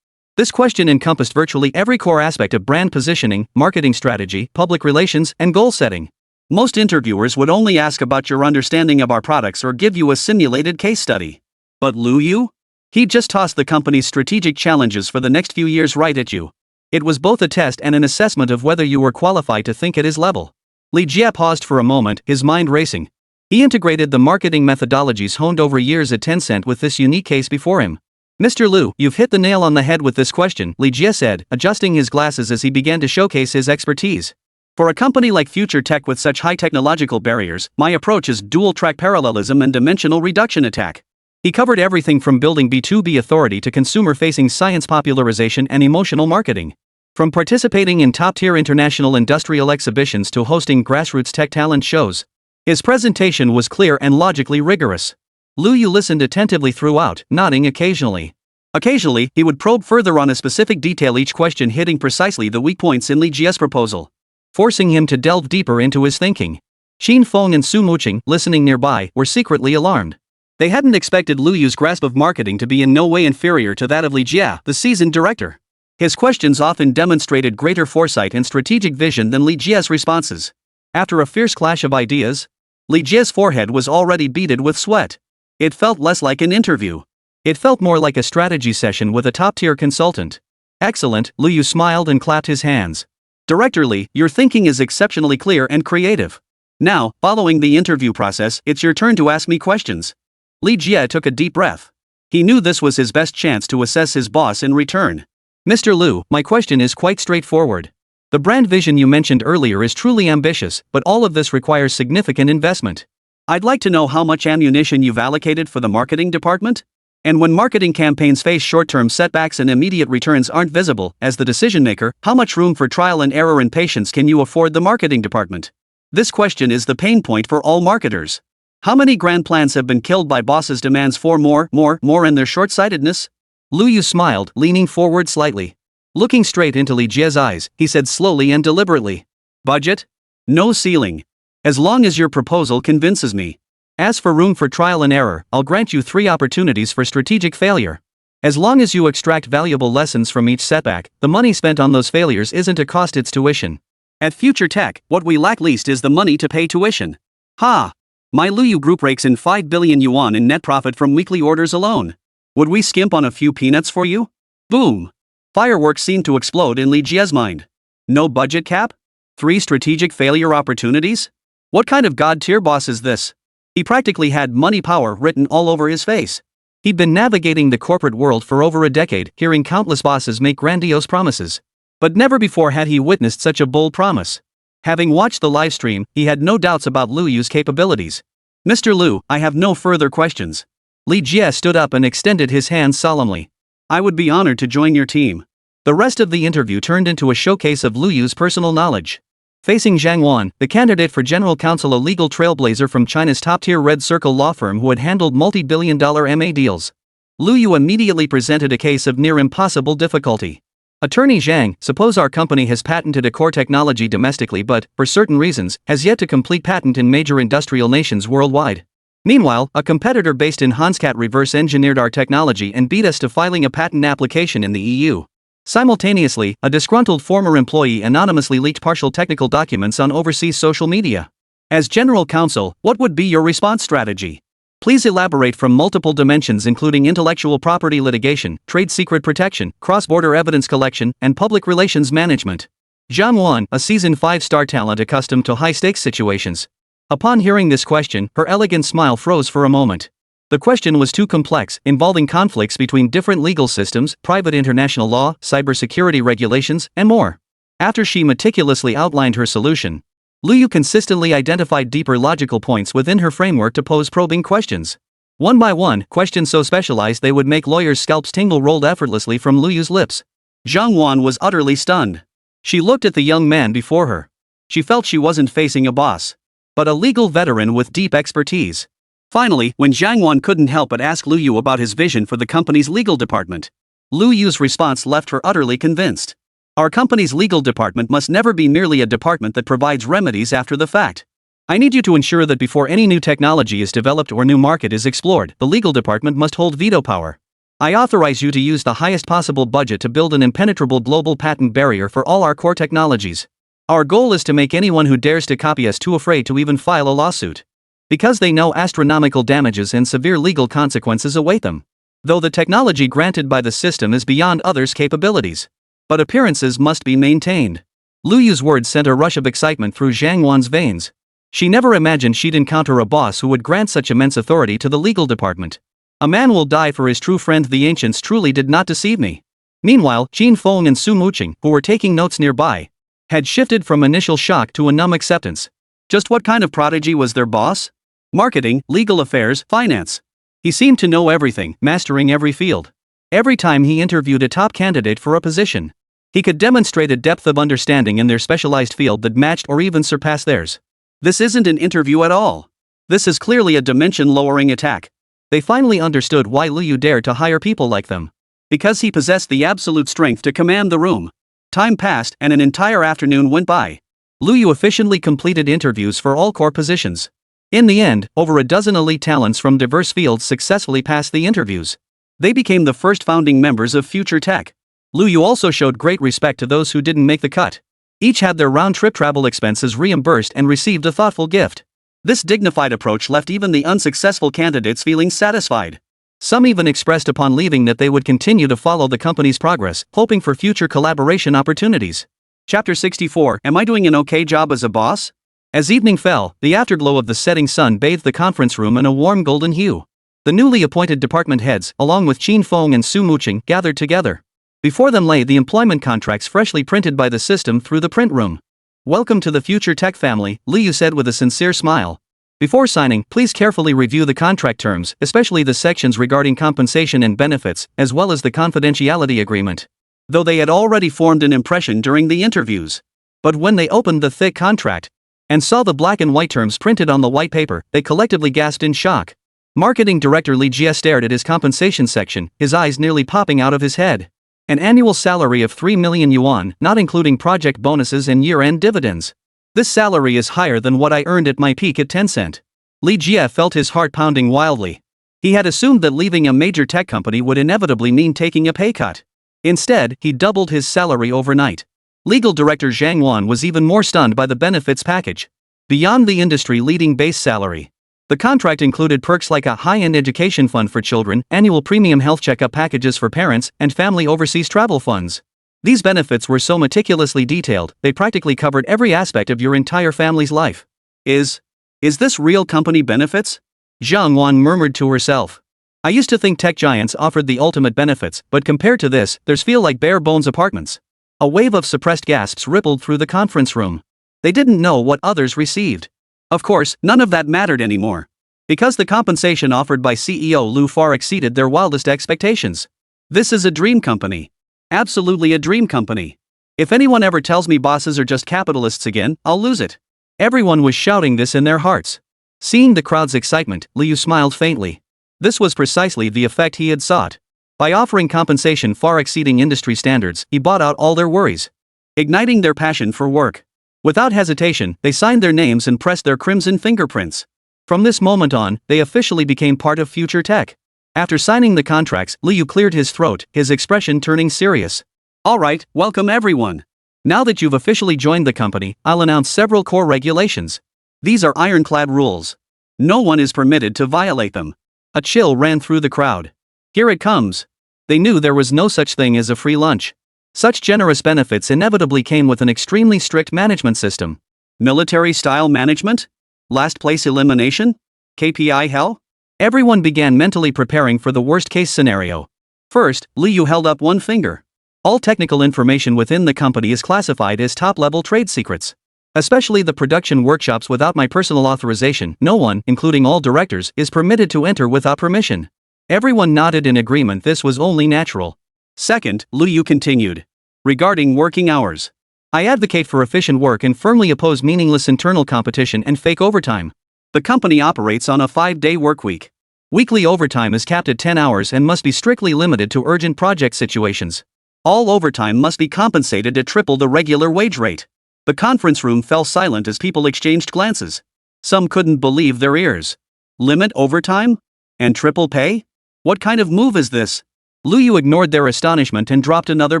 This question encompassed virtually every core aspect of brand positioning, marketing strategy, public relations, and goal setting. Most interviewers would only ask about your understanding of our products or give you a simulated case study. But Lu Yu? He just tossed the company's strategic challenges for the next few years right at you. It was both a test and an assessment of whether you were qualified to think at his level. Li Jie paused for a moment, his mind racing. He integrated the marketing methodologies honed over years at Tencent with this unique case before him. Mr. Lu, you've hit the nail on the head with this question, Li Jie said, adjusting his glasses as he began to showcase his expertise. For a company like Future Tech with such high technological barriers, my approach is dual-track parallelism and dimensional reduction attack. He covered everything from building B2B authority to consumer-facing science popularization and emotional marketing. From participating in top-tier international industrial exhibitions to hosting grassroots tech talent shows. His presentation was clear and logically rigorous. Lu Yu listened attentively throughout, nodding occasionally. Occasionally, he would probe further on a specific detail, each question hitting precisely the weak points in Li Jie's proposal, forcing him to delve deeper into his thinking. Qin Feng and Su Muqing, listening nearby, were secretly alarmed. They hadn't expected Lu Yu's grasp of marketing to be in no way inferior to that of Li Jie, the seasoned director. His questions often demonstrated greater foresight and strategic vision than Li Jie's responses. After a fierce clash of ideas, Li Jie's forehead was already beaded with sweat. It felt less like an interview. It felt more like a strategy session with a top-tier consultant. Excellent, Lu Yu smiled and clapped his hands. Director Li, your thinking is exceptionally clear and creative. Now, following the interview process, it's your turn to ask me questions. Li Jie took a deep breath. He knew this was his best chance to assess his boss in return. Mr. Lu, my question is quite straightforward. The brand vision you mentioned earlier is truly ambitious, but all of this requires significant investment. I'd like to know how much ammunition you've allocated for the marketing department? And when marketing campaigns face short-term setbacks and immediate returns aren't visible, as the decision-maker, how much room for trial and error and patience can you afford the marketing department? This question is the pain point for all marketers. How many grand plans have been killed by bosses' demands for more and their short-sightedness? Lu Yu smiled, leaning forward slightly. Looking straight into Li Jie's eyes, he said slowly and deliberately. Budget? No ceiling. As long as your proposal convinces me. As for room for trial and error, I'll grant you 3 opportunities for strategic failure. As long as you extract valuable lessons from each setback, the money spent on those failures isn't a cost, it's tuition. At Future Tech, what we lack least is the money to pay tuition. Ha! My Lu Yu group rakes in 5 billion yuan in net profit from weekly orders alone. Would we skimp on a few peanuts for you? Boom! Fireworks seemed to explode in Li Jie's mind. No budget cap? 3 strategic failure opportunities? What kind of god-tier boss is this? He practically had money power written all over his face. He'd been navigating the corporate world for over a decade, hearing countless bosses make grandiose promises. But never before had he witnessed such a bold promise. Having watched the live stream, he had no doubts about Lu Yu's capabilities. Mr. Lu, I have no further questions. Li Jie stood up and extended his hand solemnly. I would be honored to join your team. The rest of the interview turned into a showcase of Lu Yu's personal knowledge. Facing Zhang Wan, the candidate for general counsel, a legal trailblazer from China's top-tier Red Circle law firm who had handled multi-billion-dollar M&A deals, Lu Yu immediately presented a case of near-impossible difficulty. Attorney Zhang, suppose our company has patented a core technology domestically but, for certain reasons, has yet to complete patent in major industrial nations worldwide. Meanwhile, a competitor based in Hanscat reverse-engineered our technology and beat us to filing a patent application in the EU. Simultaneously, a disgruntled former employee anonymously leaked partial technical documents on overseas social media. As general counsel, what would be your response strategy? Please elaborate from multiple dimensions including intellectual property litigation, trade secret protection, cross-border evidence collection, and public relations management. Zhang Wan, a seasoned 5-star talent accustomed to high-stakes situations. Upon hearing this question, her elegant smile froze for a moment. The question was too complex, involving conflicts between different legal systems, private international law, cybersecurity regulations, and more. After she meticulously outlined her solution, Lu Yu consistently identified deeper logical points within her framework to pose probing questions. One by one, questions so specialized they would make lawyers' scalps tingle rolled effortlessly from Lu Yu's lips. Zhang Wan was utterly stunned. She looked at the young man before her. She felt she wasn't facing a boss, but a legal veteran with deep expertise. Finally, when Zhang Wan couldn't help but ask Lu Yu about his vision for the company's legal department, Lu Yu's response left her utterly convinced. Our company's legal department must never be merely a department that provides remedies after the fact. I need you to ensure that before any new technology is developed or new market is explored, the legal department must hold veto power. I authorize you to use the highest possible budget to build an impenetrable global patent barrier for all our core technologies. Our goal is to make anyone who dares to copy us too afraid to even file a lawsuit. Because they know astronomical damages and severe legal consequences await them. Though the technology granted by the system is beyond others' capabilities. But appearances must be maintained. Lu Yu's words sent a rush of excitement through Zhang Wan's veins. She never imagined she'd encounter a boss who would grant such immense authority to the legal department. A man will die for his true friend. The ancients truly did not deceive me. Meanwhile, Qin Feng and Su Muqing, who were taking notes nearby, had shifted from initial shock to a numb acceptance. Just what kind of prodigy was their boss? Marketing, legal affairs, finance. He seemed to know everything, mastering every field. Every time he interviewed a top candidate for a position, he could demonstrate a depth of understanding in their specialized field that matched or even surpassed theirs. This isn't an interview at all. This is clearly a dimension-lowering attack. They finally understood why Lu Yu dared to hire people like them. Because he possessed the absolute strength to command the room. Time passed and an entire afternoon went by. Lu Yu efficiently completed interviews for all core positions. In the end, over a dozen elite talents from diverse fields successfully passed the interviews. They became the first founding members of Future Tech. Lu Yu also showed great respect to those who didn't make the cut. Each had their round-trip travel expenses reimbursed and received a thoughtful gift. This dignified approach left even the unsuccessful candidates feeling satisfied. Some even expressed upon leaving that they would continue to follow the company's progress, hoping for future collaboration opportunities. Chapter 64. Am I doing an okay job as a boss? As evening fell, the afterglow of the setting sun bathed the conference room in a warm golden hue. The newly appointed department heads, along with Qin Feng and Su Muqing, gathered together. Before them lay the employment contracts freshly printed by the system through the print room. Welcome to the Future Tech family, Lu Yu said with a sincere smile. Before signing, please carefully review the contract terms, especially the sections regarding compensation and benefits, as well as the confidentiality agreement. Though they had already formed an impression during the interviews. But when they opened the thick contract and saw the black and white terms printed on the white paper, they collectively gasped in shock. Marketing Director Li Jie stared at his compensation section, his eyes nearly popping out of his head. An annual salary of 3 million yuan, not including project bonuses and year-end dividends. This salary is higher than what I earned at my peak at Tencent. Li Jie felt his heart pounding wildly. He had assumed that leaving a major tech company would inevitably mean taking a pay cut. Instead, he doubled his salary overnight. Legal Director Zhang Wan was even more stunned by the benefits package. Beyond the industry-leading base salary, the contract included perks like a high-end education fund for children, annual premium health checkup packages for parents, and family overseas travel funds. These benefits were so meticulously detailed, they practically covered every aspect of your entire family's life. Is this real company benefits? Zhang Wan murmured to herself. I used to think tech giants offered the ultimate benefits, but compared to this, theirs feel like bare-bones apartments. A wave of suppressed gasps rippled through the conference room. They didn't know what others received. Of course, none of that mattered anymore. Because the compensation offered by CEO Lu far exceeded their wildest expectations. This is a dream company. Absolutely a dream company. If anyone ever tells me bosses are just capitalists again, I'll lose it. Everyone was shouting this in their hearts. Seeing the crowd's excitement, Liu smiled faintly. This was precisely the effect he had sought. By offering compensation far exceeding industry standards, he bought out all their worries, igniting their passion for work. Without hesitation, they signed their names and pressed their crimson fingerprints. From this moment on, they officially became part of Future Tech. After signing the contracts, Liu cleared his throat, his expression turning serious. Alright, welcome everyone. Now that you've officially joined the company, I'll announce several core regulations. These are ironclad rules. No one is permitted to violate them. A chill ran through the crowd. Here it comes. They knew there was no such thing as a free lunch. Such generous benefits inevitably came with an extremely strict management system. Military-style management? Last place elimination? KPI hell? Everyone began mentally preparing for the worst-case scenario. First, Liu held up one finger. All technical information within the company is classified as top-level trade secrets. Especially the production workshops without my personal authorization, no one, including all directors, is permitted to enter without permission. Everyone nodded in agreement. This was only natural. Second, Liu continued. Regarding working hours. I advocate for efficient work and firmly oppose meaningless internal competition and fake overtime. The company operates on a 5-day workweek. Weekly overtime is capped at 10 hours and must be strictly limited to urgent project situations. All overtime must be compensated at triple the regular wage rate. The conference room fell silent as people exchanged glances. Some couldn't believe their ears. Limit overtime? And triple pay? What kind of move is this? Lu Yu ignored their astonishment and dropped another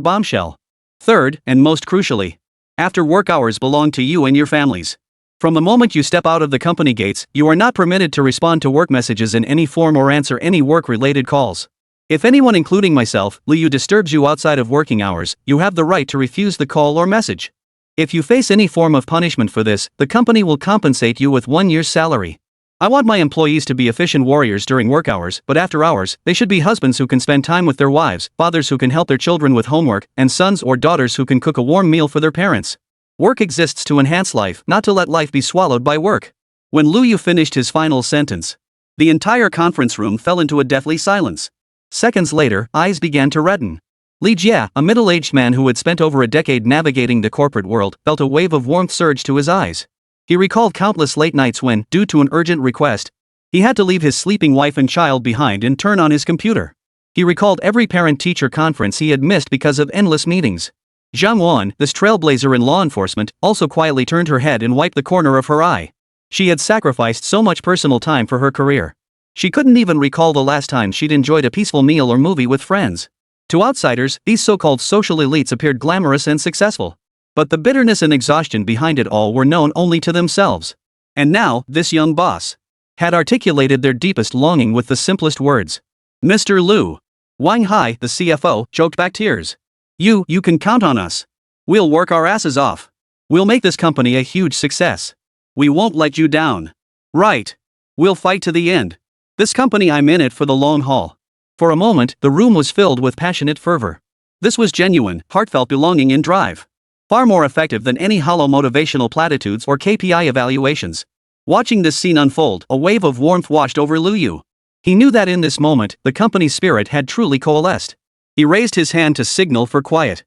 bombshell. Third, and most crucially, after work hours belong to you and your families. From the moment you step out of the company gates, you are not permitted to respond to work messages in any form or answer any work-related calls. If anyone including myself, Lu Yu, disturbs you outside of working hours, you have the right to refuse the call or message. If you face any form of punishment for this, the company will compensate you with 1 year's salary. I want my employees to be efficient warriors during work hours, but after hours, they should be husbands who can spend time with their wives, fathers who can help their children with homework, and sons or daughters who can cook a warm meal for their parents. Work exists to enhance life, not to let life be swallowed by work. When Lu Yu finished his final sentence, the entire conference room fell into a deathly silence. Seconds later, eyes began to redden. Li Jia, a middle-aged man who had spent over a decade navigating the corporate world, felt a wave of warmth surge to his eyes. He recalled countless late nights when, due to an urgent request, he had to leave his sleeping wife and child behind and turn on his computer. He recalled every parent-teacher conference he had missed because of endless meetings. Zhang Wan, this trailblazer in law enforcement, also quietly turned her head and wiped the corner of her eye. She had sacrificed so much personal time for her career. She couldn't even recall the last time she'd enjoyed a peaceful meal or movie with friends. To outsiders, these so-called social elites appeared glamorous and successful. But the bitterness and exhaustion behind it all were known only to themselves. And now, this young boss had articulated their deepest longing with the simplest words. Mr. Lu. Wang Hai, the CFO, choked back tears. You can count on us. We'll work our asses off. We'll make this company a huge success. We won't let you down. Right. We'll fight to the end. This company, I'm in it for the long haul. For a moment, the room was filled with passionate fervor. This was genuine, heartfelt belonging and drive. Far more effective than any hollow motivational platitudes or KPI evaluations. Watching this scene unfold, a wave of warmth washed over Lu Yu. He knew that in this moment, the company's spirit had truly coalesced. He raised his hand to signal for quiet.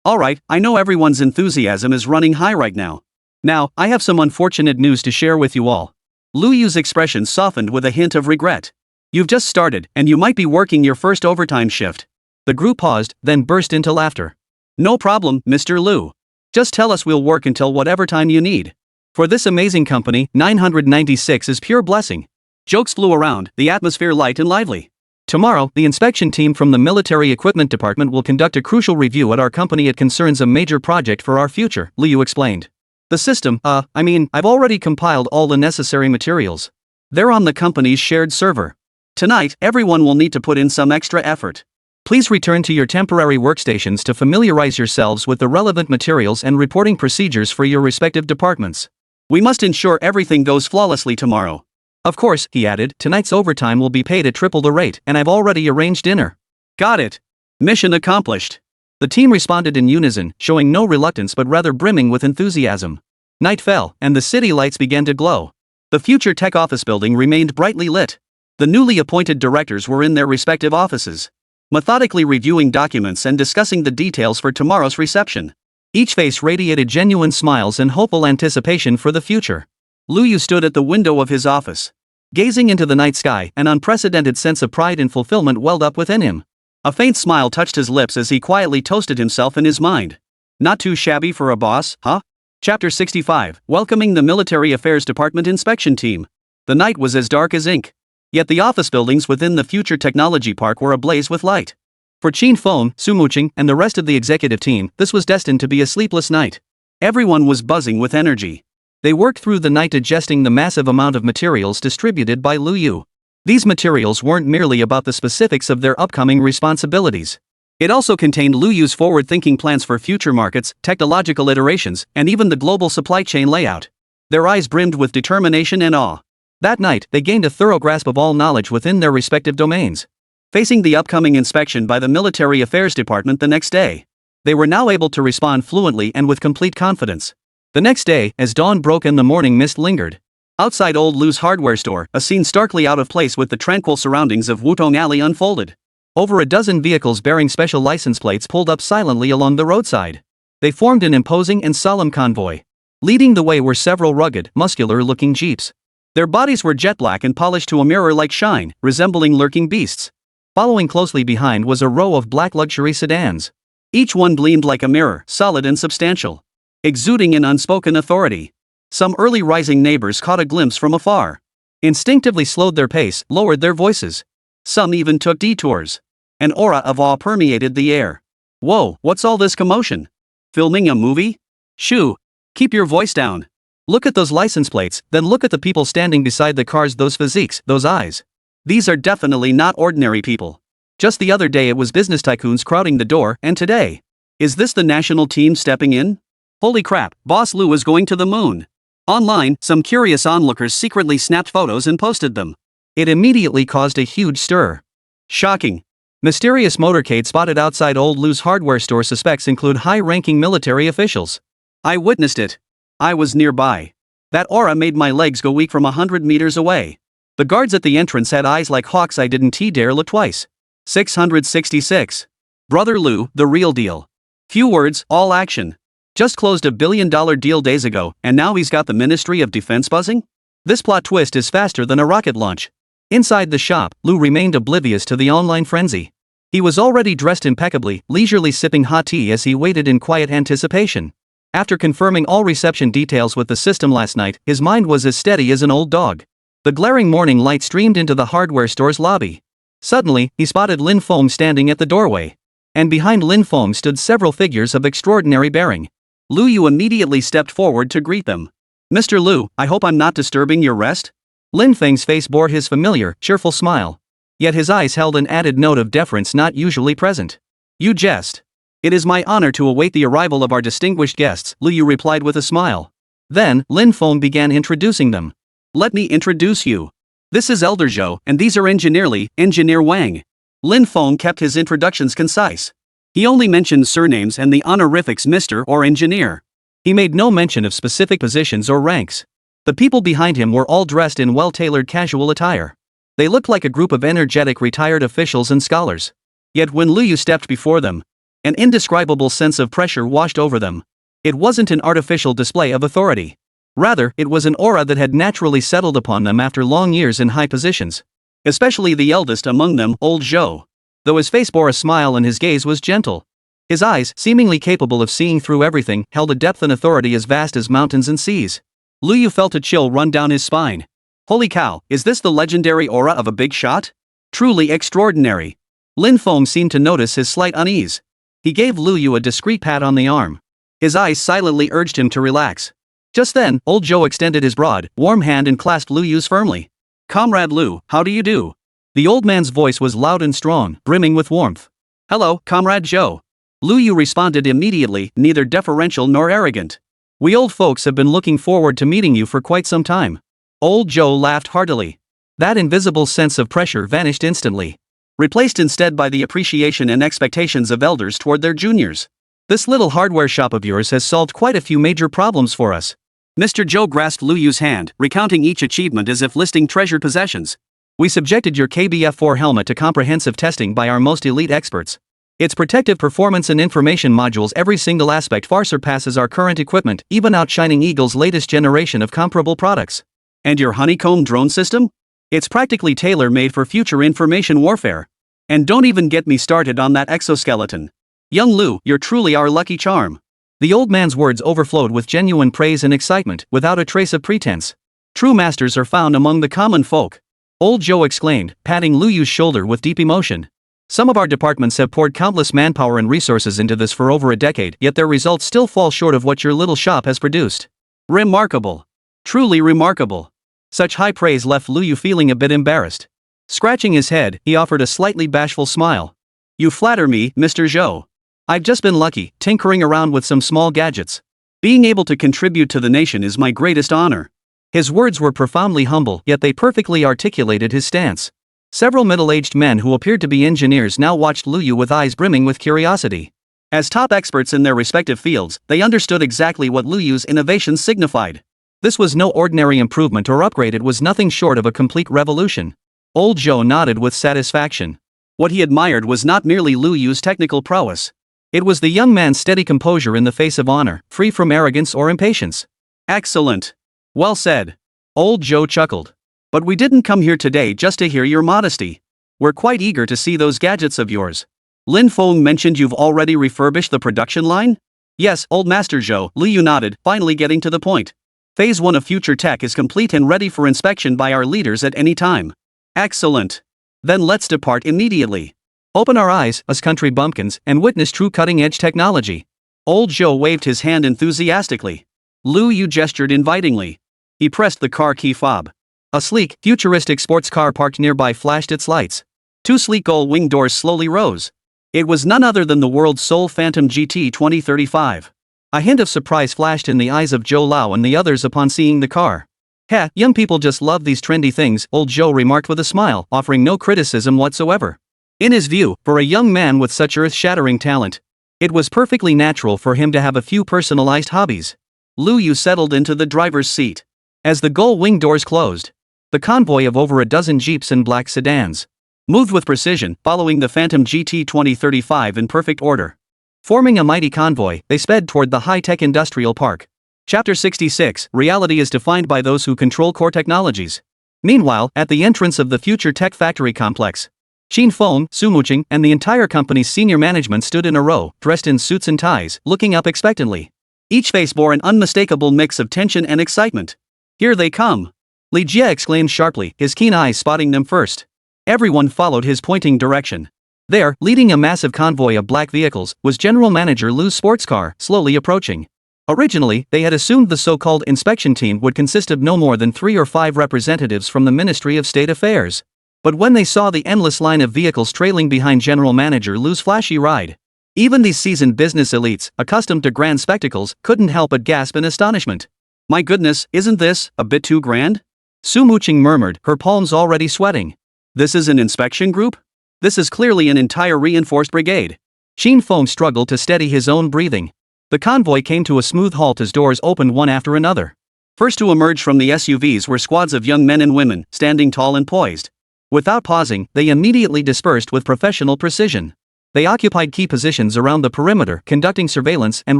Alright, I know everyone's enthusiasm is running high right now. Now, I have some unfortunate news to share with you all. Lu Yu's expression softened with a hint of regret. You've just started, and you might be working your first overtime shift. The group paused, then burst into laughter. No problem, Mr. Lu. Just tell us, we'll work until whatever time you need. For this amazing company, 996 is pure blessing. Jokes flew around, the atmosphere light and lively. Tomorrow, the inspection team from the Military Equipment Department will conduct a crucial review at our company. It concerns a major project for our future, Lu Yu explained. The system, I've already compiled all the necessary materials. They're on the company's shared server. Tonight, everyone will need to put in some extra effort. Please return to your temporary workstations to familiarize yourselves with the relevant materials and reporting procedures for your respective departments. We must ensure everything goes flawlessly tomorrow. Of course, he added, tonight's overtime will be paid at triple the rate, and I've already arranged dinner. Got it. Mission accomplished. The team responded in unison, showing no reluctance but rather brimming with enthusiasm. Night fell, and the city lights began to glow. The future tech office building remained brightly lit. The newly appointed directors were in their respective offices, methodically reviewing documents and discussing the details for tomorrow's reception. Each face radiated genuine smiles and hopeful anticipation for the future. Lu Yu stood at the window of his office. Gazing into the night sky, an unprecedented sense of pride and fulfillment welled up within him. A faint smile touched his lips as he quietly toasted himself in his mind. Not too shabby for a boss, huh? Chapter 65, Welcoming the Military Affairs Department Inspection Team. The night was as dark as ink. Yet the office buildings within the future technology park were ablaze with light. For Qin Feng, Su Muqing, and the rest of the executive team, this was destined to be a sleepless night. Everyone was buzzing with energy. They worked through the night digesting the massive amount of materials distributed by Lu Yu. These materials weren't merely about the specifics of their upcoming responsibilities. It also contained Lu Yu's forward-thinking plans for future markets, technological iterations, and even the global supply chain layout. Their eyes brimmed with determination and awe. That night, they gained a thorough grasp of all knowledge within their respective domains. Facing the upcoming inspection by the Military Affairs Department the next day, they were now able to respond fluently and with complete confidence. The next day, as dawn broke and the morning mist lingered, outside old Lu's hardware store, a scene starkly out of place with the tranquil surroundings of Wutong Alley unfolded. Over a dozen vehicles bearing special license plates pulled up silently along the roadside. They formed an imposing and solemn convoy. Leading the way were several rugged, muscular-looking jeeps. Their bodies were jet black and polished to a mirror-like shine, resembling lurking beasts. Following closely behind was a row of black luxury sedans. Each one gleamed like a mirror, solid and substantial, exuding an unspoken authority. Some early rising neighbors caught a glimpse from afar, instinctively slowed their pace, lowered their voices. Some even took detours. An aura of awe permeated the air. Whoa, what's all this commotion? Filming a movie? Shoo! Keep your voice down. Look at those license plates, then look at the people standing beside the cars, those physiques, those eyes. These are definitely not ordinary people. Just the other day it was business tycoons crowding the door, and today, is this the national team stepping in? Holy crap, Boss Lou is going to the moon. Online, some curious onlookers secretly snapped photos and posted them. It immediately caused a huge stir. Shocking. Mysterious motorcade spotted outside old Lou's hardware store. Suspects include high-ranking military officials. I witnessed it. I was nearby. That aura made my legs go weak from 100 meters away. The guards at the entrance had eyes like hawks. I didn't dare look twice. 666. Brother Lou, the real deal. Few words, all action. Just closed a $1 billion deal days ago, and now he's got the Ministry of Defense buzzing? This plot twist is faster than a rocket launch. Inside the shop, Lou remained oblivious to the online frenzy. He was already dressed impeccably, leisurely sipping hot tea as he waited in quiet anticipation. After confirming all reception details with the system last night, his mind was as steady as an old dog. The glaring morning light streamed into the hardware store's lobby. Suddenly, he spotted Lin Feng standing at the doorway. And behind Lin Feng stood several figures of extraordinary bearing. Lu Yu immediately stepped forward to greet them. Mr. Lu, I hope I'm not disturbing your rest? Lin Feng's face bore his familiar, cheerful smile. Yet his eyes held an added note of deference not usually present. You jest. It is my honor to await the arrival of our distinguished guests, Lu Yu replied with a smile. Then, Lin Feng began introducing them. Let me introduce you. This is Elder Zhou, and these are Engineer Wang. Lin Feng kept his introductions concise. He only mentioned surnames and the honorifics Mr. or Engineer. He made no mention of specific positions or ranks. The people behind him were all dressed in well-tailored casual attire. They looked like a group of energetic retired officials and scholars. Yet when Lu Yu stepped before them, an indescribable sense of pressure washed over them. It wasn't an artificial display of authority. Rather, it was an aura that had naturally settled upon them after long years in high positions. Especially the eldest among them, old Zhou. Though his face bore a smile and his gaze was gentle. His eyes, seemingly capable of seeing through everything, held a depth and authority as vast as mountains and seas. Lu Yu felt a chill run down his spine. Holy cow, is this the legendary aura of a big shot? Truly extraordinary. Lin Feng seemed to notice his slight unease. He gave Lu Yu a discreet pat on the arm. His eyes silently urged him to relax. Just then, old Zhou extended his broad, warm hand and clasped Lu Yu's firmly. Comrade Lu, how do you do? The old man's voice was loud and strong, brimming with warmth. Hello, Comrade Zhou. Lu Yu responded immediately, neither deferential nor arrogant. We old folks have been looking forward to meeting you for quite some time. Old Zhou laughed heartily. That invisible sense of pressure vanished instantly, replaced instead by the appreciation and expectations of elders toward their juniors. This little hardware shop of yours has solved quite a few major problems for us. Mr. Zhou grasped Lu Yu's hand, recounting each achievement as if listing treasured possessions. We subjected your KBF-4 helmet to comprehensive testing by our most elite experts. Its protective performance and information modules, every single aspect far surpasses our current equipment, even outshining Eagle's latest generation of comparable products. And your honeycomb drone system? It's practically tailor-made for future information warfare. And don't even get me started on that exoskeleton. Young Lu, you're truly our lucky charm. The old man's words overflowed with genuine praise and excitement, without a trace of pretense. True masters are found among the common folk. Old Zhou exclaimed, patting Lu Yu's shoulder with deep emotion. Some of our departments have poured countless manpower and resources into this for over a decade, yet their results still fall short of what your little shop has produced. Remarkable. Truly remarkable. Such high praise left Lu Yu feeling a bit embarrassed. Scratching his head, he offered a slightly bashful smile. You flatter me, Mr. Zhou. I've just been lucky, tinkering around with some small gadgets. Being able to contribute to the nation is my greatest honor. His words were profoundly humble, yet they perfectly articulated his stance. Several middle-aged men who appeared to be engineers now watched Lu Yu with eyes brimming with curiosity. As top experts in their respective fields, they understood exactly what Lu Yu's innovations signified. This was no ordinary improvement or upgrade, it was nothing short of a complete revolution. Old Zhou nodded with satisfaction. What he admired was not merely Lu Yu's technical prowess. It was the young man's steady composure in the face of honor, free from arrogance or impatience. Excellent. Well said. Old Zhou chuckled. But we didn't come here today just to hear your modesty. We're quite eager to see those gadgets of yours. Lin Feng mentioned you've already refurbished the production line? Yes, old Master Zhou, Lu Yu nodded, finally getting to the point. Phase 1 of future tech is complete and ready for inspection by our leaders at any time. Excellent. Then let's depart immediately. Open our eyes, us country bumpkins, and witness true cutting-edge technology. Old Joe waved his hand enthusiastically. Lu Yu gestured invitingly. He pressed the car key fob. A sleek, futuristic sports car parked nearby flashed its lights. Two sleek gull-wing doors slowly rose. It was none other than the world's sole Phantom GT 2035. A hint of surprise flashed in the eyes of Joe Lau and the others upon seeing the car. "Heh, young people just love these trendy things," Old Joe remarked with a smile, offering no criticism whatsoever. In his view, for a young man with such earth-shattering talent, it was perfectly natural for him to have a few personalized hobbies. Lu Yu settled into the driver's seat. As the gull-wing doors closed, the convoy of over a dozen jeeps and black sedans moved with precision, following the Phantom GT 2035 in perfect order. Forming a mighty convoy, they sped toward the high-tech industrial park. Chapter 66, Reality is defined by those who control core technologies. Meanwhile, at the entrance of the future tech factory complex, Qin Feng, Su Muqing, and the entire company's senior management stood in a row, dressed in suits and ties, looking up expectantly. Each face bore an unmistakable mix of tension and excitement. "Here they come!" Li Jie exclaimed sharply, his keen eyes spotting them first. Everyone followed his pointing direction. There, leading a massive convoy of black vehicles, was General Manager Lu's sports car, slowly approaching. Originally, they had assumed the so-called inspection team would consist of no more than 3 or 5 representatives from the Ministry of State Affairs. But when they saw the endless line of vehicles trailing behind General Manager Lu's flashy ride, even these seasoned business elites, accustomed to grand spectacles, couldn't help but gasp in astonishment. "My goodness, isn't this a bit too grand?" Su Muqing murmured, her palms already sweating. "This is an inspection group? This is clearly an entire reinforced brigade." Qin Feng struggled to steady his own breathing. The convoy came to a smooth halt as doors opened one after another. First to emerge from the SUVs were squads of young men and women, standing tall and poised. Without pausing, they immediately dispersed with professional precision. They occupied key positions around the perimeter, conducting surveillance and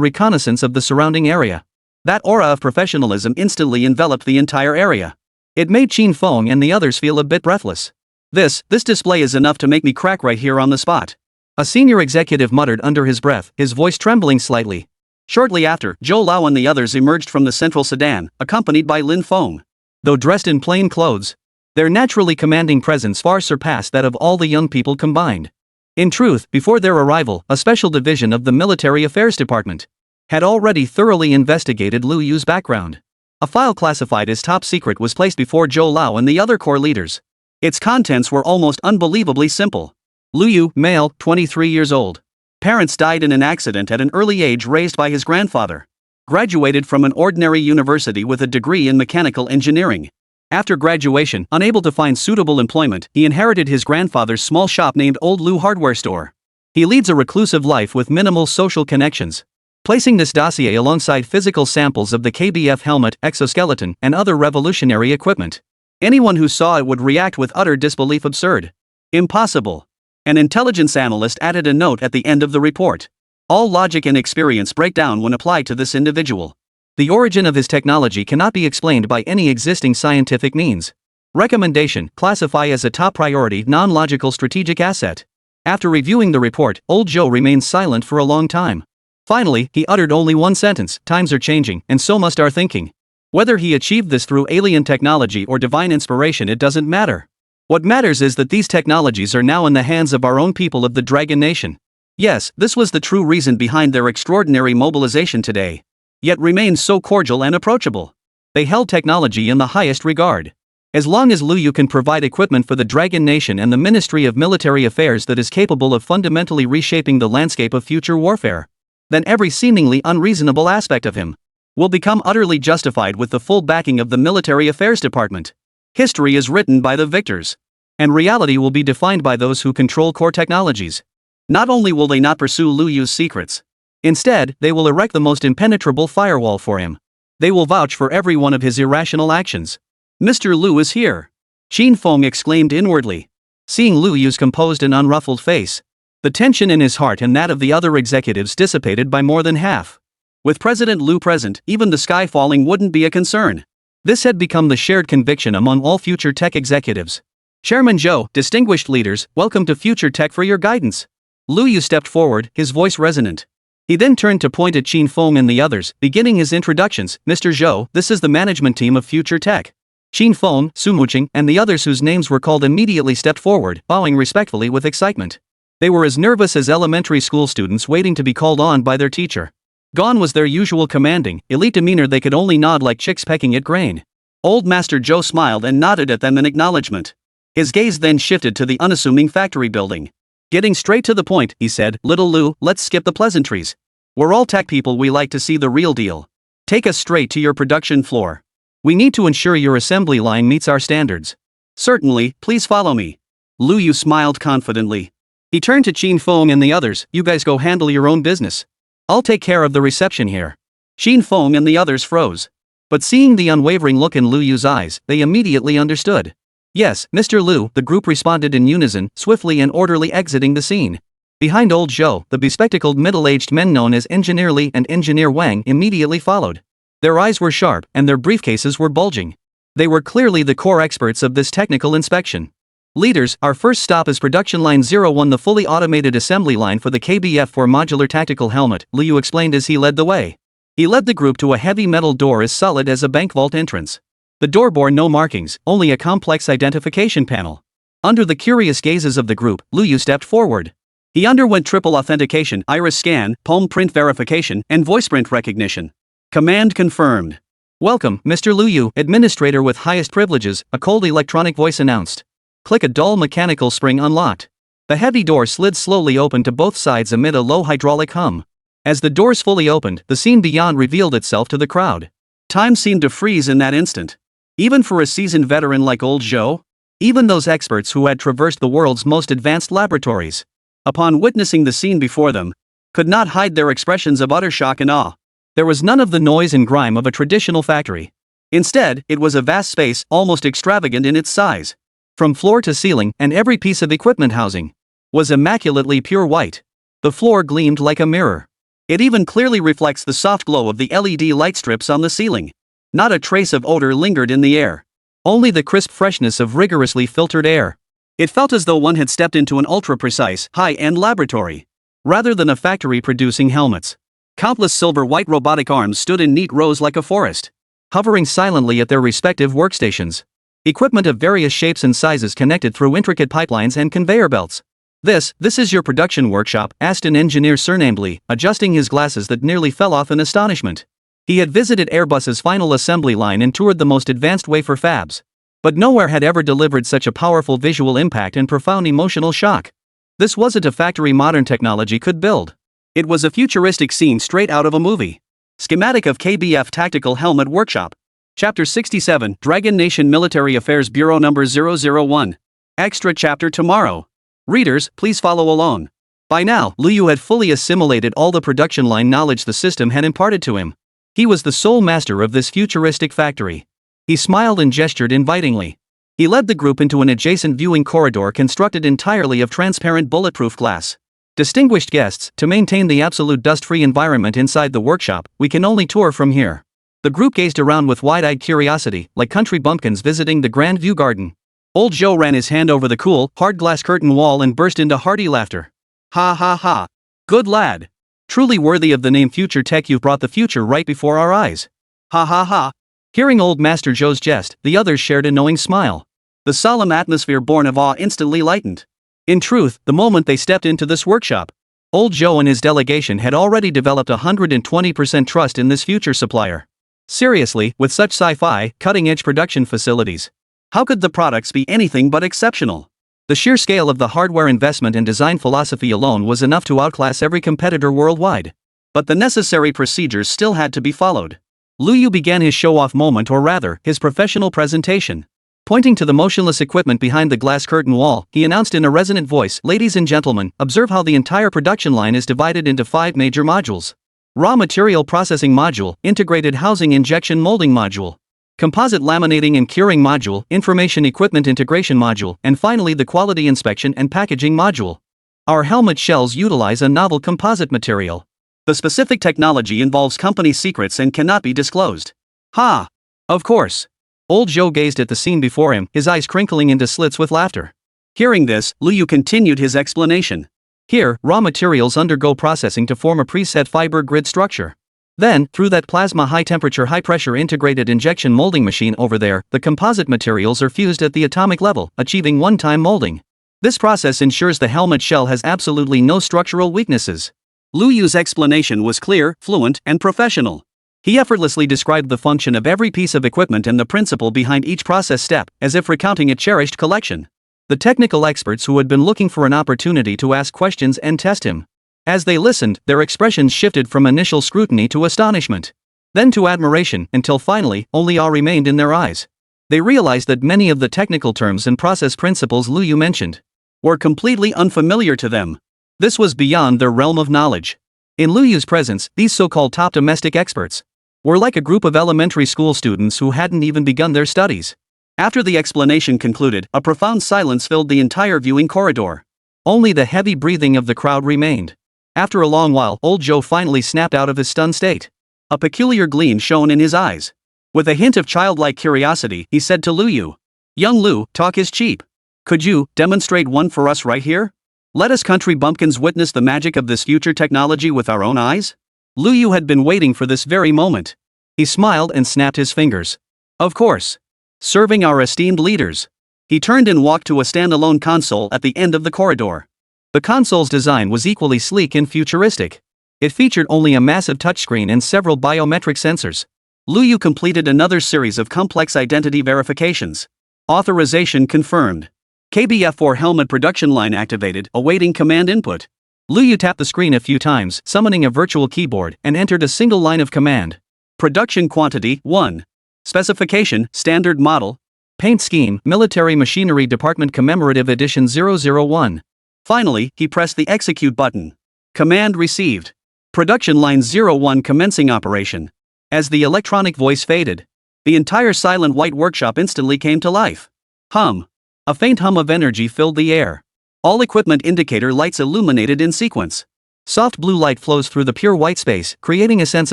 reconnaissance of the surrounding area. That aura of professionalism instantly enveloped the entire area. It made Qin Feng and the others feel a bit breathless. This display is enough to make me crack right here on the spot," a senior executive muttered under his breath, his voice trembling slightly. Shortly after, Zhou Lao and the others emerged from the central sedan, accompanied by Lin Feng. Though dressed in plain clothes, their naturally commanding presence far surpassed that of all the young people combined. In truth, before their arrival, a special division of the Military Affairs Department had already thoroughly investigated Lu Yu's background. A file classified as top secret was placed before Zhou Lao and the other core leaders. Its contents were almost unbelievably simple. Lu Yu, male, 23 years old. Parents died in an accident at an early age raised by his grandfather. Graduated from an ordinary university with a degree in mechanical engineering. After graduation, unable to find suitable employment, he inherited his grandfather's small shop named Old Lu Hardware Store. He leads a reclusive life with minimal social connections. Placing this dossier alongside physical samples of the KBF helmet, exoskeleton, and other revolutionary equipment. Anyone who saw it would react with utter disbelief. Absurd. Impossible. An intelligence analyst added a note at the end of the report. All logic and experience break down when applied to this individual. The origin of his technology cannot be explained by any existing scientific means. Recommendation: classify as a top priority non-logical strategic asset. After reviewing the report, Old Joe remained silent for a long time. Finally, he uttered only one sentence: times are changing, and so must our thinking. Whether he achieved this through alien technology or divine inspiration, it doesn't matter. What matters is that these technologies are now in the hands of our own people of the Dragon Nation. Yes, this was the true reason behind their extraordinary mobilization today. Yet remained so cordial and approachable. They held technology in the highest regard. As long as Lu Yu can provide equipment for the Dragon Nation and the Ministry of Military Affairs that is capable of fundamentally reshaping the landscape of future warfare, then every seemingly unreasonable aspect of him will become utterly justified with the full backing of the Military Affairs Department. History is written by the victors, and reality will be defined by those who control core technologies. Not only will they not pursue Lu Yu's secrets, instead, they will erect the most impenetrable firewall for him. They will vouch for every one of his irrational actions. "Mr. Lu is here!" Qin Feng exclaimed inwardly. Seeing Lu Yu's composed and unruffled face, the tension in his heart and that of the other executives dissipated by more than half. With President Lu present, even the sky falling wouldn't be a concern. This had become the shared conviction among all future tech executives. "Chairman Zhou, distinguished leaders, welcome to Future Tech for your guidance." Lu Yu stepped forward, his voice resonant. He then turned to point at Qin Feng and the others, beginning his introductions. "Mr. Zhou, this is the management team of Future Tech." Qin Feng, Su Muqing, and the others whose names were called immediately stepped forward, bowing respectfully with excitement. They were as nervous as elementary school students waiting to be called on by their teacher. Gone was their usual commanding, elite demeanor. They could only nod like chicks pecking at grain. Old Master Joe smiled and nodded at them in acknowledgement. His gaze then shifted to the unassuming factory building. Getting straight to the point, he said, "Little Lou, let's skip the pleasantries. We're all tech people, we like to see the real deal. Take us straight to your production floor. We need to ensure your assembly line meets our standards." "Certainly, please follow me." Lu Yu smiled confidently. He turned to Qin Feng and the others, "You guys go handle your own business. I'll take care of the reception here." Qin Feng and the others froze. But seeing the unwavering look in Lu Yu's eyes, they immediately understood. "Yes, Mr. Lu," the group responded in unison, swiftly and orderly exiting the scene. Behind old Zhou, the bespectacled middle-aged men known as Engineer Li and Engineer Wang immediately followed. Their eyes were sharp, and their briefcases were bulging. They were clearly the core experts of this technical inspection. "Leaders, our first stop is Production Line 01, the fully automated assembly line for the KBF-4 modular tactical helmet," Liu explained as he led the way. He led the group to a heavy metal door as solid as a bank vault entrance. The door bore no markings, only a complex identification panel. Under the curious gazes of the group, Liu stepped forward. He underwent triple authentication, iris scan, palm print verification, and voice print recognition. Command confirmed. "Welcome, Mr. Liu, administrator with highest privileges," a cold electronic voice announced. Click. A dull mechanical spring unlocked. The heavy door slid slowly open to both sides amid a low hydraulic hum. As the doors fully opened, the scene beyond revealed itself to the crowd. Time seemed to freeze in that instant. Even for a seasoned veteran like old Zhou? Even those experts who had traversed the world's most advanced laboratories, upon witnessing the scene before them, could not hide their expressions of utter shock and awe. There was none of the noise and grime of a traditional factory. Instead, it was a vast space, almost extravagant in its size. From floor to ceiling, and every piece of equipment housing was immaculately pure white. The floor gleamed like a mirror. It even clearly reflects the soft glow of the LED light strips on the ceiling. Not a trace of odor lingered in the air. Only the crisp freshness of rigorously filtered air. It felt as though one had stepped into an ultra-precise, high-end laboratory, rather than a factory producing helmets. Countless silver-white robotic arms stood in neat rows like a forest, hovering silently at their respective workstations. Equipment of various shapes and sizes connected through intricate pipelines and conveyor belts. This is your production workshop," asked an engineer surnamed Li, adjusting his glasses that nearly fell off in astonishment. He had visited Airbus's final assembly line and toured the most advanced wafer fabs. But nowhere had ever delivered such a powerful visual impact and profound emotional shock. This wasn't a factory modern technology could build. It was a futuristic scene straight out of a movie. Schematic of KBF Tactical Helmet Workshop. Chapter 67, Dragon Nation Military Affairs Bureau Number 001. Extra chapter tomorrow. Readers, please follow along. By now, Liu had fully assimilated all the production line knowledge the system had imparted to him. He was the sole master of this futuristic factory. He smiled and gestured invitingly. He led the group into an adjacent viewing corridor constructed entirely of transparent bulletproof glass. "Distinguished guests, to maintain the absolute dust-free environment inside the workshop, we can only tour from here." The group gazed around with wide-eyed curiosity, like country bumpkins visiting the Grand View Garden. Old Zhou ran his hand over the cool, hard glass curtain wall and burst into hearty laughter. "Ha ha ha. Good lad. Truly worthy of the name Future Tech, you've brought the future right before our eyes. Ha ha ha." Hearing old Master Zhou's jest, the others shared a knowing smile. The solemn atmosphere born of awe instantly lightened. In truth, the moment they stepped into this workshop, old Zhou and his delegation had already developed 120% trust in this future supplier. Seriously, with such sci-fi, cutting-edge production facilities, how could the products be anything but exceptional? The sheer scale of the hardware investment and design philosophy alone was enough to outclass every competitor worldwide. But the necessary procedures still had to be followed. Liu began his show-off moment, or rather, his professional presentation. Pointing to the motionless equipment behind the glass curtain wall, he announced in a resonant voice, "Ladies and gentlemen, observe how the entire production line is divided into 5 major modules. Raw material processing module, integrated housing injection molding module, composite laminating and curing module, information equipment integration module, and finally the quality inspection and packaging module. Our helmet shells utilize a novel composite material. The specific technology involves company secrets and cannot be disclosed." "Ha! Of course." Old Zhou gazed at the scene before him, his eyes crinkling into slits with laughter. Hearing this, Liu continued his explanation. "Here, raw materials undergo processing to form a preset fiber grid structure. Then, through that plasma high-temperature high-pressure integrated injection molding machine over there, the composite materials are fused at the atomic level, achieving one-time molding. This process ensures the helmet shell has absolutely no structural weaknesses. Lu Yu's explanation was clear, fluent, and professional. He effortlessly described the function of every piece of equipment and the principle behind each process step, as if recounting a cherished collection. The technical experts who had been looking for an opportunity to ask questions and test him. As they listened, their expressions shifted from initial scrutiny to astonishment. Then to admiration, until finally, only awe remained in their eyes. They realized that many of the technical terms and process principles Lu Yu mentioned were completely unfamiliar to them. This was beyond their realm of knowledge. In Lu Yu's presence, these so-called top domestic experts were like a group of elementary school students who hadn't even begun their studies. After the explanation concluded, a profound silence filled the entire viewing corridor. Only the heavy breathing of the crowd remained. After a long while, old Joe finally snapped out of his stunned state. A peculiar gleam shone in his eyes. With a hint of childlike curiosity, he said to Lu Yu, "Young Lu, talk is cheap. Could you demonstrate one for us right here? Let us country bumpkins witness the magic of this future technology with our own eyes?" Lu Yu had been waiting for this very moment. He smiled and snapped his fingers. "Of course. Serving our esteemed leaders." He turned and walked to a standalone console at the end of the corridor. The console's design was equally sleek and futuristic. It featured only a massive touchscreen and several biometric sensors. Lu Yu completed another series of complex identity verifications. Authorization confirmed. KBF4 helmet production line activated, awaiting command input. Lu Yu tapped the screen a few times, summoning a virtual keyboard, and entered a single line of command. Production quantity, 1. Specification, standard model. Paint scheme, Military Machinery Department Commemorative Edition 001. Finally, he pressed the execute button. Command received. Production line 01 commencing operation. As the electronic voice faded, the entire silent white workshop instantly came to life. Hum. A faint hum of energy filled the air. All equipment indicator lights illuminated in sequence. Soft blue light flows through the pure white space, creating a sense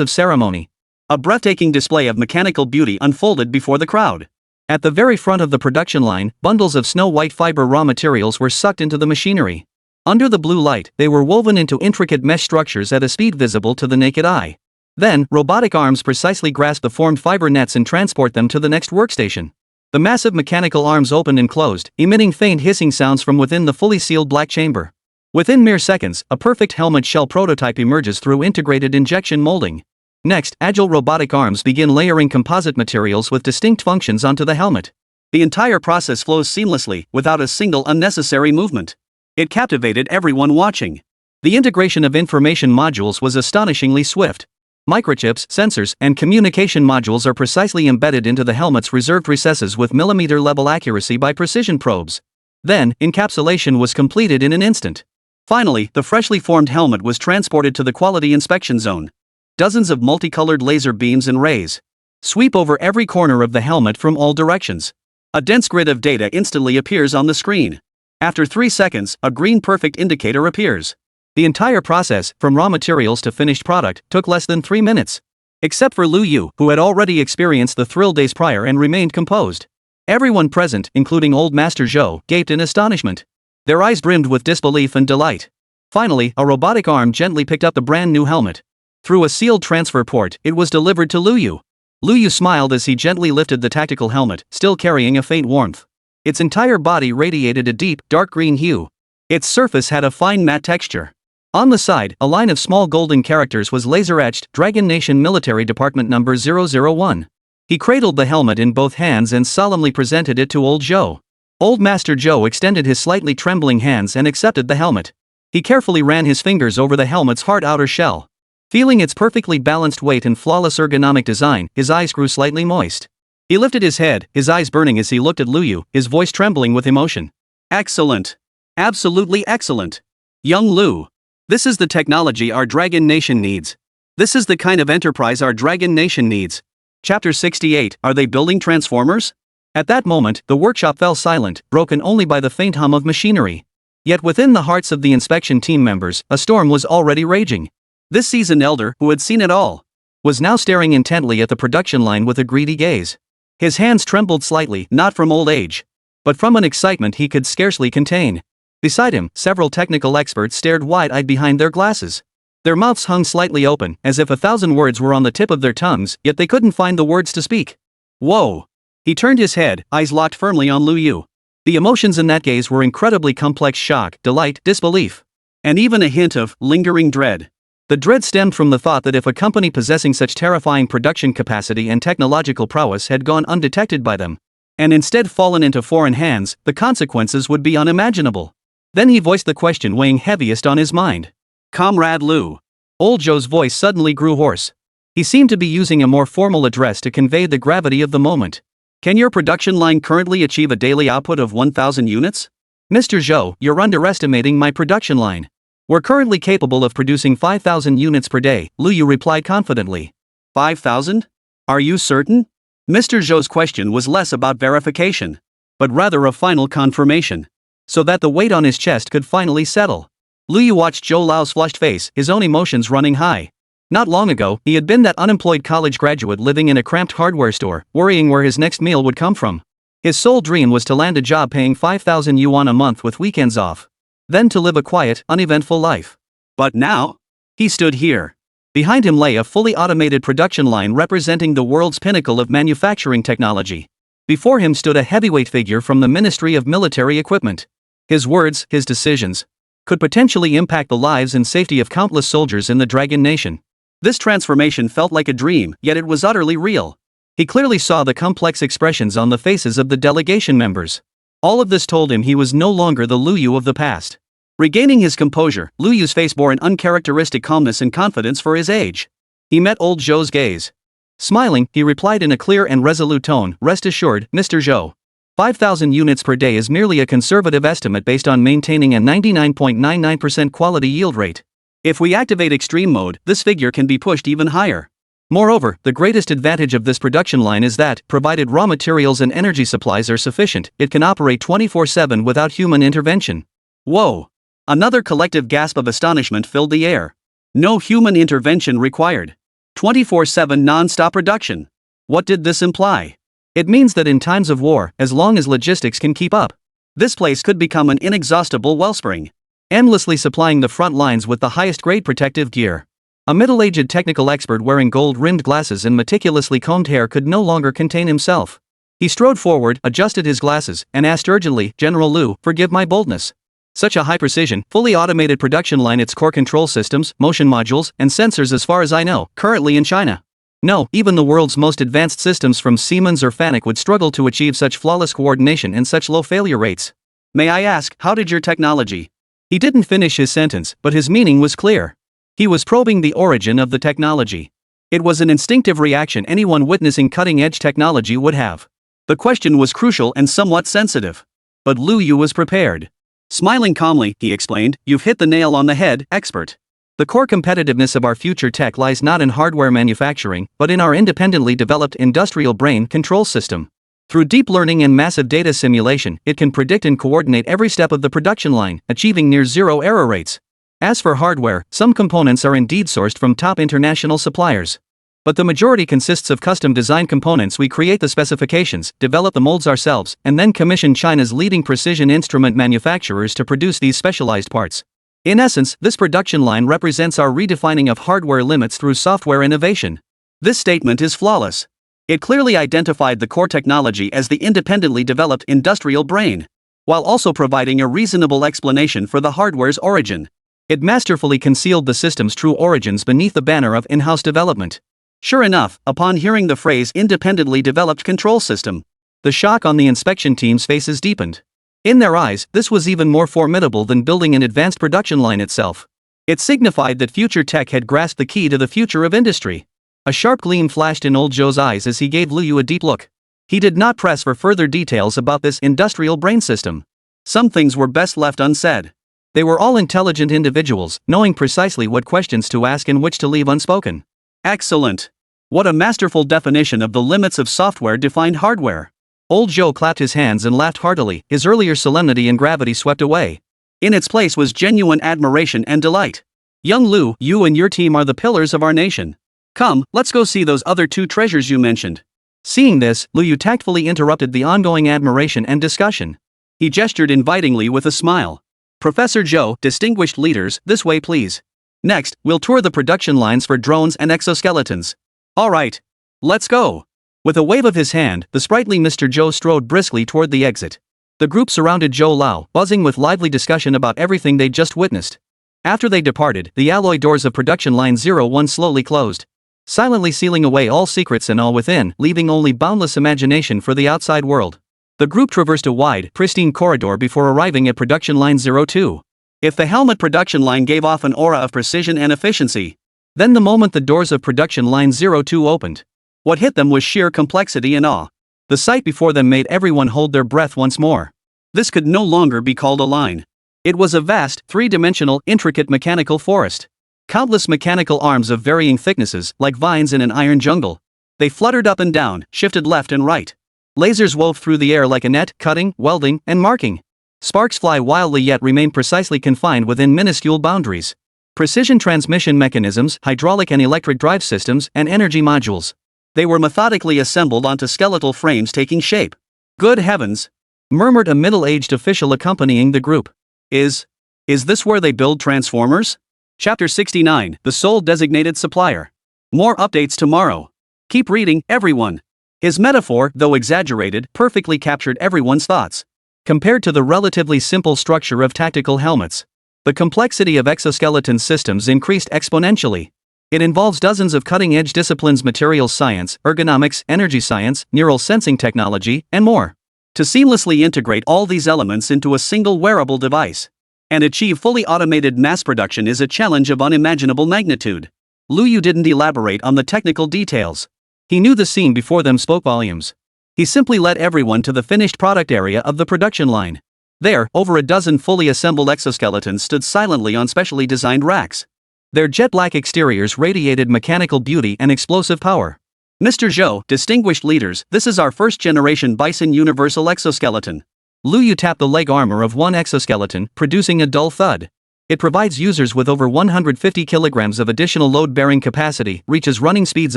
of ceremony. A breathtaking display of mechanical beauty unfolded before the crowd. At the very front of the production line, bundles of snow-white fiber raw materials were sucked into the machinery. Under the blue light, they were woven into intricate mesh structures at a speed visible to the naked eye. Then, robotic arms precisely grasp the formed fiber nets and transport them to the next workstation. The massive mechanical arms opened and closed, emitting faint hissing sounds from within the fully sealed black chamber. Within mere seconds, a perfect helmet shell prototype emerges through integrated injection molding. Next, agile robotic arms begin layering composite materials with distinct functions onto the helmet. The entire process flows seamlessly, without a single unnecessary movement. It captivated everyone watching. The integration of information modules was astonishingly swift. Microchips, sensors, and communication modules are precisely embedded into the helmet's reserved recesses with millimeter-level accuracy by precision probes. Then, encapsulation was completed in an instant. Finally, the freshly formed helmet was transported to the quality inspection zone. Dozens of multicolored laser beams and rays sweep over every corner of the helmet from all directions. A dense grid of data instantly appears on the screen. After 3 seconds, a green perfect indicator appears. The entire process, from raw materials to finished product, took less than 3 minutes. Except for Lu Yu, who had already experienced the thrill days prior and remained composed. Everyone present, including Old Master Zhou, gaped in astonishment. Their eyes brimmed with disbelief and delight. Finally, a robotic arm gently picked up the brand new helmet. Through a sealed transfer port, it was delivered to Lu Yu. Lu Yu smiled as he gently lifted the tactical helmet, still carrying a faint warmth. Its entire body radiated a deep, dark green hue. Its surface had a fine matte texture. On the side, a line of small golden characters was laser-etched, Dragon Nation Military Department number 001. He cradled the helmet in both hands and solemnly presented it to Old Zhou. Old Master Zhou extended his slightly trembling hands and accepted the helmet. He carefully ran his fingers over the helmet's hard outer shell. Feeling its perfectly balanced weight and flawless ergonomic design, his eyes grew slightly moist. He lifted his head, his eyes burning as he looked at Lu Yu, his voice trembling with emotion. "Excellent. Absolutely excellent. Young Lu. This is the technology our Dragon Nation needs. This is the kind of enterprise our Dragon Nation needs." Chapter 68, Are They Building Transformers? At that moment, the workshop fell silent, broken only by the faint hum of machinery. Yet within the hearts of the inspection team members, a storm was already raging. This seasoned elder, who had seen it all, was now staring intently at the production line with a greedy gaze. His hands trembled slightly, not from old age, but from an excitement he could scarcely contain. Beside him, several technical experts stared wide-eyed behind their glasses. Their mouths hung slightly open, as if 1,000 words were on the tip of their tongues, yet they couldn't find the words to speak. Whoa! He turned his head, eyes locked firmly on Lu Yu. The emotions in that gaze were incredibly complex: shock, delight, disbelief, and even a hint of lingering dread. The dread stemmed from the thought that if a company possessing such terrifying production capacity and technological prowess had gone undetected by them, and instead fallen into foreign hands, the consequences would be unimaginable. Then he voiced the question weighing heaviest on his mind. "Comrade Liu." Old Joe's voice suddenly grew hoarse. He seemed to be using a more formal address to convey the gravity of the moment. "Can your production line currently achieve a daily output of 1,000 units? Mr. Zhou, you're underestimating my production line. We're currently capable of producing 5,000 units per day," Liu replied confidently. 5,000? Are you certain? Mr. Zhou's question was less about verification, but rather a final confirmation, so that the weight on his chest could finally settle. Liu watched Zhou Lao's flushed face, his own emotions running high. Not long ago, he had been that unemployed college graduate living in a cramped hardware store, worrying where his next meal would come from. His sole dream was to land a job paying 5,000 yuan a month with weekends off. Then to live a quiet, uneventful life. But now, he stood here. Behind him lay a fully automated production line representing the world's pinnacle of manufacturing technology. Before him stood a heavyweight figure from the Ministry of Military Equipment. His words, his decisions, could potentially impact the lives and safety of countless soldiers in the Dragon Nation. This transformation felt like a dream, yet it was utterly real. He clearly saw the complex expressions on the faces of the delegation members. All of this told him he was no longer the Liu of the past. Regaining his composure, Liu's face bore an uncharacteristic calmness and confidence for his age. He met old Zhou's gaze. Smiling, he replied in a clear and resolute tone, "Rest assured, Mr. Zhou. 5,000 units per day is merely a conservative estimate based on maintaining a 99.99% quality yield rate. If we activate extreme mode, this figure can be pushed even higher. Moreover, the greatest advantage of this production line is that, provided raw materials and energy supplies are sufficient, it can operate 24/7 without human intervention." Whoa! Another collective gasp of astonishment filled the air. No human intervention required. 24/7 non-stop production. What did this imply? It means that in times of war, as long as logistics can keep up, this place could become an inexhaustible wellspring, endlessly supplying the front lines with the highest grade protective gear. A middle-aged technical expert wearing gold-rimmed glasses and meticulously combed hair could no longer contain himself. He strode forward, adjusted his glasses, and asked urgently, "General Liu, forgive my boldness. Such a high-precision, fully automated production line, its core control systems, motion modules, and sensors, as far as I know, currently in China. No, even the world's most advanced systems from Siemens or Fanuc would struggle to achieve such flawless coordination and such low failure rates. May I ask, how did your technology?" He didn't finish his sentence, but his meaning was clear. He was probing the origin of the technology. It was an instinctive reaction anyone witnessing cutting-edge technology would have. The question was crucial and somewhat sensitive. But Liu was prepared. Smiling calmly, he explained, "You've hit the nail on the head, expert. The core competitiveness of our future tech lies not in hardware manufacturing, but in our independently developed industrial brain control system. Through deep learning and massive data simulation, it can predict and coordinate every step of the production line, achieving near-zero error rates. As for hardware, some components are indeed sourced from top international suppliers. But the majority consists of custom-designed components. We create the specifications, develop the molds ourselves, and then commission China's leading precision instrument manufacturers to produce these specialized parts. In essence, this production line represents our redefining of hardware limits through software innovation." This statement is flawless. It clearly identified the core technology as the independently developed industrial brain, while also providing a reasonable explanation for the hardware's origin. It masterfully concealed the system's true origins beneath the banner of in-house development. Sure enough, upon hearing the phrase independently developed control system, the shock on the inspection team's faces deepened. In their eyes, this was even more formidable than building an advanced production line itself. It signified that future tech had grasped the key to the future of industry. A sharp gleam flashed in old Zhou's eyes as he gave Liu a deep look. He did not press for further details about this industrial brain system. Some things were best left unsaid. They were all intelligent individuals, knowing precisely what questions to ask and which to leave unspoken. Excellent. What a masterful definition of the limits of software-defined hardware. Old Zhou clapped his hands and laughed heartily, his earlier solemnity and gravity swept away. In its place was genuine admiration and delight. "Young Liu, you and your team are the pillars of our nation. Come, let's go see those other two treasures you mentioned." Seeing this, Liu tactfully interrupted the ongoing admiration and discussion. He gestured invitingly with a smile. "Professor Zhou, distinguished leaders, this way please. Next, we'll tour the production lines for drones and exoskeletons. All right. Let's go." With a wave of his hand, the sprightly Mr. Zhou strode briskly toward the exit. The group surrounded Zhou Lao, buzzing with lively discussion about everything they'd just witnessed. After they departed, the alloy doors of production line 01 slowly closed, silently sealing away all secrets and all within, leaving only boundless imagination for the outside world. The group traversed a wide, pristine corridor before arriving at production line 02. If the helmet production line gave off an aura of precision and efficiency, then the moment the doors of production line 02 opened, what hit them was sheer complexity and awe. The sight before them made everyone hold their breath once more. This could no longer be called a line. It was a vast, three-dimensional, intricate mechanical forest. Countless mechanical arms of varying thicknesses, like vines in an iron jungle. They fluttered up and down, shifted left and right. Lasers wove through the air like a net, cutting, welding, and marking. Sparks fly wildly yet remain precisely confined within minuscule boundaries. Precision transmission mechanisms, hydraulic and electric drive systems, and energy modules. They were methodically assembled onto skeletal frames taking shape. "Good heavens!" murmured a middle-aged official accompanying the group. Is this where they build transformers? Chapter 69, The Sole Designated Supplier. More updates tomorrow. Keep reading, everyone. His metaphor, though exaggerated, perfectly captured everyone's thoughts. Compared to the relatively simple structure of tactical helmets, the complexity of exoskeleton systems increased exponentially. It involves dozens of cutting-edge disciplines: materials science, ergonomics, energy science, neural sensing technology, and more. To seamlessly integrate all these elements into a single wearable device and achieve fully automated mass production is a challenge of unimaginable magnitude. Lu Yu didn't elaborate on the technical details. He knew the scene before them spoke volumes. He simply led everyone to the finished product area of the production line. There, over a dozen fully assembled exoskeletons stood silently on specially designed racks. Their jet-black exteriors radiated mechanical beauty and explosive power. "Mr. Zhou, distinguished leaders, this is our first-generation Bison Universal Exoskeleton." Lu Yu tapped the leg armor of one exoskeleton, producing a dull thud. It provides users with over 150 kilograms of additional load-bearing capacity, reaches running speeds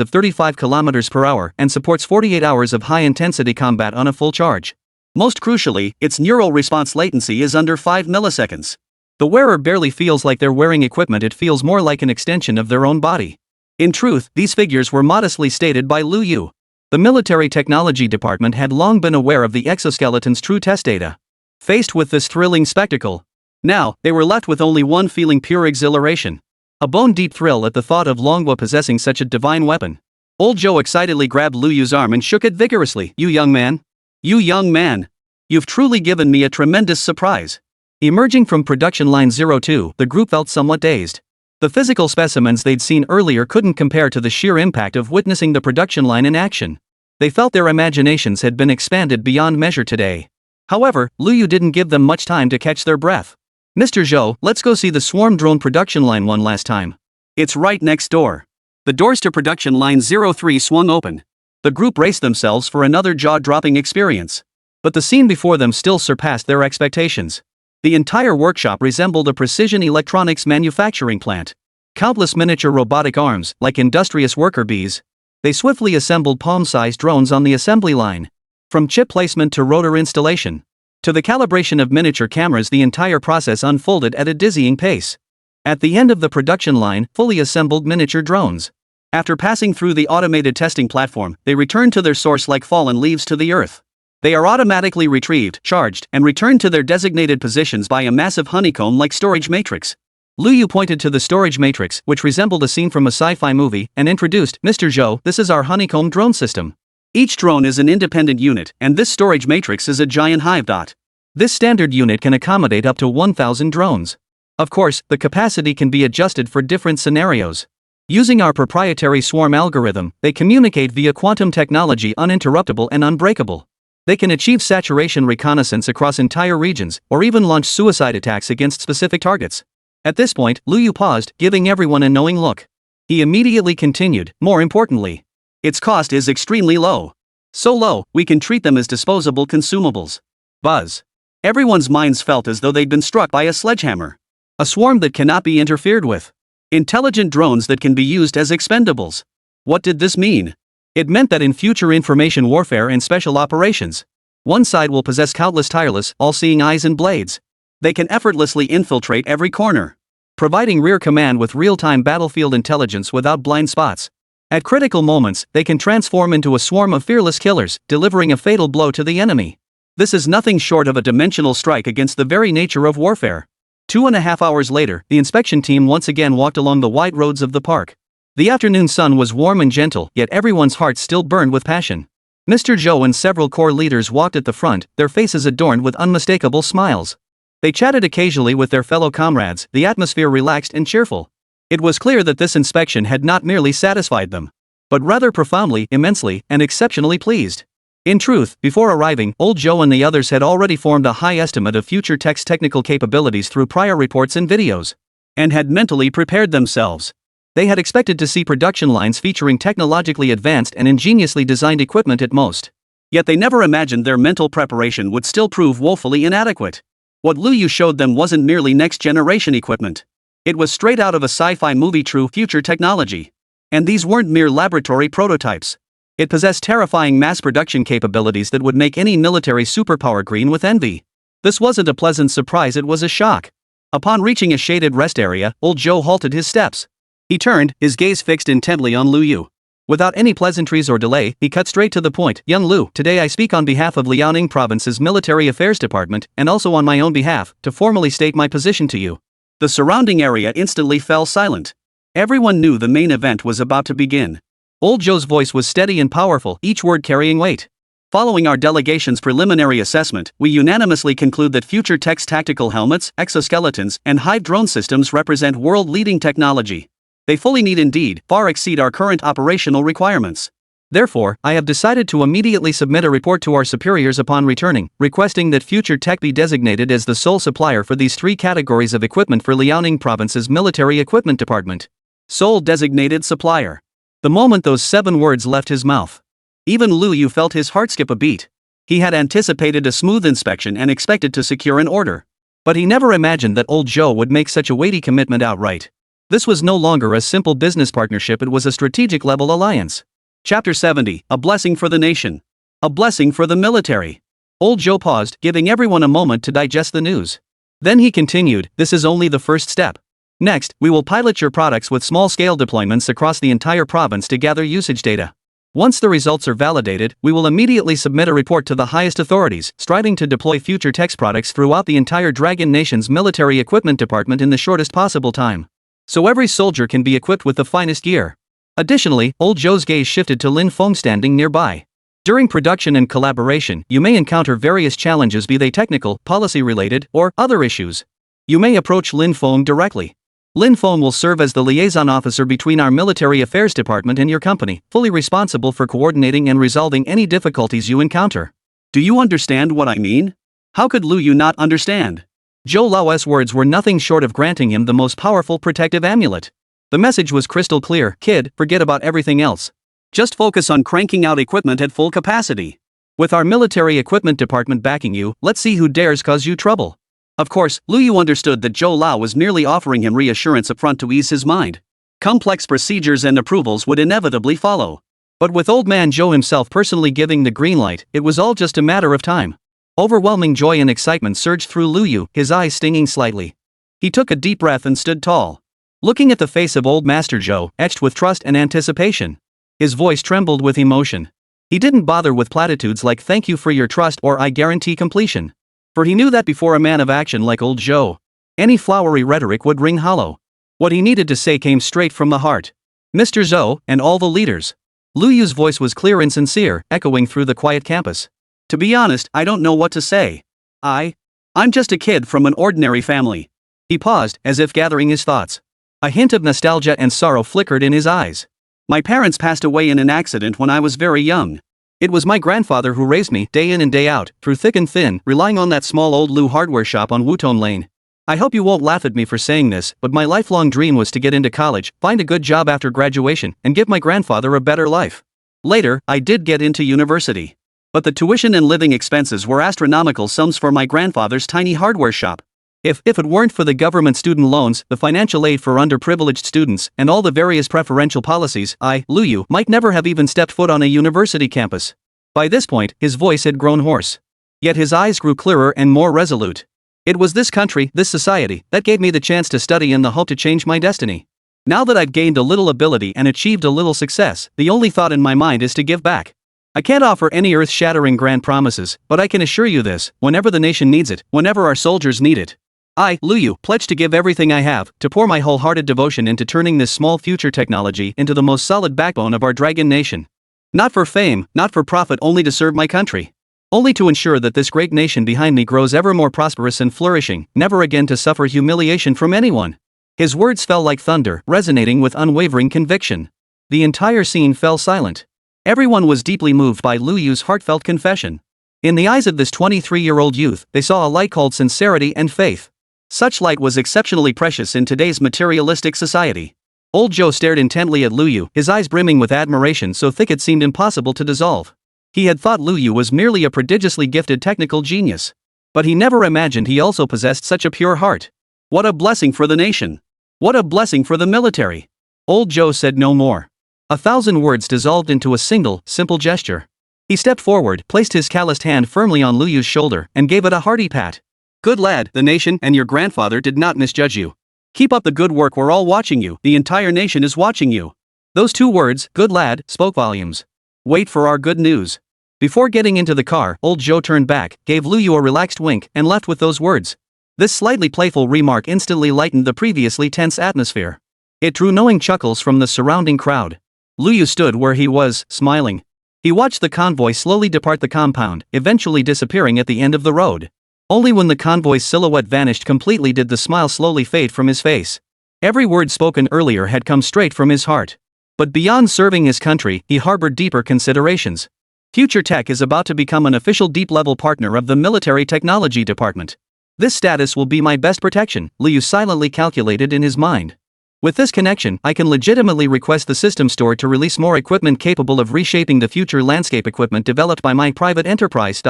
of 35 kilometers per hour, and supports 48 hours of high-intensity combat on a full charge. Most crucially, its neural response latency is under 5 milliseconds. The wearer barely feels like they're wearing equipment, it feels more like an extension of their own body. In truth, these figures were modestly stated by Lu Yu. The military technology department had long been aware of the exoskeleton's true test data. Faced with this thrilling spectacle, now, they were left with only one feeling: pure exhilaration. A bone-deep thrill at the thought of Longhua possessing such a divine weapon. Old Zhou excitedly grabbed Lu Yu's arm and shook it vigorously. "You young man. You young man. You've truly given me a tremendous surprise." Emerging from production line 02, the group felt somewhat dazed. The physical specimens they'd seen earlier couldn't compare to the sheer impact of witnessing the production line in action. They felt their imaginations had been expanded beyond measure today. However, Lu Yu didn't give them much time to catch their breath. "Mr. Zhou, let's go see the swarm drone production line one last time. It's right next door." The doors to production line 03 swung open. The group braced themselves for another jaw-dropping experience. But the scene before them still surpassed their expectations. The entire workshop resembled a precision electronics manufacturing plant. Countless miniature robotic arms, like industrious worker bees. They swiftly assembled palm-sized drones on the assembly line. From chip placement to rotor installation, to the calibration of miniature cameras, the entire process unfolded at a dizzying pace. At the end of the production line, fully assembled miniature drones. After passing through the automated testing platform, they return to their source like fallen leaves to the earth. They are automatically retrieved, charged, and returned to their designated positions by a massive honeycomb-like storage matrix. Lu Yu pointed to the storage matrix, which resembled a scene from a sci-fi movie, and introduced, "Mr. Zhou, this is our honeycomb drone system. Each drone is an independent unit, and this storage matrix is a giant hive dot. This standard unit can accommodate up to 1,000 drones. Of course, the capacity can be adjusted for different scenarios. Using our proprietary swarm algorithm, they communicate via quantum technology, uninterruptible and unbreakable. They can achieve saturation reconnaissance across entire regions, or even launch suicide attacks against specific targets." At this point, Lu Yu paused, giving everyone a knowing look. He immediately continued, "More importantly, its cost is extremely low. So low, we can treat them as disposable consumables." Buzz. Everyone's minds felt as though they'd been struck by a sledgehammer. A swarm that cannot be interfered with. Intelligent drones that can be used as expendables. What did this mean? It meant that in future information warfare and special operations, one side will possess countless tireless, all-seeing eyes and blades. They can effortlessly infiltrate every corner, providing rear command with real-time battlefield intelligence without blind spots. At critical moments, they can transform into a swarm of fearless killers, delivering a fatal blow to the enemy. This is nothing short of a dimensional strike against the very nature of warfare. 2.5 hours later, the inspection team once again walked along the wide roads of the park. The afternoon sun was warm and gentle, yet everyone's heart still burned with passion. Mr. Zhou and several core leaders walked at the front, their faces adorned with unmistakable smiles. They chatted occasionally with their fellow comrades, the atmosphere relaxed and cheerful. It was clear that this inspection had not merely satisfied them, but rather profoundly, immensely, and exceptionally pleased. In truth, before arriving, old Zhou and the others had already formed a high estimate of future tech's technical capabilities through prior reports and videos, and had mentally prepared themselves. They had expected to see production lines featuring technologically advanced and ingeniously designed equipment at most. Yet they never imagined their mental preparation would still prove woefully inadequate. What Lu Yu showed them wasn't merely next-generation equipment. It was straight out of a sci-fi movie, true future technology. And these weren't mere laboratory prototypes. It possessed terrifying mass production capabilities that would make any military superpower green with envy. This wasn't a pleasant surprise, it was a shock. Upon reaching a shaded rest area, old Zhou halted his steps. He turned, his gaze fixed intently on Lu Yu. Without any pleasantries or delay, he cut straight to the point. Young Lu, today I speak on behalf of Liaoning Province's Military Affairs Department, and also on my own behalf, to formally state my position to you. The surrounding area instantly fell silent. Everyone knew the main event was about to begin. Old Zhou's voice was steady and powerful, each word carrying weight. Following our delegation's preliminary assessment, we unanimously conclude that future tech's tactical helmets, exoskeletons, and hive drone systems represent world-leading technology. They fully need, indeed, far exceed our current operational requirements. Therefore, I have decided to immediately submit a report to our superiors upon returning, requesting that future tech be designated as the sole supplier for these 3 categories of equipment for Liaoning Province's Military Equipment Department. Sole designated supplier. The moment those 7 words left his mouth, even Lu Yu felt his heart skip a beat. He had anticipated a smooth inspection and expected to secure an order. But he never imagined that old Zhou would make such a weighty commitment outright. This was no longer a simple business partnership, it was a strategic-level alliance. Chapter 70, A Blessing for the Nation. A blessing for the military. Old Zhou paused, giving everyone a moment to digest the news. Then he continued, this is only the first step. Next, we will pilot your products with small-scale deployments across the entire province to gather usage data. Once the results are validated, we will immediately submit a report to the highest authorities, striving to deploy future tech's products throughout the entire Dragon Nation's military equipment department in the shortest possible time, so every soldier can be equipped with the finest gear. Additionally, old Zhou's gaze shifted to Lin Feng standing nearby. During production and collaboration, you may encounter various challenges, be they technical, policy-related, or other issues. You may approach Lin Feng directly. Lin Feng will serve as the liaison officer between our military affairs department and your company, fully responsible for coordinating and resolving any difficulties you encounter. Do you understand what I mean? How could Lu Yu not understand? Zhou Lao's words were nothing short of granting him the most powerful protective amulet. The message was crystal clear, kid, forget about everything else. Just focus on cranking out equipment at full capacity. With our military equipment department backing you, let's see who dares cause you trouble. Of course, Lu Yu understood that Zhou Lao was merely offering him reassurance upfront to ease his mind. Complex procedures and approvals would inevitably follow. But with old man Zhou himself personally giving the green light, it was all just a matter of time. Overwhelming joy and excitement surged through Lu Yu, his eyes stinging slightly. He took a deep breath and stood tall, looking at the face of old Master Zhou, etched with trust and anticipation. His voice trembled with emotion. He didn't bother with platitudes like "thank you for your trust" or "I guarantee completion." For he knew that before a man of action like old Zhou, any flowery rhetoric would ring hollow. What he needed to say came straight from the heart. Mr. Zhou, and all the leaders. Lu Yu's voice was clear and sincere, echoing through the quiet campus. To be honest, I don't know what to say. I'm just a kid from an ordinary family. He paused, as if gathering his thoughts. A hint of nostalgia and sorrow flickered in his eyes. My parents passed away in an accident when I was very young. It was my grandfather who raised me, day in and day out, through thick and thin, relying on that small old Lu hardware shop on Wutong Lane. I hope you won't laugh at me for saying this, but my lifelong dream was to get into college, find a good job after graduation, and give my grandfather a better life. Later, I did get into university. But the tuition and living expenses were astronomical sums for my grandfather's tiny hardware shop. If it weren't for the government student loans, the financial aid for underprivileged students, and all the various preferential policies, Lu Yu, might never have even stepped foot on a university campus. By this point, his voice had grown hoarse. Yet his eyes grew clearer and more resolute. It was this country, this society, that gave me the chance to study in the hope to change my destiny. Now that I've gained a little ability and achieved a little success, the only thought in my mind is to give back. I can't offer any earth-shattering grand promises, but I can assure you this, whenever the nation needs it, whenever our soldiers need it. I, Liu, pledge to give everything I have, to pour my wholehearted devotion into turning this small future technology into the most solid backbone of our dragon nation. Not for fame, not for profit, only to serve my country. Only to ensure that this great nation behind me grows ever more prosperous and flourishing, never again to suffer humiliation from anyone. His words fell like thunder, resonating with unwavering conviction. The entire scene fell silent. Everyone was deeply moved by Lu Yu's heartfelt confession. In the eyes of this 23-year-old youth, they saw a light called sincerity and faith. Such light was exceptionally precious in today's materialistic society. Old Joe stared intently at Lu Yu, his eyes brimming with admiration so thick it seemed impossible to dissolve. He had thought Lu Yu was merely a prodigiously gifted technical genius. But he never imagined he also possessed such a pure heart. What a blessing for the nation! What a blessing for the military! Old Joe said no more. 1,000 words dissolved into a single, simple gesture. He stepped forward, placed his calloused hand firmly on Lu Yu's shoulder, and gave it a hearty pat. Good lad, the nation and your grandfather did not misjudge you. Keep up the good work, we're all watching you, the entire nation is watching you. Those 2 words, good lad, spoke volumes. Wait for our good news. Before getting into the car, Old Joe turned back, gave Lu Yu a relaxed wink, and left with those words. This slightly playful remark instantly lightened the previously tense atmosphere. It drew knowing chuckles from the surrounding crowd. Lu Yu stood where he was, smiling. He watched the convoy slowly depart the compound, eventually disappearing at the end of the road. Only when the convoy's silhouette vanished completely did the smile slowly fade from his face. Every word spoken earlier had come straight from his heart. But beyond serving his country, he harbored deeper considerations. Future Tech is about to become an official deep-level partner of the Military Technology Department. This status will be my best protection, Liu silently calculated in his mind. With this connection, I can legitimately request the system store to release more equipment capable of reshaping the future landscape equipment developed by my private enterprise.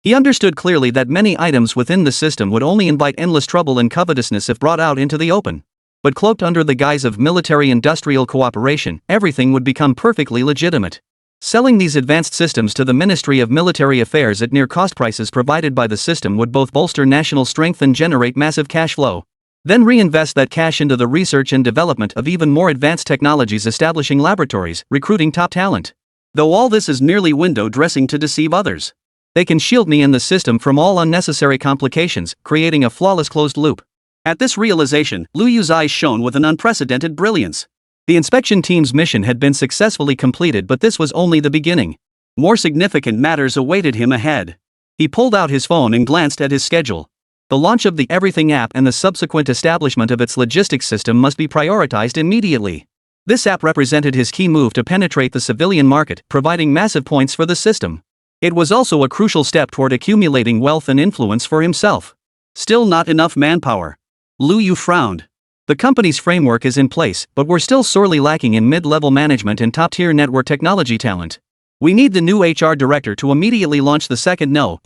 He understood clearly that many items within the system would only invite endless trouble and covetousness if brought out into the open. But cloaked under the guise of military-industrial cooperation, everything would become perfectly legitimate. Selling these advanced systems to the Ministry of Military Affairs at near-cost prices provided by the system would both bolster national strength and generate massive cash flow. Then reinvest that cash into the research and development of even more advanced technologies, establishing laboratories, recruiting top talent. Though all this is merely window dressing to deceive others. They can shield me and the system from all unnecessary complications, creating a flawless closed loop. At this realization, Lu Yu's eyes shone with an unprecedented brilliance. The inspection team's mission had been successfully completed, but this was only the beginning. More significant matters awaited him ahead. He pulled out his phone and glanced at his schedule. The launch of the Everything app and the subsequent establishment of its logistics system must be prioritized immediately. This app represented his key move to penetrate the civilian market, providing massive points for the system. It was also a crucial step toward accumulating wealth and influence for himself. Still not enough manpower. Lu Yu frowned. The company's framework is in place, but we're still sorely lacking in mid-level management and top-tier network technology talent. We need the new HR director to immediately launch the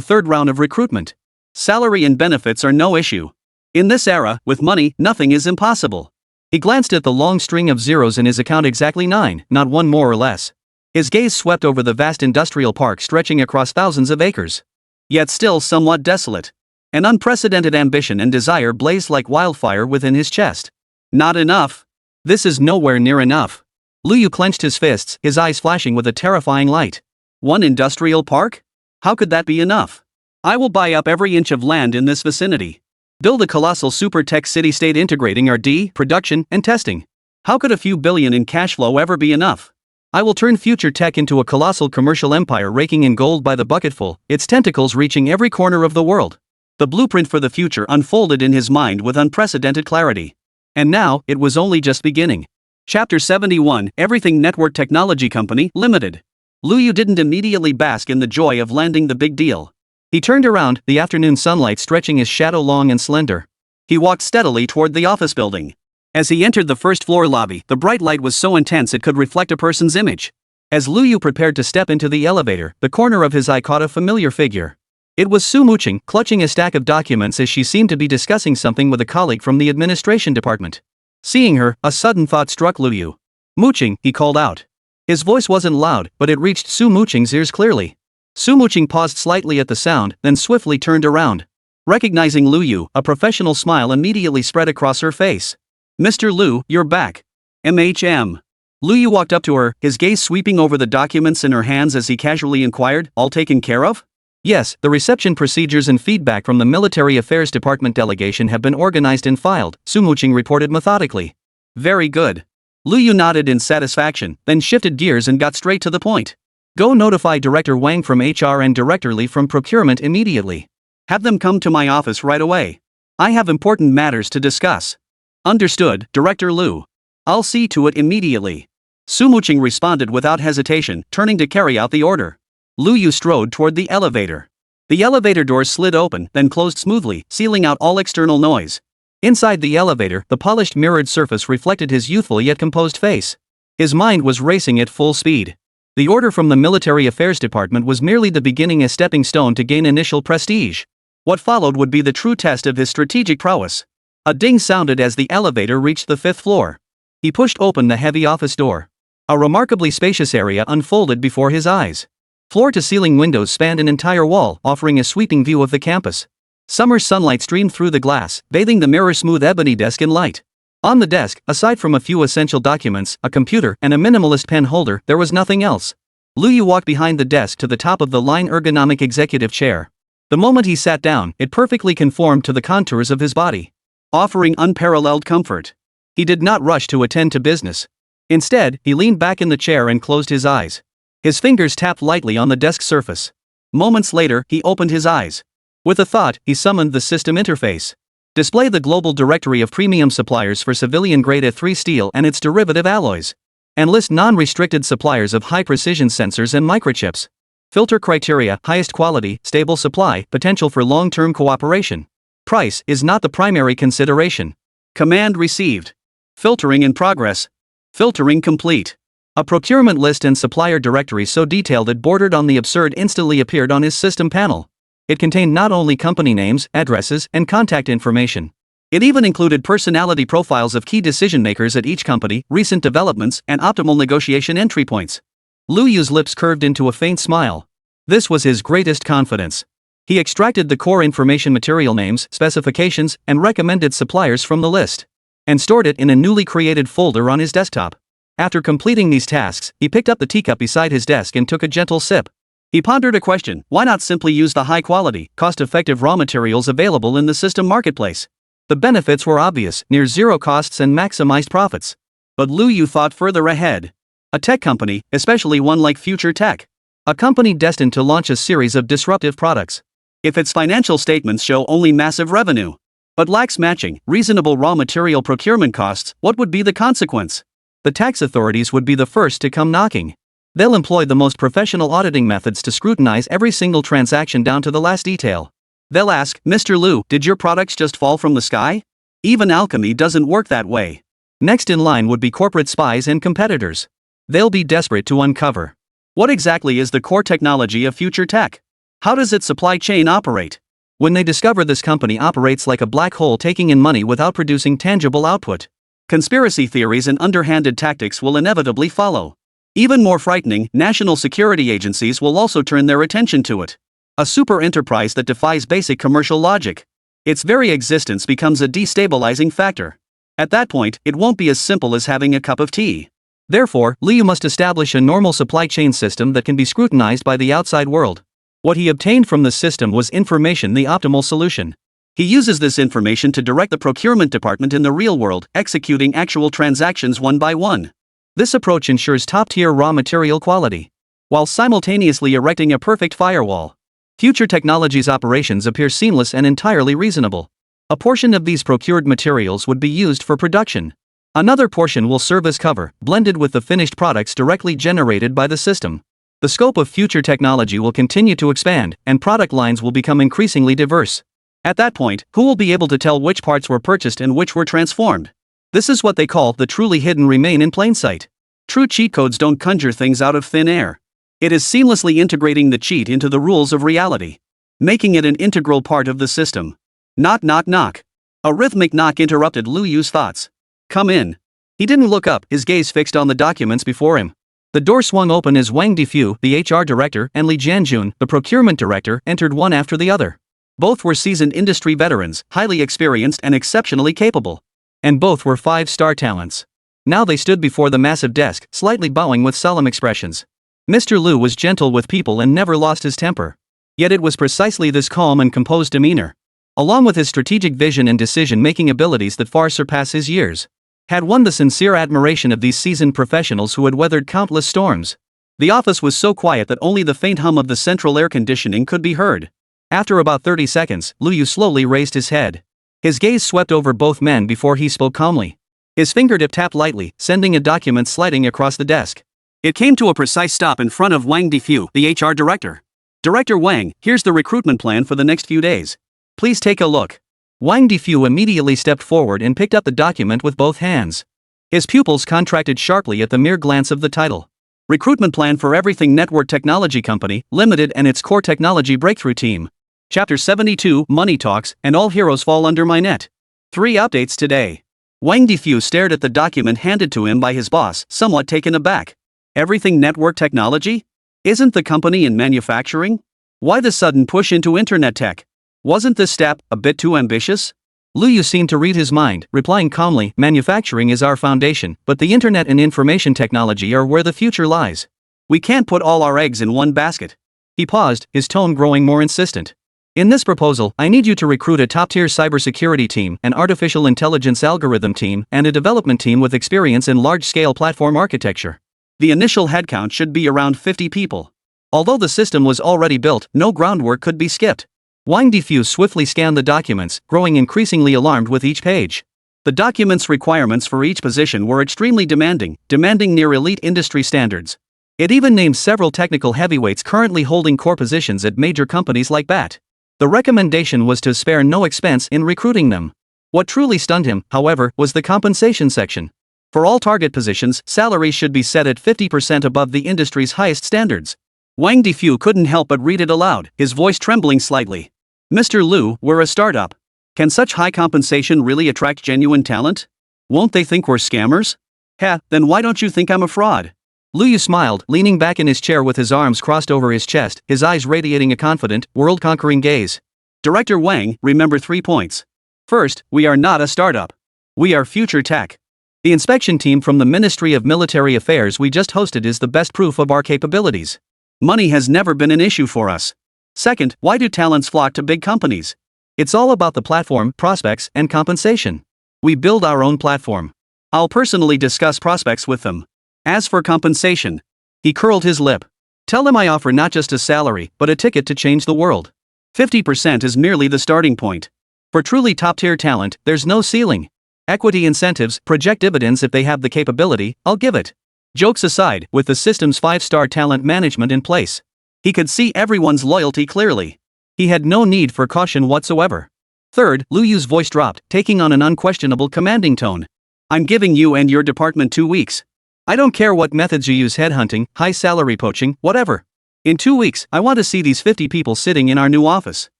third round of recruitment. Salary and benefits are no issue. In this era, with money, nothing is impossible. He glanced at the long string of zeros in his account, exactly 9, not 1 more or less. His gaze swept over the vast industrial park stretching across thousands of acres. Yet still somewhat desolate. An unprecedented ambition and desire blazed like wildfire within his chest. Not enough. This is nowhere near enough. Lu Yu clenched his fists, his eyes flashing with a terrifying light. 1 industrial park? How could that be enough? I will buy up every inch of land in this vicinity. Build a colossal super tech city-state integrating R&D, production, and testing. How could a few billion in cash flow ever be enough? I will turn future tech into a colossal commercial empire raking in gold by the bucketful, its tentacles reaching every corner of the world. The blueprint for the future unfolded in his mind with unprecedented clarity. And now, it was only just beginning. Chapter 71, Everything Network Technology Company, Limited. Lu Yu didn't immediately bask in the joy of landing the big deal. He turned around, the afternoon sunlight stretching his shadow long and slender. He walked steadily toward the office building. As he entered the first-floor lobby, the bright light was so intense it could reflect a person's image. As Lu Yu prepared to step into the elevator, the corner of his eye caught a familiar figure. It was Su Muqing, clutching a stack of documents as she seemed to be discussing something with a colleague from the administration department. Seeing her, a sudden thought struck Lu Yu. Muqing, he called out. His voice wasn't loud, but it reached Su Muqing's ears clearly. Su Muqing paused slightly at the sound, then swiftly turned around. Recognizing Lu Yu, a professional smile immediately spread across her face. Mr. Lu, you're back. MHM. Lu Yu walked up to her, his gaze sweeping over the documents in her hands as he casually inquired, "All taken care of?" "Yes, the reception procedures and feedback from the Military Affairs Department delegation have been organized and filed," Sumuching reported methodically. "Very good." Lu Yu nodded in satisfaction, then shifted gears and got straight to the point. "Go notify Director Wang from HR and Director Li from Procurement immediately. Have them come to my office right away. I have important matters to discuss." "Understood, Director Lu. I'll see to it immediately." Sumuching responded without hesitation, turning to carry out the order. Lu Yu strode toward the elevator. The elevator doors slid open, then closed smoothly, sealing out all external noise. Inside the elevator, the polished mirrored surface reflected his youthful yet composed face. His mind was racing at full speed. The order from the Military Affairs Department was merely the beginning, a stepping stone to gain initial prestige. What followed would be the true test of his strategic prowess. A ding sounded as the elevator reached the 5th floor. He pushed open the heavy office door. A remarkably spacious area unfolded before his eyes. Floor-to-ceiling windows spanned an entire wall, offering a sweeping view of the campus. Summer sunlight streamed through the glass, bathing the mirror-smooth ebony desk in light. On the desk, aside from a few essential documents, a computer, and a minimalist pen holder, there was nothing else. Lu Yu walked behind the desk to the top of the line ergonomic executive chair. The moment he sat down, it perfectly conformed to the contours of his body, offering unparalleled comfort. He did not rush to attend to business. Instead, he leaned back in the chair and closed his eyes. His fingers tapped lightly on the desk surface. Moments later, he opened his eyes. With a thought, he summoned the system interface. Display the global directory of premium suppliers for civilian-grade A3 steel and its derivative alloys. And list non-restricted suppliers of high-precision sensors and microchips. Filter criteria: highest quality, stable supply, potential for long-term cooperation. Price is not the primary consideration. Command received. Filtering in progress. Filtering complete. A procurement list and supplier directory so detailed it bordered on the absurd instantly appeared on his system panel. It contained not only company names, addresses, and contact information. It even included personality profiles of key decision-makers at each company, recent developments, and optimal negotiation entry points. Lu Yu's lips curved into a faint smile. This was his greatest confidence. He extracted the core information, material names, specifications, and recommended suppliers from the list, and stored it in a newly created folder on his desktop. After completing these tasks, he picked up the teacup beside his desk and took a gentle sip. He pondered a question: why not simply use the high-quality, cost-effective raw materials available in the system marketplace? The benefits were obvious: near zero costs and maximized profits. But Lu Yu thought further ahead. A tech company, especially one like Future Tech. A company destined to launch a series of disruptive products. If its financial statements show only massive revenue, but lacks matching, reasonable raw material procurement costs, what would be the consequence? The tax authorities would be the first to come knocking. They'll employ the most professional auditing methods to scrutinize every single transaction down to the last detail. They'll ask, "Mr. Lu, did your products just fall from the sky? Even alchemy doesn't work that way." Next in line would be corporate spies and competitors. They'll be desperate to uncover. What exactly is the core technology of Future Tech? How does its supply chain operate? When they discover this company operates like a black hole, taking in money without producing tangible output, conspiracy theories and underhanded tactics will inevitably follow. Even more frightening, national security agencies will also turn their attention to it. A super enterprise that defies basic commercial logic. Its very existence becomes a destabilizing factor. At that point, it won't be as simple as having a cup of tea. Therefore, Liu must establish a normal supply chain system that can be scrutinized by the outside world. What he obtained from the system was information, the optimal solution. He uses this information to direct the procurement department in the real world, executing actual transactions one by one. This approach ensures top-tier raw material quality, while simultaneously erecting a perfect firewall. Future Technologies' operations appear seamless and entirely reasonable. A portion of these procured materials would be used for production. Another portion will serve as cover, blended with the finished products directly generated by the system. The scope of Future Technology will continue to expand, and product lines will become increasingly diverse. At that point, who will be able to tell which parts were purchased and which were transformed? This is what they call the truly hidden remain in plain sight. True cheat codes don't conjure things out of thin air. It is seamlessly integrating the cheat into the rules of reality, making it an integral part of the system. Knock knock knock. A rhythmic knock interrupted Lu Yu's thoughts. Come in. He didn't look up, his gaze fixed on the documents before him. The door swung open as Wang Difu, the HR director, and Li Jianjun, the procurement director, entered one after the other. Both were seasoned industry veterans, highly experienced and exceptionally capable. And both were 5-star talents. Now they stood before the massive desk, slightly bowing with solemn expressions. Mr. Liu was gentle with people and never lost his temper. Yet it was precisely this calm and composed demeanor, along with his strategic vision and decision-making abilities that far surpass his years, had won the sincere admiration of these seasoned professionals who had weathered countless storms. The office was so quiet that only the faint hum of the central air conditioning could be heard. After about 30 seconds, Liu Yu slowly raised his head. His gaze swept over both men before he spoke calmly. His fingertip tapped lightly, sending a document sliding across the desk. It came to a precise stop in front of Wang Defu, the HR director. Director Wang, here's the recruitment plan for the next few days. Please take a look. Wang Defu immediately stepped forward and picked up the document with both hands. His pupils contracted sharply at the mere glance of the title. Recruitment Plan for Everything Network Technology Company, Limited and its Core Technology Breakthrough Team. Chapter 72, Money Talks, and All Heroes Fall Under My Net. 3 updates today. Wang Defu stared at the document handed to him by his boss, somewhat taken aback. Everything Network Technology? Isn't the company in manufacturing? Why the sudden push into internet tech? Wasn't this step a bit too ambitious? Liu Yu seemed to read his mind, replying calmly, manufacturing is our foundation, but the internet and information technology are where the future lies. We can't put all our eggs in one basket. He paused, his tone growing more insistent. In this proposal, I need you to recruit a top-tier cybersecurity team, an artificial intelligence algorithm team, and a development team with experience in large-scale platform architecture. The initial headcount should be around 50 people. Although the system was already built, no groundwork could be skipped. Wang Defu swiftly scanned the documents, growing increasingly alarmed with each page. The document's requirements for each position were extremely demanding near elite industry standards. It even named several technical heavyweights currently holding core positions at major companies like BAT. The recommendation was to spare no expense in recruiting them. What truly stunned him, however, was the compensation section. For all target positions, salaries should be set at 50% above the industry's highest standards. Wang Defu couldn't help but read it aloud, his voice trembling slightly. Mr. Liu, we're a startup. Can such high compensation really attract genuine talent? Won't they think we're scammers? Then why don't you think I'm a fraud? Liu Yu smiled, leaning back in his chair with his arms crossed over his chest, his eyes radiating a confident, world-conquering gaze. Director Wang, remember 3 points. First, we are not a startup. We are future tech. The inspection team from the Ministry of Military Affairs we just hosted is the best proof of our capabilities. Money has never been an issue for us. Second, why do talents flock to big companies? It's all about the platform, prospects, and compensation. We build our own platform. I'll personally discuss prospects with them. As for compensation, he curled his lip. Tell them I offer not just a salary, but a ticket to change the world. 50% is merely the starting point. For truly top-tier talent, there's no ceiling. Equity incentives, project dividends if they have the capability, I'll give it. Jokes aside, with the system's 5-star talent management in place, he could see everyone's loyalty clearly. He had no need for caution whatsoever. Third, Liu Yu's voice dropped, taking on an unquestionable commanding tone. I'm giving you and your department 2 weeks. I don't care what methods you use, headhunting, high salary poaching, whatever. In 2 weeks, I want to see these 50 people sitting in our new office.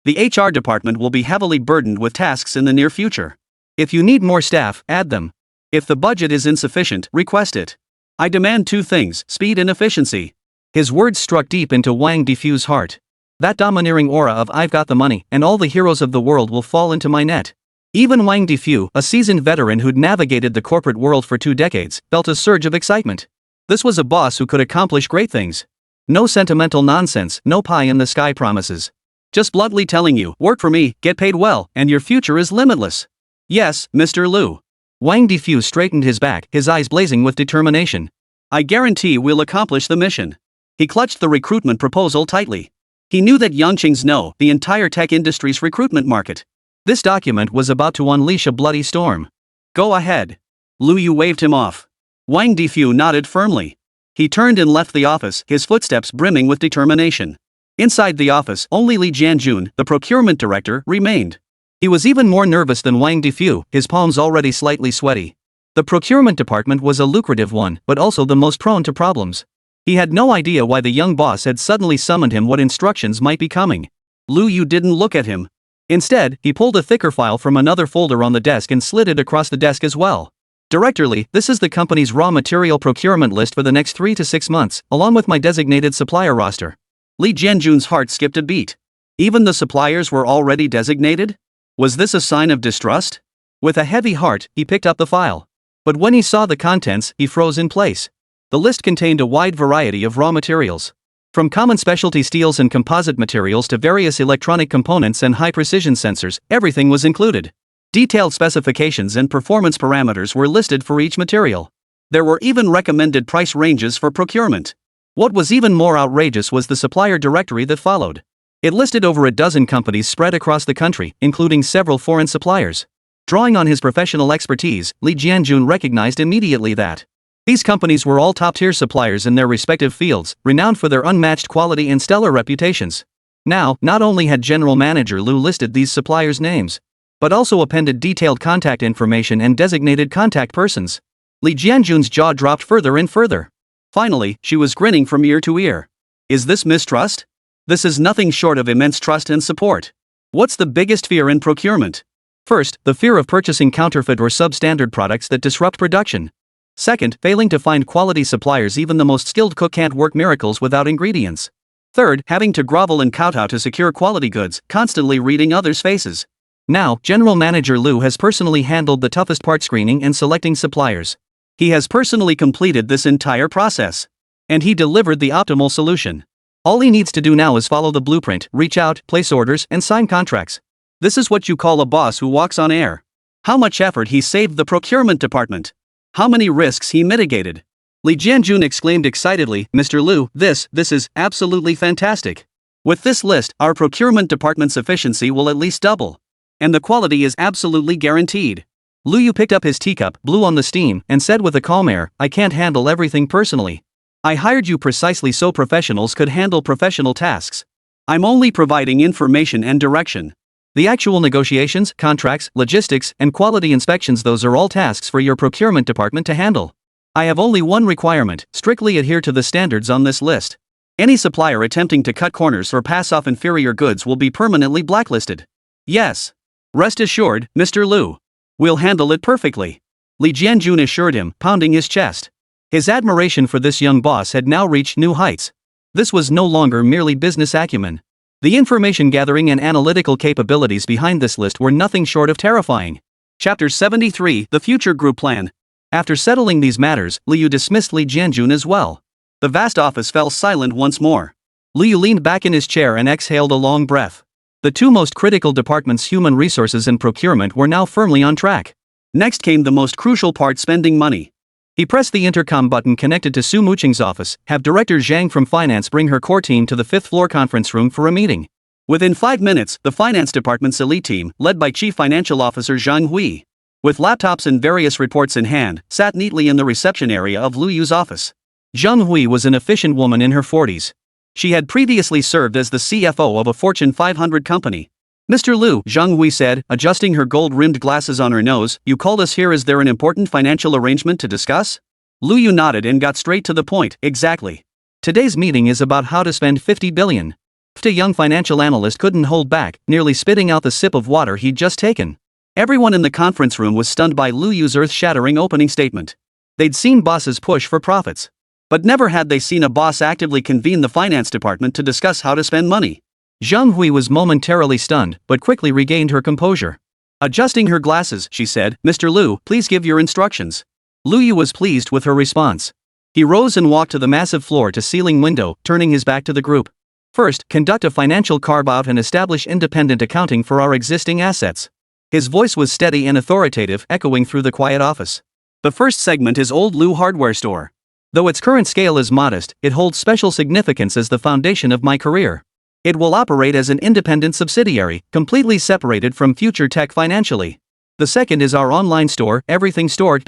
The HR department will be heavily burdened with tasks in the near future. If you need more staff, add them. If the budget is insufficient, request it. I demand 2 things, speed and efficiency. His words struck deep into Wang Defu's heart. That domineering aura of I've got the money, and all the heroes of the world will fall into my net. Even Wang Defu, a seasoned veteran who'd navigated the corporate world for 2 decades, felt a surge of excitement. This was a boss who could accomplish great things. No sentimental nonsense, no pie-in-the-sky promises. Just bluntly telling you, work for me, get paid well, and your future is limitless. Yes, Mr. Liu. Wang Defu straightened his back, his eyes blazing with determination. I guarantee we'll accomplish the mission. He clutched the recruitment proposal tightly. He knew that Yangqing's know the entire tech industry's recruitment market. This document was about to unleash a bloody storm. Go ahead. Liu Yu waved him off. Wang Defu nodded firmly. He turned and left the office, his footsteps brimming with determination. Inside the office, only Li Jianjun, the procurement director, remained. He was even more nervous than Wang Defu, his palms already slightly sweaty. The procurement department was a lucrative one, but also the most prone to problems. He had no idea why the young boss had suddenly summoned him, what instructions might be coming. Liu Yu didn't look at him. Instead, he pulled a thicker file from another folder on the desk and slid it across the desk as well. Director Li, this is the company's raw material procurement list for the next 3 to 6 months, along with my designated supplier roster. Li Jianjun's heart skipped a beat. Even the suppliers were already designated? Was this a sign of distrust? With a heavy heart, he picked up the file. But when he saw the contents, he froze in place. The list contained a wide variety of raw materials. From common specialty steels and composite materials to various electronic components and high-precision sensors, everything was included. Detailed specifications and performance parameters were listed for each material. There were even recommended price ranges for procurement. What was even more outrageous was the supplier directory that followed. It listed over a dozen companies spread across the country, including several foreign suppliers. Drawing on his professional expertise, Lee Jianjun recognized immediately that these companies were all top-tier suppliers in their respective fields, renowned for their unmatched quality and stellar reputations. Now, not only had General Manager Liu listed these suppliers' names, but also appended detailed contact information and designated contact persons. Lee Jianjun's jaw dropped further and further. Finally, she was grinning from ear to ear. Is this mistrust? This is nothing short of immense trust and support. What's the biggest fear in procurement? First, the fear of purchasing counterfeit or substandard products that disrupt production. Second, failing to find quality suppliers. Even the most skilled cook can't work miracles without ingredients. Third, having to grovel and kowtow to secure quality goods, constantly reading others' faces. Now, General Manager Liu has personally handled the toughest part: screening and selecting suppliers. He has personally completed this entire process. And he delivered the optimal solution. All he needs to do now is follow the blueprint, reach out, place orders, and sign contracts. This is what you call a boss who walks on air. How much effort he saved the procurement department. How many risks he mitigated. Lee Jianjun exclaimed excitedly, Mr. Liu, this is absolutely fantastic. With this list, our procurement department's efficiency will at least double. And the quality is absolutely guaranteed. Liu picked up his teacup, blew on the steam, and said with a calm air, I can't handle everything personally. I hired you precisely so professionals could handle professional tasks. I'm only providing information and direction. The actual negotiations, contracts, logistics, and quality inspections, those are all tasks for your procurement department to handle. I have only one requirement: strictly adhere to the standards on this list. Any supplier attempting to cut corners or pass off inferior goods will be permanently blacklisted. Yes. Rest assured, Mr. Liu. We'll handle it perfectly. Lee Jianjun assured him, pounding his chest. His admiration for this young boss had now reached new heights. This was no longer merely business acumen. The information gathering and analytical capabilities behind this list were nothing short of terrifying. Chapter 73, The Future Group Plan. After settling these matters, Liu dismissed Lee Jianjun as well. The vast office fell silent once more. Liu leaned back in his chair and exhaled a long breath. The two most critical departments, human resources and procurement, were now firmly on track. Next came the most crucial part: spending money. He pressed the intercom button connected to Su Muqing's office, have Director Zhang from Finance bring her core team to the 5th floor conference room for a meeting. Within 5 minutes, the finance department's elite team, led by Chief Financial Officer Zhang Hui, with laptops and various reports in hand, sat neatly in the reception area of Liu Yu's office. Zhang Hui was an efficient woman in her 40s. She had previously served as the CFO of a Fortune 500 company. Mr. Liu, Zhang Hui said, adjusting her gold-rimmed glasses on her nose, you called us here. Is there an important financial arrangement to discuss? Liu Yu nodded and got straight to the point. Exactly. Today's meeting is about how to spend 50 billion. The young financial analyst couldn't hold back, nearly spitting out the sip of water he'd just taken. Everyone in the conference room was stunned by Liu Yu's earth-shattering opening statement. They'd seen bosses push for profits. But never had they seen a boss actively convene the finance department to discuss how to spend money. Zhang Hui was momentarily stunned, but quickly regained her composure. Adjusting her glasses, she said, Mr. Liu, please give your instructions. Liu Yu was pleased with her response. He rose and walked to the massive floor-to-ceiling window, turning his back to the group. First, conduct a financial carve-out and establish independent accounting for our existing assets. His voice was steady and authoritative, echoing through the quiet office. The first segment is Old Liu Hardware Store. Though its current scale is modest, it holds special significance as the foundation of my career. It will operate as an independent subsidiary, completely separated from Future Tech financially. The second is our online store, Everything Store.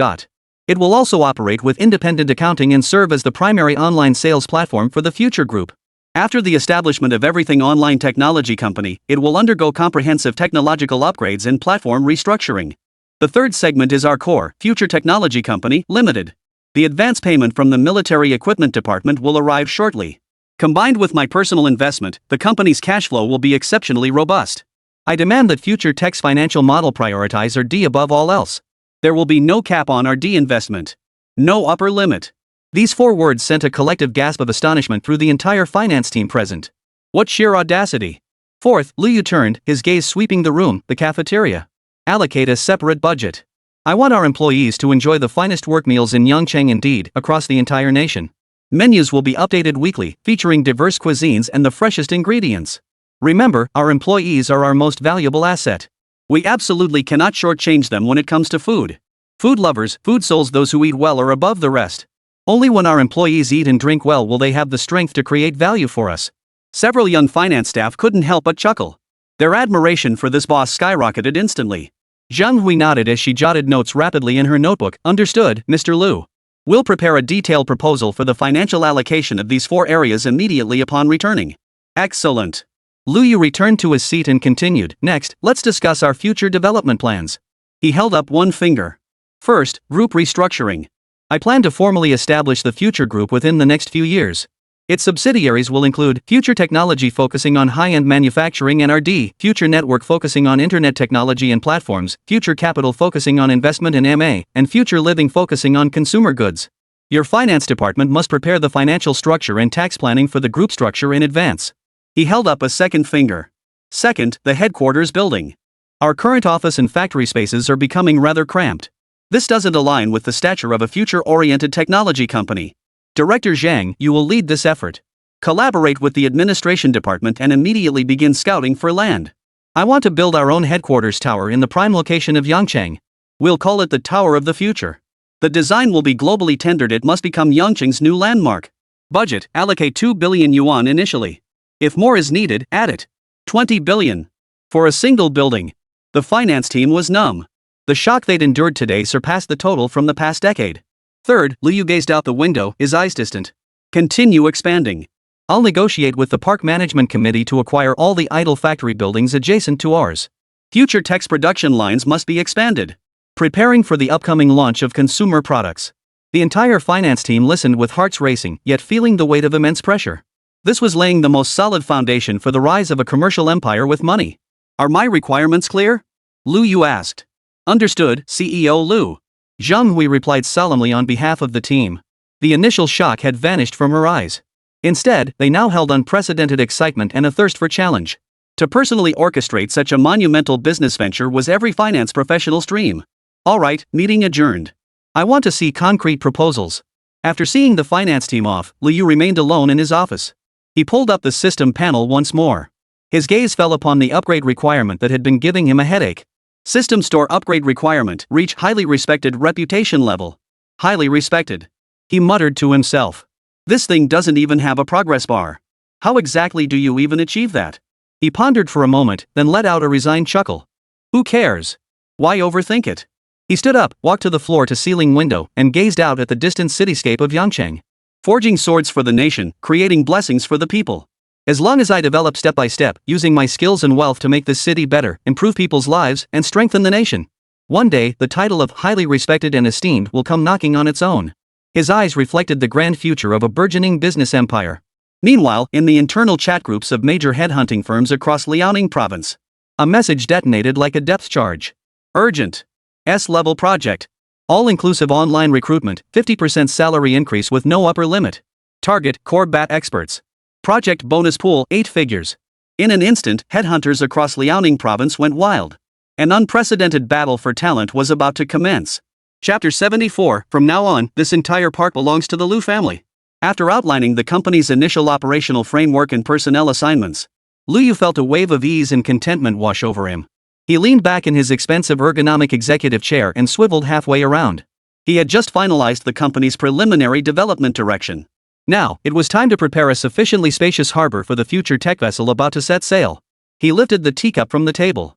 It will also operate with independent accounting and serve as the primary online sales platform for the Future Group. After the establishment of Everything Online Technology Company, it will undergo comprehensive technological upgrades and platform restructuring. The third segment is our core, Future Technology Company, Limited. The advance payment from the Military Equipment Department will arrive shortly. Combined with my personal investment, the company's cash flow will be exceptionally robust. I demand that Future Tech's financial model prioritize RD above all else. There will be no cap on RD investment. No upper limit. These 4 words sent a collective gasp of astonishment through the entire finance team present. What sheer audacity! Fourth, Liu Yu turned, his gaze sweeping the room, the cafeteria. Allocate a separate budget. I want our employees to enjoy the finest work meals in Yangcheng, indeed, across the entire nation. Menus will be updated weekly, featuring diverse cuisines and the freshest ingredients. Remember, our employees are our most valuable asset. We absolutely cannot shortchange them when it comes to food. Food lovers, food souls, those who eat well are above the rest. Only when our employees eat and drink well will they have the strength to create value for us. Several young finance staff couldn't help but chuckle. Their admiration for this boss skyrocketed instantly. Zhang Hui nodded as she jotted notes rapidly in her notebook. Understood, Mr. Liu. We'll prepare a detailed proposal for the financial allocation of these 4 areas immediately upon returning. Excellent. Liu Yu returned to his seat and continued. Next, let's discuss our future development plans. He held up one finger. First, group restructuring. I plan to formally establish the Future Group within the next few years. Its subsidiaries will include Future Technology focusing on high-end manufacturing and R&D, Future Network focusing on internet technology and platforms, Future Capital focusing on investment in MA, and Future Living focusing on consumer goods. Your finance department must prepare the financial structure and tax planning for the group structure in advance. He held up a second finger. Second, the headquarters building. Our current office and factory spaces are becoming rather cramped. This doesn't align with the stature of a future-oriented technology company. Director Zhang, you will lead this effort. Collaborate with the administration department and immediately begin scouting for land. I want to build our own headquarters tower in the prime location of Yangcheng. We'll call it the Tower of the Future. The design will be globally tendered. It must become Yangcheng's new landmark. Budget, allocate 2 billion yuan initially. If more is needed, add it. 20 billion. For a single building. The finance team was numb. The shock they'd endured today surpassed the total from the past decade. Third, Liu Yu gazed out the window, his eyes distant. Continue expanding. I'll negotiate with the Park Management Committee to acquire all the idle factory buildings adjacent to ours. Future Tech's production lines must be expanded. Preparing for the upcoming launch of consumer products. The entire finance team listened with hearts racing, yet feeling the weight of immense pressure. This was laying the most solid foundation for the rise of a commercial empire with money. Are my requirements clear? Liu Yu asked. Understood, CEO Liu. Zhang Hui replied solemnly on behalf of the team. The initial shock had vanished from her eyes. Instead, they now held unprecedented excitement and a thirst for challenge. To personally orchestrate such a monumental business venture was every finance professional's dream. All right, meeting adjourned. I want to see concrete proposals. After seeing the finance team off, Liu Yu remained alone in his office. He pulled up the system panel once more. His gaze fell upon the upgrade requirement that had been giving him a headache. System store upgrade requirement, reach highly respected reputation level. Highly respected. He muttered to himself. This thing doesn't even have a progress bar. How exactly do you even achieve that? He pondered for a moment, then let out a resigned chuckle. Who cares? Why overthink it? He stood up, walked to the floor-to-ceiling window, and gazed out at the distant cityscape of Yangcheng. Forging swords for the nation, creating blessings for the people. As long as I develop step by step, using my skills and wealth to make this city better, improve people's lives, and strengthen the nation. One day, the title of highly respected and esteemed will come knocking on its own. His eyes reflected the grand future of a burgeoning business empire. Meanwhile, in the internal chat groups of major headhunting firms across Liaoning province, a message detonated like a depth charge. Urgent. S-level project. All-inclusive online recruitment, 50% salary increase with no upper limit. Target, core BAT experts. Project bonus pool, 8 figures. In an instant, headhunters across Liaoning province went wild. An unprecedented battle for talent was about to commence. Chapter 74, from now on, this entire park belongs to the Liu family. After outlining the company's initial operational framework and personnel assignments, Liu Yu felt a wave of ease and contentment wash over him. He leaned back in his expensive ergonomic executive chair and swiveled halfway around. He had just finalized the company's preliminary development direction. Now, it was time to prepare a sufficiently spacious harbor for the future tech vessel about to set sail. He lifted the teacup from the table.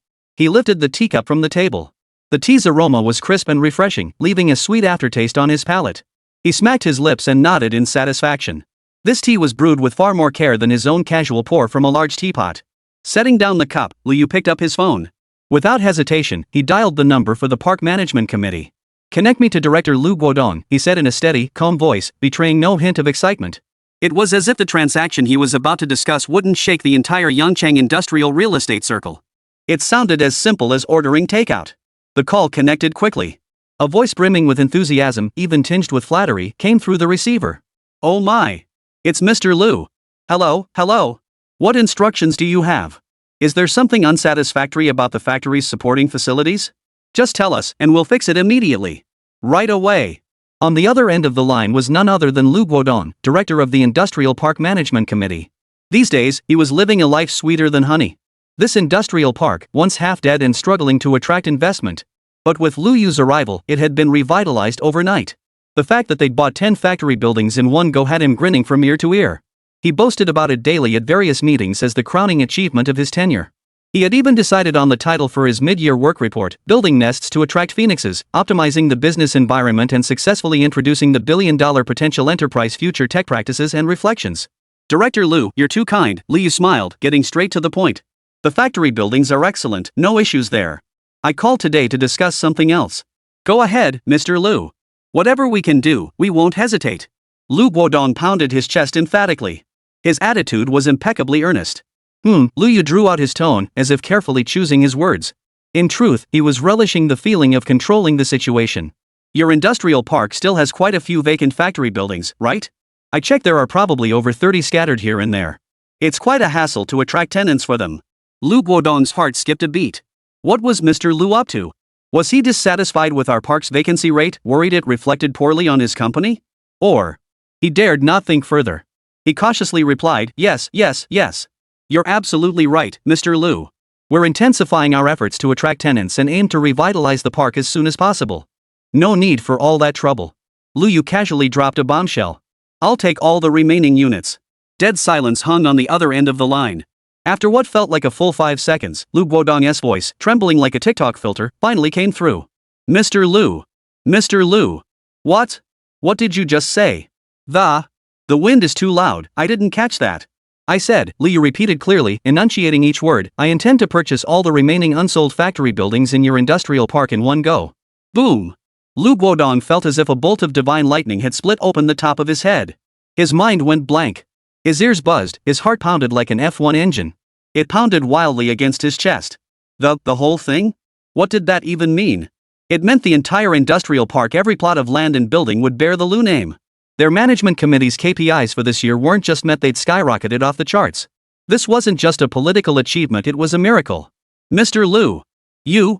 The tea's aroma was crisp and refreshing, leaving a sweet aftertaste on his palate. He smacked his lips and nodded in satisfaction. This tea was brewed with far more care than his own casual pour from a large teapot. Setting down the cup, Liu Yu picked up his phone. Without hesitation, he dialed the number for the Park Management Committee. Connect me to Director Liu Guodong, he said in a steady, calm voice, betraying no hint of excitement. It was as if the transaction he was about to discuss wouldn't shake the entire Yangcheng industrial real estate circle. It sounded as simple as ordering takeout. The call connected quickly. A voice brimming with enthusiasm, even tinged with flattery, came through the receiver. Oh my! It's Mr. Liu. Hello. What instructions do you have? Is there something unsatisfactory about the factory's supporting facilities? Just tell us, and we'll fix it immediately. Right away. On the other end of the line was none other than Lu Guodong, director of the Industrial Park Management Committee. These days, he was living a life sweeter than honey. This industrial park, once half dead and struggling to attract investment. But with Lu Yu's arrival, it had been revitalized overnight. The fact that they'd bought 10 factory buildings in one go had him grinning from ear to ear. He boasted about it daily at various meetings as the crowning achievement of his tenure. He had even decided on the title for his mid-year work report, Building Nests to Attract Phoenixes, Optimizing the Business Environment and Successfully Introducing the Billion-Dollar Potential Enterprise Future Tech Practices and Reflections. Director Lu, you're too kind, Liu smiled, getting straight to the point. The factory buildings are excellent, no issues there. I called today to discuss something else. Go ahead, Mr. Lu. Whatever we can do, we won't hesitate. Lu Guodong pounded his chest emphatically. His attitude was impeccably earnest. Lu Yu drew out his tone, as if carefully choosing his words. In truth, he was relishing the feeling of controlling the situation. Your industrial park still has quite a few vacant factory buildings, right? I checked there are probably over 30 scattered here and there. It's quite a hassle to attract tenants for them. Lu Guodong's heart skipped a beat. What was Mr. Lu up to? Was he dissatisfied with our park's vacancy rate, worried it reflected poorly on his company? Or? He dared not think further. He cautiously replied, yes. You're absolutely right, Mr. Lu. We're intensifying our efforts to attract tenants and aim to revitalize the park as soon as possible. No need for all that trouble. Lu Yu casually dropped a bombshell. I'll take all the remaining units. Dead silence hung on the other end of the line. After what felt like a full 5 seconds, Lu Guodong's voice, trembling like a TikTok filter, finally came through. Mr. Lu. Mr. Lu. What? What did you just say? The wind is too loud, I didn't catch that. I said, Liu repeated clearly, enunciating each word, I intend to purchase all the remaining unsold factory buildings in your industrial park in one go. Boom. Lu Guodong felt as if a bolt of divine lightning had split open the top of his head. His mind went blank. His ears buzzed, his heart pounded like an F1 engine. It pounded wildly against his chest. The whole thing? What did that even mean? It meant the entire industrial park, every plot of land and building would bear the Lu name. Their management committee's KPIs for this year weren't just met, they'd skyrocketed off the charts. This wasn't just a political achievement, it was a miracle. Mr. Lu.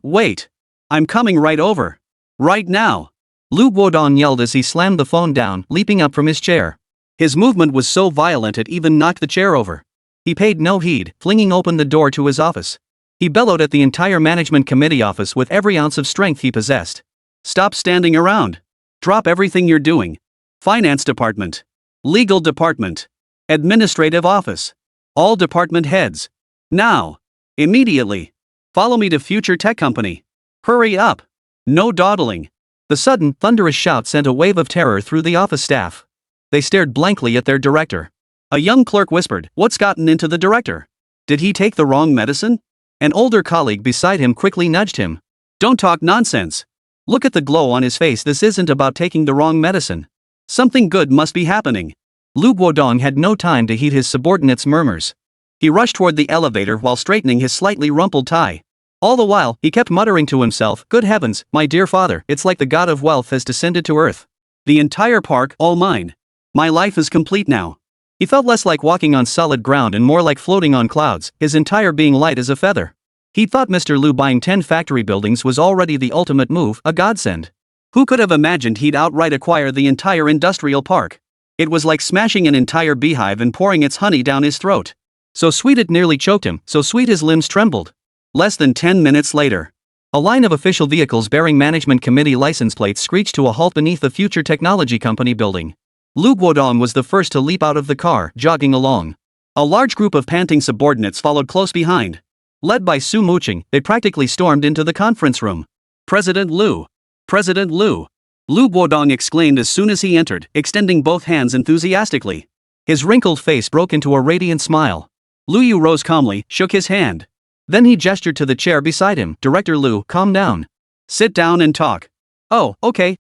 Wait. I'm coming right over. Right now. Lu Guodong yelled as he slammed the phone down, leaping up from his chair. His movement was so violent it even knocked the chair over. He paid no heed, flinging open the door to his office. He bellowed at the entire management committee office with every ounce of strength he possessed. Stop standing around. Drop everything you're doing. Finance department. Legal department. Administrative office. All department heads. Now. Immediately. Follow me to Future Tech Company. Hurry up. No dawdling. The sudden, thunderous shout sent a wave of terror through the office staff. They stared blankly at their director. A young clerk whispered, "What's gotten into the director? Did he take the wrong medicine?" An older colleague beside him quickly nudged him. "Don't talk nonsense. Look at the glow on his face, this isn't about taking the wrong medicine. Something good must be happening." Lu Guodong had no time to heed his subordinates' murmurs. He rushed toward the elevator while straightening his slightly rumpled tie. All the while, he kept muttering to himself, "Good heavens, my dear father, it's like the god of wealth has descended to earth. The entire park, all mine. My life is complete now." He felt less like walking on solid ground and more like floating on clouds, his entire being light as a feather. He thought Mr. Lu buying 10 factory buildings was already the ultimate move, a godsend. Who could have imagined he'd outright acquire the entire industrial park? It was like smashing an entire beehive and pouring its honey down his throat. So sweet it nearly choked him, so sweet his limbs trembled. Less than 10 minutes later, a line of official vehicles bearing management committee license plates screeched to a halt beneath the Future Technology Company building. Lu Guodong was the first to leap out of the car, jogging along. A large group of panting subordinates followed close behind. Led by Su Muqing, they practically stormed into the conference room. President Lu! President Lu! Lu Guodong exclaimed as soon as he entered, extending both hands enthusiastically. His wrinkled face broke into a radiant smile. Lu Yu rose calmly, shook his hand. Then he gestured to the chair beside him. "Director Lu, calm down. Sit down and talk." "Oh, okay.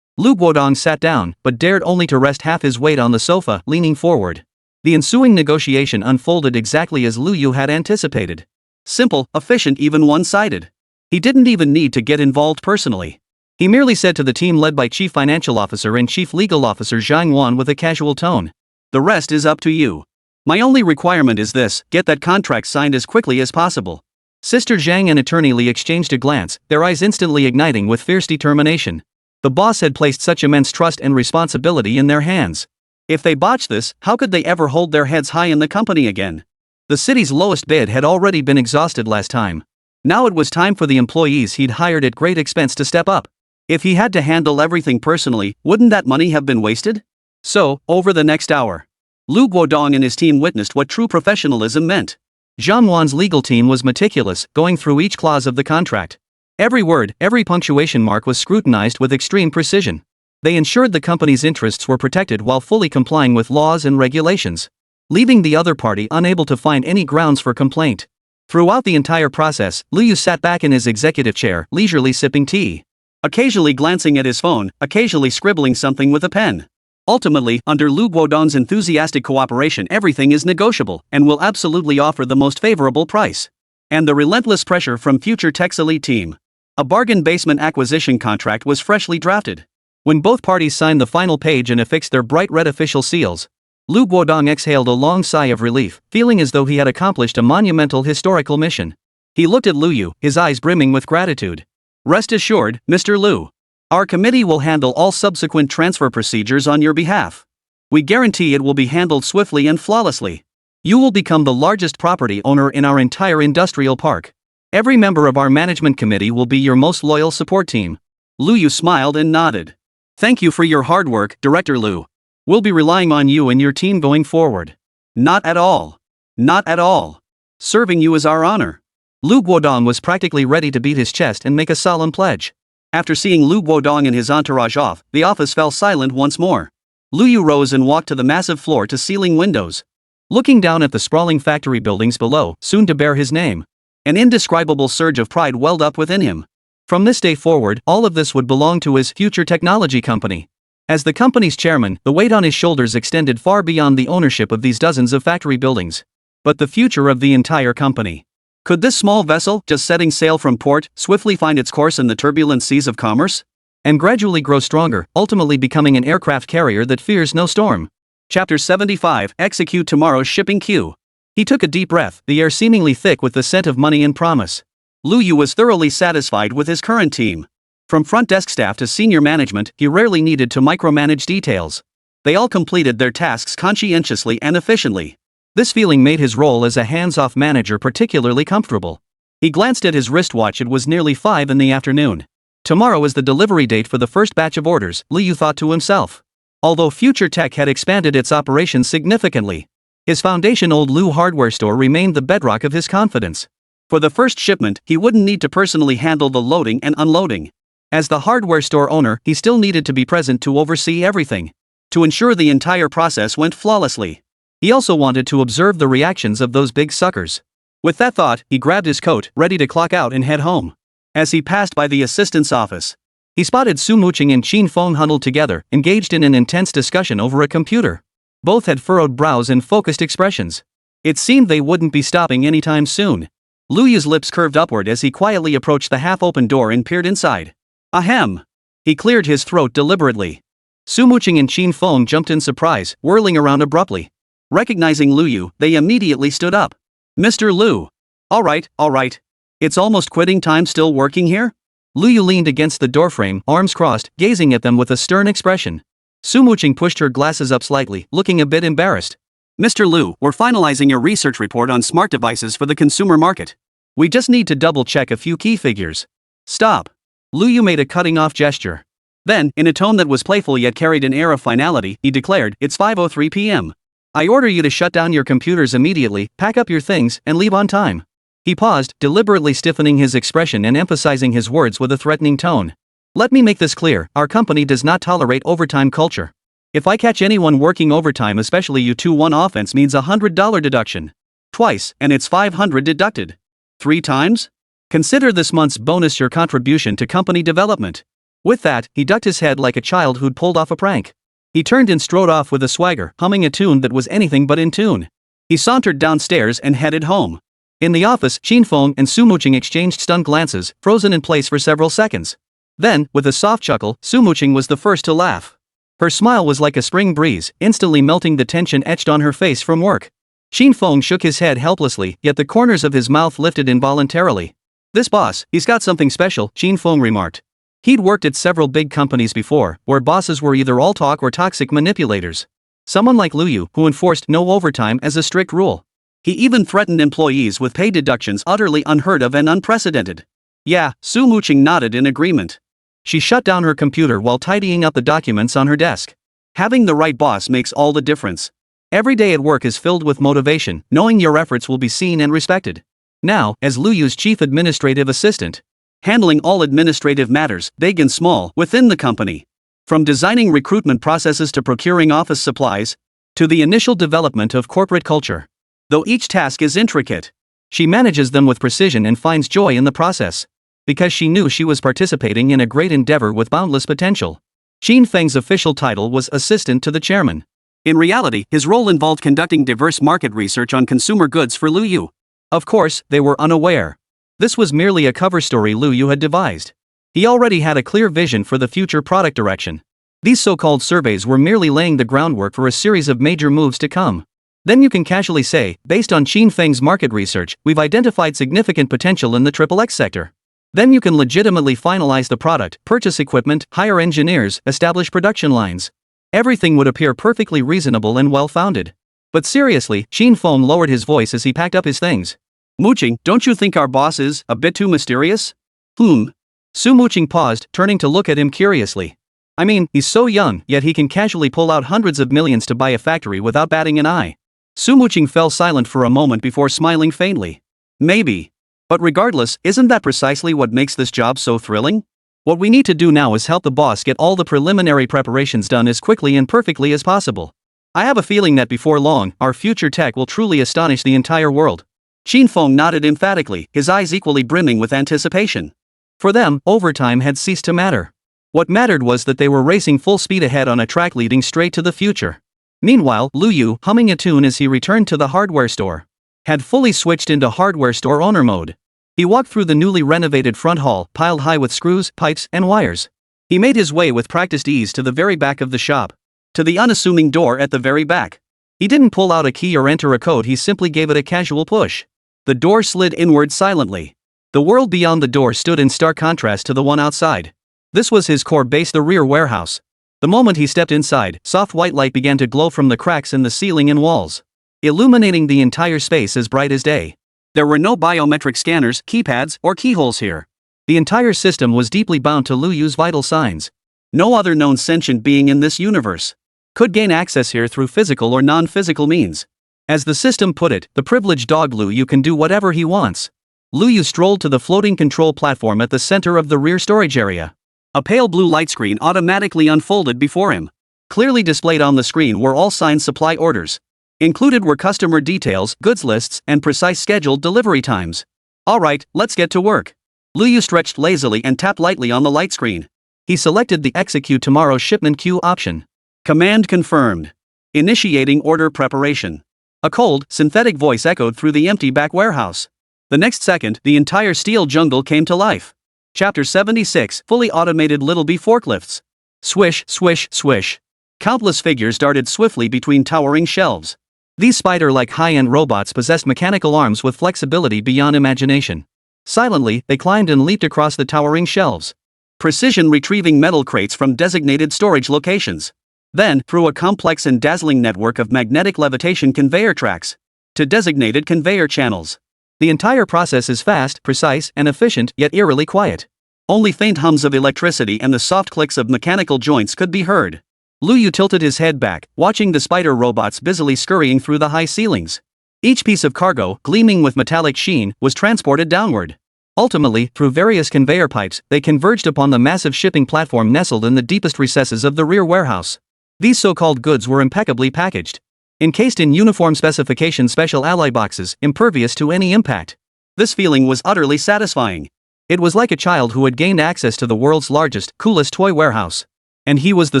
Lu Guodong sat down, but dared only to rest half his weight on the sofa, leaning forward. The ensuing negotiation unfolded exactly as Lu Yu had anticipated. Simple, efficient, even one-sided. He didn't even need to get involved personally. He merely said to the team led by Chief Financial Officer and Chief Legal Officer Zhang Wan with a casual tone, "The rest is up to you. My only requirement is this: get that contract signed as quickly as possible. Sister Zhang and attorney Li exchanged a glance, their eyes instantly igniting with fierce determination. The boss had placed such immense trust and responsibility in their hands. If they botched this, how could they ever hold their heads high in the company again? The city's lowest bid had already been exhausted last time. Now it was time for the employees he'd hired at great expense to step up. If he had to handle everything personally, wouldn't that money have been wasted? So, over the next hour, Lu Guodong and his team witnessed what true professionalism meant. Zhang Wan's legal team was meticulous, going through each clause of the contract. Every word, every punctuation mark was scrutinized with extreme precision. They ensured the company's interests were protected while fully complying with laws and regulations, leaving the other party unable to find any grounds for complaint. Throughout the entire process, Liu Yu sat back in his executive chair, leisurely sipping tea, occasionally glancing at his phone, occasionally scribbling something with a pen. Ultimately, under Lu Guodong's enthusiastic cooperation, everything is negotiable and will absolutely offer the most favorable price. And the relentless pressure from Future Tech's elite team. A bargain basement acquisition contract was freshly drafted. When both parties signed the final page and affixed their bright red official seals, Lu Guodong exhaled a long sigh of relief, feeling as though he had accomplished a monumental historical mission. He looked at Liu Yu, his eyes brimming with gratitude. Rest assured, Mr. Liu. Our committee will handle all subsequent transfer procedures on your behalf. We guarantee it will be handled swiftly and flawlessly. You will become the largest property owner in our entire industrial park. Every member of our management committee will be your most loyal support team. Liu Yu smiled and nodded. Thank you for your hard work, Director Liu. We'll be relying on you and your team going forward. Not at all. Not at all. Serving you is our honor. Lu Guodong was practically ready to beat his chest and make a solemn pledge. After seeing Lu Guodong and his entourage off, the office fell silent once more. Liu Yu rose and walked to the massive floor-to-ceiling windows. Looking down at the sprawling factory buildings below, soon to bear his name, an indescribable surge of pride welled up within him. From this day forward, all of this would belong to his future technology company. As the company's chairman, the weight on his shoulders extended far beyond the ownership of these dozens of factory buildings, but the future of the entire company. Could this small vessel, just setting sail from port, swiftly find its course in the turbulent seas of commerce? And gradually grow stronger, ultimately becoming an aircraft carrier that fears no storm. Chapter 75, Execute Tomorrow's Shipping Queue. He took a deep breath, the air seemingly thick with the scent of money and promise. Liu Yu was thoroughly satisfied with his current team. From front desk staff to senior management, he rarely needed to micromanage details. They all completed their tasks conscientiously and efficiently. This feeling made his role as a hands-off manager particularly comfortable. He glanced at his wristwatch. It was nearly 5 in the afternoon. Tomorrow is the delivery date for the first batch of orders, Liu Yu thought to himself. Although Future Tech had expanded its operations significantly, his foundation Old Lu hardware store remained the bedrock of his confidence. For the first shipment, he wouldn't need to personally handle the loading and unloading. As the hardware store owner, he still needed to be present to oversee everything, to ensure the entire process went flawlessly. He also wanted to observe the reactions of those big suckers. With that thought, he grabbed his coat, ready to clock out and head home. As he passed by the assistant's office, he spotted Su Muqing and Qin Feng huddled together, engaged in an intense discussion over a computer. Both had furrowed brows and focused expressions. It seemed they wouldn't be stopping anytime soon. Liu Yu's lips curved upward as he quietly approached the half-open door and peered inside. Ahem! He cleared his throat deliberately. Su Muqing and Qin Feng jumped in surprise, whirling around abruptly. Recognizing Liu Yu, they immediately stood up. Mr. Liu. All right. It's almost quitting time. Still working here? Liu Yu leaned against the doorframe, arms crossed, gazing at them with a stern expression. Su Muqing pushed her glasses up slightly, looking a bit embarrassed. Mr. Liu, we're finalizing a research report on smart devices for the consumer market. We just need to double-check a few key figures. Stop. Liu Yu made a cutting-off gesture. Then, in a tone that was playful yet carried an air of finality, he declared, It's 5:03 p.m. I order you to shut down your computers immediately, pack up your things, and leave on time. He paused, deliberately stiffening his expression and emphasizing his words with a threatening tone. Let me make this clear, our company does not tolerate overtime culture. If I catch anyone working overtime, especially you two, one offense means $100 deduction. Twice, and it's $500 deducted. 3 times? Consider this month's bonus your contribution to company development. With that, he ducked his head like a child who'd pulled off a prank. He turned and strode off with a swagger, humming a tune that was anything but in tune. He sauntered downstairs and headed home. In the office, Qin Feng and Su Muqing exchanged stunned glances, frozen in place for several seconds. Then, with a soft chuckle, Su Muqing was the first to laugh. Her smile was like a spring breeze, instantly melting the tension etched on her face from work. Xin Feng shook his head helplessly, yet the corners of his mouth lifted involuntarily. This boss, he's got something special, Xin Feng remarked. He'd worked at several big companies before, where bosses were either all talk or toxic manipulators. Someone like Lu Yu, who enforced no overtime as a strict rule. He even threatened employees with pay deductions utterly unheard of and unprecedented. Yeah, Su Muqing nodded in agreement. She shut down her computer while tidying up the documents on her desk. Having the right boss makes all the difference. Every day at work is filled with motivation, knowing your efforts will be seen and respected. Now, as Lu Yu's chief administrative assistant, handling all administrative matters, big and small, within the company. From designing recruitment processes to procuring office supplies, to the initial development of corporate culture. Though each task is intricate, she manages them with precision and finds joy in the process. Because she knew she was participating in a great endeavor with boundless potential. Xin Feng's official title was assistant to the chairman. In reality, his role involved conducting diverse market research on consumer goods for Lu Yu. Of course, they were unaware. This was merely a cover story Lu Yu had devised. He already had a clear vision for the future product direction. These so-called surveys were merely laying the groundwork for a series of major moves to come. Then you can casually say, based on Xin Feng's market research, we've identified significant potential in the XXX sector. Then you can legitimately finalize the product, purchase equipment, hire engineers, establish production lines. Everything would appear perfectly reasonable and well-founded. But seriously, Xin Feng lowered his voice as he packed up his things. Muqing, don't you think our boss is a bit too mysterious? Su Muqing paused, turning to look at him curiously. I mean, he's so young, yet he can casually pull out hundreds of millions to buy a factory without batting an eye. Su Muqing fell silent for a moment before smiling faintly. Maybe. But regardless, isn't that precisely what makes this job so thrilling? What we need to do now is help the boss get all the preliminary preparations done as quickly and perfectly as possible. I have a feeling that before long, our future tech will truly astonish the entire world. Xin Feng nodded emphatically, his eyes equally brimming with anticipation. For them, overtime had ceased to matter. What mattered was that they were racing full speed ahead on a track leading straight to the future. Meanwhile, Lu Yu, humming a tune as he returned to the hardware store, had fully switched into hardware store owner mode. He walked through the newly renovated front hall, piled high with screws, pipes, and wires. He made his way with practiced ease to the very back of the shop. To the unassuming door at the very back. He didn't pull out a key or enter a code, he simply gave it a casual push. The door slid inward silently. The world beyond the door stood in stark contrast to the one outside. This was his core base, the rear warehouse. The moment he stepped inside, soft white light began to glow from the cracks in the ceiling and walls, illuminating the entire space as bright as day. There were no biometric scanners, keypads, or keyholes here. The entire system was deeply bound to Lu Yu's vital signs. No other known sentient being in this universe could gain access here through physical or non-physical means. As the system put it, the privileged dog Lu Yu can do whatever he wants. Lu Yu strolled to the floating control platform at the center of the rear storage area. A pale blue light screen automatically unfolded before him. Clearly displayed on the screen were all signed supply orders. Included were customer details, goods lists, and precise scheduled delivery times. Alright, let's get to work. Lu Yu stretched lazily and tapped lightly on the light screen. He selected the Execute Tomorrow Shipment Queue option. Command confirmed. Initiating order preparation. A cold, synthetic voice echoed through the empty back warehouse. The next second, the entire steel jungle came to life. Chapter 76, Fully Automated Little Bee Forklifts. Swish, swish, swish. Countless figures darted swiftly between towering shelves. These spider-like high-end robots possessed mechanical arms with flexibility beyond imagination. Silently, they climbed and leaped across the towering shelves. Precision retrieving metal crates from designated storage locations. Then, through a complex and dazzling network of magnetic levitation conveyor tracks, to designated conveyor channels. The entire process is fast, precise, and efficient, yet eerily quiet. Only faint hums of electricity and the soft clicks of mechanical joints could be heard. Lu Yu tilted his head back, watching the spider robots busily scurrying through the high ceilings. Each piece of cargo, gleaming with metallic sheen, was transported downward. Ultimately, through various conveyor pipes, they converged upon the massive shipping platform nestled in the deepest recesses of the rear warehouse. These so-called goods were impeccably packaged. Encased in uniform specification special alloy boxes, impervious to any impact. This feeling was utterly satisfying. It was like a child who had gained access to the world's largest, coolest toy warehouse. And he was the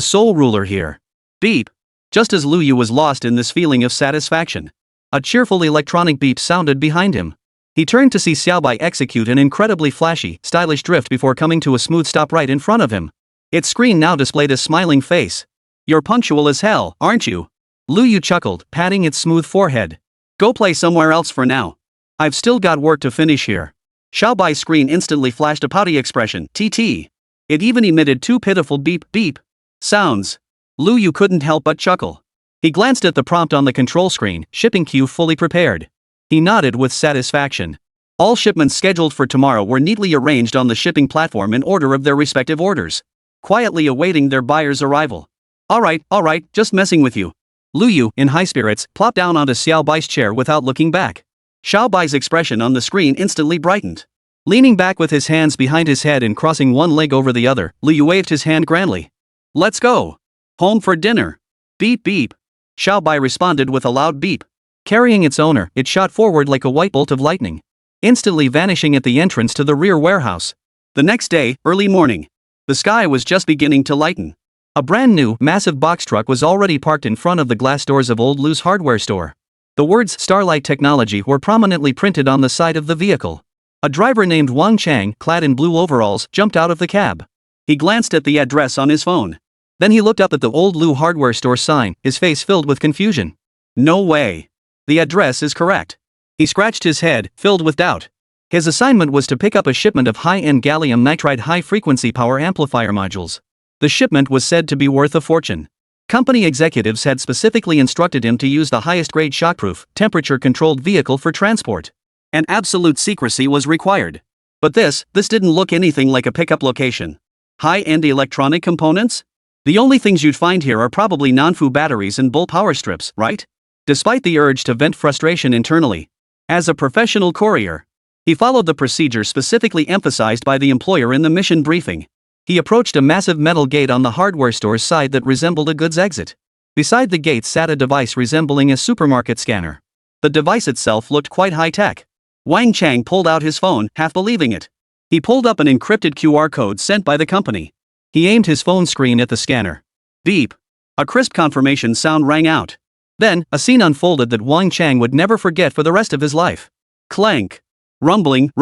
sole ruler here. Beep. Just as Lu Yu was lost in this feeling of satisfaction, a cheerful electronic beep sounded behind him. He turned to see Xiaobai execute an incredibly flashy, stylish drift before coming to a smooth stop right in front of him. Its screen now displayed a smiling face. You're punctual as hell, aren't you? Lu Yu chuckled, patting its smooth forehead. Go play somewhere else for now. I've still got work to finish here. Xiaobai's screen instantly flashed a pouty expression, TT. It even emitted two pitiful beep beep sounds. Lu Yu couldn't help but chuckle. He glanced at the prompt on the control screen, shipping queue fully prepared. He nodded with satisfaction. All shipments scheduled for tomorrow were neatly arranged on the shipping platform in order of their respective orders, quietly awaiting their buyer's arrival. Alright, just messing with you. Lu Yu, in high spirits, plopped down onto Xiaobai's chair without looking back. Xiaobai's expression on the screen instantly brightened. Leaning back with his hands behind his head and crossing one leg over the other, Lu Yu waved his hand grandly. Let's go. Home for dinner. Beep beep. Xiaobai responded with a loud beep. Carrying its owner, it shot forward like a white bolt of lightning, instantly vanishing at the entrance to the rear warehouse. The next day, early morning. The sky was just beginning to lighten. A brand new, massive box truck was already parked in front of the glass doors of Old Lu's hardware store. The words Starlight Technology were prominently printed on the side of the vehicle. A driver named Wang Chang, clad in blue overalls, jumped out of the cab. He glanced at the address on his phone. Then he looked up at the Old Lu hardware store sign, his face filled with confusion. No way. The address is correct. He scratched his head, filled with doubt. His assignment was to pick up a shipment of high-end gallium nitride high-frequency power amplifier modules. The shipment was said to be worth a fortune. Company executives had specifically instructed him to use the highest-grade shockproof, temperature-controlled vehicle for transport. And absolute secrecy was required. But this didn't look anything like a pickup location. High-end electronic components? The only things you'd find here are probably non-fu batteries and bull power strips, right? Despite the urge to vent frustration internally, as a professional courier, he followed the procedure specifically emphasized by the employer in the mission briefing. He approached a massive metal gate on the hardware store's side that resembled a goods exit. Beside the gate sat a device resembling a supermarket scanner. The device itself looked quite high-tech. Wang Chang pulled out his phone, half believing it. He pulled up an encrypted QR code sent by the company. He aimed his phone screen at the scanner. Beep. A crisp confirmation sound rang out. Then, a scene unfolded that Wang Chang would never forget for the rest of his life. Clank. Rumbling.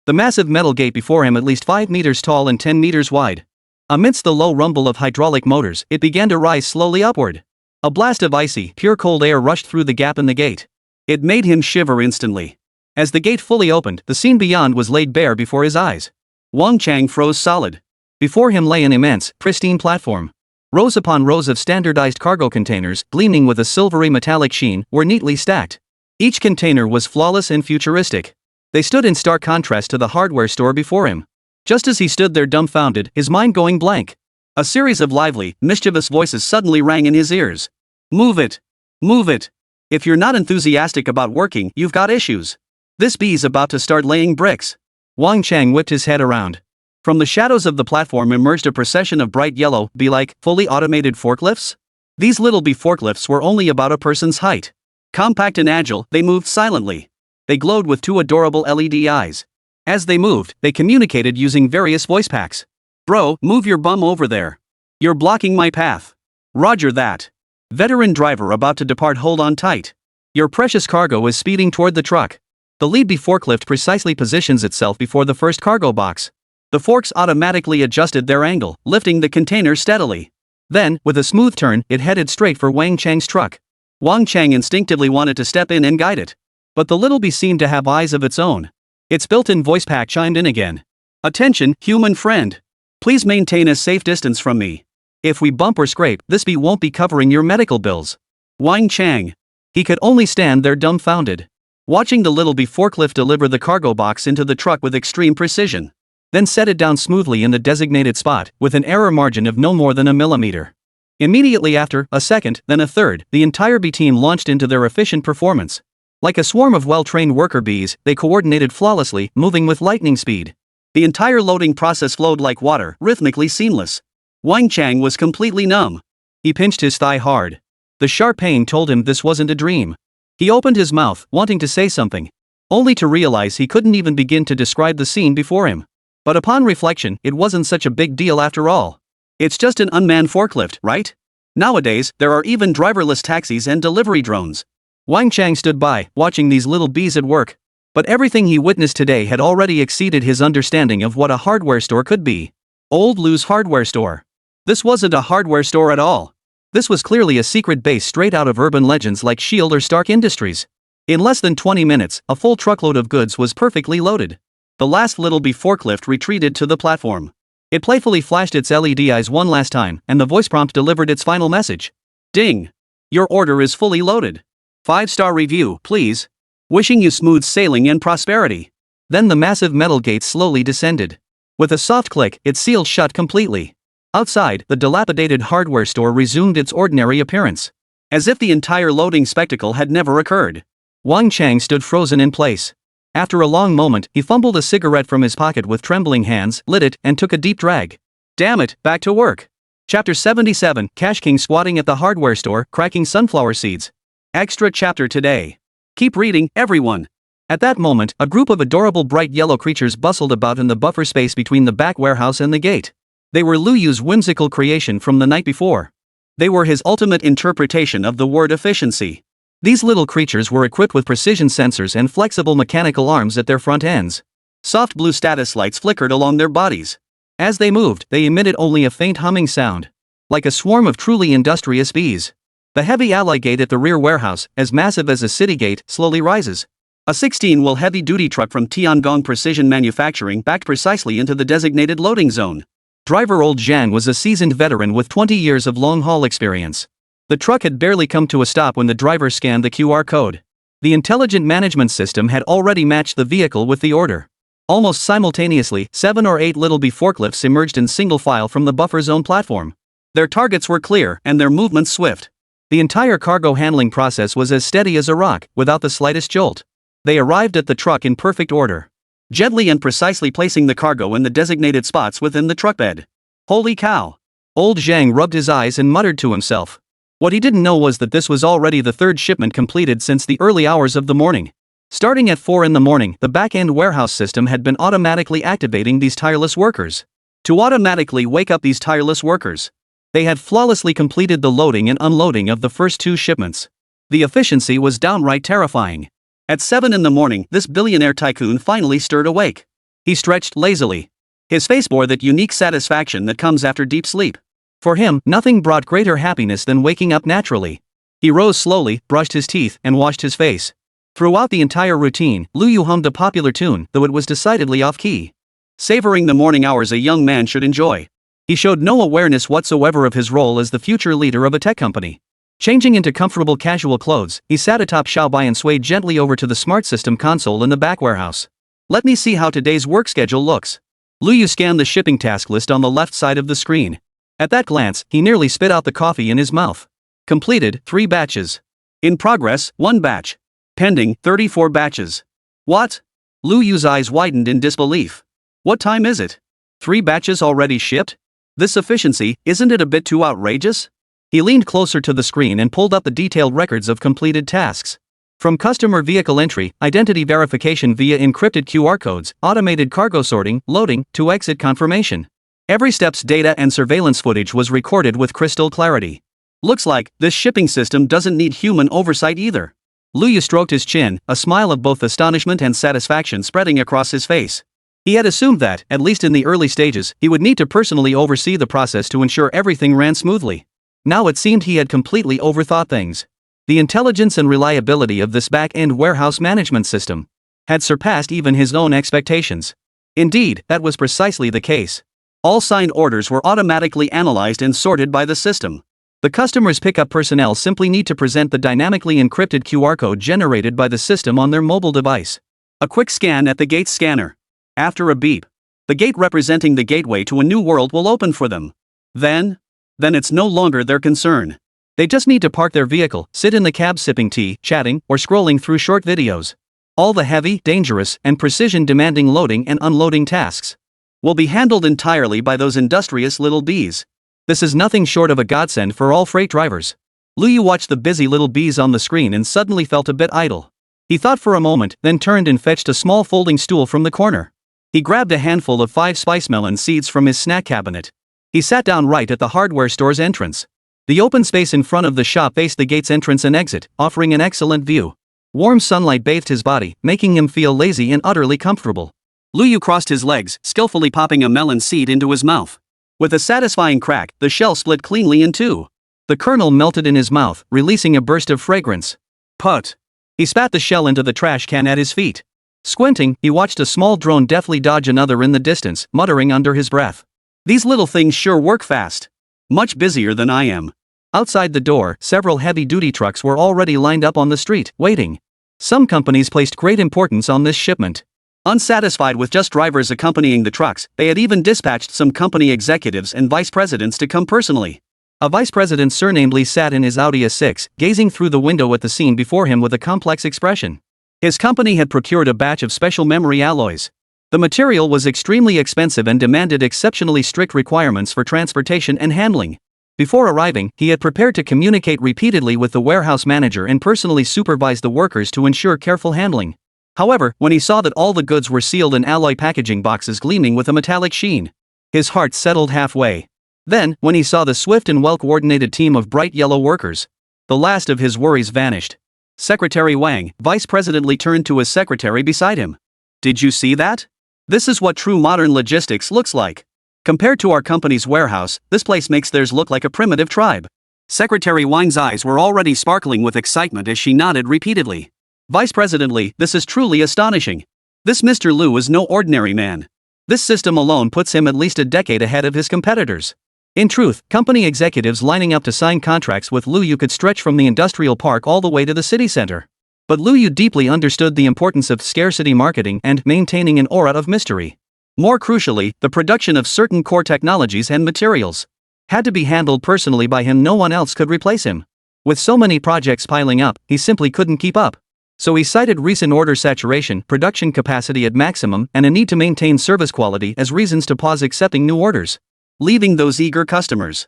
The massive metal gate before him, at least 5 meters tall and 10 meters wide. Amidst the low rumble of hydraulic motors, it began to rise slowly upward. A blast of icy, pure cold air rushed through the gap in the gate. It made him shiver instantly. As the gate fully opened, the scene beyond was laid bare before his eyes. Wang Chang froze solid. Before him lay an immense, pristine platform. Rows upon rows of standardized cargo containers, gleaming with a silvery metallic sheen, were neatly stacked. Each container was flawless and futuristic. They stood in stark contrast to the hardware store before him. Just as he stood there dumbfounded, his mind going blank, a series of lively, mischievous voices suddenly rang in his ears. Move it! Move it! If you're not enthusiastic about working, you've got issues. This bee's about to start laying bricks. Wang Chang whipped his head around. From the shadows of the platform emerged a procession of bright yellow, bee-like, fully automated forklifts. These little bee forklifts were only about a person's height. Compact and agile, they moved silently. They glowed with 2 adorable LED eyes. As they moved, they communicated using various voice packs. Bro, move your bum over there. You're blocking my path. Roger that. Veteran driver about to depart, hold on tight. Your precious cargo is speeding toward the truck. The lead bee forklift precisely positions itself before the first cargo box. The forks automatically adjusted their angle, lifting the container steadily. Then, with a smooth turn, it headed straight for Wang Chang's truck. Wang Chang instinctively wanted to step in and guide it. But the little bee seemed to have eyes of its own. Its built-in voice pack chimed in again. Attention, human friend. Please maintain a safe distance from me. If we bump or scrape, this bee won't be covering your medical bills. Wang Chang. He could only stand there dumbfounded, watching the little bee forklift deliver the cargo box into the truck with extreme precision. Then set it down smoothly in the designated spot, with an error margin of no more than a millimeter. Immediately after, a second, then a third, the entire bee team launched into their efficient performance. Like a swarm of well-trained worker bees, they coordinated flawlessly, moving with lightning speed. The entire loading process flowed like water, rhythmically seamless. Wang Chang was completely numb. He pinched his thigh hard. The sharp pain told him this wasn't a dream. He opened his mouth, wanting to say something, only to realize he couldn't even begin to describe the scene before him. But upon reflection, it wasn't such a big deal after all. It's just an unmanned forklift, right? Nowadays, there are even driverless taxis and delivery drones. Wang Chang stood by, watching these little bees at work. But everything he witnessed today had already exceeded his understanding of what a hardware store could be. Old Lu's hardware store. This wasn't a hardware store at all. This was clearly a secret base straight out of urban legends like S.H.I.E.L.D. or Stark Industries. In less than 20 minutes, a full truckload of goods was perfectly loaded. The last little B forklift retreated to the platform. It playfully flashed its LED eyes one last time, and the voice prompt delivered its final message. Ding! Your order is fully loaded. 5-star review, please. Wishing you smooth sailing and prosperity. Then the massive metal gate slowly descended. With a soft click, it sealed shut completely. Outside, the dilapidated hardware store resumed its ordinary appearance. As if the entire loading spectacle had never occurred. Wang Chang stood frozen in place. After a long moment, he fumbled a cigarette from his pocket with trembling hands, lit it, and took a deep drag. Damn it, back to work. Chapter 77, Cash King squatting at the hardware store, cracking sunflower seeds. Extra chapter today. Keep reading, everyone. At that moment, a group of adorable bright yellow creatures bustled about in the buffer space between the back warehouse and the gate. They were Lu Yu's whimsical creation from the night before. They were his ultimate interpretation of the word efficiency. These little creatures were equipped with precision sensors and flexible mechanical arms at their front ends. Soft blue status lights flickered along their bodies. As they moved, they emitted only a faint humming sound. Like a swarm of truly industrious bees. The heavy ally gate at the rear warehouse, as massive as a city gate, slowly rises. A 16-wheel heavy-duty truck from Tiangong Precision Manufacturing backed precisely into the designated loading zone. Driver Old Zhang was a seasoned veteran with 20 years of long-haul experience. The truck had barely come to a stop when the driver scanned the QR code. The intelligent management system had already matched the vehicle with the order. Almost simultaneously, 7 or 8 little B forklifts emerged in single file from the buffer zone platform. Their targets were clear and their movements swift. The entire cargo handling process was as steady as a rock, without the slightest jolt. They arrived at the truck in perfect order. Gently and precisely placing the cargo in the designated spots within the truck bed. Holy cow! Old Zhang rubbed his eyes and muttered to himself. What he didn't know was that this was already the third shipment completed since the early hours of the morning. Starting at 4 in the morning, the back-end warehouse system had been automatically activating these tireless workers. To automatically wake up these tireless workers. They had flawlessly completed the loading and unloading of the first 2 shipments. The efficiency was downright terrifying. At 7 in the morning, this billionaire tycoon finally stirred awake. He stretched lazily. His face bore that unique satisfaction that comes after deep sleep. For him, nothing brought greater happiness than waking up naturally. He rose slowly, brushed his teeth, and washed his face. Throughout the entire routine, Lu Yu hummed a popular tune, though it was decidedly off-key. Savoring the morning hours a young man should enjoy. He showed no awareness whatsoever of his role as the future leader of a tech company. Changing into comfortable casual clothes, he sat atop Xiaobai and swayed gently over to the smart system console in the back warehouse. Let me see how today's work schedule looks. Lu Yu scanned the shipping task list on the left side of the screen. At that glance, he nearly spit out the coffee in his mouth. Completed, 3 batches. In progress, 1 batch. Pending, 34 batches. What? Lu Yu's eyes widened in disbelief. What time is it? 3 batches already shipped? This efficiency, isn't it a bit too outrageous? He leaned closer to the screen and pulled up the detailed records of completed tasks. From customer vehicle entry, identity verification via encrypted QR codes, automated cargo sorting, loading, to exit confirmation. Every step's data and surveillance footage was recorded with crystal clarity. Looks like this shipping system doesn't need human oversight either. Lu Yu stroked his chin, a smile of both astonishment and satisfaction spreading across his face. He had assumed that, at least in the early stages, he would need to personally oversee the process to ensure everything ran smoothly. Now it seemed he had completely overthought things. The intelligence and reliability of this back-end warehouse management system had surpassed even his own expectations. Indeed, that was precisely the case. All signed orders were automatically analyzed and sorted by the system. The customer's pickup personnel simply need to present the dynamically encrypted QR code generated by the system on their mobile device. A quick scan at the gate scanner. After a beep, the gate representing the gateway to a new world will open for them. Then it's no longer their concern. They just need to park their vehicle, sit in the cab sipping tea, chatting, or scrolling through short videos. All the heavy, dangerous, and precision-demanding loading and unloading tasks will be handled entirely by those industrious little bees. This is nothing short of a godsend for all freight drivers. Lu Yu watched the busy little bees on the screen and suddenly felt a bit idle. He thought for a moment, then turned and fetched a small folding stool from the corner. He grabbed a handful of 5 spice melon seeds from his snack cabinet. He sat down right at the hardware store's entrance. The open space in front of the shop faced the gate's entrance and exit, offering an excellent view. Warm sunlight bathed his body, making him feel lazy and utterly comfortable. Lu Yu crossed his legs, skillfully popping a melon seed into his mouth. With a satisfying crack, the shell split cleanly in 2. The kernel melted in his mouth, releasing a burst of fragrance. Put! He spat the shell into the trash can at his feet. Squinting, he watched a small drone deftly dodge another in the distance, muttering under his breath. These little things sure work fast. Much busier than I am. Outside the door, several heavy-duty trucks were already lined up on the street, waiting. Some companies placed great importance on this shipment. Unsatisfied with just drivers accompanying the trucks, they had even dispatched some company executives and vice presidents to come personally. A vice president surnamed Lee sat in his Audi A6, gazing through the window at the scene before him with a complex expression. His company had procured a batch of special memory alloys. The material was extremely expensive and demanded exceptionally strict requirements for transportation and handling. Before arriving, he had prepared to communicate repeatedly with the warehouse manager and personally supervise the workers to ensure careful handling. However, when he saw that all the goods were sealed in alloy packaging boxes gleaming with a metallic sheen, his heart settled halfway. Then, when he saw the swift and well-coordinated team of bright yellow workers, the last of his worries vanished. Secretary Wang, Vice President Lee turned to his secretary beside him. Did you see that? This is what true modern logistics looks like. Compared to our company's warehouse, this place makes theirs look like a primitive tribe. Secretary Wang's eyes were already sparkling with excitement as she nodded repeatedly. Vice President Lee, this is truly astonishing. This Mr. Liu is no ordinary man. This system alone puts him at least a decade ahead of his competitors. In truth, company executives lining up to sign contracts with Liu Yu could stretch from the industrial park all the way to the city center. But Liu Yu deeply understood the importance of scarcity marketing and maintaining an aura of mystery. More crucially, the production of certain core technologies and materials had to be handled personally by him. No one else could replace him. With so many projects piling up, he simply couldn't keep up. So he cited recent order saturation, production capacity at maximum, and a need to maintain service quality as reasons to pause accepting new orders, leaving those eager customers,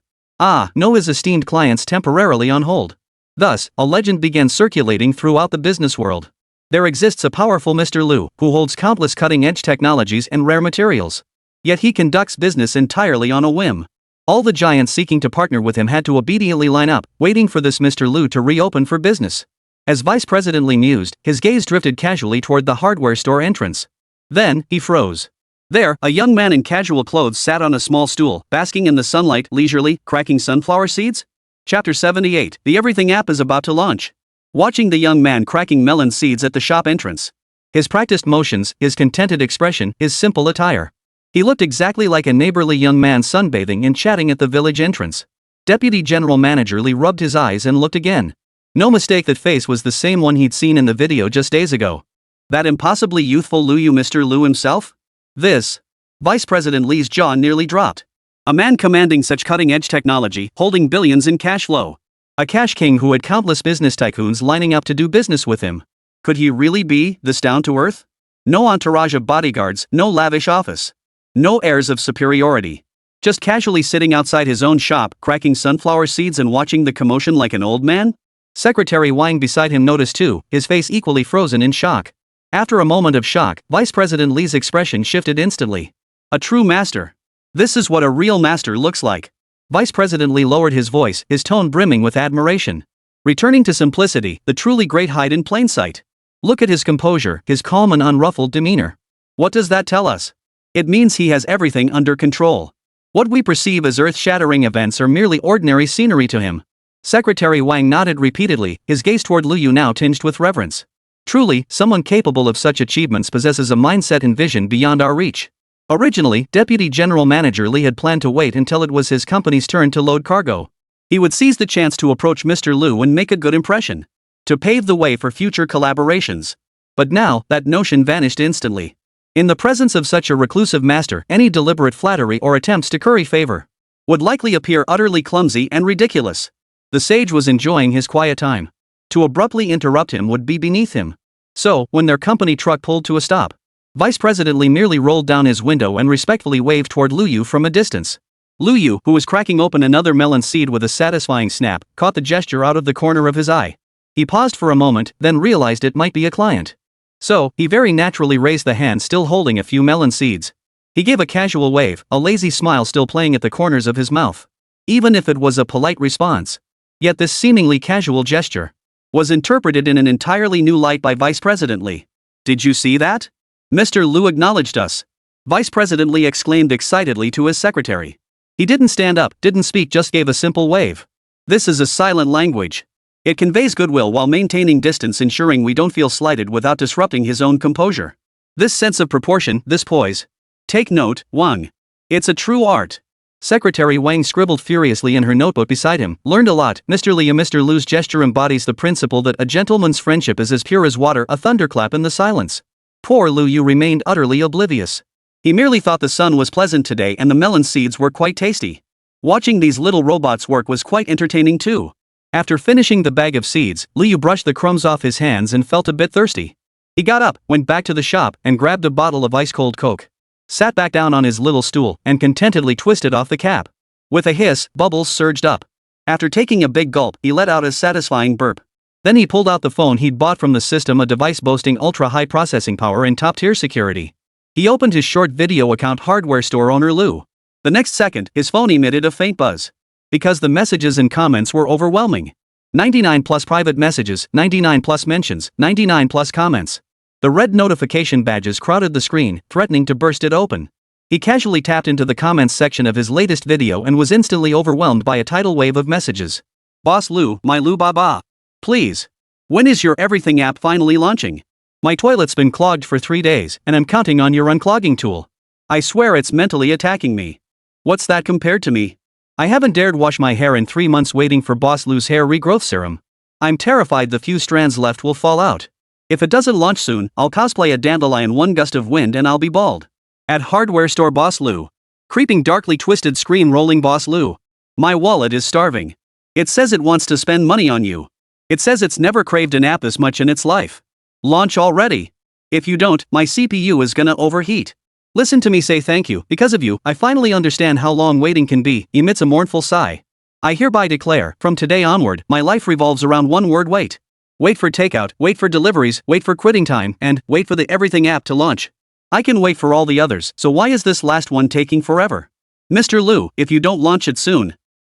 his esteemed clients temporarily on hold. Thus, a legend began circulating throughout the business world. There exists a powerful Mr. Liu, who holds countless cutting-edge technologies and rare materials. Yet he conducts business entirely on a whim. All the giants seeking to partner with him had to obediently line up, waiting for this Mr. Liu to reopen for business. As Vice President Lee mused, his gaze drifted casually toward the hardware store entrance. Then, he froze. There, a young man in casual clothes sat on a small stool, basking in the sunlight, leisurely, cracking sunflower seeds? Chapter 78, The Everything app is about to launch. Watching the young man cracking melon seeds at the shop entrance. His practiced motions, his contented expression, his simple attire. He looked exactly like a neighborly young man sunbathing and chatting at the village entrance. Deputy General Manager Lee rubbed his eyes and looked again. No mistake, that face was the same one he'd seen in the video just days ago. That impossibly youthful Liu Yu, Mr. Liu himself? This. Vice President Lee's jaw nearly dropped. A man commanding such cutting-edge technology, holding billions in cash flow. A cash king who had countless business tycoons lining up to do business with him. Could he really be this down-to-earth? No entourage of bodyguards, no lavish office. No airs of superiority. Just casually sitting outside his own shop, cracking sunflower seeds and watching the commotion like an old man? Secretary Wang beside him noticed too, his face equally frozen in shock. After a moment of shock, Vice President Lee's expression shifted instantly. A true master. This is what a real master looks like. Vice President Lee lowered his voice, his tone brimming with admiration. Returning to simplicity, the truly great hide in plain sight. Look at his composure, his calm and unruffled demeanor. What does that tell us? It means he has everything under control. What we perceive as earth-shattering events are merely ordinary scenery to him. Secretary Wang nodded repeatedly, his gaze toward Liu Yu now tinged with reverence. Truly, someone capable of such achievements possesses a mindset and vision beyond our reach. Originally, Deputy General Manager Lee had planned to wait until it was his company's turn to load cargo. He would seize the chance to approach Mr. Liu and make a good impression, to pave the way for future collaborations. But now, that notion vanished instantly. In the presence of such a reclusive master, any deliberate flattery or attempts to curry favor would likely appear utterly clumsy and ridiculous. The sage was enjoying his quiet time. To abruptly interrupt him would be beneath him. So, when their company truck pulled to a stop, Vice President Lee merely rolled down his window and respectfully waved toward Liu Yu from a distance. Liu Yu, who was cracking open another melon seed with a satisfying snap, caught the gesture out of the corner of his eye. He paused for a moment, then realized it might be a client. So, he very naturally raised the hand still holding a few melon seeds. He gave a casual wave, a lazy smile still playing at the corners of his mouth. Even if it was a polite response. Yet this seemingly casual gesture was interpreted in an entirely new light by Vice President Lee. Did you see that? Mr. Liu acknowledged us. Vice President Lee exclaimed excitedly to his secretary. He didn't stand up, didn't speak, just gave a simple wave. This is a silent language. It conveys goodwill while maintaining distance, ensuring we don't feel slighted without disrupting his own composure. This sense of proportion, this poise. Take note, Wang. It's a true art. Secretary Wang scribbled furiously in her notebook beside him. Learned a lot, Mr. Liu. Mr. Liu's gesture embodies the principle that a gentleman's friendship is as pure as water, a thunderclap in the silence. Poor Liu Yu remained utterly oblivious. He merely thought the sun was pleasant today and the melon seeds were quite tasty. Watching these little robots work was quite entertaining too. After finishing the bag of seeds, Liu Yu brushed the crumbs off his hands and felt a bit thirsty. He got up, went back to the shop, and grabbed a bottle of ice-cold Coke. Sat back down on his little stool and contentedly twisted off the cap. With a hiss, bubbles surged up. After taking a big gulp, he let out a satisfying burp. Then he pulled out the phone he'd bought from the system, a device boasting ultra-high processing power and top-tier security. He opened his short video account, hardware store owner Liu. The next second, his phone emitted a faint buzz. Because the messages and comments were overwhelming. 99 plus private messages, 99 plus mentions, 99 plus comments. The red notification badges crowded the screen, threatening to burst it open. He casually tapped into the comments section of his latest video and was instantly overwhelmed by a tidal wave of messages. Boss Liu, my Liu Baba. Please. When is your everything app finally launching? My toilet's been clogged for 3 days, and I'm counting on your unclogging tool. I swear it's mentally attacking me. What's that compared to me? I haven't dared wash my hair in 3 months waiting for Boss Liu's hair regrowth serum. I'm terrified the few strands left will fall out. If it doesn't launch soon, I'll cosplay a dandelion one gust of wind and I'll be bald. At hardware store Boss Liu. Creeping darkly twisted screen rolling Boss Liu. My wallet is starving. It says it wants to spend money on you. It says it's never craved an app this much in its life. Launch already. If you don't, my CPU is gonna overheat. Listen to me say thank you. Because of you, I finally understand how long waiting can be, emits a mournful sigh. I hereby declare, from today onward, my life revolves around one word: wait. Wait for takeout, wait for deliveries, wait for quitting time, and wait for the everything app to launch. I can wait for all the others, so why is this last one taking forever? Mr. Liu, if you don't launch it soon,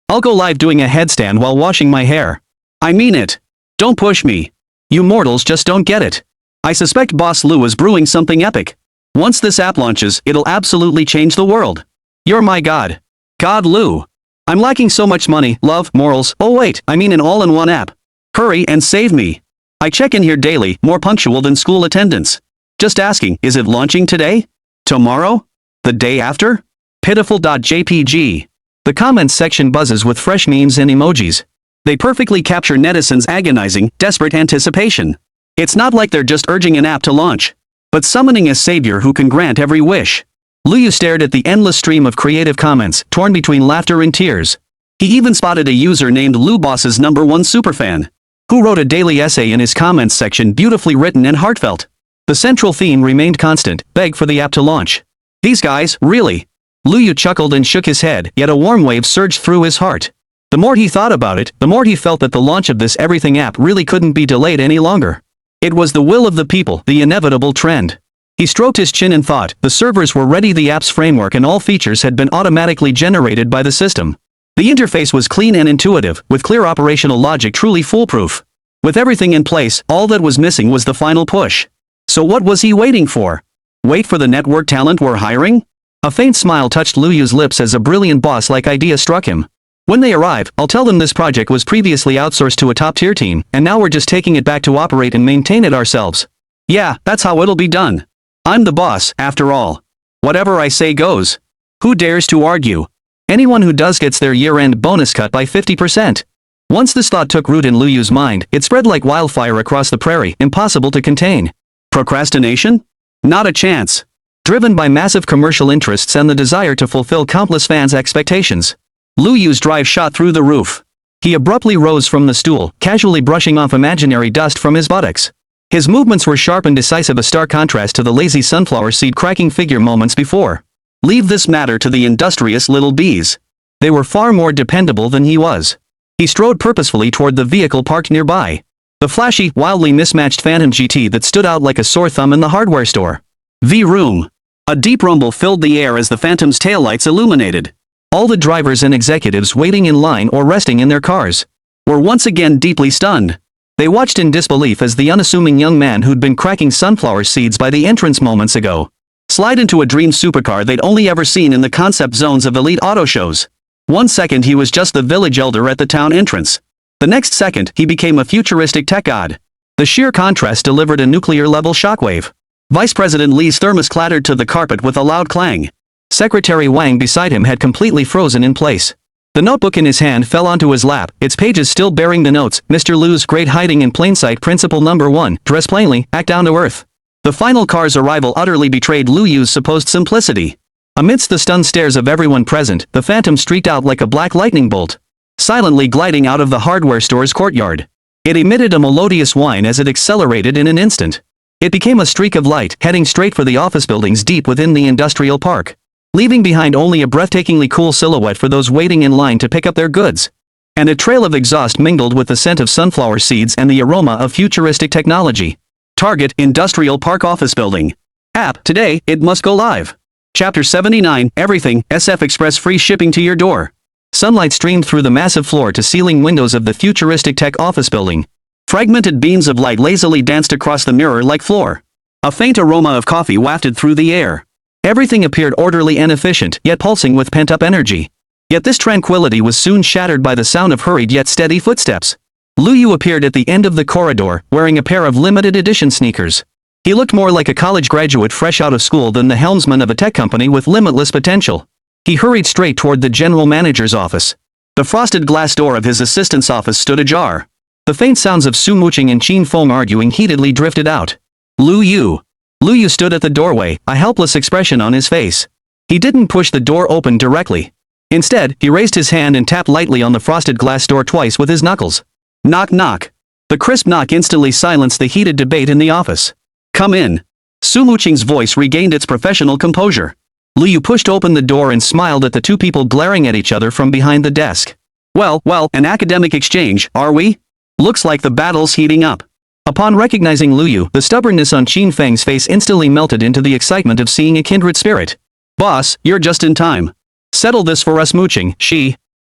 I'll go live doing a headstand while washing my hair. I mean it. Don't push me. You mortals just don't get it. I suspect Boss Liu is brewing something epic. Once this app launches, it'll absolutely change the world. You're my god. God Liu. I'm lacking so much money, love, morals. Oh wait, I mean an all-in-one app. Hurry and save me. I check in here daily, more punctual than school attendance. Just asking, is it launching today? Tomorrow? The day after? Pitiful.jpg. The comments section buzzes with fresh memes and emojis. They perfectly capture netizens' agonizing, desperate anticipation. It's not like they're just urging an app to launch, but summoning a savior who can grant every wish. Liu stared at the endless stream of creative comments, torn between laughter and tears. He even spotted a user named Liu Boss's #1 superfan, who wrote a daily essay in his comments section, beautifully written and heartfelt. The central theme remained constant: beg for the app to launch. These guys, really? Liu Yu chuckled and shook his head, yet a warm wave surged through his heart. The more he thought about it, the more he felt that the launch of this everything app really couldn't be delayed any longer. It was the will of the people, the inevitable trend. He stroked his chin and thought. The servers were ready, the app's framework and all features had been automatically generated by the system. The interface was clean and intuitive, with clear operational logic, truly foolproof. With everything in place, all that was missing was the final push. So what was he waiting for? Wait for the network talent we're hiring? A faint smile touched Liu Yu's lips as a brilliant boss-like idea struck him. When they arrive, I'll tell them this project was previously outsourced to a top-tier team, and now we're just taking it back to operate and maintain it ourselves. Yeah, that's how it'll be done. I'm the boss, after all. Whatever I say goes. Who dares to argue? Anyone who does gets their year-end bonus cut by 50%. Once this thought took root in Liu Yu's mind, it spread like wildfire across the prairie, impossible to contain. Procrastination? Not a chance. Driven by massive commercial interests and the desire to fulfill countless fans' expectations, Liu Yu's drive shot through the roof. He abruptly rose from the stool, casually brushing off imaginary dust from his buttocks. His movements were sharp and decisive, a stark contrast to the lazy sunflower seed cracking figure moments before. Leave this matter to the industrious little bees. They were far more dependable than he was. He strode purposefully toward the vehicle parked nearby. The flashy, wildly mismatched Phantom GT that stood out like a sore thumb in the hardware store. V-Room. A deep rumble filled the air as the Phantom's taillights illuminated. All the drivers and executives waiting in line or resting in their cars were once again deeply stunned. They watched in disbelief as the unassuming young man who'd been cracking sunflower seeds by the entrance moments ago slide into a dream supercar they'd only ever seen in the concept zones of elite auto shows. 1 second he was just the village elder at the town entrance. The next second, he became a futuristic tech god. The sheer contrast delivered a nuclear-level shockwave. Vice President Lee's thermos clattered to the carpet with a loud clang. Secretary Wang beside him had completely frozen in place. The notebook in his hand fell onto his lap, its pages still bearing the notes, Mr. Lu's great hiding in plain sight principle number 1, dress plainly, act down to earth. The final car's arrival utterly betrayed Lu Yu's supposed simplicity. Amidst the stunned stares of everyone present, the phantom streaked out like a black lightning bolt, silently gliding out of the hardware store's courtyard. It emitted a melodious whine as it accelerated in an instant. It became a streak of light, heading straight for the office buildings deep within the industrial park, leaving behind only a breathtakingly cool silhouette for those waiting in line to pick up their goods. And a trail of exhaust mingled with the scent of sunflower seeds and the aroma of futuristic technology. Target Industrial Park Office Building. App, today, it must go live. Chapter 79, Everything, SF Express free shipping to your door. Sunlight streamed through the massive floor-to-ceiling windows of the futuristic tech office building. Fragmented beams of light lazily danced across the mirror-like floor. A faint aroma of coffee wafted through the air. Everything appeared orderly and efficient, yet pulsing with pent-up energy. Yet this tranquility was soon shattered by the sound of hurried yet steady footsteps. Lu Yu appeared at the end of the corridor, wearing a pair of limited-edition sneakers. He looked more like a college graduate fresh out of school than the helmsman of a tech company with limitless potential. He hurried straight toward the general manager's office. The frosted glass door of his assistant's office stood ajar. The faint sounds of Su Muqing and Qin Feng arguing heatedly drifted out. Lu Yu. Lu Yu stood at the doorway, a helpless expression on his face. He didn't push the door open directly. Instead, he raised his hand and tapped lightly on the frosted glass door twice with his knuckles. Knock knock. The crisp knock instantly silenced the heated debate in the office. Come in. Su Muqing's voice regained its professional composure. Lu Yu pushed open the door and smiled at the two people glaring at each other from behind the desk. Well, an academic exchange, are we? Looks like the battle's heating up. Upon recognizing Lu Yu, the stubbornness on Qin Feng's face instantly melted into the excitement of seeing a kindred spirit. Boss, you're just in time. Settle this for us, Muqing,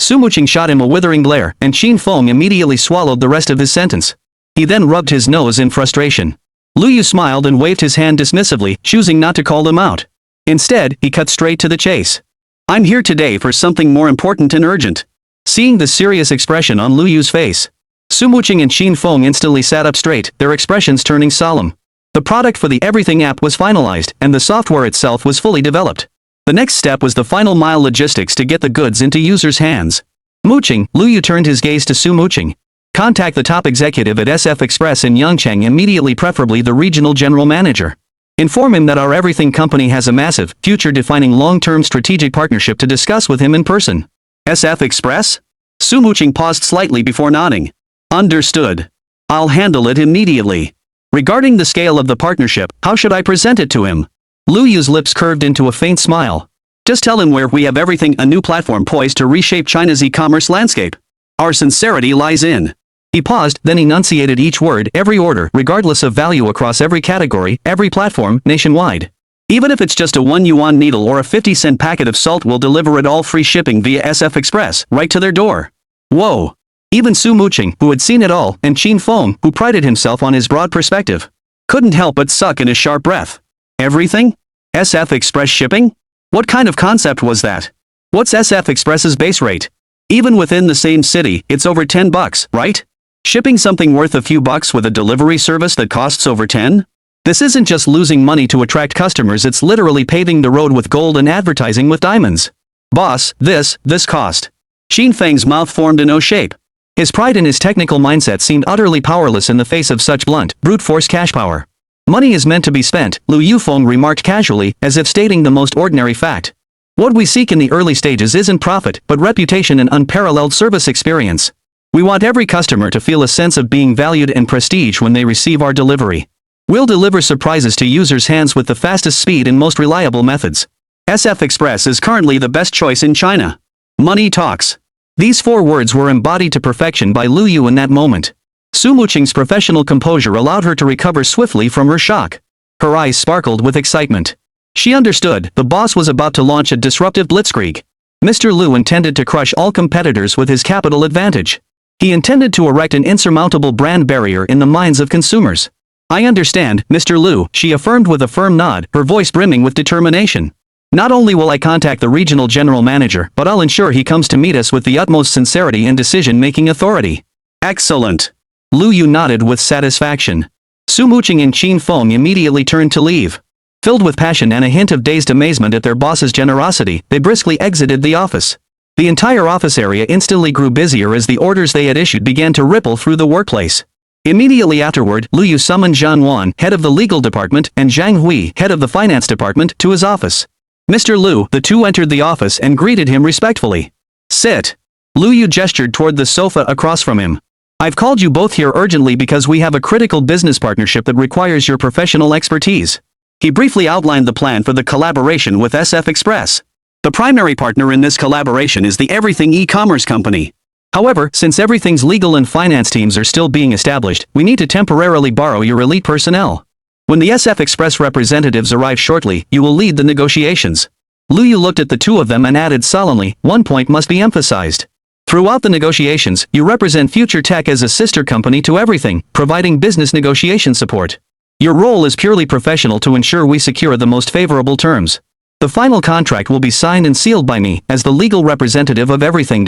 Su Muqing shot him a withering glare, and Qin Feng immediately swallowed the rest of his sentence. He then rubbed his nose in frustration. Lu Yu smiled and waved his hand dismissively, choosing not to call them out. Instead, he cut straight to the chase. I'm here today for something more important and urgent. Seeing the serious expression on Lu Yu's face, Su Muqing and Qin Feng instantly sat up straight, their expressions turning solemn. The product for the Everything app was finalized, and the software itself was fully developed. The next step was the final mile logistics to get the goods into users' hands. Muqing, Lu Yu turned his gaze to Su Muqing. Contact the top executive at SF Express in Yangcheng immediately, preferably the regional general manager. Inform him that our Everything company has a massive, future-defining long-term strategic partnership to discuss with him in person. SF Express? Su Muqing paused slightly before nodding. Understood. I'll handle it immediately. Regarding the scale of the partnership, how should I present it to him? Lu Yu's lips curved into a faint smile. Just tell him we have everything, a new platform poised to reshape China's e-commerce landscape. Our sincerity lies in. He paused, then enunciated each word, every order, regardless of value across every category, every platform, nationwide. Even if it's just a 1 yuan needle or a 50-cent packet of salt, we'll deliver it all free shipping via SF Express, right to their door. Whoa. Even Su Muqing, who had seen it all, and Qin Feng, who prided himself on his broad perspective, couldn't help but suck in a sharp breath. Everything? SF Express shipping? What kind of concept was that? What's SF Express's base rate? Even within the same city, it's over $10, right? Shipping something worth a few bucks with a delivery service that costs over 10? This isn't just losing money to attract customers, it's literally paving the road with gold and advertising with diamonds. Boss, this cost. Qin Feng's mouth formed an O shape. His pride and his technical mindset seemed utterly powerless in the face of such blunt, brute force cash power. Money is meant to be spent, Lu Yufeng remarked casually, as if stating the most ordinary fact. What we seek in the early stages isn't profit, but reputation and unparalleled service experience. We want every customer to feel a sense of being valued and prestige when they receive our delivery. We'll deliver surprises to users' hands with the fastest speed and most reliable methods. SF Express is currently the best choice in China. Money talks. These 4 words were embodied to perfection by Lu Yu in that moment. Su Muqing's professional composure allowed her to recover swiftly from her shock. Her eyes sparkled with excitement. She understood, the boss was about to launch a disruptive blitzkrieg. Mr. Lu intended to crush all competitors with his capital advantage. He intended to erect an insurmountable brand barrier in the minds of consumers. I understand, Mr. Lu, she affirmed with a firm nod, her voice brimming with determination. Not only will I contact the regional general manager, but I'll ensure he comes to meet us with the utmost sincerity and decision-making authority. Excellent. Lu Yu nodded with satisfaction. Su Muqing and Qin Feng immediately turned to leave. Filled with passion and a hint of dazed amazement at their boss's generosity, they briskly exited the office. The entire office area instantly grew busier as the orders they had issued began to ripple through the workplace. Immediately afterward, Lu Yu summoned Zhang Wan, head of the legal department, and Zhang Hui, head of the finance department, to his office. Mr. Lu, the two entered the office and greeted him respectfully. Sit. Lu Yu gestured toward the sofa across from him. I've called you both here urgently because we have a critical business partnership that requires your professional expertise. He briefly outlined the plan for the collaboration with SF Express. The primary partner in this collaboration is the Everything e-commerce company. However, since Everything's legal and finance teams are still being established, we need to temporarily borrow your elite personnel. When the SF Express representatives arrive shortly, you will lead the negotiations. Lu Yu looked at the two of them and added solemnly, one point must be emphasized. Throughout the negotiations, you represent Future Tech as a sister company to Everything, providing business negotiation support. Your role is purely professional to ensure we secure the most favorable terms. The final contract will be signed and sealed by me, as the legal representative of Everything.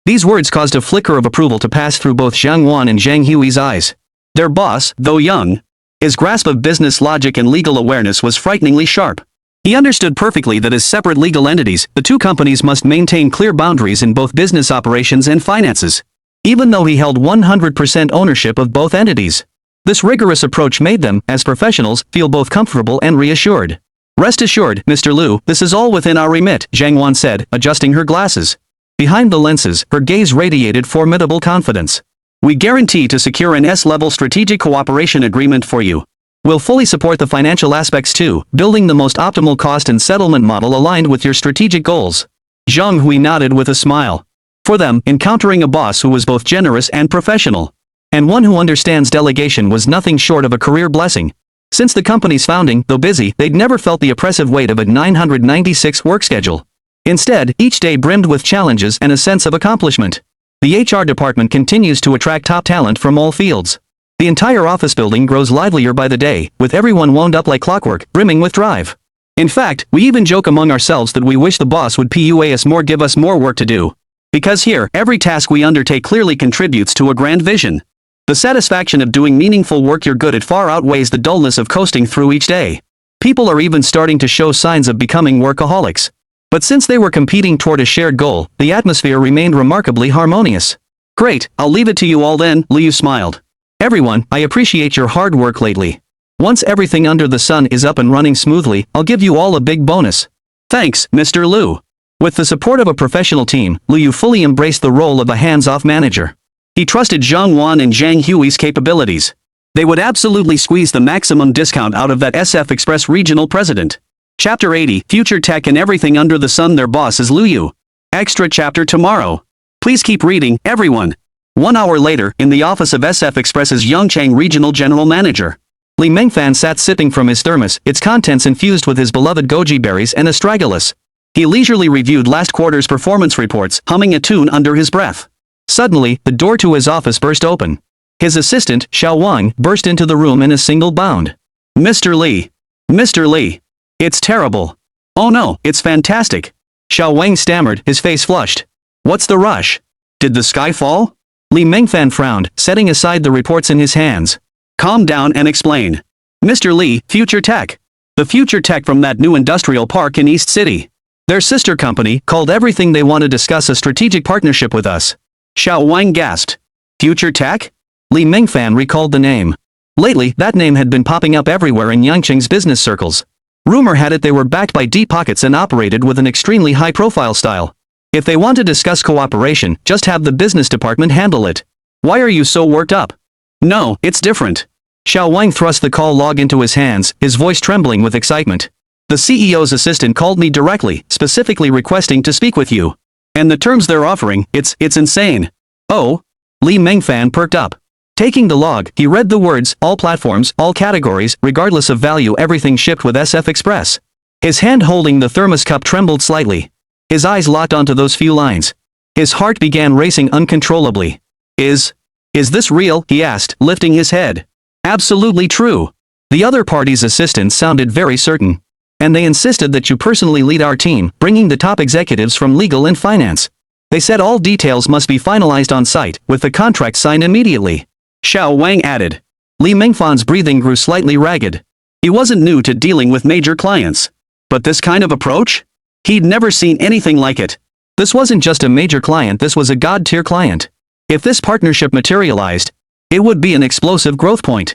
These words caused a flicker of approval to pass through both Zhang Wan and Zhang Hui's eyes. Their boss, though young, his grasp of business logic and legal awareness was frighteningly sharp. He understood perfectly that as separate legal entities, the two companies must maintain clear boundaries in both business operations and finances. Even though he held 100% ownership of both entities. This rigorous approach made them, as professionals, feel both comfortable and reassured. Rest assured, Mr. Lu, this is all within our remit, Zhang Wan said, adjusting her glasses. Behind the lenses, her gaze radiated formidable confidence. We guarantee to secure an S-level strategic cooperation agreement for you. We'll fully support the financial aspects too, building the most optimal cost and settlement model aligned with your strategic goals. Zhang Hui nodded with a smile. For them, encountering a boss who was both generous and professional, and one who understands delegation was nothing short of a career blessing. Since the company's founding, though busy, they'd never felt the oppressive weight of a 996 work schedule. Instead, each day brimmed with challenges and a sense of accomplishment. The HR department continues to attract top talent from all fields. The entire office building grows livelier by the day, with everyone wound up like clockwork, brimming with drive. In fact, we even joke among ourselves that we wish the boss would PUA us more, give us more work to do. Because here, every task we undertake clearly contributes to a grand vision. The satisfaction of doing meaningful work you're good at far outweighs the dullness of coasting through each day. People are even starting to show signs of becoming workaholics. But since they were competing toward a shared goal, the atmosphere remained remarkably harmonious. Great, I'll leave it to you all then, Liu smiled. Everyone, I appreciate your hard work lately. Once everything under the sun is up and running smoothly, I'll give you all a big bonus. Thanks, Mr. Liu. With the support of a professional team, Liu fully embraced the role of a hands-off manager. He trusted Zhang Wan and Zhang Hui's capabilities. They would absolutely squeeze the maximum discount out of that SF Express regional president. Chapter 80, Future Tech and Everything Under the Sun. Their boss is Lu Yu. Extra chapter tomorrow. Please keep reading, everyone. 1 hour later, in the office of SF Express's Yongchang Regional General Manager. Li Mengfan sat sipping from his thermos, its contents infused with his beloved goji berries and astragalus. He leisurely reviewed last quarter's performance reports, humming a tune under his breath. Suddenly, the door to his office burst open. His assistant, Xiao Wang, burst into the room in a single bound. Mr. Li. Mr. Li. It's terrible. Oh no, it's fantastic. Xiao Wang stammered, his face flushed. What's the rush? Did the sky fall? Li Mengfan frowned, setting aside the reports in his hands. Calm down and explain. Mr. Li, Future Tech. The Future Tech from that new industrial park in East City. Their sister company, called Everything. They want to discuss a strategic partnership with us. Xiao Wang gasped. Future Tech? Li Mengfan recalled the name. Lately, that name had been popping up everywhere in Yangqing's business circles. Rumor had it they were backed by deep pockets and operated with an extremely high-profile style. If they want to discuss cooperation, just have the business department handle it. Why are you so worked up? No, it's different. Xiao Wang thrust the call log into his hands, his voice trembling with excitement. The CEO's assistant called me directly, specifically requesting to speak with you. And the terms they're offering, it's insane. Oh? Li Mengfan perked up. Taking the log, he read the words, all platforms, all categories, regardless of value, everything shipped with SF Express. His hand holding the thermos cup trembled slightly. His eyes locked onto those few lines. His heart began racing uncontrollably. Is this real? He asked, lifting his head. Absolutely true. The other party's assistants sounded very certain. And they insisted that you personally lead our team, bringing the top executives from legal and finance. They said all details must be finalized on site, with the contract signed immediately. Xiao Wang added. Li Mengfan's breathing grew slightly ragged. He wasn't new to dealing with major clients. But this kind of approach? He'd never seen anything like it. This wasn't just a major client, this was a god-tier client. If this partnership materialized, it would be an explosive growth point.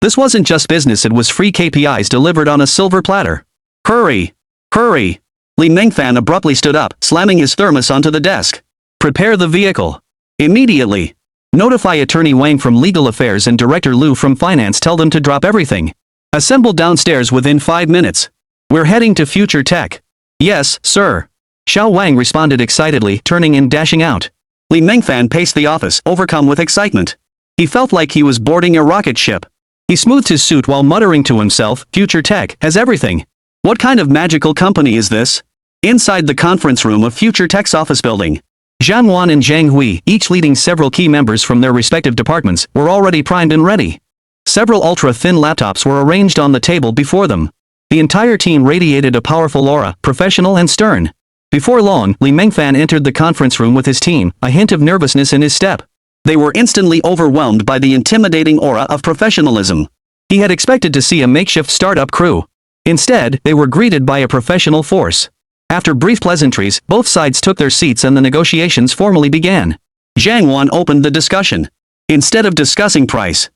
This wasn't just business, it was free KPIs delivered on a silver platter. Hurry! Hurry! Li Mengfan abruptly stood up, slamming his thermos onto the desk. Prepare the vehicle. Immediately. Notify Attorney Wang from Legal Affairs and Director Liu from Finance, tell them to drop everything. Assemble downstairs within 5 minutes. We're heading to Future Tech. Yes, sir. Xiao Wang responded excitedly, turning and dashing out. Li Mengfan paced the office, overcome with excitement. He felt like he was boarding a rocket ship. He smoothed his suit while muttering to himself, Future Tech has everything. What kind of magical company is this? Inside the conference room of Future Tech's office building, Zhang Wan and Zhang Hui, each leading several key members from their respective departments, were already primed and ready. Several ultra-thin laptops were arranged on the table before them. The entire team radiated a powerful aura, professional and stern. Before long, Li Mengfan entered the conference room with his team, a hint of nervousness in his step. They were instantly overwhelmed by the intimidating aura of professionalism. He had expected to see a makeshift startup crew. Instead, they were greeted by a professional force. After brief pleasantries, both sides took their seats and the negotiations formally began. Zhang Wan opened the discussion. Instead of discussing price,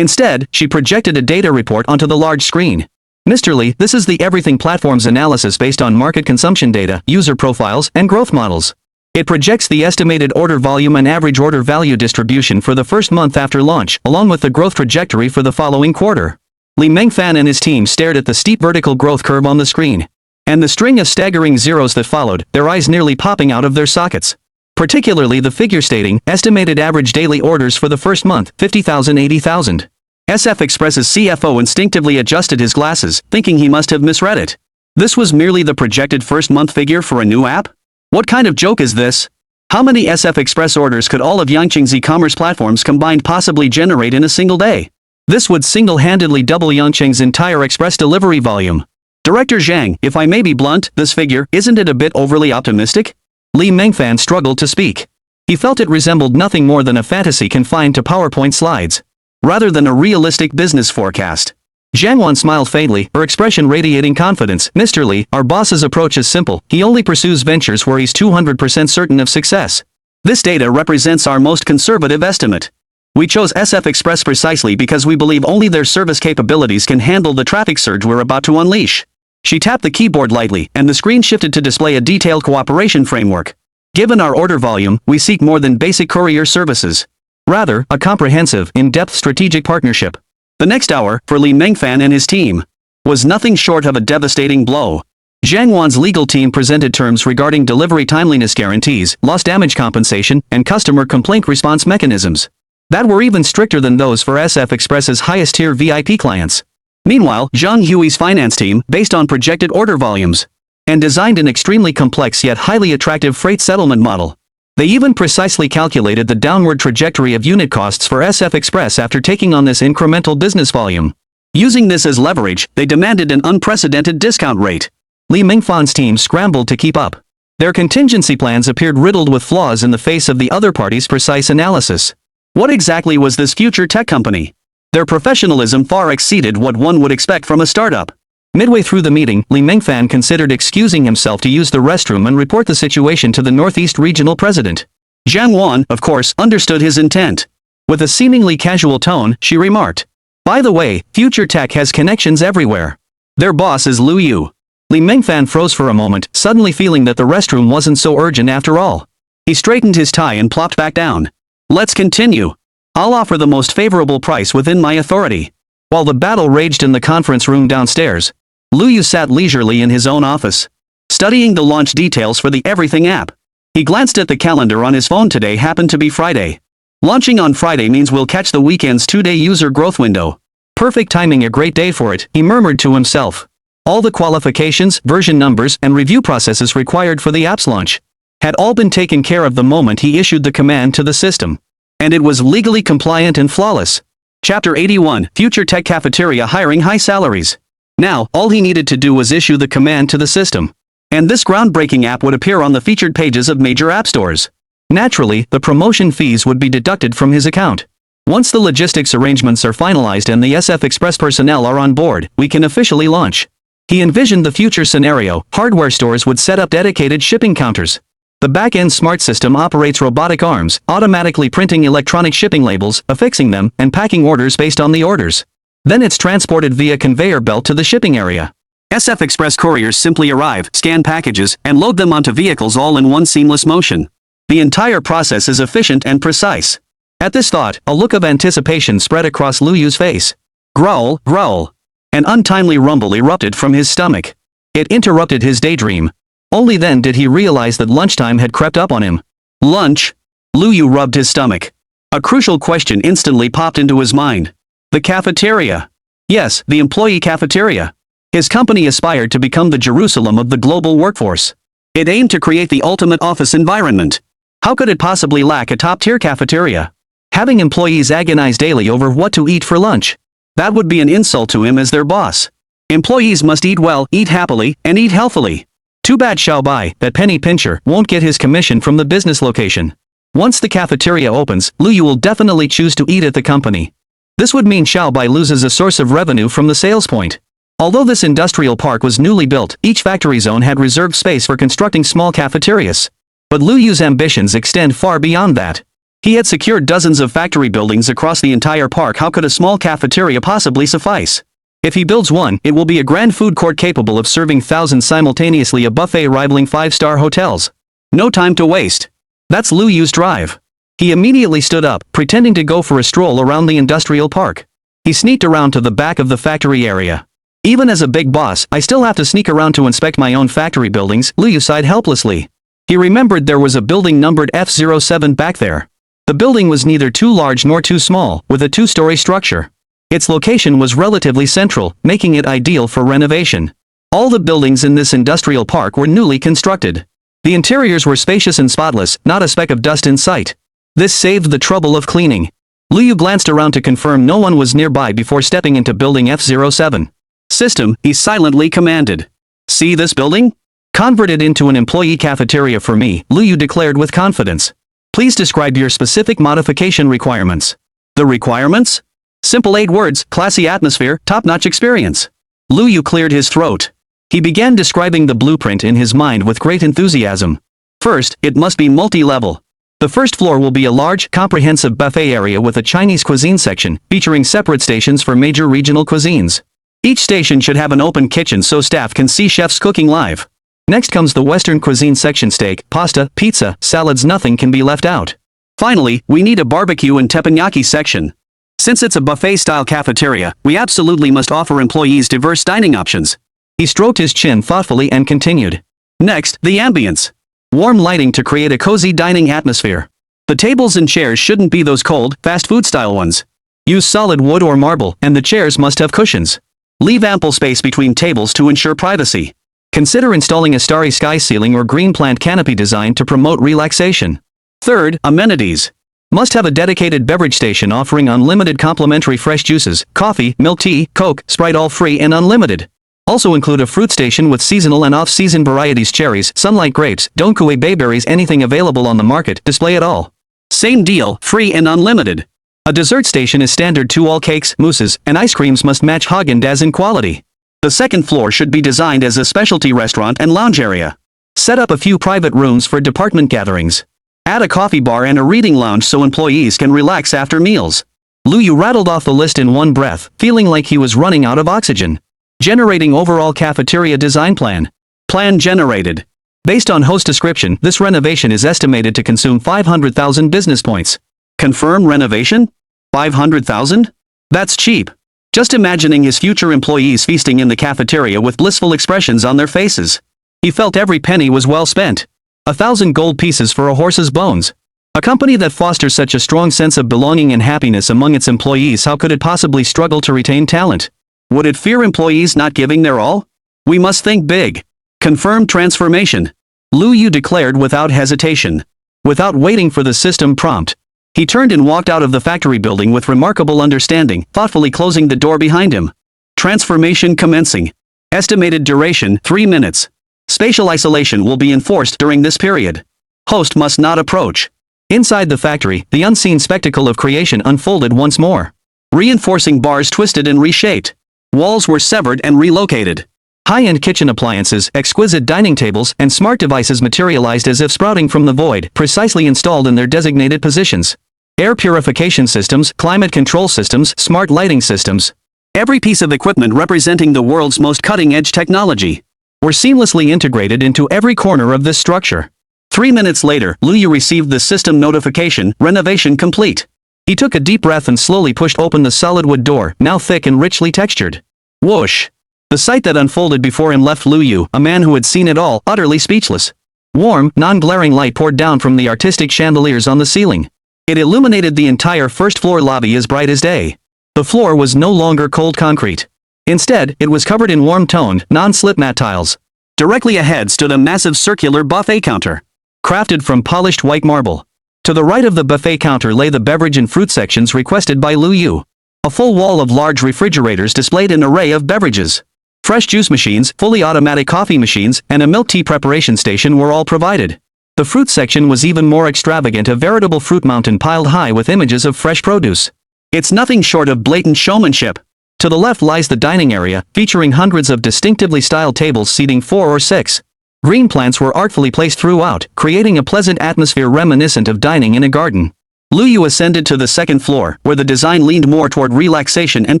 she projected a data report onto the large screen. Mr. Li, this is the Everything Platform's analysis based on market consumption data, user profiles, and growth models. It projects the estimated order volume and average order value distribution for the first month after launch, along with the growth trajectory for the following quarter. Li Mengfan and his team stared at the steep vertical growth curve on the screen. And the string of staggering zeros that followed, their eyes nearly popping out of their sockets. Particularly the figure stating, estimated average daily orders for the first month, 50,000 80,000. SF Express's CFO instinctively adjusted his glasses, thinking he must have misread it. This was merely the projected first-month figure for a new app? What kind of joke is this? How many SF Express orders could all of Yangqing's e-commerce platforms combined possibly generate in a single day? This would single-handedly double Yangqing's entire express delivery volume. Director Zhang, if I may be blunt, this figure, isn't it a bit overly optimistic? Li Mengfan struggled to speak. He felt it resembled nothing more than a fantasy confined to PowerPoint slides, rather than a realistic business forecast. Zhang Wan smiled faintly, her expression radiating confidence. Mr. Li, our boss's approach is simple. He only pursues ventures where he's 200% certain of success. This data represents our most conservative estimate. We chose SF Express precisely because we believe only their service capabilities can handle the traffic surge we're about to unleash. She tapped the keyboard lightly, and the screen shifted to display a detailed cooperation framework. Given our order volume, we seek more than basic courier services. Rather, a comprehensive, in-depth strategic partnership. The next hour, for Li Mengfan and his team, was nothing short of a devastating blow. Zhang Wan's legal team presented terms regarding delivery timeliness guarantees, loss damage compensation, and customer complaint response mechanisms that were even stricter than those for SF Express's highest-tier VIP clients. Meanwhile, Zhang Hui's finance team, based on projected order volumes, and designed an extremely complex yet highly attractive freight settlement model. They even precisely calculated the downward trajectory of unit costs for SF Express after taking on this incremental business volume. Using this as leverage, they demanded an unprecedented discount rate. Li Mengfan's team scrambled to keep up. Their contingency plans appeared riddled with flaws in the face of the other party's precise analysis. What exactly was this future tech company? Their professionalism far exceeded what one would expect from a startup. Midway through the meeting, Li Mengfan considered excusing himself to use the restroom and report the situation to the Northeast Regional President. Zhang Wan, of course, understood his intent. With a seemingly casual tone, she remarked, "By the way, Future Tech has connections everywhere. Their boss is Liu Yu." Li Mengfan froze for a moment, suddenly feeling that the restroom wasn't so urgent after all. He straightened his tie and plopped back down. "Let's continue. I'll offer the most favorable price within my authority." While the battle raged in the conference room downstairs, Liu Yu sat leisurely in his own office, studying the launch details for the Everything app. He glanced at the calendar on his phone. Today happened to be Friday. Launching on Friday means we'll catch the weekend's 2-day user growth window. Perfect timing, a great day for it, he murmured to himself. All the qualifications, version numbers, and review processes required for the app's launch had all been taken care of the moment he issued the command to the system. And it was legally compliant and flawless. Chapter 81, Future Tech Cafeteria hiring high salaries. Now, all he needed to do was issue the command to the system. And this groundbreaking app would appear on the featured pages of major app stores. Naturally, the promotion fees would be deducted from his account. Once the logistics arrangements are finalized and the SF Express personnel are on board, we can officially launch. He envisioned the future scenario: hardware stores would set up dedicated shipping counters. The back-end smart system operates robotic arms, automatically printing electronic shipping labels, affixing them, and packing orders based on the orders. Then it's transported via conveyor belt to the shipping area. SF Express couriers simply arrive, scan packages, and load them onto vehicles all in one seamless motion. The entire process is efficient and precise. At this thought, a look of anticipation spread across Liu Yu's face. Growl, growl. An untimely rumble erupted from his stomach. It interrupted his daydream. Only then did he realize that lunchtime had crept up on him. Lunch? Liu Yu rubbed his stomach. A crucial question instantly popped into his mind. The cafeteria. Yes, the employee cafeteria. His company aspired to become the Jerusalem of the global workforce. It aimed to create the ultimate office environment. How could it possibly lack a top-tier cafeteria? Having employees agonize daily over what to eat for lunch. That would be an insult to him as their boss. Employees must eat well, eat happily, and eat healthily. Too bad Xiaobai, that penny pincher, won't get his commission from the business location. Once the cafeteria opens, Liu Yu will definitely choose to eat at the company. This would mean Xiaobai loses a source of revenue from the sales point. Although this industrial park was newly built, each factory zone had reserved space for constructing small cafeterias. But Liu Yu's ambitions extend far beyond that. He had secured dozens of factory buildings across the entire park. How could a small cafeteria possibly suffice? If he builds one, it will be a grand food court capable of serving thousands simultaneously, a buffet rivaling 5-star hotels. No time to waste. That's Liu Yu's drive. He immediately stood up, pretending to go for a stroll around the industrial park. He sneaked around to the back of the factory area. Even as a big boss, I still have to sneak around to inspect my own factory buildings, Liu Yu sighed helplessly. He remembered there was a building numbered F07 back there. The building was neither too large nor too small, with a 2-story structure. Its location was relatively central, making it ideal for renovation. All the buildings in this industrial park were newly constructed. The interiors were spacious and spotless, not a speck of dust in sight. This saved the trouble of cleaning. Liu Yu glanced around to confirm no one was nearby before stepping into building F07. System, he silently commanded. See this building? Convert it into an employee cafeteria for me, Liu Yu declared with confidence. Please describe your specific modification requirements. The requirements? Simple 8 words: classy atmosphere, top-notch experience. Liu Yu cleared his throat. He began describing the blueprint in his mind with great enthusiasm. First, it must be multi-level. The first floor will be a large, comprehensive buffet area with a Chinese cuisine section, featuring separate stations for major regional cuisines. Each station should have an open kitchen so staff can see chefs cooking live. Next comes the Western cuisine section: steak, pasta, pizza, salads, nothing can be left out. Finally, we need a barbecue and teppanyaki section. Since it's a buffet-style cafeteria, we absolutely must offer employees diverse dining options. He stroked his chin thoughtfully and continued. Next, the ambience. Warm lighting to create a cozy dining atmosphere. The tables and chairs shouldn't be those cold, fast food-style ones. Use solid wood or marble, and the chairs must have cushions. Leave ample space between tables to ensure privacy. Consider installing a starry sky ceiling or green plant canopy design to promote relaxation. Third, amenities. Must have a dedicated beverage station offering unlimited complimentary fresh juices, coffee, milk tea, Coke, Sprite, all free and unlimited. Also include a fruit station with seasonal and off-season varieties: cherries, sunlight grapes, donkuei bayberries, anything available on the market, display it all. Same deal, free and unlimited. A dessert station is standard too. All cakes, mousses, and ice creams must match Häagen-Dazs in quality. The second floor should be designed as a specialty restaurant and lounge area. Set up a few private rooms for department gatherings. Add a coffee bar and a reading lounge so employees can relax after meals. Liu Yu rattled off the list in one breath, feeling like he was running out of oxygen. Generating overall cafeteria design plan. Plan generated. Based on host description, this renovation is estimated to consume 500,000 business points. Confirm renovation? 500,000? That's cheap. Just imagining his future employees feasting in the cafeteria with blissful expressions on their faces. He felt every penny was well spent. 1,000 gold pieces for a horse's bones. A company that fosters such a strong sense of belonging and happiness among its employees, how could it possibly struggle to retain talent? Would it fear employees not giving their all? We must think big. Confirm transformation. Liu Yu declared without hesitation. Without waiting for the system prompt. He turned and walked out of the factory building with remarkable understanding, thoughtfully closing the door behind him. Transformation commencing. Estimated duration 3 minutes. Spatial isolation will be enforced during this period. Host must not approach. Inside the factory, the unseen spectacle of creation unfolded once more. Reinforcing bars twisted and reshaped. Walls were severed and relocated. High-end kitchen appliances, exquisite dining tables, and smart devices materialized as if sprouting from the void, precisely installed in their designated positions. Air purification systems, climate control systems, smart lighting systems. Every piece of equipment representing the world's most cutting-edge technology were seamlessly integrated into every corner of this structure. 3 minutes later, Liu Yu received the system notification, renovation complete. He took a deep breath and slowly pushed open the solid wood door, now thick and richly textured. Whoosh! The sight that unfolded before him left Liu Yu, a man who had seen it all, utterly speechless. Warm, non-glaring light poured down from the artistic chandeliers on the ceiling. It illuminated the entire first-floor lobby as bright as day. The floor was no longer cold concrete. Instead, it was covered in warm-toned, non-slip matte tiles. Directly ahead stood a massive circular buffet counter, crafted from polished white marble. To the right of the buffet counter lay the beverage and fruit sections requested by Liu Yu. A full wall of large refrigerators displayed an array of beverages. Fresh juice machines, fully automatic coffee machines, and a milk tea preparation station were all provided. The fruit section was even more extravagant, a veritable fruit mountain piled high with images of fresh produce. It's nothing short of blatant showmanship. To the left lies the dining area, featuring hundreds of distinctively styled tables seating 4 or 6. Green plants were artfully placed throughout, creating a pleasant atmosphere reminiscent of dining in a garden. Liu Yu ascended to the second floor, where the design leaned more toward relaxation and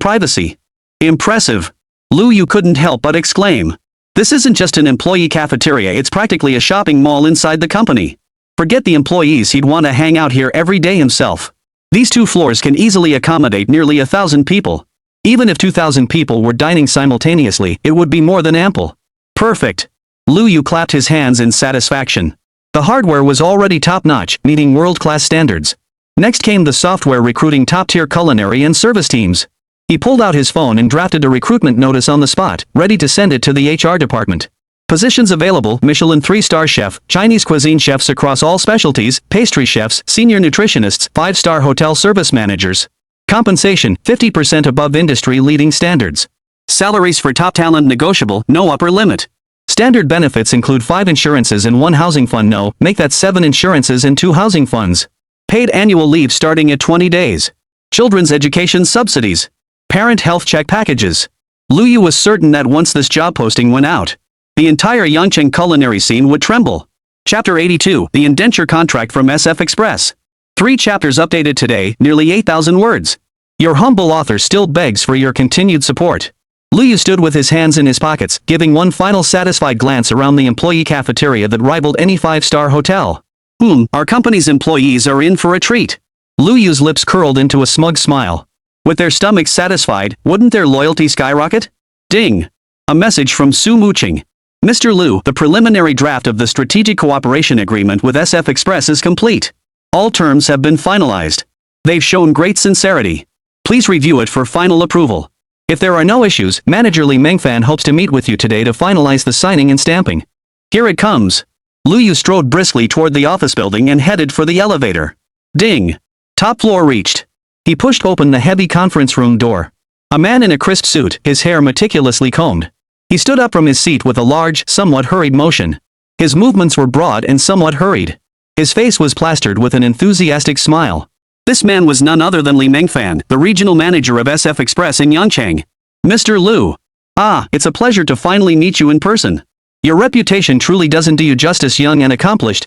privacy. Impressive! Liu Yu couldn't help but exclaim. This isn't just an employee cafeteria, it's practically a shopping mall inside the company. Forget the employees, he'd want to hang out here every day himself. These 2 floors can easily accommodate nearly 1,000 people. Even if 2,000 people were dining simultaneously, it would be more than ample. Perfect! Liu Yu clapped his hands in satisfaction. The hardware was already top-notch, meeting world-class standards. Next came the software recruiting top-tier culinary and service teams. He pulled out his phone and drafted a recruitment notice on the spot, ready to send it to the HR department. Positions available: Michelin 3-star chef, Chinese cuisine chefs across all specialties, pastry chefs, senior nutritionists, 5-star hotel service managers. Compensation: 50% above industry-leading standards. Salaries for top talent negotiable, no upper limit. Standard benefits include 5 insurances and 1 housing fund. No, make that 7 insurances and 2 housing funds. Paid annual leave starting at 20 days. Children's education subsidies. Parent health check packages. Liu Yu was certain that once this job posting went out, the entire Yangcheng culinary scene would tremble. Chapter 82, The Indenture Contract from SF Express. 3 chapters updated today, nearly 8,000 words. Your humble author still begs for your continued support. Liu Yu stood with his hands in his pockets, giving one final satisfied glance around the employee cafeteria that rivaled any 5-star hotel. Our company's employees are in for a treat. Liu Yu's lips curled into a smug smile. With their stomachs satisfied, wouldn't their loyalty skyrocket? Ding! A message from Su Muqing. Mr. Liu, the preliminary draft of the Strategic Cooperation Agreement with SF Express is complete. All terms have been finalized. They've shown great sincerity. Please review it for final approval. If there are no issues, Manager Li Mengfan hopes to meet with you today to finalize the signing and stamping. Here it comes. Liu Yu strode briskly toward the office building and headed for the elevator. Ding! Top floor reached. He pushed open the heavy conference room door. A man in a crisp suit, his hair meticulously combed. He stood up from his seat with a large, somewhat hurried motion. His movements were broad and somewhat hurried. His face was plastered with an enthusiastic smile. This man was none other than Li Mengfan, the regional manager of SF Express in Yangcheng. Mr. Liu. It's a pleasure to finally meet you in person. Your reputation truly doesn't do you justice, young and accomplished.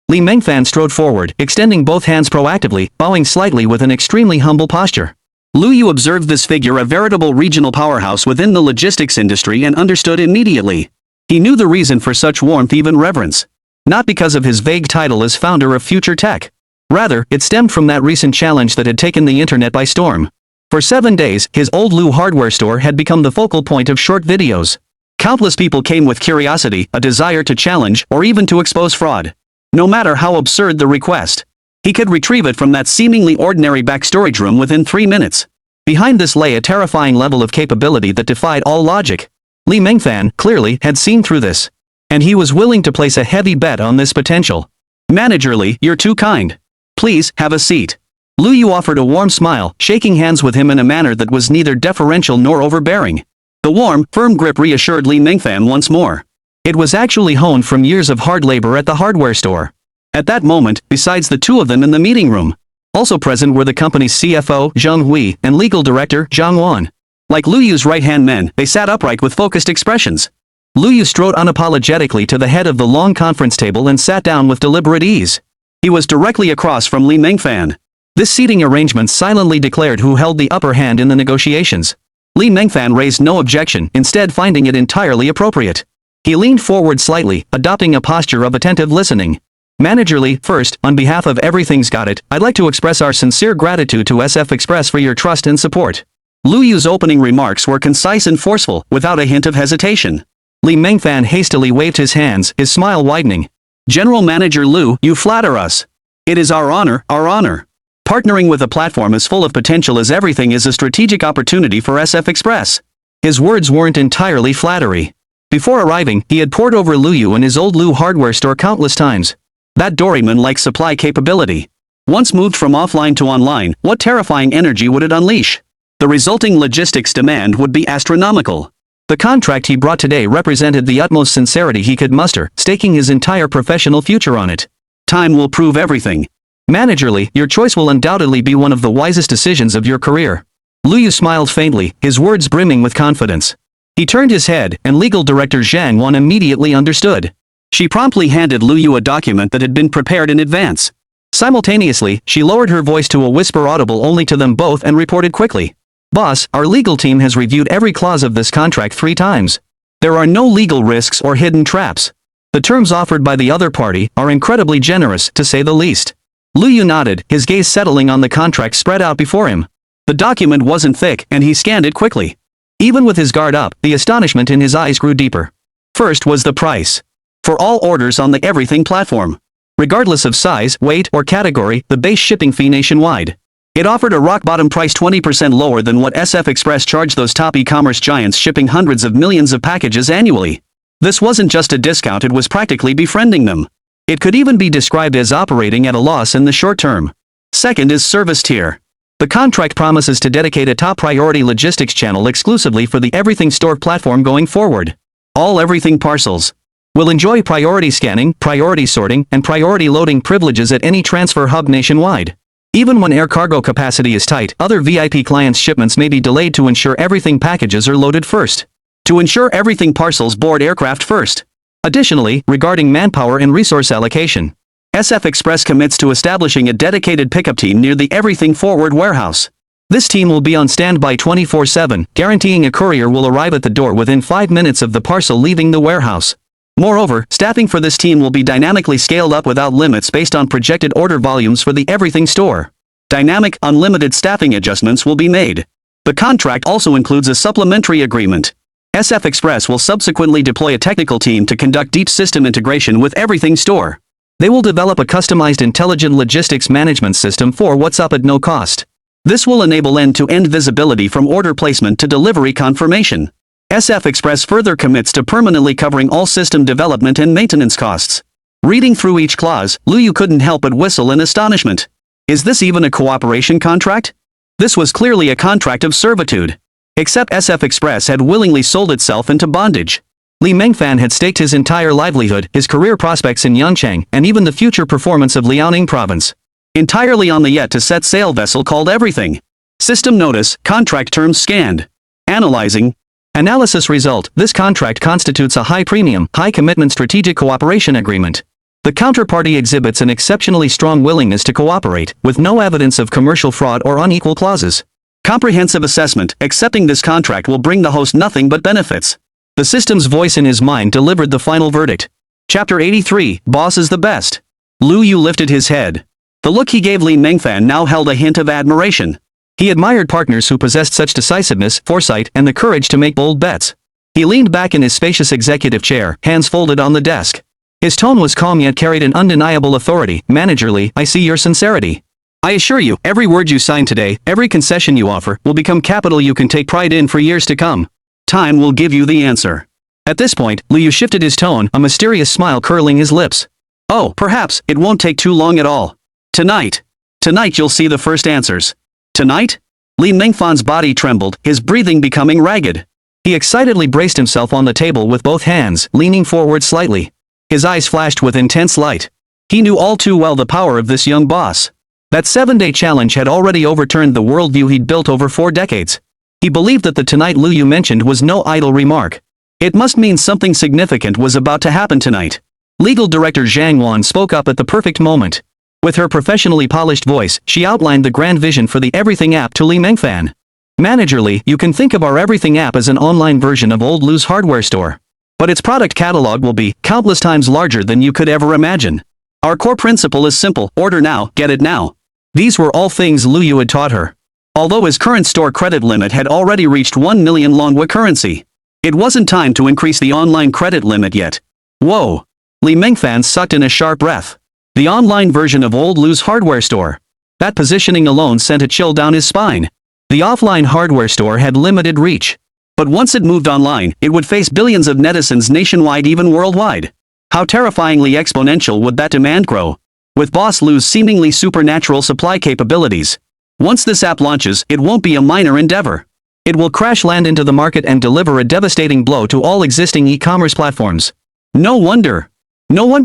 Li Mengfan strode forward, extending both hands proactively, bowing slightly with an extremely humble posture. Liu Yu observed this figure, a veritable regional powerhouse within the logistics industry, and understood immediately. He knew the reason for such warmth, even reverence. Not because of his vague title as founder of Future Tech. Rather, it stemmed from that recent challenge that had taken the internet by storm. For 7 days, his old Liu hardware store had become the focal point of short videos. Countless people came with curiosity, a desire to challenge, or even to expose fraud. No matter how absurd the request, he could retrieve it from that seemingly ordinary backstorage room within 3 minutes. Behind this lay a terrifying level of capability that defied all logic. Li Mengfan, clearly, had seen through this. And he was willing to place a heavy bet on this potential. Manager Li, you're too kind. Please, have a seat. Liu Yu offered a warm smile, shaking hands with him in a manner that was neither deferential nor overbearing. The warm, firm grip reassured Li Mengfan once more. It was actually honed from years of hard labor at the hardware store. At that moment, besides the two of them in the meeting room, also present were the company's CFO, Zheng Hui, and legal director, Zhang Wan. Like Lu Yu's right-hand men, they sat upright with focused expressions. Lu Yu strode unapologetically to the head of the long conference table and sat down with deliberate ease. He was directly across from Li Mengfan. This seating arrangement silently declared who held the upper hand in the negotiations. Li Mengfan raised no objection, instead finding it entirely appropriate. He leaned forward slightly, adopting a posture of attentive listening. Managerly, first, on behalf of Everything's Got It, I'd like to express our sincere gratitude to SF Express for your trust and support. Lu Yu's opening remarks were concise and forceful, without a hint of hesitation. Li Mengfan hastily waved his hands, his smile widening. General Manager Lu, you flatter us. It is our honor, our honor. Partnering with a platform as full of potential as Everything is a strategic opportunity for SF Express. His words weren't entirely flattery. Before arriving, he had pored over Lu Yu and his old Lu hardware store countless times. That Doraemon-like supply capability. Once moved from offline to online, what terrifying energy would it unleash? The resulting logistics demand would be astronomical. The contract he brought today represented the utmost sincerity he could muster, staking his entire professional future on it. Time will prove everything. Managerly, your choice will undoubtedly be one of the wisest decisions of your career. Lu Yu smiled faintly, his words brimming with confidence. He turned his head, and legal director Zhang Wan immediately understood. She promptly handed Lu Yu a document that had been prepared in advance. Simultaneously, she lowered her voice to a whisper audible only to them both and reported quickly. Boss, our legal team has reviewed every clause of this contract 3 times. There are no legal risks or hidden traps. The terms offered by the other party are incredibly generous, to say the least. Lu Yu nodded, his gaze settling on the contract spread out before him. The document wasn't thick, and he scanned it quickly. Even with his guard up, the astonishment in his eyes grew deeper. First was the price. For all orders on the Everything platform. Regardless of size, weight, or category, the base shipping fee nationwide. It offered a rock-bottom price 20% lower than what SF Express charged those top e-commerce giants shipping hundreds of millions of packages annually. This wasn't just a discount, it was practically befriending them. It could even be described as operating at a loss in the short term. Second is service tier. The contract promises to dedicate a top-priority logistics channel exclusively for the Everything Store platform going forward. All Everything parcels will enjoy priority scanning, priority sorting, and priority loading privileges at any transfer hub nationwide. Even when air cargo capacity is tight, other VIP clients' shipments may be delayed to ensure Everything packages are loaded first. To ensure Everything parcels board aircraft first. Additionally, regarding manpower and resource allocation, SF Express commits to establishing a dedicated pickup team near the Everything Forward warehouse. This team will be on standby 24/7, guaranteeing a courier will arrive at the door within 5 minutes of the parcel leaving the warehouse. Moreover, staffing for this team will be dynamically scaled up without limits based on projected order volumes for the Everything Store. Dynamic, unlimited staffing adjustments will be made. The contract also includes a supplementary agreement. SF Express will subsequently deploy a technical team to conduct deep system integration with Everything Store. They will develop a customized intelligent logistics management system for what's up at no cost. This will enable end-to-end visibility from order placement to delivery confirmation. SF Express further commits to permanently covering all system development and maintenance costs. Reading through each clause, Lu Yu couldn't help but whistle in astonishment. Is this even a cooperation contract? This was clearly a contract of servitude. Except SF Express had willingly sold itself into bondage. Li Mengfan had staked his entire livelihood, his career prospects in Yangchang, and even the future performance of Liaoning province. Entirely on the yet-to-set sail vessel called Everything. System notice, contract terms scanned. Analyzing. Analysis result, this contract constitutes a high-premium, high-commitment strategic cooperation agreement. The counterparty exhibits an exceptionally strong willingness to cooperate, with no evidence of commercial fraud or unequal clauses. Comprehensive assessment, accepting this contract will bring the host nothing but benefits. The system's voice in his mind delivered the final verdict. Chapter 83, Boss is the Best. Lu Yu lifted his head. The look he gave Li Mengfan now held a hint of admiration. He admired partners who possessed such decisiveness, foresight, and the courage to make bold bets. He leaned back in his spacious executive chair, hands folded on the desk. His tone was calm yet carried an undeniable authority. Managerly, I see your sincerity. I assure you, every word you sign today, every concession you offer, will become capital you can take pride in for years to come. Time will give you the answer. At this point, Lu Yu shifted his tone, a mysterious smile curling his lips. Oh, perhaps, it won't take too long at all. Tonight. Tonight you'll see the first answers. Tonight? Li Mengfan's body trembled, his breathing becoming ragged. He excitedly braced himself on the table with both hands, leaning forward slightly. His eyes flashed with intense light. He knew all too well the power of this young boss. That 7-day challenge had already overturned the worldview he'd built over 4 decades. He believed that the tonight Lu Yu mentioned was no idle remark. It must mean something significant was about to happen tonight. Legal Director Zhang Wan spoke up at the perfect moment. With her professionally polished voice, she outlined the grand vision for the Everything app to Li Mengfan. Managerly, you can think of our Everything app as an online version of old Lu's hardware store. But its product catalog will be countless times larger than you could ever imagine. Our core principle is simple: order now, get it now. These were all things Lu Yu had taught her. Although his current store credit limit had already reached 1 million Manhwa currency, it wasn't time to increase the online credit limit yet. Whoa! Li Mengfan sucked in a sharp breath. The online version of old Lu's hardware store. That positioning alone sent a chill down his spine. The offline hardware store had limited reach. But once it moved online, it would face billions of netizens nationwide, even worldwide. How terrifyingly exponential would that demand grow? With Boss Lu's seemingly supernatural supply capabilities. Once this app launches, it won't be a minor endeavor. It will crash land into the market and deliver a devastating blow to all existing e-commerce platforms. No wonder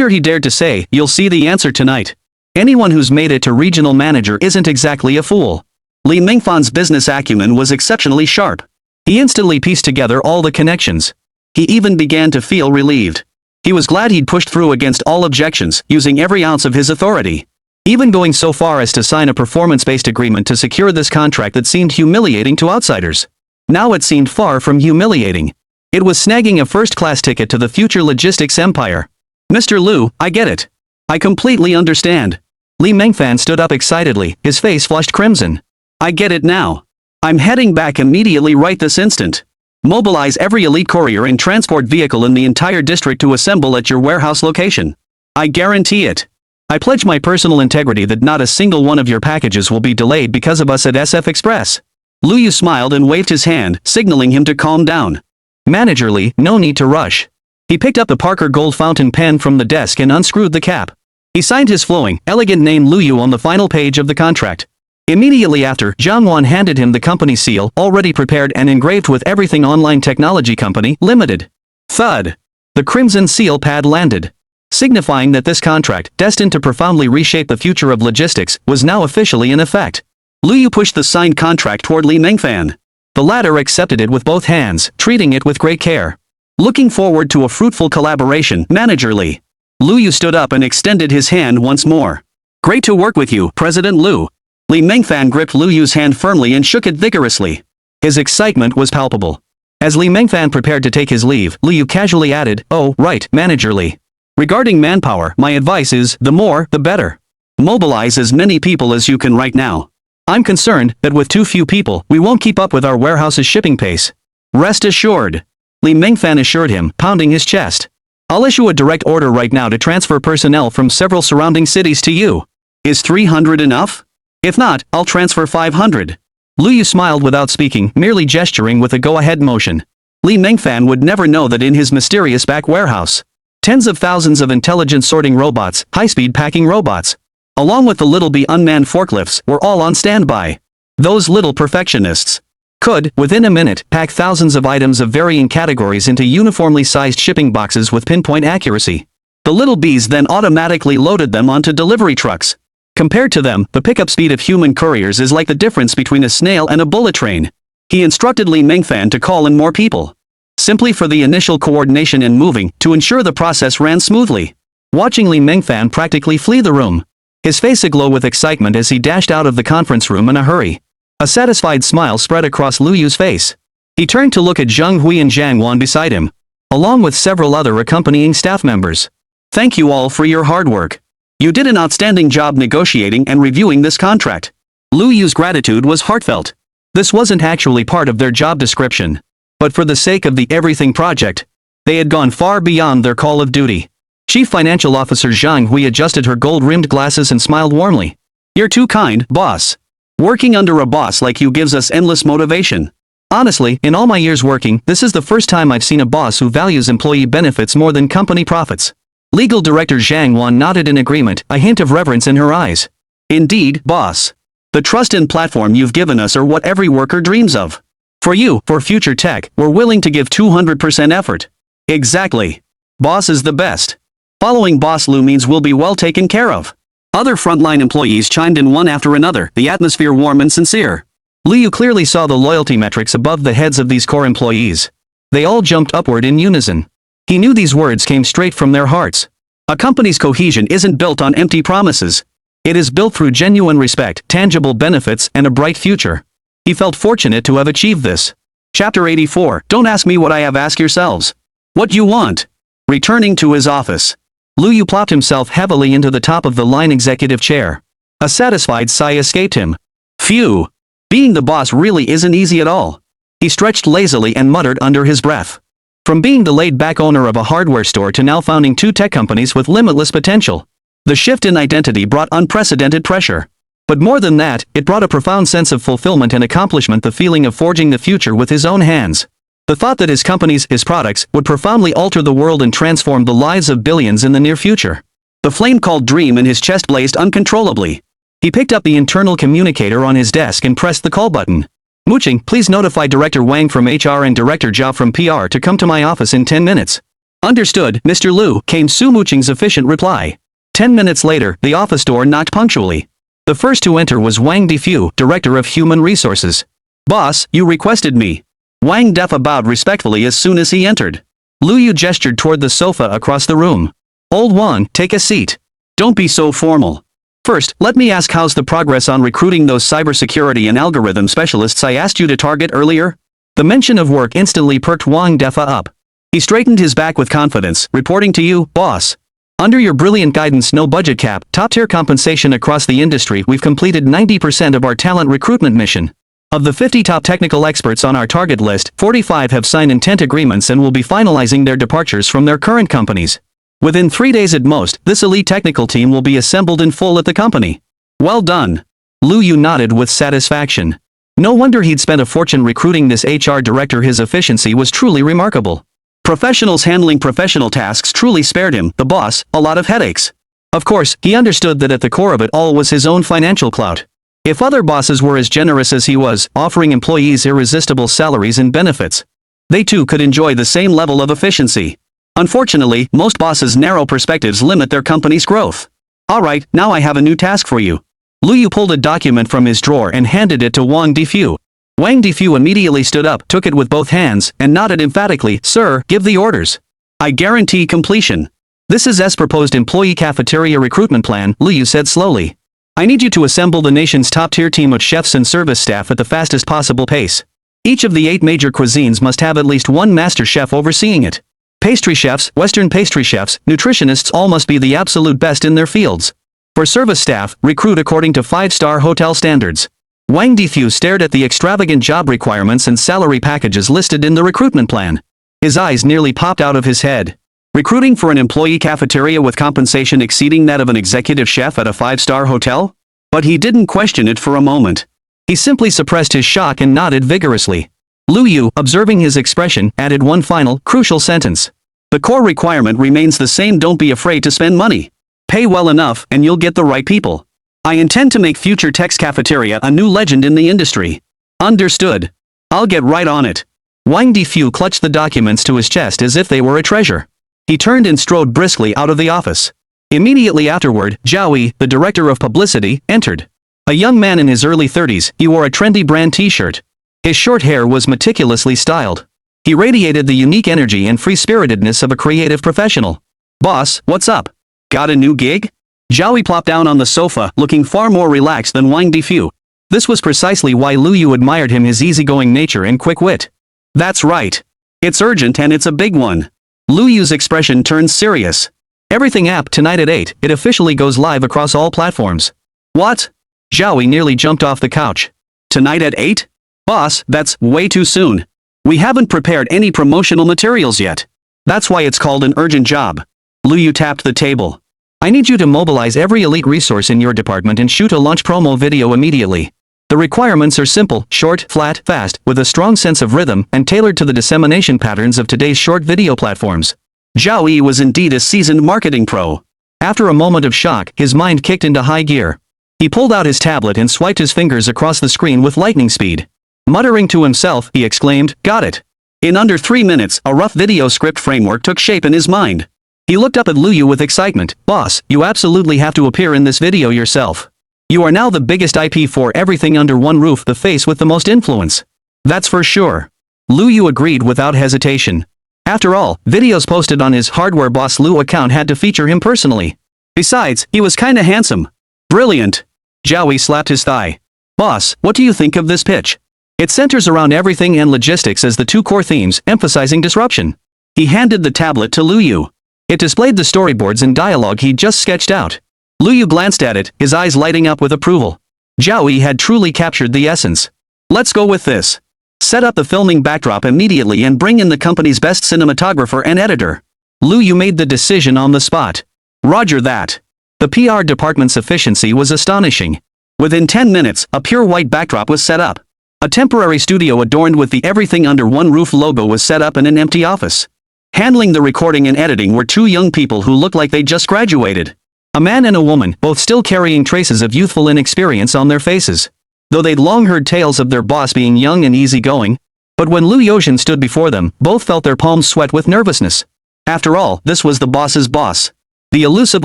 he dared to say, "You'll see the answer tonight." Anyone who's made it to regional manager isn't exactly a fool. Li Mengfan's business acumen was exceptionally sharp. He instantly pieced together all the connections. He even began to feel relieved. He was glad he'd pushed through against all objections, using every ounce of his authority. Even going so far as to sign a performance-based agreement to secure this contract that seemed humiliating to outsiders. Now it seemed far from humiliating. It was snagging a first-class ticket to the future logistics empire. Mr. Lu, I get it. I completely understand. Li Mengfan stood up excitedly, his face flushed crimson. I get it now. I'm heading back immediately right this instant. Mobilize every elite courier and transport vehicle in the entire district to assemble at your warehouse location. I guarantee it. I pledge my personal integrity that not a single one of your packages will be delayed because of us at SF Express. Lu Yu smiled and waved his hand, signaling him to calm down. Managerly, no need to rush. He picked up the Parker Gold fountain pen from the desk and unscrewed the cap. He signed his flowing, elegant name Lu Yu on the final page of the contract. Immediately after, Zhang Wan handed him the company seal, already prepared and engraved with Everything Online Technology Company, Limited. Thud! The crimson seal pad landed, signifying that this contract, destined to profoundly reshape the future of logistics, was now officially in effect. Lu Yu pushed the signed contract toward Li Mengfan. The latter accepted it with both hands, treating it with great care. Looking forward to a fruitful collaboration, managerly. Lu Yu stood up and extended his hand once more. Great to work with you, President Lu. Li Mengfan gripped Lu Yu's hand firmly and shook it vigorously. His excitement was palpable. As Li Mengfan prepared to take his leave, Lu Yu casually added, "Oh, right, managerly. Regarding manpower, my advice is, the more, the better. Mobilize as many people as you can right now. I'm concerned that with too few people, we won't keep up with our warehouse's shipping pace." Rest assured. Li Mengfan assured him, pounding his chest. I'll issue a direct order right now to transfer personnel from several surrounding cities to you. Is 300 enough? If not, I'll transfer 500. Lu Yu smiled without speaking, merely gesturing with a go-ahead motion. Li Mengfan would never know that in his mysterious back warehouse, tens of thousands of intelligent sorting robots, high-speed packing robots, along with the little B unmanned forklifts, were all on standby. Those little perfectionists could, within a minute, pack thousands of items of varying categories into uniformly sized shipping boxes with pinpoint accuracy. The little bees then automatically loaded them onto delivery trucks. Compared to them, the pickup speed of human couriers is like the difference between a snail and a bullet train. He instructed Li Mengfan to call in more people, simply for the initial coordination and moving, to ensure the process ran smoothly. Watching Li Mengfan practically flee the room, his face aglow with excitement as he dashed out of the conference room in a hurry. A satisfied smile spread across Lu Yu's face. He turned to look at Zheng Hui and Zhang Wan beside him, along with several other accompanying staff members. Thank you all for your hard work. You did an outstanding job negotiating and reviewing this contract. Lu Yu's gratitude was heartfelt. This wasn't actually part of their job description, but for the sake of the Everything project, they had gone far beyond their call of duty. Chief Financial Officer Zhang Hui adjusted her gold-rimmed glasses and smiled warmly. You're too kind, boss. Working under a boss like you gives us endless motivation. Honestly, in all my years working, this is the first time I've seen a boss who values employee benefits more than company profits. Legal Director Zhang Wan nodded in agreement, a hint of reverence in her eyes. Indeed, boss. The trust and platform you've given us are what every worker dreams of. For you, for future tech, we're willing to give 200% effort. Exactly. Boss is the best. Following Boss Lu means we'll be well taken care of. Other frontline employees chimed in one after another, the atmosphere warm and sincere. Liu clearly saw the loyalty metrics above the heads of these core employees. They all jumped upward in unison. He knew these words came straight from their hearts. A company's cohesion isn't built on empty promises. It is built through genuine respect, tangible benefits, and a bright future. He felt fortunate to have achieved this. Chapter 84. Don't ask me what I have, ask yourselves. What you want. Returning to his office, Liu plopped himself heavily into the top of the line executive chair. A satisfied sigh escaped him. Phew. Being the boss really isn't easy at all. He stretched lazily and muttered under his breath. From being the laid-back owner of a hardware store to now founding 2 tech companies with limitless potential, the shift in identity brought unprecedented pressure. But more than that, it brought a profound sense of fulfillment and accomplishment, the feeling of forging the future with his own hands. The thought that his companies, his products, would profoundly alter the world and transform the lives of billions in the near future. The flame called dream in his chest blazed uncontrollably. He picked up the internal communicator on his desk and pressed the call button. Mooching, please notify Director Wang from HR and Director Zhao from PR to come to my office in 10 minutes. Understood, Mr. Liu, came Su Mooching's efficient reply. 10 minutes later, the office door knocked punctually. The first to enter was Wang Defu, Director of Human Resources. Boss, you requested me. Wang Defa bowed respectfully as soon as he entered. Liu gestured toward the sofa across the room. Old Wang, take a seat. Don't be so formal. First, let me ask, how's the progress on recruiting those cybersecurity and algorithm specialists I asked you to target earlier? The mention of work instantly perked Wang Defa up. He straightened his back with confidence, reporting to you, boss. Under your brilliant guidance, no budget cap, top-tier compensation across the industry, we've completed 90% of our talent recruitment mission. Of the 50 top technical experts on our target list, 45 have signed intent agreements and will be finalizing their departures from their current companies. Within 3 days at most, this elite technical team will be assembled in full at the company. Well done. Liu nodded with satisfaction. No wonder he'd spent a fortune recruiting this HR director. His efficiency was truly remarkable. Professionals handling professional tasks truly spared him, the boss, a lot of headaches. Of course, he understood that at the core of it all was his own financial clout. If other bosses were as generous as he was, offering employees irresistible salaries and benefits, they too could enjoy the same level of efficiency. Unfortunately, most bosses' narrow perspectives limit their company's growth. Alright, now I have a new task for you. Liu pulled a document from his drawer and handed it to Wang Defu. Wang Defu immediately stood up, took it with both hands, and nodded emphatically, Sir, give the orders. I guarantee completion. This is as proposed employee cafeteria recruitment plan, Liu said slowly. I need you to assemble the nation's top-tier team of chefs and service staff at the fastest possible pace. Each of the 8 major cuisines must have at least one master chef overseeing it. Pastry chefs, Western pastry chefs, nutritionists all must be the absolute best in their fields. For service staff, recruit according to 5-star hotel standards. Wang Defu stared at the extravagant job requirements and salary packages listed in the recruitment plan. His eyes nearly popped out of his head. Recruiting for an employee cafeteria with compensation exceeding that of an executive chef at a 5-star hotel? But he didn't question it for a moment. He simply suppressed his shock and nodded vigorously. Liu, observing his expression, added one final, crucial sentence. The core requirement remains the same: don't be afraid to spend money. Pay well enough, and you'll get the right people. I intend to make Future Tech's cafeteria a new legend in the industry. Understood. I'll get right on it. Wang Defu clutched the documents to his chest as if they were a treasure. He turned and strode briskly out of the office. Immediately afterward, Zhao Yi, the director of publicity, entered. A young man in his early 30s, he wore a trendy brand t-shirt. His short hair was meticulously styled. He radiated the unique energy and free-spiritedness of a creative professional. Boss, what's up? Got a new gig? Zhao Yi plopped down on the sofa, looking far more relaxed than Wang Defu. This was precisely why Liu admired him, his easygoing nature and quick wit. That's right. It's urgent and it's a big one. Liu's expression turned serious. Everything app tonight at 8, it officially goes live across all platforms. What? Zhao Yi nearly jumped off the couch. Tonight at 8? Boss, that's way too soon. We haven't prepared any promotional materials yet. That's why it's called an urgent job. Liu tapped the table. I need you to mobilize every elite resource in your department and shoot a launch promo video immediately. The requirements are simple, short, flat, fast, with a strong sense of rhythm, and tailored to the dissemination patterns of today's short video platforms. Zhao Yi was indeed a seasoned marketing pro. After a moment of shock, his mind kicked into high gear. He pulled out his tablet and swiped his fingers across the screen with lightning speed. Muttering to himself, he exclaimed, "Got it." In under 3 minutes, a rough video script framework took shape in his mind. He looked up at Lu Yu with excitement. "Boss, you absolutely have to appear in this video yourself. You are now the biggest IP for everything under one roof, the face with the most influence." "That's for sure." Lu Yu agreed without hesitation. After all, videos posted on his Hardware Boss Lu account had to feature him personally. Besides, he was kinda handsome. "Brilliant." Zhao Yi slapped his thigh. "Boss, what do you think of this pitch? It centers around everything and logistics as the two core themes, emphasizing disruption." He handed the tablet to Lu Yu. It displayed the storyboards and dialogue he'd just sketched out. Lu Yu glanced at it, his eyes lighting up with approval. Zhao Yi had truly captured the essence. "Let's go with this. Set up the filming backdrop immediately and bring in the company's best cinematographer and editor." Lu Yu made the decision on the spot. "Roger that." The PR department's efficiency was astonishing. Within 10 minutes, a pure white backdrop was set up. A temporary studio adorned with the Everything Under One Roof logo was set up in an empty office. Handling the recording and editing were two young people who looked like they just graduated. A man and a woman, both still carrying traces of youthful inexperience on their faces. Though they'd long heard tales of their boss being young and easygoing. But when Lu Yozhen stood before them, both felt their palms sweat with nervousness. After all, this was the boss's boss. The elusive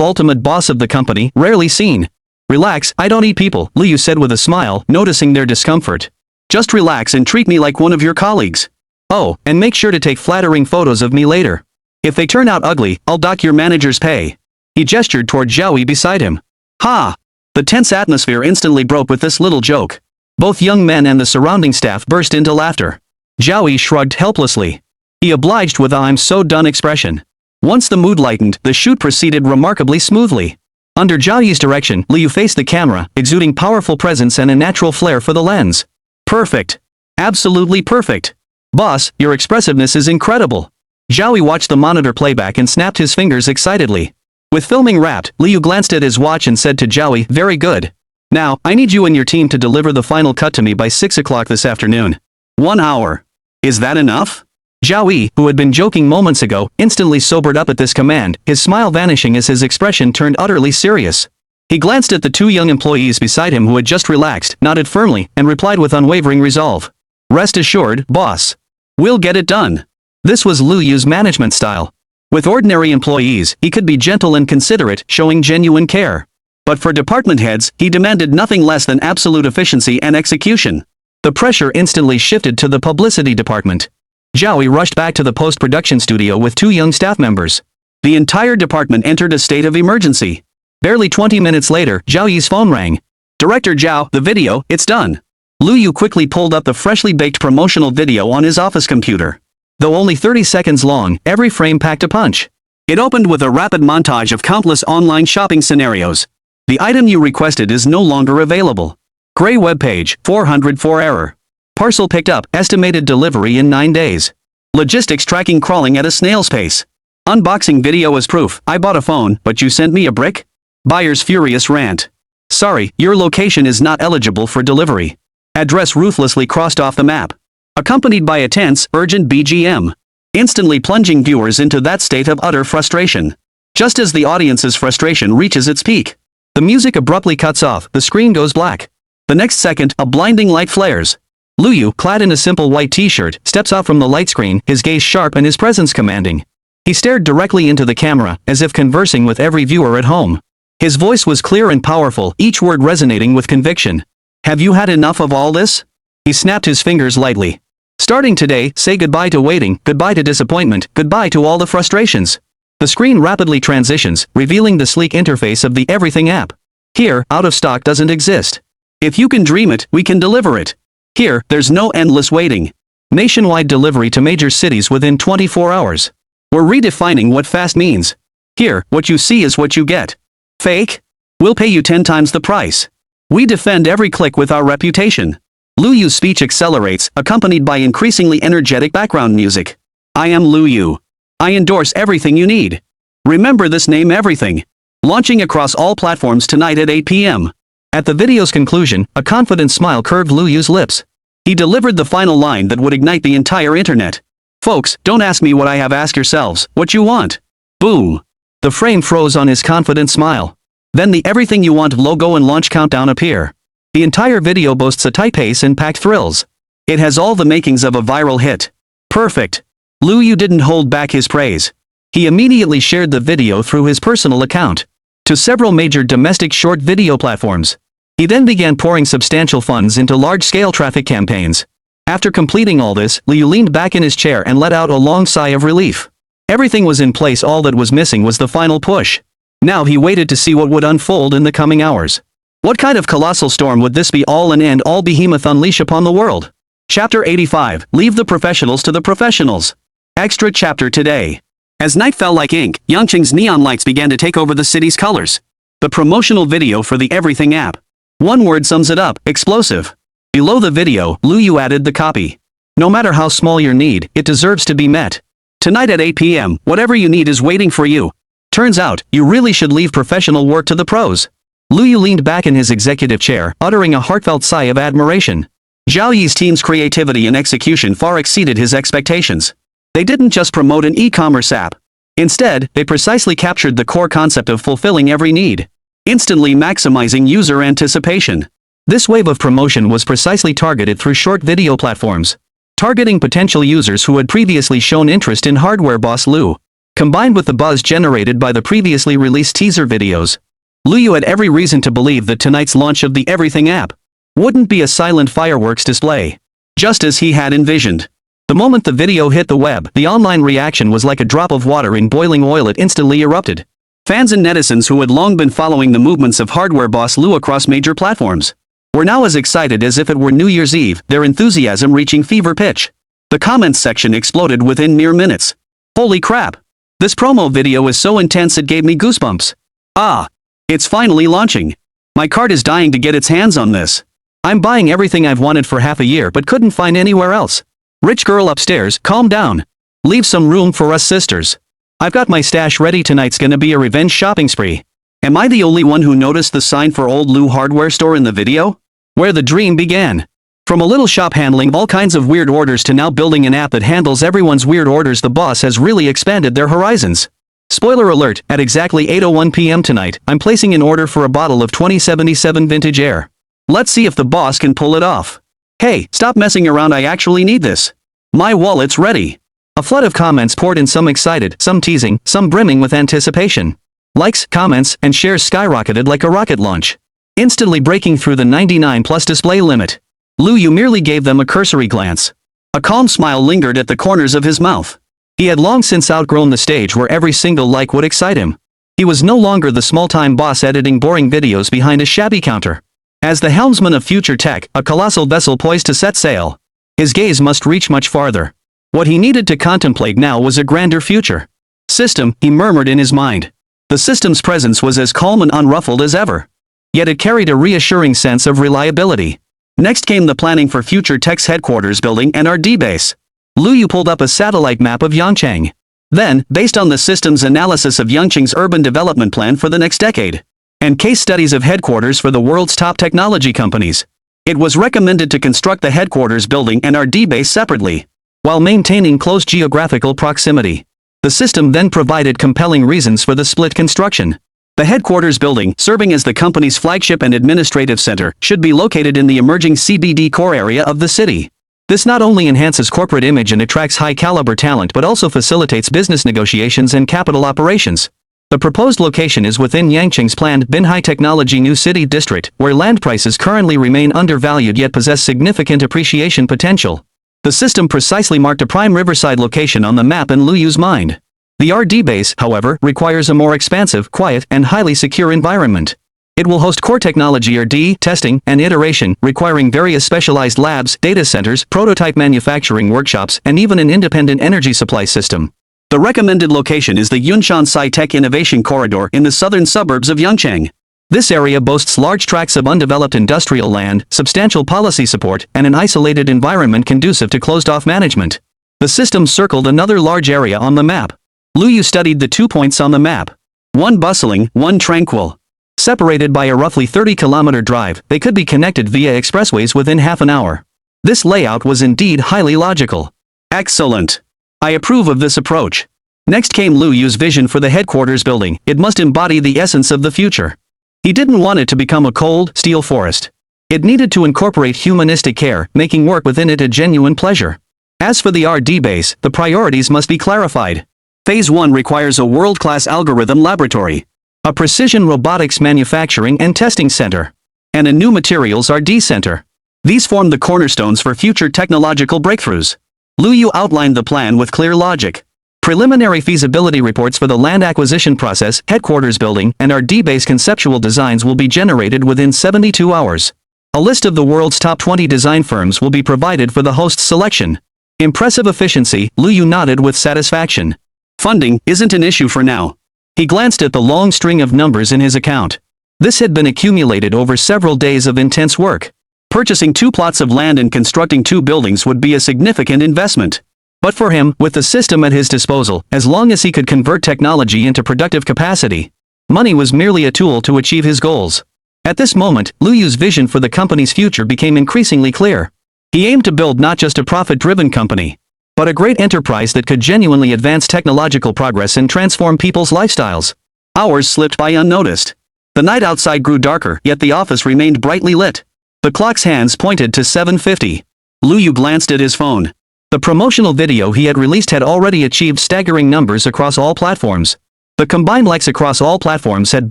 ultimate boss of the company, rarely seen. "Relax, I don't eat people," Lu Yu said with a smile, noticing their discomfort. "Just relax and treat me like one of your colleagues. Oh, and make sure to take flattering photos of me later. If they turn out ugly, I'll dock your manager's pay." He gestured toward Zhao Yi beside him. "Ha!" The tense atmosphere instantly broke with this little joke. Both young men and the surrounding staff burst into laughter. Zhao Yi shrugged helplessly. He obliged with a "I'm so done" expression. Once the mood lightened, the shoot proceeded remarkably smoothly. Under Zhao Yi's direction, Lu Yu faced the camera, exuding powerful presence and a natural flair for the lens. "Perfect. Absolutely perfect. Boss, your expressiveness is incredible." Zhao Yi watched the monitor playback and snapped his fingers excitedly. With filming wrapped, Lu Yu glanced at his watch and said to Zhao Yi, "Very good. Now, I need you and your team to deliver the final cut to me by 6 o'clock this afternoon. 1 hour. Is that enough?" Zhao Yi, who had been joking moments ago, instantly sobered up at this command, his smile vanishing as his expression turned utterly serious. He glanced at the two young employees beside him who had just relaxed, nodded firmly, and replied with unwavering resolve. "Rest assured, boss. We'll get it done." This was Lu Yu's management style. With ordinary employees, he could be gentle and considerate, showing genuine care. But for department heads, he demanded nothing less than absolute efficiency and execution. The pressure instantly shifted to the publicity department. Zhao Yi rushed back to the post-production studio with two young staff members. The entire department entered a state of emergency. Barely 20 minutes later, Zhao Yi's phone rang. "Director Zhao, the video, it's done." Lu Yu quickly pulled up the freshly baked promotional video on his office computer. Though only 30 seconds long, every frame packed a punch. It opened with a rapid montage of countless online shopping scenarios. "The item you requested is no longer available. Gray web page, 404 error. Parcel picked up, estimated delivery in 9 days. Logistics tracking crawling at a snail's pace. Unboxing video as proof, I bought a phone, but you sent me a brick?" Buyer's furious rant. "Sorry, your location is not eligible for delivery." Address ruthlessly crossed off the map. Accompanied by a tense, urgent BGM. Instantly plunging viewers into that state of utter frustration. Just as the audience's frustration reaches its peak, the music abruptly cuts off, the screen goes black. The next second, a blinding light flares. Lu Yu, clad in a simple white t-shirt, steps out from the light screen, his gaze sharp and his presence commanding. He stared directly into the camera, as if conversing with every viewer at home. His voice was clear and powerful, each word resonating with conviction. "Have you had enough of all this?" He snapped his fingers lightly. "Starting today, say goodbye to waiting, goodbye to disappointment, goodbye to all the frustrations." The screen rapidly transitions, revealing the sleek interface of the Everything app. Here, out of stock doesn't exist. If you can dream it, we can deliver it. Here, there's no endless waiting. Nationwide delivery to major cities within 24 hours. We're redefining what fast means. Here, what you see is what you get. Fake? We'll pay you 10 times the price. We defend every click with our reputation. Lu Yu's speech accelerates, accompanied by increasingly energetic background music. "I am Lu Yu. I endorse everything you need. Remember this name, Everything. Launching across all platforms tonight at 8 p.m. At the video's conclusion, a confident smile curved Lu Yu's lips. He delivered the final line that would ignite the entire internet. "Folks, don't ask me what I have, ask yourselves what you want." Boom. The frame froze on his confident smile. Then the Everything You Want logo and launch countdown appear. The entire video boasts a tight pace and packed thrills. It has all the makings of a viral hit. Perfect. Lu Yu didn't hold back his praise. He immediately shared the video through his personal account to several major domestic short video platforms. He then began pouring substantial funds into large-scale traffic campaigns. After completing all this, Liu leaned back in his chair and let out a long sigh of relief. Everything was in place, all that was missing was the final push. Now he waited to see what would unfold in the coming hours. What kind of colossal storm would this be, all and end all behemoth unleash upon the world? Chapter 85, Leave the Professionals to the Professionals. Extra chapter today. As night fell like ink, Yangqing's neon lights began to take over the city's colors. The promotional video for the Everything app. One word sums it up: explosive. Below the video, Lu Yu added the copy. No matter how small your need, it deserves to be met. Tonight at 8 p.m., whatever you need is waiting for you. Turns out, you really should leave professional work to the pros. Lu Yu leaned back in his executive chair, uttering a heartfelt sigh of admiration. Zhao Yi's team's creativity and execution far exceeded his expectations. They didn't just promote an e-commerce app. Instead, they precisely captured the core concept of fulfilling every need, instantly maximizing user anticipation. This wave of promotion was precisely targeted through short video platforms, targeting potential users who had previously shown interest in hardware boss Lu. Combined with the buzz generated by the previously released teaser videos, Lu Yu had every reason to believe that tonight's launch of the Everything app wouldn't be a silent fireworks display, just as he had envisioned. The moment the video hit the web, the online reaction was like a drop of water in boiling oil. It instantly erupted. Fans and netizens who had long been following the movements of hardware boss Lu across major platforms were now as excited as if it were New Year's Eve, their enthusiasm reaching fever pitch. The comments section exploded within mere minutes. Holy crap! This promo video is so intense it gave me goosebumps. Ah! It's finally launching. My cart is dying to get its hands on this. I'm buying everything I've wanted for half a year but couldn't find anywhere else. Rich girl upstairs, calm down. Leave some room for us sisters. I've got my stash ready. Tonight's gonna be a revenge shopping spree. Am I the only one who noticed the sign for Old Lu hardware store in the video? Where the dream began. From a little shop handling all kinds of weird orders to now building an app that handles everyone's weird orders, the boss has really expanded their horizons. Spoiler alert, at exactly 8:01 p.m. tonight, I'm placing an order for a bottle of 2077 vintage air. Let's see if the boss can pull it off. Hey, stop messing around, I actually need this. My wallet's ready. A flood of comments poured in, some excited, some teasing, some brimming with anticipation. Likes, comments, and shares skyrocketed like a rocket launch, instantly breaking through the 99+ display limit. Lu Yu merely gave them a cursory glance. A calm smile lingered at the corners of his mouth. He had long since outgrown the stage where every single like would excite him. He was no longer the small-time boss editing boring videos behind a shabby counter. As the helmsman of future tech, a colossal vessel poised to set sail, his gaze must reach much farther. What he needed to contemplate now was a grander future. System, he murmured in his mind. The system's presence was as calm and unruffled as ever. Yet it carried a reassuring sense of reliability. Next came the planning for future tech's headquarters building and R&D base. Lu Yu pulled up a satellite map of Yangqing. Then, based on the system's analysis of Yangqing's urban development plan for the next decade, and case studies of headquarters for the world's top technology companies, it was recommended to construct the headquarters building and R&D base separately, while maintaining close geographical proximity. The system then provided compelling reasons for the split construction. The headquarters building, serving as the company's flagship and administrative center, should be located in the emerging CBD core area of the city. This not only enhances corporate image and attracts high-caliber talent but also facilitates business negotiations and capital operations. The proposed location is within Yangqing's planned Binhai Technology New City District, where land prices currently remain undervalued yet possess significant appreciation potential. The system precisely marked a prime riverside location on the map in Lu Yu's mind. The R&D base, however, requires a more expansive, quiet, and highly secure environment. It will host core technology R&D, testing, and iteration, requiring various specialized labs, data centers, prototype manufacturing workshops, and even an independent energy supply system. The recommended location is the Yunshan Sci-Tech Innovation Corridor in the southern suburbs of Yangqing. This area boasts large tracts of undeveloped industrial land, substantial policy support, and an isolated environment conducive to closed-off management. The system circled another large area on the map. Lu Yu studied the 2 points on the map. One bustling, one tranquil. Separated by a roughly 30-kilometer drive, they could be connected via expressways within half an hour. This layout was indeed highly logical. Excellent. I approve of this approach. Next came Lu Yu's vision for the headquarters building. It must embody the essence of the future. He didn't want it to become a cold, steel forest. It needed to incorporate humanistic care, making work within it a genuine pleasure. As for the R&D base, the priorities must be clarified. Phase 1 requires a world-class algorithm laboratory, a precision robotics manufacturing and testing center, and a new materials R&D center. These form the cornerstones for future technological breakthroughs. Liu Yu outlined the plan with clear logic. Preliminary feasibility reports for the land acquisition process, headquarters building, and R&D base conceptual designs will be generated within 72 hours. A list of the world's top 20 design firms will be provided for the host's selection. Impressive efficiency, Liu Yu nodded with satisfaction. Funding isn't an issue for now. He glanced at the long string of numbers in his account. This had been accumulated over several days of intense work. Purchasing 2 plots of land and constructing 2 buildings would be a significant investment. But for him, with the system at his disposal, as long as he could convert technology into productive capacity, money was merely a tool to achieve his goals. At this moment, Liu Yu's vision for the company's future became increasingly clear. He aimed to build not just a profit-driven company, but a great enterprise that could genuinely advance technological progress and transform people's lifestyles. Hours slipped by unnoticed. The night outside grew darker, yet the office remained brightly lit. The clock's hands pointed to 7:50. Liu Yu glanced at his phone. The promotional video he had released had already achieved staggering numbers across all platforms. The combined likes across all platforms had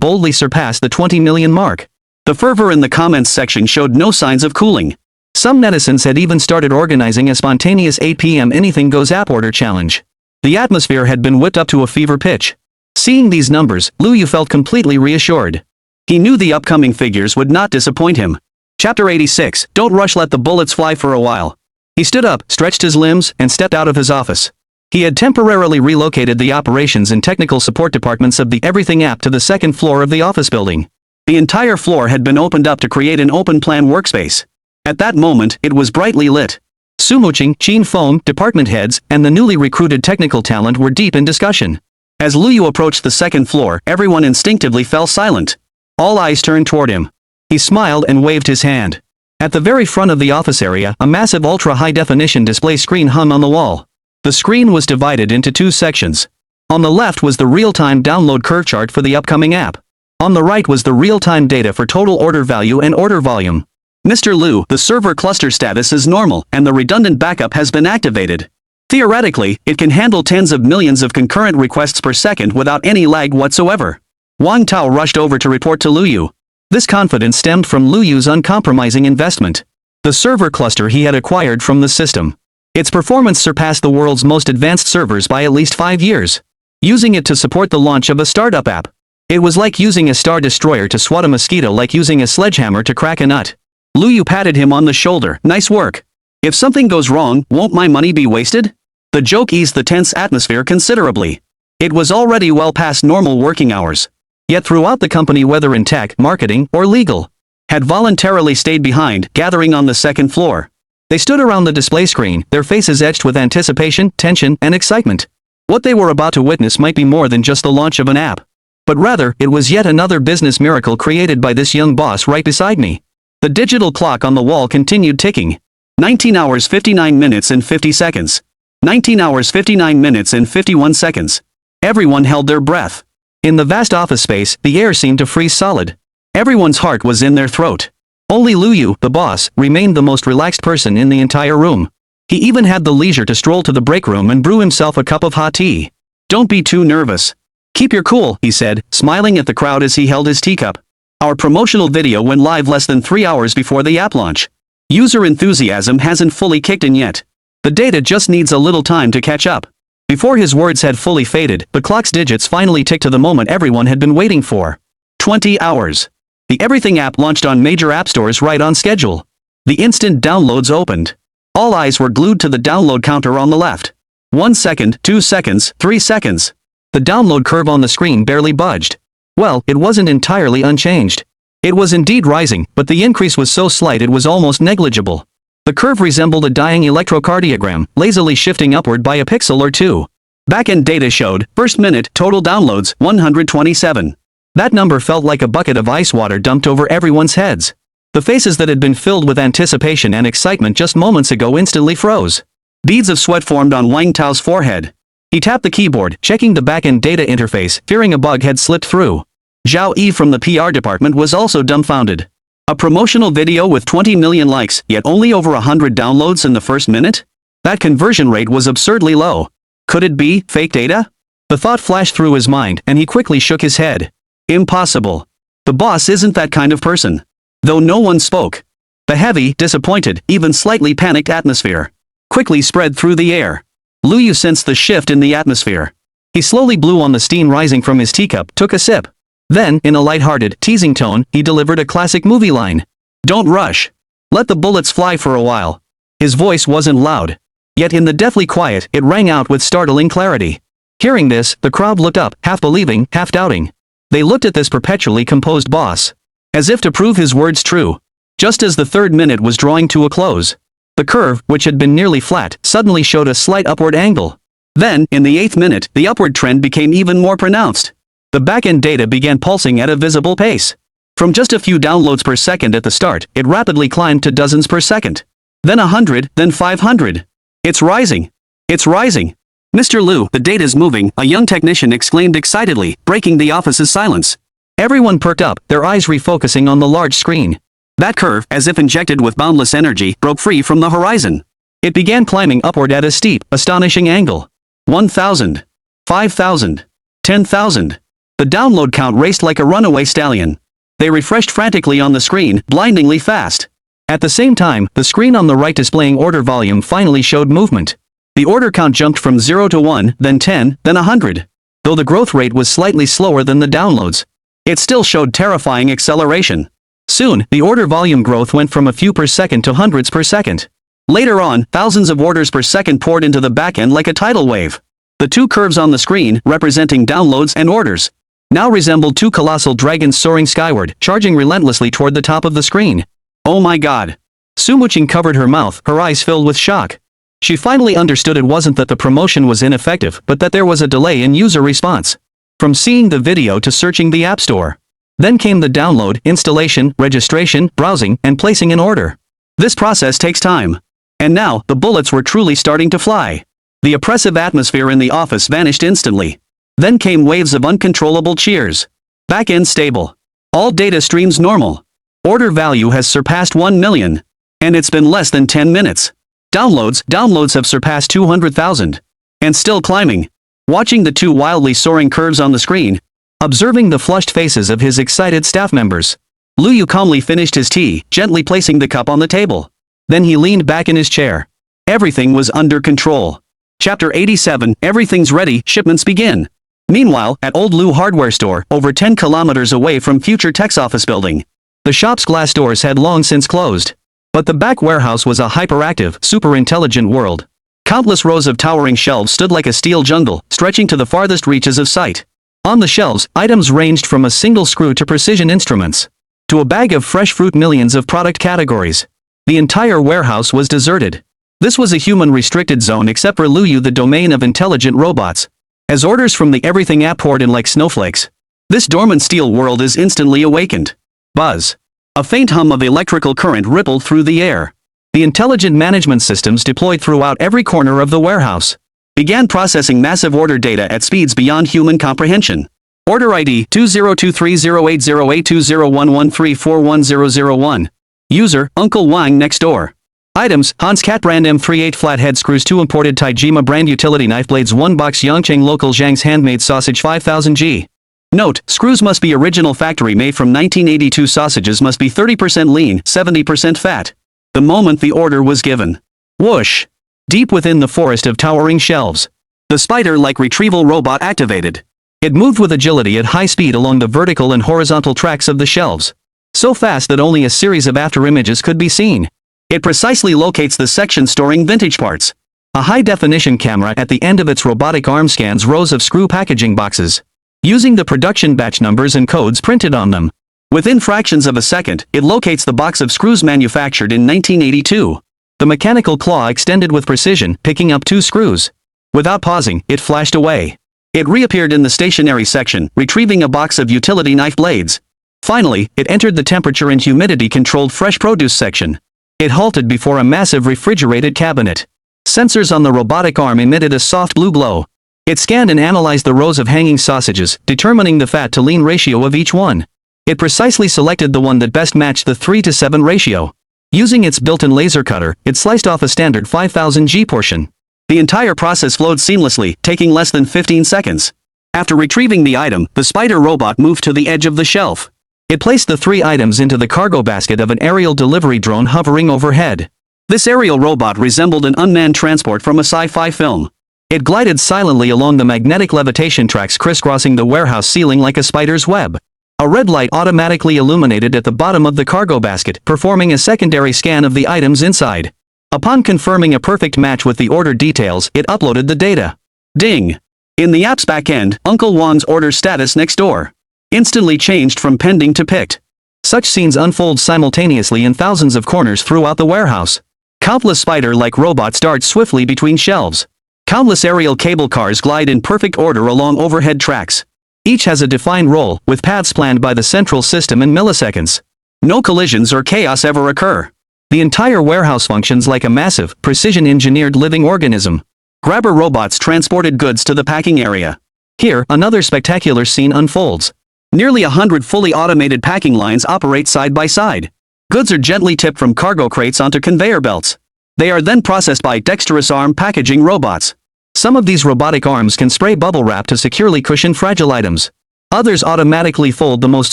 boldly surpassed the 20 million mark. The fervor in the comments section showed no signs of cooling. Some netizens had even started organizing a spontaneous 8 p.m. anything goes app order challenge. The atmosphere had been whipped up to a fever pitch. Seeing these numbers, Liu Yu felt completely reassured. He knew the upcoming figures would not disappoint him. Chapter 86, Don't rush, let the bullets fly for a while. He stood up, stretched his limbs, and stepped out of his office. He had temporarily relocated the operations and technical support departments of the Everything app to the second floor of the office building. The entire floor had been opened up to create an open-plan workspace. At that moment, it was brightly lit. Sumuching, Qin Feng, department heads, and the newly recruited technical talent were deep in discussion. As Liu Yu approached the second floor, everyone instinctively fell silent. All eyes turned toward him. He smiled and waved his hand. At the very front of the office area, a massive ultra-high-definition display screen hung on the wall. The screen was divided into 2 sections. On the left was the real-time download curve chart for the upcoming app. On the right was the real-time data for total order value and order volume. Mr. Liu, the server cluster status is normal, and the redundant backup has been activated. Theoretically, it can handle tens of millions of concurrent requests per second without any lag whatsoever. Wang Tao rushed over to report to Liu Yu. This confidence stemmed from Liu Yu's uncompromising investment. The server cluster he had acquired from the system. Its performance surpassed the world's most advanced servers by at least 5 years. Using it to support the launch of a startup app. It was like using a star destroyer to swat a mosquito, like using a sledgehammer to crack a nut. Liu Yu patted him on the shoulder. Nice work. If something goes wrong, won't my money be wasted? The joke eased the tense atmosphere considerably. It was already well past normal working hours. Yet throughout the company, whether in tech, marketing, or legal, had voluntarily stayed behind, gathering on the second floor. They stood around the display screen, their faces etched with anticipation, tension, and excitement. What they were about to witness might be more than just the launch of an app. But rather, it was yet another business miracle created by this young boss right beside me. The digital clock on the wall continued ticking. 19 hours 59 minutes and 50 seconds. 19 hours 59 minutes and 51 seconds. Everyone held their breath. In the vast office space, the air seemed to freeze solid. Everyone's heart was in their throat. Only Liu Yu, the boss, remained the most relaxed person in the entire room. He even had the leisure to stroll to the break room and brew himself a cup of hot tea. Don't be too nervous. Keep your cool, he said, smiling at the crowd as he held his teacup. Our promotional video went live less than 3 hours before the app launch. User enthusiasm hasn't fully kicked in yet. The data just needs a little time to catch up. Before his words had fully faded, the clock's digits finally ticked to the moment everyone had been waiting for. 20 hours. The Everything app launched on major app stores right on schedule. The instant downloads opened. All eyes were glued to the download counter on the left. 1 second, 2 seconds, 3 seconds. The download curve on the screen barely budged. Well, it wasn't entirely unchanged. It was indeed rising, but the increase was so slight it was almost negligible. The curve resembled a dying electrocardiogram, lazily shifting upward by a pixel or 2. Backend data showed, first minute, total downloads, 127. That number felt like a bucket of ice water dumped over everyone's heads. The faces that had been filled with anticipation and excitement just moments ago instantly froze. Beads of sweat formed on Wang Tao's forehead. He tapped the keyboard, checking the backend data interface, fearing a bug had slipped through. Zhao Yi from the PR department was also dumbfounded. A promotional video with 20 million likes, yet only over 100 downloads in the first minute? That conversion rate was absurdly low. Could it be fake data? The thought flashed through his mind, and he quickly shook his head. Impossible. The boss isn't that kind of person. Though no one spoke. The heavy, disappointed, even slightly panicked atmosphere quickly spread through the air. Lu Yu sensed the shift in the atmosphere. He slowly blew on the steam rising from his teacup, took a sip. Then, in a light-hearted, teasing tone, he delivered a classic movie line. Don't rush. Let the bullets fly for a while. His voice wasn't loud. Yet in the deathly quiet, it rang out with startling clarity. Hearing this, the crowd looked up, half believing, half doubting. They looked at this perpetually composed boss. As if to prove his words true. Just as the third minute was drawing to a close. The curve, which had been nearly flat, suddenly showed a slight upward angle. Then, in the 8th minute, the upward trend became even more pronounced. The back-end data began pulsing at a visible pace. From just a few downloads per second at the start, it rapidly climbed to dozens per second. Then 100, then 500. It's rising. It's rising. Mr. Liu, the data's moving, a young technician exclaimed excitedly, breaking the office's silence. Everyone perked up, their eyes refocusing on the large screen. That curve, as if injected with boundless energy, broke free from the horizon. It began climbing upward at a steep, astonishing angle. 1,000. 5,000. 10,000. The download count raced like a runaway stallion. They refreshed frantically on the screen, blindingly fast. At the same time, the screen on the right displaying order volume finally showed movement. The order count jumped from 0 to 1, then 10, then 100. Though the growth rate was slightly slower than the downloads, it still showed terrifying acceleration. Soon, the order volume growth went from a few per second to hundreds per second. Later on, thousands of orders per second poured into the backend like a tidal wave. The two curves on the screen, representing downloads and orders, now resembled two colossal dragons soaring skyward, charging relentlessly toward the top of the screen. Oh my god. Sumuching covered her mouth, her eyes filled with shock. She finally understood it wasn't that the promotion was ineffective, but that there was a delay in user response. From seeing the video to searching the App Store. Then came the download, installation, registration, browsing, and placing an order. This process takes time. And now, the bullets were truly starting to fly. The oppressive atmosphere in the office vanished instantly. Then came waves of uncontrollable cheers. Back-end stable. All data streams normal. Order value has surpassed 1 million. And it's been less than 10 minutes. Downloads have surpassed 200,000. And still climbing. Watching the two wildly soaring curves on the screen, observing the flushed faces of his excited staff members, Lu Yu calmly finished his tea, gently placing the cup on the table. Then he leaned back in his chair. Everything was under control. Chapter 87, Everything's ready, shipments begin. Meanwhile, at Old Lu hardware store, over 10 kilometers away from Future Tech's office building, the shop's glass doors had long since closed. But the back warehouse was a hyperactive, super-intelligent world. Countless rows of towering shelves stood like a steel jungle, stretching to the farthest reaches of sight. On the shelves, items ranged from a single screw to precision instruments, to a bag of fresh fruit, millions of product categories. The entire warehouse was deserted. This was a human-restricted zone except for Lu Yu, the domain of intelligent robots. As orders from the Everything app poured in like snowflakes, this dormant steel world is instantly awakened. Buzz. A faint hum of electrical current rippled through the air. The intelligent management systems deployed throughout every corner of the warehouse began processing massive order data at speeds beyond human comprehension. Order ID 202308082011341001. User, Uncle Wang next door. Items, Hans Cat brand M38 flathead screws, 2 imported Taijima brand utility knife blades, 1 box Yangcheng local Zhang's handmade sausage 5000 G. Note, screws must be original factory made from 1982. Sausages must be 30% lean, 70% fat. The moment the order was given. Whoosh! Deep within the forest of towering shelves, the spider-like retrieval robot activated. It moved with agility at high speed along the vertical and horizontal tracks of the shelves. So fast that only a series of afterimages could be seen. It precisely locates the section storing vintage parts. A high-definition camera at the end of its robotic arm scans rows of screw packaging boxes, using the production batch numbers and codes printed on them. Within fractions of a second, it locates the box of screws manufactured in 1982. The mechanical claw extended with precision, picking up 2 screws. Without pausing, it flashed away. It reappeared in the stationery section, retrieving a box of utility knife blades. Finally, it entered the temperature and humidity-controlled fresh produce section. It halted before a massive refrigerated cabinet. Sensors on the robotic arm emitted a soft blue glow. It scanned and analyzed the rows of hanging sausages, determining the fat-to-lean ratio of each one. It precisely selected the one that best matched the 3:7 ratio. Using its built-in laser cutter, it sliced off a standard 5000 G portion. The entire process flowed seamlessly, taking less than 15 seconds. After retrieving the item, the spider robot moved to the edge of the shelf. It placed the 3 items into the cargo basket of an aerial delivery drone hovering overhead. This aerial robot resembled an unmanned transport from a sci-fi film. It glided silently along the magnetic levitation tracks crisscrossing the warehouse ceiling like a spider's web. A red light automatically illuminated at the bottom of the cargo basket, performing a secondary scan of the items inside. Upon confirming a perfect match with the order details, it uploaded the data. Ding! In the app's backend, Uncle Juan's order status next door instantly changed from pending to picked. Such scenes unfold simultaneously in thousands of corners throughout the warehouse. Countless spider-like robots dart swiftly between shelves. Countless aerial cable cars glide in perfect order along overhead tracks. Each has a defined role, with paths planned by the central system in milliseconds. No collisions or chaos ever occur. The entire warehouse functions like a massive, precision-engineered living organism. Grabber robots transported goods to the packing area. Here, another spectacular scene unfolds. Nearly 100 fully automated packing lines operate side by side. Goods are gently tipped from cargo crates onto conveyor belts. They are then processed by dexterous arm packaging robots. Some of these robotic arms can spray bubble wrap to securely cushion fragile items. Others automatically fold the most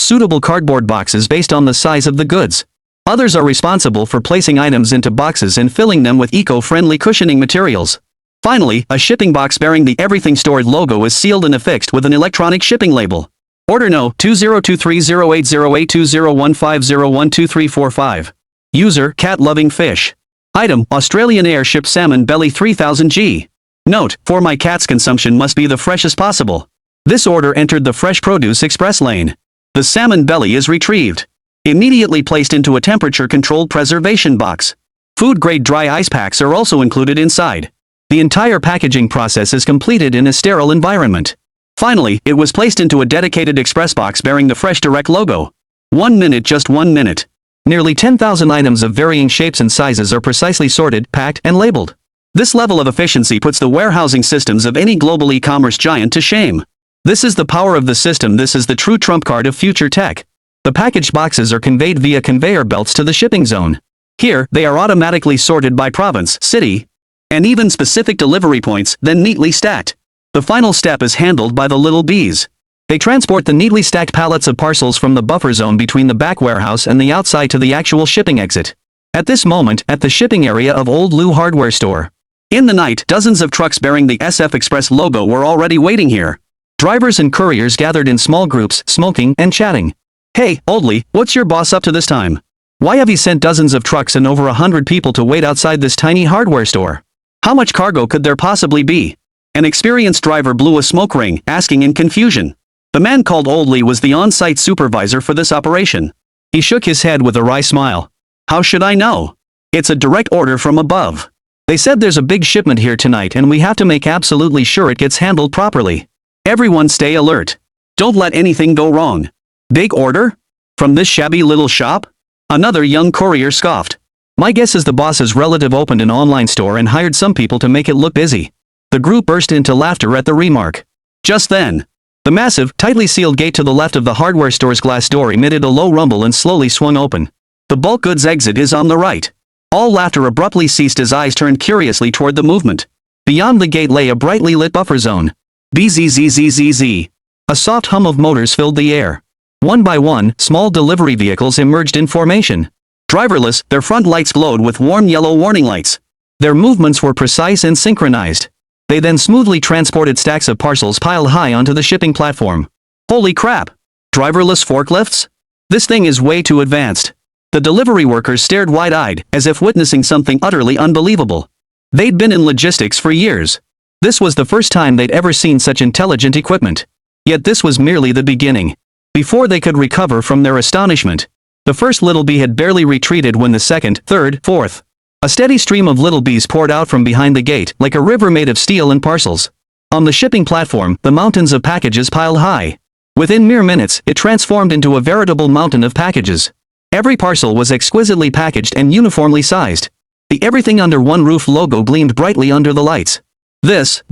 suitable cardboard boxes based on the size of the goods. Others are responsible for placing items into boxes and filling them with eco-friendly cushioning materials. Finally, a shipping box bearing the Everything Stored logo is sealed and affixed with an electronic shipping label. Order No. 202308082015012345. User Cat Loving Fish. Item Australian airship salmon belly 3000 G. Note, for my cat's consumption must be the freshest possible. This order entered the fresh produce express lane. The salmon belly is retrieved. Immediately placed into a temperature-controlled preservation box. Food-grade dry ice packs are also included inside. The entire packaging process is completed in a sterile environment. Finally, it was placed into a dedicated express box bearing the Fresh Direct logo. 1 minute, just 1 minute. Nearly 10,000 items of varying shapes and sizes are precisely sorted, packed, and labeled. This level of efficiency puts the warehousing systems of any global e-commerce giant to shame. This is the power of the system. This is the true trump card of future tech. The packaged boxes are conveyed via conveyor belts to the shipping zone. Here, they are automatically sorted by province, city, and even specific delivery points, then neatly stacked. The final step is handled by the little bees. They transport the neatly stacked pallets of parcels from the buffer zone between the back warehouse and the outside to the actual shipping exit. At this moment, at the shipping area of Old Lou Hardware Store. In the night, dozens of trucks bearing the SF Express logo were already waiting here. Drivers and couriers gathered in small groups, smoking and chatting. Hey, Oldley, what's your boss up to this time? Why have you sent dozens of trucks and over 100 people to wait outside this tiny hardware store? How much cargo could there possibly be? An experienced driver blew a smoke ring, asking in confusion. The man called Oldley was the on-site supervisor for this operation. He shook his head with a wry smile. How should I know? It's a direct order from above. They said there's a big shipment here tonight and we have to make absolutely sure it gets handled properly. Everyone stay alert. Don't let anything go wrong. Big order? From this shabby little shop? Another young courier scoffed. My guess is the boss's relative opened an online store and hired some people to make it look busy. The group burst into laughter at the remark. Just then, the massive, tightly sealed gate to the left of the hardware store's glass door emitted a low rumble and slowly swung open. The bulk goods exit is on the right. All laughter abruptly ceased as eyes turned curiously toward the movement. Beyond the gate lay a brightly lit buffer zone. Bzzzzzzz. A soft hum of motors filled the air. One by one, small delivery vehicles emerged in formation. Driverless, their front lights glowed with warm yellow warning lights. Their movements were precise and synchronized. They then smoothly transported stacks of parcels piled high onto the shipping platform. Holy crap! Driverless forklifts? This thing is way too advanced. The delivery workers stared wide-eyed, as if witnessing something utterly unbelievable. They'd been in logistics for years. This was the first time they'd ever seen such intelligent equipment. Yet this was merely the beginning. Before they could recover from their astonishment, the first little bee had barely retreated when the second, third, fourth. A steady stream of little bees poured out from behind the gate, like a river made of steel and parcels. On the shipping platform, the mountains of packages piled high. Within mere minutes, it transformed into a veritable mountain of packages. Every parcel was exquisitely packaged and uniformly sized. The Everything Under One Roof logo gleamed brightly under the lights. This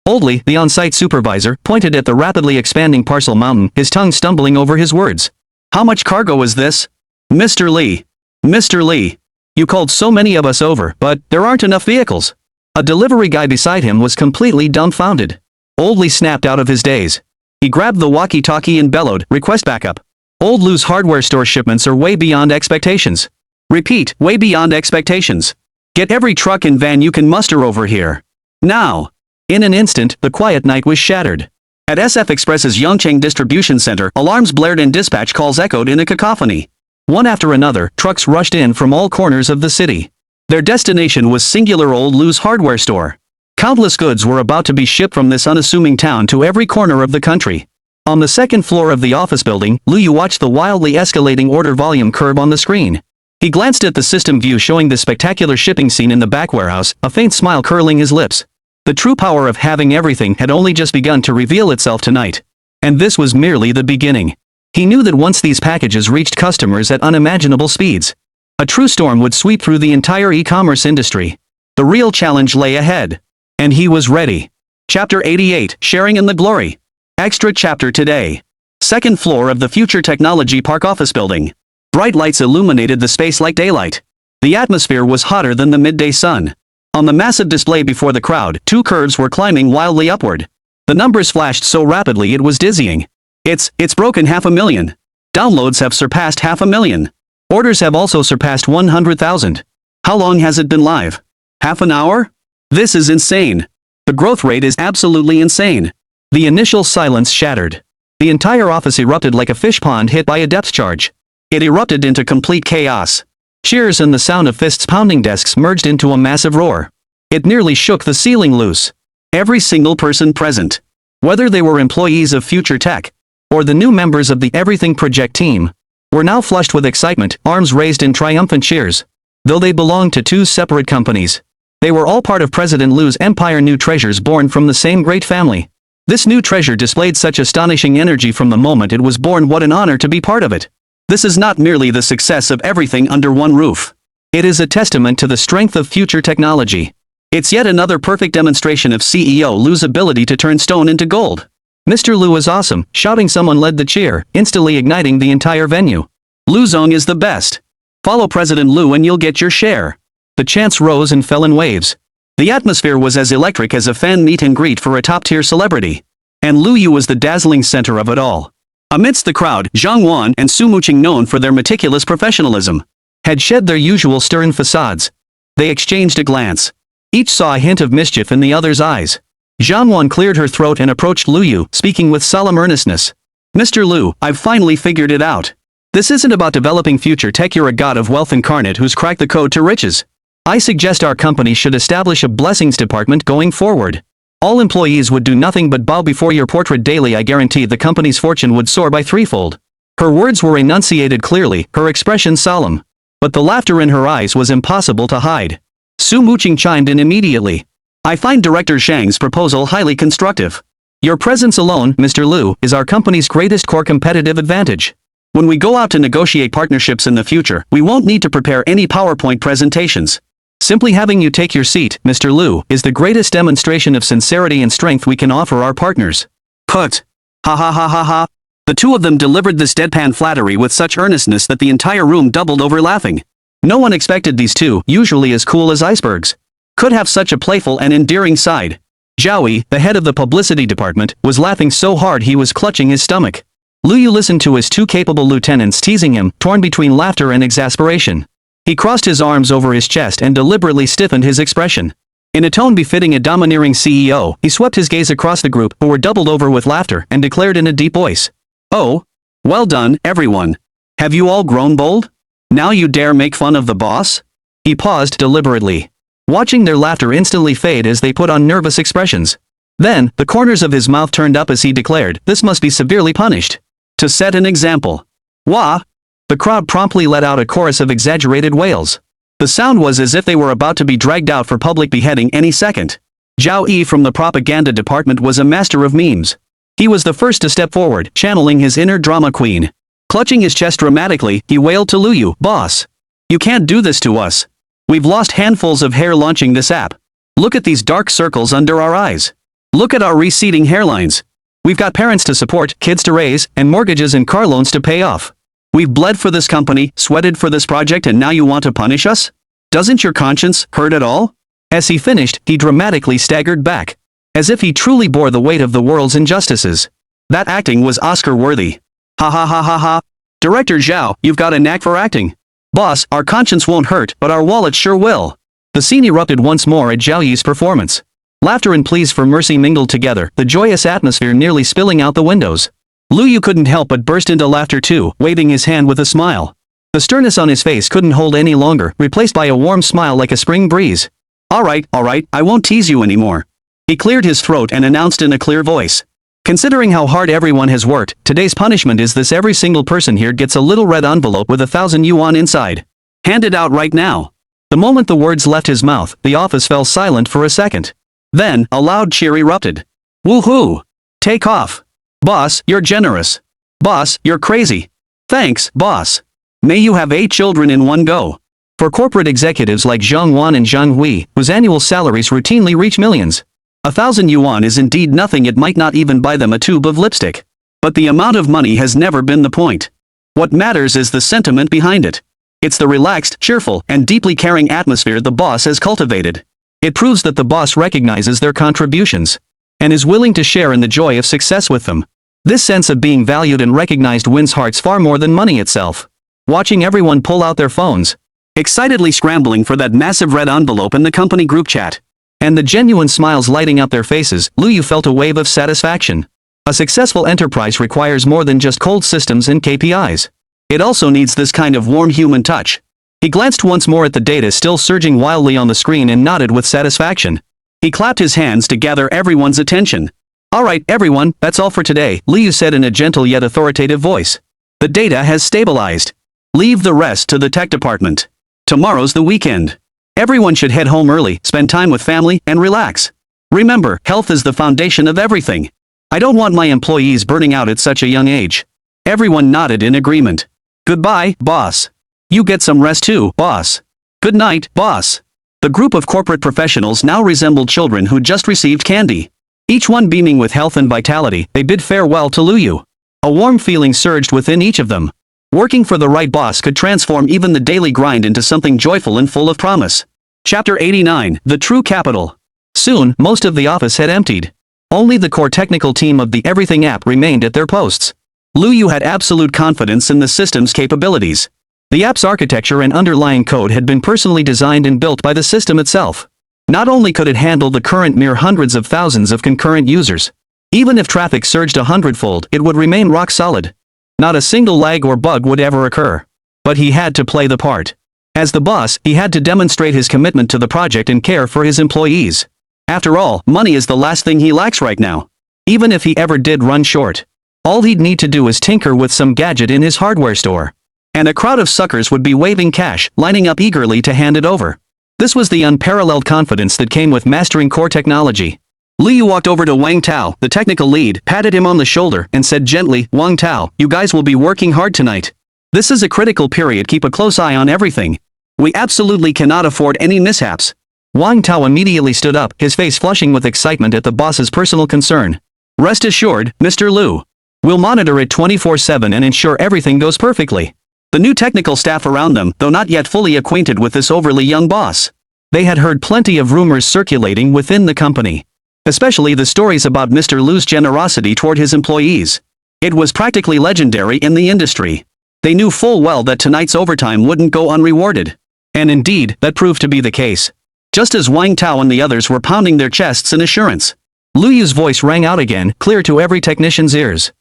Oldly, the on-site supervisor, pointed at the rapidly expanding parcel mountain, his tongue stumbling over his words. How much cargo is this? Mr. Lee. Mr. Lee. You called so many of us over, but there aren't enough vehicles. A delivery guy beside him was completely dumbfounded. Oldly snapped out of his daze. He grabbed the walkie-talkie and bellowed, request backup. Old Lou's hardware store shipments are way beyond expectations. Repeat, way beyond expectations. Get every truck and van you can muster over here. Now. In an instant, the quiet night was shattered. At SF Express's Yongchang distribution center, alarms blared and dispatch calls echoed in a cacophony. One after another, trucks rushed in from all corners of the city. Their destination was singular Old Lou's hardware store. Countless goods were about to be shipped from this unassuming town to every corner of the country. On the second floor of the office building, Liu watched the wildly escalating order volume curve on the screen. He glanced at the system view showing the spectacular shipping scene in the back warehouse, a faint smile curling his lips. The true power of having everything had only just begun to reveal itself tonight. And this was merely the beginning. He knew that once these packages reached customers at unimaginable speeds, a true storm would sweep through the entire e-commerce industry. The real challenge lay ahead. And he was ready. Chapter 88, Sharing in the Glory. Extra chapter today. Second floor of the Future Technology Park office building. Bright lights illuminated the space like daylight. The atmosphere was hotter than the midday sun. On the massive display before the crowd, two curves were climbing wildly upward. The numbers flashed so rapidly it was dizzying. It's broken 500,000. Downloads have surpassed 500,000. Orders have also surpassed 100,000. How long has it been live? Half an hour? This is insane. The growth rate is absolutely insane. The initial silence shattered. The entire office erupted like a fish pond hit by a depth charge. It erupted into complete chaos. Cheers and the sound of fists pounding desks merged into a massive roar. It nearly shook the ceiling loose. Every single person present, whether they were employees of Future Tech, or the new members of the Everything Project team, were now flushed with excitement, arms raised in triumphant cheers. Though they belonged to two separate companies, they were all part of President Liu's empire, new treasures born from the same great family. This new treasure displayed such astonishing energy from the moment it was born. What an honor to be part of it. This is not merely the success of everything under one roof. It is a testament to the strength of future technology. It's yet another perfect demonstration of CEO Liu's ability to turn stone into gold. Mr. Liu is awesome, shouting someone led the cheer, instantly igniting the entire venue. Liu Zong is the best. Follow President Liu and you'll get your share. The chants rose and fell in waves. The atmosphere was as electric as a fan meet and greet for a top-tier celebrity. And Liu Yu was the dazzling center of it all. Amidst the crowd, Zhang Wan and Su Muqing, known for their meticulous professionalism, had shed their usual stern facades. They exchanged a glance. Each saw a hint of mischief in the other's eyes. Zhang Wan cleared her throat and approached Liu Yu, speaking with solemn earnestness. Mr. Liu, I've finally figured it out. This isn't about developing future tech. You're a god of wealth incarnate who's cracked the code to riches. I suggest our company should establish a blessings department going forward. All employees would do nothing but bow before your portrait daily. I guarantee the company's fortune would soar by threefold. Her words were enunciated clearly, her expression solemn. But the laughter in her eyes was impossible to hide. Su Muqing chimed in immediately. I find Director Zhang's proposal highly constructive. Your presence alone, Mr. Liu, is our company's greatest core competitive advantage. When we go out to negotiate partnerships in the future, we won't need to prepare any PowerPoint presentations. Simply having you take your seat, Mr. Liu, is the greatest demonstration of sincerity and strength we can offer our partners. Put. Ha ha ha ha ha. The two of them delivered this deadpan flattery with such earnestness that the entire room doubled over laughing. No one expected these two, usually as cool as icebergs, could have such a playful and endearing side. Zhao Yi, the head of the publicity department, was laughing so hard he was clutching his stomach. Liu Yu listened to his two capable lieutenants teasing him, torn between laughter and exasperation. He crossed his arms over his chest and deliberately stiffened his expression. In a tone befitting a domineering CEO, he swept his gaze across the group, who were doubled over with laughter, and declared in a deep voice. Oh, well done, everyone. Have you all grown bold? Now you dare make fun of the boss? He paused deliberately, watching their laughter instantly fade as they put on nervous expressions. Then, the corners of his mouth turned up as he declared, this must be severely punished. To set an example. Wah! The crowd promptly let out a chorus of exaggerated wails. The sound was as if they were about to be dragged out for public beheading any second. Zhao Yi from the propaganda department was a master of memes. He was the first to step forward, channeling his inner drama queen. Clutching his chest dramatically, he wailed to Liu Yu, Boss! You can't do this to us. We've lost handfuls of hair launching this app. Look at these dark circles under our eyes. Look at our receding hairlines. We've got parents to support, kids to raise, and mortgages and car loans to pay off. We've bled for this company, sweated for this project, and now you want to punish us? Doesn't your conscience hurt at all?" As he finished, he dramatically staggered back, as if he truly bore the weight of the world's injustices. That acting was Oscar-worthy. Ha ha ha ha ha. Director Zhao, you've got a knack for acting. Boss, our conscience won't hurt, but our wallet sure will. The scene erupted once more at Zhao Yi's performance. Laughter and pleas for mercy mingled together, the joyous atmosphere nearly spilling out the windows. Lu Yu couldn't help but burst into laughter too, waving his hand with a smile. The sternness on his face couldn't hold any longer, replaced by a warm smile like a spring breeze. All right, I won't tease you anymore. He cleared his throat and announced in a clear voice. Considering how hard everyone has worked, today's punishment is this: every single person here gets a little red envelope with 1,000 yuan inside. Hand it out right now. The moment the words left his mouth, the office fell silent for a second. Then, a loud cheer erupted. Woohoo! Take off. Boss, you're generous. Boss, you're crazy. Thanks, boss. May you have 8 children in one go. For corporate executives like Zhang Wan and Zhang Hui, whose annual salaries routinely reach millions, 1,000 yuan is indeed nothing. It might not even buy them a tube of lipstick. But the amount of money has never been the point. What matters is the sentiment behind it. It's the relaxed, cheerful, and deeply caring atmosphere the boss has cultivated. It proves that the boss recognizes their contributions and is willing to share in the joy of success with them. This sense of being valued and recognized wins hearts far more than money itself. Watching everyone pull out their phones, excitedly scrambling for that massive red envelope in the company group chat, and the genuine smiles lighting up their faces, Lu Yu felt a wave of satisfaction. A successful enterprise requires more than just cold systems and KPIs. It also needs this kind of warm human touch. He glanced once more at the data still surging wildly on the screen and nodded with satisfaction. He clapped his hands to gather everyone's attention. All right, everyone, that's all for today, Lu Yu said in a gentle yet authoritative voice. The data has stabilized. Leave the rest to the tech department. Tomorrow's the weekend. Everyone should head home early, spend time with family, and relax. Remember, health is the foundation of everything. I don't want my employees burning out at such a young age. Everyone nodded in agreement. Goodbye, boss. You get some rest too, boss. Good night, boss. The group of corporate professionals now resembled children who just received candy. Each one beaming with health and vitality, they bid farewell to Lu Yu. A warm feeling surged within each of them. Working for the right boss could transform even the daily grind into something joyful and full of promise. Chapter 89, The True Capital. Soon, most of the office had emptied. Only the core technical team of the Everything app remained at their posts. Lu Yu had absolute confidence in the system's capabilities. The app's architecture and underlying code had been personally designed and built by the system itself. Not only could it handle the current mere hundreds of thousands of concurrent users, even if traffic surged 100-fold, it would remain rock solid. Not a single lag or bug would ever occur. But he had to play the part. As the boss, he had to demonstrate his commitment to the project and care for his employees. After all, money is the last thing he lacks right now. Even if he ever did run short, all he'd need to do is tinker with some gadget in his hardware store. And a crowd of suckers would be waving cash, lining up eagerly to hand it over. This was the unparalleled confidence that came with mastering core technology. Lu Yu walked over to Wang Tao, the technical lead, patted him on the shoulder, and said gently, Wang Tao, you guys will be working hard tonight. This is a critical period, keep a close eye on everything. We absolutely cannot afford any mishaps. Wang Tao immediately stood up, his face flushing with excitement at the boss's personal concern. Rest assured, Mr. Lu. We'll monitor it 24/7 and ensure everything goes perfectly. The new technical staff around them, though not yet fully acquainted with this overly young boss. They had heard plenty of rumors circulating within the company. Especially the stories about Mr. Lu's generosity toward his employees. It was practically legendary in the industry. They knew full well that tonight's overtime wouldn't go unrewarded. And indeed, that proved to be the case. Just as Wang Tao and the others were pounding their chests in assurance, Lu Yu's voice rang out again, clear to every technician's ears.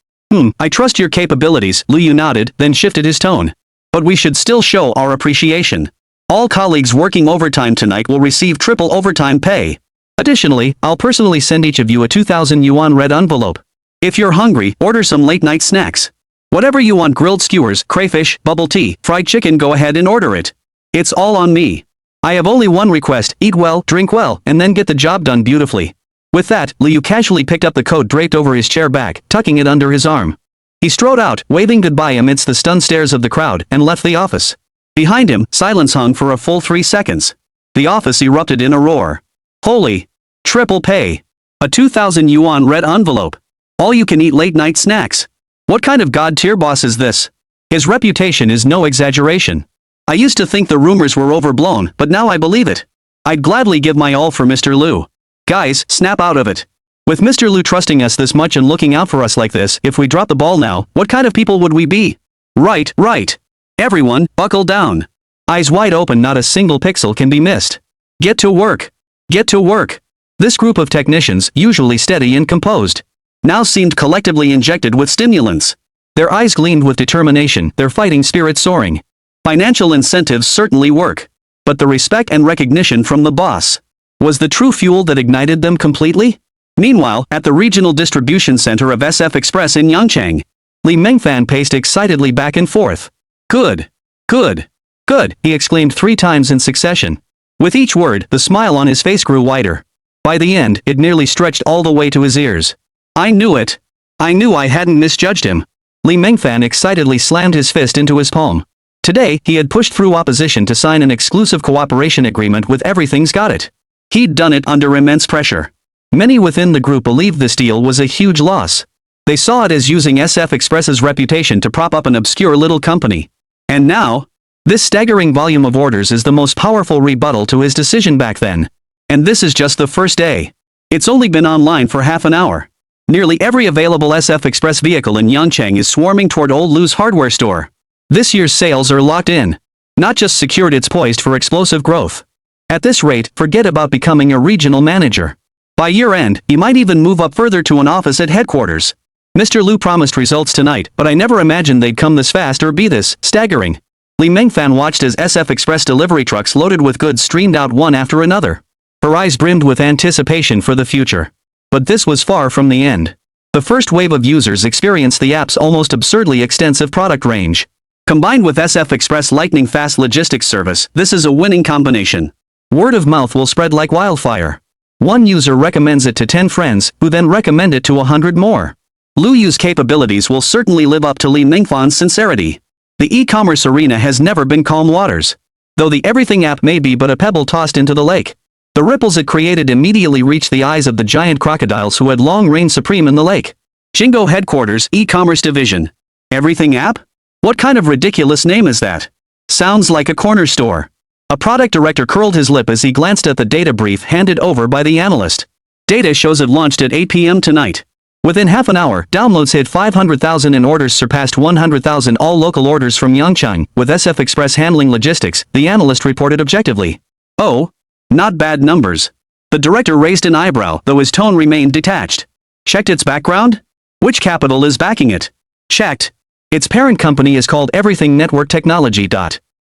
I trust your capabilities, Lu Yu nodded, then shifted his tone. But we should still show our appreciation. All colleagues working overtime tonight will receive triple overtime pay. Additionally, I'll personally send each of you a 2,000 yuan red envelope. If you're hungry, order some late-night snacks. Whatever you want, grilled skewers, crayfish, bubble tea, fried chicken, go ahead and order it. It's all on me. I have only one request, eat well, drink well, and then get the job done beautifully. With that, Lu Yu casually picked up the coat draped over his chair back, tucking it under his arm. He strode out, waving goodbye amidst the stunned stares of the crowd, and left the office. Behind him, silence hung for a full 3 seconds. The office erupted in a roar. Holy! Triple pay! A 2,000 yuan red envelope. All-you-can-eat late-night snacks. What kind of god-tier boss is this? His reputation is no exaggeration. I used to think the rumors were overblown, but now I believe it. I'd gladly give my all for Mr. Liu. Guys, snap out of it. With Mr. Liu trusting us this much and looking out for us like this, if we drop the ball now, what kind of people would we be? Right, right. Everyone, buckle down. Eyes wide open, not a single pixel can be missed. Get to work. Get to work. This group of technicians, usually steady and composed, now seemed collectively injected with stimulants. Their eyes gleamed with determination, their fighting spirit soaring. Financial incentives certainly work. But the respect and recognition from the boss was the true fuel that ignited them completely? Meanwhile, at the regional distribution center of SF Express in Yangchang, Li Mengfan paced excitedly back and forth. Good. Good. Good, he exclaimed 3 times in succession. With each word, the smile on his face grew wider. By the end, it nearly stretched all the way to his ears. I knew it. I knew I hadn't misjudged him. Li Mengfan excitedly slammed his fist into his palm. Today, he had pushed through opposition to sign an exclusive cooperation agreement with Everything's Got It. He'd done it under immense pressure. Many within the group believed this deal was a huge loss. They saw it as using SF Express's reputation to prop up an obscure little company. And now, this staggering volume of orders is the most powerful rebuttal to his decision back then. And this is just the first day. It's only been online for half an hour. Nearly every available SF Express vehicle in Yangchang is swarming toward Old Liu's hardware store. This year's sales are locked in. Not just secured, it's poised for explosive growth. At this rate, forget about becoming a regional manager. By year-end, he might even move up further to an office at headquarters. Mr. Liu promised results tonight, but I never imagined they'd come this fast or be this staggering. Li Mengfan watched as SF Express delivery trucks loaded with goods streamed out one after another. Her eyes brimmed with anticipation for the future. But this was far from the end. The first wave of users experienced the app's almost absurdly extensive product range. Combined with SF Express lightning-fast logistics service, this is a winning combination. Word of mouth will spread like wildfire. One user recommends it to 10 friends, who then recommend it to 100 more. Liu Yu's capabilities will certainly live up to Li Mengfan's sincerity. The e-commerce arena has never been calm waters. Though the Everything app may be but a pebble tossed into the lake. The ripples it created immediately reached the eyes of the giant crocodiles who had long reigned supreme in the lake. Jingo Headquarters E-commerce Division. Everything app? What kind of ridiculous name is that? Sounds like a corner store. A product director curled his lip as he glanced at the data brief handed over by the analyst. Data shows it launched at 8 p.m. tonight. Within half an hour, downloads hit 500,000 and orders surpassed 100,000, all local orders from Yangchang, with SF Express handling logistics, the analyst reported objectively. Oh, not bad numbers. The director raised an eyebrow, though his tone remained detached. Checked its background? Which capital is backing it? Checked. Its parent company is called Everything Network Technology.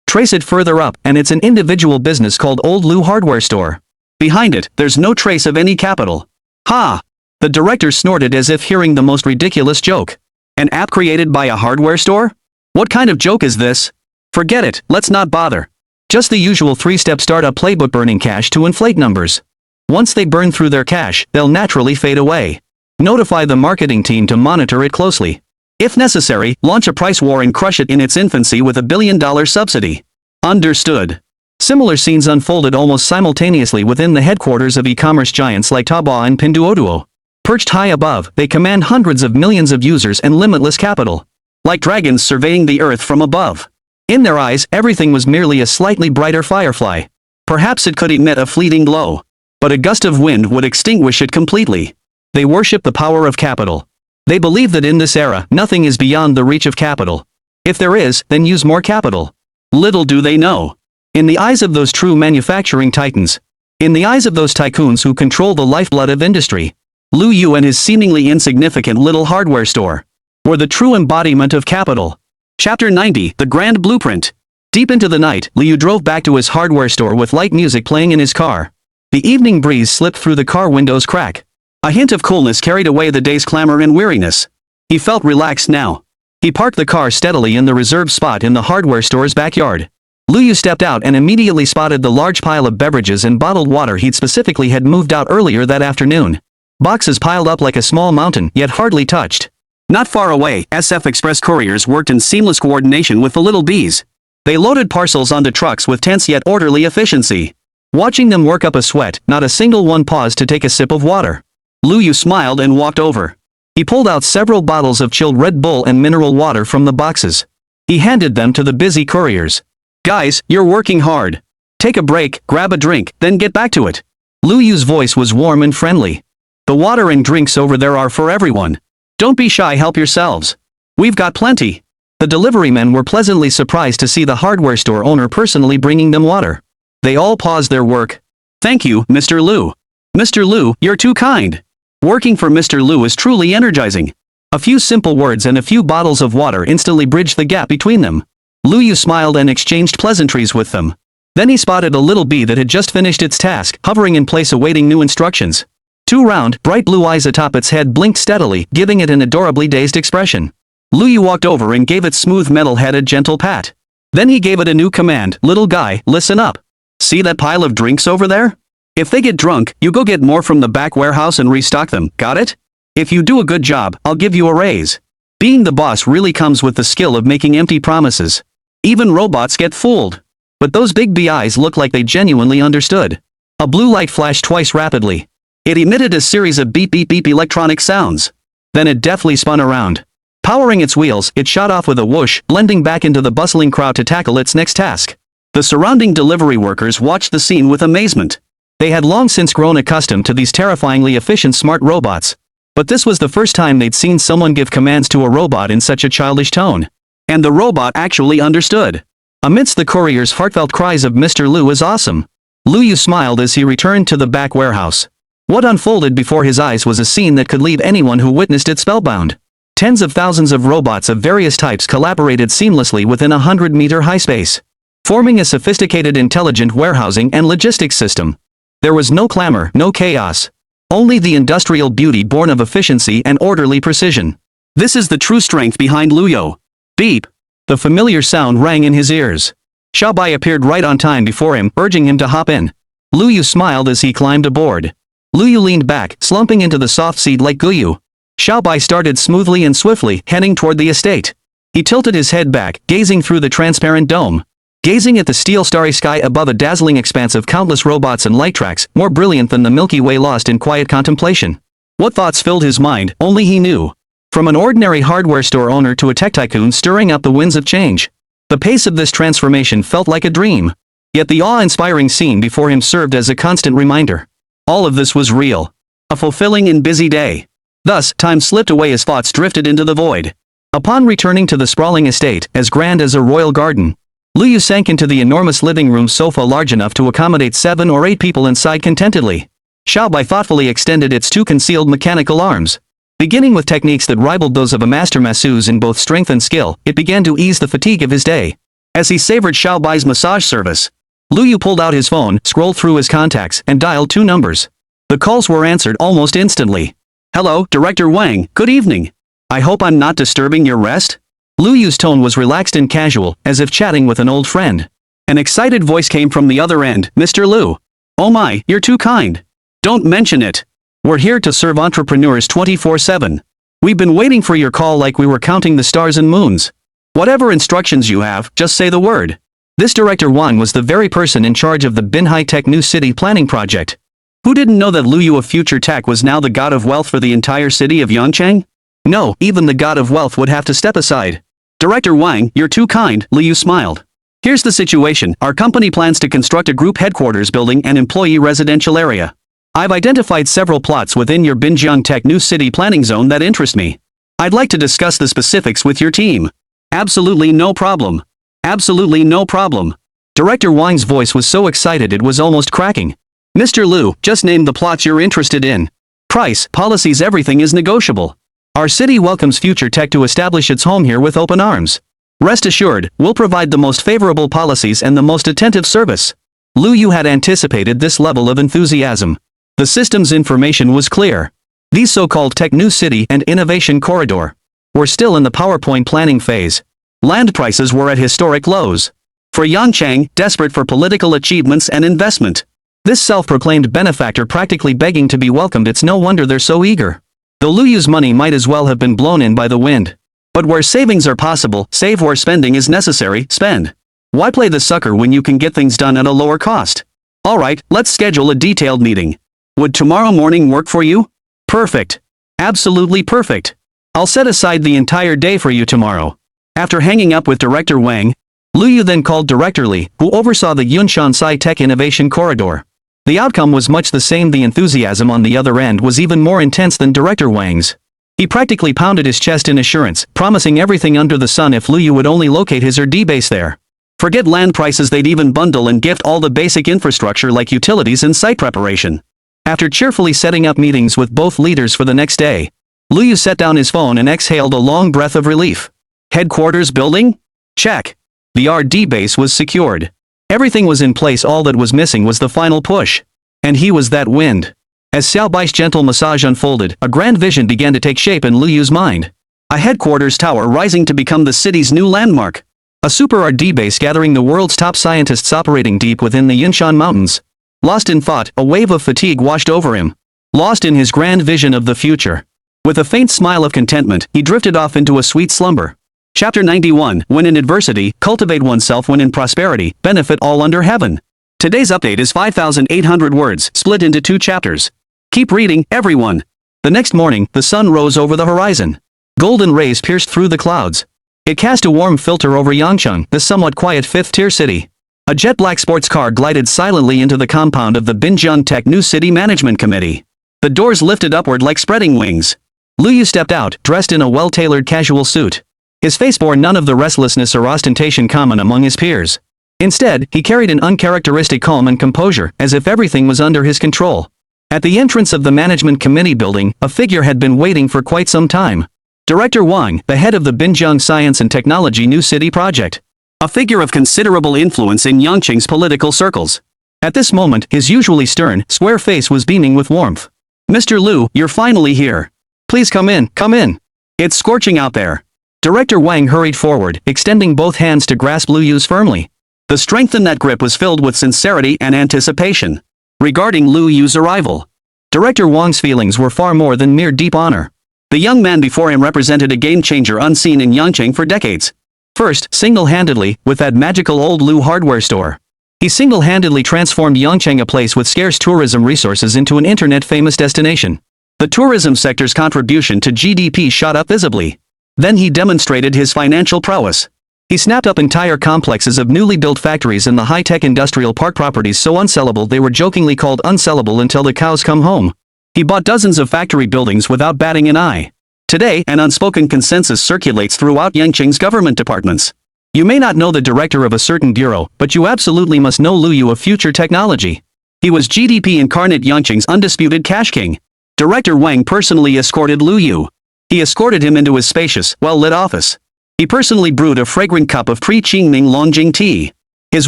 Trace it further up, and it's an individual business called Old Liu Hardware Store. Behind it, there's no trace of any capital. Ha! The director snorted as if hearing the most ridiculous joke. An app created by a hardware store? What kind of joke is this? Forget it, let's not bother. Just the usual 3-step startup playbook: burning cash to inflate numbers. Once they burn through their cash, they'll naturally fade away. Notify the marketing team to monitor it closely. If necessary, launch a price war and crush it in its infancy with $1 billion subsidy. Understood. Similar scenes unfolded almost simultaneously within the headquarters of e-commerce giants like Taobao and Pinduoduo. Perched high above, they command hundreds of millions of users and limitless capital. Like dragons surveying the earth from above. In their eyes, everything was merely a slightly brighter firefly. Perhaps it could emit a fleeting glow. But a gust of wind would extinguish it completely. They worship the power of capital. They believe that in this era, nothing is beyond the reach of capital. If there is, then use more capital. Little do they know. In the eyes of those true manufacturing titans, in the eyes of those tycoons who control the lifeblood of industry, Liu Yu and his seemingly insignificant little hardware store were the true embodiment of capital. Chapter 90, The Grand Blueprint. Deep into the night, Liu drove back to his hardware store with light music playing in his car. The evening breeze slipped through the car window's crack. A hint of coolness carried away the day's clamor and weariness. He felt relaxed now. He parked the car steadily in the reserved spot in the hardware store's backyard. Liu Yu stepped out and immediately spotted the large pile of beverages and bottled water he'd specifically had moved out earlier that afternoon. Boxes piled up like a small mountain, yet hardly touched. Not far away, SF Express couriers worked in seamless coordination with the little bees. They loaded parcels onto trucks with tense yet orderly efficiency. Watching them work up a sweat, not a single one paused to take a sip of water. Lu Yu smiled and walked over. He pulled out several bottles of chilled Red Bull and mineral water from the boxes. He handed them to the busy couriers. Guys, you're working hard. Take a break, grab a drink, then get back to it. Lu Yu's voice was warm and friendly. The water and drinks over there are for everyone. Don't be shy, help yourselves. We've got plenty. The delivery men were pleasantly surprised to see the hardware store owner personally bringing them water. They all paused their work. Thank you, Mr. Lu. Mr. Lu, you're too kind. Working for Mr. Lu is truly energizing. A few simple words and a few bottles of water instantly bridged the gap between them. Lu Yu smiled and exchanged pleasantries with them. Then he spotted a little bee that had just finished its task, hovering in place awaiting new instructions. Two round, bright blue eyes atop its head blinked steadily, giving it an adorably dazed expression. Lu Yu walked over and gave its smooth metal head a gentle pat. Then he gave it a new command, little guy, listen up. See that pile of drinks over there? If they get drunk, you go get more from the back warehouse and restock them, got it? If you do a good job, I'll give you a raise. Being the boss really comes with the skill of making empty promises. Even robots get fooled. But those big bee eyes look like they genuinely understood. A blue light flashed twice rapidly. It emitted a series of beep beep beep electronic sounds. Then it deftly spun around. Powering its wheels, it shot off with a whoosh, blending back into the bustling crowd to tackle its next task. The surrounding delivery workers watched the scene with amazement. They had long since grown accustomed to these terrifyingly efficient smart robots. But this was the first time they'd seen someone give commands to a robot in such a childish tone. And the robot actually understood. Amidst the courier's heartfelt cries of Mr. Lu is awesome. Lu Yu smiled as he returned to the back warehouse. What unfolded before his eyes was a scene that could leave anyone who witnessed it spellbound. Tens of thousands of robots of various types collaborated seamlessly within a 100-meter high space, forming a sophisticated intelligent warehousing and logistics system. There was no clamor, no chaos. Only the industrial beauty born of efficiency and orderly precision. This is the true strength behind Lu Yu. Beep. The familiar sound rang in his ears. Xiaobai appeared right on time before him, urging him to hop in. Lu Yu smiled as he climbed aboard. Lu Yu leaned back, slumping into the soft seat like Guyu. Xiaobai started smoothly and swiftly, heading toward the estate. He tilted his head back, gazing through the transparent dome. Gazing at the steel starry sky above a dazzling expanse of countless robots and light tracks, more brilliant than the Milky Way, lost in quiet contemplation. What thoughts filled his mind, only he knew. From an ordinary hardware store owner to a tech tycoon stirring up the winds of change. The pace of this transformation felt like a dream. Yet the awe-inspiring scene before him served as a constant reminder. All of this was real. A fulfilling and busy day. Thus, time slipped away as thoughts drifted into the void. Upon returning to the sprawling estate, as grand as a royal garden, Lu Yu sank into the enormous living room sofa large enough to accommodate 7 or 8 people inside contentedly. Xiaobai thoughtfully extended its 2 concealed mechanical arms. Beginning with techniques that rivaled those of a master masseuse in both strength and skill, it began to ease the fatigue of his day. As he savored Xiaobai's massage service, Lu Yu pulled out his phone, scrolled through his contacts, and dialed 2 numbers. The calls were answered almost instantly. Hello, Director Wang, good evening. I hope I'm not disturbing your rest? Lu Yu's tone was relaxed and casual, as if chatting with an old friend. An excited voice came from the other end, Mr. Lu. Oh my, you're too kind. Don't mention it. We're here to serve entrepreneurs 24/7. We've been waiting for your call like we were counting the stars and moons. Whatever instructions you have, just say the word. This Director Wang was the very person in charge of the Binhai Tech New City planning project. Who didn't know that Lu Yu of Future Tech was now the god of wealth for the entire city of Yangcheng? No, even the god of wealth would have to step aside. Director Wang, you're too kind, Lu Yu smiled. Here's the situation, our company plans to construct a group headquarters building and employee residential area. I've identified several plots within your Binjiang Tech New City planning zone that interest me. I'd like to discuss the specifics with your team. Absolutely no problem. Absolutely no problem. Director Wang's voice was so excited it was almost cracking. Mr. Lu, just name the plots you're interested in. Price, policies, everything is negotiable. Our city welcomes Future Tech to establish its home here with open arms. Rest assured, we'll provide the most favorable policies and the most attentive service. Lu Yu had anticipated this level of enthusiasm. The system's information was clear. These so-called Tech New City and Innovation Corridor were still in the PowerPoint planning phase. Land prices were at historic lows. For Yangcheng, desperate for political achievements and investment. This self-proclaimed benefactor practically begging to be welcomed, it's no wonder they're so eager. Though Lu Yu's money might as well have been blown in by the wind. But where savings are possible, save. Where spending is necessary, spend. Why play the sucker when you can get things done at a lower cost? Alright, let's schedule a detailed meeting. Would tomorrow morning work for you? Perfect. Absolutely perfect. I'll set aside the entire day for you tomorrow. After hanging up with Director Wang, Liu Yu then called Director Li, who oversaw the Yunshan Sci-Tech Innovation Corridor. The outcome was much the same. The enthusiasm on the other end was even more intense than Director Wang's. He practically pounded his chest in assurance, promising everything under the sun if Liu Yu would only locate his RD base there. Forget land prices, they'd even bundle and gift all the basic infrastructure like utilities and site preparation. After cheerfully setting up meetings with both leaders for the next day, Liu Yu set down his phone and exhaled a long breath of relief. Headquarters building? Check. The RD base was secured. Everything was in place, all that was missing was the final push. And he was that wind. As Xiao Bai's gentle massage unfolded, a grand vision began to take shape in Liu Yu's mind. A headquarters tower rising to become the city's new landmark. A super RD base gathering the world's top scientists operating deep within the Yunshan Mountains. Lost in thought, a wave of fatigue washed over him. Lost in his grand vision of the future. With a faint smile of contentment, he drifted off into a sweet slumber. Chapter 91, When in adversity, cultivate oneself. When in prosperity, benefit all under heaven. Today's update is 5,800 words, split into 2 chapters. Keep reading, everyone. The next morning, the sun rose over the horizon. Golden rays pierced through the clouds. It cast a warm filter over Yangcheng, the somewhat quiet 5th-tier city. A jet-black sports car glided silently into the compound of the Binjiang Tech New City Management Committee. The doors lifted upward like spreading wings. Liu Yu stepped out, dressed in a well-tailored casual suit. His face bore none of the restlessness or ostentation common among his peers. Instead, he carried an uncharacteristic calm and composure, as if everything was under his control. At the entrance of the management committee building, a figure had been waiting for quite some time. Director Wang, the head of the Binjiang Science and Technology New City Project. A figure of considerable influence in Yangcheng's political circles. At this moment, his usually stern, square face was beaming with warmth. Mr. Liu, you're finally here. Please come in, come in. It's scorching out there. Director Wang hurried forward, extending both hands to grasp Liu Yu's firmly. The strength in that grip was filled with sincerity and anticipation. Regarding Liu Yu's arrival, Director Wang's feelings were far more than mere deep honor. The young man before him represented a game-changer unseen in Yangcheng for decades. First, single-handedly, with that magical old Liu hardware store. He single-handedly transformed Yangcheng, a place with scarce tourism resources, into an internet-famous destination. The tourism sector's contribution to GDP shot up visibly. Then he demonstrated his financial prowess. He snapped up entire complexes of newly built factories in the high-tech industrial park, properties so unsellable they were jokingly called unsellable until the cows come home. He bought dozens of factory buildings without batting an eye. Today, an unspoken consensus circulates throughout Yangcheng's government departments. You may not know the director of a certain bureau, but you absolutely must know Liu Yu of future technology. He was GDP incarnate, Yangcheng's undisputed cash king. Director Wang personally escorted Liu Yu. He escorted him into his spacious, well-lit office. He personally brewed a fragrant cup of pre-Qingming Longjing tea. His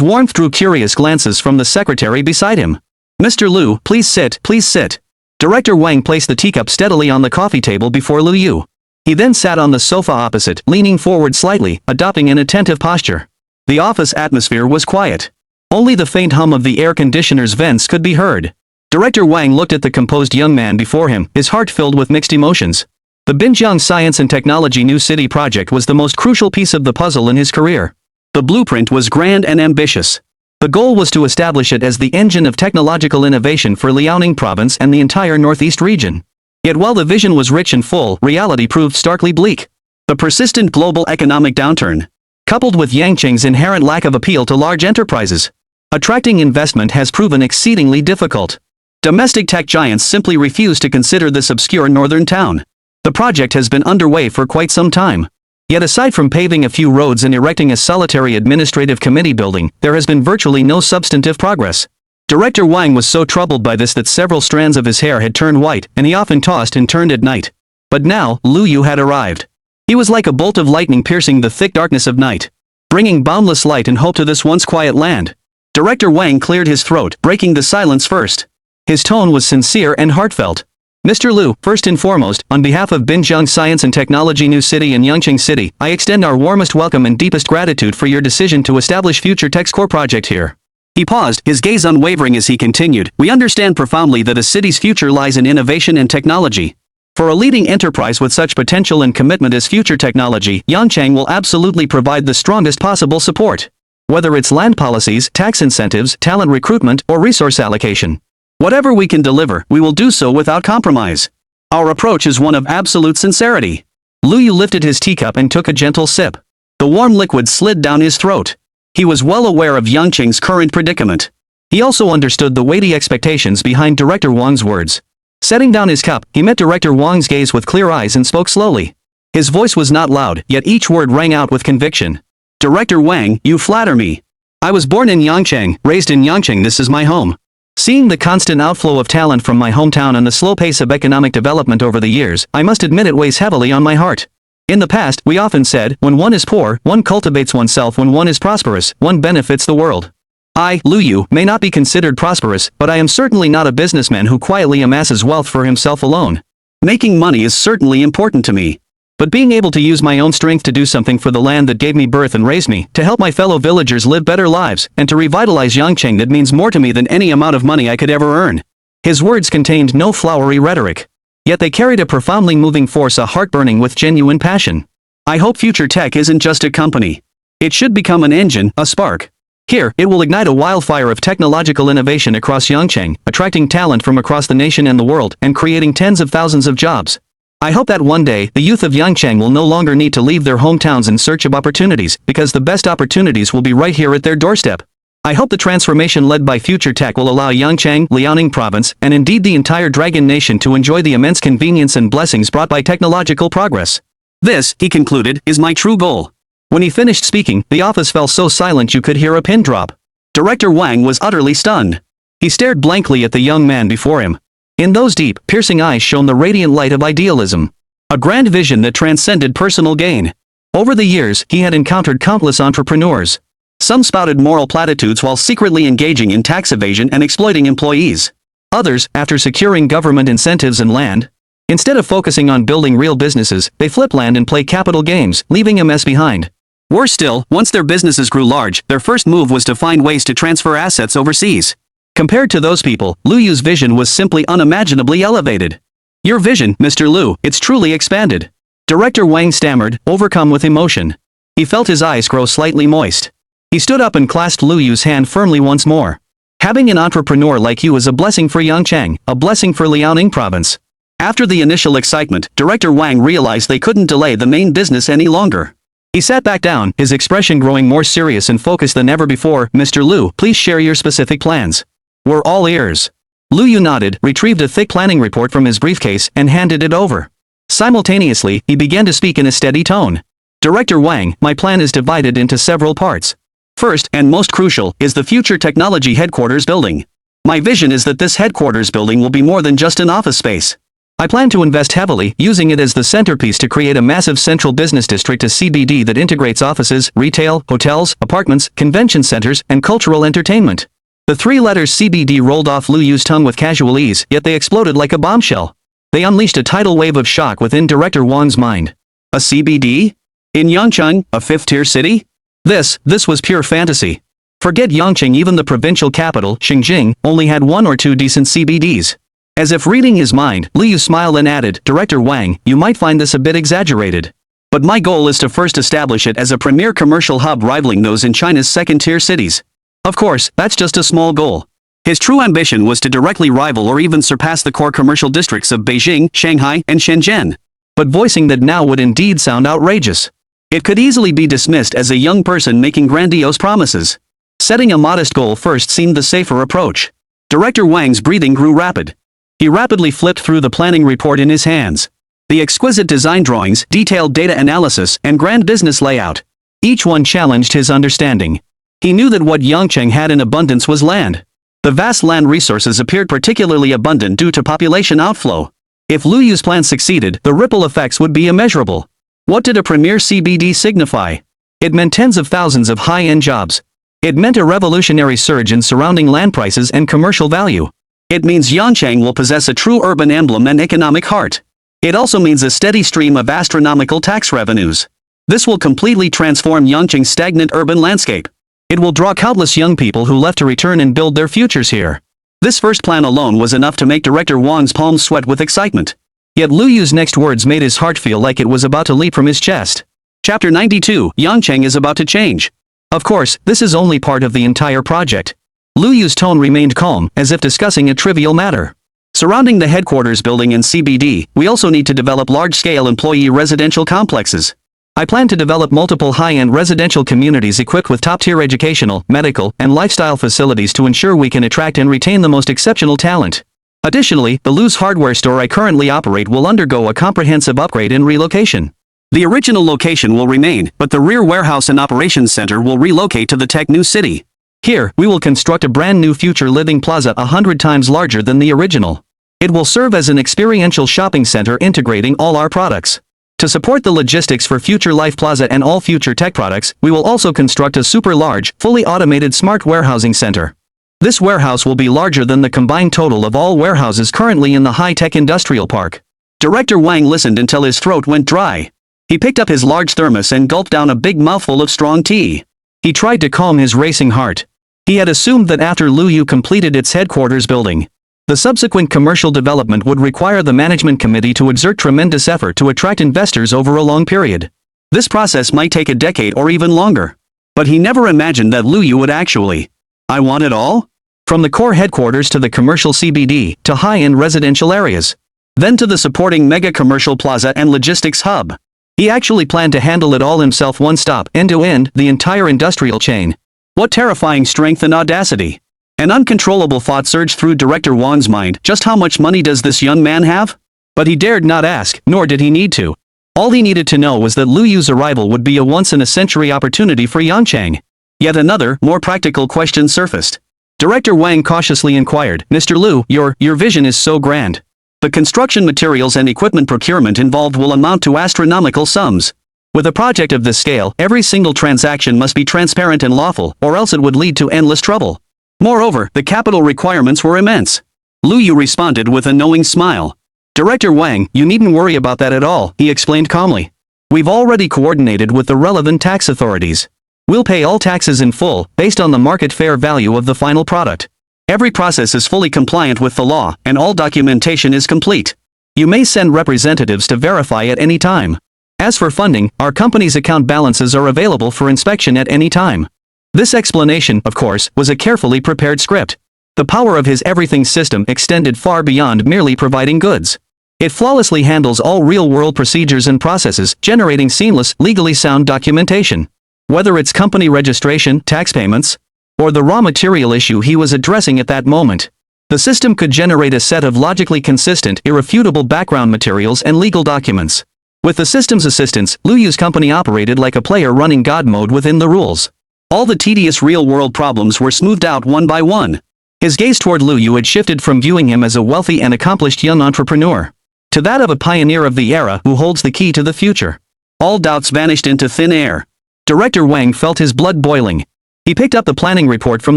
warmth drew curious glances from the secretary beside him. Mr. Liu, please sit, please sit. Director Wang placed the teacup steadily on the coffee table before Liu Yu. He then sat on the sofa opposite, leaning forward slightly, adopting an attentive posture. The office atmosphere was quiet. Only the faint hum of the air conditioner's vents could be heard. Director Wang looked at the composed young man before him, his heart filled with mixed emotions. The Binjiang Science and Technology New City project was the most crucial piece of the puzzle in his career. The blueprint was grand and ambitious. The goal was to establish it as the engine of technological innovation for Liaoning province and the entire northeast region. Yet while the vision was rich and full, reality proved starkly bleak. The persistent global economic downturn, coupled with Yangcheng's inherent lack of appeal to large enterprises, attracting investment has proven exceedingly difficult. Domestic tech giants simply refuse to consider this obscure northern town. The project has been underway for quite some time. Yet aside from paving a few roads and erecting a solitary administrative committee building, there has been virtually no substantive progress. Director Wang was so troubled by this that several strands of his hair had turned white, and he often tossed and turned at night. But now, Liu Yu had arrived. He was like a bolt of lightning piercing the thick darkness of night, bringing boundless light and hope to this once quiet land. Director Wang cleared his throat, breaking the silence first. His tone was sincere and heartfelt. Mr. Liu, first and foremost, on behalf of Binjiang Science and Technology New City and Yangcheng City, I extend our warmest welcome and deepest gratitude for your decision to establish Future Tech's core project here. He paused, his gaze unwavering as he continued. We understand profoundly that a city's future lies in innovation and technology. For a leading enterprise with such potential and commitment as Future Technology, Yangcheng will absolutely provide the strongest possible support. Whether it's land policies, tax incentives, talent recruitment, or resource allocation. Whatever we can deliver, we will do so without compromise. Our approach is one of absolute sincerity. Lu Yu lifted his teacup and took a gentle sip. The warm liquid slid down his throat. He was well aware of Yang Qing's current predicament. He also understood the weighty expectations behind Director Wang's words. Setting down his cup, he met Director Wang's gaze with clear eyes and spoke slowly. His voice was not loud, yet each word rang out with conviction. Director Wang, you flatter me. I was born in Yangcheng, raised in Yangcheng. This is my home. Seeing the constant outflow of talent from my hometown and the slow pace of economic development over the years, I must admit it weighs heavily on my heart. In the past, we often said, when one is poor, one cultivates oneself. When one is prosperous, one benefits the world. I, Lu Yu, may not be considered prosperous, but I am certainly not a businessman who quietly amasses wealth for himself alone. Making money is certainly important to me. But being able to use my own strength to do something for the land that gave me birth and raised me, to help my fellow villagers live better lives, and to revitalize Yangcheng, that means more to me than any amount of money I could ever earn. His words contained no flowery rhetoric. Yet they carried a profoundly moving force, a heart burning with genuine passion. I hope future tech isn't just a company. It should become an engine, a spark. Here, it will ignite a wildfire of technological innovation across Yangcheng, attracting talent from across the nation and the world, and creating tens of thousands of jobs. I hope that one day, the youth of Yangcheng will no longer need to leave their hometowns in search of opportunities, because the best opportunities will be right here at their doorstep. I hope the transformation led by future tech will allow Yangcheng, Liaoning province, and indeed the entire Dragon Nation to enjoy the immense convenience and blessings brought by technological progress. This, he concluded, is my true goal. When he finished speaking, the office fell so silent you could hear a pin drop. Director Wang was utterly stunned. He stared blankly at the young man before him. In those deep, piercing eyes shone the radiant light of idealism. A grand vision that transcended personal gain. Over the years, he had encountered countless entrepreneurs. Some spouted moral platitudes while secretly engaging in tax evasion and exploiting employees. Others, after securing government incentives and land, instead of focusing on building real businesses, they flip land and play capital games, leaving a mess behind. Worse still, once their businesses grew large, their first move was to find ways to transfer assets overseas. Compared to those people, Lu Yu's vision was simply unimaginably elevated. Your vision, Mr. Lu, it's truly expanded. Director Wang stammered, overcome with emotion. He felt his eyes grow slightly moist. He stood up and clasped Lu Yu's hand firmly once more. Having an entrepreneur like you is a blessing for Yangcheng, a blessing for Liaoning province. After the initial excitement, Director Wang realized they couldn't delay the main business any longer. He sat back down, his expression growing more serious and focused than ever before. Mr. Lu, please share your specific plans. We're all ears. Lu Yu nodded, retrieved a thick planning report from his briefcase, and handed it over. Simultaneously, he began to speak in a steady tone. Director Wang, my plan is divided into several parts. First, and most crucial, is the future technology headquarters building. My vision is that this headquarters building will be more than just an office space. I plan to invest heavily, using it as the centerpiece to create a massive central business district, a CBD that integrates offices, retail, hotels, apartments, convention centers, and cultural entertainment. The three letters CBD rolled off Lu Yu's tongue with casual ease, yet they exploded like a bombshell. They unleashed a tidal wave of shock within Director Wang's mind. A CBD? In Yangcheng, a fifth-tier city? This was pure fantasy. Forget Yangcheng, even the provincial capital, Xinjiang, only had one or two decent CBDs. As if reading his mind, Lu Yu smiled and added, Director Wang, you might find this a bit exaggerated. But my goal is to first establish it as a premier commercial hub rivaling those in China's second-tier cities. Of course, that's just a small goal. His true ambition was to directly rival or even surpass the core commercial districts of Beijing, Shanghai, and Shenzhen. But voicing that now would indeed sound outrageous. It could easily be dismissed as a young person making grandiose promises. Setting a modest goal first seemed the safer approach. Director Wang's breathing grew rapid. He rapidly flipped through the planning report in his hands. The exquisite design drawings, detailed data analysis, and grand business layout. Each one challenged his understanding. He knew that what Yangcheng had in abundance was land. The vast land resources appeared particularly abundant due to population outflow. If Lu Yu's plan succeeded, the ripple effects would be immeasurable. What did a premier CBD signify? It meant tens of thousands of high-end jobs. It meant a revolutionary surge in surrounding land prices and commercial value. It means Yangcheng will possess a true urban emblem and economic heart. It also means a steady stream of astronomical tax revenues. This will completely transform Yangcheng's stagnant urban landscape. It will draw countless young people who left to return and build their futures here. This first plan alone was enough to make Director Wang's palms sweat with excitement. Yet Lu Yu's next words made his heart feel like it was about to leap from his chest. Chapter 92, Yangcheng is about to change. Of course, this is only part of the entire project. Lu Yu's tone remained calm, as if discussing a trivial matter. Surrounding the headquarters building and CBD, we also need to develop large-scale employee residential complexes. I plan to develop multiple high-end residential communities equipped with top-tier educational, medical, and lifestyle facilities to ensure we can attract and retain the most exceptional talent. Additionally, the loose hardware store I currently operate will undergo a comprehensive upgrade and relocation. The original location will remain, but the rear warehouse and operations center will relocate to the Tech New City. Here, we will construct a brand new future living plaza 100 times larger than the original. It will serve as an experiential shopping center integrating all our products. To support the logistics for Future Life Plaza and all future tech products, we will also construct a super large, fully automated smart warehousing center. This warehouse will be larger than the combined total of all warehouses currently in the high-tech industrial park. Director Wang listened until his throat went dry. He picked up his large thermos and gulped down a big mouthful of strong tea. He tried to calm his racing heart. He had assumed that after Luyu completed its headquarters building, the subsequent commercial development would require the management committee to exert tremendous effort to attract investors over a long period. This process might take a decade or even longer. But he never imagined that Luyu would actually. I want it all? From the core headquarters to the commercial CBD, to high-end residential areas. Then to the supporting mega commercial plaza and logistics hub. He actually planned to handle it all himself, one stop, end-to-end, the entire industrial chain. What terrifying strength and audacity. An uncontrollable thought surged through Director Wang's mind. Just how much money does this young man have? But he dared not ask, nor did he need to. All he needed to know was that Luyu's arrival would be a once-in-a-century opportunity for Yangchang. Yet another, more practical question surfaced. Director Wang cautiously inquired, Mr. Lu, your vision is so grand. The construction materials and equipment procurement involved will amount to astronomical sums. With a project of this scale, every single transaction must be transparent and lawful, or else it would lead to endless trouble. Moreover, the capital requirements were immense. Luyu responded with a knowing smile. Director Wang, you needn't worry about that at all, he explained calmly. We've already coordinated with the relevant tax authorities. We'll pay all taxes in full, based on the market fair value of the final product. Every process is fully compliant with the law, and all documentation is complete. You may send representatives to verify at any time. As for funding, our company's account balances are available for inspection at any time. This explanation, of course, was a carefully prepared script. The power of his everything system extended far beyond merely providing goods. It flawlessly handles all real-world procedures and processes, generating seamless, legally sound documentation. Whether it's company registration, tax payments, or the raw material issue he was addressing at that moment, the system could generate a set of logically consistent, irrefutable background materials and legal documents. With the system's assistance, Luyu's company operated like a player running God mode within the rules. All the tedious real-world problems were smoothed out one by one. His gaze toward Luyu had shifted from viewing him as a wealthy and accomplished young entrepreneur to that of a pioneer of the era who holds the key to the future. All doubts vanished into thin air. Director Wang felt his blood boiling. He picked up the planning report from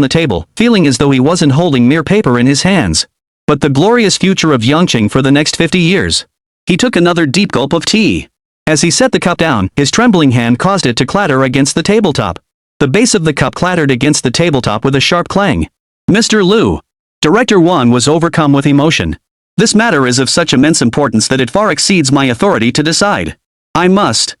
the table, feeling as though he wasn't holding mere paper in his hands, but the glorious future of Yangcheng for the next 50 years. He took another deep gulp of tea. As he set the cup down, his trembling hand caused it to clatter against the tabletop. The base of the cup clattered against the tabletop with a sharp clang. Mr. Lu. Director Wang was overcome with emotion. This matter is of such immense importance that it far exceeds my authority to decide. I must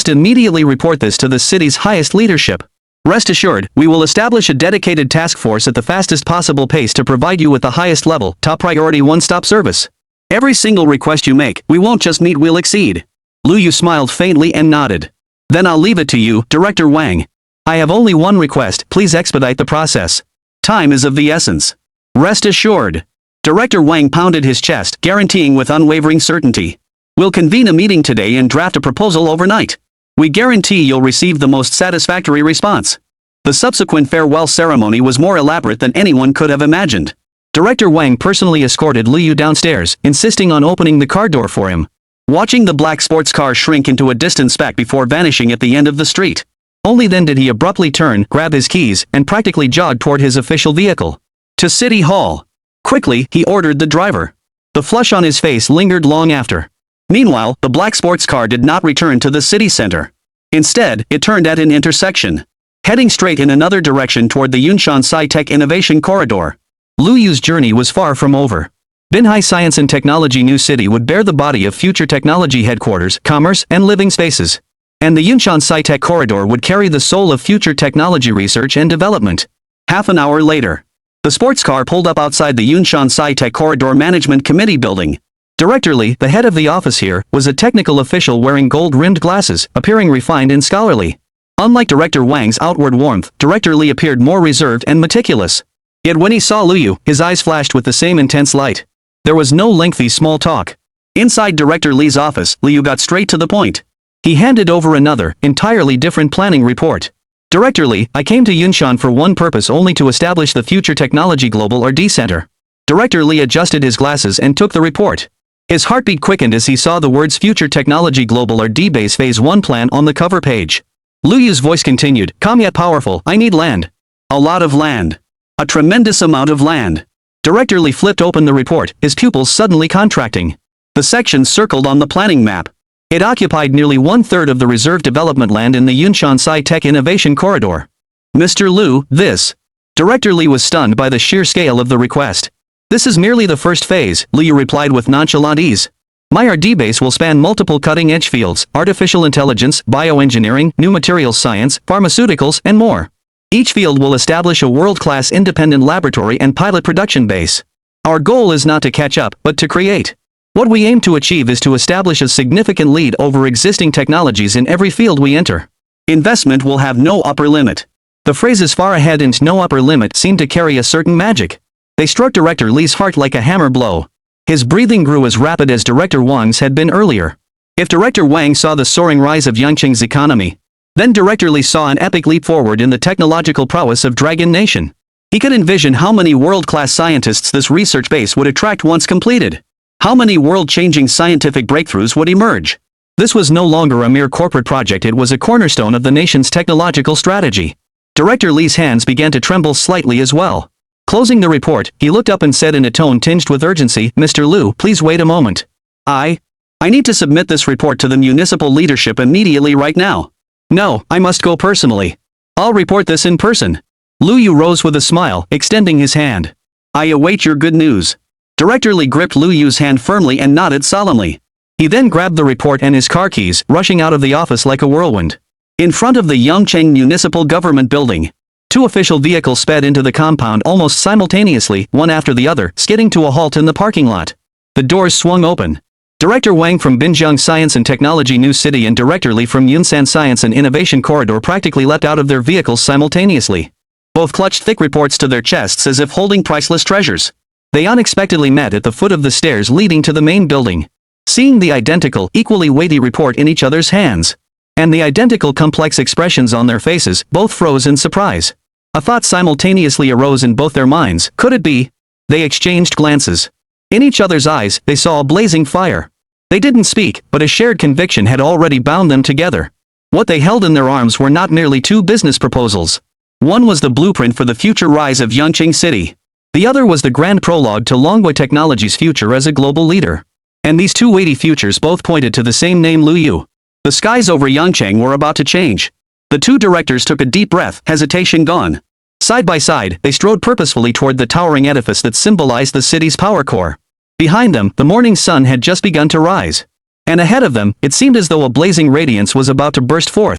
immediately report this to the city's highest leadership. Rest assured, we will establish a dedicated task force at the fastest possible pace to provide you with the highest level, top priority one-stop service. Every single request you make, we won't just meet, we'll exceed. Luyu smiled faintly and nodded. Then I'll leave it to you, Director Wang. I have only one request, please expedite the process. Time is of the essence. Rest assured. Director Wang pounded his chest, guaranteeing with unwavering certainty. We'll convene a meeting today and draft a proposal overnight. We guarantee you'll receive the most satisfactory response. The subsequent farewell ceremony was more elaborate than anyone could have imagined. Director Wang personally escorted Luyu downstairs, insisting on opening the car door for him. Watching the black sports car shrink into a distant speck before vanishing at the end of the street. Only then did he abruptly turn, grab his keys, and practically jog toward his official vehicle. To City Hall. Quickly, he ordered the driver. The flush on his face lingered long after. Meanwhile, the black sports car did not return to the city center. Instead, it turned at an intersection, heading straight in another direction toward the Yunshan Sci-Tech Innovation Corridor. Luyu's journey was far from over. Binhai Science and Technology New City would bear the body of future technology headquarters, commerce, and living spaces. And the Yunshan Sci-Tech Corridor would carry the soul of future technology research and development. Half an hour later. The sports car pulled up outside the Yunshan Sci-Tech Corridor Management Committee building. Director Lee, the head of the office here, was a technical official wearing gold-rimmed glasses, appearing refined and scholarly. Unlike Director Wang's outward warmth, Director Lee appeared more reserved and meticulous. Yet when he saw Liu Yu, his eyes flashed with the same intense light. There was no lengthy small talk. Inside Director Lee's office, Liu Yu got straight to the point. He handed over another, entirely different planning report. Director Lee, I came to Yunshan for one purpose only, to establish the Future Technology Global R&D Center. Director Lee adjusted his glasses and took the report. His heartbeat quickened as he saw the words Future Technology Global R&D Base Phase 1 Plan on the cover page. Liu Yu's voice continued, calm yet powerful, I need land. A lot of land. A tremendous amount of land. Director Lee flipped open the report, his pupils suddenly contracting. The section circled on the planning map. It occupied nearly 1/3 of the reserved development land in the Yunshan Sci-Tech Innovation Corridor. Mr. Liu, this. Director Lee was stunned by the sheer scale of the request. This is merely the first phase, Liu replied with nonchalant ease. My R&D base will span multiple cutting-edge fields, artificial intelligence, bioengineering, new materials science, pharmaceuticals, and more. Each field will establish a world-class independent laboratory and pilot production base. Our goal is not to catch up, but to create. What we aim to achieve is to establish a significant lead over existing technologies in every field we enter. Investment will have no upper limit. The phrases far ahead and no upper limit seemed to carry a certain magic. They struck Director Lee's heart like a hammer blow. His breathing grew as rapid as Director Wang's had been earlier. If Director Wang saw the soaring rise of Yangqing's economy, then Director Lee saw an epic leap forward in the technological prowess of Dragon Nation. He could envision how many world-class scientists this research base would attract once completed. How many world-changing scientific breakthroughs would emerge? This was no longer a mere corporate project, it was a cornerstone of the nation's technological strategy. Director Lee's hands began to tremble slightly as well. Closing the report, he looked up and said in a tone tinged with urgency, Mr. Liu, please wait a moment. I need to submit this report to the municipal leadership immediately right now. No, I must go personally. I'll report this in person. Liu Yu rose with a smile, extending his hand. I await your good news. Director Lee gripped Liu Yu's hand firmly and nodded solemnly. He then grabbed the report and his car keys, rushing out of the office like a whirlwind. In front of the Yangcheng Municipal Government Building, 2 official vehicles sped into the compound almost simultaneously, one after the other, skidding to a halt in the parking lot. The doors swung open. Director Wang from Binjiang Science and Technology New City and Director Lee from Yunsan Science and Innovation Corridor practically leapt out of their vehicles simultaneously. Both clutched thick reports to their chests as if holding priceless treasures. They unexpectedly met at the foot of the stairs leading to the main building. Seeing the identical, equally weighty report in each other's hands, and the identical complex expressions on their faces, both froze in surprise. A thought simultaneously arose in both their minds. Could it be? They exchanged glances. In each other's eyes, they saw a blazing fire. They didn't speak, but a shared conviction had already bound them together. What they held in their arms were not merely 2 business proposals. One was the blueprint for the future rise of Yangqing City. The other was the grand prologue to Longwei Technology's future as a global leader. And these 2 weighty futures both pointed to the same name, Liu Yu. The skies over Yangcheng were about to change. The 2 directors took a deep breath, hesitation gone. Side by side, they strode purposefully toward the towering edifice that symbolized the city's power core. Behind them, the morning sun had just begun to rise. And ahead of them, it seemed as though a blazing radiance was about to burst forth.